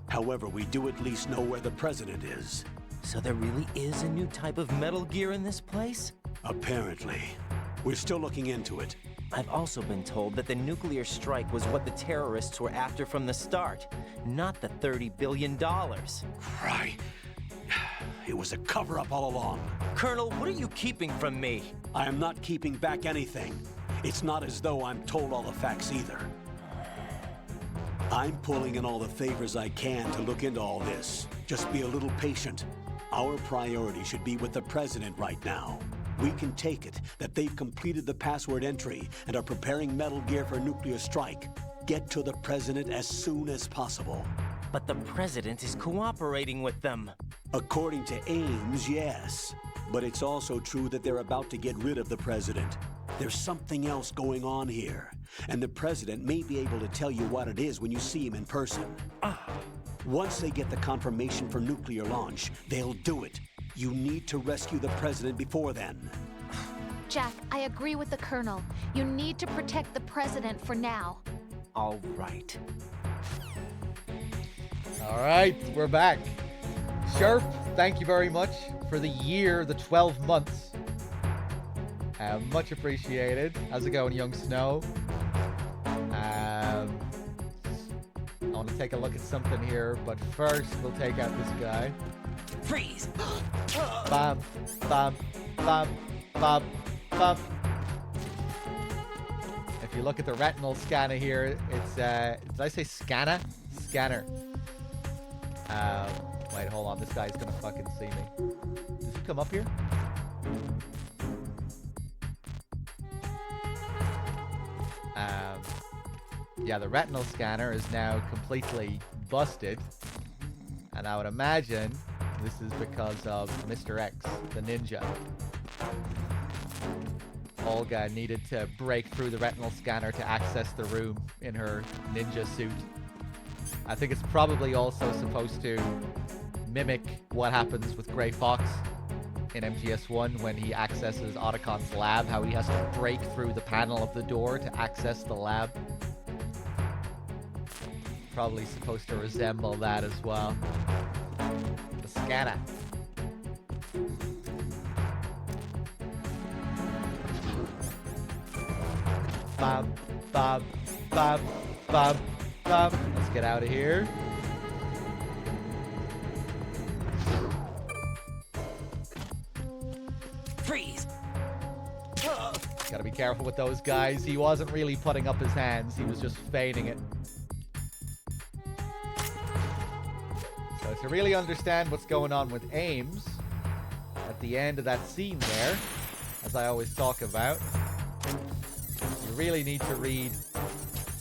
[SPEAKER 2] However, we do at least know where the president is.
[SPEAKER 3] So there really is a new type of Metal Gear in this place?
[SPEAKER 2] Apparently. We're still looking into it.
[SPEAKER 3] I've also been told that the nuclear strike was what the terrorists were after from the start, not the $30 billion.
[SPEAKER 2] Right. It was a cover-up all along.
[SPEAKER 3] Colonel, what are you keeping from me?
[SPEAKER 2] I am not keeping back anything. It's not as though I'm told all the facts either. I'm pulling in all the favors I can to look into all this. Just be a little patient. Our priority should be with the president right now. We can take it that they've completed the password entry and are preparing Metal Gear for nuclear strike. Get to the president as soon as possible.
[SPEAKER 3] But the president is cooperating with them.
[SPEAKER 2] According to Ames, yes. But it's also true that they're about to get rid of the president. There's something else going on here, and the president may be able to tell you what it is when you see him in person. Once they get the confirmation for nuclear launch, they'll do it. You need to rescue the president before then.
[SPEAKER 7] Jack, I agree with the Colonel. You need to protect the president for now.
[SPEAKER 3] All right.
[SPEAKER 1] All right, we're back. Sharp, thank you very much for the year, the 12 months. Much appreciated. How's it going, young Snow? I want to take a look at something here, but first we'll take out this guy.
[SPEAKER 3] Freeze!
[SPEAKER 1] Bam, bam, bam, bam, bam. If you look at the retinal scanner here, it's, did I say scanner? Scanner. Wait, hold on. This guy's gonna fucking see me. Does he come up here? Yeah, the retinal scanner is now completely busted. And I would imagine this is because of Mr. X, the ninja. Olga needed to break through the retinal scanner to access the room in her ninja suit. I think it's probably also supposed to mimic what happens with Gray Fox in MGS1 when he accesses Otacon's lab, how he has to break through the panel of the door to access the lab. Probably supposed to resemble that as well. The scanner. Bam, bam, bam, bam, bam. Let's get out of here.
[SPEAKER 3] Freeze!
[SPEAKER 1] Gotta be careful with those guys. He wasn't really putting up his hands, he was just feigning it. So to really understand what's going on with Ames, at the end of that scene there, as I always talk about, you really need to read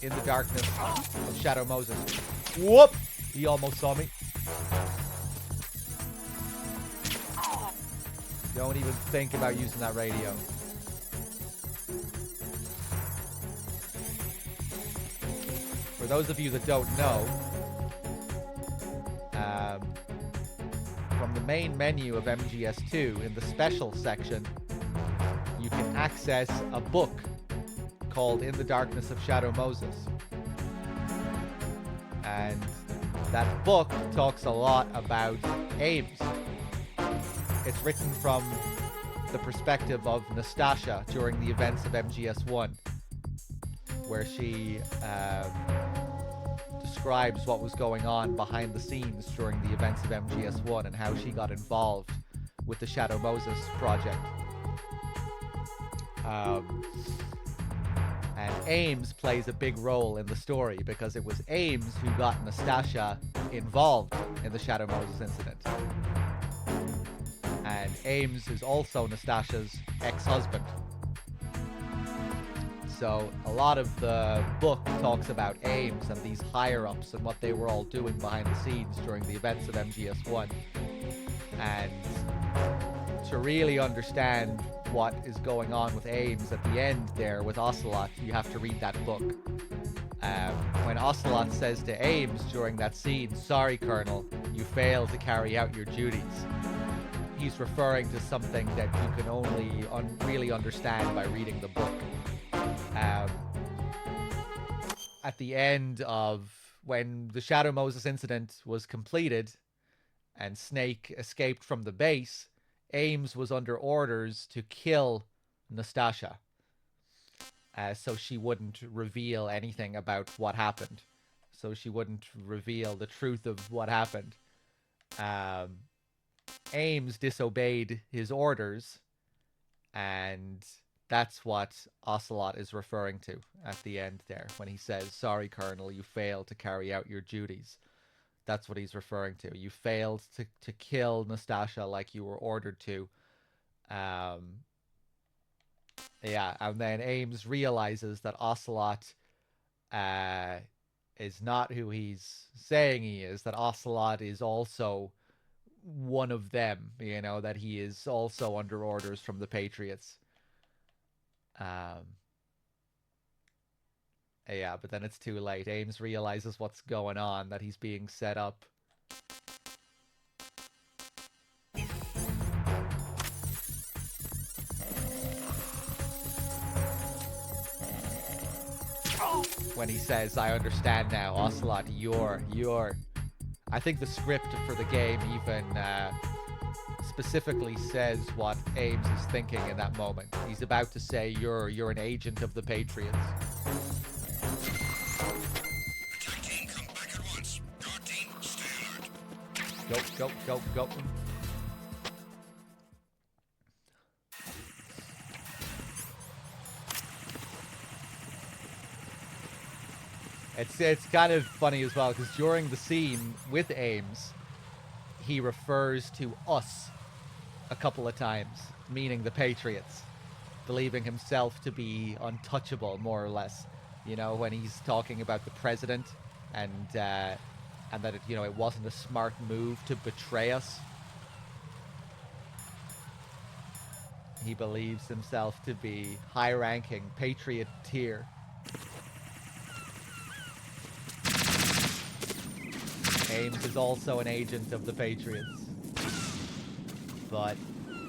[SPEAKER 1] In the Darkness of Shadow Moses. Whoop! He almost saw me. Don't even think about using that radio. For those of you that don't know, from the main menu of MGS2, in the special section, you can access a book called In the Darkness of Shadow Moses. And that book talks a lot about Ames. It's written from the perspective of Nastasha during the events of MGS1, where she describes what was going on behind the scenes during the events of MGS1 and how she got involved with the Shadow Moses project. And Ames plays a big role in the story because it was Ames who got Nastasha involved in the Shadow Moses incident. And Ames is also Nastasha's ex-husband. So a lot of the book talks about Ames and these higher-ups and what they were all doing behind the scenes during the events of MGS1. And to really understand what is going on with Ames at the end there with Ocelot, you have to read that book. When Ocelot says to Ames during that scene, "Sorry, Colonel, you failed to carry out your duties," he's referring to something that you can only really understand by reading the book. At the end of when the Shadow Moses incident was completed and Snake escaped from the base, Ames was under orders to kill Nastasha. So she wouldn't reveal anything about what happened. So she wouldn't reveal the truth of what happened. Ames disobeyed his orders, and that's what Ocelot is referring to at the end there when he says, "Sorry, Colonel, you failed to carry out your duties." That's what he's referring to. You failed to kill Nastasha like you were ordered to. Yeah, and then Ames realizes that Ocelot is not who he's saying he is, that Ocelot is also one of them, you know, that he is also under orders from the Patriots. Yeah, but then it's too late. Ames realizes what's going on, that he's being set up. When he says, "I understand now, Ocelot, you're..." I think the script for the game even specifically says what Ames is thinking in that moment. He's about to say, you're an agent of the Patriots.
[SPEAKER 14] Attack team, come back at once. Guard team, stay alert.
[SPEAKER 1] Go. It's kind of funny as well, because during the scene with Ames, he refers to us a couple of times, meaning the Patriots, believing himself to be untouchable, more or less. You know, when he's talking about the president and that it, you know, it wasn't a smart move to betray us. He believes himself to be high-ranking Patriot tier. Ames is also an agent of the Patriots. But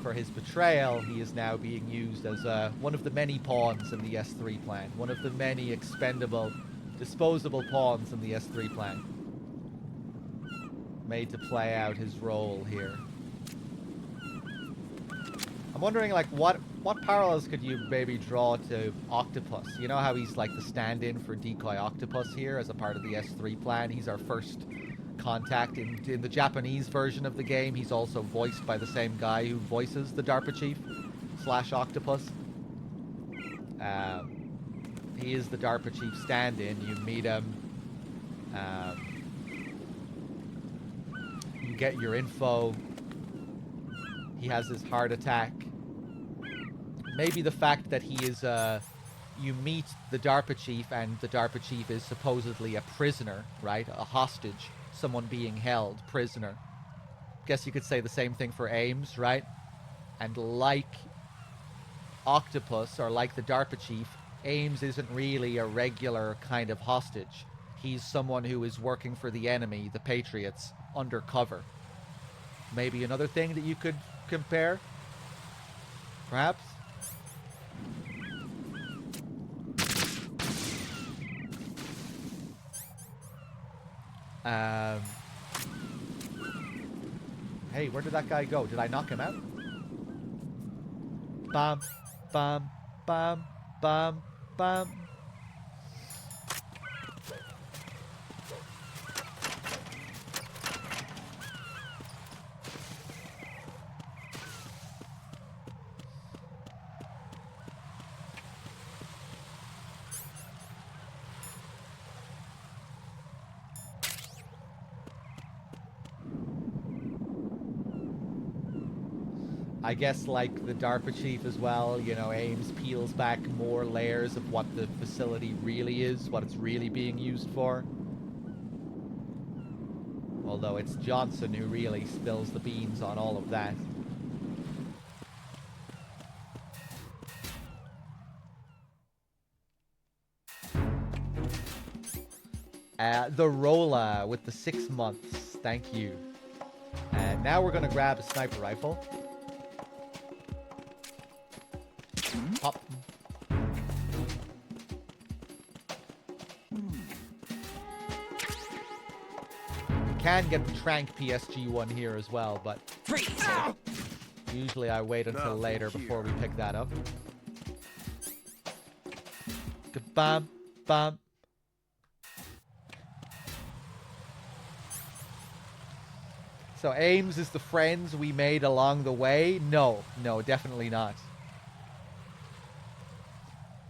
[SPEAKER 1] for his betrayal, he is now being used as one of the many pawns in the S3 plan. One of the many expendable, disposable pawns in the S3 plan. Made to play out his role here. I'm wondering, like, what parallels could you maybe draw to Octopus? You know how he's like the stand-in for Decoy Octopus here as a part of the S3 plan? He's our first contact in the Japanese version of the game. He's also voiced by the same guy who voices the DARPA chief / Octopus. He is the DARPA chief stand-in. You meet him. You get your info. He has his heart attack. Maybe the fact that he is you meet the DARPA chief, and the DARPA chief is supposedly a prisoner, right? A hostage. Someone being held prisoner. Guess you could say the same thing for Ames, right? And like Octopus, or like the DARPA chief, Ames isn't really a regular kind of hostage. He's someone who is working for the enemy, the Patriots, undercover. Maybe another thing that you could compare? Perhaps? Hey, where did that guy go? Did I knock him out? Bam, bam, bam, bam, bam. I guess like the DARPA chief as well, you know, Ames peels back more layers of what the facility really is, what it's really being used for. Although it's Johnson who really spills the beans on all of that. The Rolla with the 6 months, thank you. And now we're gonna grab a sniper rifle. Pop. can get the Trank PSG one here as well, but usually I wait until later before we pick that up. Bam, bam. So Ames is the friends we made along the way? No, definitely not.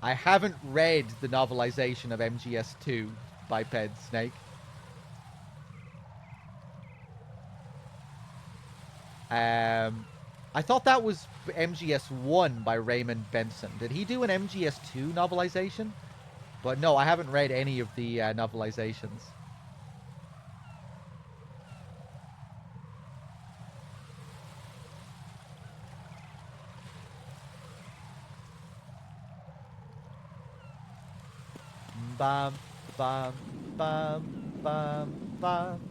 [SPEAKER 1] I haven't read the novelization of MGS2 Biped Snake. I thought that was MGS1 by Raymond Benson. Did he do an MGS2 novelization? But no, I haven't read any of the novelizations. Bam, bam, bam, bam, bam.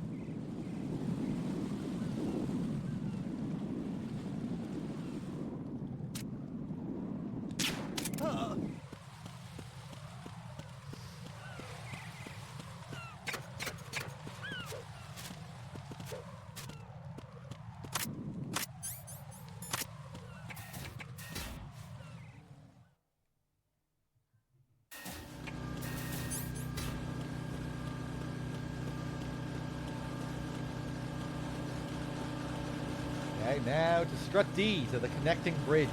[SPEAKER 1] Okay, now to strut D to the connecting bridge.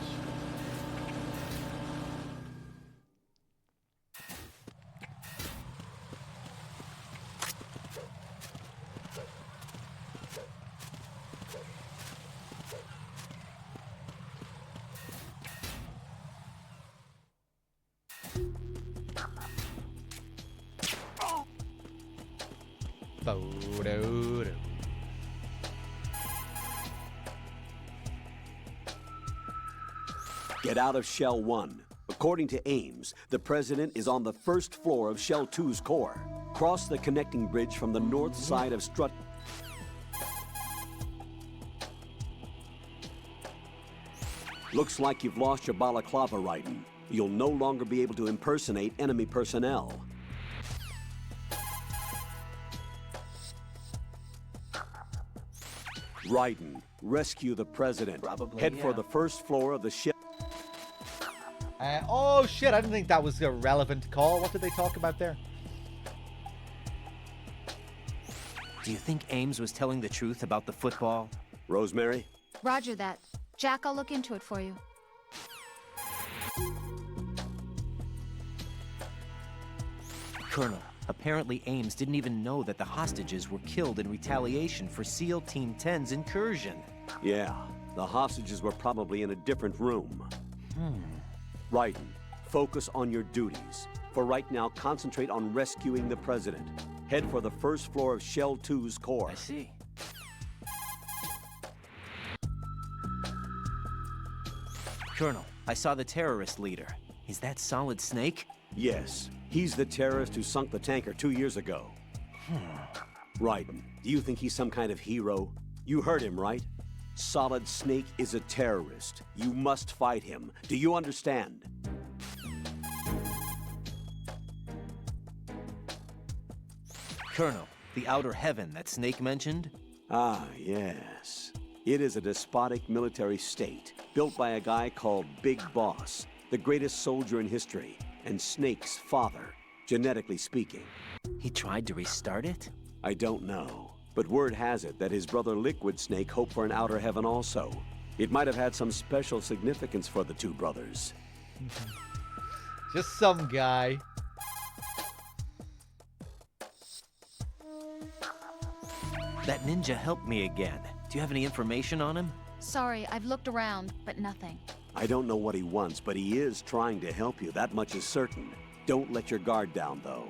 [SPEAKER 1] Bo-do-do.
[SPEAKER 6] Get out of Shell 1. According to Ames, the President is on the first floor of Shell 2's core. Cross the connecting bridge from the north side of Strut... Looks like you've lost your balaclava, Raiden. You'll no longer be able to impersonate enemy personnel. Raiden, rescue the President. Head for the first floor of the ship.
[SPEAKER 1] Oh shit, I didn't think that was a relevant call. What did they talk about there?
[SPEAKER 3] Do you think Ames was telling the truth about the football?
[SPEAKER 6] Rosemary?
[SPEAKER 13] Roger that. Jack, I'll look into it for you.
[SPEAKER 3] Colonel, apparently Ames didn't even know that the hostages were killed in retaliation for SEAL Team 10's incursion.
[SPEAKER 6] Yeah, the hostages were probably in a different room. Raiden, focus on your duties. For right now, concentrate on rescuing the President. Head for the first floor of Shell 2's core.
[SPEAKER 3] I see. Colonel, I saw the terrorist leader. Is that Solid Snake?
[SPEAKER 6] Yes, he's the terrorist who sunk the tanker 2 years ago. Raiden, do you think he's some kind of hero? You heard him, right? Solid Snake is a terrorist. You must fight him. Do you understand?
[SPEAKER 3] Colonel, the outer heaven that Snake mentioned?
[SPEAKER 6] Ah, yes. It is a despotic military state, built by a guy called Big Boss, the greatest soldier in history, and Snake's father, genetically speaking.
[SPEAKER 3] He tried to restart it?
[SPEAKER 6] I don't know. But word has it that his brother Liquid Snake hoped for an outer heaven also. It might have had some special significance for the two brothers.
[SPEAKER 1] Just some guy.
[SPEAKER 3] That ninja helped me again. Do you have any information on him?
[SPEAKER 13] Sorry, I've looked around, but nothing.
[SPEAKER 6] I don't know what he wants, but he is trying to help you. That much is certain. Don't let your guard down, though.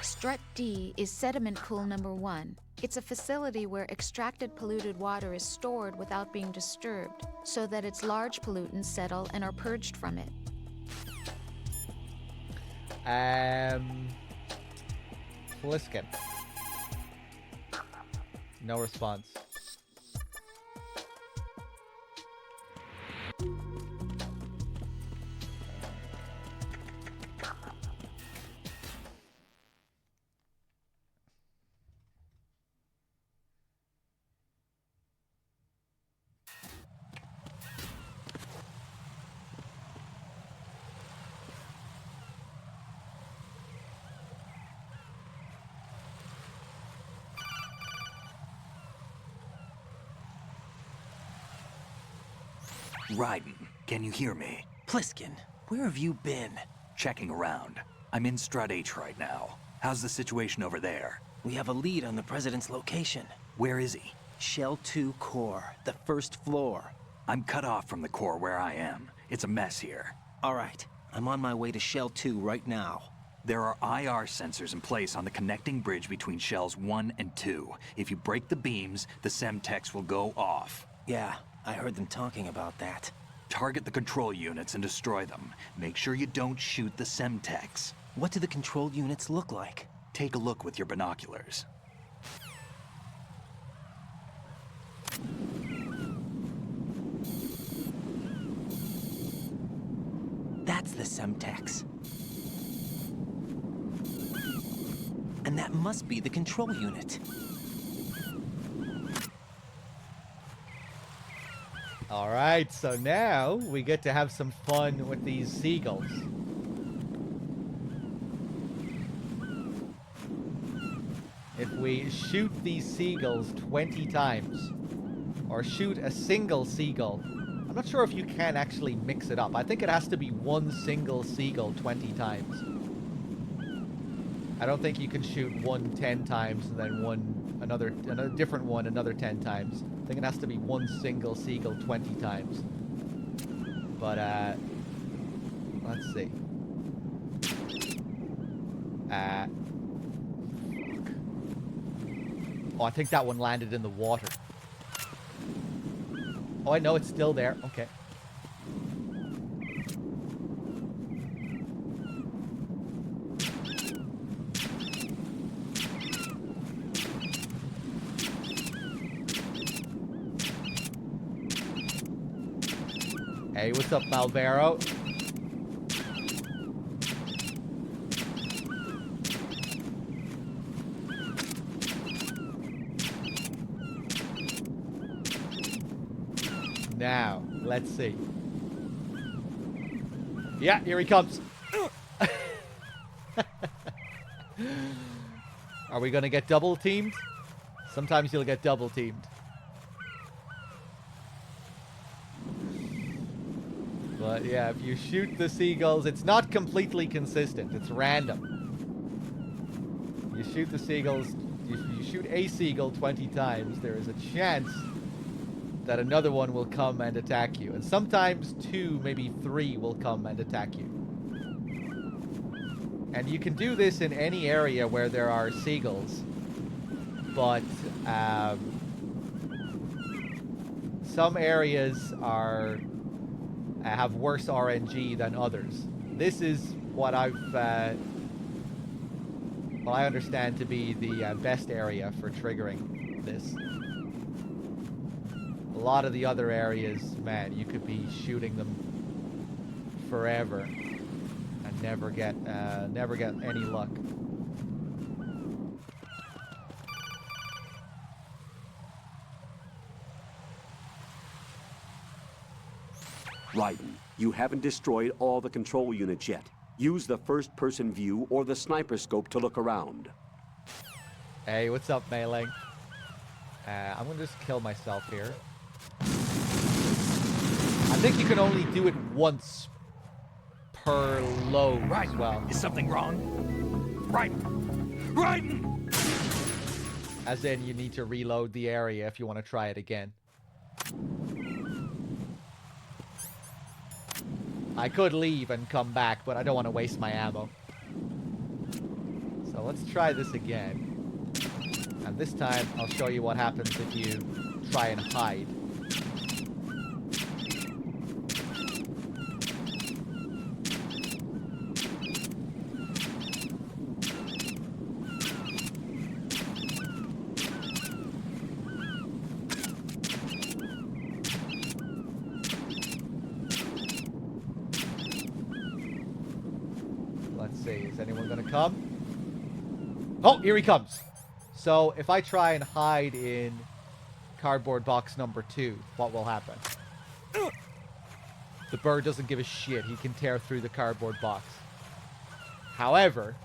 [SPEAKER 13] Strut D is sediment pool number 1. It's a facility where extracted polluted water is stored without being disturbed, so that its large pollutants settle and are purged from it.
[SPEAKER 1] Pliskin. No response.
[SPEAKER 10] Raiden, can you hear me?
[SPEAKER 3] Pliskin, where have you been?
[SPEAKER 10] Checking around. I'm in Strut H right now. How's the situation over there?
[SPEAKER 3] We have a lead on the President's location.
[SPEAKER 10] Where is he?
[SPEAKER 3] Shell 2 core, the first floor.
[SPEAKER 10] I'm cut off from the core where I am. It's a mess here.
[SPEAKER 3] All right, I'm on my way to Shell 2 right now.
[SPEAKER 10] There are IR sensors in place on the connecting bridge between Shells 1 and 2. If you break the beams, the Semtex will go off.
[SPEAKER 3] Yeah, I heard them talking about that.
[SPEAKER 10] Target the control units and destroy them. Make sure you don't shoot the Semtex.
[SPEAKER 3] What do the control units look like?
[SPEAKER 10] Take a look with your binoculars.
[SPEAKER 3] That's the Semtex. And that must be the control unit.
[SPEAKER 1] All right, so now we get to have some fun with these seagulls. If we shoot these seagulls 20 times, or shoot a single seagull, I'm not sure if you can actually mix it up. I think it has to be one single seagull 20 times. I don't think you can shoot one 10 times and then another different one another 10 times. I think it has to be one single seagull 20 times. But let's see. Oh, I think that one landed in the water. Oh, I know it's still there. Okay. Hey, what's up, Malvero? Now, let's see. Yeah, here he comes. Are we gonna get double teamed? Sometimes you'll get double teamed. But yeah, if you shoot the seagulls, it's not completely consistent. It's random. You shoot the seagulls, if you shoot a seagull 20 times, there is a chance that another one will come and attack you. And sometimes 2, maybe 3 will come and attack you. And you can do this in any area where there are seagulls. But some areas are have worse RNG than others. This is what I understand to be the best area for triggering this. A lot of the other areas, man, you could be shooting them forever and never get any luck.
[SPEAKER 6] Raiden, you haven't destroyed all the control units yet. Use the first-person view or the sniper scope to look around.
[SPEAKER 1] Hey, what's up, Melee? I'm gonna just kill myself here. I think you can only do it once per load as well.
[SPEAKER 10] Is something wrong? Raiden!
[SPEAKER 1] As in, you need to reload the area if you want to try it again. I could leave and come back, but I don't want to waste my ammo. So let's try this again. And this time, I'll show you what happens if you try and hide. Let's see, is anyone gonna come? Oh, here he comes. So if I try and hide in cardboard box number 2, what will happen? The bird doesn't give a shit. He can tear through the cardboard box. However,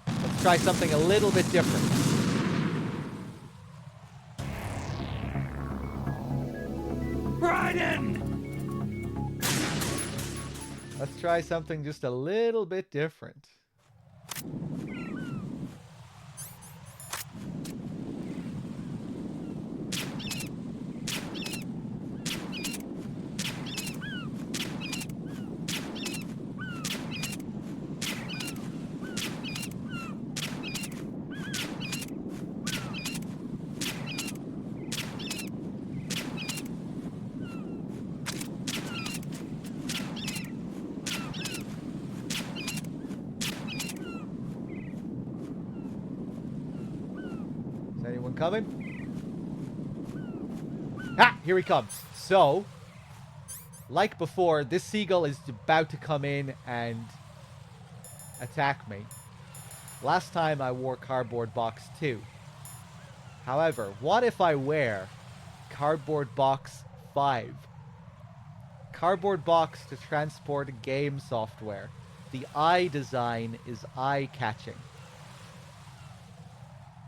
[SPEAKER 1] let's try something a little bit different. Let's try something just a little bit different. Coming. Ah, here he comes. So, like before, this seagull is about to come in and attack me. Last time I wore Cardboard Box 2. However, what if I wear Cardboard Box 5? Cardboard Box to transport game software. The eye design is eye-catching.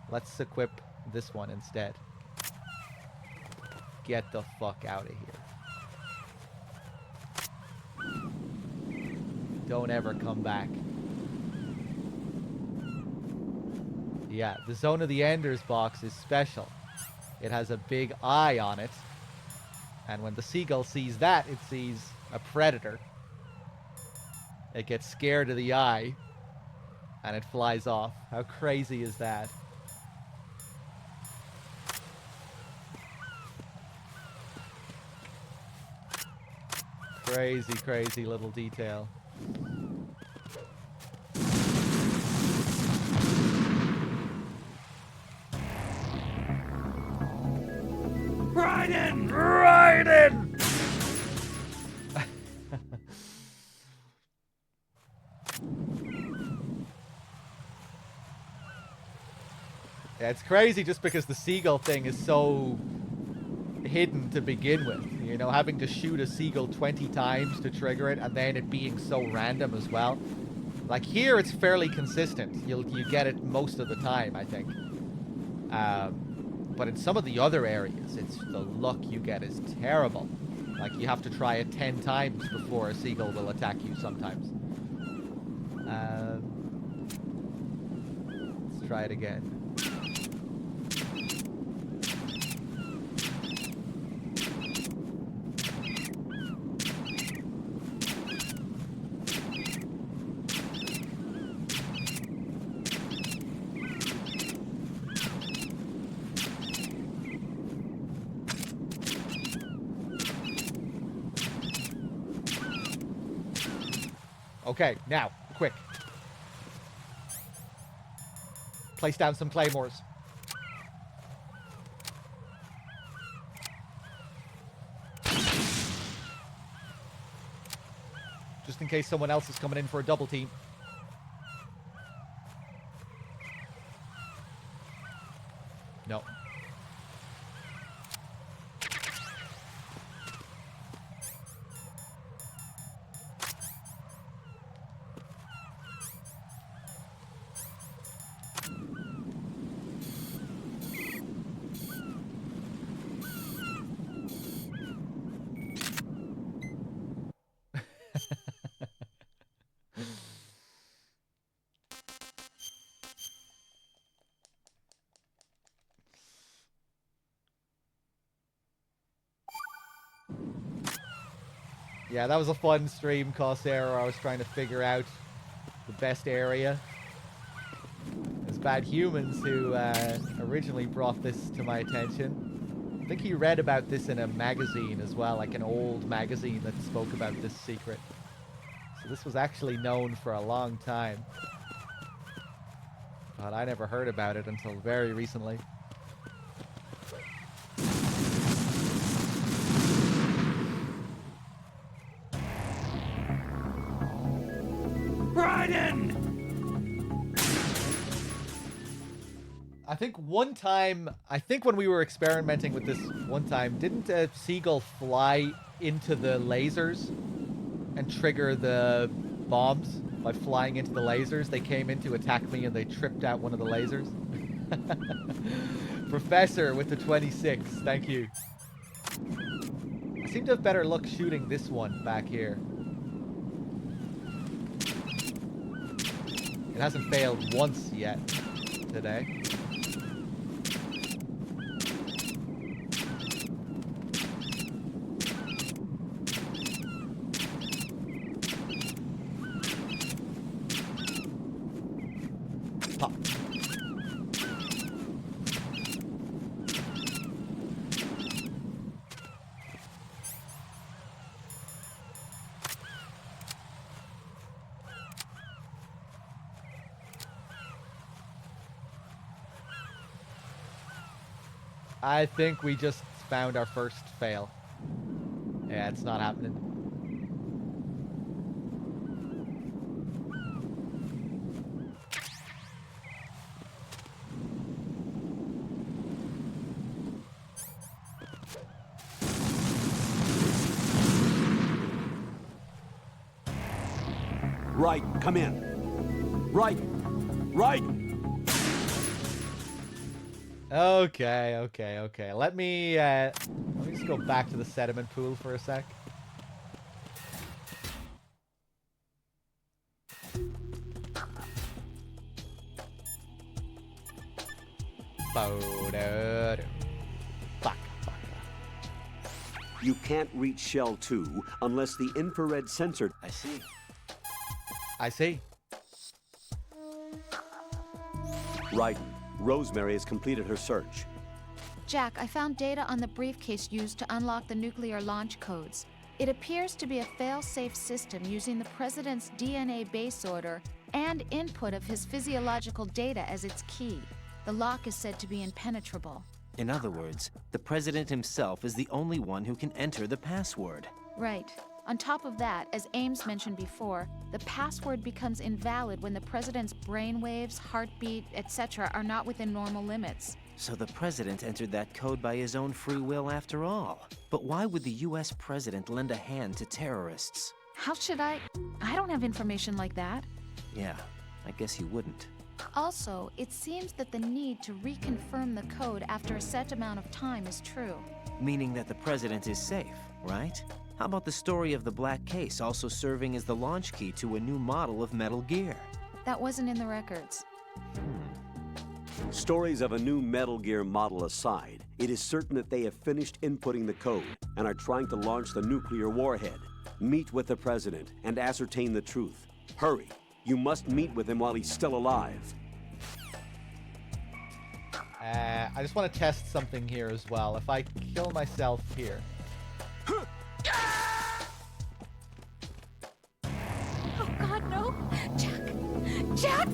[SPEAKER 1] Let's equip this one instead. Get the fuck out of here. Don't ever come back. Yeah, the Zone of the Enders box is special. It has a big eye on it. And when the seagull sees that, it sees a predator. It gets scared of the eye. And it flies off. How crazy is that? Crazy, crazy little detail.
[SPEAKER 21] Raiden! Raiden!
[SPEAKER 1] Yeah, it's crazy just because the seagull thing is so hidden to begin with. You know, having to shoot a seagull 20 times to trigger it, and then it being so random as well. Like here, it's fairly consistent. You get it most of the time, I think. But in some of the other areas, it's the luck you get is terrible. Like you have to try it 10 times before a seagull will attack you sometimes. Let's try it again. Okay, now, quick. Place down some claymores. Just in case someone else is coming in for a double team. No. Yeah, that was a fun stream, Corsair, where I was trying to figure out the best area. There's Bad Humans who originally brought this to my attention. I think he read about this in a magazine as well, like an old magazine that spoke about this secret. So this was actually known for a long time. But I never heard about it until very recently.
[SPEAKER 21] Raiden!
[SPEAKER 1] I think one time, when we were experimenting with this one time, didn't a seagull fly into the lasers and trigger the bombs by flying into the lasers? They came in to attack me and they tripped out one of the lasers. Professor with the 26, thank you. I seem to have better luck shooting this one back here. It hasn't failed once yet today. Pop. I think we just found our first fail. Yeah, it's not happening.
[SPEAKER 6] Right, come in. Right.
[SPEAKER 1] Okay. Let me just go back to the sediment pool for a sec. Fuck.
[SPEAKER 6] You can't reach Shell 2 unless the infrared sensor...
[SPEAKER 1] I see.
[SPEAKER 6] Right. Rosemary has completed her search.
[SPEAKER 13] Jack, I found data on the briefcase used to unlock the nuclear launch codes. It appears to be a fail-safe system using the President's DNA base order and input of his physiological data as its key. The lock is said to be impenetrable.
[SPEAKER 3] In other words, the President himself is the only one who can enter the password.
[SPEAKER 13] Right. On top of that, as Ames mentioned before, the password becomes invalid when the President's brainwaves, heartbeat, etc. are not within normal limits.
[SPEAKER 3] So the President entered that code by his own free will after all. But why would the US President lend a hand to terrorists?
[SPEAKER 13] How should I don't have information like that.
[SPEAKER 3] Yeah, I guess you wouldn't.
[SPEAKER 13] Also, it seems that the need to reconfirm the code after a set amount of time is true.
[SPEAKER 3] Meaning that the President is safe, right? How about the story of the black case also serving as the launch key to a new model of Metal Gear?
[SPEAKER 13] That wasn't in the records.
[SPEAKER 6] Stories of a new Metal Gear model aside, it is certain that they have finished inputting the code and are trying to launch the nuclear warhead. Meet with the President and ascertain the truth. Hurry. You must meet with him while he's still alive.
[SPEAKER 1] I just want to test something here as well. If I kill myself here...
[SPEAKER 4] Oh God, no! Jack!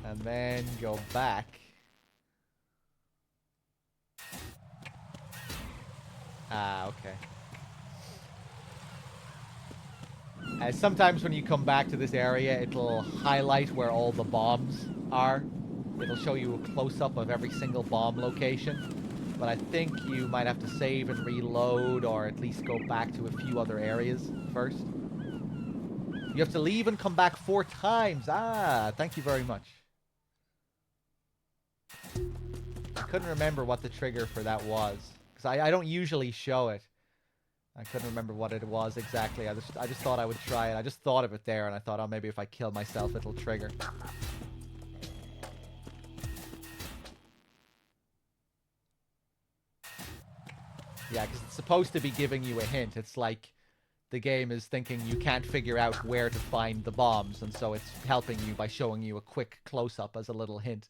[SPEAKER 1] And then go back. Okay. Sometimes when you come back to this area, it'll highlight where all the bombs are. It'll show you a close-up of every single bomb location. But I think you might have to save and reload, or at least go back to a few other areas first. You have to leave and come back 4 times. Thank you very much. I couldn't remember what the trigger for that was. Because I don't usually show it. I couldn't remember what it was exactly. I just thought I would try it. I just thought of it there, and I thought, oh, maybe if I kill myself, it'll trigger. Yeah, because it's supposed to be giving you a hint. It's like the game is thinking you can't figure out where to find the bombs, and so it's helping you by showing you a quick close-up as a little hint.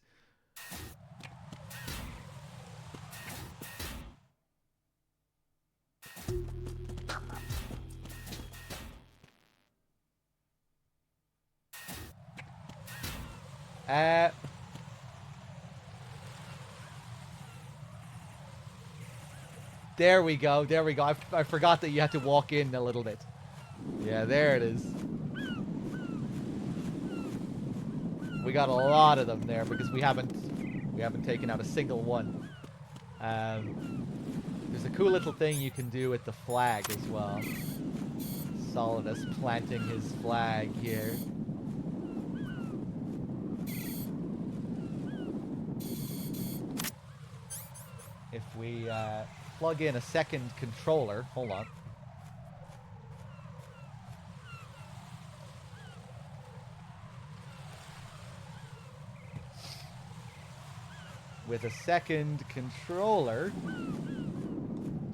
[SPEAKER 1] There we go. I forgot that you had to walk in a little bit. Yeah, there it is. We got a lot of them there because we haven't taken out a single one. There's a cool little thing you can do with the flag as well. Solidus planting his flag here. If we plug in a second controller. Hold on. With a second controller,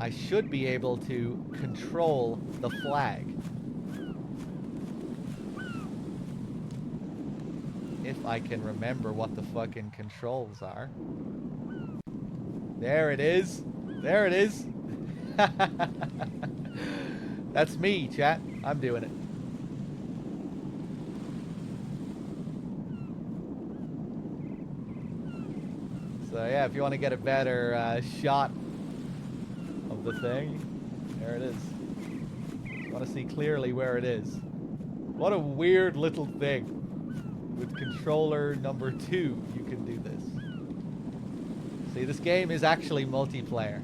[SPEAKER 1] I should be able to control the flag. If I can remember what the fucking controls are. There it is. There it is. That's me, chat. I'm doing it. So yeah, if you want to get a better shot of the thing, there it is. You want to see clearly where it is. What a weird little thing. With controller number 2, you can do this. See, this game is actually multiplayer.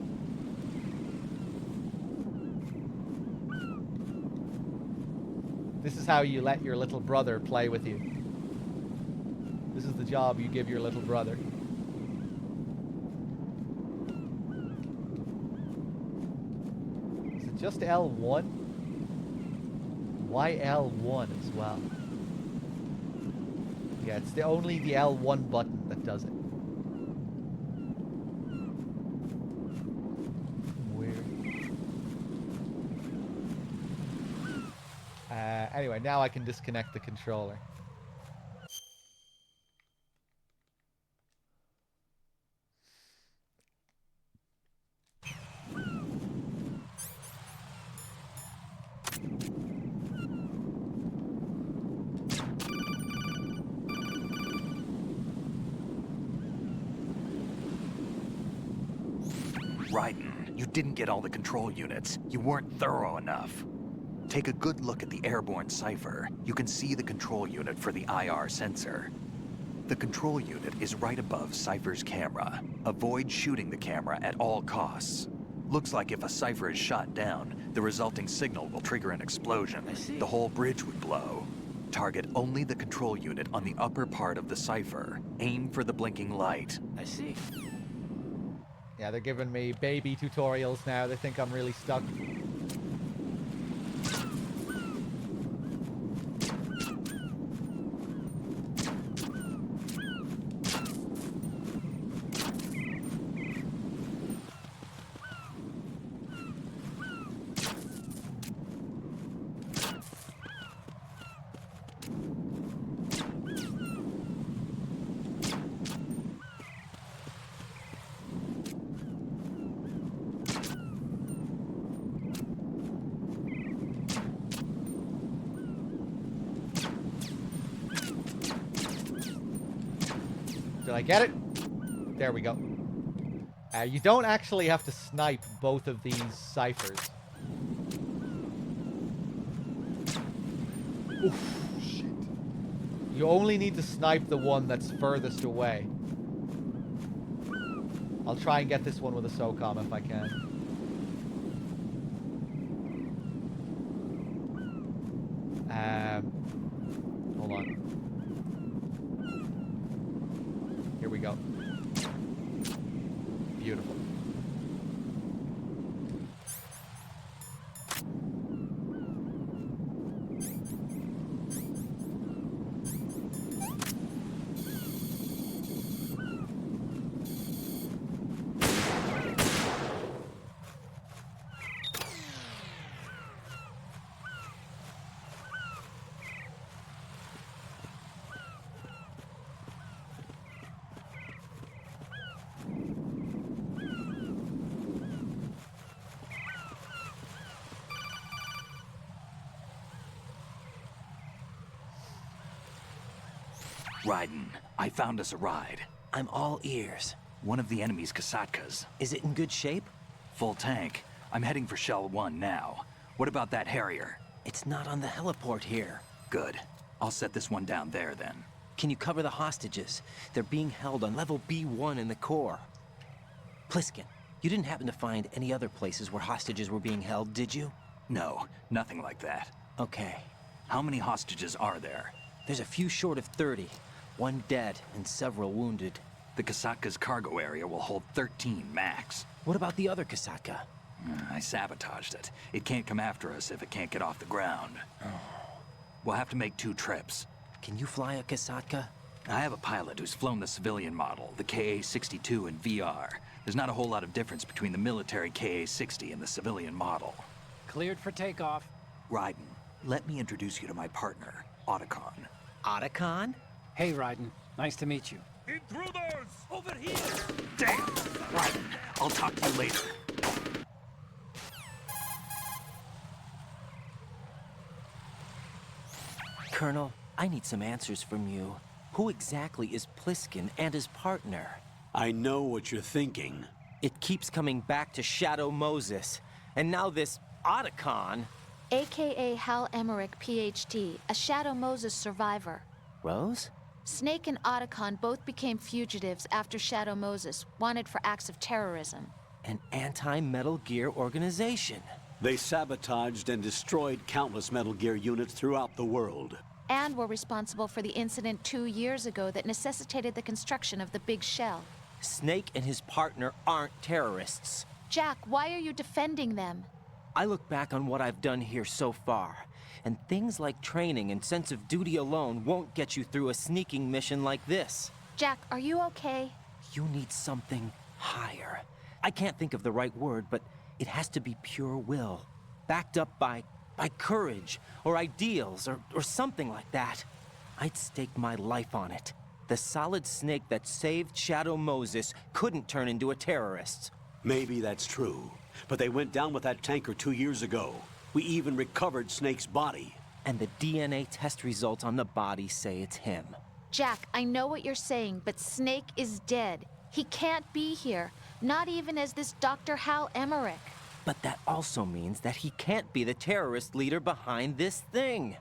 [SPEAKER 1] This is how you let your little brother play with you. This is the job you give your little brother. Is it just L1? Why L1 as well? Yeah, it's only the L1 button that does it. Weird. Anyway, now I can disconnect the controller.
[SPEAKER 10] Raiden, you didn't get all the control units. You weren't thorough enough. Take a good look at the airborne cipher. You can see the control unit for the IR sensor. The control unit is right above Cypher's camera. Avoid shooting the camera at all costs. Looks like if a Cypher is shot down, the resulting signal will trigger an explosion. The whole bridge would blow. Target only the control unit on the upper part of the Cypher. Aim for the blinking light.
[SPEAKER 5] I see.
[SPEAKER 1] Yeah, they're giving me baby tutorials now. They think I'm really stuck. Did I get it? There we go. You don't actually have to snipe both of these ciphers. Oof, shit. You only need to snipe the one that's furthest away. I'll try and get this one with a SOCOM if I can. Hold on. Here we go. Beautiful.
[SPEAKER 10] Raiden, I found us a ride.
[SPEAKER 3] I'm all ears.
[SPEAKER 10] One of the enemy's Kasatkas.
[SPEAKER 3] Is it in good shape?
[SPEAKER 10] Full tank. I'm heading for Shell 1 now. What about that Harrier?
[SPEAKER 3] It's not on the heliport here.
[SPEAKER 10] Good. I'll set this one down there then.
[SPEAKER 3] Can you cover the hostages? They're being held on level B1 in the core. Pliskin, you didn't happen to find any other places where hostages were being held, did you?
[SPEAKER 10] No, nothing like that.
[SPEAKER 3] Okay.
[SPEAKER 10] How many hostages are there?
[SPEAKER 3] There's a few short of 30. One dead and several wounded.
[SPEAKER 10] The Kasatka's cargo area will hold 13 max.
[SPEAKER 3] What about the other Kasaka?
[SPEAKER 10] I sabotaged it. It can't come after us if it can't get off the ground. We'll have to make 2 trips.
[SPEAKER 3] Can you fly a Kasaka?
[SPEAKER 10] I have a pilot who's flown the civilian model, the KA-62 in VR. There's not a whole lot of difference between the military KA-60 and the civilian model.
[SPEAKER 12] Cleared for takeoff.
[SPEAKER 10] Raiden, let me introduce you to my partner, Otacon.
[SPEAKER 3] Otacon?
[SPEAKER 12] Hey, Raiden. Nice to meet you.
[SPEAKER 8] Intruders! Over here!
[SPEAKER 10] Damn! Raiden, I'll talk to you later.
[SPEAKER 3] Colonel, I need some answers from you. Who exactly is Pliskin and his partner?
[SPEAKER 2] I know what you're thinking.
[SPEAKER 3] It keeps coming back to Shadow Moses. And now this Otacon.
[SPEAKER 7] AKA Hal Emmerich, PhD, a Shadow Moses survivor.
[SPEAKER 3] Rose?
[SPEAKER 7] Snake and Otacon both became fugitives after Shadow Moses, wanted for acts of terrorism.
[SPEAKER 3] An anti-Metal Gear organization.
[SPEAKER 2] They sabotaged and destroyed countless Metal Gear units throughout the world.
[SPEAKER 7] And were responsible for the incident 2 years ago that necessitated the construction of the Big Shell.
[SPEAKER 3] Snake and his partner aren't terrorists.
[SPEAKER 7] Jack, why are you defending them?
[SPEAKER 3] I look back on what I've done here so far, and things like training and sense of duty alone won't get you through a sneaking mission like this.
[SPEAKER 7] Jack, are you okay?
[SPEAKER 3] You need something higher. I can't think of the right word, but it has to be pure will, backed up by courage, or ideals, or something like that. I'd stake my life on it. The Solid Snake that saved Shadow Moses couldn't turn into a terrorist.
[SPEAKER 2] Maybe that's true, but they went down with that tanker 2 years ago. We even recovered Snake's body.
[SPEAKER 3] And the DNA test results on the body say it's him.
[SPEAKER 7] Jack, I know what you're saying, but Snake is dead. He can't be here, not even as this Dr. Hal Emmerich.
[SPEAKER 3] But that also means that he can't be the terrorist leader behind this thing.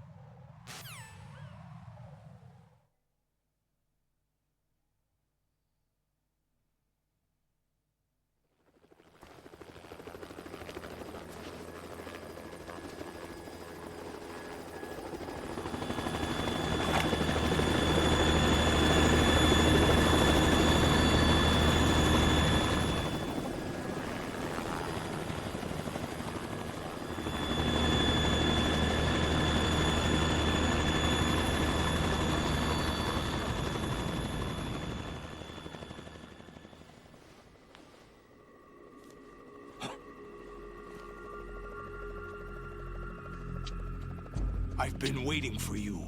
[SPEAKER 23] I've been waiting for you.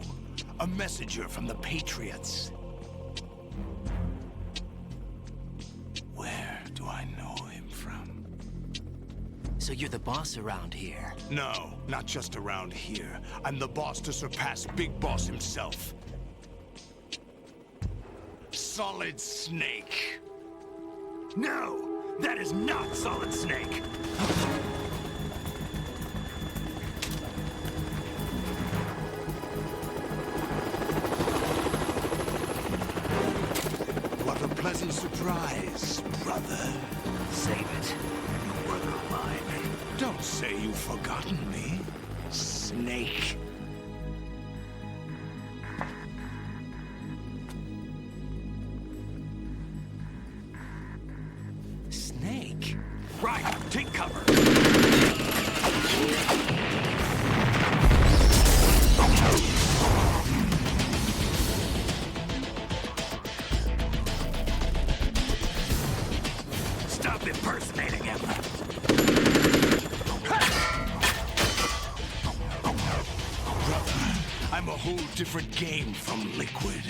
[SPEAKER 23] A messenger from the Patriots. Where do I know him from?
[SPEAKER 3] So you're the boss around here?
[SPEAKER 23] No, not just around here. I'm the boss to surpass Big Boss himself. Solid Snake. No, that is not Solid Snake. What a pleasant surprise, brother.
[SPEAKER 10] Save it. You brother of mine.
[SPEAKER 23] Don't say you've forgotten me, Snake.
[SPEAKER 3] Snake?
[SPEAKER 23] Right, take cover.
[SPEAKER 10] Stop impersonating him.
[SPEAKER 23] Brother, I'm a whole different game from Liquid.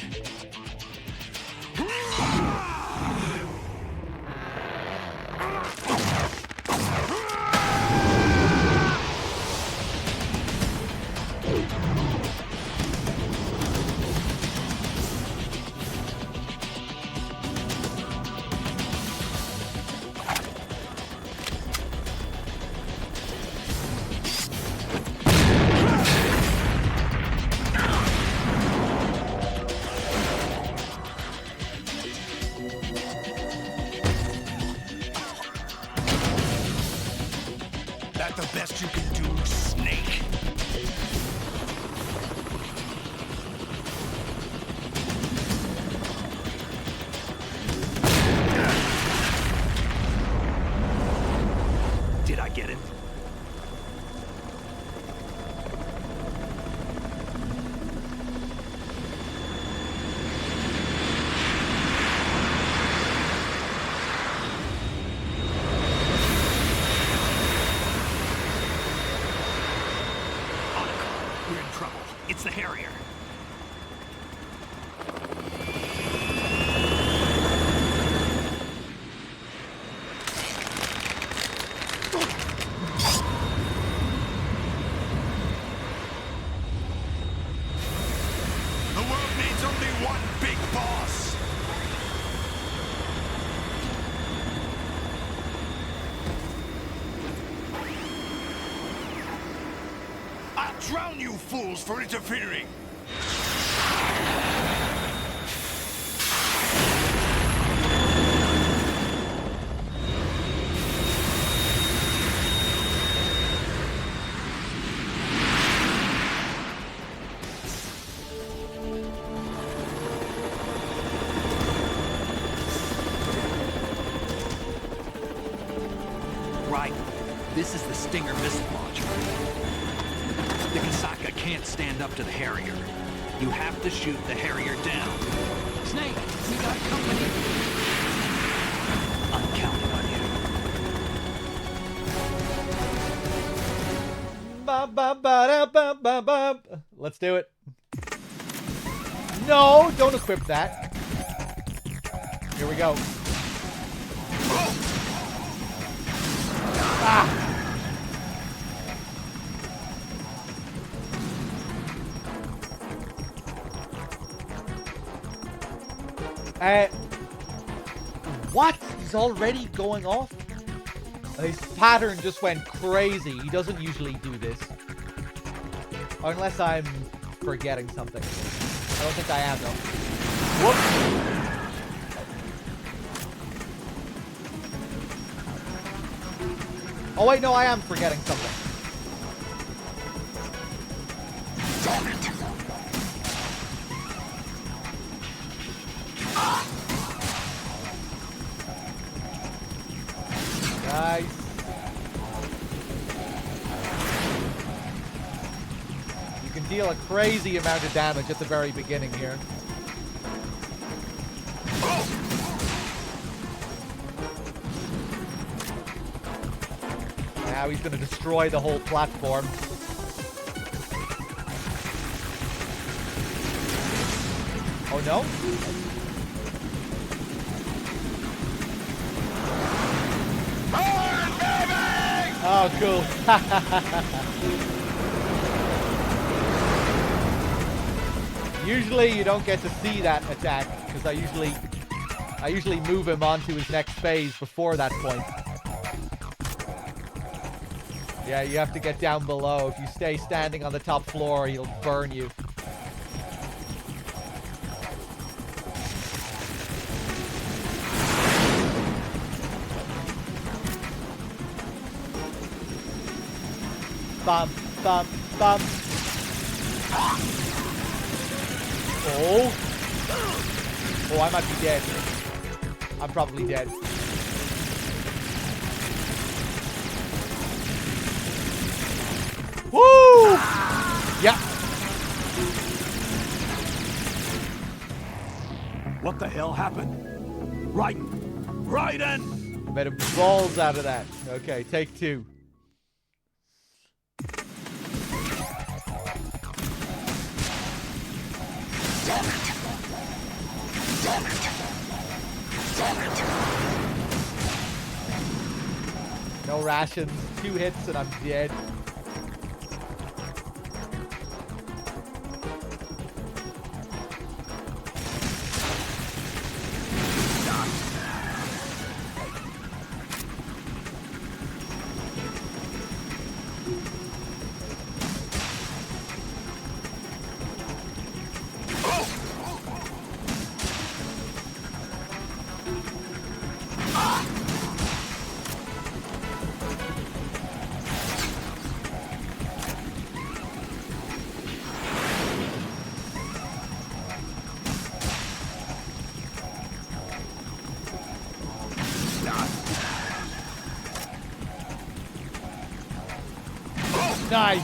[SPEAKER 23] That the best you can do, Snake?
[SPEAKER 17] Did I get it? We're in trouble. It's the Harrier.
[SPEAKER 23] The world needs only one big boss. I'll drown you fools for interfering.
[SPEAKER 10] Right. This is the Stinger missile launcher. The Kasaka can't stand up to the Harrier. You have to shoot the Harrier down.
[SPEAKER 12] Snake, we got company.
[SPEAKER 10] I'm counting on you.
[SPEAKER 1] Ba, ba, ba, da, ba, ba, ba. Let's do it. No, don't equip that. Here we go. Ah. What? He's already going off? His pattern just went crazy. He doesn't usually do this. Unless I'm forgetting something. I don't think I am, though. Whoops. Oh, wait, no, I am forgetting something. Nice. You can deal a crazy amount of damage at the very beginning here. Now he's going to destroy the whole platform. Oh no? Oh, cool. Usually you don't get to see that attack because I usually move him onto his next phase before that point. Yeah, you have to get down below. If you stay standing on the top floor, he'll burn you. Bum, bum, bum. Oh. Oh, I might be dead. I'm probably dead. Woo! Yeah.
[SPEAKER 23] What the hell happened? Raiden!
[SPEAKER 1] Made him balls out of that. Okay, take two. No rations. 2 hits and I'm dead. Nice.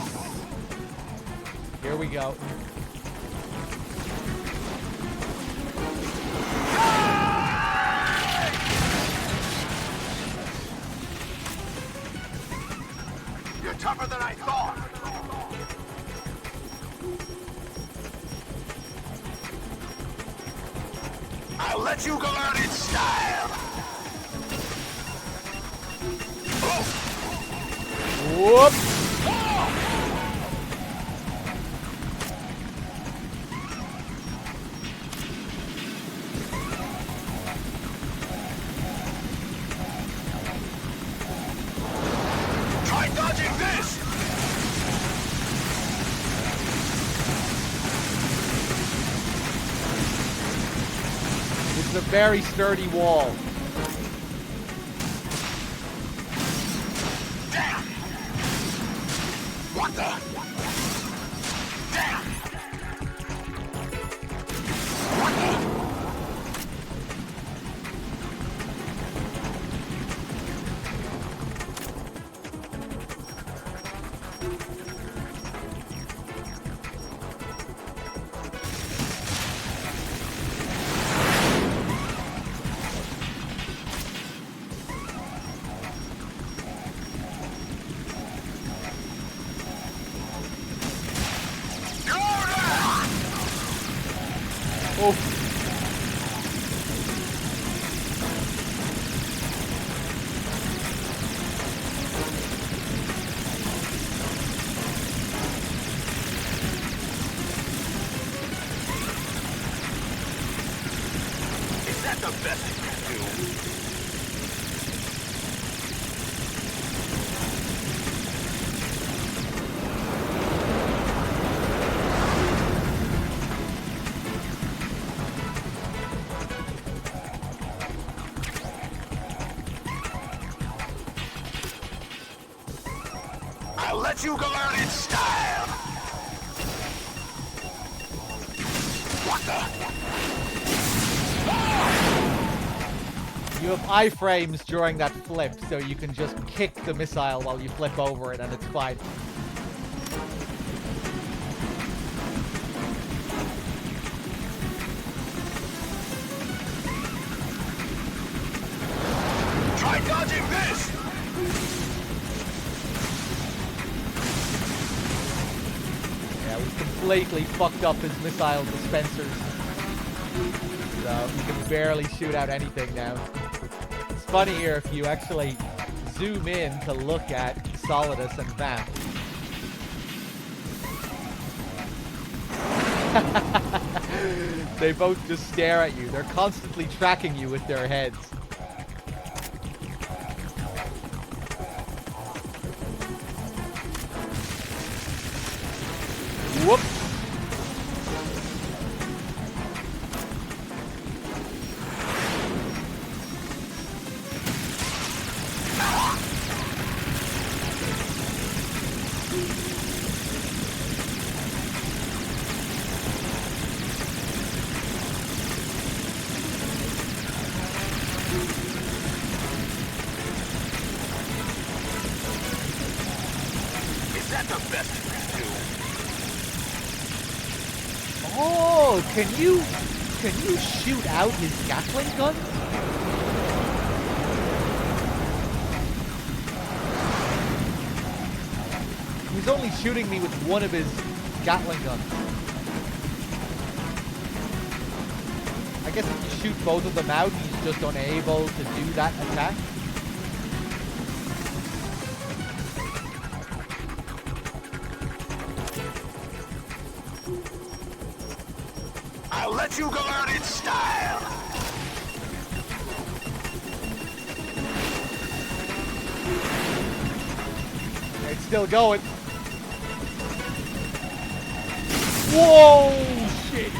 [SPEAKER 1] Here we go.
[SPEAKER 23] You're tougher than I thought. I'll let you go out in style.
[SPEAKER 1] Whoop.
[SPEAKER 23] Try dodging this.
[SPEAKER 1] It's a very sturdy wall.
[SPEAKER 23] What the? Damn! What the?
[SPEAKER 1] Oh.
[SPEAKER 23] Is that the best you can do? I'll let you go out in style. What the?
[SPEAKER 1] You have iframes during that flip, so you can just kick the missile while you flip over it, and it's fine.
[SPEAKER 23] Try dodging this.
[SPEAKER 1] Yeah, we completely fucked up his missile dispensers. So he can barely shoot out anything now. It's funny here if you actually zoom in to look at Solidus and Vamp. They both just stare at you. They're constantly tracking you with their heads. Whoop!
[SPEAKER 23] Is that the best you can do?
[SPEAKER 1] Oh, can you shoot out his Gatling gun? He's only shooting me with one of his Gatling guns. I guess if you shoot both of them out, he's just unable to do that attack.
[SPEAKER 23] I'll let you go out in style.
[SPEAKER 1] It's still going. Whoa, shit.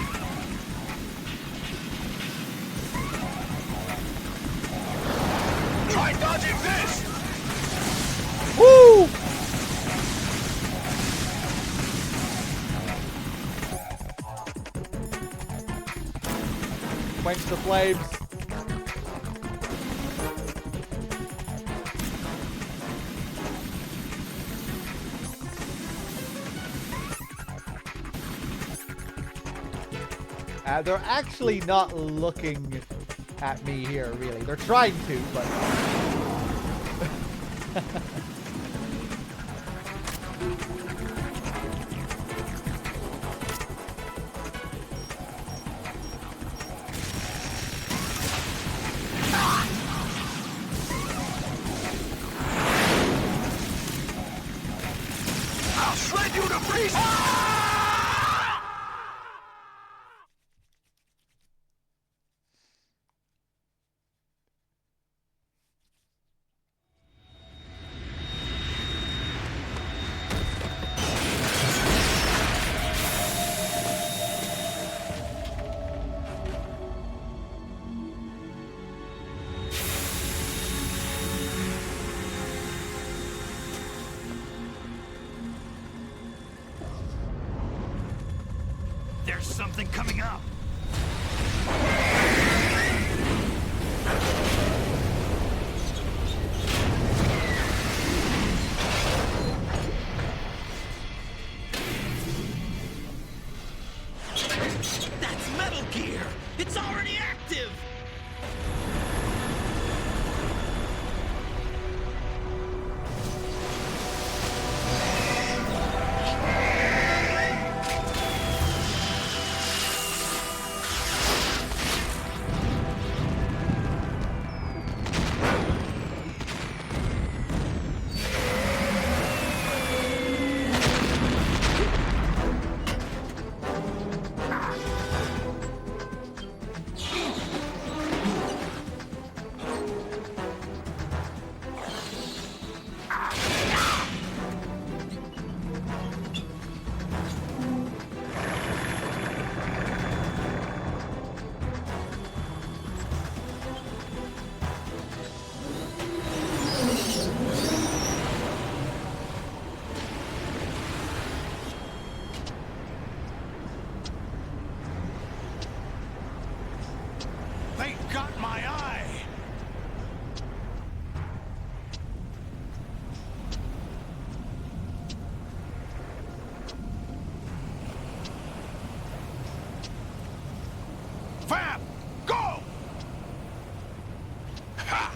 [SPEAKER 23] Try dodging this.
[SPEAKER 1] Woo! Quench the flames. They're actually not looking at me here, really. They're trying to, but...
[SPEAKER 14] I'll shred you to pieces! There's something coming up.
[SPEAKER 3] That's Metal Gear! It's already active!
[SPEAKER 23] They got my eye! Fab! Go! Ha!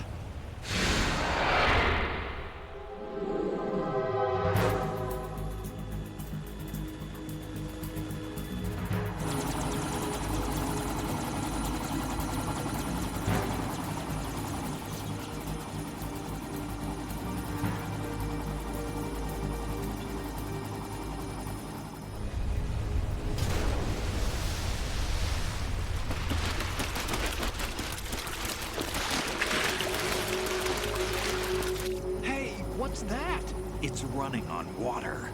[SPEAKER 10] Hey, what's that? It's running on water.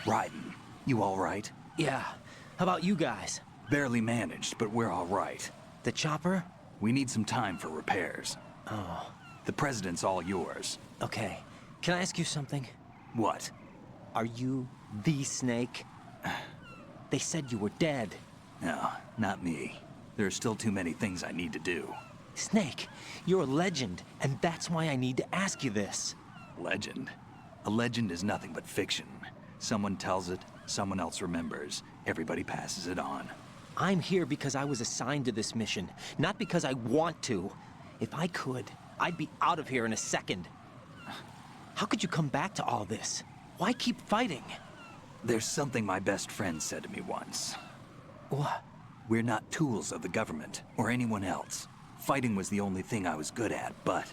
[SPEAKER 10] Raiden, you all right?
[SPEAKER 3] Yeah. How about you guys?
[SPEAKER 10] Barely managed, but we're all right.
[SPEAKER 3] The chopper?
[SPEAKER 10] We need some time for repairs.
[SPEAKER 3] Oh.
[SPEAKER 10] The president's all yours.
[SPEAKER 3] Okay. Can I ask you something?
[SPEAKER 10] What?
[SPEAKER 3] Are you the Snake? They said you were dead.
[SPEAKER 10] No, not me. There are still too many things I need to do.
[SPEAKER 3] Snake, you're a legend, and that's why I need to ask you this.
[SPEAKER 10] Legend? A legend is nothing but fiction. Someone tells it, someone else remembers. Everybody passes it on.
[SPEAKER 3] I'm here because I was assigned to this mission, not because I want to. If I could, I'd be out of here in a second. How could you come back to all this? Why keep fighting?
[SPEAKER 10] There's something my best friend said to me once.
[SPEAKER 3] What?
[SPEAKER 10] We're not tools of the government, or anyone else. Fighting was the only thing I was good at, but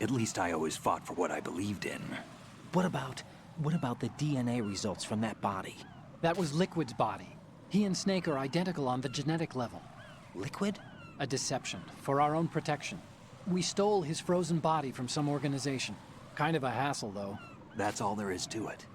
[SPEAKER 10] at least I always fought for what I believed in.
[SPEAKER 3] What about the DNA results from that body?
[SPEAKER 12] That was Liquid's body. He and Snake are identical on the genetic level.
[SPEAKER 3] Liquid?
[SPEAKER 12] A deception, for our own protection. We stole his frozen body from some organization. Kind of a hassle, though.
[SPEAKER 10] That's all there is to it.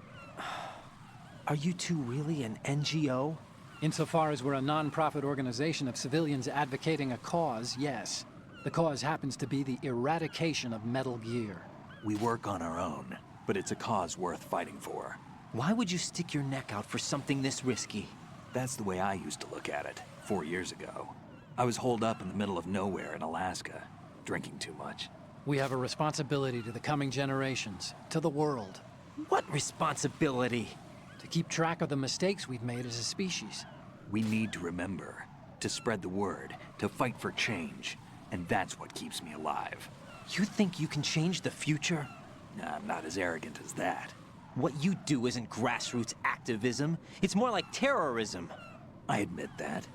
[SPEAKER 3] Are you two really an NGO?
[SPEAKER 12] Insofar as we're a non-profit organization of civilians advocating a cause, yes. The cause happens to be the eradication of Metal Gear.
[SPEAKER 10] We work on our own, but it's a cause worth fighting for.
[SPEAKER 3] Why would you stick your neck out for something this risky?
[SPEAKER 10] That's the way I used to look at it, 4 years ago. I was holed up in the middle of nowhere in Alaska, drinking too much.
[SPEAKER 12] We have a responsibility to the coming generations, to the world.
[SPEAKER 3] What responsibility?
[SPEAKER 12] To keep track of the mistakes we've made as a species.
[SPEAKER 10] We need to remember, to spread the word, to fight for change. And that's what keeps me alive.
[SPEAKER 3] You think you can change the future?
[SPEAKER 10] Nah, I'm not as arrogant as that.
[SPEAKER 3] What you do isn't grassroots activism. It's more like terrorism.
[SPEAKER 10] I admit that.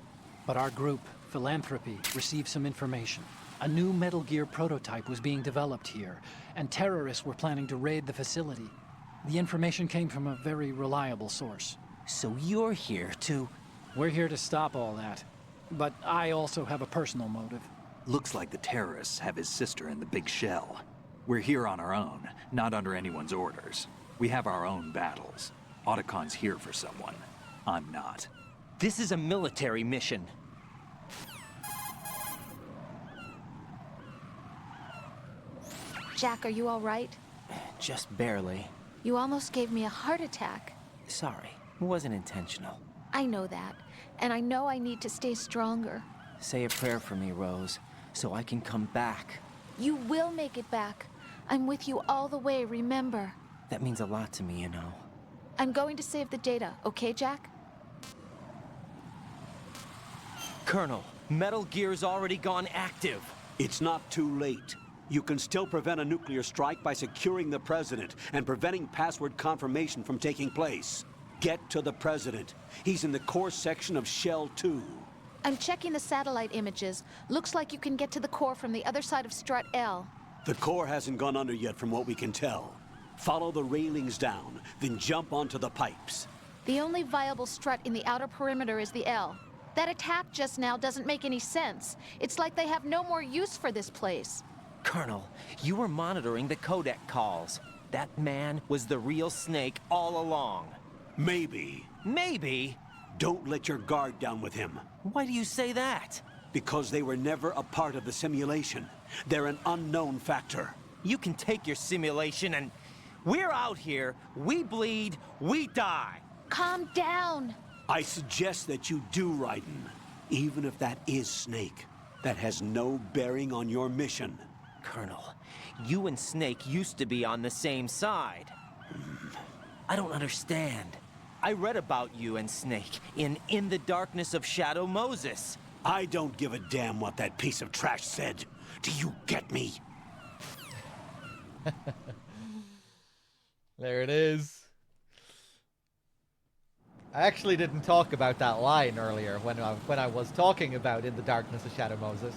[SPEAKER 12] But our group, Philanthropy, received some information. A new Metal Gear prototype was being developed here, and terrorists were planning to raid the facility. The information came from a very reliable source.
[SPEAKER 3] So you're here to...
[SPEAKER 12] We're here to stop all that. But I also have a personal motive.
[SPEAKER 10] Looks like the terrorists have his sister in the big shell. We're here on our own, not under anyone's orders. We have our own battles. Otacon's here for someone. I'm not.
[SPEAKER 3] This is a military mission.
[SPEAKER 7] Jack, are you all right?
[SPEAKER 3] Just barely.
[SPEAKER 7] You almost gave me a heart attack.
[SPEAKER 3] Sorry, it wasn't intentional.
[SPEAKER 7] I know that, and I know I need to stay stronger.
[SPEAKER 3] Say a prayer for me, Rose, so I can come back.
[SPEAKER 7] You will make it back. I'm with you all the way, remember?
[SPEAKER 3] That means a lot to me, you know.
[SPEAKER 7] I'm going to save the data, okay, Jack?
[SPEAKER 3] Colonel, Metal Gear's already gone active.
[SPEAKER 6] It's not too late. You can still prevent a nuclear strike by securing the President and preventing password confirmation from taking place. Get to the President. He's in the core section of Shell 2.
[SPEAKER 7] I'm checking the satellite images. Looks like you can get to the core from the other side of Strut L.
[SPEAKER 6] The core hasn't gone under yet from what we can tell. Follow the railings down, then jump onto the pipes.
[SPEAKER 7] The only viable strut in the outer perimeter is the L. That attack just now doesn't make any sense. It's like they have no more use for this place.
[SPEAKER 3] Colonel, you were monitoring the codec calls. That man was the real Snake all along.
[SPEAKER 6] Maybe.
[SPEAKER 3] Maybe?
[SPEAKER 6] Don't let your guard down with him.
[SPEAKER 3] Why do you say that?
[SPEAKER 6] Because they were never a part of the simulation. They're an unknown factor.
[SPEAKER 3] You can take your simulation and... We're out here, we bleed, we die.
[SPEAKER 7] Calm down.
[SPEAKER 6] I suggest that you do, Raiden. Even if that is Snake. That has no bearing on your mission.
[SPEAKER 3] Colonel, you and Snake used to be on the same side. I don't understand. I read about you and Snake in the Darkness of Shadow Moses.
[SPEAKER 6] I don't give a damn what that piece of trash said. Do you get me?
[SPEAKER 1] There it is. I actually didn't talk about that line earlier when I was talking about In the Darkness of Shadow Moses.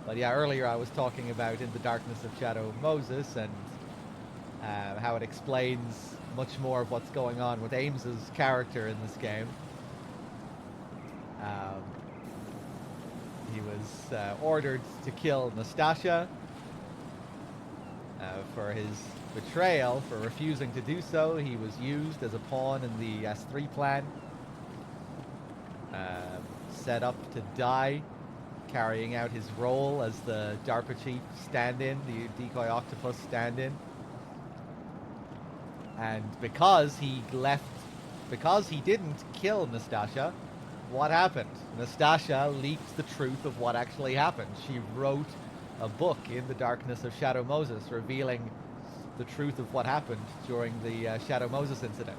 [SPEAKER 1] But yeah, earlier I was talking about In the Darkness of Shadow Moses and how it explains much more of what's going on with Ames's character in this game. He was ordered to kill Nastasha for his betrayal, for refusing to do so. He was used as a pawn in the S3 plan, set up to die, carrying out his role as the DARPA chief stand-in, the decoy octopus stand-in. And because he didn't kill Nastasha, what happened? Nastasha leaked the truth of what actually happened. She wrote a book, In the Darkness of Shadow Moses, revealing the truth of what happened during the Shadow Moses incident.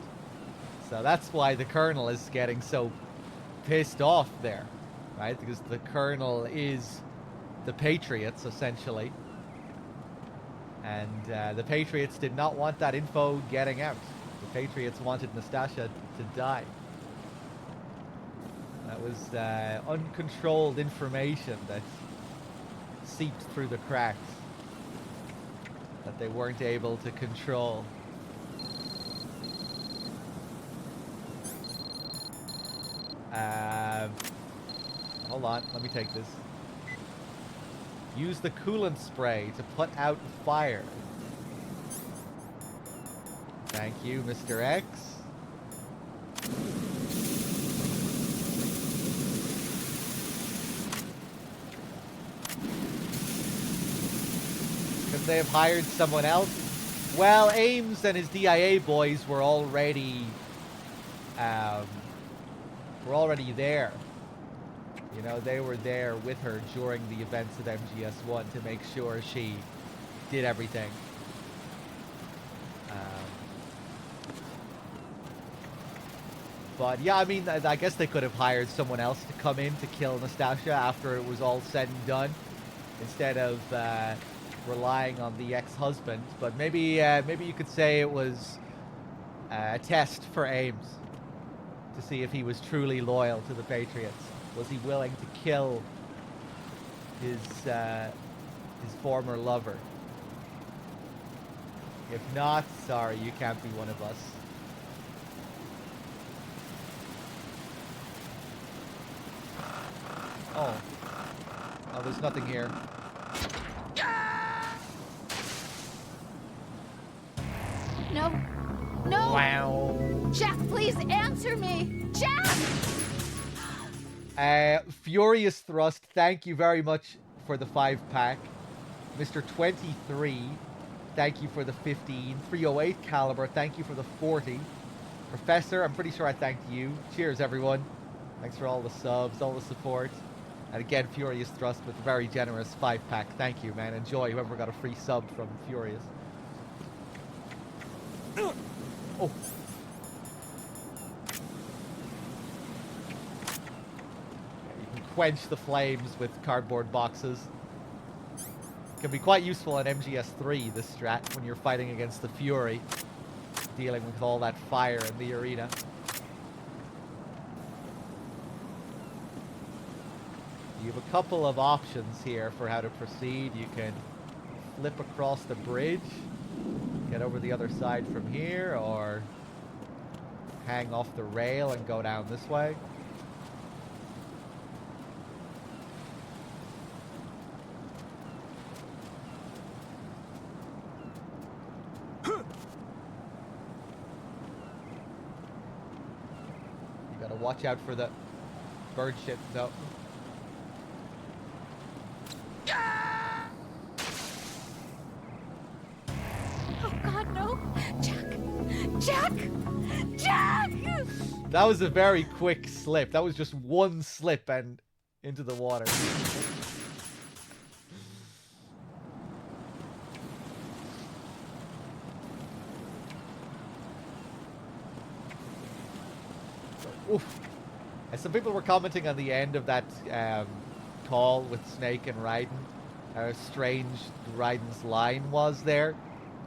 [SPEAKER 1] So that's why the Colonel is getting so pissed off there, right? Because the Colonel is the Patriots, essentially. And the Patriots did not want that info getting out. The Patriots wanted Nastasha to die. That was uncontrolled information that seeped through the cracks that they weren't able to control. Hold on, let me take this. Use the coolant spray to put out the fire. Thank you, Mr. X. they have hired someone else? Well, Ames and his DIA boys were already there. You know, they were there with her during the events of MGS1 to make sure she did everything. But yeah, I mean, I guess they could have hired someone else to come in to kill Nastasia after it was all said and done, instead of relying on the ex-husband. But maybe you could say it was a test for Ames to see if he was truly loyal to the Patriots. Was he willing to kill his former lover? If not, sorry, you can't be one of us. Oh, there's nothing here.
[SPEAKER 13] No. No.
[SPEAKER 1] Wow.
[SPEAKER 13] Jack, please answer me. Jack!
[SPEAKER 1] Furious Thrust, thank you very much for the 5-pack. Mr. 23, thank you for the 15. 308 Caliber, thank you for the 40. Professor, I'm pretty sure I thanked you. Cheers, everyone. Thanks for all the subs, all the support. And again, Furious Thrust with a very generous 5-pack. Thank you, man. Enjoy, whoever got a free sub from Furious. Oh. You can quench the flames with cardboard boxes. Can be quite useful in MGS3, this strat, when you're fighting against the Fury, dealing with all that fire in the arena. You have a couple of options here for how to proceed. You can flip across the bridge, get over the other side from here, or hang off the rail and go down this way. You gotta watch out for the bird shit, though.
[SPEAKER 13] Oh God, no! Jack! Jack! Jack!
[SPEAKER 1] That was a very quick slip. That was just one slip and into the water. Oof. And some people were commenting on the end of that call with Snake and Raiden, how strange Raiden's line was there.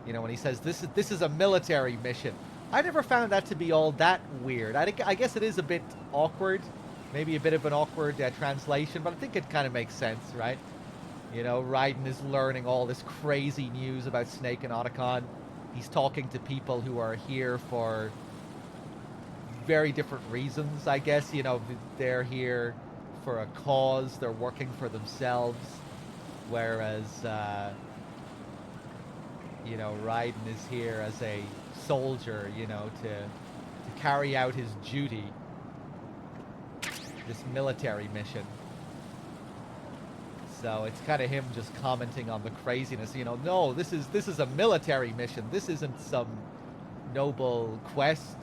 [SPEAKER 1] You know, when he says, this is a military mission. I never found that to be all that weird. I guess it is a bit awkward. Maybe a bit of an awkward translation, but I think it kind of makes sense, right? You know, Raiden is learning all this crazy news about Snake and Otacon. He's talking to people who are here for very different reasons, I guess. You know, they're here for a cause. They're working for themselves. Whereas, you know, Raiden is here as a soldier, you know, to carry out his duty. This military mission. So it's kind of him just commenting on the craziness. You know, no, this is a military mission. This isn't some noble quest.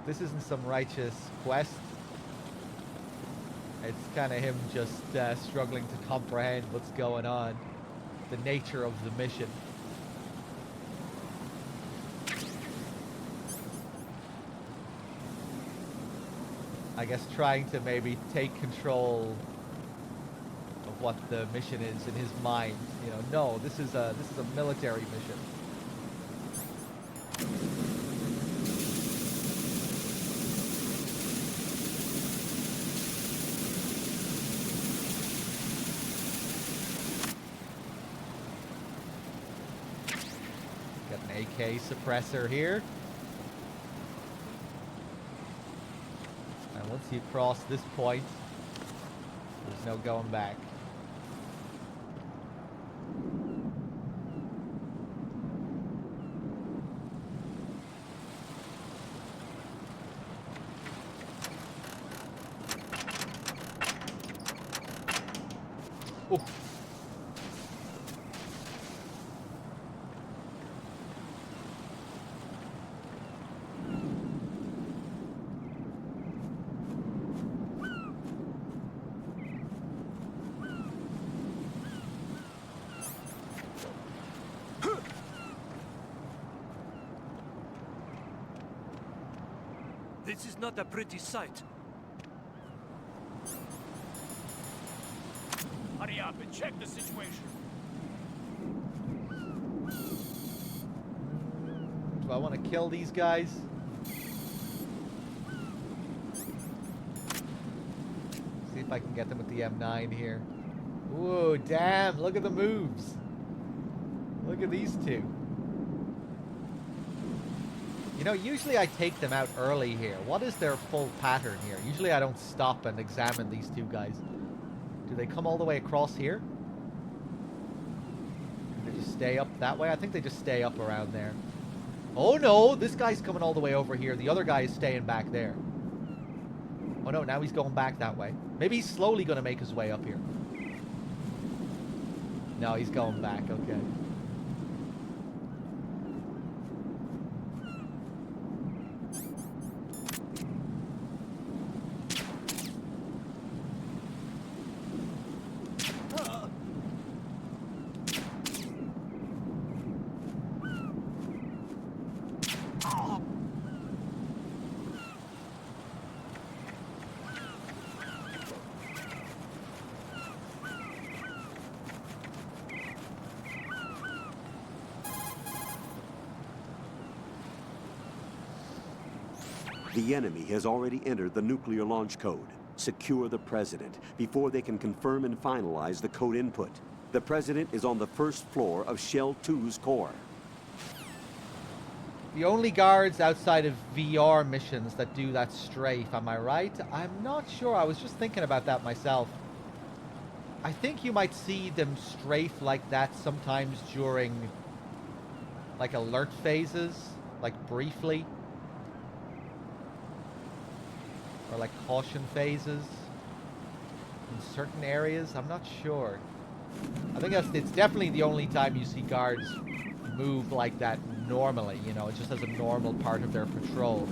[SPEAKER 1] This isn't some righteous quest. It's kind of him just struggling to comprehend what's going on. The nature of the mission. I guess trying to maybe take control of what the mission is in his mind. You know, no, this is a military mission. Got an AK suppressor here. And once you cross this point, there's no going back.
[SPEAKER 21] This is not a pretty sight.
[SPEAKER 8] Hurry up and check the situation.
[SPEAKER 1] Do I want to kill these guys? See if I can get them with the M9 here. Whoa, damn, look at the moves. Look at these two. You know, usually I take them out early here. What is their full pattern here? Usually I don't stop and examine these two guys. Do they come all the way across here? Do they just stay up that way? I think they just stay up around there. Oh no, this guy's coming all the way over here. The other guy is staying back there. Oh no, now he's going back that way. Maybe he's slowly going to make his way up here. No, he's going back, okay.
[SPEAKER 6] The enemy has already entered the nuclear launch code. Secure the President before they can confirm and finalize the code input. The President is on the first floor of Shell 2's core.
[SPEAKER 1] The only guards outside of VR missions that do that strafe, am I right? I'm not sure. I was just thinking about that myself. I think you might see them strafe like that sometimes during like alert phases, like briefly. Or like caution phases in certain areas. I'm not sure. I think it's definitely the only time you see guards move like that normally, you know, it's just as a normal part of their patrol.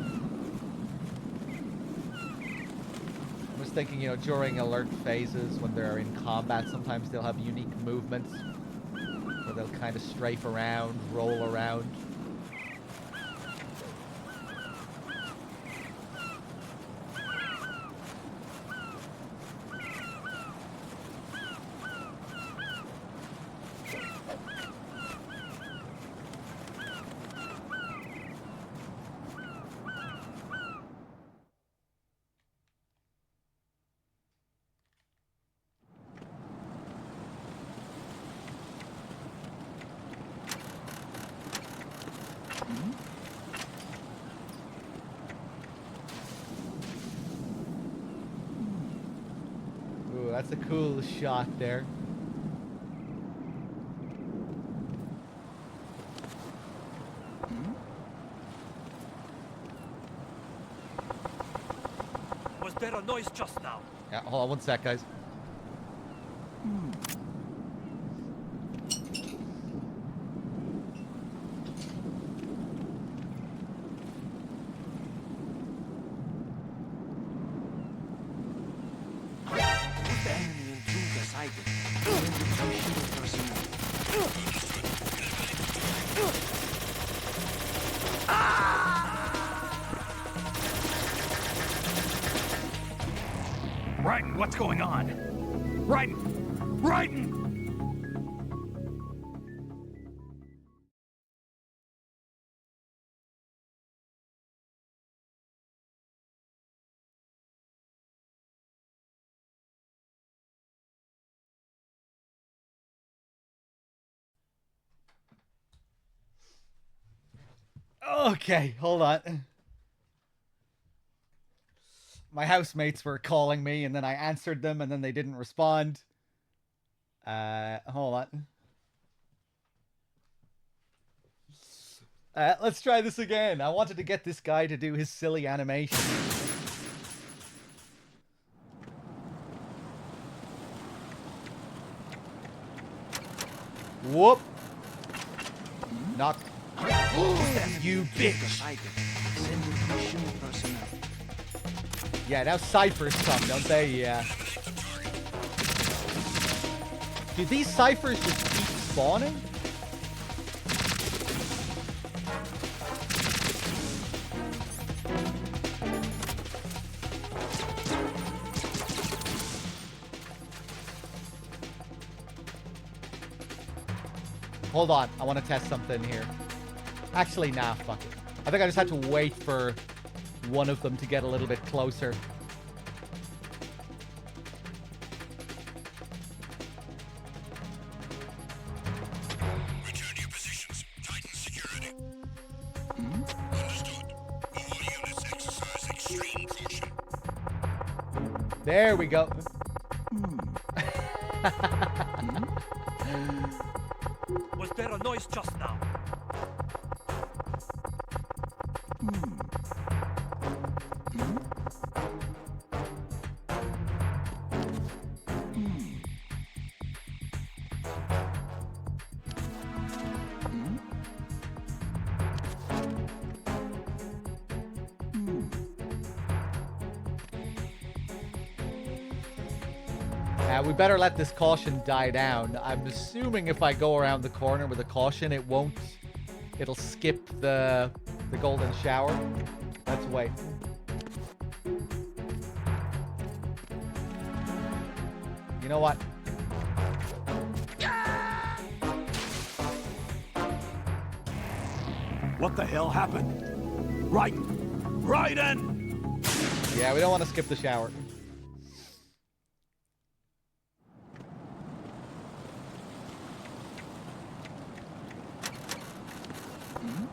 [SPEAKER 1] I was thinking, you know, during alert phases when they're in combat, sometimes they'll have unique movements where they'll kind of strafe around, roll around. Ooh, that's a cool shot there.
[SPEAKER 21] Was there a noise just now?
[SPEAKER 1] Yeah, hold on one sec, guys.
[SPEAKER 17] Raiden, what's going on? Raiden! Raiden!
[SPEAKER 1] Okay, hold on. My housemates were calling me, and then I answered them, and then they didn't respond. Hold on. Let's try this again. I wanted to get this guy to do his silly animation. Whoop. Knock. You bitch. Yeah, now ciphers come, don't they? Yeah. Do these ciphers just keep spawning? hold on. I want to test something here. Actually, nah, fuck it. I think I just had to wait for one of them to get a little bit closer.
[SPEAKER 14] Return to your positions. Tighten security. Understood. All units exercise extreme caution.
[SPEAKER 1] There we go.
[SPEAKER 21] Was there a noise just now?
[SPEAKER 1] We better let this caution die down. I'm assuming if I go around the corner with a caution, it won't. It'll skip the golden shower. Let's wait. You know what?
[SPEAKER 2] What the hell happened? Raiden!
[SPEAKER 1] Yeah, we don't want to skip the shower.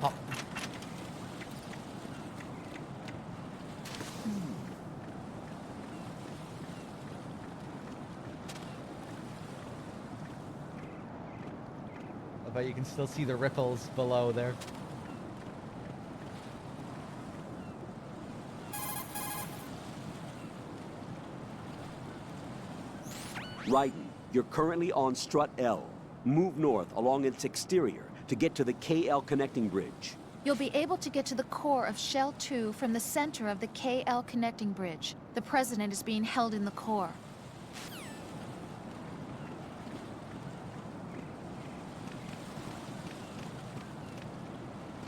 [SPEAKER 1] Oh. I bet you can still see the ripples below there.
[SPEAKER 6] Raiden, you're currently on Strut L. Move north along its exterior to get to the KL connecting bridge.
[SPEAKER 13] You'll be able to get to the core of Shell 2 from the center of the KL connecting bridge. The president is being held in the core.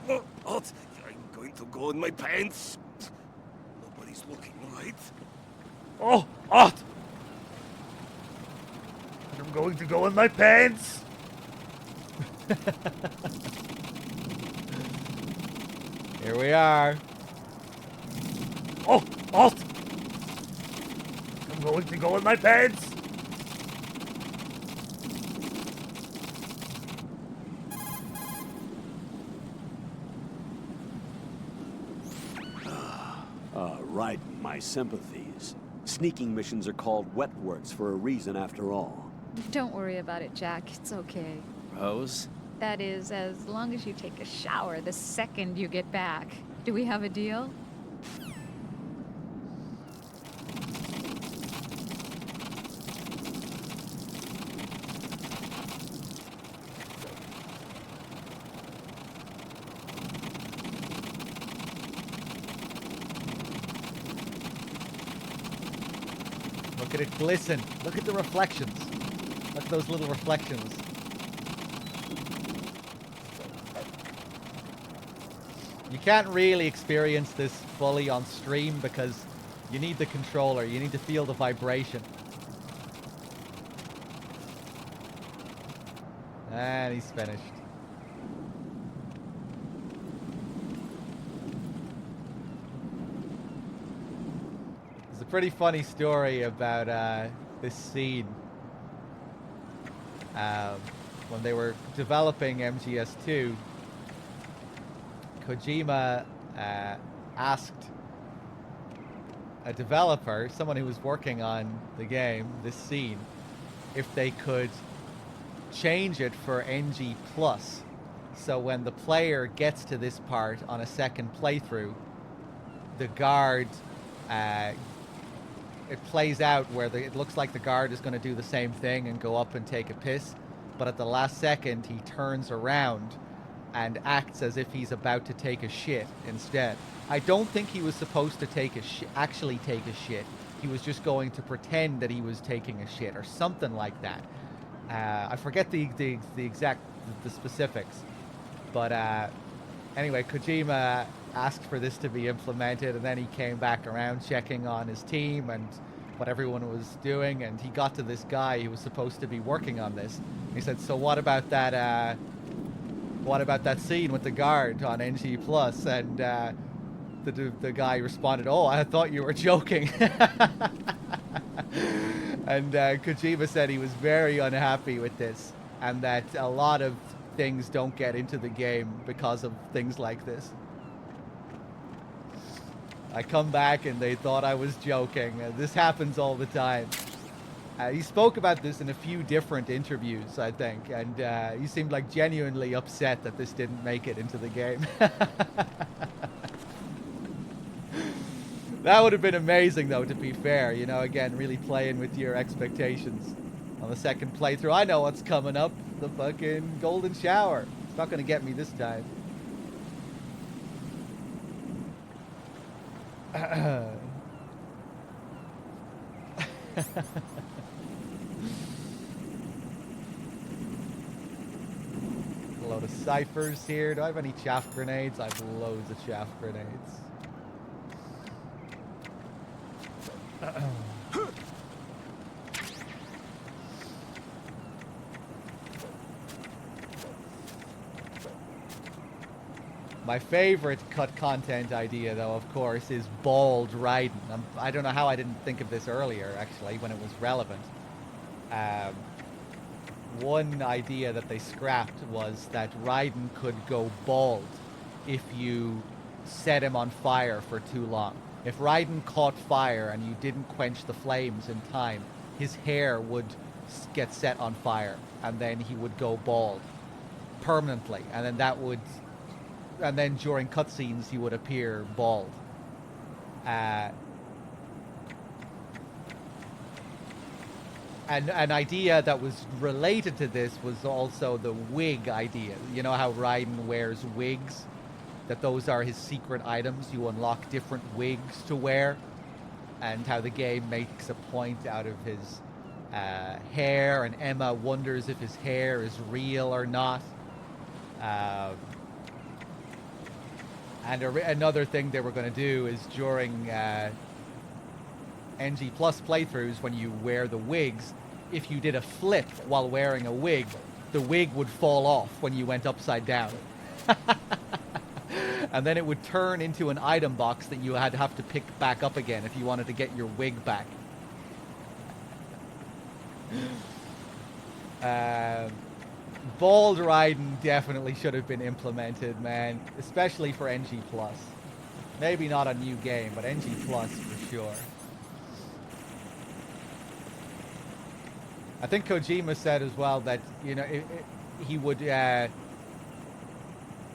[SPEAKER 8] What? I'm going to go in my pants. Nobody's looking, right?
[SPEAKER 1] Oh, Art! I'm going to go in my pants! Here we are. Oh, Art! I'm going to go in my pants!
[SPEAKER 6] Raiden, my sympathies. Sneaking missions are called wet works for a reason after all.
[SPEAKER 13] Don't worry about it, Jack. It's okay.
[SPEAKER 3] Rose?
[SPEAKER 13] That is, as long as you take a shower the second you get back. Do we have a deal?
[SPEAKER 1] Look at it glisten. Look at the reflections. Look at those little reflections. You can't really experience this fully on stream because you need the controller. You need to feel the vibration. And he's finished. There's a pretty funny story about this scene. When they were developing MGS2, Kojima asked a developer, someone who was working on the game, this scene, if they could change it for NG+. So when the player gets to this part on a second playthrough, the guard, it plays out where it looks like the guard is going to do the same thing and go up and take a piss, but at the last second he turns around and acts as if he's about to take a shit instead. I don't think he was supposed to actually take a shit. He was just going to pretend that he was taking a shit or something like that. I forget the exact specifics, but anyway, Kojima asked for this to be implemented, and then he came back around checking on his team and what everyone was doing, and he got to this guy who was supposed to be working on this. He said, "So what about that what about that scene with the guard on NG Plus? And the guy responded, oh, I thought you were joking. And Kojima said he was very unhappy with this, and that a lot of things don't get into the game because of things like this. I come back and they thought I was joking. This happens all the time. He spoke about this in a few different interviews, I think, and he seemed like genuinely upset that this didn't make it into the game. That would have been amazing, though, to be fair. You know, again, really playing with your expectations on the second playthrough. I know what's coming up. The fucking golden shower. It's not going to get me this time. A load of ciphers here. Do I have any chaff grenades? I have loads of chaff grenades. My favorite cut content idea, though, of course, is bald Raiden. I don't know how I didn't think of this earlier, actually, when it was relevant. One idea that they scrapped was that Raiden could go bald if you set him on fire for too long. If Raiden caught fire and you didn't quench the flames in time, his hair would get set on fire, and then he would go bald permanently, and then that would... And then during cutscenes, he would appear bald. And an idea that was related to this was also the wig idea. You know how Raiden wears wigs? That those are his secret items. You unlock different wigs to wear. And how the game makes a point out of his hair. And Emma wonders if his hair is real or not. And another thing they were going to do is during NG Plus playthroughs, when you wear the wigs, if you did a flip while wearing a wig, the wig would fall off when you went upside down. And then it would turn into an item box that you had to have to pick back up again if you wanted to get your wig back. Bald Raiden definitely should have been implemented, man. Especially for NG Plus. Maybe not a new game, but NG Plus for sure. I think Kojima said as well that, you know, he would... that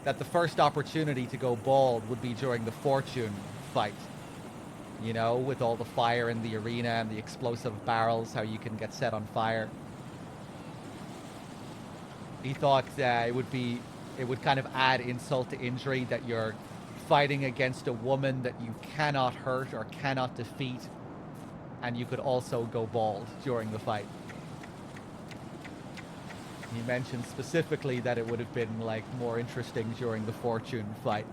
[SPEAKER 1] the first opportunity to go bald would be during the Fortune fight. You know, with all the fire in the arena and the explosive barrels, how you can get set on fire. He thought it would kind of add insult to injury that you're fighting against a woman that you cannot hurt or cannot defeat, and you could also go bald during the fight. He mentioned specifically that it would have been like more interesting during the Fortune fight.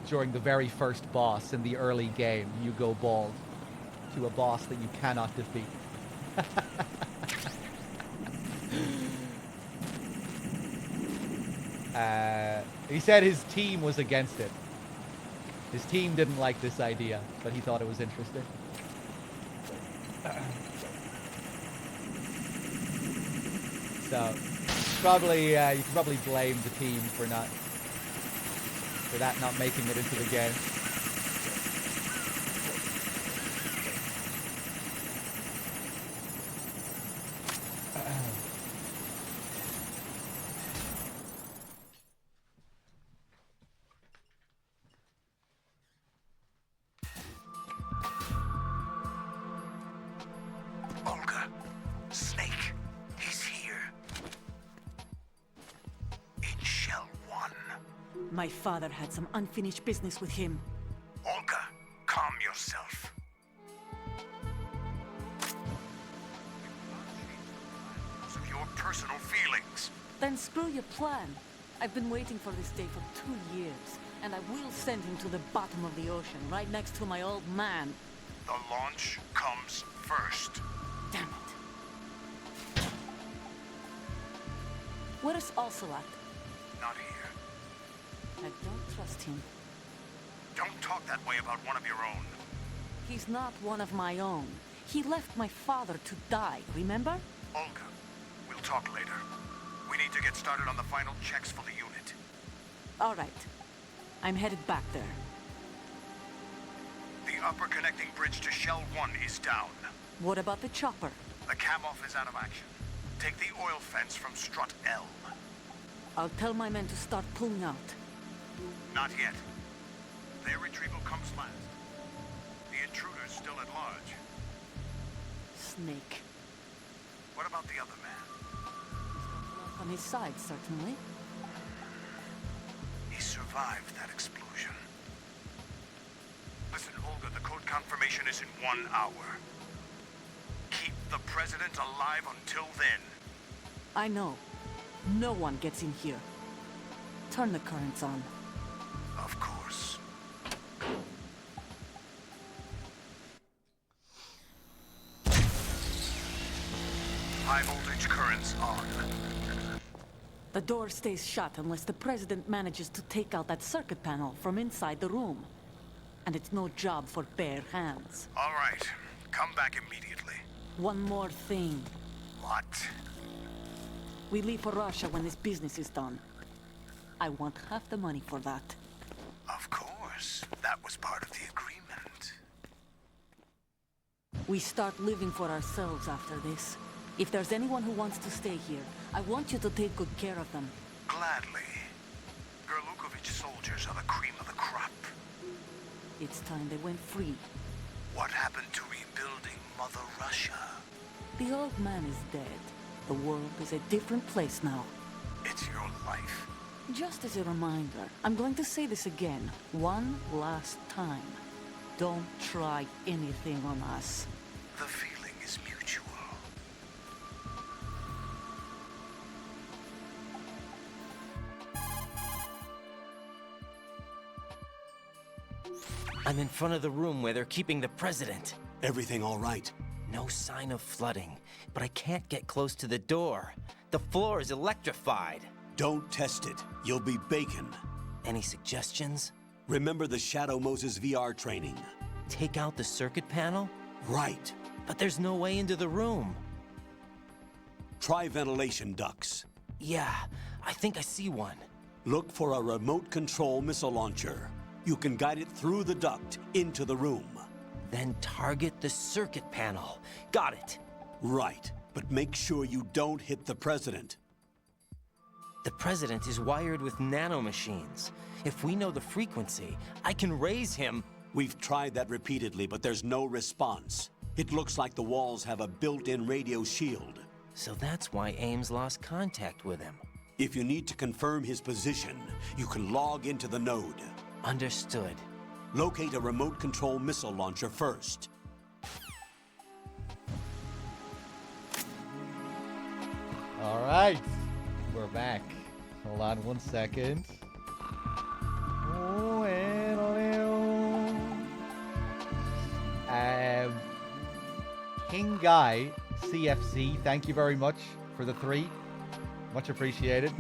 [SPEAKER 1] During the very first boss in the early game, you go bald to a boss that you cannot defeat. He said his team was against it. His team didn't like this idea, but he thought it was interesting. So, probably you can probably blame the team for that not making it into the game.
[SPEAKER 22] Olga, Snake, he's here. In Shell 1.
[SPEAKER 4] My father had some unfinished business with him.
[SPEAKER 22] Olga, calm yourself. Of your personal feelings.
[SPEAKER 4] Then screw your plan. I've been waiting for this day for 2 years, and I will send him to the bottom of the ocean, right next to my old man.
[SPEAKER 22] The launch comes first.
[SPEAKER 4] Damn it. Where's Ocelot?
[SPEAKER 23] Not here.
[SPEAKER 4] I don't trust him.
[SPEAKER 23] Don't talk that way about one of your own.
[SPEAKER 4] He's not one of my own. He left my father to die, remember?
[SPEAKER 23] Olga, we'll talk later. We need to get started on the final checks for the unit.
[SPEAKER 4] All right. I'm headed back there.
[SPEAKER 23] The upper connecting bridge to Shell 1 is down.
[SPEAKER 4] What about the chopper?
[SPEAKER 23] The cam-off is out of action. Take the oil fence from strut L.
[SPEAKER 4] I'll tell my men to start pulling out.
[SPEAKER 23] Not yet. Their retrieval comes last. The intruder's still at large.
[SPEAKER 4] Snake.
[SPEAKER 23] What about the other man?
[SPEAKER 4] On his side, certainly.
[SPEAKER 23] He survived that explosion. Listen, Olga, the code confirmation is in 1 hour. Keep the president alive until then.
[SPEAKER 4] I know. No one gets in here. Turn the currents on.
[SPEAKER 23] Of course. High voltage currents on.
[SPEAKER 4] The door stays shut unless the president manages to take out that circuit panel from inside the room. And it's no job for bare hands.
[SPEAKER 23] All right. Come back immediately.
[SPEAKER 4] One more thing.
[SPEAKER 23] What?
[SPEAKER 4] We leave for Russia when this business is done. I want half the money for that.
[SPEAKER 23] Of course. That was part of the agreement.
[SPEAKER 4] We start living for ourselves after this. If there's anyone who wants to stay here, I want you to take good care of them.
[SPEAKER 23] Gladly. Gerlukovich soldiers are the cream of the crop.
[SPEAKER 4] It's time they went free.
[SPEAKER 23] What happened to rebuilding Mother Russia?
[SPEAKER 4] The old man is dead. The world is a different place now.
[SPEAKER 23] It's your life.
[SPEAKER 4] Just as a reminder, I'm going to say this again, one last time. Don't try anything on us.
[SPEAKER 23] The feeling is mutual.
[SPEAKER 3] I'm in front of the room where they're keeping the president.
[SPEAKER 2] Everything all right?
[SPEAKER 3] No sign of flooding, but I can't get close to the door. The floor is electrified.
[SPEAKER 2] Don't test it. You'll be bacon.
[SPEAKER 3] Any suggestions?
[SPEAKER 2] Remember the Shadow Moses VR training.
[SPEAKER 3] Take out the circuit panel?
[SPEAKER 2] Right.
[SPEAKER 3] But there's no way into the room.
[SPEAKER 2] Try ventilation ducts.
[SPEAKER 3] Yeah, I think I see one.
[SPEAKER 2] Look for a remote control missile launcher. You can guide it through the duct into the room.
[SPEAKER 3] Then target the circuit panel. Got it.
[SPEAKER 2] Right, but make sure you don't hit the president.
[SPEAKER 3] The president is wired with nanomachines. If we know the frequency, I can raise him.
[SPEAKER 2] We've tried that repeatedly, but there's no response. It looks like the walls have a built-in radio shield.
[SPEAKER 3] So that's why Ames lost contact with him.
[SPEAKER 2] If you need to confirm his position, you can log into the node.
[SPEAKER 3] Understood.
[SPEAKER 2] Locate a remote control missile launcher first.
[SPEAKER 1] All right, we're back. Hold on 1 second. King Guy CFC, thank you very much for the 3. Much appreciated.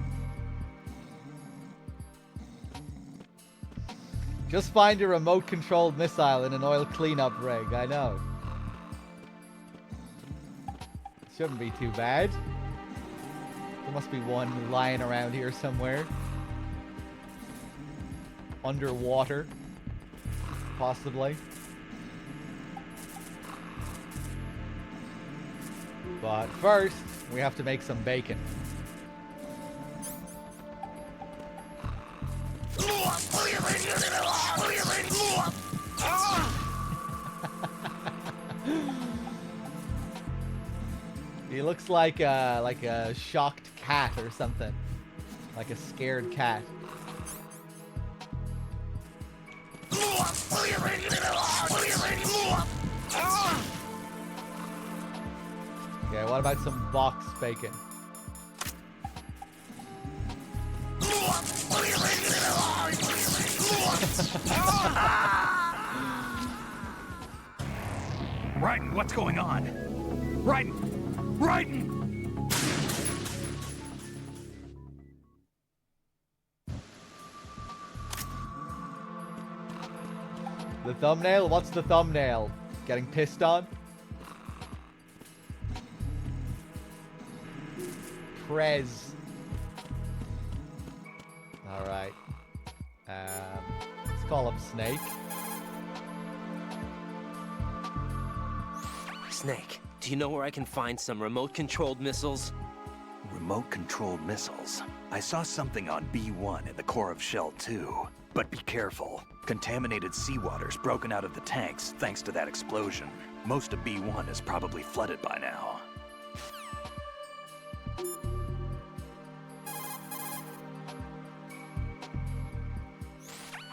[SPEAKER 1] Just find a remote-controlled missile in an oil cleanup rig. I know. Shouldn't be too bad. There must be one lying around here somewhere. Underwater. Possibly. But first, we have to make some bacon. He looks like a shocked cat or something, like a scared cat. Okay, what about some box bacon?
[SPEAKER 17] Raiden, what's going on? Raiden! Raiden!
[SPEAKER 1] The thumbnail? What's the thumbnail? Getting pissed on? Prez. Alright. Let's call him Snake.
[SPEAKER 3] Snake, do you know where I can find some remote-controlled missiles?
[SPEAKER 10] Remote-controlled missiles. I saw something on B1 in the core of Shell 2. But be careful. Contaminated seawater's broken out of the tanks thanks to that explosion. Most of B1 is probably flooded by now.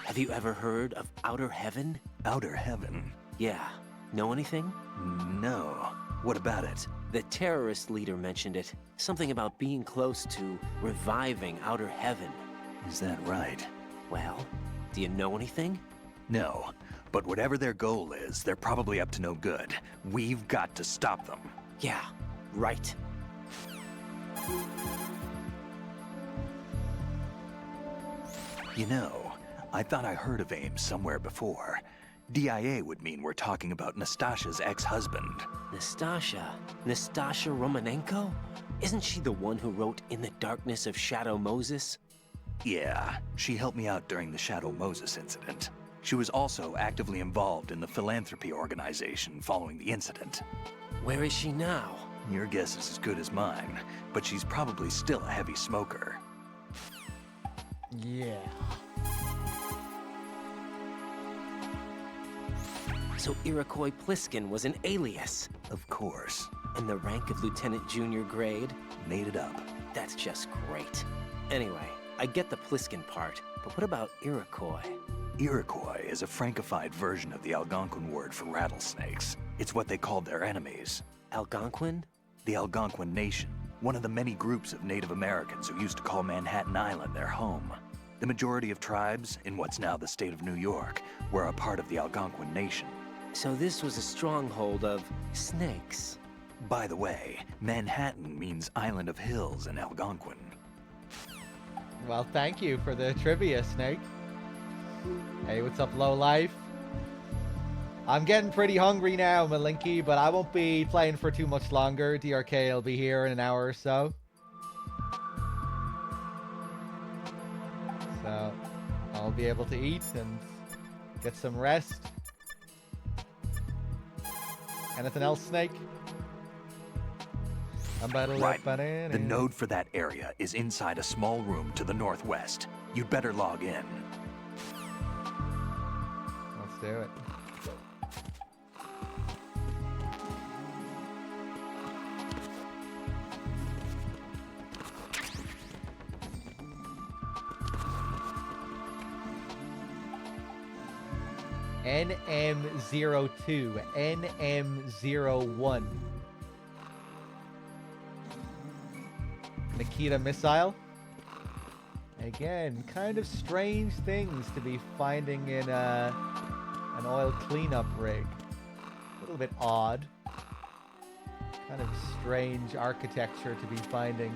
[SPEAKER 3] Have you ever heard of Outer Heaven?
[SPEAKER 10] Outer Heaven?
[SPEAKER 3] Yeah. Know anything?
[SPEAKER 10] No. What about it?
[SPEAKER 3] The terrorist leader mentioned it. Something about being close to reviving Outer Heaven.
[SPEAKER 10] Is that right?
[SPEAKER 3] Well, do you know anything?
[SPEAKER 10] No. But whatever their goal is, they're probably up to no good. We've got to stop them.
[SPEAKER 3] Yeah, right.
[SPEAKER 10] You know, I thought I heard of AIM somewhere before. DIA would mean we're talking about Nastasha's ex-husband.
[SPEAKER 3] Nastasha? Nastasha Romanenko? Isn't she the one who wrote In the Darkness of Shadow Moses?
[SPEAKER 10] Yeah, she helped me out during the Shadow Moses incident. She was also actively involved in the philanthropy organization following the incident.
[SPEAKER 3] Where is she now?
[SPEAKER 10] Your guess is as good as mine, but she's probably still a heavy smoker.
[SPEAKER 1] Yeah.
[SPEAKER 3] So Iroquois Pliskin was an alias?
[SPEAKER 10] Of course.
[SPEAKER 3] And the rank of Lieutenant Junior grade?
[SPEAKER 10] Made it up.
[SPEAKER 3] That's just great. Anyway, I get the Pliskin part, but what about Iroquois?
[SPEAKER 10] Iroquois is a Frankified version of the Algonquin word for rattlesnakes. It's what they called their enemies.
[SPEAKER 3] Algonquin?
[SPEAKER 10] The Algonquin Nation, one of the many groups of Native Americans who used to call Manhattan Island their home. The majority of tribes, in what's now the state of New York, were a part of the Algonquin Nation.
[SPEAKER 3] So this was a stronghold of snakes.
[SPEAKER 10] By the way, Manhattan means Island of Hills in Algonquin.
[SPEAKER 1] Well, thank you for the trivia, Snake. Hey, what's up, Lowlife? I'm getting pretty hungry now, Malinky, but I won't be playing for too much longer. DRK will be here in an hour or so. So, I'll be able to eat and get some rest. Anything else, Snake?
[SPEAKER 10] Right. The node for that area is inside a small room to the northwest. You'd better log in.
[SPEAKER 1] Let's do it. NM02, NM01. Nikita missile. Again, kind of strange things to be finding in an oil cleanup rig. A little bit odd. Kind of strange architecture to be finding.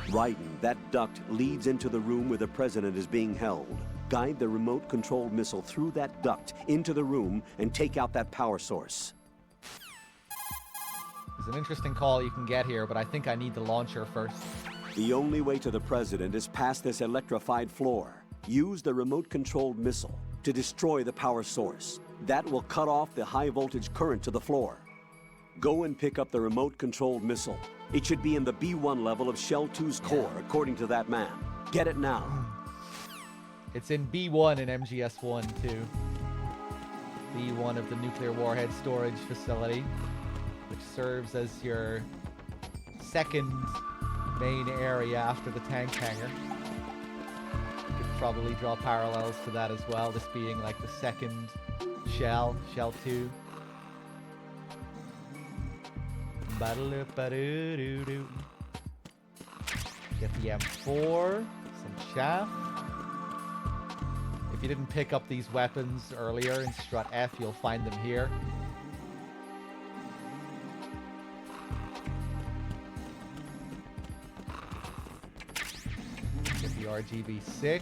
[SPEAKER 6] Raiden, that duct leads into the room where the president is being held. Guide the remote-controlled missile through that duct into the room and take out that power source.
[SPEAKER 1] There's an interesting call you can get here, but I think I need the launcher first.
[SPEAKER 6] The only way to the president is past this electrified floor. Use the remote-controlled missile to destroy the power source. That will cut off the high-voltage current to the floor. Go and pick up the remote-controlled missile. It should be in the B1 level of Shell 2's core, according to that man. Get it now.
[SPEAKER 1] It's in B1 in MGS1 too. B1 of the nuclear warhead storage facility, which serves as your second main area after the tank hangar. You could probably draw parallels to that as well, this being like the second Shell 2. Get the M4, some chaff. If you didn't pick up these weapons earlier in Strut F, you'll find them here. RGB-6.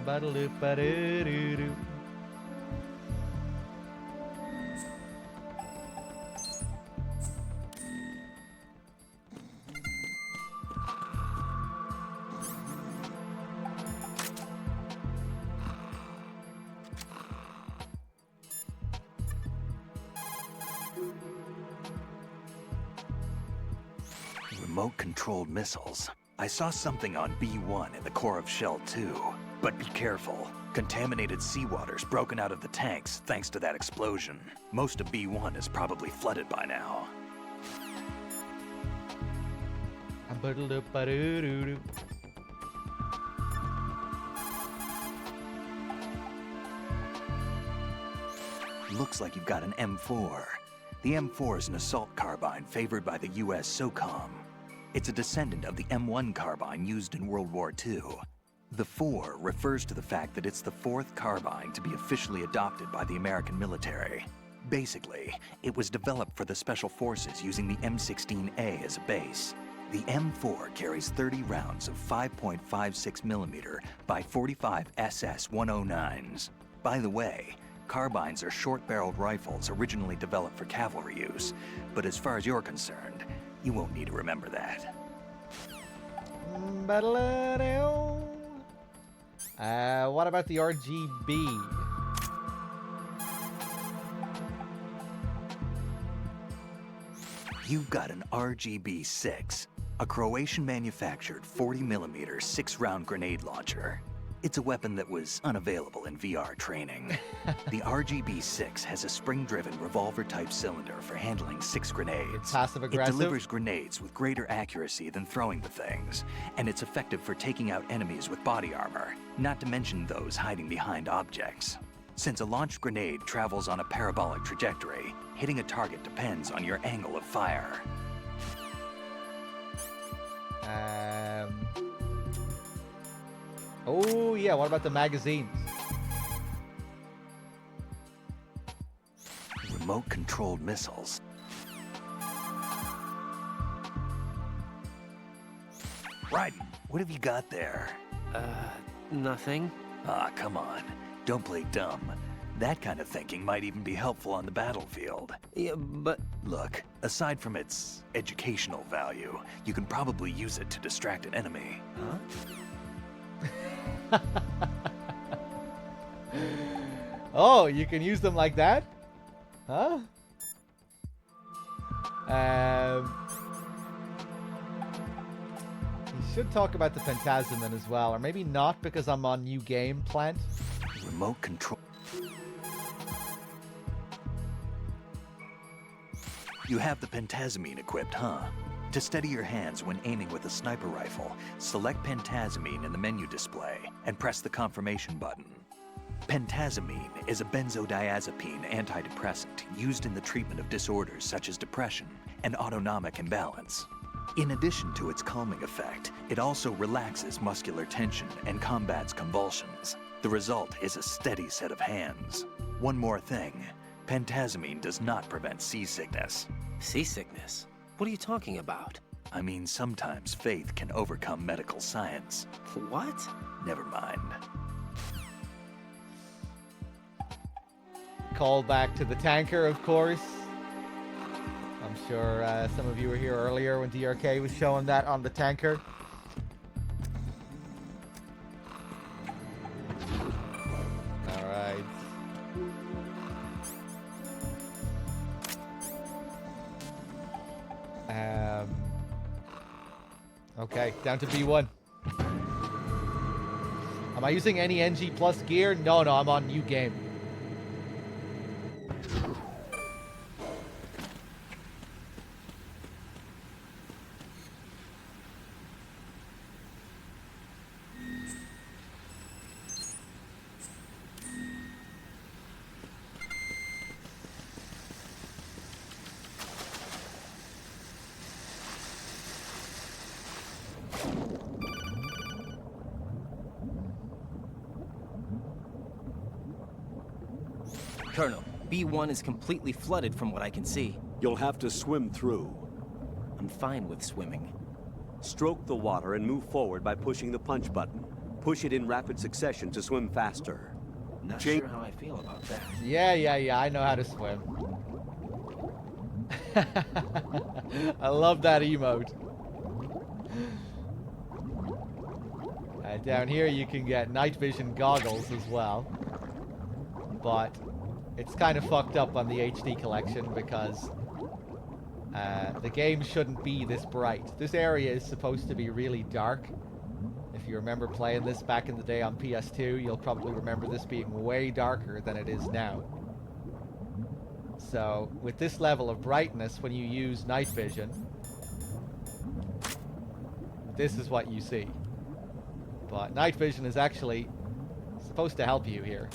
[SPEAKER 1] Ba-da-loop-ba-doo-doo-doo.
[SPEAKER 10] Remote-controlled missiles. I saw something on B1 in the core of Shell 2. But be careful. Contaminated seawater's broken out of the tanks thanks to that explosion. Most of B1 is probably flooded by now.
[SPEAKER 1] Ba-da-loop-ba-doo-doo-doo.
[SPEAKER 10] Looks like you've got an M4. The M4 is an assault carbine favored by the US SOCOM. It's a descendant of the M1 carbine used in World War II. The 4 refers to the fact that it's the 4th carbine to be officially adopted by the American military. Basically, it was developed for the Special Forces using the M16A as a base. The M4 carries 30 rounds of 5.56mm by 45 SS-109s. By the way, carbines are short-barreled rifles originally developed for cavalry use, but as far as you're concerned, you won't need to remember that.
[SPEAKER 1] What about the RGB?
[SPEAKER 10] You've got an RGB-6, a Croatian-manufactured 40mm 6-round grenade launcher. It's a weapon that was unavailable in VR training. The RGB-6 has a spring-driven revolver-type cylinder for handling 6 grenades.
[SPEAKER 1] Passive-aggressive?
[SPEAKER 10] It delivers grenades with greater accuracy than throwing the things, and it's effective for taking out enemies with body armor, not to mention those hiding behind objects. Since a launched grenade travels on a parabolic trajectory, hitting a target depends on your angle of fire.
[SPEAKER 1] Oh yeah, what about the magazines?
[SPEAKER 10] Remote-controlled missiles. Raiden, what have you got there?
[SPEAKER 3] Nothing.
[SPEAKER 10] Ah, come on. Don't play dumb. That kind of thinking might even be helpful on the battlefield.
[SPEAKER 3] Yeah, but...
[SPEAKER 10] Look, aside from its educational value, you can probably use it to distract an enemy.
[SPEAKER 3] Huh?
[SPEAKER 1] Oh, you can use them like that? Huh? You should talk about the Phantasm as well, or maybe not because I'm on New Game Plant.
[SPEAKER 10] Remote control. You have the pentazamine equipped, huh? To steady your hands when aiming with a sniper rifle, select pentazamine in the menu display and press the confirmation button. Pentazamine is a benzodiazepine antidepressant used in the treatment of disorders such as depression and autonomic imbalance. In addition to its calming effect, it also relaxes muscular tension and combats convulsions. The result is a steady set of hands. One more thing, pentazamine does not prevent seasickness.
[SPEAKER 3] Seasickness? What are you talking about?
[SPEAKER 10] I mean, sometimes faith can overcome medical science.
[SPEAKER 3] What?
[SPEAKER 10] Never mind.
[SPEAKER 1] Call back to the tanker, of course. I'm sure some of you were here earlier when DRK was showing that on the tanker. All right. Okay, down to B1. Am I using any NG plus gear? No, I'm on New Game.
[SPEAKER 3] Colonel, B1 is completely flooded from what I can see.
[SPEAKER 6] You'll have to swim through.
[SPEAKER 3] I'm fine with swimming.
[SPEAKER 6] Stroke the water and move forward by pushing the punch button. Push it in rapid succession to swim faster.
[SPEAKER 3] Not sure how I feel about that.
[SPEAKER 1] Yeah, I know how to swim. I love that emote. Down here you can get night vision goggles as well. But it's kind of fucked up on the HD collection because the game shouldn't be this bright. This area is supposed to be really dark. If you remember playing this back in the day on PS2, you'll probably remember this being way darker than it is now. So, with this level of brightness, when you use night vision, this is what you see. But night vision is actually supposed to help you here.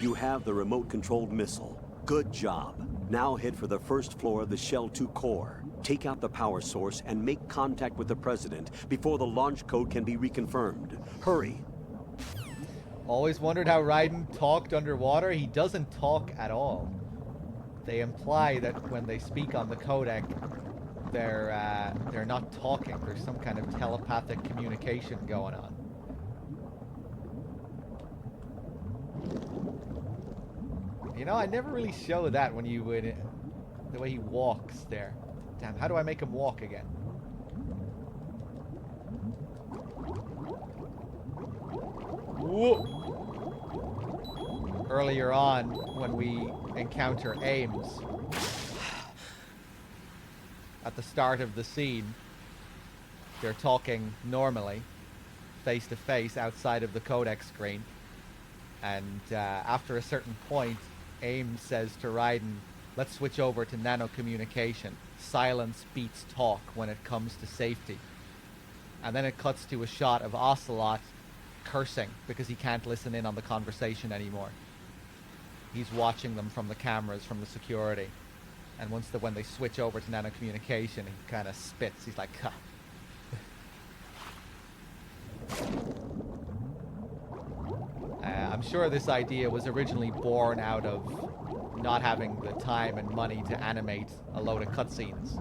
[SPEAKER 6] You have the remote-controlled missile. Good job. Now head for the first floor of the Shell 2 core. Take out the power source and make contact with the President before the launch code can be reconfirmed. Hurry.
[SPEAKER 1] Always wondered how Raiden talked underwater. He doesn't talk at all. They imply that when they speak on the codec, they're not talking. There's some kind of telepathic communication going on. You know, I never really show that when you would... the way he walks there. Damn, how do I make him walk again? Whoa! Earlier on, when we encounter Ames, at the start of the scene, they're talking normally, face to face, outside of the codec screen. And after a certain point, Ames says to Raiden, let's switch over to nano communication. Silence beats talk when it comes to safety. And then it cuts to a shot of Ocelot cursing because he can't listen in on the conversation anymore. He's watching them from the cameras, from the security. And when they switch over to nano communication, he kind of spits. He's like, huh. I'm sure this idea was originally born out of not having the time and money to animate a load of cutscenes.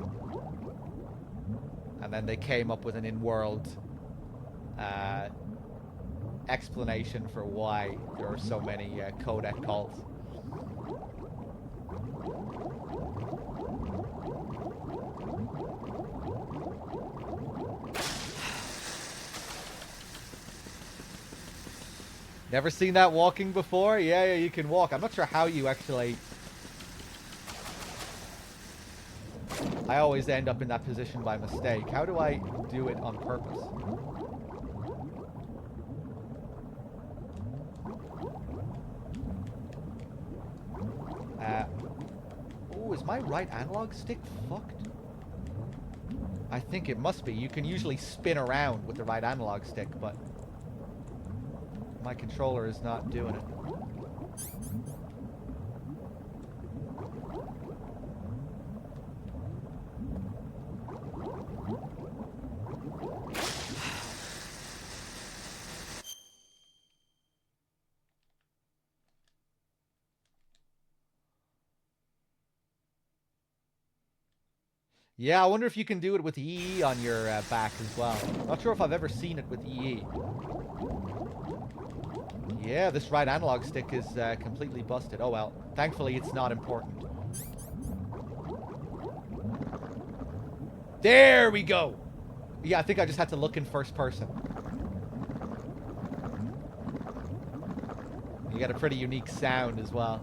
[SPEAKER 1] And then they came up with an in-world explanation for why there are so many codec calls. Never seen that walking before? Yeah, you can walk. I'm not sure how you actually... I always end up in that position by mistake. How do I do it on purpose? Oh, is my right analog stick fucked? I think it must be. You can usually spin around with the right analog stick, but... my controller is not doing it. Yeah, I wonder if you can do it with EE on your back as well. Not sure if I've ever seen it with EE. Yeah, this right analog stick is completely busted. Oh well, thankfully it's not important. There we go! Yeah, I think I just had to look in first person. You got a pretty unique sound as well.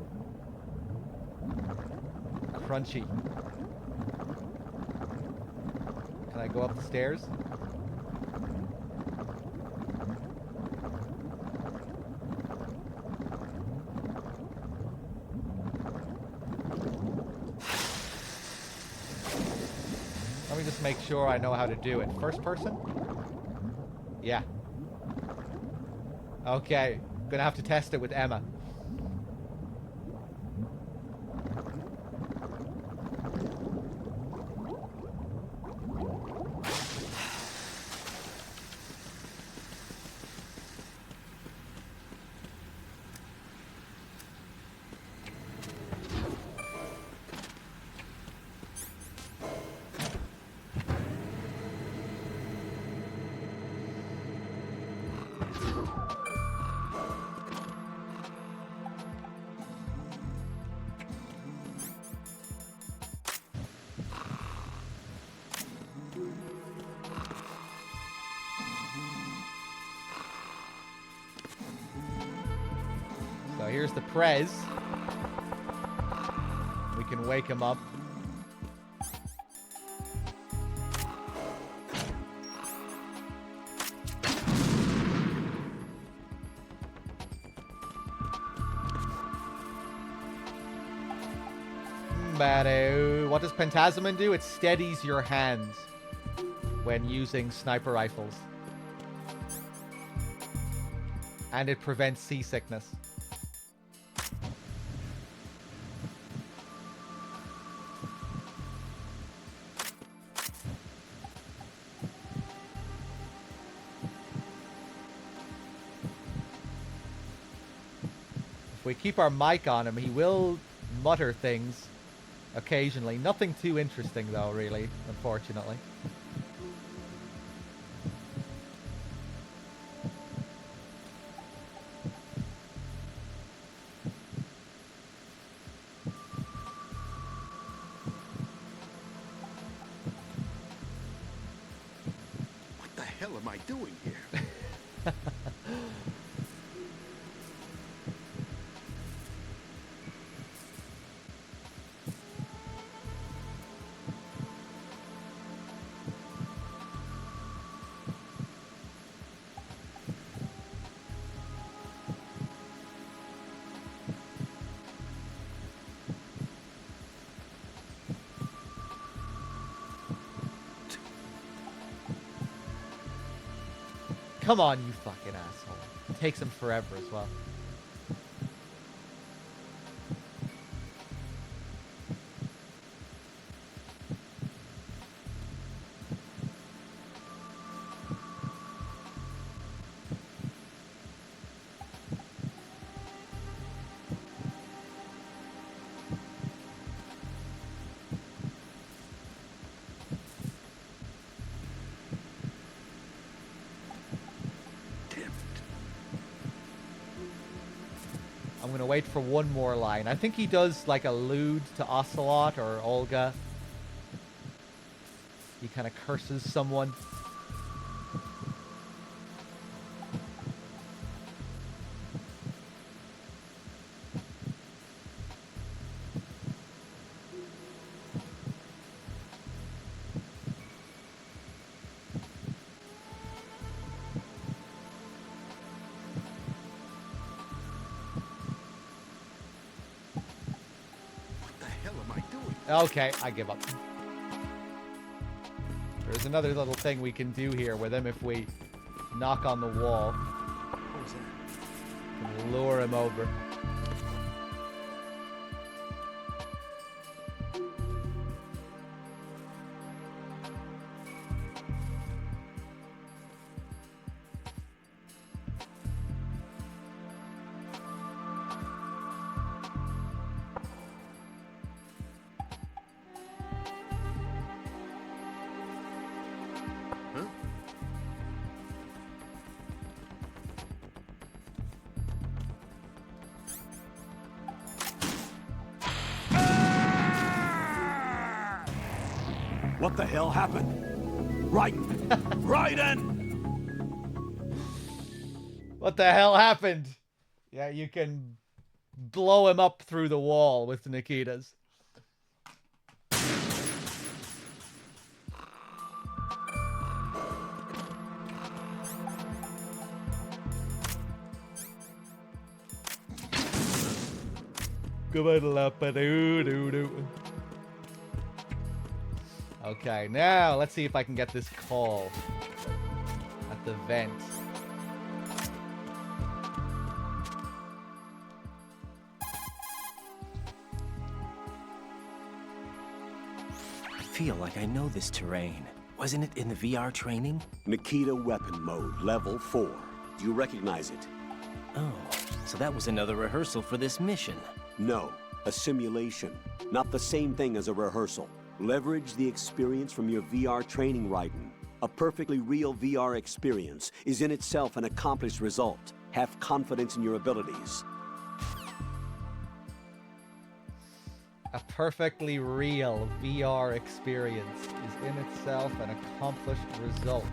[SPEAKER 1] Crunchy. Can I go up the stairs? Let me just make sure I know how to do it. First person? Yeah. Okay, gonna have to test it with Emma. So here's the Prez. We can wake him up. What does Pentazemin do? It steadies your hands when using sniper rifles. And it prevents seasickness. If we keep our mic on him, he will mutter things occasionally. Nothing too interesting though, really, unfortunately.
[SPEAKER 23] What the hell am I doing here?
[SPEAKER 1] Come on, you fucking asshole. It takes him forever as well. I'm gonna wait for one more line. I think he does like allude to Ocelot or Olga. He kind of curses someone. Okay, I give up. There's another little thing we can do here with him if we knock on the wall.
[SPEAKER 23] What was that?
[SPEAKER 1] And lure him over.
[SPEAKER 2] What the hell happened? Raiden! Raiden!
[SPEAKER 1] What the hell happened? Yeah, you can blow him up through the wall with the Nikitas. Okay, now let's see if I can get this call at the vent.
[SPEAKER 3] feel like I know this terrain. Wasn't it in the VR training?
[SPEAKER 6] Nikita weapon mode, level 4. Do you recognize it?
[SPEAKER 3] Oh, so that was another rehearsal for this mission.
[SPEAKER 6] No, a simulation. Not the same thing as a rehearsal. Leverage the experience from your VR training, Raiden. A perfectly real VR experience is in itself an accomplished result. Have confidence in your abilities.
[SPEAKER 1] A perfectly real VR experience is in itself an accomplished result.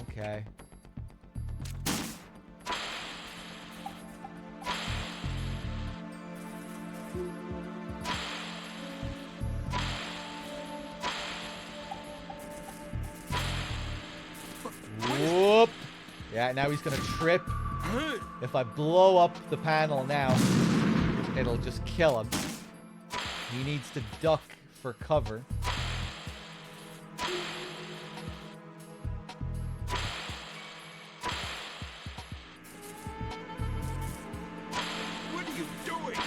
[SPEAKER 1] Okay. Whoop! Yeah, now he's gonna trip. If I blow up the panel now, it'll just kill him. He needs to duck for cover.
[SPEAKER 8] What are you doing?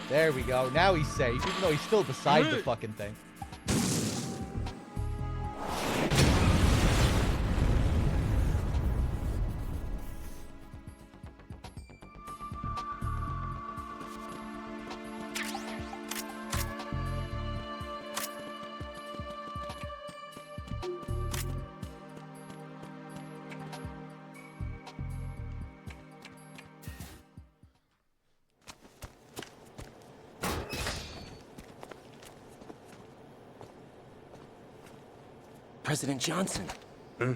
[SPEAKER 1] There we go. Now he's safe, even though he's still beside the fucking thing.
[SPEAKER 3] President Johnson.
[SPEAKER 23] Huh?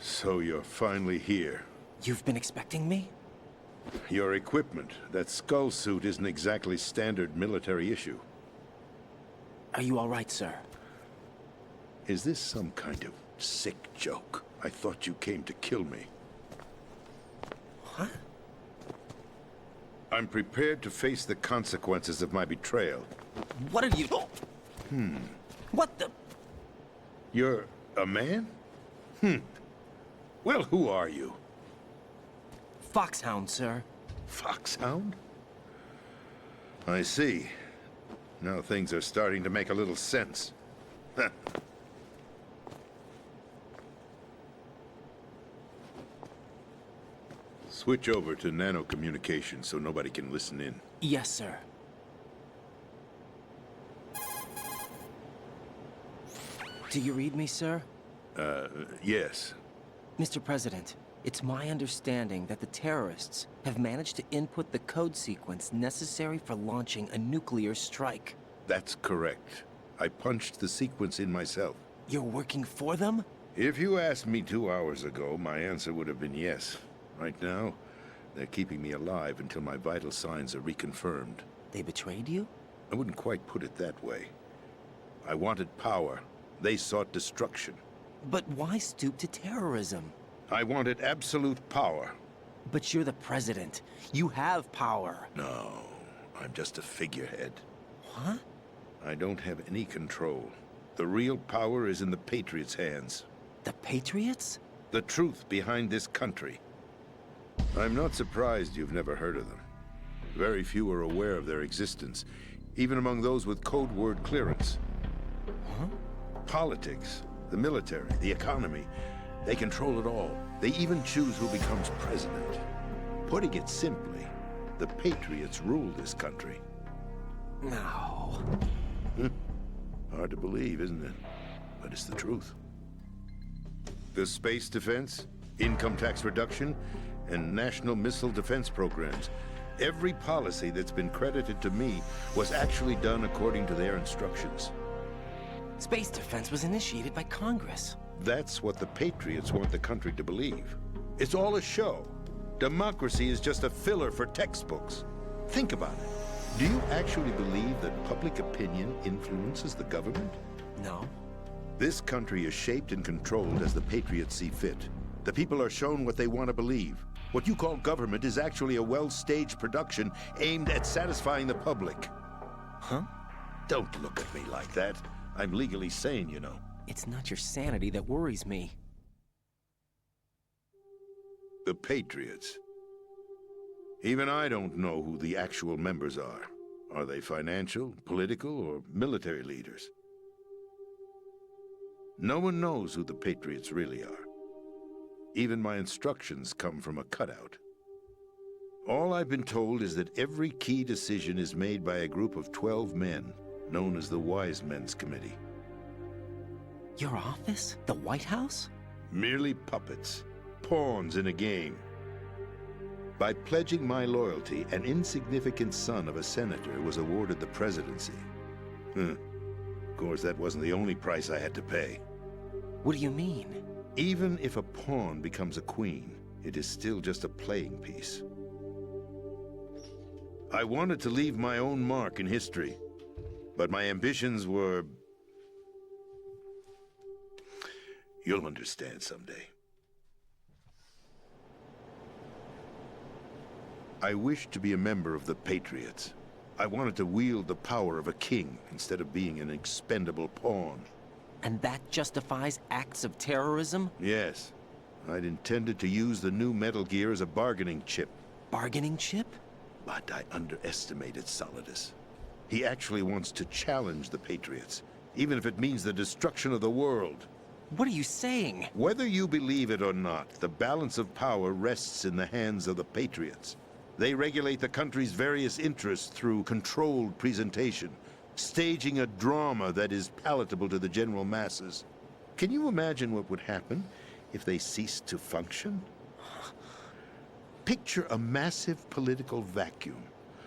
[SPEAKER 23] So you're finally here.
[SPEAKER 3] You've been expecting me?
[SPEAKER 23] Your equipment, that skull suit, isn't exactly standard military issue.
[SPEAKER 3] Are you all right, sir?
[SPEAKER 23] Is this some kind of sick joke? I thought you came to kill me.
[SPEAKER 3] What?
[SPEAKER 23] I'm prepared to face the consequences of my betrayal.
[SPEAKER 3] What are you... What the...
[SPEAKER 23] You're a man? Well, who are you?
[SPEAKER 3] Foxhound, sir.
[SPEAKER 23] Foxhound? I see. Now things are starting to make a little sense. Switch over to nano-communication so nobody can listen in.
[SPEAKER 3] Yes, sir. Do you read me, sir?
[SPEAKER 23] Yes.
[SPEAKER 3] Mr. President, it's my understanding that the terrorists have managed to input the code sequence necessary for launching a nuclear strike.
[SPEAKER 23] That's correct. I punched the sequence in myself.
[SPEAKER 3] You're working for them?
[SPEAKER 23] If you asked me 2 hours ago, my answer would have been yes. Right now, they're keeping me alive until my vital signs are reconfirmed.
[SPEAKER 3] They betrayed you?
[SPEAKER 23] I wouldn't quite put it that way. I wanted power. They sought destruction.
[SPEAKER 3] But why stoop to terrorism?
[SPEAKER 23] I wanted absolute power.
[SPEAKER 3] But you're the president. You have power.
[SPEAKER 23] No, I'm just a figurehead.
[SPEAKER 3] What?
[SPEAKER 23] I don't have any control. The real power is in the Patriots' hands.
[SPEAKER 3] The Patriots?
[SPEAKER 23] The truth behind this country. I'm not surprised you've never heard of them. Very few are aware of their existence, even among those with code word clearance.
[SPEAKER 3] Huh?
[SPEAKER 23] Politics, the military, the economy, they control it all. They even choose who becomes president. Putting it simply, the Patriots rule this country.
[SPEAKER 3] No.
[SPEAKER 23] Hard to believe, isn't it? But it's the truth. The space defense, income tax reduction, and national missile defense programs. Every policy that's been credited to me was actually done according to their instructions.
[SPEAKER 3] Space defense was initiated by Congress.
[SPEAKER 23] That's what the Patriots want the country to believe. It's all a show. Democracy is just a filler for textbooks. Think about it. Do you actually believe that public opinion influences the government?
[SPEAKER 3] No.
[SPEAKER 23] This country is shaped and controlled as the Patriots see fit. The people are shown what they want to believe. What you call government is actually a well-staged production aimed at satisfying the public.
[SPEAKER 3] Huh?
[SPEAKER 23] Don't look at me like that. I'm legally sane, you know.
[SPEAKER 3] It's not your sanity that worries me.
[SPEAKER 23] The Patriots. Even I don't know who the actual members are.
[SPEAKER 15] Are they financial, political, or military leaders? No one knows who the Patriots really are. Even my instructions come from a cutout. All I've been told is that every key decision is made by a group of 12 men, known as the Wise Men's Committee.
[SPEAKER 3] Your office? The White House?
[SPEAKER 15] Merely puppets, pawns in a game. By pledging my loyalty, an insignificant son of a senator was awarded the presidency. Of course, that wasn't the only price I had to pay.
[SPEAKER 3] What do you mean?
[SPEAKER 15] Even if a pawn becomes a queen, it is still just a playing piece. I wanted to leave my own mark in history, but my ambitions were... You'll understand someday. I wished to be a member of the Patriots. I wanted to wield the power of a king instead of being an expendable pawn.
[SPEAKER 3] And that justifies acts of terrorism?
[SPEAKER 15] Yes. I'd intended to use the new Metal Gear as a bargaining chip.
[SPEAKER 3] Bargaining chip?
[SPEAKER 15] But I underestimated Solidus. He actually wants to challenge the Patriots, even if it means the destruction of the world.
[SPEAKER 3] What are you saying?
[SPEAKER 15] Whether you believe it or not, the balance of power rests in the hands of the Patriots. They regulate the country's various interests through controlled presentation, staging a drama that is palatable to the general masses. Can you imagine what would happen if they ceased to function? Picture a massive political vacuum,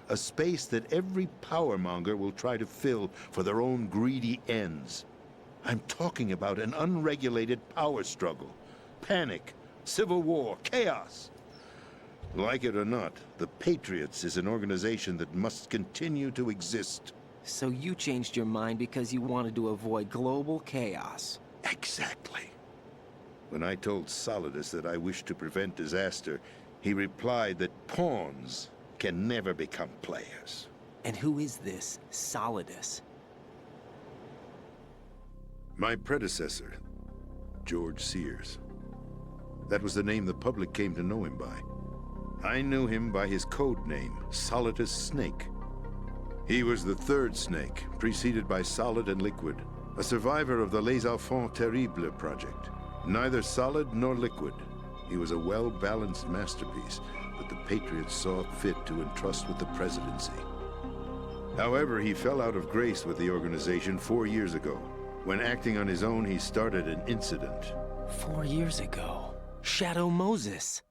[SPEAKER 15] a space that every powermonger will try to fill for their own greedy ends. I'm talking about an unregulated power struggle, panic, civil war, chaos. Like it or not, the Patriots is an organization that must continue to exist.
[SPEAKER 3] So you changed your mind because you wanted to avoid global chaos.
[SPEAKER 15] Exactly. When I told Solidus that I wished to prevent disaster, he replied that pawns can never become players.
[SPEAKER 3] And who is this Solidus?
[SPEAKER 15] My predecessor, George Sears. That was the name the public came to know him by. I knew him by his code name, Solidus Snake. He was the third Snake, preceded by Solid and Liquid, a survivor of the Les Enfants Terribles project. Neither solid nor liquid. He was a well-balanced masterpiece that the Patriots saw fit to entrust with the presidency. However, he fell out of grace with the organization 4 years ago. When acting on his own, he started an incident.
[SPEAKER 3] 4 years ago? Shadow Moses.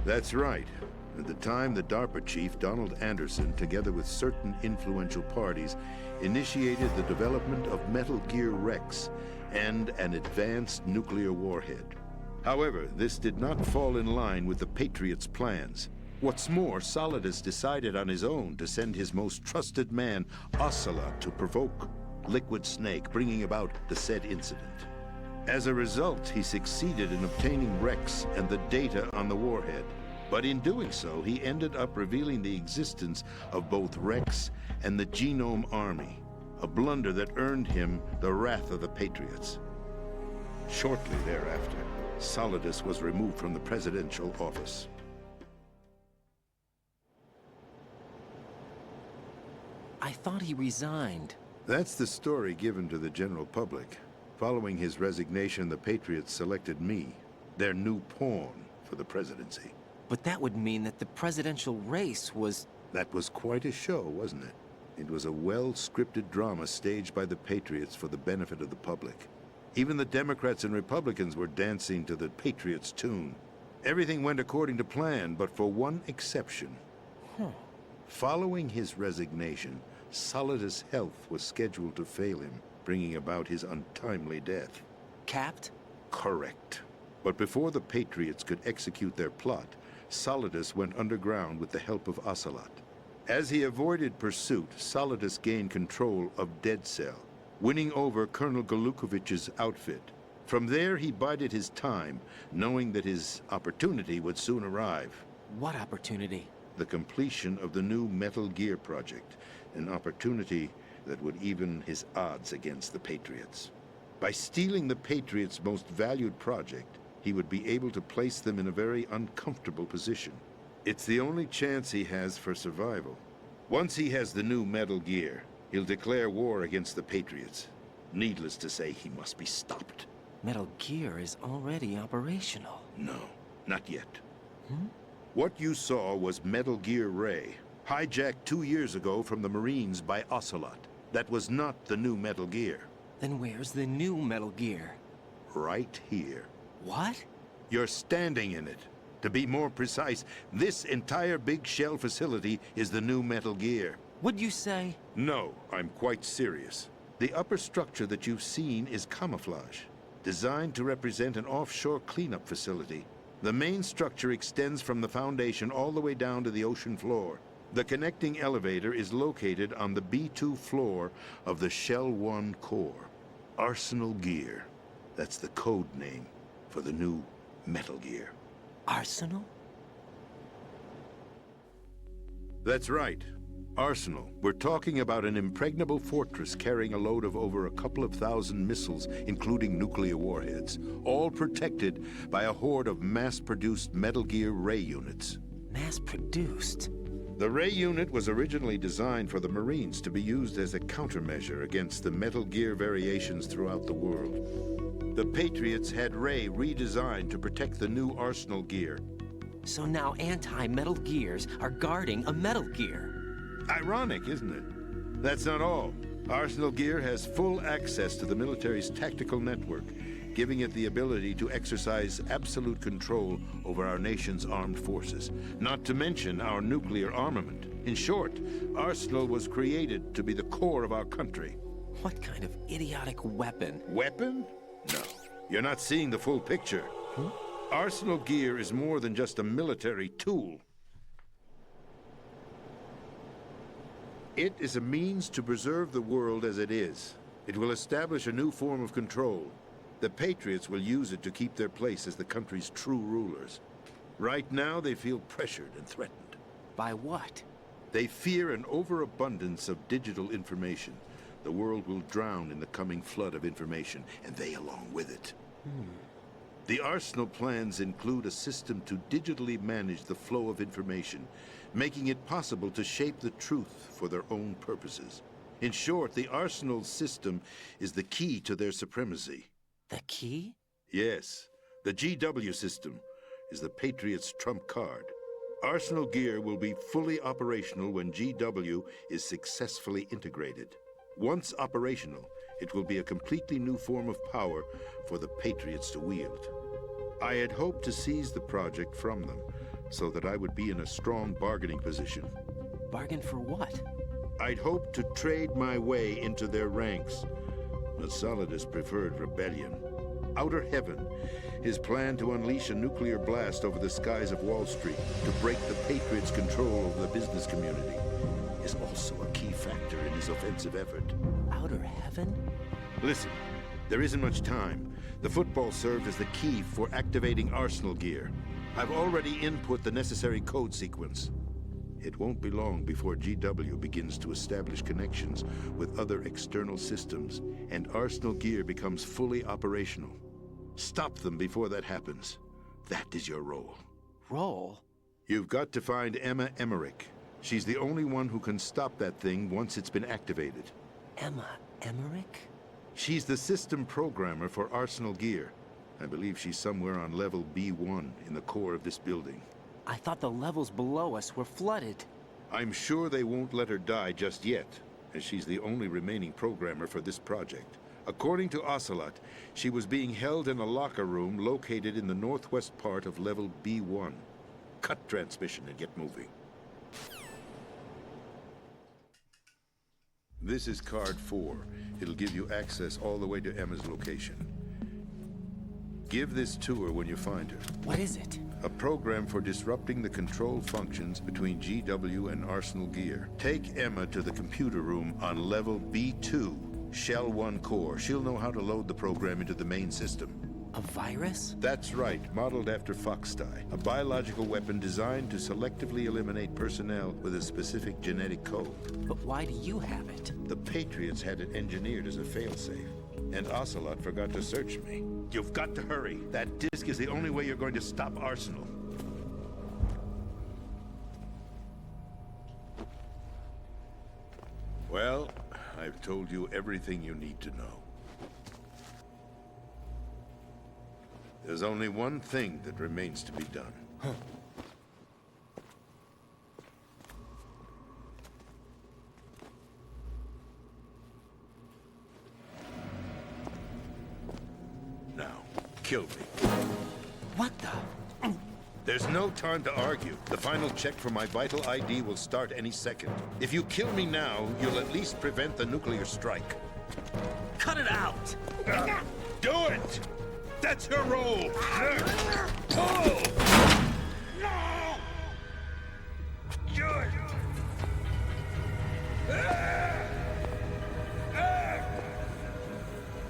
[SPEAKER 15] That's right. At the time, the DARPA chief, Donald Anderson, together with certain influential parties, initiated the development of Metal Gear Rex and an advanced nuclear warhead. However, this did not fall in line with the Patriots' plans. What's more, Solidus decided on his own to send his most trusted man, Ocelot, to provoke Liquid Snake, bringing about the said incident. As a result, he succeeded in obtaining Rex and the data on the warhead. But in doing so, he ended up revealing the existence of both Rex and the Genome Army, a blunder that earned him the wrath of the Patriots. Shortly thereafter, Solidus was removed from the presidential office.
[SPEAKER 3] I thought he resigned.
[SPEAKER 15] That's the story given to the general public. Following his resignation, the Patriots selected me, their new pawn, for the presidency.
[SPEAKER 3] But that would mean that the presidential race was...
[SPEAKER 15] That was quite a show, wasn't it? It was a well-scripted drama staged by the Patriots for the benefit of the public. Even the Democrats and Republicans were dancing to the Patriots' tune. Everything went according to plan, but for one exception. Following his resignation, Solidus' health was scheduled to fail him, bringing about his untimely death.
[SPEAKER 3] Capped?
[SPEAKER 15] Correct. But before the Patriots could execute their plot, Solidus went underground with the help of Ocelot. As he avoided pursuit, Solidus gained control of Dead Cell, winning over Colonel Golukovich's outfit. From there, he bided his time, knowing that his opportunity would soon arrive.
[SPEAKER 3] What opportunity?
[SPEAKER 15] The completion of the new Metal Gear project, an opportunity that would even his odds against the Patriots. By stealing the Patriots' most valued project, he would be able to place them in a very uncomfortable position. It's the only chance he has for survival. Once he has the new Metal Gear, he'll declare war against the Patriots. Needless to say, he must be stopped.
[SPEAKER 3] Metal Gear is already operational.
[SPEAKER 15] No, not yet. What you saw was Metal Gear Ray, hijacked 2 years ago from the Marines by Ocelot. That was not the new Metal Gear.
[SPEAKER 3] Then where's the new Metal Gear?
[SPEAKER 15] Right here.
[SPEAKER 3] What?
[SPEAKER 15] You're standing in it. To be more precise, this entire big shell facility is the new Metal Gear.
[SPEAKER 3] Would you say?
[SPEAKER 15] No, I'm quite serious. The upper structure that you've seen is camouflage, designed to represent an offshore cleanup facility. The main structure extends from the foundation all the way down to the ocean floor. The connecting elevator is located on the B2 floor of the Shell 1 core. Arsenal Gear. That's the code name for the new Metal Gear.
[SPEAKER 3] Arsenal?
[SPEAKER 15] That's right. Arsenal. We're talking about an impregnable fortress carrying a load of over a couple of thousand missiles, including nuclear warheads, all protected by a horde of mass-produced Metal Gear Ray units.
[SPEAKER 3] Mass-produced?
[SPEAKER 15] The Ray unit was originally designed for the Marines to be used as a countermeasure against the Metal Gear variations throughout the world. The Patriots had Ray redesigned to protect the new Arsenal Gear.
[SPEAKER 3] So now anti-Metal Gears are guarding a Metal Gear.
[SPEAKER 15] Ironic, isn't it? That's not all. Arsenal Gear has full access to the military's tactical network, giving it the ability to exercise absolute control over our nation's armed forces, not to mention our nuclear armament. In short, Arsenal was created to be the core of our country.
[SPEAKER 3] What kind of idiotic weapon?
[SPEAKER 15] Weapon? No. You're not seeing the full picture. Arsenal Gear is more than just a military tool. It is a means to preserve the world as it is. It will establish a new form of control. The Patriots will use it to keep their place as the country's true rulers. Right now, they feel pressured and threatened.
[SPEAKER 3] By what?
[SPEAKER 15] They fear an overabundance of digital information. The world will drown in the coming flood of information, and they along with it. The Arsenal plans include a system to digitally manage the flow of information, making it possible to shape the truth for their own purposes. In short, the Arsenal system is the key to their supremacy.
[SPEAKER 3] The key?
[SPEAKER 15] Yes. The GW system is the Patriots' trump card. Arsenal Gear will be fully operational when GW is successfully integrated. Once operational, it will be a completely new form of power for the Patriots to wield. I had hoped to seize the project from them, so that I would be in a strong bargaining position.
[SPEAKER 3] Bargain for what?
[SPEAKER 15] I'd hoped to trade my way into their ranks, but Solidus preferred rebellion. Outer Heaven, his plan to unleash a nuclear blast over the skies of Wall Street to break the Patriots' control over the business community, is also a key factor in his offensive effort.
[SPEAKER 3] Outer Heaven?
[SPEAKER 15] Listen, there isn't much time. The football served as the key for activating Arsenal Gear. I've already input the necessary code sequence. It won't be long before GW begins to establish connections with other external systems, and Arsenal Gear becomes fully operational. Stop them before that happens. That is your role.
[SPEAKER 3] Role?
[SPEAKER 15] You've got to find Emma Emmerich. She's the only one who can stop that thing once it's been activated.
[SPEAKER 3] Emma Emmerich?
[SPEAKER 15] She's the system programmer for Arsenal Gear. I believe she's somewhere on level B1 in the core of this building.
[SPEAKER 3] I thought the levels below us were flooded.
[SPEAKER 15] I'm sure they won't let her die just yet, as she's the only remaining programmer for this project. According to Ocelot, she was being held in a locker room located in the northwest part of level B1. Cut transmission and get moving. This is card 4. It'll give you access all the way to Emma's location. Give this to her when you find her.
[SPEAKER 3] What is it?
[SPEAKER 15] A program for disrupting the control functions between GW and Arsenal Gear. Take Emma to the computer room on level B2, Shell 1 core. She'll know how to load the program into the main system.
[SPEAKER 3] A virus?
[SPEAKER 15] That's right, modeled after Foxdie. A biological weapon designed to selectively eliminate personnel with a specific genetic code.
[SPEAKER 3] But why do you have it?
[SPEAKER 15] The Patriots had it engineered as a failsafe, and Ocelot forgot to search me. You've got to hurry. That disk is the only way you're going to stop Arsenal. Well, I've told you everything you need to know. There's only one thing that remains to be done. Now, kill me.
[SPEAKER 3] What the?
[SPEAKER 15] There's no time to argue. The final check for my vital ID will start any second. If you kill me now, you'll at least prevent the nuclear strike.
[SPEAKER 21] Cut it out!
[SPEAKER 15] Do it! That's your role!
[SPEAKER 21] Pull!
[SPEAKER 15] No!
[SPEAKER 21] Good!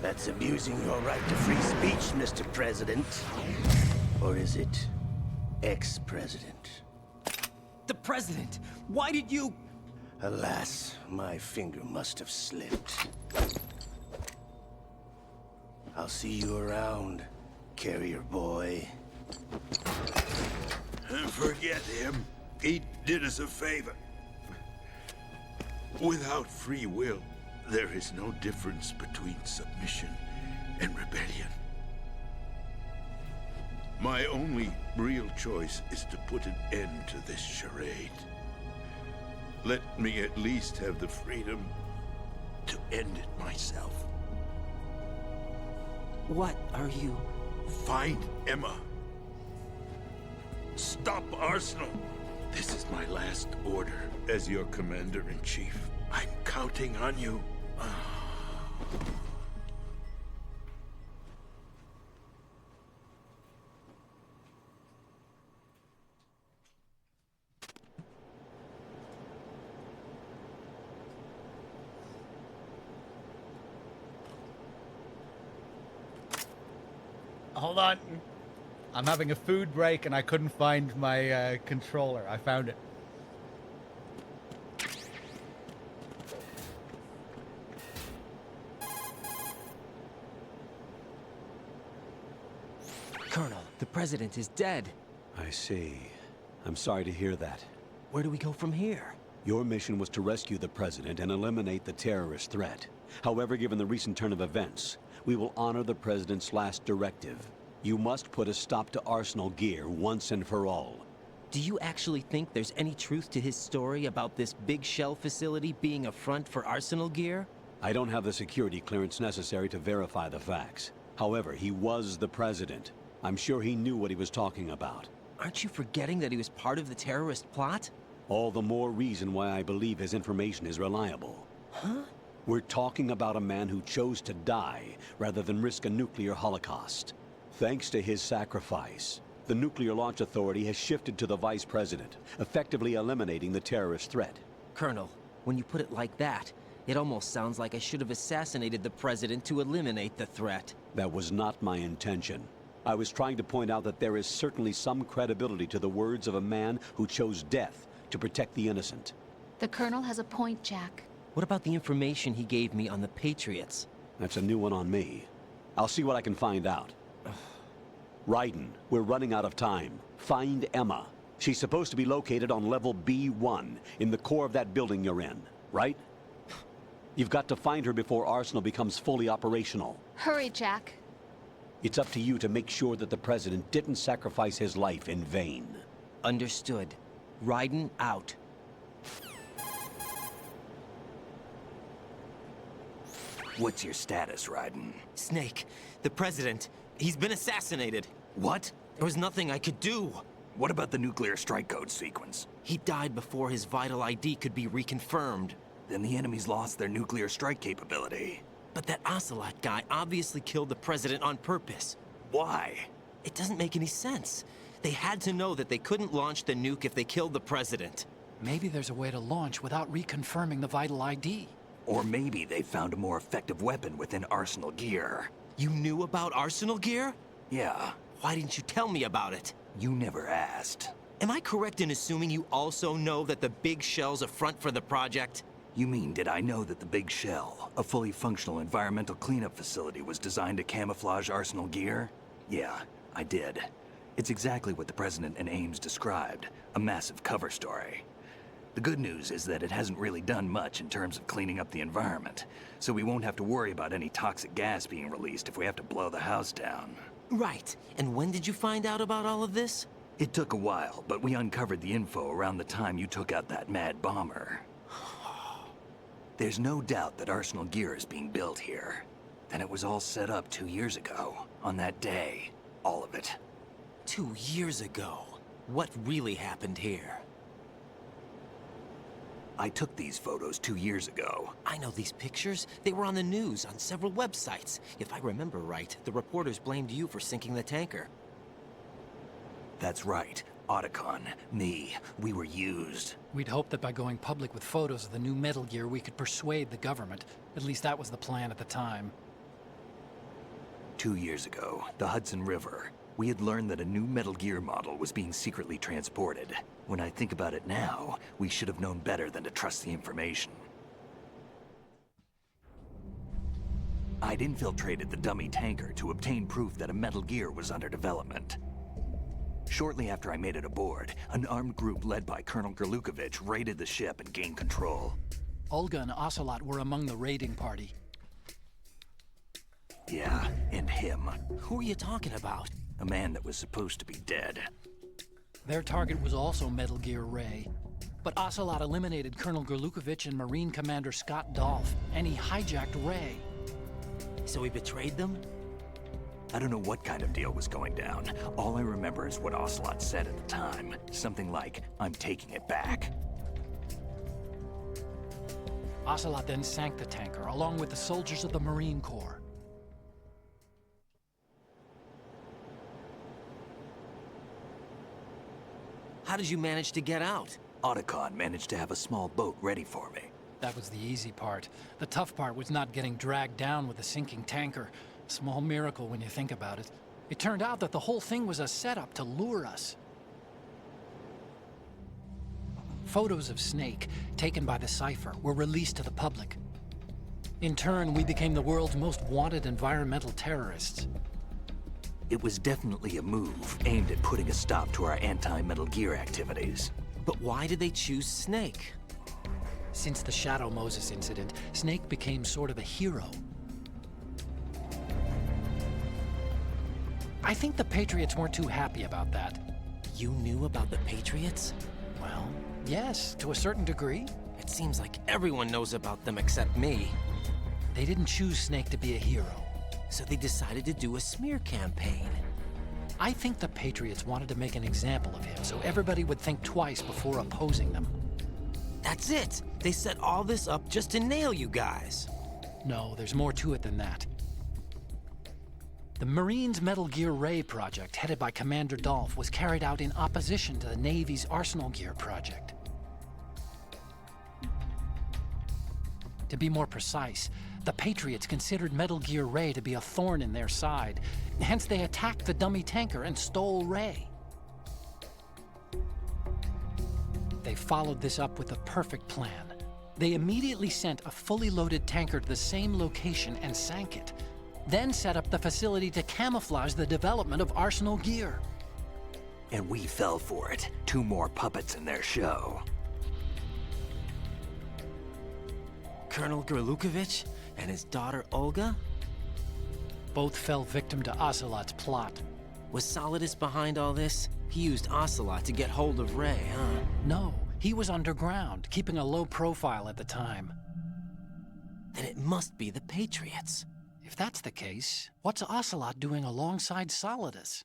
[SPEAKER 22] That's abusing your right to free speech, Mr. President. Or is it ex-president?
[SPEAKER 3] The president! Why did you...
[SPEAKER 22] Alas, my finger must have slipped. I'll see you around, carrier boy.
[SPEAKER 15] Forget him. He did us a favor. Without free will, there is no difference between submission and rebellion. My only real choice is to put an end to this charade. Let me at least have the freedom to end it myself.
[SPEAKER 3] What are you...
[SPEAKER 15] Find Emma. Stop Arsenal. This is my last order as your commander-in-chief. I'm counting on you.
[SPEAKER 1] Hold on. I'm having a food break and I couldn't find my controller. I found it.
[SPEAKER 3] Colonel, the president is dead.
[SPEAKER 2] I see. I'm sorry to hear that.
[SPEAKER 3] Where do we go from here?
[SPEAKER 2] Your mission was to rescue the president and eliminate the terrorist threat. However, given the recent turn of events, we will honor the president's last directive. You must put a stop to Arsenal Gear once and for all.
[SPEAKER 3] Do you actually think there's any truth to his story about this big shell facility being a front for Arsenal Gear?
[SPEAKER 2] I don't have the security clearance necessary to verify the facts. However, he was the president. I'm sure he knew what he was talking about.
[SPEAKER 3] Aren't you forgetting that he was part of the terrorist plot?
[SPEAKER 2] All the more reason why I believe his information is reliable.
[SPEAKER 3] Huh?
[SPEAKER 2] We're talking about a man who chose to die rather than risk a nuclear holocaust. Thanks to his sacrifice, the Nuclear Launch Authority has shifted to the Vice President, effectively eliminating the terrorist threat.
[SPEAKER 3] Colonel, when you put it like that, it almost sounds like I should have assassinated the President to eliminate the threat.
[SPEAKER 2] That was not my intention. I was trying to point out that there is certainly some credibility to the words of a man who chose death to protect the innocent.
[SPEAKER 13] The Colonel has a point, Jack.
[SPEAKER 3] What about the information he gave me on the Patriots?
[SPEAKER 2] That's a new one on me. I'll see what I can find out. Raiden, we're running out of time. Find Emma. She's supposed to be located on level B1, in the core of that building you're in, right? You've got to find her before Arsenal becomes fully operational.
[SPEAKER 13] Hurry, Jack.
[SPEAKER 2] It's up to you to make sure that the President didn't sacrifice his life in vain.
[SPEAKER 3] Understood. Raiden out.
[SPEAKER 10] What's your status, Raiden?
[SPEAKER 3] Snake, the President, he's been assassinated.
[SPEAKER 10] What?
[SPEAKER 3] There was nothing I could do.
[SPEAKER 10] What about the nuclear strike code sequence?
[SPEAKER 3] He died before his vital ID could be reconfirmed.
[SPEAKER 10] Then the enemy's lost their nuclear strike capability.
[SPEAKER 3] But that Ocelot guy obviously killed the President on purpose.
[SPEAKER 10] Why?
[SPEAKER 3] It doesn't make any sense. They had to know that they couldn't launch the nuke if they killed the President.
[SPEAKER 12] Maybe there's a way to launch without reconfirming the vital ID.
[SPEAKER 10] Or maybe they found a more effective weapon within Arsenal Gear.
[SPEAKER 3] You knew about Arsenal Gear?
[SPEAKER 10] Yeah.
[SPEAKER 3] Why didn't you tell me about it?
[SPEAKER 10] You never asked.
[SPEAKER 3] Am I correct in assuming you also know that the Big Shell's a front for the project?
[SPEAKER 10] You mean, did I know that the Big Shell, a fully functional environmental cleanup facility, was designed to camouflage Arsenal Gear? Yeah, I did. It's exactly what the President and Ames described, a massive cover story. The good news is that it hasn't really done much in terms of cleaning up the environment, so we won't have to worry about any toxic gas being released if we have to blow the house down.
[SPEAKER 3] Right. And when did you find out about all of this?
[SPEAKER 10] It took a while, but we uncovered the info around the time you took out that mad bomber. There's no doubt that Arsenal gear is being built here. And it was all set up 2 years ago, on that day. All of it.
[SPEAKER 3] 2 years ago? What really happened here?
[SPEAKER 10] I took these photos 2 years ago.
[SPEAKER 3] I know these pictures. They were on the news, on several websites. If I remember right, the reporters blamed you for sinking the tanker.
[SPEAKER 10] That's right. Otacon, me, we were used.
[SPEAKER 12] We'd hoped that by going public with photos of the new Metal Gear, we could persuade the government. At least that was the plan at the time.
[SPEAKER 10] 2 years ago, the Hudson River, we had learned that a new Metal Gear model was being secretly transported. When I think about it now, we should have known better than to trust the information. I'd infiltrated the dummy tanker to obtain proof that a Metal Gear was under development. Shortly after I made it aboard, an armed group led by Colonel Gerlukovich raided the ship and gained control.
[SPEAKER 12] Olga and Ocelot were among the raiding party.
[SPEAKER 10] Yeah, and him.
[SPEAKER 3] Who are you talking about?
[SPEAKER 10] A man that was supposed to be dead.
[SPEAKER 12] Their target was also Metal Gear Ray. But Ocelot eliminated Colonel Gerlukovich and Marine Commander Scott Dolph, and he hijacked Ray.
[SPEAKER 3] So he betrayed them?
[SPEAKER 10] I don't know what kind of deal was going down. All I remember is what Ocelot said at the time. Something like, "I'm taking it back."
[SPEAKER 12] Ocelot then sank the tanker, along with the soldiers of the Marine Corps.
[SPEAKER 3] How did you manage to get out?
[SPEAKER 10] Otacon managed to have a small boat ready for me.
[SPEAKER 12] That was the easy part. The tough part was not getting dragged down with the sinking tanker. Small miracle when you think about it. It turned out that the whole thing was a setup to lure us. Photos of Snake, taken by the Cypher, were released to the public. In turn, we became the world's most wanted environmental terrorists.
[SPEAKER 10] It was definitely a move aimed at putting a stop to our anti-Metal Gear activities.
[SPEAKER 3] But why did they choose Snake?
[SPEAKER 12] Since the Shadow Moses incident, Snake became sort of a hero. I think the Patriots weren't too happy about that.
[SPEAKER 3] You knew about the Patriots?
[SPEAKER 12] Well, yes, to a certain degree.
[SPEAKER 3] It seems like everyone knows about them except me.
[SPEAKER 12] They didn't choose Snake to be a hero.
[SPEAKER 3] So they decided to do a smear campaign.
[SPEAKER 12] I think the Patriots wanted to make an example of him so everybody would think twice before opposing them.
[SPEAKER 3] That's it! They set all this up just to nail you guys.
[SPEAKER 12] No, there's more to it than that. The Marines' Metal Gear Ray project, headed by Commander Dolph, was carried out in opposition to the Navy's Arsenal Gear project. To be more precise, the Patriots considered Metal Gear Ray to be a thorn in their side. Hence, they attacked the dummy tanker and stole Ray. They followed this up with a perfect plan. They immediately sent a fully loaded tanker to the same location and sank it. Then set up the facility to camouflage the development of Arsenal Gear.
[SPEAKER 10] And we fell for it. 2 more puppets in their show.
[SPEAKER 3] Colonel Gerlukovich and his daughter Olga?
[SPEAKER 12] Both fell victim to Ocelot's plot.
[SPEAKER 3] Was Solidus behind all this? He used Ocelot to get hold of Ray, huh?
[SPEAKER 12] No, he was underground, keeping a low profile at the time.
[SPEAKER 3] Then it must be the Patriots.
[SPEAKER 12] If that's the case, what's Ocelot doing alongside Solidus?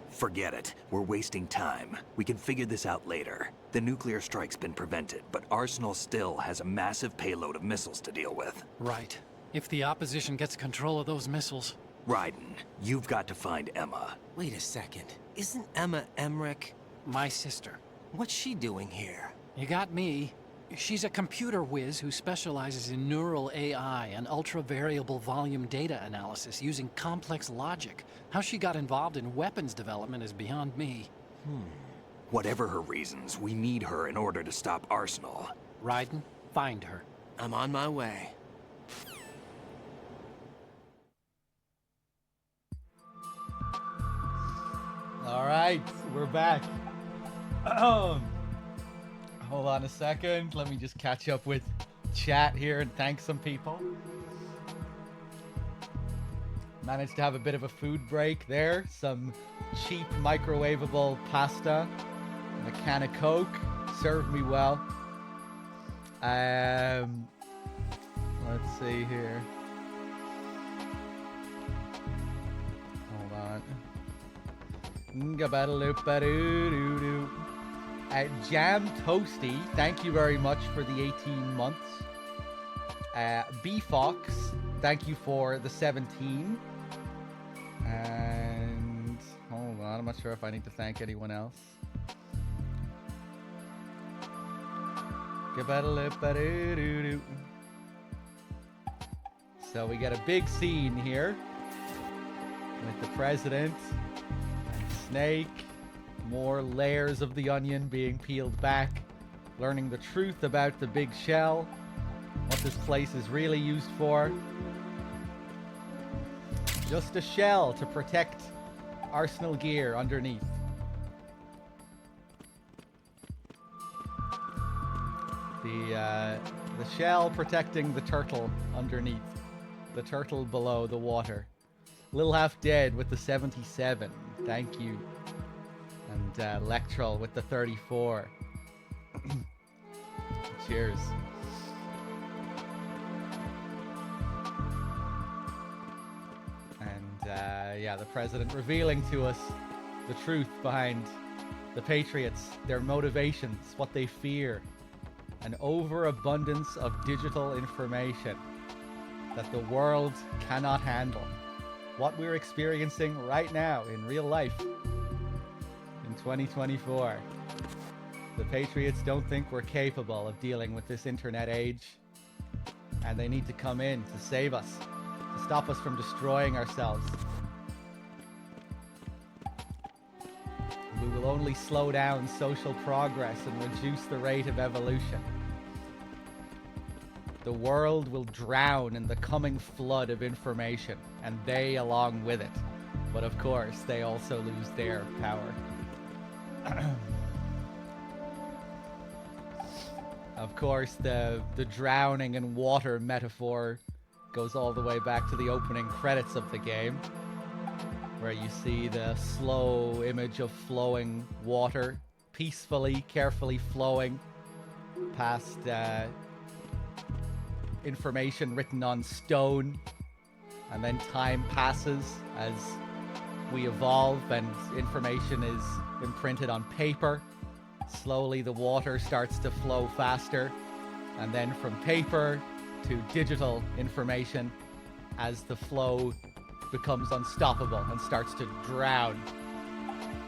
[SPEAKER 10] Forget it. We're wasting time. We can figure this out later. The nuclear strike's been prevented, but Arsenal still has a massive payload of missiles to deal with.
[SPEAKER 12] Right. If the opposition gets control of those missiles...
[SPEAKER 10] Raiden, you've got to find Emma.
[SPEAKER 3] Wait a second. Isn't Emma Emmerich...
[SPEAKER 12] my sister?
[SPEAKER 3] What's she doing here?
[SPEAKER 12] You got me. She's a computer whiz who specializes in neural AI and ultra-variable volume data analysis using complex logic. How she got involved in weapons development is beyond me.
[SPEAKER 10] Whatever her reasons, we need her in order to stop Arsenal.
[SPEAKER 12] Raiden, find her.
[SPEAKER 3] I'm on my way.
[SPEAKER 1] All right, we're back. Hold on a second. Let me just catch up with chat here and thank some people. Managed to have a bit of a food break there. Some cheap microwavable pasta and a can of Coke. Served me well. Let's see here. Hold on. Jam Toasty, thank you very much for the 18 months. B Fox, thank you for the 17. And hold on, I'm not sure if I need to thank anyone else. So we get a big scene here with the president and Snake. More layers of the onion being peeled back, learning the truth about the big shell, what this place is really used for. Just a shell to protect arsenal gear underneath. The shell protecting the turtle underneath. The turtle below the water. Little Half Dead with the 77. Thank you. And Lectrol with the 34. Cheers. And yeah, the president revealing to us the truth behind the Patriots, their motivations, what they fear. An overabundance of digital information that the world cannot handle. What we're experiencing right now in real life in 2024. The Patriots don't think we're capable of dealing with this internet age, and they need to come in to save us, to stop us from destroying ourselves. We will only slow down social progress and reduce the rate of evolution. The world will drown in the coming flood of information, and they along with it. But of course, they also lose their power. Of course, the drowning in water metaphor goes all the way back to the opening credits of the game, where you see the slow image of flowing water, peacefully, carefully flowing past information written on stone, and then time passes as we evolve and information is imprinted on paper. Slowly the water starts to flow faster, and then from paper to digital information as the flow becomes unstoppable and starts to drown.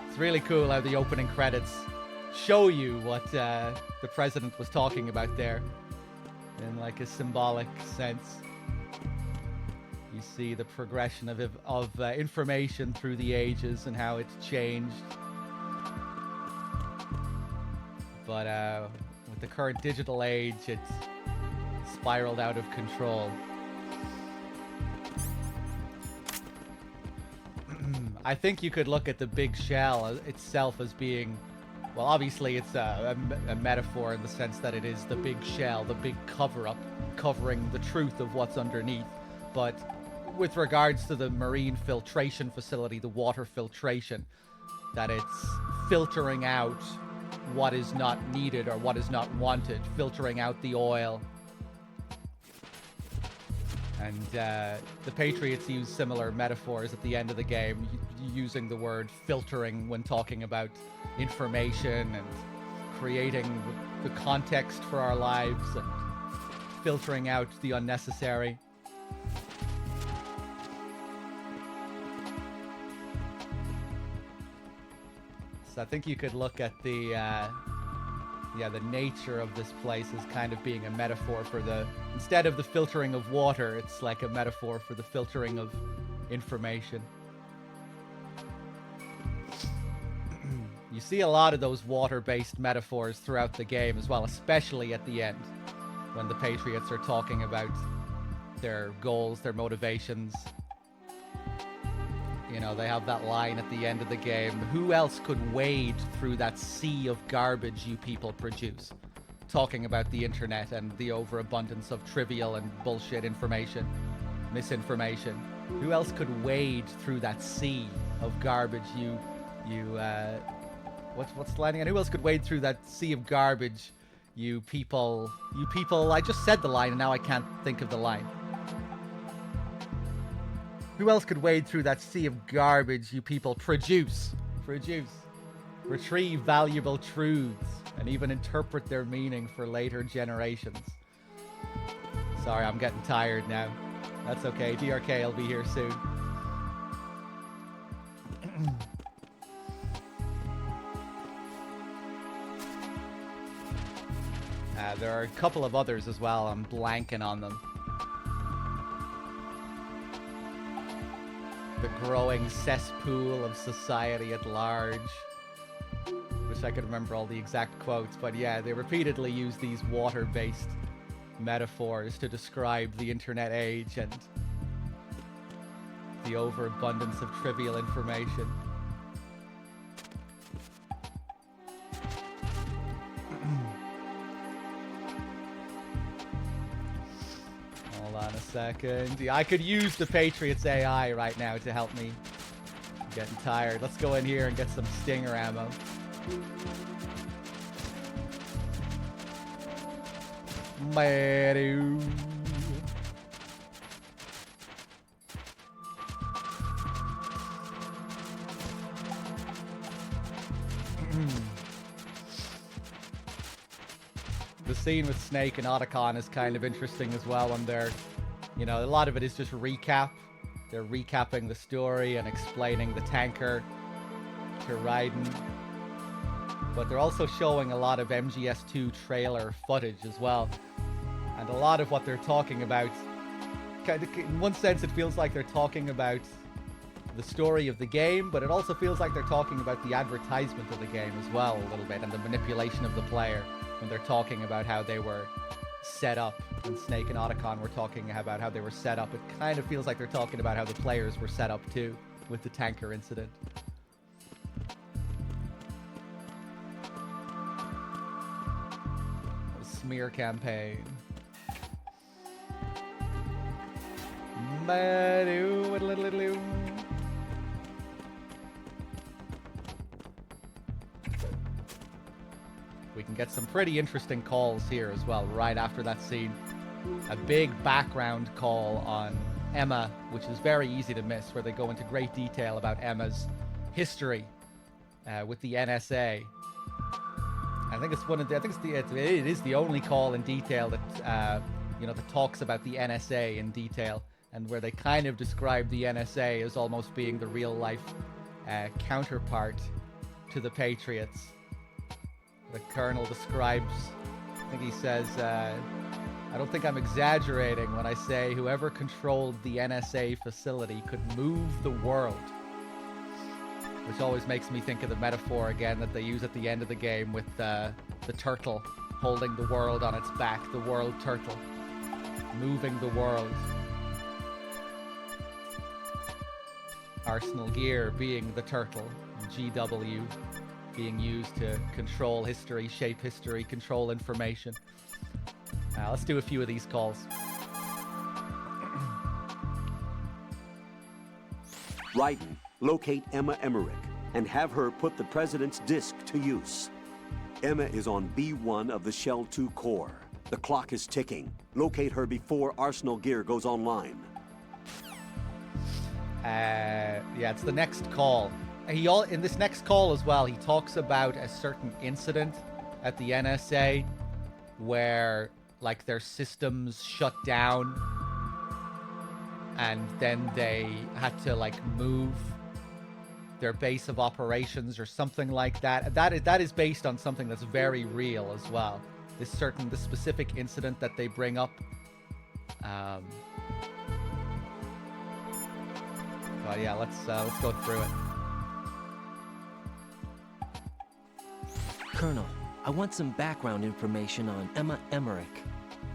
[SPEAKER 1] It's really cool how the opening credits show you what the president was talking about there in like a symbolic sense. You see the progression of information through the ages and how it's changed. But with the current digital age, it's spiraled out of control. I think you could look at the big shell itself as being, well, obviously it's a metaphor in the sense that it is the big shell, the big cover-up, covering the truth of what's underneath. But with regards to the marine filtration facility, the water filtration, that it's filtering out what is not needed or what is not wanted, filtering out the oil. And the Patriots use similar metaphors at the end of the game, using the word filtering when talking about information and creating the context for our lives and filtering out the unnecessary. So I think you could look at the nature of this place as kind of being a metaphor for instead of the filtering of water, it's like a metaphor for the filtering of information. You see a lot of those water-based metaphors throughout the game as well, especially at the end, when the Patriots are talking about their goals, their motivations. You know, they have that line at the end of the game. Who else could wade through that sea of garbage you people produce? Talking about the internet and the overabundance of trivial and bullshit information, misinformation. Who else could wade through that sea of garbage what's the line again? Who else could wade through that sea of garbage you people, I just said the line and now I can't think of the line. Who else could wade through that sea of garbage you people produce? Retrieve valuable truths and even interpret their meaning for later generations. Sorry, I'm getting tired now. That's okay, DRK will be here soon. There are a couple of others as well, I'm blanking on them. The growing cesspool of society at large. Wish I could remember all the exact quotes, but yeah, they repeatedly use these water-based metaphors to describe the internet age and the overabundance of trivial information. Hold on a second. Yeah, I could use the Patriots AI right now to help me. I'm getting tired. Let's go in here and get some stinger ammo. The scene with Snake and Otacon is kind of interesting as well, when they're, you know, a lot of it is just recap. They're recapping the story and explaining the tanker to Raiden. But they're also showing a lot of MGS2 trailer footage as well. And a lot of what they're talking about, kind of, in one sense it feels like they're talking about the story of the game, but it also feels like they're talking about the advertisement of the game as well a little bit, and the manipulation of the player when they're talking about how they were set up. And Snake and Otacon were talking about how they were set up. It kind of feels like they're talking about how the players were set up too, with the tanker incident. Smear campaign. We can get some pretty interesting calls here as well, right after that scene. A big background call on Emma, which is very easy to miss, where they go into great detail about Emma's history with the NSA. I think it's it is the only call in detail that you know, that talks about the NSA in detail, and where they kind of describe the NSA as almost being the real life counterpart to the Patriots. The Colonel describes, I think he says, I don't think I'm exaggerating when I say whoever controlled the NSA facility could move the world. Which always makes me think of the metaphor again that they use at the end of the game with the turtle holding the world on its back, the world turtle, moving the world. Arsenal Gear being the turtle, GW being used to control history, shape history, control information. Let's do a few of these calls.
[SPEAKER 2] Raiden, locate Emma Emmerich and have her put the President's disc to use. Emma is on B1 of the Shell 2 core. The clock is ticking. Locate her before Arsenal Gear goes online.
[SPEAKER 1] Yeah, it's the next call. In this next call as well, he talks about a certain incident at the NSA where, like, their systems shut down and then they had to, like, move their base of operations or something like that. That is based on something that's very real as well. This specific incident that they bring up. But yeah, let's go through it.
[SPEAKER 3] Colonel, I want some background information on Emma Emmerich.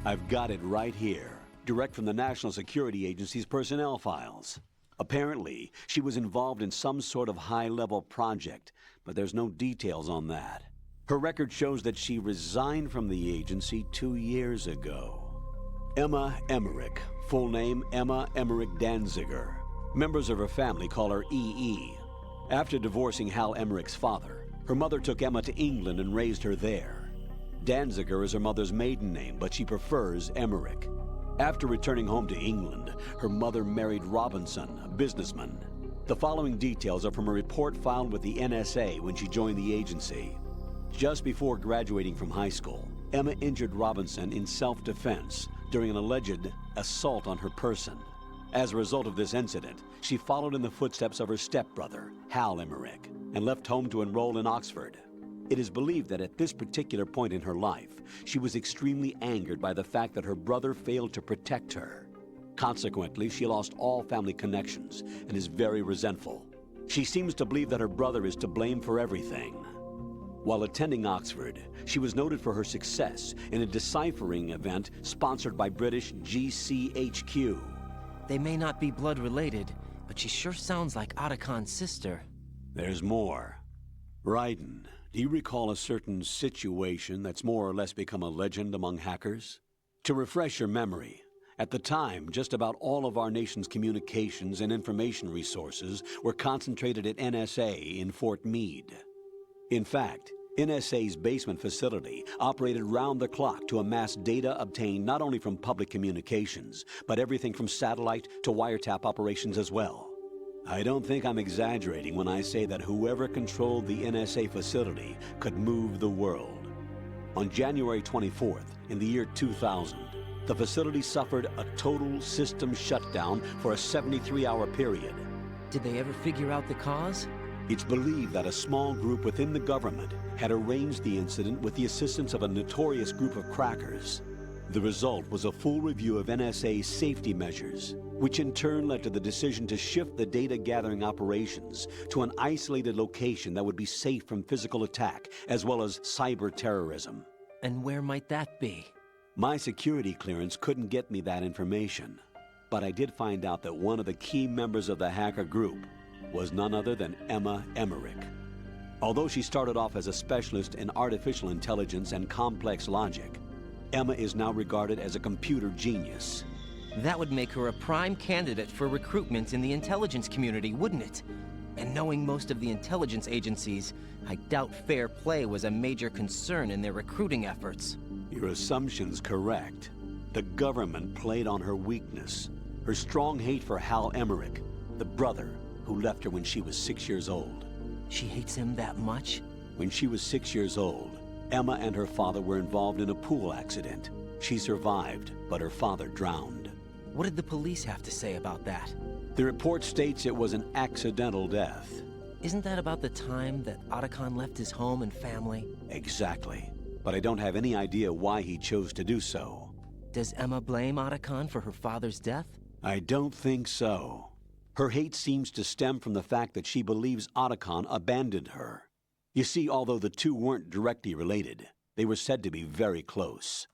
[SPEAKER 2] I've got it right here. Direct from the National Security Agency's personnel files. Apparently, she was involved in some sort of high-level project, but there's no details on that. Her record shows that she resigned from the agency 2 years ago. Emma Emmerich, full name Emma Emmerich Danziger. Members of her family call her EE. After divorcing Hal Emmerich's father, her mother took Emma to England and raised her there. Danziger is her mother's maiden name, but she prefers Emmerich. After returning home to England, her mother married Robinson, a businessman. The following details are from a report filed with the NSA when she joined the agency. Just before graduating from high school, Emma injured Robinson in self-defense during an alleged assault on her person. As a result of this incident, she followed in the footsteps of her stepbrother, Hal Emmerich, and left home to enroll in Oxford. It is believed that at this particular point in her life, she was extremely angered by the fact that her brother failed to protect her. Consequently, she lost all family connections and is very resentful. She seems to believe that her brother is to blame for everything. While attending Oxford, she was noted for her success in a deciphering event sponsored by British GCHQ.
[SPEAKER 3] They may not be blood related, but she sure sounds like Otacon's sister.
[SPEAKER 2] There's more. Raiden, do you recall a certain situation that's more or less become a legend among hackers? To refresh your memory, at the time, just about all of our nation's communications and information resources were concentrated at NSA in Fort Meade. In fact, NSA's basement facility operated round the clock to amass data obtained not only from public communications, but everything from satellite to wiretap operations as well. I don't think I'm exaggerating when I say that whoever controlled the NSA facility could move the world. On January 24th, in the year 2000, the facility suffered a total system shutdown for a 73-hour period.
[SPEAKER 3] Did they ever figure out the cause?
[SPEAKER 2] It's believed that a small group within the government had arranged the incident with the assistance of a notorious group of crackers. The result was a full review of NSA's safety measures, which in turn led to the decision to shift the data-gathering operations to an isolated location that would be safe from physical attack, as well as cyber terrorism.
[SPEAKER 3] And where might that be?
[SPEAKER 2] My security clearance couldn't get me that information, but I did find out that one of the key members of the hacker group was none other than Emma Emmerich. Although she started off as a specialist in artificial intelligence and complex logic, Emma is now regarded as a computer genius.
[SPEAKER 3] That would make her a prime candidate for recruitment in the intelligence community, wouldn't it? And knowing most of the intelligence agencies, I doubt fair play was a major concern in their recruiting efforts.
[SPEAKER 2] Your assumption's correct. The government played on her weakness, her strong hate for Hal Emmerich, the brother who left her when she was 6 years old.
[SPEAKER 3] She hates him that much?
[SPEAKER 2] When she was 6 years old, Emma and her father were involved in a pool accident. She survived, but her father drowned.
[SPEAKER 3] What did the police have to say about that?
[SPEAKER 2] The report states it was an accidental death.
[SPEAKER 3] Isn't that about the time that Otacon left his home and family?
[SPEAKER 2] Exactly. But I don't have any idea why he chose to do so.
[SPEAKER 3] Does Emma blame Otacon for her father's death?
[SPEAKER 2] I don't think so. Her hate seems to stem from the fact that she believes Otacon abandoned her. You see, although the two weren't directly related, they were said to be very close.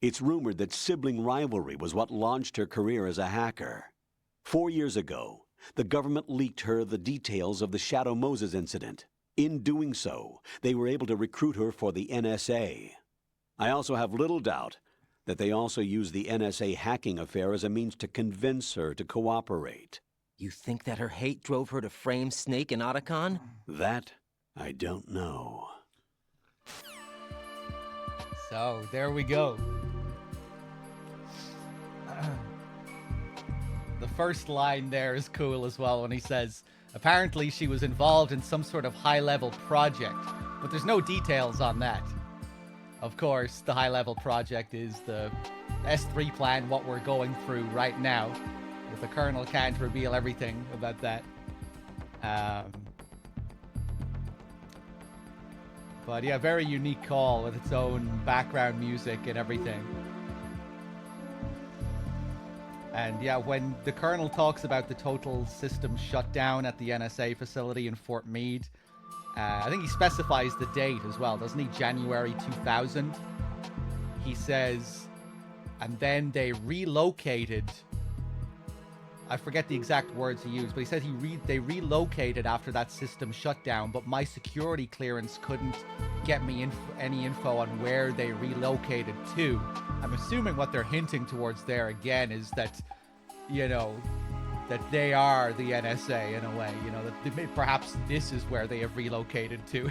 [SPEAKER 2] It's rumored that sibling rivalry was what launched her career as a hacker. 4 years ago, the government leaked her the details of the Shadow Moses incident. In doing so, they were able to recruit her for the NSA. I also have little doubt that they also used the NSA hacking affair as a means to convince her to cooperate.
[SPEAKER 3] You think that her hate drove her to frame Snake and Otacon?
[SPEAKER 2] That, I don't know.
[SPEAKER 1] So, there we go. The first line there is cool as well when he says, apparently she was involved in some sort of high-level project, but there's no details on that. Of course, the high-level project is the S3 plan, what we're going through right now. If the Colonel can't reveal everything about that. But yeah, very unique call with its own background music and everything. And yeah, when the Colonel talks about the total system shutdown at the NSA facility in Fort Meade, I think he specifies the date as well, doesn't he? January 2000. He says, and then they relocated I forget the exact words he used, but he said they relocated after that system shut down, but my security clearance couldn't get me any info on where they relocated to. I'm assuming what they're hinting towards there again is that, you know, that they are the NSA in a way, you know, that perhaps this is where they have relocated to.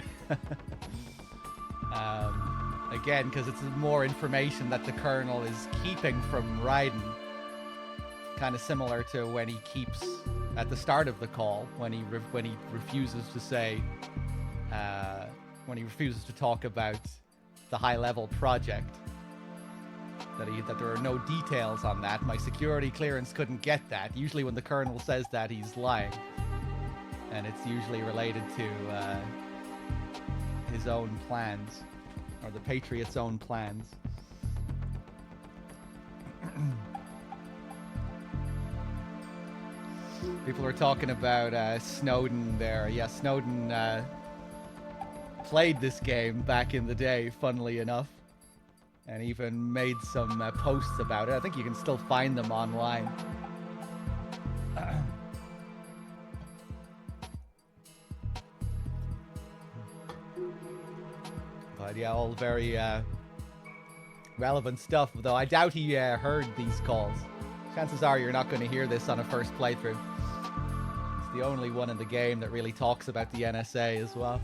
[SPEAKER 1] Again, because it's more information that the Colonel is keeping from Raiden. Kind of similar to when he keeps at the start of the call, when he refuses to say, when he refuses to talk about the high-level project. That there are no details on that. My security clearance couldn't get that. Usually when the Colonel says that, he's lying. And it's usually related to his own plans. Or the Patriots' own plans. People were talking about Snowden there. Yeah, Snowden played this game back in the day, funnily enough. And even made some posts about it. I think you can still find them online. But yeah, all very relevant stuff, though I doubt he heard these calls. Chances are you're not going to hear this on a first playthrough. It's the only one in the game that really talks about the NSA as well.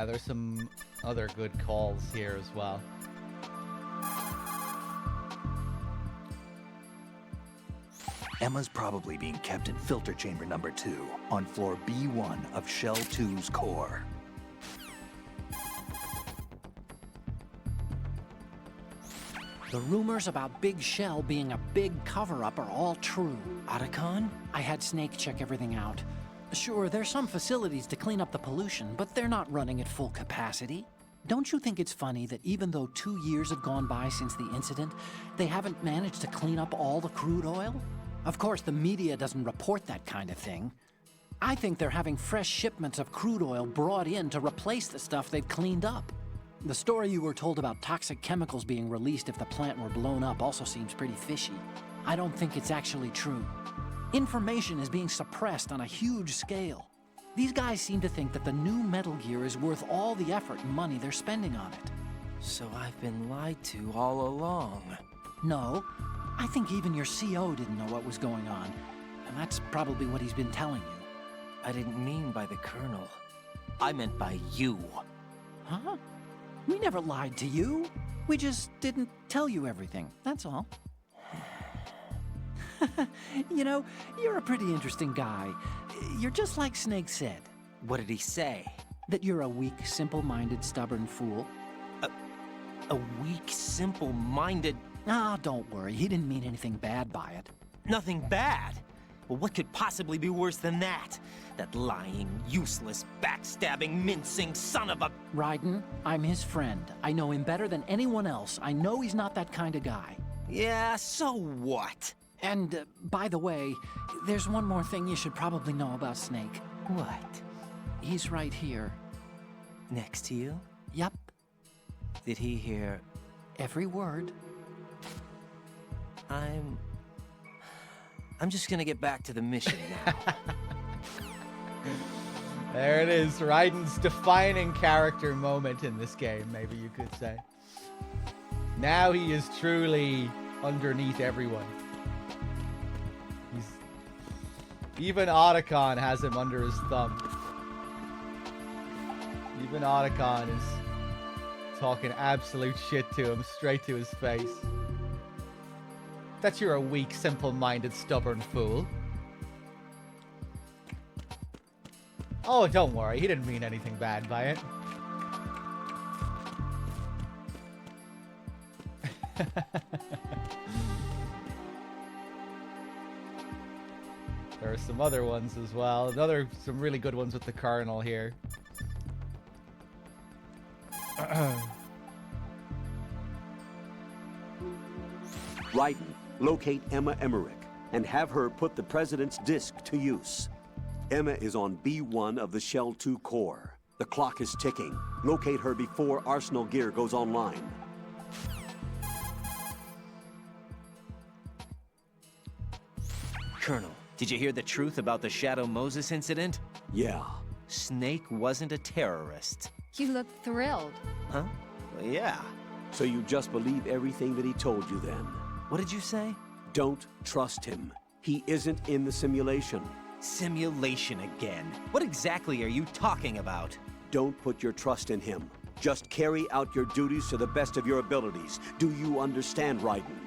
[SPEAKER 1] There's some other good calls here as well.
[SPEAKER 10] Emma's probably being kept in filter chamber number 2 on floor B1 of Shell 2's core.
[SPEAKER 12] The rumors about Big Shell being a big cover-up are all true.
[SPEAKER 3] Otacon?
[SPEAKER 12] I had Snake check everything out. Sure, there's some facilities to clean up the pollution, but they're not running at full capacity. Don't you think it's funny that even though 2 years have gone by since the incident, they haven't managed to clean up all the crude oil? Of course, the media doesn't report that kind of thing. I think they're having fresh shipments of crude oil brought in to replace the stuff they've cleaned up. The story you were told about toxic chemicals being released if the plant were blown up also seems pretty fishy. I don't think it's actually true. Information is being suppressed on a huge scale. These guys seem to think that the new Metal Gear is worth all the effort and money they're spending on it.
[SPEAKER 3] So I've been lied to all along.
[SPEAKER 12] No, I think even your CO didn't know what was going on, and that's probably what he's been telling you.
[SPEAKER 3] I didn't mean by the Colonel. I meant by you.
[SPEAKER 12] Huh? We never lied to you. We just didn't tell you everything, that's all. You know, you're a pretty interesting guy. You're just like Snake said.
[SPEAKER 3] What did he say?
[SPEAKER 12] That you're a weak, simple-minded, stubborn fool.
[SPEAKER 3] A weak, simple-minded...
[SPEAKER 12] Ah, don't worry. He didn't mean anything bad by it.
[SPEAKER 3] Nothing bad? Well, what could possibly be worse than that? That lying, useless, backstabbing, mincing son of a...
[SPEAKER 12] Raiden, I'm his friend. I know him better than anyone else. I know he's not that kind of guy.
[SPEAKER 3] Yeah, so what?
[SPEAKER 12] And, by the way, there's one more thing you should probably know about Snake.
[SPEAKER 3] What?
[SPEAKER 12] He's right here.
[SPEAKER 3] Next to you?
[SPEAKER 12] Yep.
[SPEAKER 3] Did he hear...
[SPEAKER 12] every word?
[SPEAKER 3] I'm just gonna get back to the mission now.
[SPEAKER 1] There it is, Raiden's defining character moment in this game, maybe you could say. Now he is truly underneath everyone. Even Otacon has him under his thumb. Even Otacon is talking absolute shit to him, straight to his face. That you're a weak, simple-minded, stubborn fool. Oh, don't worry, he didn't mean anything bad by it. There are some other ones as well. Some really good ones with the Colonel here.
[SPEAKER 6] Locate Emma Emmerich and have her put the President's disk to use. Emma is on B1 of the Shell 2 core. The clock is ticking. Locate her before Arsenal gear goes online.
[SPEAKER 3] Colonel, did you hear the truth about the Shadow Moses incident?
[SPEAKER 6] Yeah.
[SPEAKER 3] Snake wasn't a terrorist.
[SPEAKER 13] You look thrilled.
[SPEAKER 3] Huh? Well, yeah.
[SPEAKER 6] So you just believe everything that he told you then?
[SPEAKER 3] What did you say?
[SPEAKER 6] Don't trust him. He isn't in the simulation.
[SPEAKER 3] Simulation again. What exactly are you talking about?
[SPEAKER 6] Don't put your trust in him. Just carry out your duties to the best of your abilities. Do you understand, Raiden?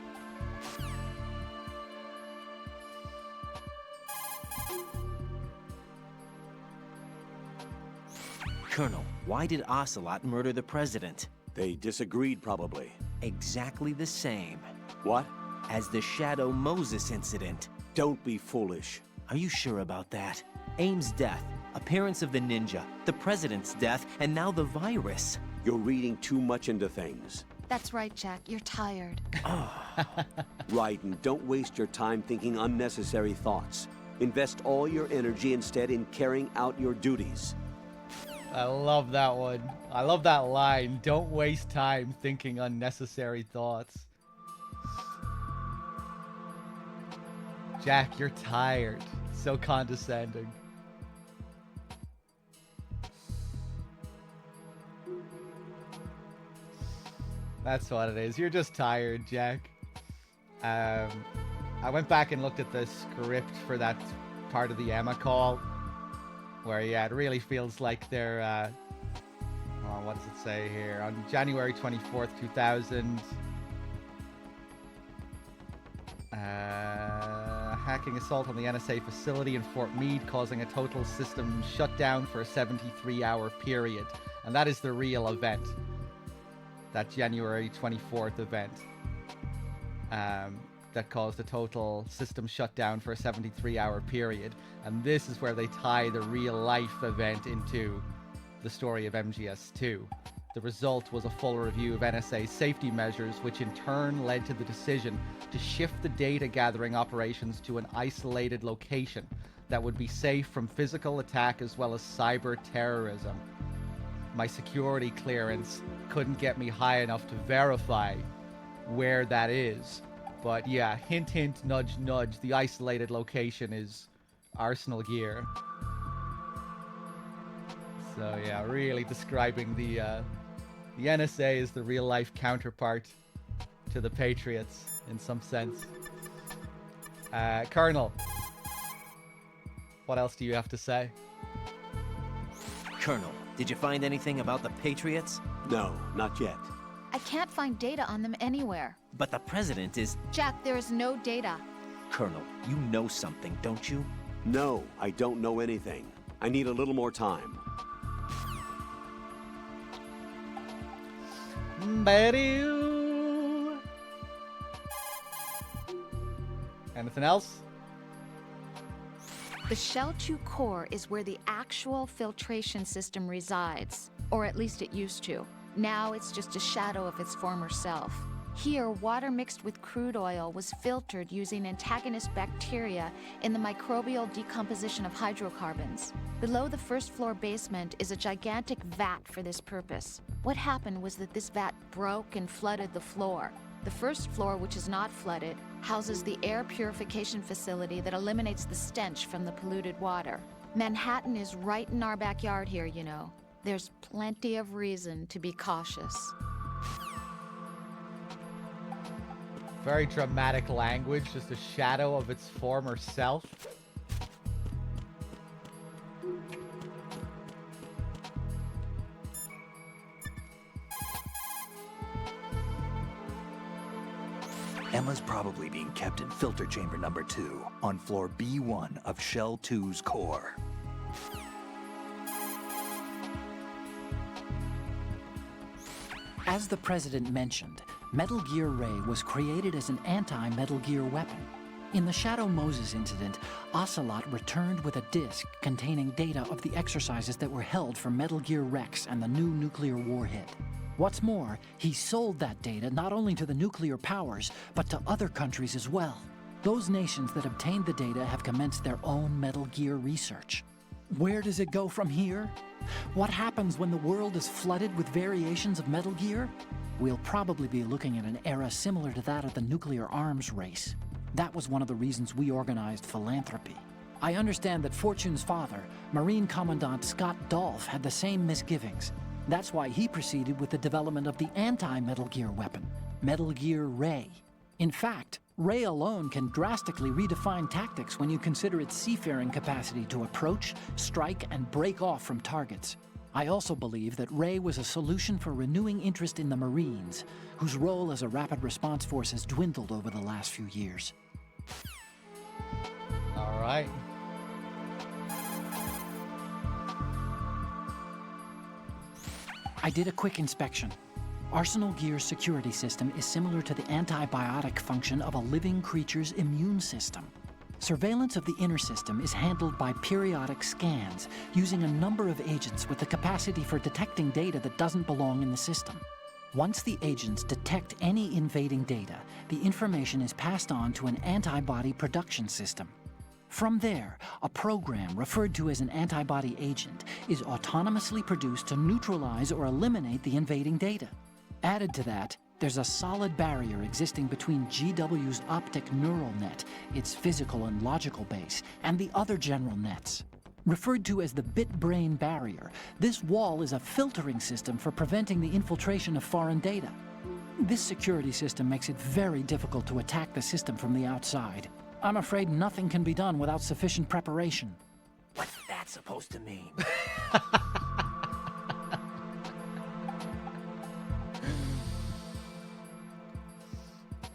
[SPEAKER 3] Colonel, why did Ocelot murder the President?
[SPEAKER 6] They disagreed, probably.
[SPEAKER 3] Exactly the same.
[SPEAKER 6] What?
[SPEAKER 3] As the Shadow Moses incident.
[SPEAKER 6] Don't be foolish.
[SPEAKER 3] Are you sure about that? Aim's death, appearance of the ninja, the President's death, and now the virus.
[SPEAKER 6] You're reading too much into things.
[SPEAKER 13] That's right, Jack. You're tired.
[SPEAKER 6] Raiden, don't waste your time thinking unnecessary thoughts. Invest all your energy instead in carrying out your duties.
[SPEAKER 1] I love that one. I love that line. Don't waste time thinking unnecessary thoughts. Jack, you're tired. So condescending. That's what it is. You're just tired, Jack. I went back and looked at the script for that part of the Emma call, where, yeah, it really feels like they're, what does it say here? On January 24th, 2000, hacking assault on the NSA facility in Fort Meade, causing a total system shutdown for a 73-hour period. And that is the real event. That January 24th event. That caused a total system shutdown for a 73-hour period. And this is where they tie the real-life event into the story of MGS2. The result was a full review of NSA safety measures, which in turn led to the decision to shift the data-gathering operations to an isolated location that would be safe from physical attack as well as cyber terrorism. My security clearance couldn't get me high enough to verify where that is. But yeah, hint, hint, nudge, nudge, the isolated location is Arsenal gear. So yeah, really describing the NSA as the real-life counterpart to the Patriots in some sense. Colonel, what else do you have to say?
[SPEAKER 3] Colonel, did you find anything about the Patriots?
[SPEAKER 6] No, not yet.
[SPEAKER 13] I can't find data on them anywhere.
[SPEAKER 3] But the President is...
[SPEAKER 13] Jack, there is no data.
[SPEAKER 3] Colonel, you know something, don't you?
[SPEAKER 6] No, I don't know anything. I need a little more time.
[SPEAKER 1] Anything else?
[SPEAKER 13] The Shell 2 core is where the actual filtration system resides, or at least it used to. Now it's just a shadow of its former self. Here, water mixed with crude oil was filtered using antagonist bacteria in the microbial decomposition of hydrocarbons. Below the first floor basement is a gigantic vat for this purpose. What happened was that this vat broke and flooded the floor. The first floor, which is not flooded, houses the air purification facility that eliminates the stench from the polluted water. Manhattan is right in our backyard here, you know. There's plenty of reason to be cautious.
[SPEAKER 1] Very dramatic language, just a shadow of its former self.
[SPEAKER 10] Emma's probably being kept in filter chamber number 2 on floor B1 of Shell 2's core.
[SPEAKER 12] As the President mentioned, Metal Gear Ray was created as an anti-Metal Gear weapon. In the Shadow Moses incident, Ocelot returned with a disk containing data of the exercises that were held for Metal Gear Rex and the new nuclear warhead. What's more, he sold that data not only to the nuclear powers, but to other countries as well. Those nations that obtained the data have commenced their own Metal Gear research. Where does it go from here? What happens when the world is flooded with variations of Metal Gear? We'll probably be looking at an era similar to that of the nuclear arms race. That was one of the reasons we organized Philanthropy. I understand that Fortune's father, Marine Commandant Scott Dolph, had the same misgivings. That's why he proceeded with the development of the anti-Metal Gear weapon, Metal Gear Ray. In fact, Ray alone can drastically redefine tactics when you consider its seafaring capacity to approach, strike, and break off from targets. I also believe that Ray was a solution for renewing interest in the Marines, whose role as a rapid response force has dwindled over the last few years.
[SPEAKER 1] All right.
[SPEAKER 12] I did a quick inspection. Arsenal Gear's security system is similar to the antibiotic function of a living creature's immune system. Surveillance of the inner system is handled by periodic scans, using a number of agents with the capacity for detecting data that doesn't belong in the system. Once the agents detect any invading data, the information is passed on to an antibody production system. From there, a program referred to as an antibody agent is autonomously produced to neutralize or eliminate the invading data. Added to that, there's a solid barrier existing between GW's optic neural net, its physical and logical base, and the other general nets. Referred to as the bit-brain barrier, this wall is a filtering system for preventing the infiltration of foreign data. This security system makes it very difficult to attack the system from the outside. I'm afraid nothing can be done without sufficient preparation.
[SPEAKER 3] What's that supposed to mean?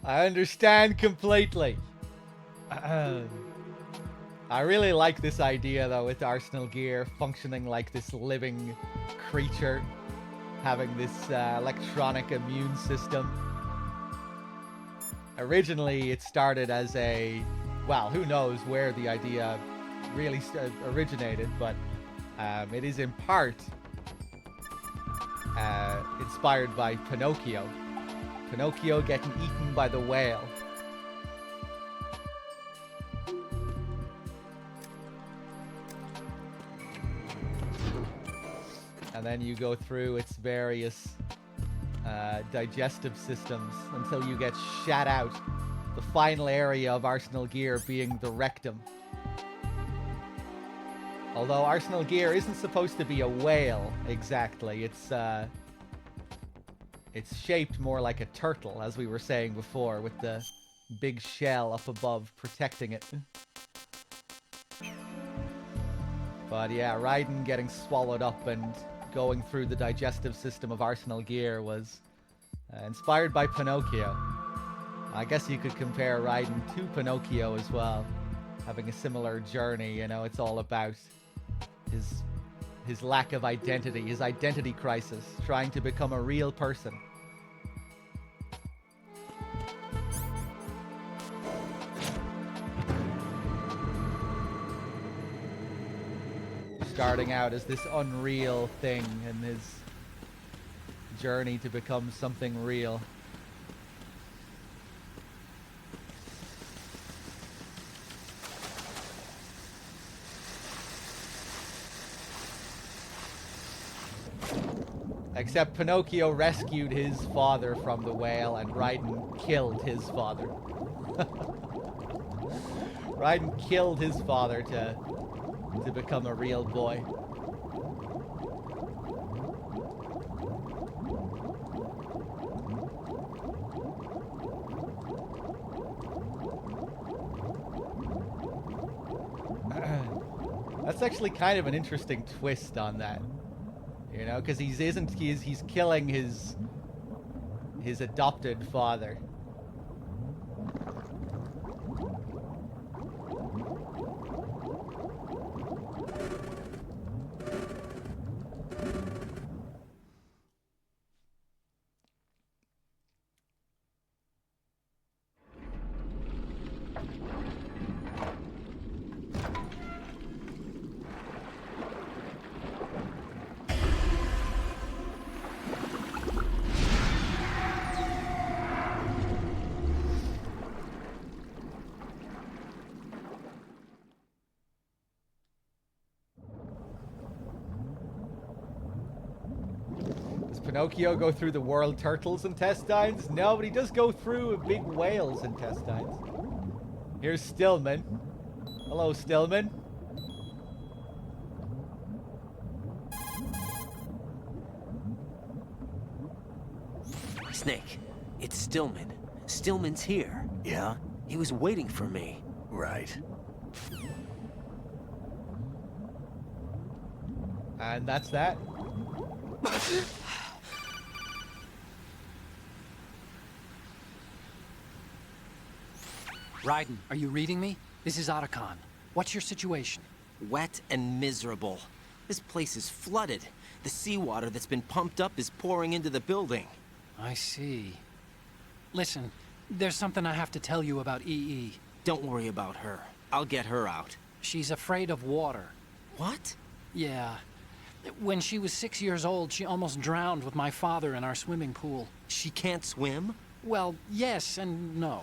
[SPEAKER 1] I understand completely. I really like this idea, though, with Arsenal Gear functioning like this living creature, having this electronic immune system. Originally, it started as a, well, who knows where the idea really originated, but it is in part inspired by Pinocchio. Pinocchio getting eaten by the whale. And then you go through its various digestive systems until you get shat out. The final area of Arsenal Gear being the rectum. Although Arsenal Gear isn't supposed to be a whale exactly, it's shaped more like a turtle, as we were saying before, with the big shell up above protecting it. But yeah, Raiden getting swallowed up and going through the digestive system of Arsenal Gear was inspired by Pinocchio. I guess you could compare Raiden to Pinocchio as well, having a similar journey. You know, it's all about his lack of identity, his identity crisis, trying to become a real person. Starting out as this unreal thing and his journey to become something real. Except Pinocchio rescued his father from the whale and Raiden killed his father. Raiden killed his father to become a real boy. That's actually kind of an interesting twist on that. You know, because he's killing his adopted father. Pinocchio go through the world turtle's intestines? No, but he does go through a big whale's intestines. Here's Stillman. Hello, Stillman.
[SPEAKER 3] Snake, it's Stillman. Stillman's here.
[SPEAKER 23] Yeah?
[SPEAKER 3] He was waiting for me.
[SPEAKER 23] Right.
[SPEAKER 1] And that's that.
[SPEAKER 12] Raiden, are you reading me? This is Otacon. What's your situation?
[SPEAKER 3] Wet and miserable. This place is flooded. The seawater that's been pumped up is pouring into the building.
[SPEAKER 12] I see. Listen, there's something I have to tell you about EE.
[SPEAKER 3] Don't worry about her. I'll get her out.
[SPEAKER 12] She's afraid of water.
[SPEAKER 3] What?
[SPEAKER 12] Yeah. When she was 6 years old, she almost drowned with my father in our swimming pool.
[SPEAKER 3] She can't swim?
[SPEAKER 12] Well, yes and no.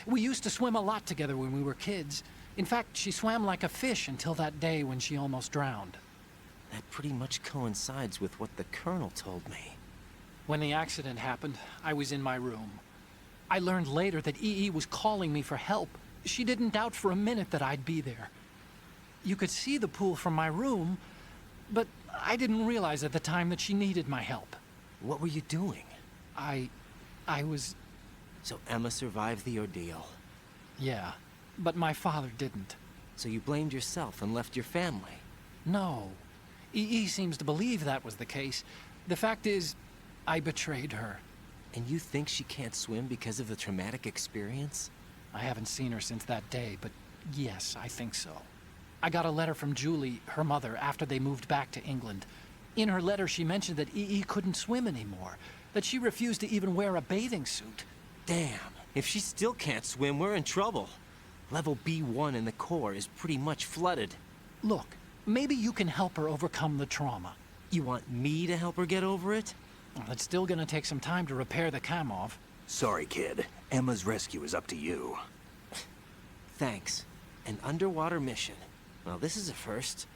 [SPEAKER 12] We used to swim a lot together when we were kids. In fact, she swam like a fish until that day when she almost drowned.
[SPEAKER 3] That pretty much coincides with what the Colonel told me.
[SPEAKER 12] When the accident happened, I was in my room. I learned later that EE was calling me for help. She didn't doubt for a minute that I'd be there. You could see the pool from my room, but I didn't realize at the time that she needed my help.
[SPEAKER 3] What were you doing?
[SPEAKER 12] I was...
[SPEAKER 3] So Emma survived the ordeal?
[SPEAKER 12] Yeah, but my father didn't.
[SPEAKER 3] So you blamed yourself and left your family?
[SPEAKER 12] No. EE seems to believe that was the case. The fact is, I betrayed her.
[SPEAKER 3] And you think she can't swim because of the traumatic experience?
[SPEAKER 12] I haven't seen her since that day, but yes, I think so. I got a letter from Julie, her mother, after they moved back to England. In her letter, she mentioned that EE couldn't swim anymore, that she refused to even wear a bathing suit.
[SPEAKER 3] Damn, if she still can't swim, we're in trouble. Level B1 in the core is pretty much flooded.
[SPEAKER 12] Look, maybe you can help her overcome the trauma.
[SPEAKER 3] You want me to help her get over it?
[SPEAKER 12] Well, it's still gonna take some time to repair the Kamov.
[SPEAKER 23] Sorry, kid. Emma's rescue is up to you.
[SPEAKER 3] Thanks. An underwater mission. Well, this is a first.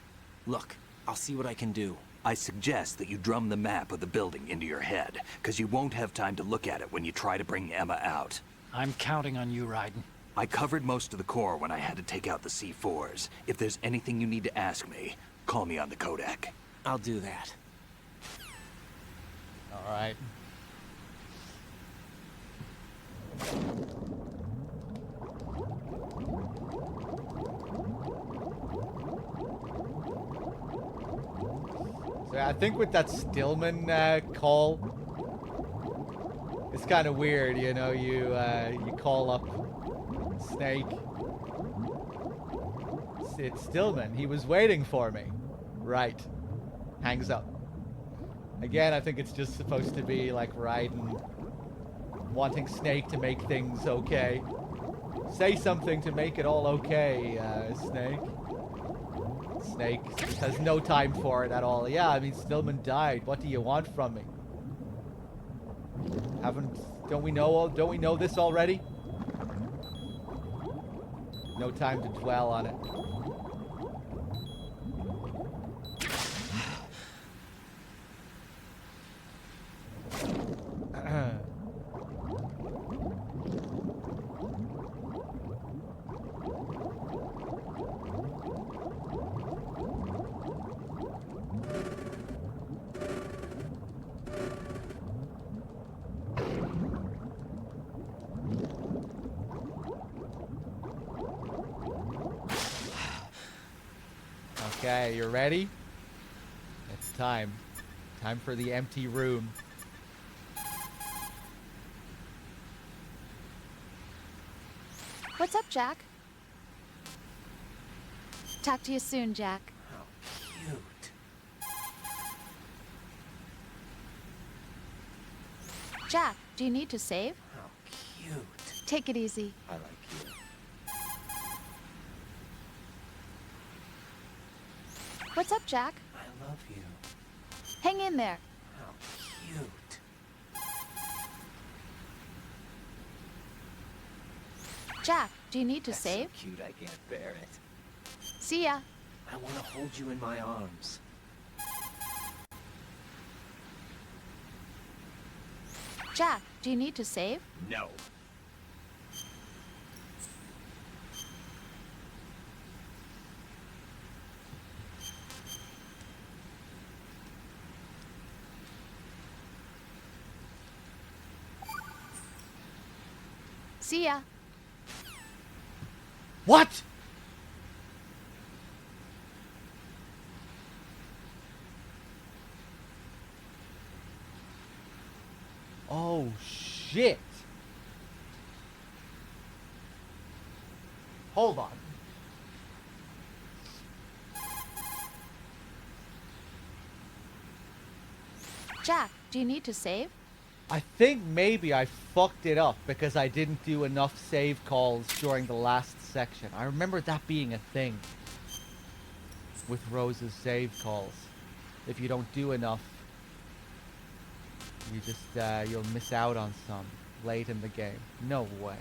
[SPEAKER 3] Look, I'll see what I can do.
[SPEAKER 23] I suggest that you drum the map of the building into your head, because you won't have time to look at it when you try to bring Emma out.
[SPEAKER 12] I'm counting on you, Raiden.
[SPEAKER 23] I covered most of the core when I had to take out the C4s. If there's anything you need to ask me, call me on the Kodak.
[SPEAKER 3] I'll do that.
[SPEAKER 1] All right. So I think with that Stillman call, it's kind of weird, you know. You call up Snake. It's Stillman. He was waiting for me. Right. Hangs up. Again, I think it's just supposed to be like Raiden wanting Snake to make things okay. Say something to make it all okay, Snake. Snake just has no time for it at all. Yeah, I mean, Stillman died. What do you want from me? Don't we know this already? No time to dwell on it. Okay, you ready? It's time. Time for the empty room.
[SPEAKER 13] What's up, Jack? Talk to you soon, Jack.
[SPEAKER 3] How cute.
[SPEAKER 13] Jack, do you need to save?
[SPEAKER 3] How cute.
[SPEAKER 13] Take it easy.
[SPEAKER 3] I like you.
[SPEAKER 13] What's up, Jack?
[SPEAKER 3] I love you.
[SPEAKER 13] Hang in there.
[SPEAKER 3] How cute.
[SPEAKER 13] Jack, do you need to
[SPEAKER 3] That's
[SPEAKER 13] save?
[SPEAKER 3] so cute, I can't bear it.
[SPEAKER 13] See ya.
[SPEAKER 3] I want to hold you in my arms.
[SPEAKER 13] Jack, do you need to save?
[SPEAKER 23] No.
[SPEAKER 13] See ya.
[SPEAKER 1] What? Oh, shit. Hold on.
[SPEAKER 13] Jack, do you need to save?
[SPEAKER 1] I think maybe I fucked it up because I didn't do enough save calls during the last section. I remember that being a thing with Rose's save calls. If you don't do enough, you just, you'll miss out on some late in the game. No way.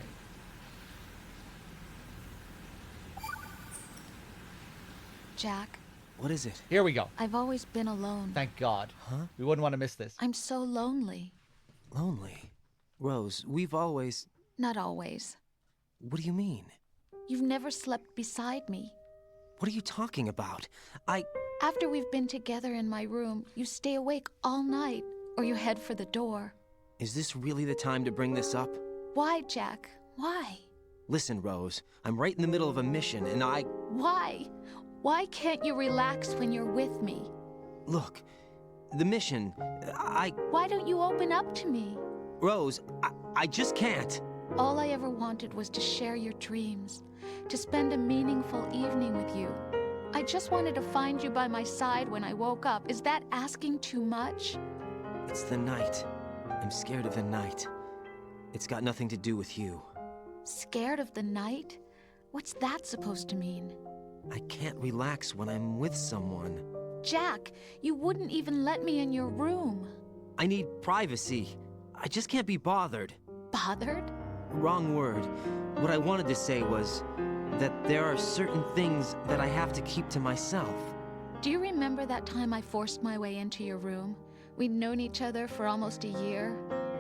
[SPEAKER 13] Jack,
[SPEAKER 3] What is it?
[SPEAKER 1] Here we go.
[SPEAKER 13] I've always been alone.
[SPEAKER 1] Thank God.
[SPEAKER 3] Huh?
[SPEAKER 1] We wouldn't want to miss this.
[SPEAKER 13] I'm so lonely.
[SPEAKER 3] Lonely? Rose, we've always...
[SPEAKER 13] Not always.
[SPEAKER 3] What do you mean?
[SPEAKER 13] You've never slept beside me.
[SPEAKER 3] What are you talking about?
[SPEAKER 13] After we've been together in my room, you stay awake all night, or you head for the door.
[SPEAKER 3] Is this really the time to bring this up?
[SPEAKER 13] Why, Jack? Why?
[SPEAKER 3] Listen, Rose, I'm right in the middle of a mission, and
[SPEAKER 13] Why? Why can't you relax when you're with me?
[SPEAKER 3] Look, the mission,
[SPEAKER 13] Why don't you open up to me?
[SPEAKER 3] Rose, I just can't.
[SPEAKER 13] All I ever wanted was to share your dreams, to spend a meaningful evening with you. I just wanted to find you by my side when I woke up. Is that asking too much?
[SPEAKER 3] It's the night. I'm scared of the night. It's got nothing to do with you.
[SPEAKER 13] Scared of the night? What's that supposed to mean?
[SPEAKER 3] I can't relax when I'm with someone.
[SPEAKER 13] Jack, you wouldn't even let me in your room.
[SPEAKER 3] I need privacy. I just can't be bothered.
[SPEAKER 13] Bothered?
[SPEAKER 3] Wrong word. What I wanted to say was that there are certain things that I have to keep to myself.
[SPEAKER 13] Do you remember that time I forced my way into your room? We'd known each other for almost a year,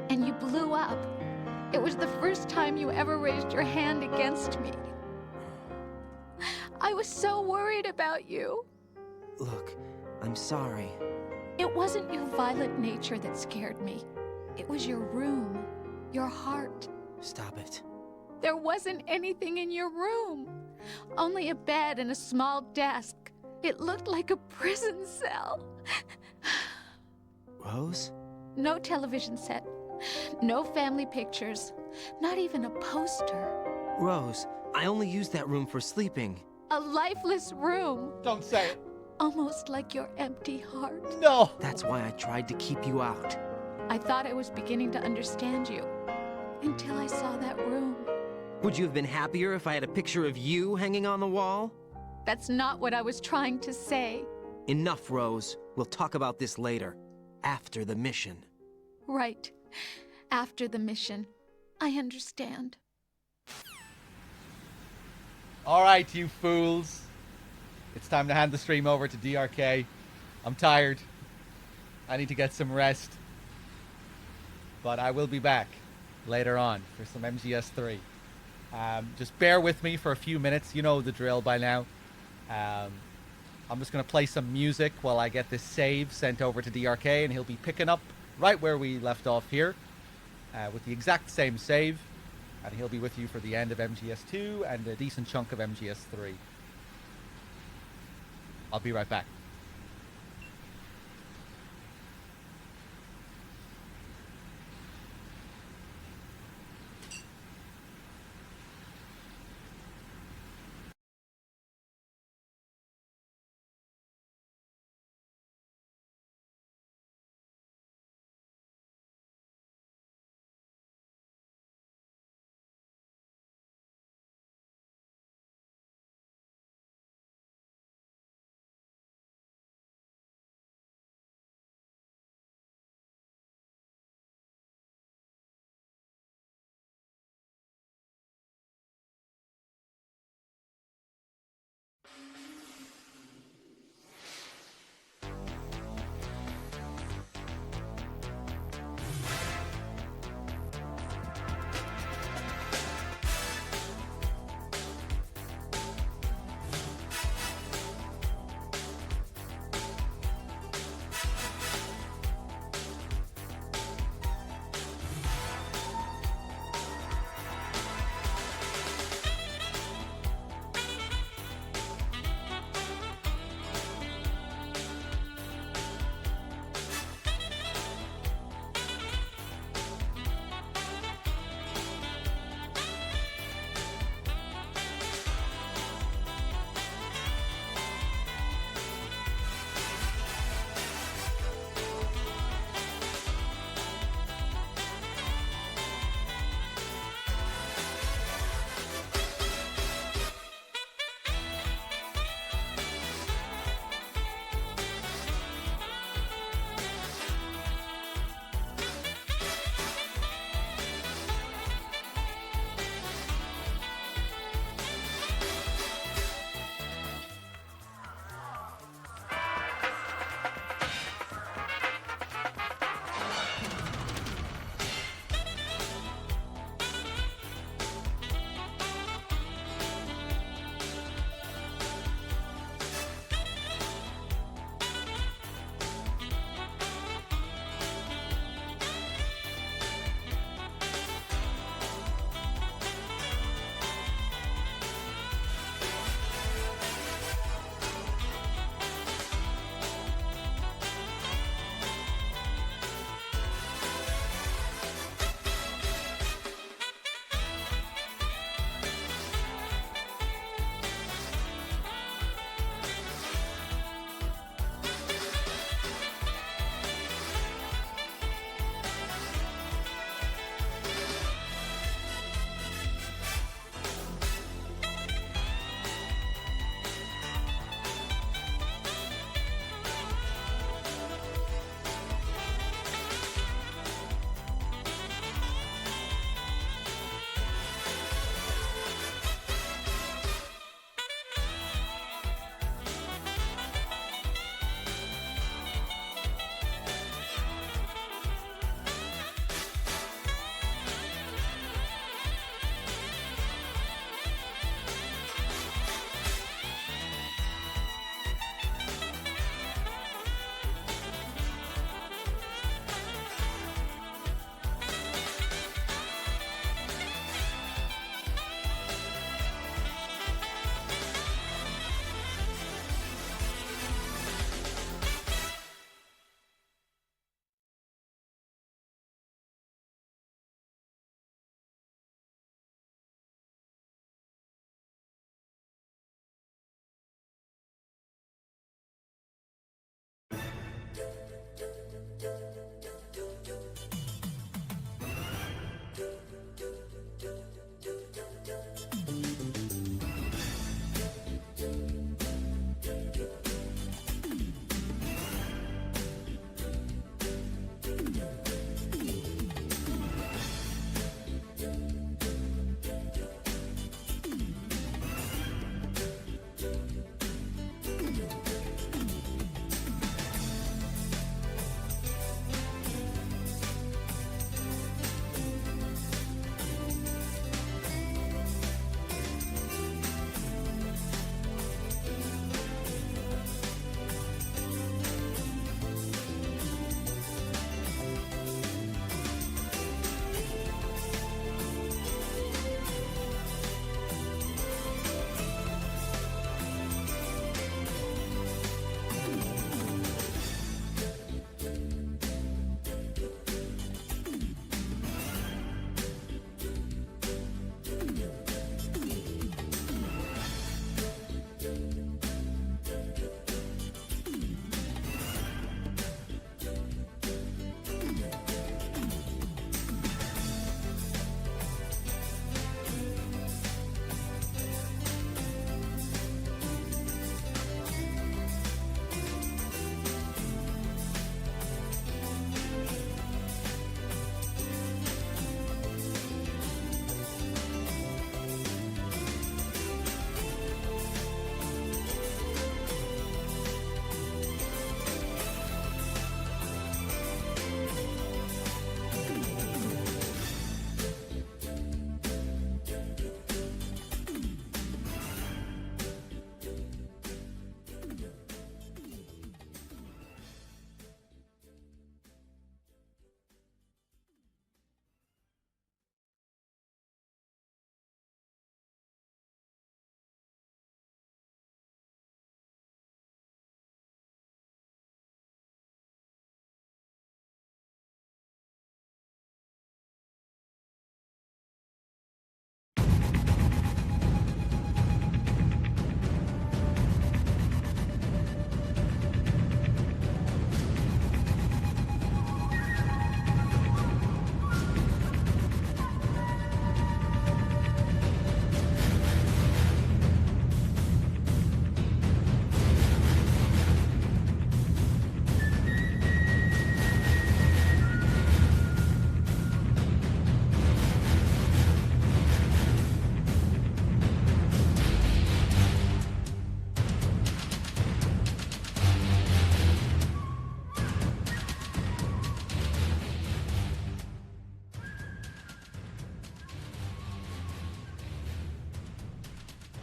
[SPEAKER 13] and you blew up. It was the first time you ever raised your hand against me. I was so worried about you.
[SPEAKER 3] Look, I'm sorry.
[SPEAKER 13] It wasn't your violent nature that scared me. It was your room, your heart.
[SPEAKER 3] Stop it.
[SPEAKER 13] There wasn't anything in your room. Only a bed and a small desk. It looked like a prison cell.
[SPEAKER 3] Rose?
[SPEAKER 13] No television set. No family pictures. Not even a poster.
[SPEAKER 3] Rose, I only use that room for sleeping.
[SPEAKER 13] A lifeless room.
[SPEAKER 1] Don't say it.
[SPEAKER 13] Almost like your empty heart.
[SPEAKER 1] No!
[SPEAKER 3] That's why I tried to keep you out.
[SPEAKER 13] I thought I was beginning to understand you. Until I saw that room.
[SPEAKER 3] Would you have been happier if I had a picture of you hanging on the wall?
[SPEAKER 13] That's not what I was trying to say.
[SPEAKER 3] Enough, Rose. We'll talk about this later. After the mission.
[SPEAKER 13] Right. After the mission. I understand.
[SPEAKER 1] Alright, you fools. It's time to hand the stream over to DRK. I'm tired. I need to get some rest. But I will be back later on for some MGS3. Just bear with me for a few minutes. You know the drill by now. I'm just going to play some music while I get this save sent over to DRK, and he'll be picking up right where we left off here with the exact same save, and he'll be with you for the end of MGS2 and a decent chunk of MGS3. I'll be right back.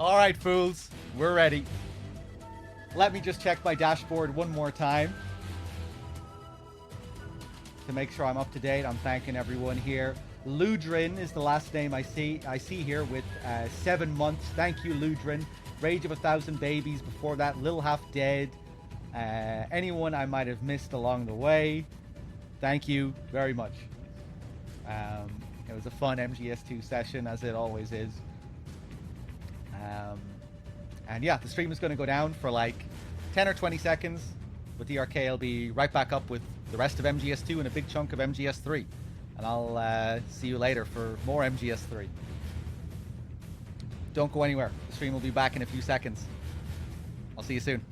[SPEAKER 1] All right, fools. We're ready. Let me just check my dashboard one more time to make sure I'm up to date. I'm thanking everyone here. Ludrin is the last name I see here with 7 months. Thank you, Ludrin. Rage of 1,000 Babies before that. Lil Half Dead. Anyone I might have missed along the way. Thank you very much. It was a fun MGS2 session, as it always is. And yeah, the stream is going to go down for like 10 or 20 seconds. With DRK, I'll be right back up with the rest of MGS2 and a big chunk of MGS3. And I'll see you later for more MGS3. Don't go anywhere. The stream will be back in a few seconds. I'll see you soon.